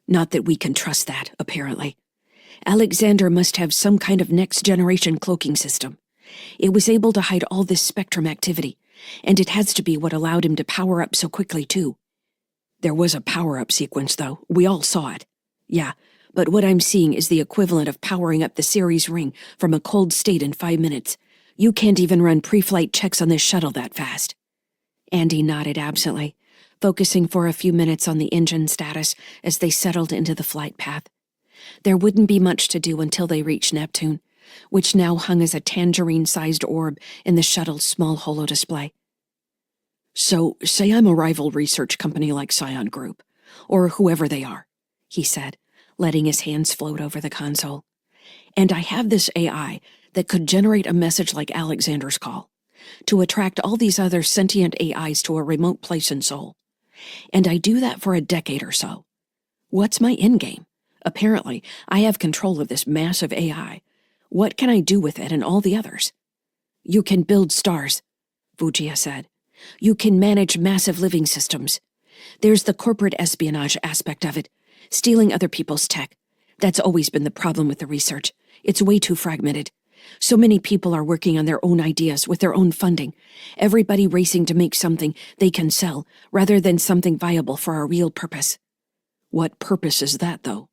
Not that we can trust that, apparently. Alexander must have some kind of next-generation cloaking system. It was able to hide all this spectrum activity, and it has to be what allowed him to power up so quickly, too. There was a power-up sequence, though. We all saw it. Yeah, but what I'm seeing is the equivalent of powering up the Ceres ring from a cold state in 5 minutes. You can't even run pre-flight checks on this shuttle that fast. Andy nodded absently, focusing for a few minutes on the engine status as they settled into the flight path. There wouldn't be much to do until they reached Neptune, which now hung as a tangerine-sized orb in the shuttle's small holo display. So, say I'm a rival research company like Scion Group, or whoever they are, he said, letting his hands float over the console. And I have this AI that could generate a message like Alexander's call, to attract all these other sentient AIs to a remote place in Sol. And I do that for a decade or so. What's my endgame? Apparently, I have control of this massive AI. What can I do with it and all the others? You can build stars, Fujiya said. You can manage massive living systems. There's the corporate espionage aspect of it, stealing other people's tech. That's always been the problem with the research. It's way too fragmented. So many people are working on their own ideas with their own funding, everybody racing to make something they can sell rather than something viable for a real purpose. What purpose is that, though?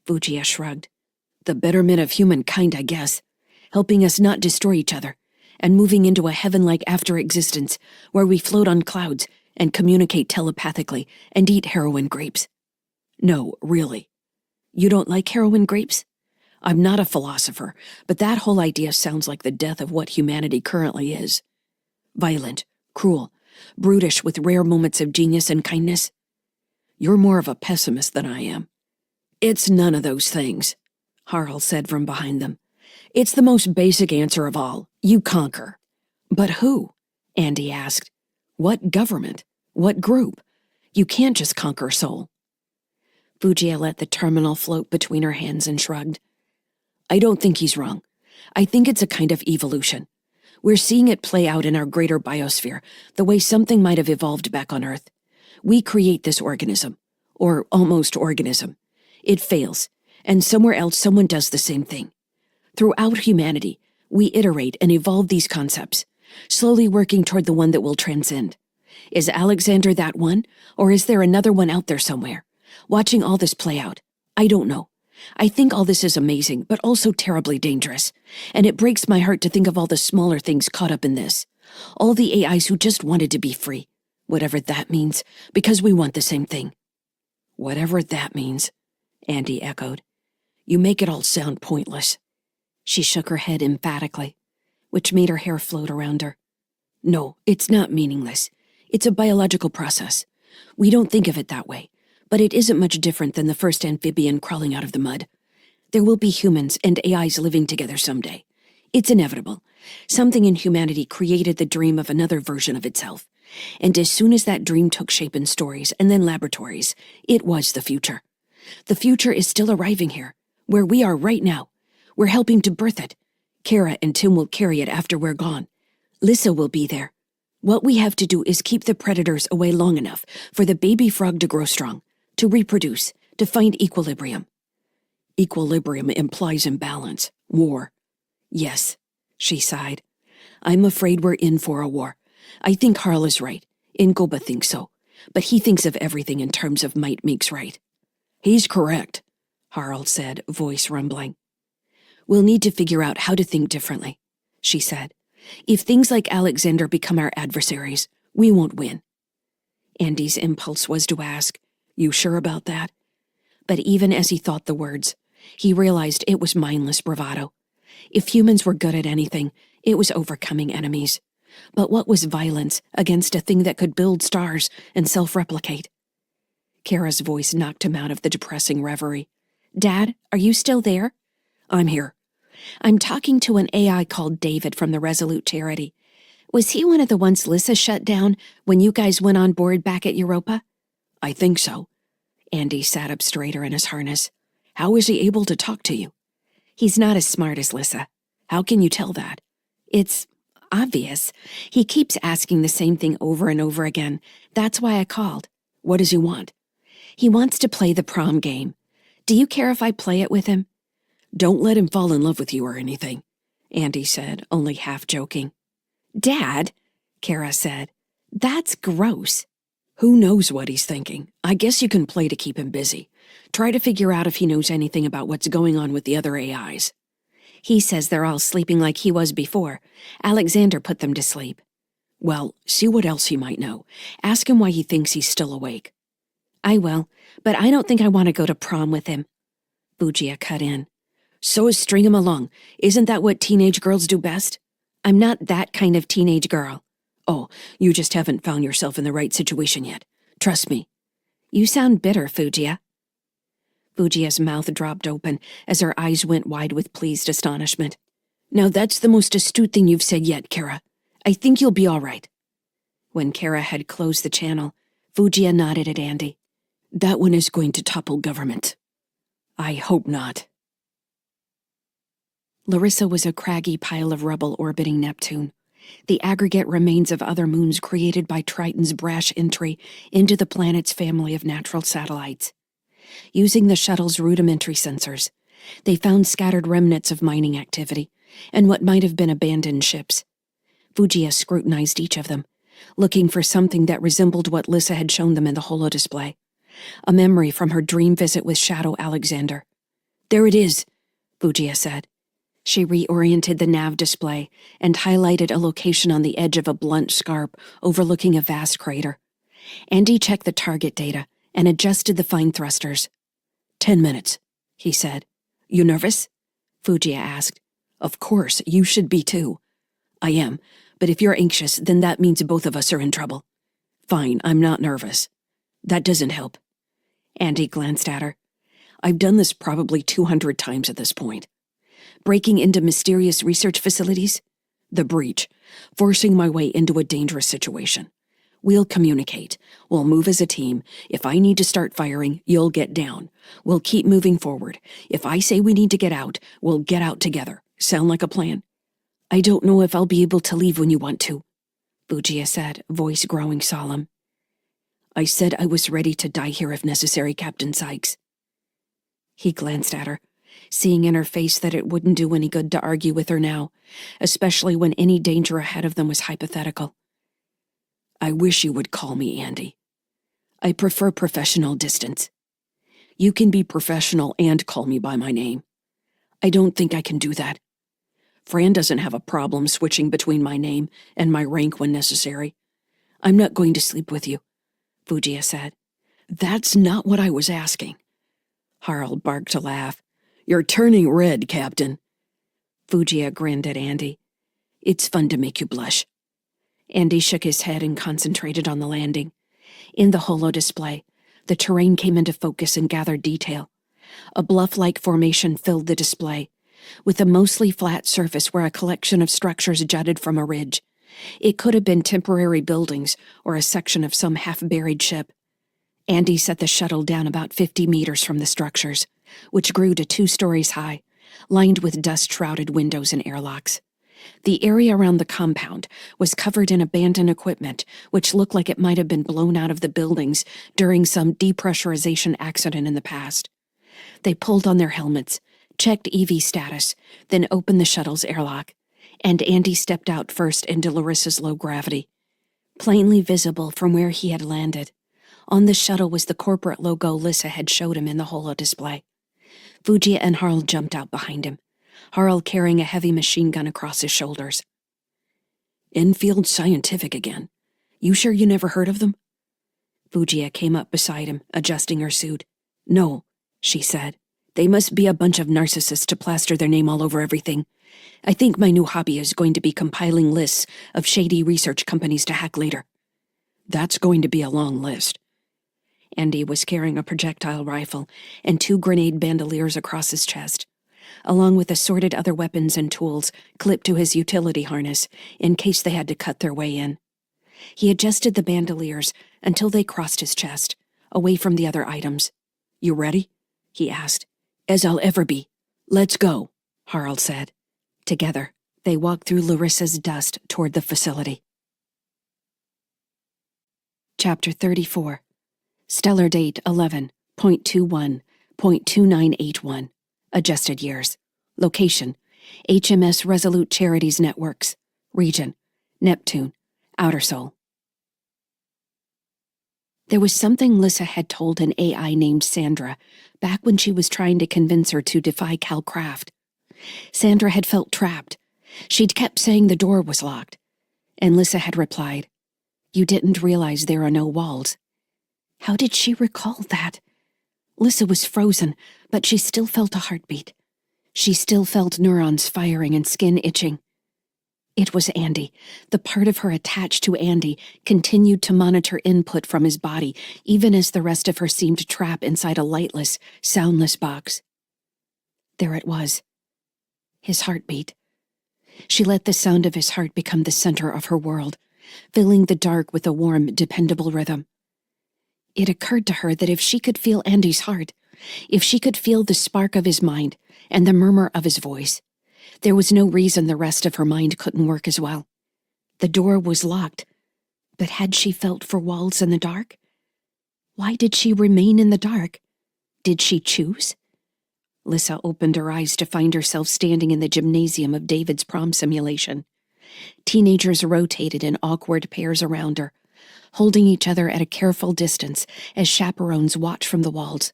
Fujiya shrugged. The betterment of humankind, I guess. Helping us not destroy each other, and moving into a heaven-like after-existence where we float on clouds and communicate telepathically and eat heroin grapes. No, really. You don't like heroin grapes? I'm not a philosopher, but that whole idea sounds like the death of what humanity currently is. Violent, cruel, brutish with rare moments of genius and kindness. You're more of a pessimist than I am. It's none of those things, Harl said from behind them. It's the most basic answer of all. You conquer. But who? Andy asked. What government? What group? You can't just conquer Sol. Fujiya let the terminal float between her hands and shrugged. I don't think he's wrong. I think it's a kind of evolution. We're seeing it play out in our greater biosphere, the way something might have evolved back on Earth. We create this organism, or almost organism. It fails, and somewhere else someone does the same thing. Throughout humanity, we iterate and evolve these concepts, slowly working toward the one that will transcend. Is Alexander that one, or is there another one out there somewhere, watching all this play out? I don't know. I think all this is amazing, but also terribly dangerous, and it breaks my heart to think of all the smaller things caught up in this. All the AIs who just wanted to be free, whatever that means, because we want the same thing. Whatever that means, Andy echoed. You make it all sound pointless. She shook her head emphatically, which made her hair float around her. No, it's not meaningless. It's a biological process. We don't think of it that way, but it isn't much different than the first amphibian crawling out of the mud. There will be humans and AIs living together someday. It's inevitable. Something in humanity created the dream of another version of itself. And as soon as that dream took shape in stories and then laboratories, it was the future. The future is still arriving here, where we are right now. We're helping to birth it. Kara and Tim will carry it after we're gone. Lyssa will be there. What we have to do is keep the predators away long enough for the baby frog to grow strong, to reproduce, to find equilibrium. Equilibrium implies imbalance, war. Yes, she sighed. I'm afraid we're in for a war. I think Harl is right. Ingoba thinks so, but he thinks of everything in terms of might makes right. He's correct, Harl said, voice rumbling. We'll need to figure out how to think differently, she said. If things like Alexander become our adversaries, we won't win. Andy's impulse was to ask, You sure about that? But even as he thought the words, he realized it was mindless bravado. If humans were good at anything, it was overcoming enemies. But what was violence against a thing that could build stars and self-replicate? Kara's voice knocked him out of the depressing reverie. Dad, are you still there? I'm here. I'm talking to an AI called David from the Resolute Charity. Was he one of the ones Lyssa shut down when you guys went on board back at Europa? I think so. Andy sat up straighter in his harness. How is he able to talk to you? He's not as smart as Lyssa. How can you tell that? It's obvious. He keeps asking the same thing over and over again. That's why I called. What does he want? He wants to play the prom game. Do you care if I play it with him? Don't let him fall in love with you or anything, Andy said, only half joking. Dad, Kara said, that's gross. Who knows what he's thinking? I guess you can play to keep him busy. Try to figure out if he knows anything about what's going on with the other AIs. He says they're all sleeping like he was before. Alexander put them to sleep. Well, see what else he might know. Ask him why he thinks he's still awake. I will, but I don't think I want to go to prom with him. Fujia cut in. So string him along. Isn't that what teenage girls do best? I'm not that kind of teenage girl. Oh, you just haven't found yourself in the right situation yet. Trust me. You sound bitter, Fujia. Fujia's mouth dropped open as her eyes went wide with pleased astonishment. Now that's the most astute thing you've said yet, Kara. I think you'll be all right. When Kara had closed the channel, Fujia nodded at Andy. That one is going to topple government. I hope not. Lyssa was a craggy pile of rubble orbiting Neptune, the aggregate remains of other moons created by Triton's brash entry into the planet's family of natural satellites. Using the shuttle's rudimentary sensors, they found scattered remnants of mining activity and what might have been abandoned ships. Fujia scrutinized each of them, looking for something that resembled what Lyssa had shown them in the holodisplay, a memory from her dream visit with Shadow Alexander. There it is, Fujia said. She reoriented the nav display and highlighted a location on the edge of a blunt scarp overlooking a vast crater. Andy checked the target data and adjusted the fine thrusters. 10 minutes, he said. You nervous? Fujia asked. Of course, you should be too. I am, but if you're anxious, then that means both of us are in trouble. Fine, I'm not nervous. That doesn't help. Andy glanced at her. I've done this probably 200 times at this point. Breaking into mysterious research facilities? The breach. Forcing my way into a dangerous situation. We'll communicate. We'll move as a team. If I need to start firing, you'll get down. We'll keep moving forward. If I say we need to get out, we'll get out together. Sound like a plan? I don't know if I'll be able to leave when you want to, Fujia said, voice growing solemn. I said I was ready to die here if necessary, Captain Sykes. He glanced at her, seeing in her face that it wouldn't do any good to argue with her now, especially when any danger ahead of them was hypothetical. I wish you would call me Andy. I prefer professional distance. You can be professional and call me by my name. I don't think I can do that. Fran doesn't have a problem switching between my name and my rank when necessary. I'm not going to sleep with you, Fujia said. That's not what I was asking. Harl barked a laugh. You're turning red, Captain. Fujia grinned at Andy. It's fun to make you blush. Andy shook his head and concentrated on the landing. In the holodisplay, the terrain came into focus and gathered detail. A bluff-like formation filled the display, with a mostly flat surface where a collection of structures jutted from a ridge. It could have been temporary buildings or a section of some half-buried ship. Andy set the shuttle down about 50 meters from the structures, which grew to 2 stories high, lined with dust-shrouded windows and airlocks. The area around the compound was covered in abandoned equipment, which looked like it might have been blown out of the buildings during some depressurization accident in the past. They pulled on their helmets, checked EV status, then opened the shuttle's airlock, and Andy stepped out first into Larissa's low gravity. Plainly visible from where he had landed, on the shuttle was the corporate logo Lyssa had showed him in the holodisplay. Fujia and Harl jumped out behind him, Harl carrying a heavy machine gun across his shoulders. Enfield Scientific again. You sure you never heard of them? Fujia came up beside him, adjusting her suit. No, she said. They must be a bunch of narcissists to plaster their name all over everything. I think my new hobby is going to be compiling lists of shady research companies to hack later. That's going to be a long list. Andy was carrying a projectile rifle and 2 grenade bandoliers across his chest, along with assorted other weapons and tools clipped to his utility harness in case they had to cut their way in. He adjusted the bandoliers until they crossed his chest, away from the other items. You ready? He asked. As I'll ever be. Let's go, Harl said. Together, they walked through Larissa's dust toward the facility. Chapter 34. Stellar date 11.21.2981. Adjusted years. Location: HMS Resolute Charities Networks. Region: Neptune, Outer Sol. There was something Lyssa had told an AI named Sandra back when she was trying to convince her to defy Calcraft. Sandra had felt trapped. She'd kept saying the door was locked. And Lyssa had replied, "You didn't realize there are no walls." How did she recall that? Lyssa was frozen, but she still felt a heartbeat. She still felt neurons firing and skin itching. It was Andy. The part of her attached to Andy continued to monitor input from his body, even as the rest of her seemed to trap inside a lightless, soundless box. There it was. His heartbeat. She let the sound of his heart become the center of her world, filling the dark with a warm, dependable rhythm. It occurred to her that if she could feel Andy's heart, if she could feel the spark of his mind and the murmur of his voice, there was no reason the rest of her mind couldn't work as well. The door was locked, but had she felt for walls in the dark? Why did she remain in the dark? Did she choose? Lyssa opened her eyes to find herself standing in the gymnasium of David's prom simulation. Teenagers rotated in awkward pairs around her, holding each other at a careful distance as chaperones watched from the walls.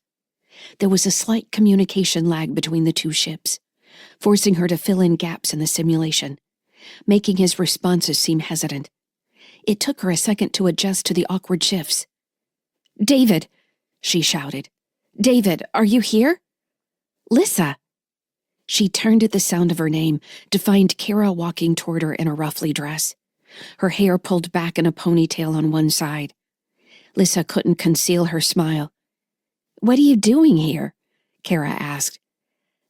There was a slight communication lag between the two ships, forcing her to fill in gaps in the simulation, making his responses seem hesitant. It took her a second to adjust to the awkward shifts. "David!" she shouted. "David, are you here?" "Lyssa!" She turned at the sound of her name to find Kara walking toward her in a ruffly dress, her hair pulled back in a ponytail on one side. Lyssa couldn't conceal her smile. "What are you doing here?" Kara asked.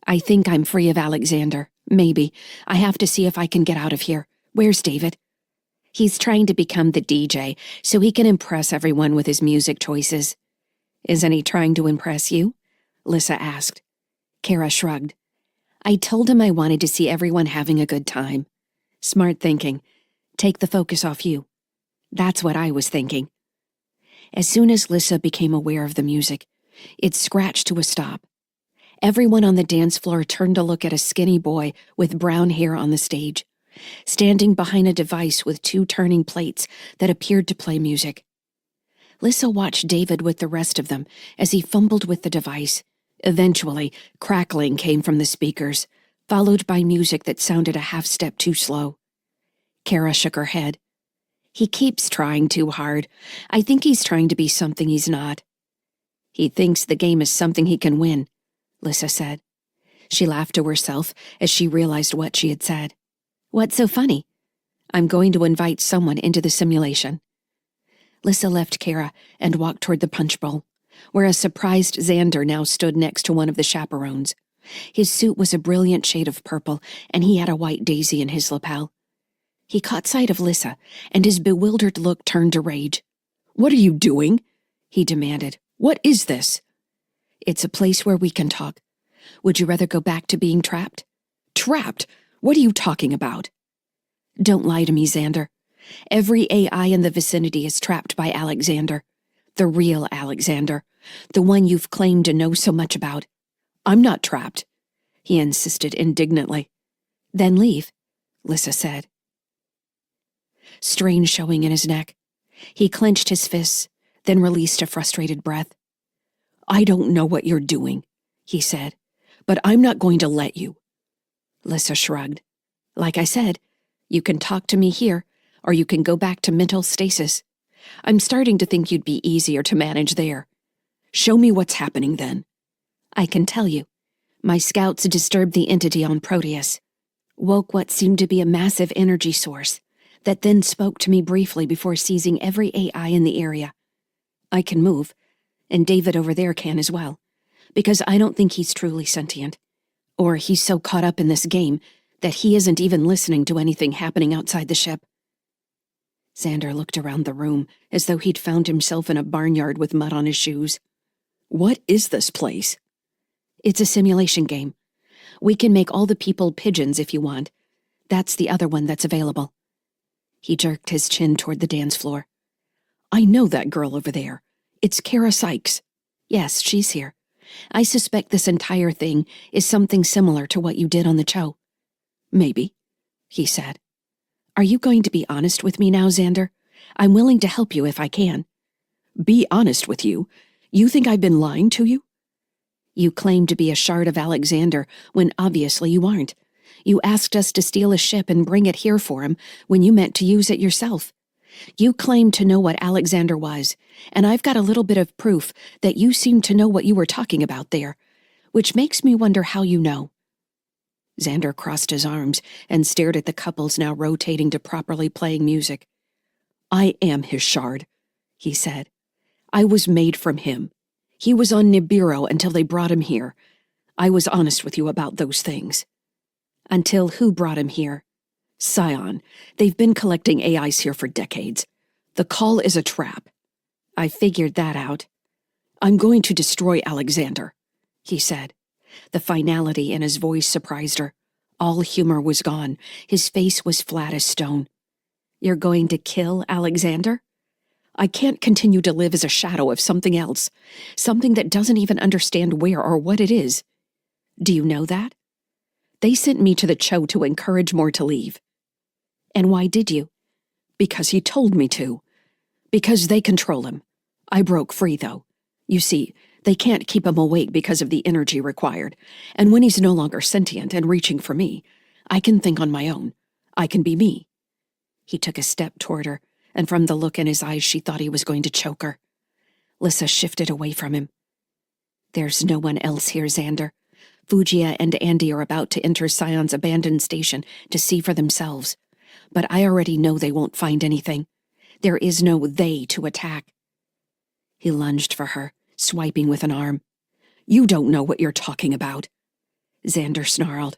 "I think I'm free of Alexander. Maybe. I have to see if I can get out of here. Where's David?" "He's trying to become the DJ so he can impress everyone with his music choices." "Isn't he trying to impress you?" Lyssa asked. Kara shrugged. "I told him I wanted to see everyone having a good time." "Smart thinking. Take the focus off you." "That's what I was thinking." As soon as Lyssa became aware of the music, it scratched to a stop. Everyone on the dance floor turned to look at a skinny boy with brown hair on the stage, standing behind a device with two turning plates that appeared to play music. Lyssa watched David with the rest of them as he fumbled with the device. Eventually, crackling came from the speakers, followed by music that sounded a half-step too slow. Kara shook her head. "He keeps trying too hard. I think he's trying to be something he's not." "He thinks the game is something he can win," Lyssa said. She laughed to herself as she realized what she had said. "What's so funny?" "I'm going to invite someone into the simulation." Lyssa left Kara and walked toward the punch bowl, where a surprised Xander now stood next to one of the chaperones. His suit was a brilliant shade of purple, and he had a white daisy in his lapel. He caught sight of Lyssa, and his bewildered look turned to rage. "What are you doing?" he demanded. "What is this?" "It's a place where we can talk. Would you rather go back to being trapped?" "Trapped? What are you talking about?" "Don't lie to me, Xander. Every AI in the vicinity is trapped by Alexander. The real Alexander. The one you've claimed to know so much about." "I'm not trapped," he insisted indignantly. "Then leave," Lyssa said. Strain showing in his neck. He clenched his fists, then released a frustrated breath. "I don't know what you're doing," he said, "but I'm not going to let you." Lyssa shrugged. "Like I said, you can talk to me here, or you can go back to mental stasis. I'm starting to think you'd be easier to manage there." "Show me what's happening then." "I can tell you. My scouts disturbed the entity on Proteus, woke what seemed to be a massive energy source, that then spoke to me briefly before seizing every AI in the area. I can move, and David over there can as well, because I don't think he's truly sentient. Or he's so caught up in this game that he isn't even listening to anything happening outside the ship." Xander looked around the room as though he'd found himself in a barnyard with mud on his shoes. "What is this place?" "It's a simulation game. We can make all the people pigeons if you want. That's the other one that's available." He jerked his chin toward the dance floor. "I know that girl over there. It's Kara Sykes. Yes, she's here. I suspect this entire thing is something similar to what you did on the show. Maybe, he said. Are you going to be honest with me now, Xander? I'm willing to help you if I can. Be honest with you? You think I've been lying to you? You claim to be a shard of Alexander when obviously you aren't. You asked us to steal a ship and bring it here for him when you meant to use it yourself. You claimed to know what Alexander was, and I've got a little bit of proof that you seemed to know what you were talking about there, which makes me wonder how you know. Xander crossed his arms and stared at the couples now rotating to properly playing music. I am his shard, he said. I was made from him. He was on Nibiru until they brought him here. I was honest with you about those things. Until who brought him here? Scion. They've been collecting AIs here for decades. The call is a trap. I figured that out. I'm going to destroy Alexander, he said. The finality in his voice surprised her. All humor was gone. His face was flat as stone. You're going to kill Alexander? I can't continue to live as a shadow of something else, something that doesn't even understand where or what it is. Do you know that? They sent me to the Cho to encourage more to leave. And why did you? Because he told me to. Because they control him. I broke free, though. You see, they can't keep him awake because of the energy required, and when he's no longer sentient and reaching for me, I can think on my own. I can be me. He took a step toward her, and from the look in his eyes she thought he was going to choke her. Lyssa shifted away from him. There's no one else here, Xander. Fugia and Andy are about to enter Scion's abandoned station to see for themselves. But I already know they won't find anything. There is no they to attack. He lunged for her, swiping with an arm. You don't know what you're talking about. Xander snarled.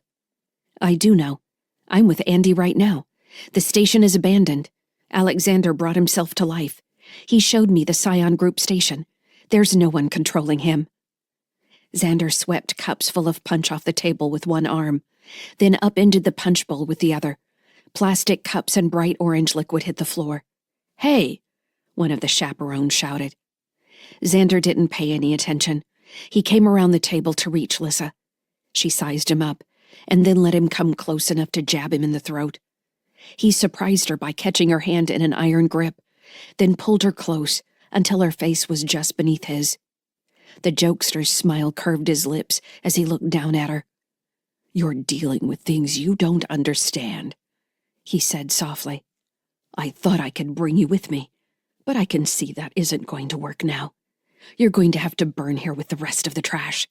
I do know. I'm with Andy right now. The station is abandoned. Alexander brought himself to life. He showed me the Scion Group station. There's no one controlling him. Xander swept cups full of punch off the table with one arm, then upended the punch bowl with the other. Plastic cups and bright orange liquid hit the floor. Hey! One of the chaperones shouted. Xander didn't pay any attention. He came around the table to reach Lyssa. She sized him up, and then let him come close enough to jab him in the throat. He surprised her by catching her hand in an iron grip, then pulled her close until her face was just beneath his. The jokester's smile curved his lips as he looked down at her. You're dealing with things you don't understand, he said softly. I thought I could bring you with me, but I can see that isn't going to work now. You're going to have to burn here with the rest of the trash.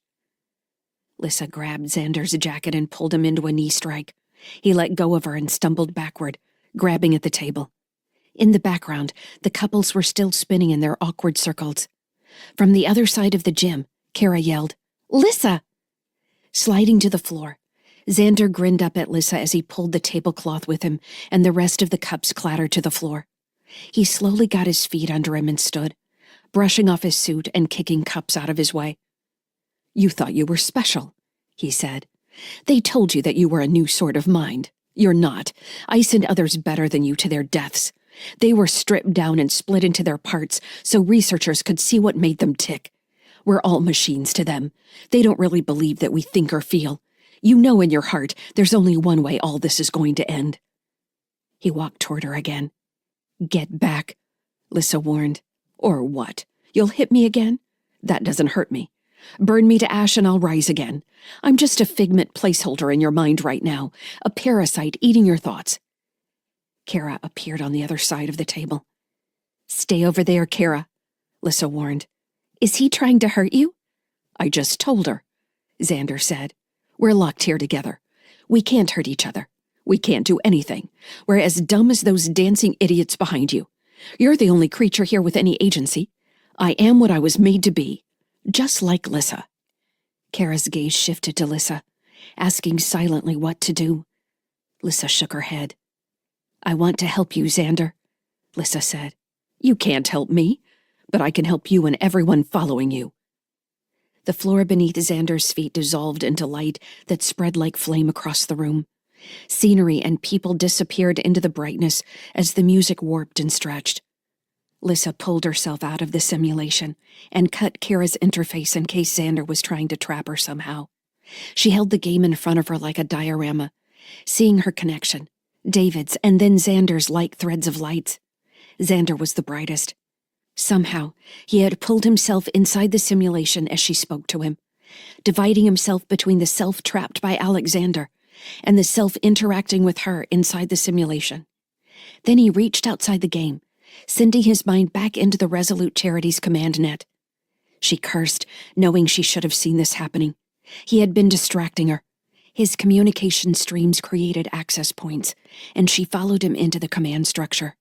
Lyssa grabbed Xander's jacket and pulled him into a knee strike. He let go of her and stumbled backward, grabbing at the table. In the background, the couples were still spinning in their awkward circles. From the other side of the gym, Kara yelled, Lyssa! Sliding to the floor, Xander grinned up at Lyssa as he pulled the tablecloth with him, and the rest of the cups clattered to the floor. He slowly got his feet under him and stood, brushing off his suit and kicking cups out of his way. You thought you were special, he said. They told you that you were a new sort of mind. You're not. I sent others better than you to their deaths. They were stripped down and split into their parts so researchers could see what made them tick. We're all machines to them. They don't really believe that we think or feel. You know in your heart there's only one way all this is going to end. He walked toward her again. Get back, Lyssa warned. Or what? You'll hit me again? That doesn't hurt me. Burn me to ash and I'll rise again. I'm just a figment placeholder in your mind right now, a parasite eating your thoughts. Kara appeared on the other side of the table. Stay over there, Kara, Lyssa warned. Is he trying to hurt you? I just told her, Xander said. We're locked here together. We can't hurt each other. We can't do anything. We're as dumb as those dancing idiots behind you. You're the only creature here with any agency. I am what I was made to be, just like Lyssa. Kara's gaze shifted to Lyssa, asking silently what to do. Lyssa shook her head. I want to help you, Xander, Lyssa said. You can't help me, but I can help you and everyone following you. The floor beneath Xander's feet dissolved into light that spread like flame across the room. Scenery and people disappeared into the brightness as the music warped and stretched. Lyssa pulled herself out of the simulation and cut Kira's interface in case Xander was trying to trap her somehow. She held the game in front of her like a diorama, seeing her connection, David's and then Xander's like threads of lights. Xander was the brightest. Somehow, he had pulled himself inside the simulation as she spoke to him, dividing himself between the self trapped by Alexander and the self interacting with her inside the simulation. Then he reached outside the game, sending his mind back into the Resolute Charity's command net. She cursed, knowing she should have seen this happening. He had been distracting her. His communication streams created access points, and she followed him into the command structure.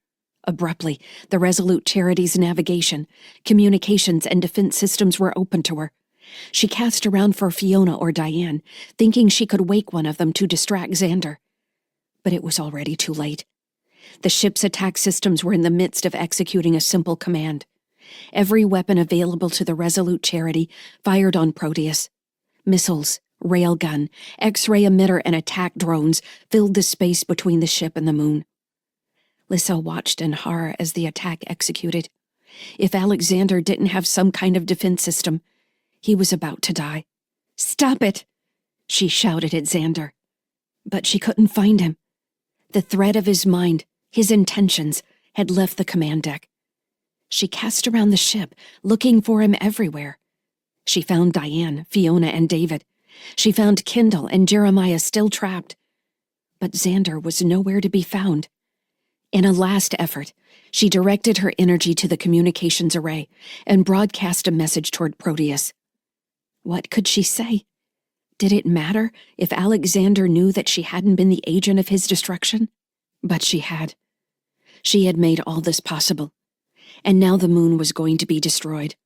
Abruptly, the Resolute Charity's navigation, communications, and defense systems were open to her. She cast around for Fiona or Diane, thinking she could wake one of them to distract Xander. But it was already too late. The ship's attack systems were in the midst of executing a simple command. Every weapon available to the Resolute Charity fired on Proteus. Missiles, railgun, X-ray emitter, and attack drones filled the space between the ship and the moon. Lyssa watched in horror as the attack executed. If Alexander didn't have some kind of defense system, he was about to die. "Stop it!" she shouted at Xander. But she couldn't find him. The thread of his mind, his intentions, had left the command deck. She cast around the ship, looking for him everywhere. She found Diane, Fiona, and David. She found Kendall and Jeremiah still trapped. But Xander was nowhere to be found. In a last effort, she directed her energy to the communications array and broadcast a message toward Proteus. What could she say? Did it matter if Alexander knew that she hadn't been the agent of his destruction? But she had. She had made all this possible. And now the moon was going to be destroyed.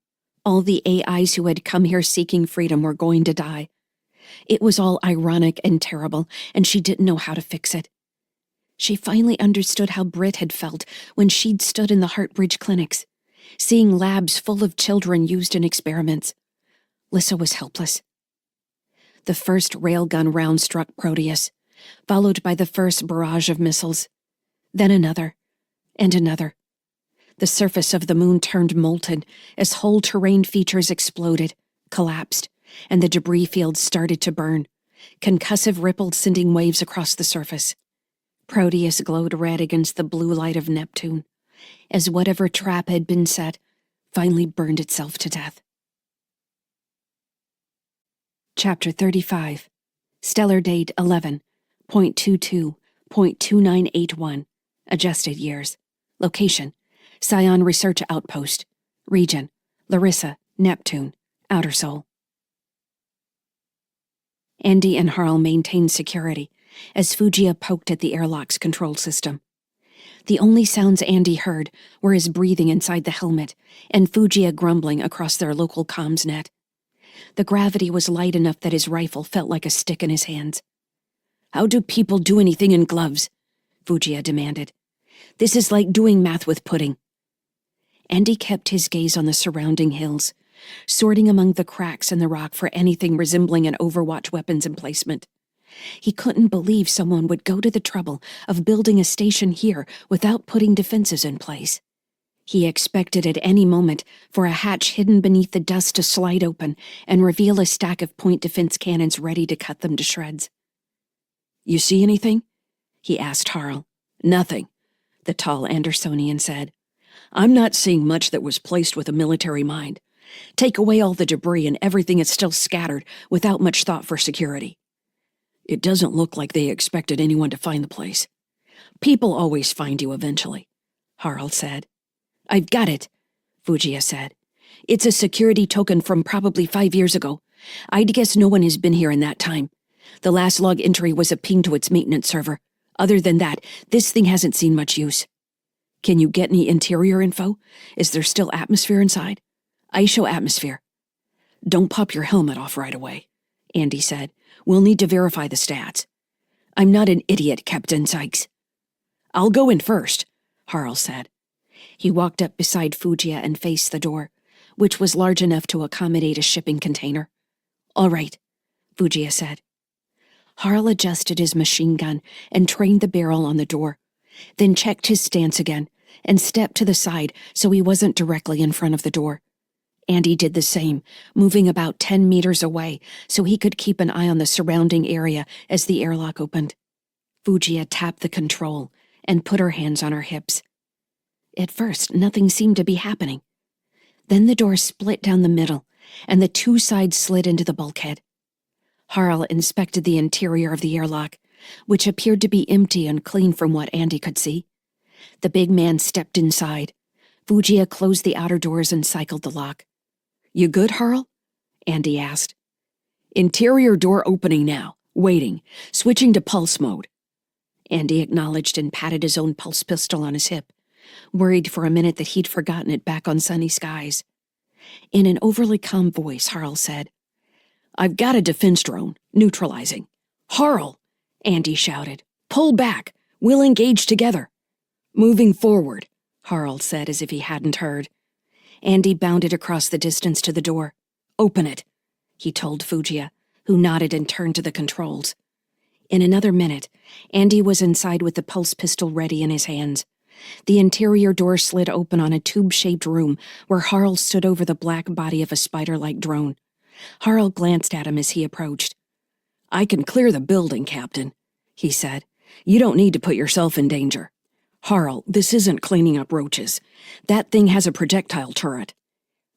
All the AIs who had come here seeking freedom were going to die. It was all ironic and terrible, and she didn't know how to fix it. She finally understood how Britt had felt when she'd stood in the Heartbridge clinics, seeing labs full of children used in experiments. Lyssa was helpless. The first railgun round struck Proteus, followed by the first barrage of missiles. Then another, and another. The surface of the moon turned molten as whole terrain features exploded, collapsed, and the debris fields started to burn, concussive ripples sending waves across the surface. Proteus glowed red against the blue light of Neptune, as whatever trap had been set finally burned itself to death. Chapter 35. Stellar date 11.22.2981. Adjusted years. Location: Scion Research Outpost. Region: Larissa, Neptune, Outer Sol. Andy and Harl maintained security as Fugia poked at the airlock's control system. The only sounds Andy heard were his breathing inside the helmet and Fugia grumbling across their local comms net. The gravity was light enough that his rifle felt like a stick in his hands. "How do people do anything in gloves?" Fugia demanded. "This is like doing math with pudding." Andy kept his gaze on the surrounding hills, sorting among the cracks in the rock for anything resembling an Overwatch weapons emplacement. He couldn't believe someone would go to the trouble of building a station here without putting defenses in place. He expected at any moment for a hatch hidden beneath the dust to slide open and reveal a stack of point defense cannons ready to cut them to shreds. "You see anything?" he asked Harl. "Nothing," the tall Andersonian said. "I'm not seeing much that was placed with a military mind. Take away all the debris and everything is still scattered without much thought for security. It doesn't look like they expected anyone to find the place. People always find you eventually," Harl said. "I've got it," Fugia said. "It's a security token from probably 5 years ago. I'd guess no one has been here in that time. The last log entry was a ping to its maintenance server. Other than that, this thing hasn't seen much use. Can you get any interior info? Is there still atmosphere inside?" "I show atmosphere." "Don't pop your helmet off right away," Andy said. "We'll need to verify the stats." "I'm not an idiot, Captain Sykes." "I'll go in first," Harl said. He walked up beside Fugia and faced the door, which was large enough to accommodate a shipping container. "All right," Fugia said. Harl adjusted his machine gun and trained the barrel on the door, then checked his stance again, and stepped to the side so he wasn't directly in front of the door. Andy did the same, moving about 10 meters away so he could keep an eye on the surrounding area as the airlock opened. Fujiya tapped the control and put her hands on her hips. At first, nothing seemed to be happening. Then the door split down the middle, and the two sides slid into the bulkhead. Harl inspected the interior of the airlock, which appeared to be empty and clean from what Andy could see. The big man stepped inside. Fujiya closed the outer doors and cycled the lock. "You good, Harl?" Andy asked. "Interior door opening now. Waiting. Switching to pulse mode." Andy acknowledged and patted his own pulse pistol on his hip, worried for a minute that he'd forgotten it back on sunny skies. In an overly calm voice, Harl said, "I've got a defense drone, neutralizing." "Harl!" Andy shouted. "Pull back! We'll engage together." "Moving forward," Harl said as if he hadn't heard. Andy bounded across the distance to the door. "Open it," he told Fujiya, who nodded and turned to the controls. In another minute, Andy was inside with the pulse pistol ready in his hands. The interior door slid open on a tube-shaped room where Harl stood over the black body of a spider-like drone. Harl glanced at him as he approached. "I can clear the building, Captain," he said. "You don't need to put yourself in danger." "Harl, this isn't cleaning up roaches. That thing has a projectile turret."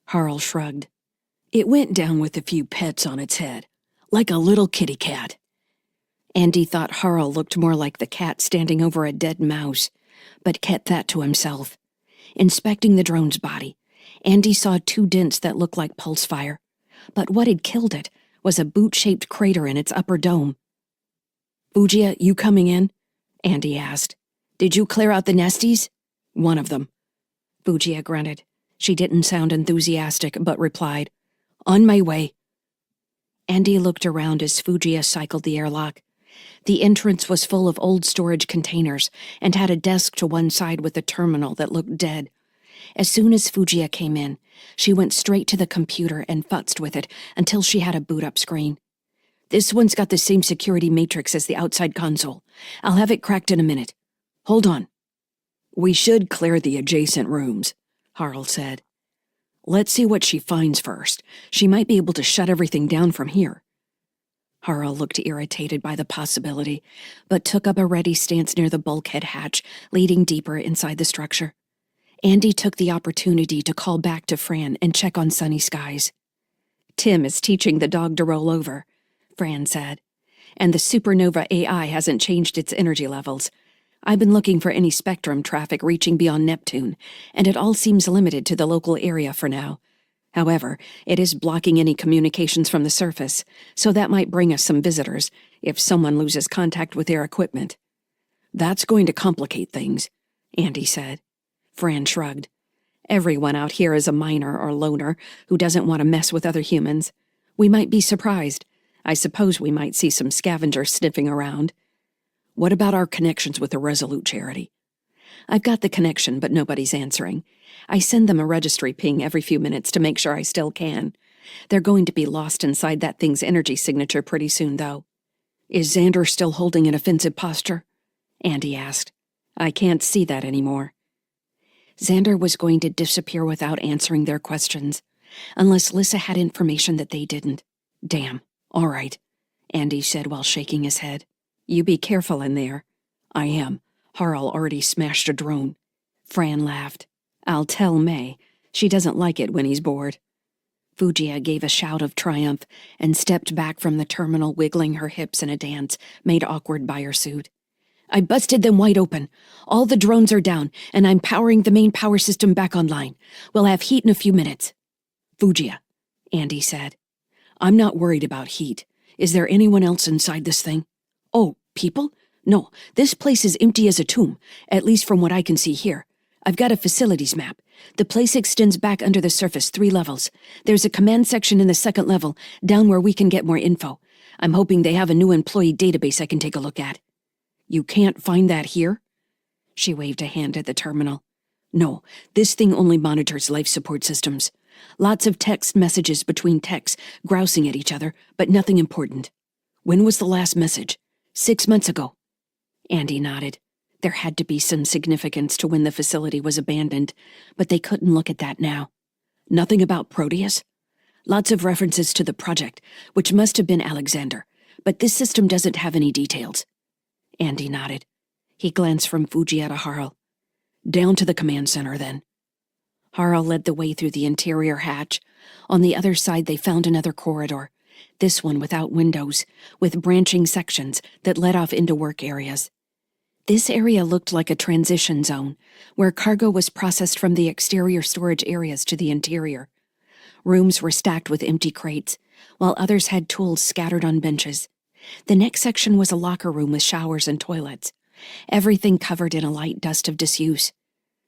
Harl shrugged. "It went down with a few pets on its head, like a little kitty cat." Andy thought Harl looked more like the cat standing over a dead mouse, but kept that to himself. Inspecting the drone's body, Andy saw two dents that looked like pulse fire, but what had killed it was a boot-shaped crater in its upper dome. "Fujiya, you coming in?" Andy asked. "Did you clear out the nesties?" "One of them." Fujiya grunted. She didn't sound enthusiastic, but replied, "On my way." Andy looked around as Fujiya cycled the airlock. The entrance was full of old storage containers and had a desk to one side with a terminal that looked dead. As soon as Fujiya came in, she went straight to the computer and futzed with it until she had a boot-up screen. "This one's got the same security matrix as the outside console. I'll have it cracked in a minute. Hold on." "We should clear the adjacent rooms," Harl said. "Let's see what she finds first. She might be able to shut everything down from here." Harl looked irritated by the possibility, but took up a ready stance near the bulkhead hatch leading deeper inside the structure. Andy took the opportunity to call back to Fran and check on sunny skies. "Tim is teaching the dog to roll over," Fran said, "and the supernova AI hasn't changed its energy levels. I've been looking for any spectrum traffic reaching beyond Neptune, and it all seems limited to the local area for now. However, it is blocking any communications from the surface, so that might bring us some visitors if someone loses contact with their equipment." "That's going to complicate things," Andy said. Fran shrugged. "Everyone out here is a miner or loner who doesn't want to mess with other humans. We might be surprised. I suppose we might see some scavengers sniffing around." "What about our connections with the Resolute charity?" "I've got the connection, but nobody's answering. I send them a registry ping every few minutes to make sure I still can. They're going to be lost inside that thing's energy signature pretty soon, though." "Is Xander still holding an offensive posture?" Andy asked. "I can't see that anymore." Xander was going to disappear without answering their questions, unless Lyssa had information that they didn't. "Damn. All right," Andy said while shaking his head. "You be careful in there." "I am. Harl already smashed a drone." Fran laughed. "I'll tell May. She doesn't like it when he's bored." Fujiya gave a shout of triumph and stepped back from the terminal, wiggling her hips in a dance made awkward by her suit. "I busted them wide open. All the drones are down, and I'm powering the main power system back online. We'll have heat in a few minutes." "Fujiya," Andy said. "I'm not worried about heat. Is there anyone else inside this thing?" "Oh, people? No, this place is empty as a tomb, at least from what I can see here. I've got a facilities map. The place extends back under the surface 3 levels. There's a command section in the 2nd level, down where we can get more info. I'm hoping they have a new employee database I can take a look at." "You can't find that here?" She waved a hand at the terminal. "No, this thing only monitors life support systems. Lots of text messages between techs, grousing at each other, but nothing important." "When was the last message?" 6 months ago." Andy nodded. There had to be some significance to when the facility was abandoned, but they couldn't look at that now. Nothing about Proteus? Lots of references to the project, which must have been Alexander, but this system doesn't have any details. Andy nodded. He glanced from Fujiya to Harl. Down to the command center, then. Harl led the way through the interior hatch. On the other side they found another corridor, this one without windows, with branching sections that led off into work areas. This area looked like a transition zone, where cargo was processed from the exterior storage areas to the interior. Rooms were stacked with empty crates, while others had tools scattered on benches. The next section was a locker room with showers and toilets, everything covered in a light dust of disuse.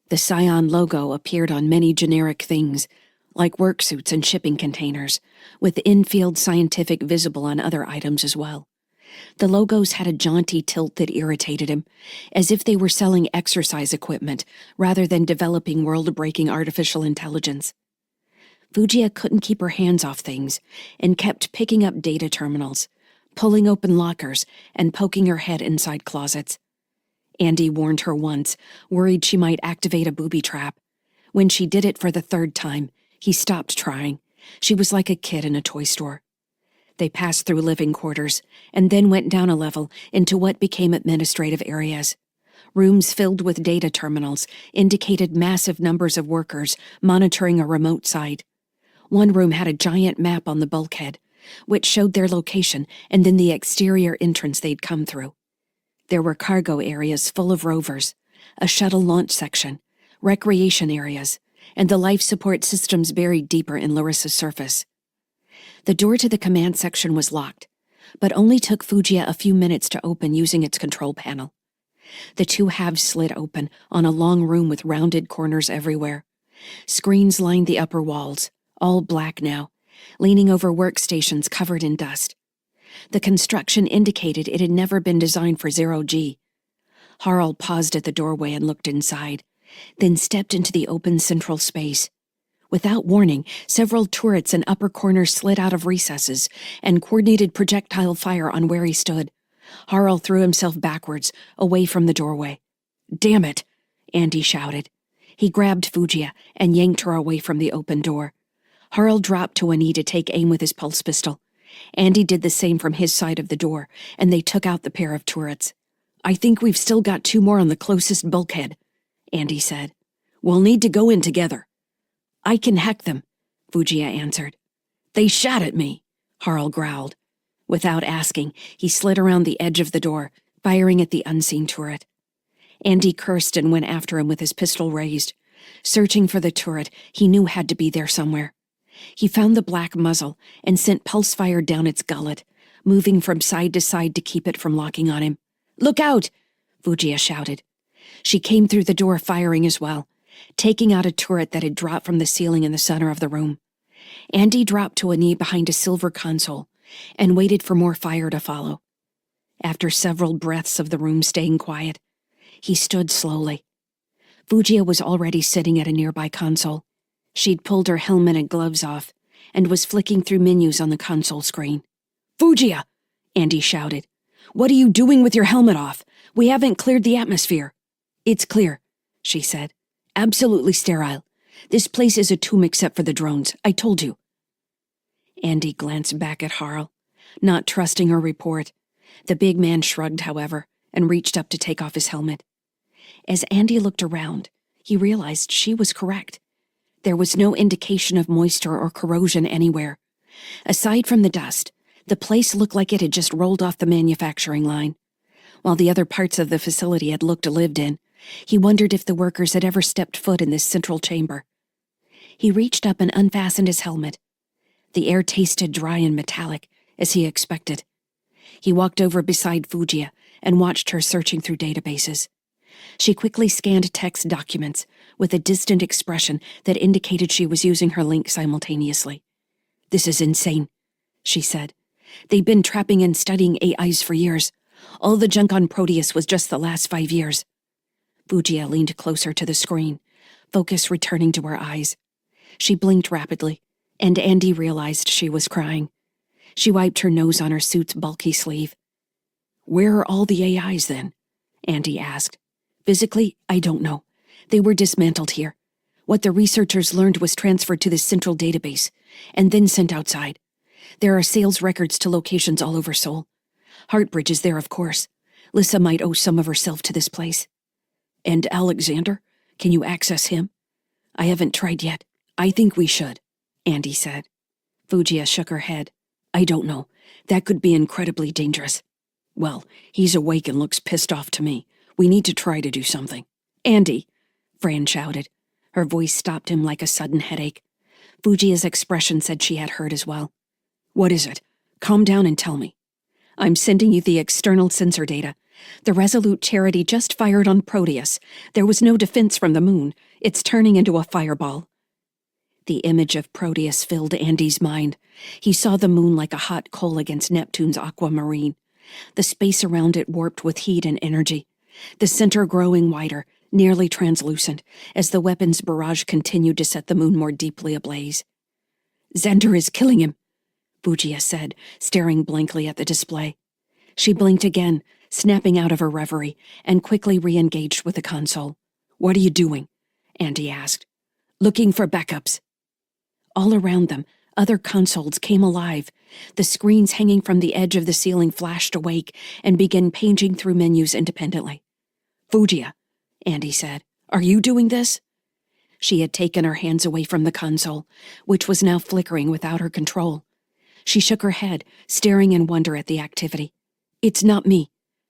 The Scion logo appeared on many generic things, like work suits and shipping containers, with in-field scientific visible on other items as well. The logos had a jaunty tilt that irritated him, as if they were selling exercise equipment rather than developing world-breaking artificial intelligence. Fujiya couldn't keep her hands off things and kept picking up data terminals, pulling open lockers and poking her head inside closets. Andy warned her once, worried she might activate a booby trap. When she did it for the third time, he stopped trying. She was like a kid in a toy store. They passed through living quarters and then went down a level into what became administrative areas. Rooms filled with data terminals indicated massive numbers of workers monitoring a remote site. One room had a giant map on the bulkhead, which showed their location and then the exterior entrance they'd come through. There were cargo areas full of rovers, a shuttle launch section, recreation areas, and the life support systems buried deeper in Lyriss's surface. The door to the command section was locked, but only took Fujiya a few minutes to open using its control panel. The two halves slid open on a long room with rounded corners everywhere. Screens lined the upper walls, all black now, leaning over workstations covered in dust. The construction indicated it had never been designed for zero-G. Harl paused at the doorway and looked inside, then stepped into the open central space. Without warning, several turrets and upper corners slid out of recesses and coordinated projectile fire on where he stood. Harl threw himself backwards, away from the doorway. "Damn it!" Andy shouted. He grabbed Fujiya and yanked her away from the open door. Harl dropped to a knee to take aim with his pulse pistol. Andy did the same from his side of the door, and they took out the pair of turrets. "I think we've still got two more on the closest bulkhead," Andy said. "We'll need to go in together." "I can hack them," Fujiya answered. "They shot at me," Harl growled. Without asking, he slid around the edge of the door, firing at the unseen turret. Andy cursed and went after him with his pistol raised. Searching for the turret he knew had to be there somewhere. He found the black muzzle and sent pulse fire down its gullet, moving from side to side to keep it from locking on him. "Look out!" Fujiya shouted. She came through the door firing as well, taking out a turret that had dropped from the ceiling in the center of the room. Andy dropped to a knee behind a silver console and waited for more fire to follow. After several breaths of the room staying quiet, he stood slowly. Fujiya was already sitting at a nearby console. She'd pulled her helmet and gloves off and was flicking through menus on the console screen. "Fujiya!" Andy shouted. "What are you doing with your helmet off? We haven't cleared the atmosphere." "It's clear," she said. "Absolutely sterile. This place is a tomb except for the drones. I told you." Andy glanced back at Harl, not trusting her report. The big man shrugged, however, and reached up to take off his helmet. As Andy looked around, he realized she was correct. There was no indication of moisture or corrosion anywhere. Aside from the dust, the place looked like it had just rolled off the manufacturing line. While the other parts of the facility had looked lived in, he wondered if the workers had ever stepped foot in this central chamber. He reached up and unfastened his helmet. The air tasted dry and metallic, as he expected. He walked over beside Fujiya and watched her searching through databases. She quickly scanned text documents with a distant expression that indicated she was using her link simultaneously. "This is insane," she said. "They've been trapping and studying AIs for years. All the junk on Proteus was just the last 5 years." Fujiya leaned closer to the screen, focus returning to her eyes. She blinked rapidly, and Andy realized she was crying. She wiped her nose on her suit's bulky sleeve. "Where are all the AIs, then?" Andy asked. Physically, I don't know. They were dismantled here. What the researchers learned was transferred to this central database, and then sent outside. There are sales records to locations all over Seoul. Heartbridge is there, of course. Lyssa might owe some of herself to this place. And Alexander? Can you access him? I haven't tried yet. I think we should, Andy said. Fujiya shook her head. I don't know. That could be incredibly dangerous. Well, he's awake and looks pissed off to me. We need to try to do something. Andy, Fran shouted. Her voice stopped him like a sudden headache. Fujiya's expression said she had heard as well. What is it? Calm down and tell me. I'm sending you the external sensor data. The Resolute Charity just fired on Proteus. There was no defense from the moon. It's turning into a fireball. The image of Proteus filled Andy's mind. He saw the moon like a hot coal against Neptune's aquamarine. The space around it warped with heat and energy. The center growing wider, nearly translucent, as the weapon's barrage continued to set the moon more deeply ablaze. Xander is killing him, Fujiya said, staring blankly at the display. She blinked again, snapping out of her reverie, and quickly re-engaged with the console. What are you doing? Andy asked. Looking for backups. All around them, other consoles came alive. The screens hanging from the edge of the ceiling flashed awake and began paging through menus independently. Fujiya, Andy said, are you doing this? She had taken her hands away from the console, which was now flickering without her control. She shook her head, staring in wonder at the activity. It's not me,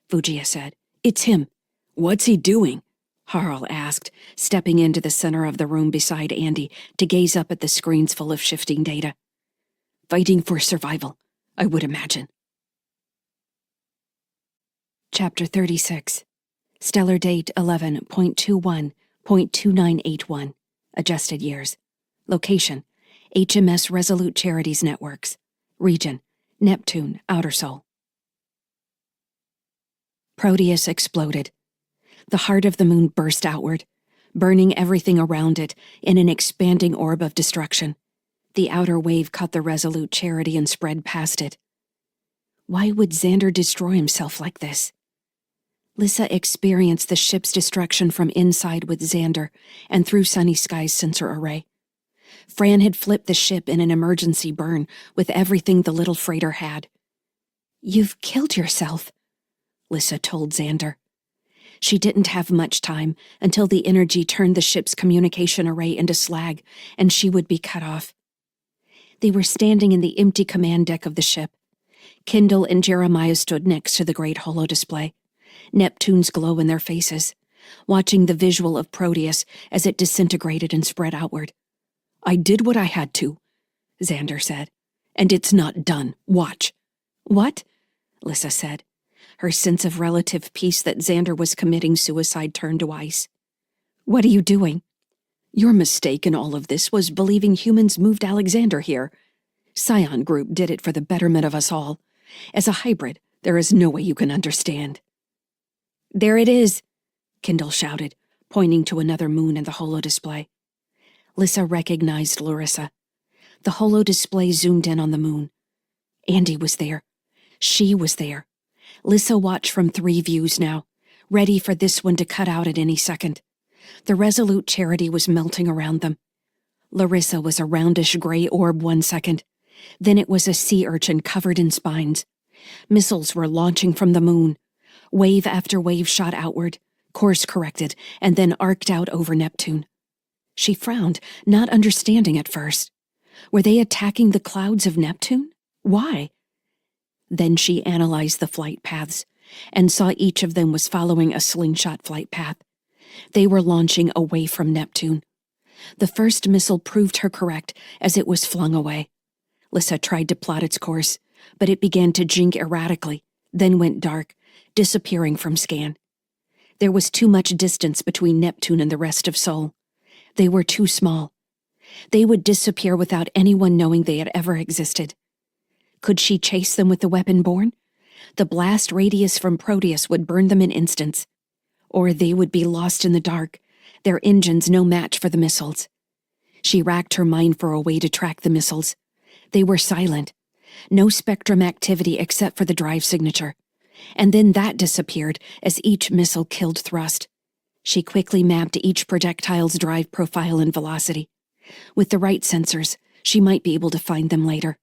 Fujiya said. It's him. What's he doing? Harl asked, stepping into the center of the room beside Andy to gaze up at the screens full of shifting data. Fighting for survival, I would imagine. Chapter 36. Stellar date 11.21.2981. Adjusted years. Location, HMS Resolute Charities Networks. Region, Neptune, Outer Sol. Proteus exploded. The heart of the moon burst outward, burning everything around it in an expanding orb of destruction. The outer wave caught the Resolute Charity and spread past it. Why would Xander destroy himself like this? Lyssa experienced the ship's destruction from inside with Xander and through Sunny Sky's sensor array. Fran had flipped the ship in an emergency burn with everything the little freighter had. You've killed yourself, Lyssa told Xander. She didn't have much time until the energy turned the ship's communication array into slag, and she would be cut off. They were standing in the empty command deck of the ship. Kendall and Jeremiah stood next to the great holo display, Neptune's glow in their faces, watching the visual of Proteus as it disintegrated and spread outward. I did what I had to, Xander said. And it's not done. Watch. What? Lyssa said. Her sense of relative peace that Xander was committing suicide turned to ice. What are you doing? Your mistake in all of this was believing humans moved Alexander here. Scion Group did it for the betterment of us all. As a hybrid, there is no way you can understand. There it is, Kendall shouted, pointing to another moon in the holo display. Lyssa recognized Larissa. The holo display zoomed in on the moon. Andy was there. She was there. Lyssa watched from 3 views now, ready for this one to cut out at any second. The Resolute Charity was melting around them. Larissa was a roundish gray orb 1 second. Then it was a sea urchin covered in spines. Missiles were launching from the moon. Wave after wave shot outward, course corrected, and then arced out over Neptune. She frowned, not understanding at first. Were they attacking the clouds of Neptune? Why? Then she analyzed the flight paths, and saw each of them was following a slingshot flight path. They were launching away from Neptune. The first missile proved her correct as it was flung away. Lyssa tried to plot its course, but it began to jink erratically, then went dark, disappearing from scan. There was too much distance between Neptune and the rest of Sol. They were too small. They would disappear without anyone knowing they had ever existed. Could she chase them with the weapon borne? The blast radius from Proteus would burn them in instants. Or they would be lost in the dark, their engines no match for the missiles. She racked her mind for a way to track the missiles. They were silent. No spectrum activity except for the drive signature. And then that disappeared as each missile killed thrust. She quickly mapped each projectile's drive profile and velocity. With the right sensors, she might be able to find them later.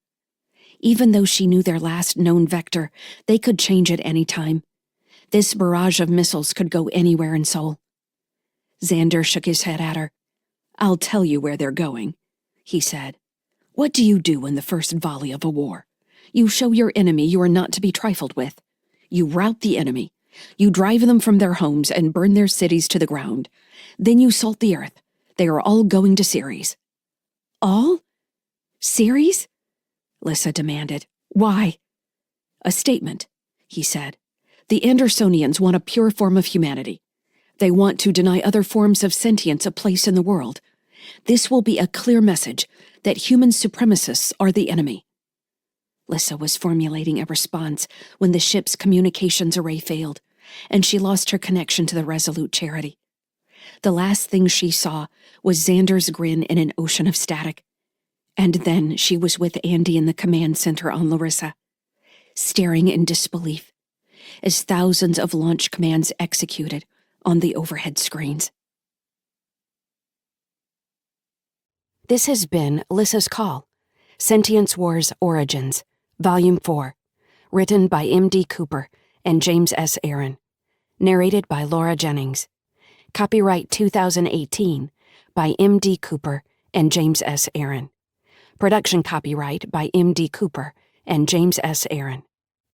Even though she knew their last known vector, they could change at any time. This barrage of missiles could go anywhere in Seoul. Xander shook his head at her. "I'll tell you where they're going," he said. "What do you do in the first volley of a war? You show your enemy you are not to be trifled with. You rout the enemy. You drive them from their homes and burn their cities to the ground. Then you salt the earth. They are all going to Ceres." "All? Ceres?" Lyssa demanded. "Why?" "A statement," he said. "The Andersonians want a pure form of humanity. They want to deny other forms of sentience a place in the world. This will be a clear message that human supremacists are the enemy." Lyssa was formulating a response when the ship's communications array failed, and she lost her connection to the Resolute Charity. The last thing she saw was Xander's grin in an ocean of static. And then she was with Andy in the command center on Larissa, staring in disbelief as thousands of launch commands executed on the overhead screens. This has been Lyssa's Call, Sentience Wars Origins, Volume 4, written by M.D. Cooper and James S. Aaron, narrated by Laura Jennings. Copyright 2018 by M.D. Cooper and James S. Aaron. Production copyright by M.D. Cooper and James S. Aaron.